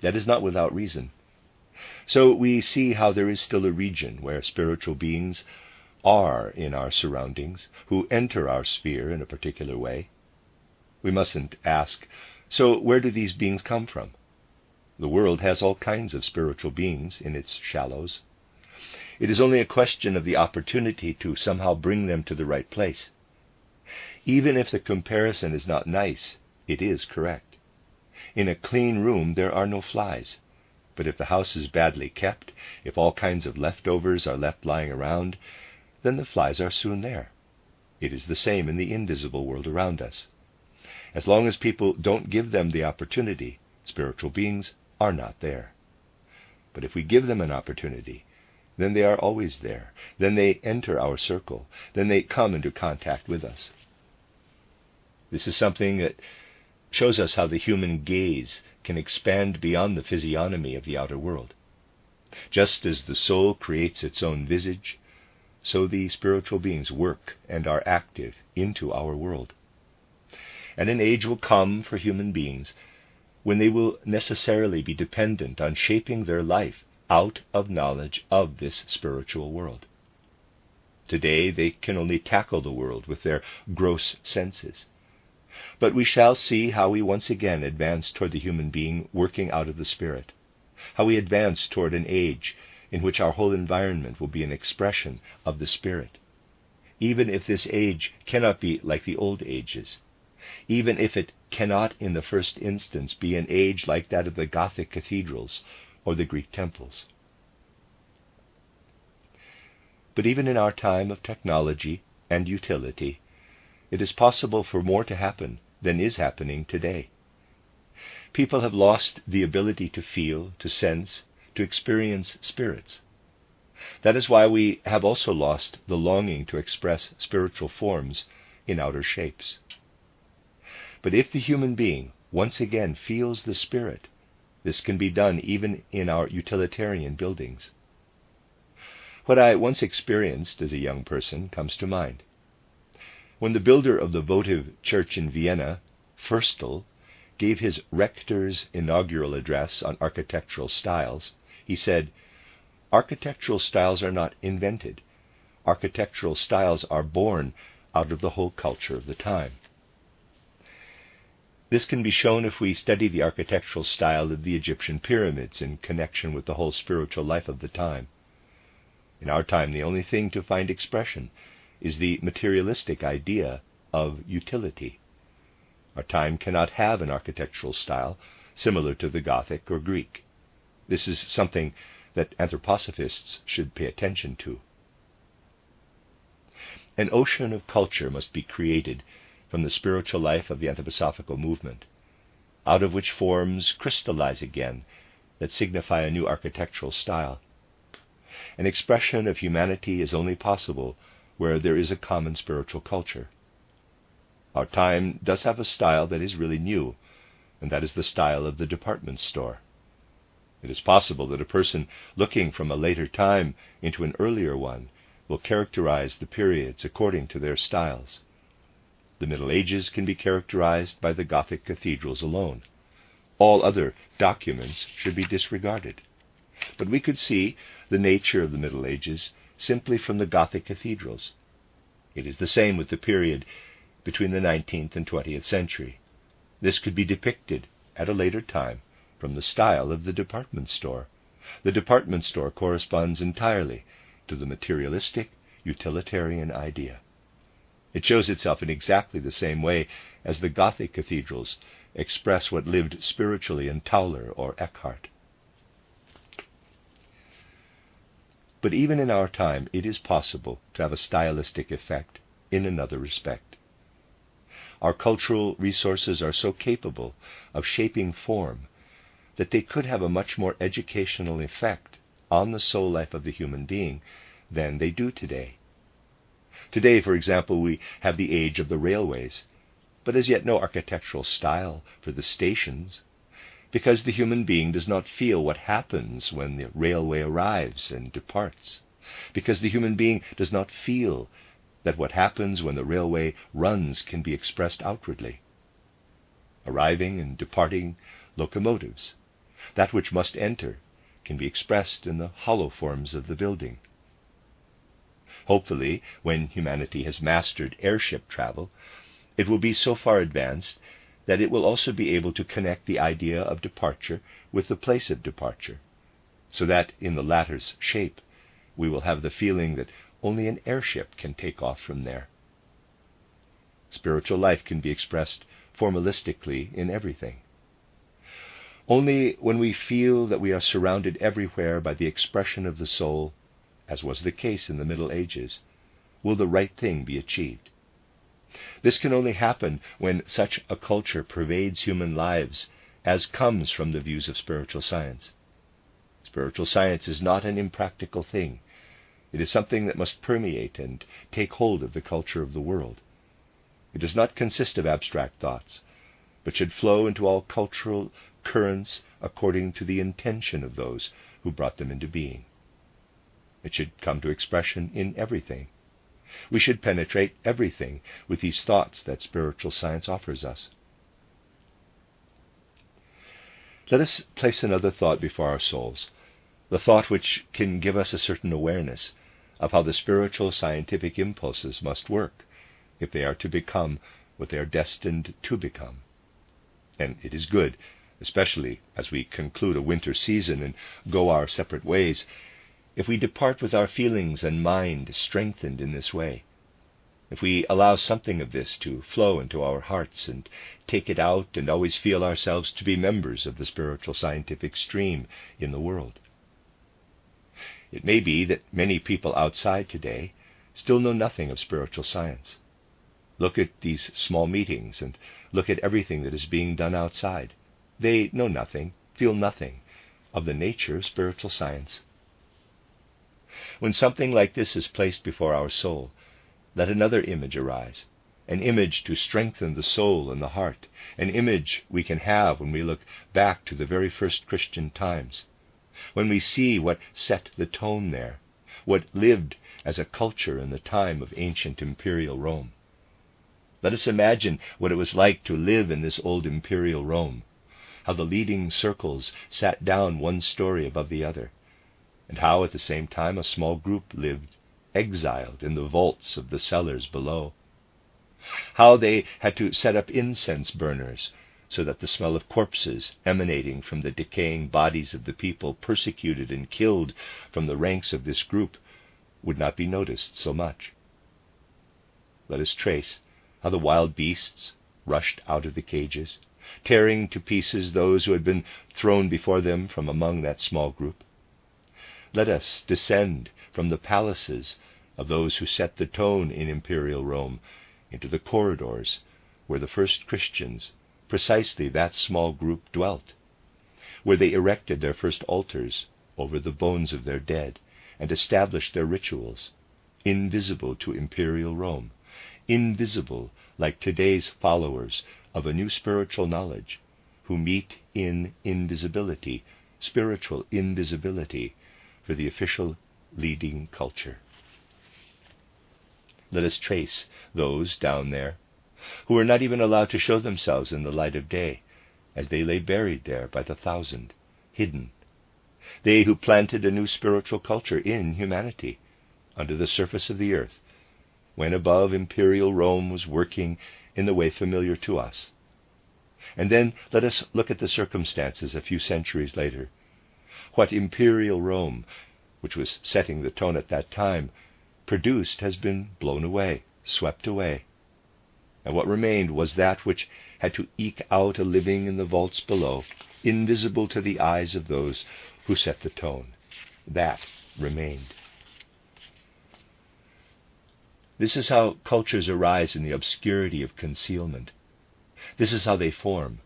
That is not without reason. So we see how there is still a region where spiritual beings are in our surroundings, who enter our sphere in a particular way. We mustn't ask, so where do these beings come from? The world has all kinds of spiritual beings in its shallows. It is only a question of the opportunity to somehow bring them to the right place. Even if the comparison is not nice, it is correct. In a clean room there are no flies, but if the house is badly kept, if all kinds of leftovers are left lying around, then the flies are soon there. It is the same in the invisible world around us. As long as people don't give them the opportunity, spiritual beings are not there. But if we give them an opportunity, then they are always there. Then they enter our circle. Then they come into contact with us. This is something that shows us how the human gaze can expand beyond the physiognomy of the outer world. Just as the soul creates its own visage, so the spiritual beings work and are active into our world. And an age will come for human beings when they will necessarily be dependent on shaping their life out of knowledge of this spiritual world. Today they can only tackle the world with their gross senses. But we shall see how we once again advance toward the human being working out of the Spirit, how we advance toward an age in which our whole environment will be an expression of the Spirit, even if this age cannot be like the old ages, even if it cannot in the first instance be an age like that of the Gothic cathedrals or the Greek temples. But even in our time of technology and utility, it is possible for more to happen than is happening today. People have lost the ability to feel, to sense, to experience spirits. That is why we have also lost the longing to express spiritual forms in outer shapes. But if the human being once again feels the spirit, this can be done even in our utilitarian buildings. What I once experienced as a young person comes to mind. When the builder of the votive church in Vienna, Ferstel, gave his rector's inaugural address on architectural styles, he said, "Architectural styles are not invented. Architectural styles are born out of the whole culture of the time." This can be shown if we study the architectural style of the Egyptian pyramids in connection with the whole spiritual life of the time. In our time, the only thing to find expression is the materialistic idea of utility. Our time cannot have an architectural style similar to the Gothic or Greek. This is something that anthroposophists should pay attention to. An ocean of culture must be created from the spiritual life of the anthroposophical movement, out of which forms crystallize again that signify a new architectural style. An expression of humanity is only possible where there is a common spiritual culture. Our time does have a style that is really new, and that is the style of the department store. It is possible that a person looking from a later time into an earlier one will characterize the periods according to their styles. The Middle Ages can be characterized by the Gothic cathedrals alone. All other documents should be disregarded. But we could see the nature of the Middle Ages simply from the Gothic cathedrals. It is the same with the period between the 19th and 20th century. This could be depicted at a later time from the style of the department store. The department store corresponds entirely to the materialistic, utilitarian idea. It shows itself in exactly the same way as the Gothic cathedrals express what lived spiritually in Tauler or Eckhart. But even in our time, it is possible to have a stylistic effect in another respect. Our cultural resources are so capable of shaping form that they could have a much more educational effect on the soul life of the human being than they do today. Today, for example, we have the age of the railways, but as yet no architectural style for the stations, because the human being does not feel what happens when the railway arrives and departs, because the human being does not feel that what happens when the railway runs can be expressed outwardly. Arriving and departing locomotives, that which must enter, can be expressed in the hollow forms of the building. Hopefully, when humanity has mastered airship travel, it will be so far advanced that it will also be able to connect the idea of departure with the place of departure, so that in the latter's shape we will have the feeling that only an airship can take off from there. Spiritual life can be expressed formalistically in everything. Only when we feel that we are surrounded everywhere by the expression of the soul, as was the case in the Middle Ages, will the right thing be achieved. This can only happen when such a culture pervades human lives as comes from the views of spiritual science. Spiritual science is not an impractical thing. It is something that must permeate and take hold of the culture of the world. It does not consist of abstract thoughts, but should flow into all cultural currents according to the intention of those who brought them into being. It should come to expression in everything. We should penetrate everything with these thoughts that spiritual science offers us. Let us place another thought before our souls, the thought which can give us a certain awareness of how the spiritual scientific impulses must work if they are to become what they are destined to become. And it is good, especially as we conclude a winter season and go our separate ways, if we depart with our feelings and mind strengthened in this way. if we allow something of this to flow into our hearts and take it out and always feel ourselves to be members of the spiritual scientific stream in the world. It may be that many people outside today still know nothing of spiritual science. Look at these small meetings and look at everything that is being done outside. They know nothing, feel nothing of the nature of spiritual science. When something like this is placed before our soul, let another image arise, an image to strengthen the soul and the heart, an image we can have when we look back to the very first Christian times, when we see what set the tone there, what lived as a culture in the time of ancient imperial Rome. Let us imagine what it was like to live in this old imperial Rome, how the leading circles sat down one story above the other, and how at the same time a small group lived exiled in the vaults of the cellars below. How they had to set up incense burners so that the smell of corpses emanating from the decaying bodies of the people persecuted and killed from the ranks of this group would not be noticed so much. Let us trace how the wild beasts rushed out of the cages, tearing to pieces those who had been thrown before them from among that small group. Let us descend from the palaces of those who set the tone in imperial Rome into the corridors where the first Christians, precisely that small group, dwelt, where they erected their first altars over the bones of their dead and established their rituals, invisible to imperial Rome, invisible like today's followers of a new spiritual knowledge, who meet in invisibility, spiritual invisibility, for the official leading culture. Let us trace those down there who were not even allowed to show themselves in the light of day, as they lay buried there by the thousand, hidden. They who planted a new spiritual culture in humanity, under the surface of the earth, when above imperial Rome was working in the way familiar to us. And then let us look at the circumstances a few centuries later. What imperial Rome, which was setting the tone at that time, produced has been blown away, swept away. And what remained was that which had to eke out a living in the vaults below, invisible to the eyes of those who set the tone. That remained. This is how cultures arise in the obscurity of concealment. This is how they form.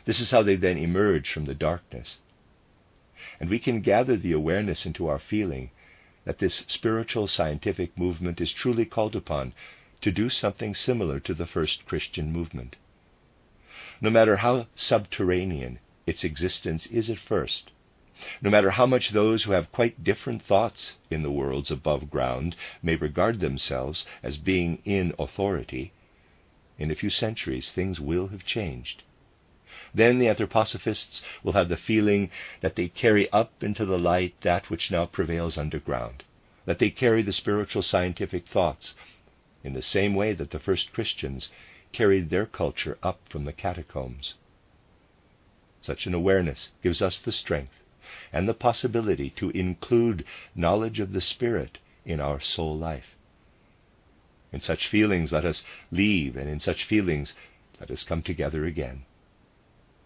This is how they then emerge from the darkness. And we can gather the awareness into our feeling that this spiritual scientific movement is truly called upon to do something similar to the first Christian movement. No matter how subterranean its existence is at first, no matter how much those who have quite different thoughts in the worlds above ground may regard themselves as being in authority, in a few centuries things will have changed. Then the anthroposophists will have the feeling that they carry up into the light that which now prevails underground, that they carry the spiritual scientific thoughts in the same way that the first Christians carried their culture up from the catacombs. Such an awareness gives us the strength and the possibility to include knowledge of the Spirit in our soul life. In such feelings let us leave, and in such feelings let us come together again.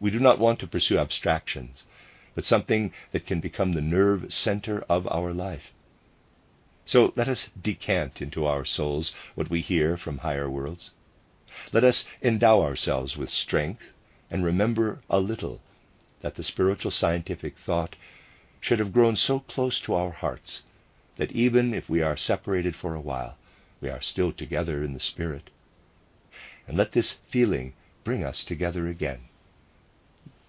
We do not want to pursue abstractions, but something that can become the nerve center of our life. So let us decant into our souls what we hear from higher worlds. Let us endow ourselves with strength and remember a little that the spiritual scientific thought should have grown so close to our hearts that even if we are separated for a while, we are still together in the Spirit. And let this feeling bring us together again.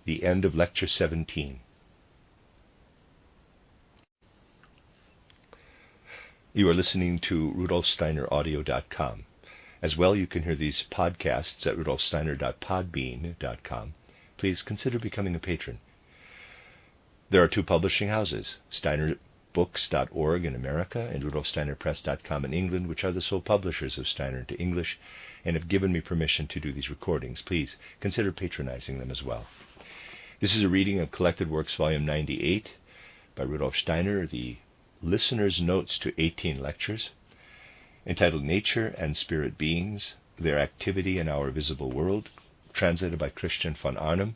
The end of Lecture 17. You are listening to RudolfSteinerAudio.com. As well, you can hear these podcasts at RudolfSteiner.podbean.com. Please consider becoming a patron. There are two publishing houses, SteinerBooks.org in America and RudolfSteinerPress.com in England, which are the sole publishers of Steiner into English and have given me permission to do these recordings. Please consider patronizing them as well. This is a reading of Collected Works, Volume 98 by Rudolf Steiner, the Listener's Notes to 18 Lectures. entitled Nature and Spirit Beings, Their Activity in Our Visible World, translated by Christian von Arnim.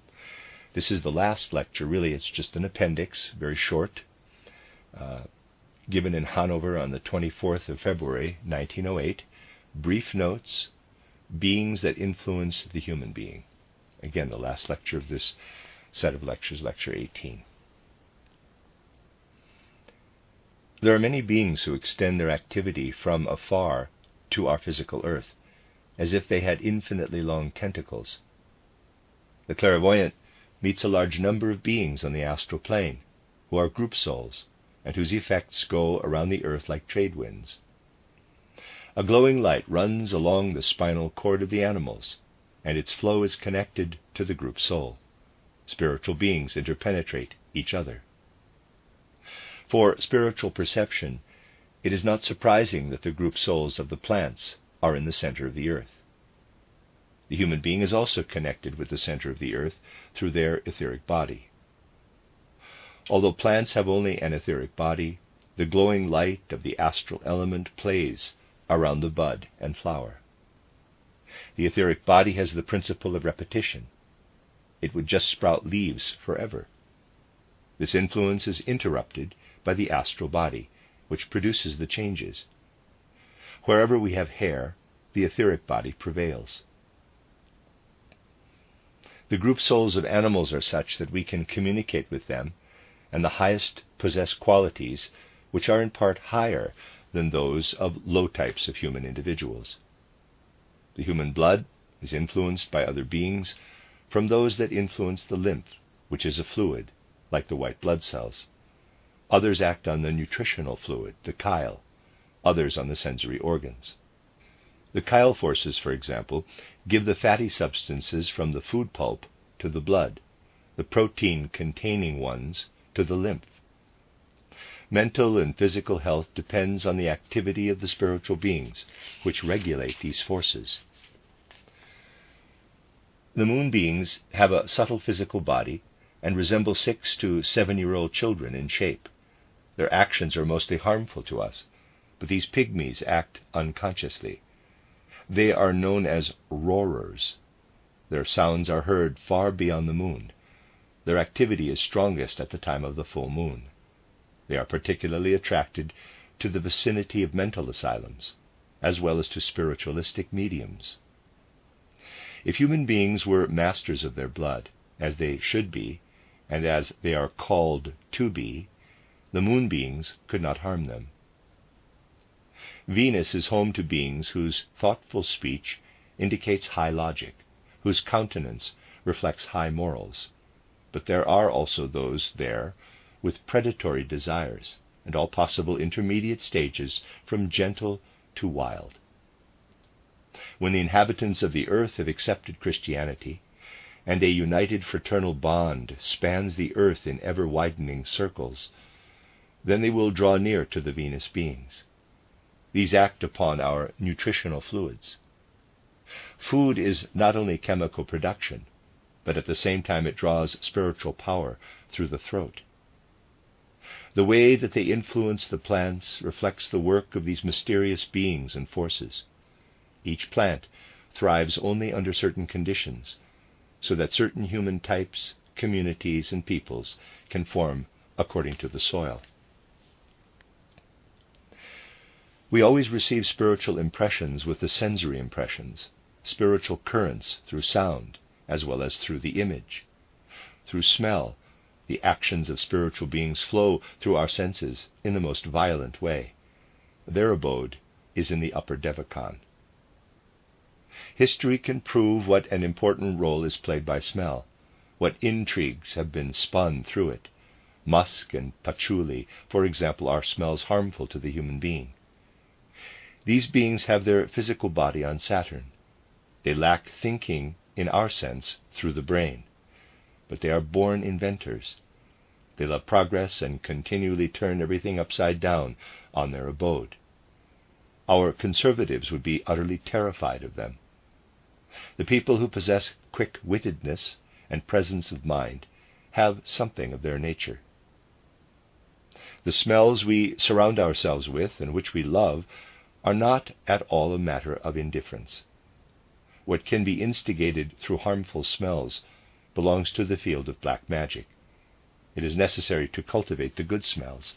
This is the last lecture. Really, it's just an appendix, very short, given in Hanover on the 24th of February, 1908. Brief notes, beings that influence the human being. Again, the last lecture of this set of lectures, lecture 18. There are many beings who extend their activity from afar to our physical earth, as if they had infinitely long tentacles. The clairvoyant meets a large number of beings on the astral plane, who are group souls, and whose effects go around the earth like trade winds. A glowing light runs along the spinal cord of the animals, and its flow is connected to the group soul. Spiritual beings interpenetrate each other. For spiritual perception, it is not surprising that the group souls of the plants are in the center of the earth. The human being is also connected with the center of the earth through their etheric body. Although plants have only an etheric body, the glowing light of the astral element plays around the bud and flower. The etheric body has the principle of repetition. It would just sprout leaves forever. This influence is interrupted by the astral body, which produces the changes. Wherever we have hair, the etheric body prevails. The group souls of animals are such that we can communicate with them, and the highest possess qualities which are in part higher than those of low types of human individuals. The human blood is influenced by other beings from those that influence the lymph, which is a fluid, like the white blood cells. Others act on the nutritional fluid, the chyle, others on the sensory organs. The chyle forces, for example, give the fatty substances from the food pulp to the blood, the protein-containing ones to the lymph. Mental and physical health depends on the activity of the spiritual beings, which regulate these forces. The moon beings have a subtle physical body and resemble 6 to 7-year-old children in shape. Their actions are mostly harmful to us, but these pygmies act unconsciously. They are known as roarers. Their sounds are heard far beyond the moon. Their activity is strongest at the time of the full moon. They are particularly attracted to the vicinity of mental asylums, as well as to spiritualistic mediums. If human beings were masters of their blood, as they should be, and as they are called to be, the moon beings could not harm them. Venus is home to beings whose thoughtful speech indicates high logic, whose countenance reflects high morals. But there are also those there with predatory desires, and all possible intermediate stages from gentle to wild. When the inhabitants of the earth have accepted Christianity, and a united fraternal bond spans the earth in ever-widening circles, then they will draw near to the Venus beings. These act upon our nutritional fluids. Food is not only chemical production, but at the same time it draws spiritual power through the throat. The way that they influence the plants reflects the work of these mysterious beings and forces. Each plant thrives only under certain conditions, so that certain human types, communities, and peoples can form according to the soil. We always receive spiritual impressions with the sensory impressions, spiritual currents through sound, as well as through the image. Through smell, the actions of spiritual beings flow through our senses in the most violent way. Their abode is in the upper Devachan. History can prove what an important role is played by smell, what intrigues have been spun through it. Musk and patchouli, for example, are smells harmful to the human being. These beings have their physical body on Saturn. They lack thinking in our sense through the brain, but they are born inventors. They love progress and continually turn everything upside down on their abode. Our conservatives would be utterly terrified of them. The people who possess quick-wittedness and presence of mind have something of their nature. The smells we surround ourselves with and which we love are not at all a matter of indifference. What can be instigated through harmful smells belongs to the field of black magic. It is necessary to cultivate the good smells.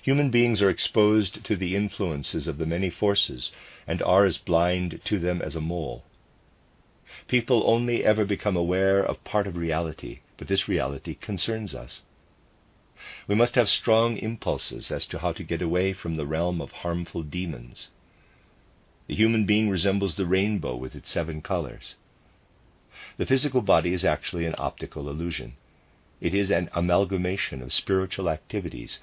Human beings are exposed to the influences of the many forces and are as blind to them as a mole. People only ever become aware of part of reality, but this reality concerns us. We must have strong impulses as to how to get away from the realm of harmful demons. The human being resembles the rainbow with its 7 colors. The physical body is actually an optical illusion. It is an amalgamation of spiritual activities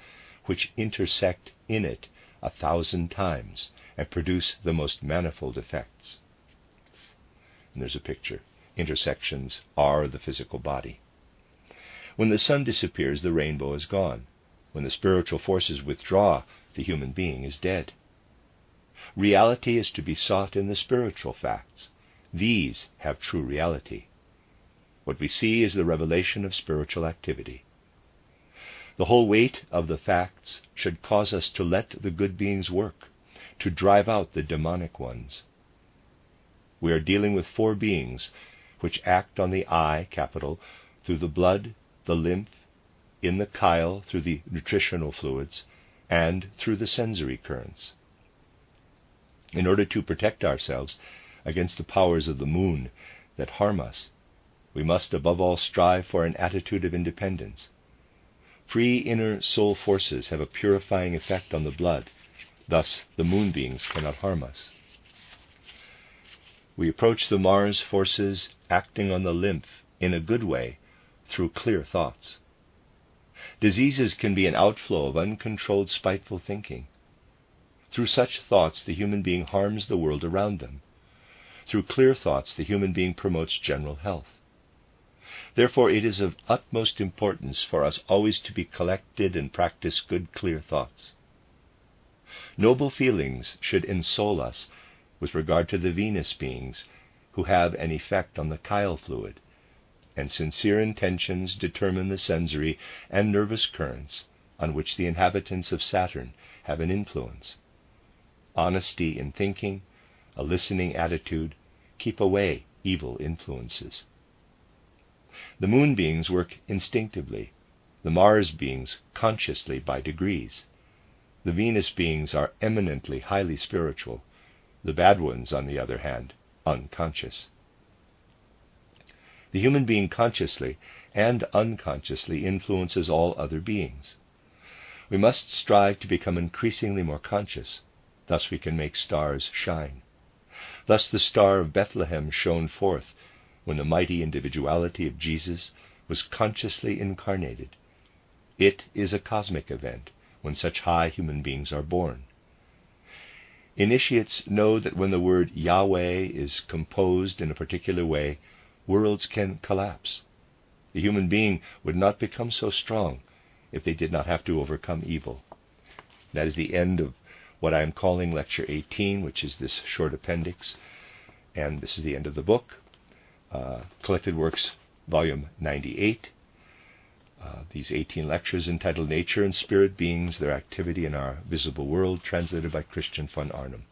which intersect in it 1,000 times and produce the most manifold effects. And there's a picture. Intersections are the physical body. When the sun disappears, the rainbow is gone. When the spiritual forces withdraw, the human being is dead. Reality is to be sought in the spiritual facts. These have true reality. What we see is the revelation of spiritual activity. The whole weight of the facts should cause us to let the good beings work, to drive out the demonic ones. We are dealing with 4 beings which act on the eye, capital, through the blood, the lymph, in the chyle through the nutritional fluids, and through the sensory currents. In order to protect ourselves against the powers of the moon that harm us, we must above all strive for an attitude of independence. Free inner soul forces have a purifying effect on the blood. Thus, the moon beings cannot harm us. We approach the Mars forces acting on the lymph in a good way through clear thoughts. Diseases can be an outflow of uncontrolled spiteful thinking. Through such thoughts, the human being harms the world around them. Through clear thoughts, the human being promotes general health. Therefore, it is of utmost importance for us always to be collected and practice good, clear thoughts. Noble feelings should ensole us with regard to the Venus beings who have an effect on the chyle fluid, and sincere intentions determine the sensory and nervous currents on which the inhabitants of Saturn have an influence. Honesty in thinking, a listening attitude, keep away evil influences. The moon beings work instinctively, the Mars beings consciously by degrees. The Venus beings are eminently highly spiritual, the bad ones, on the other hand, unconscious. The human being consciously and unconsciously influences all other beings. We must strive to become increasingly more conscious. Thus we can make stars shine. Thus the star of Bethlehem shone forth when the mighty individuality of Jesus was consciously incarnated. It is a cosmic event when such high human beings are born. Initiates know that when the word Yahweh is composed in a particular way, worlds can collapse. The human being would not become so strong if they did not have to overcome evil. That is the end of what I am calling Lecture 18, which is this short appendix, and this is the end of the book. Collected Works, Volume 98. These 18 lectures entitled Nature and Spirit Beings, Their Activity in Our Visible World, translated by Christian von Arnim.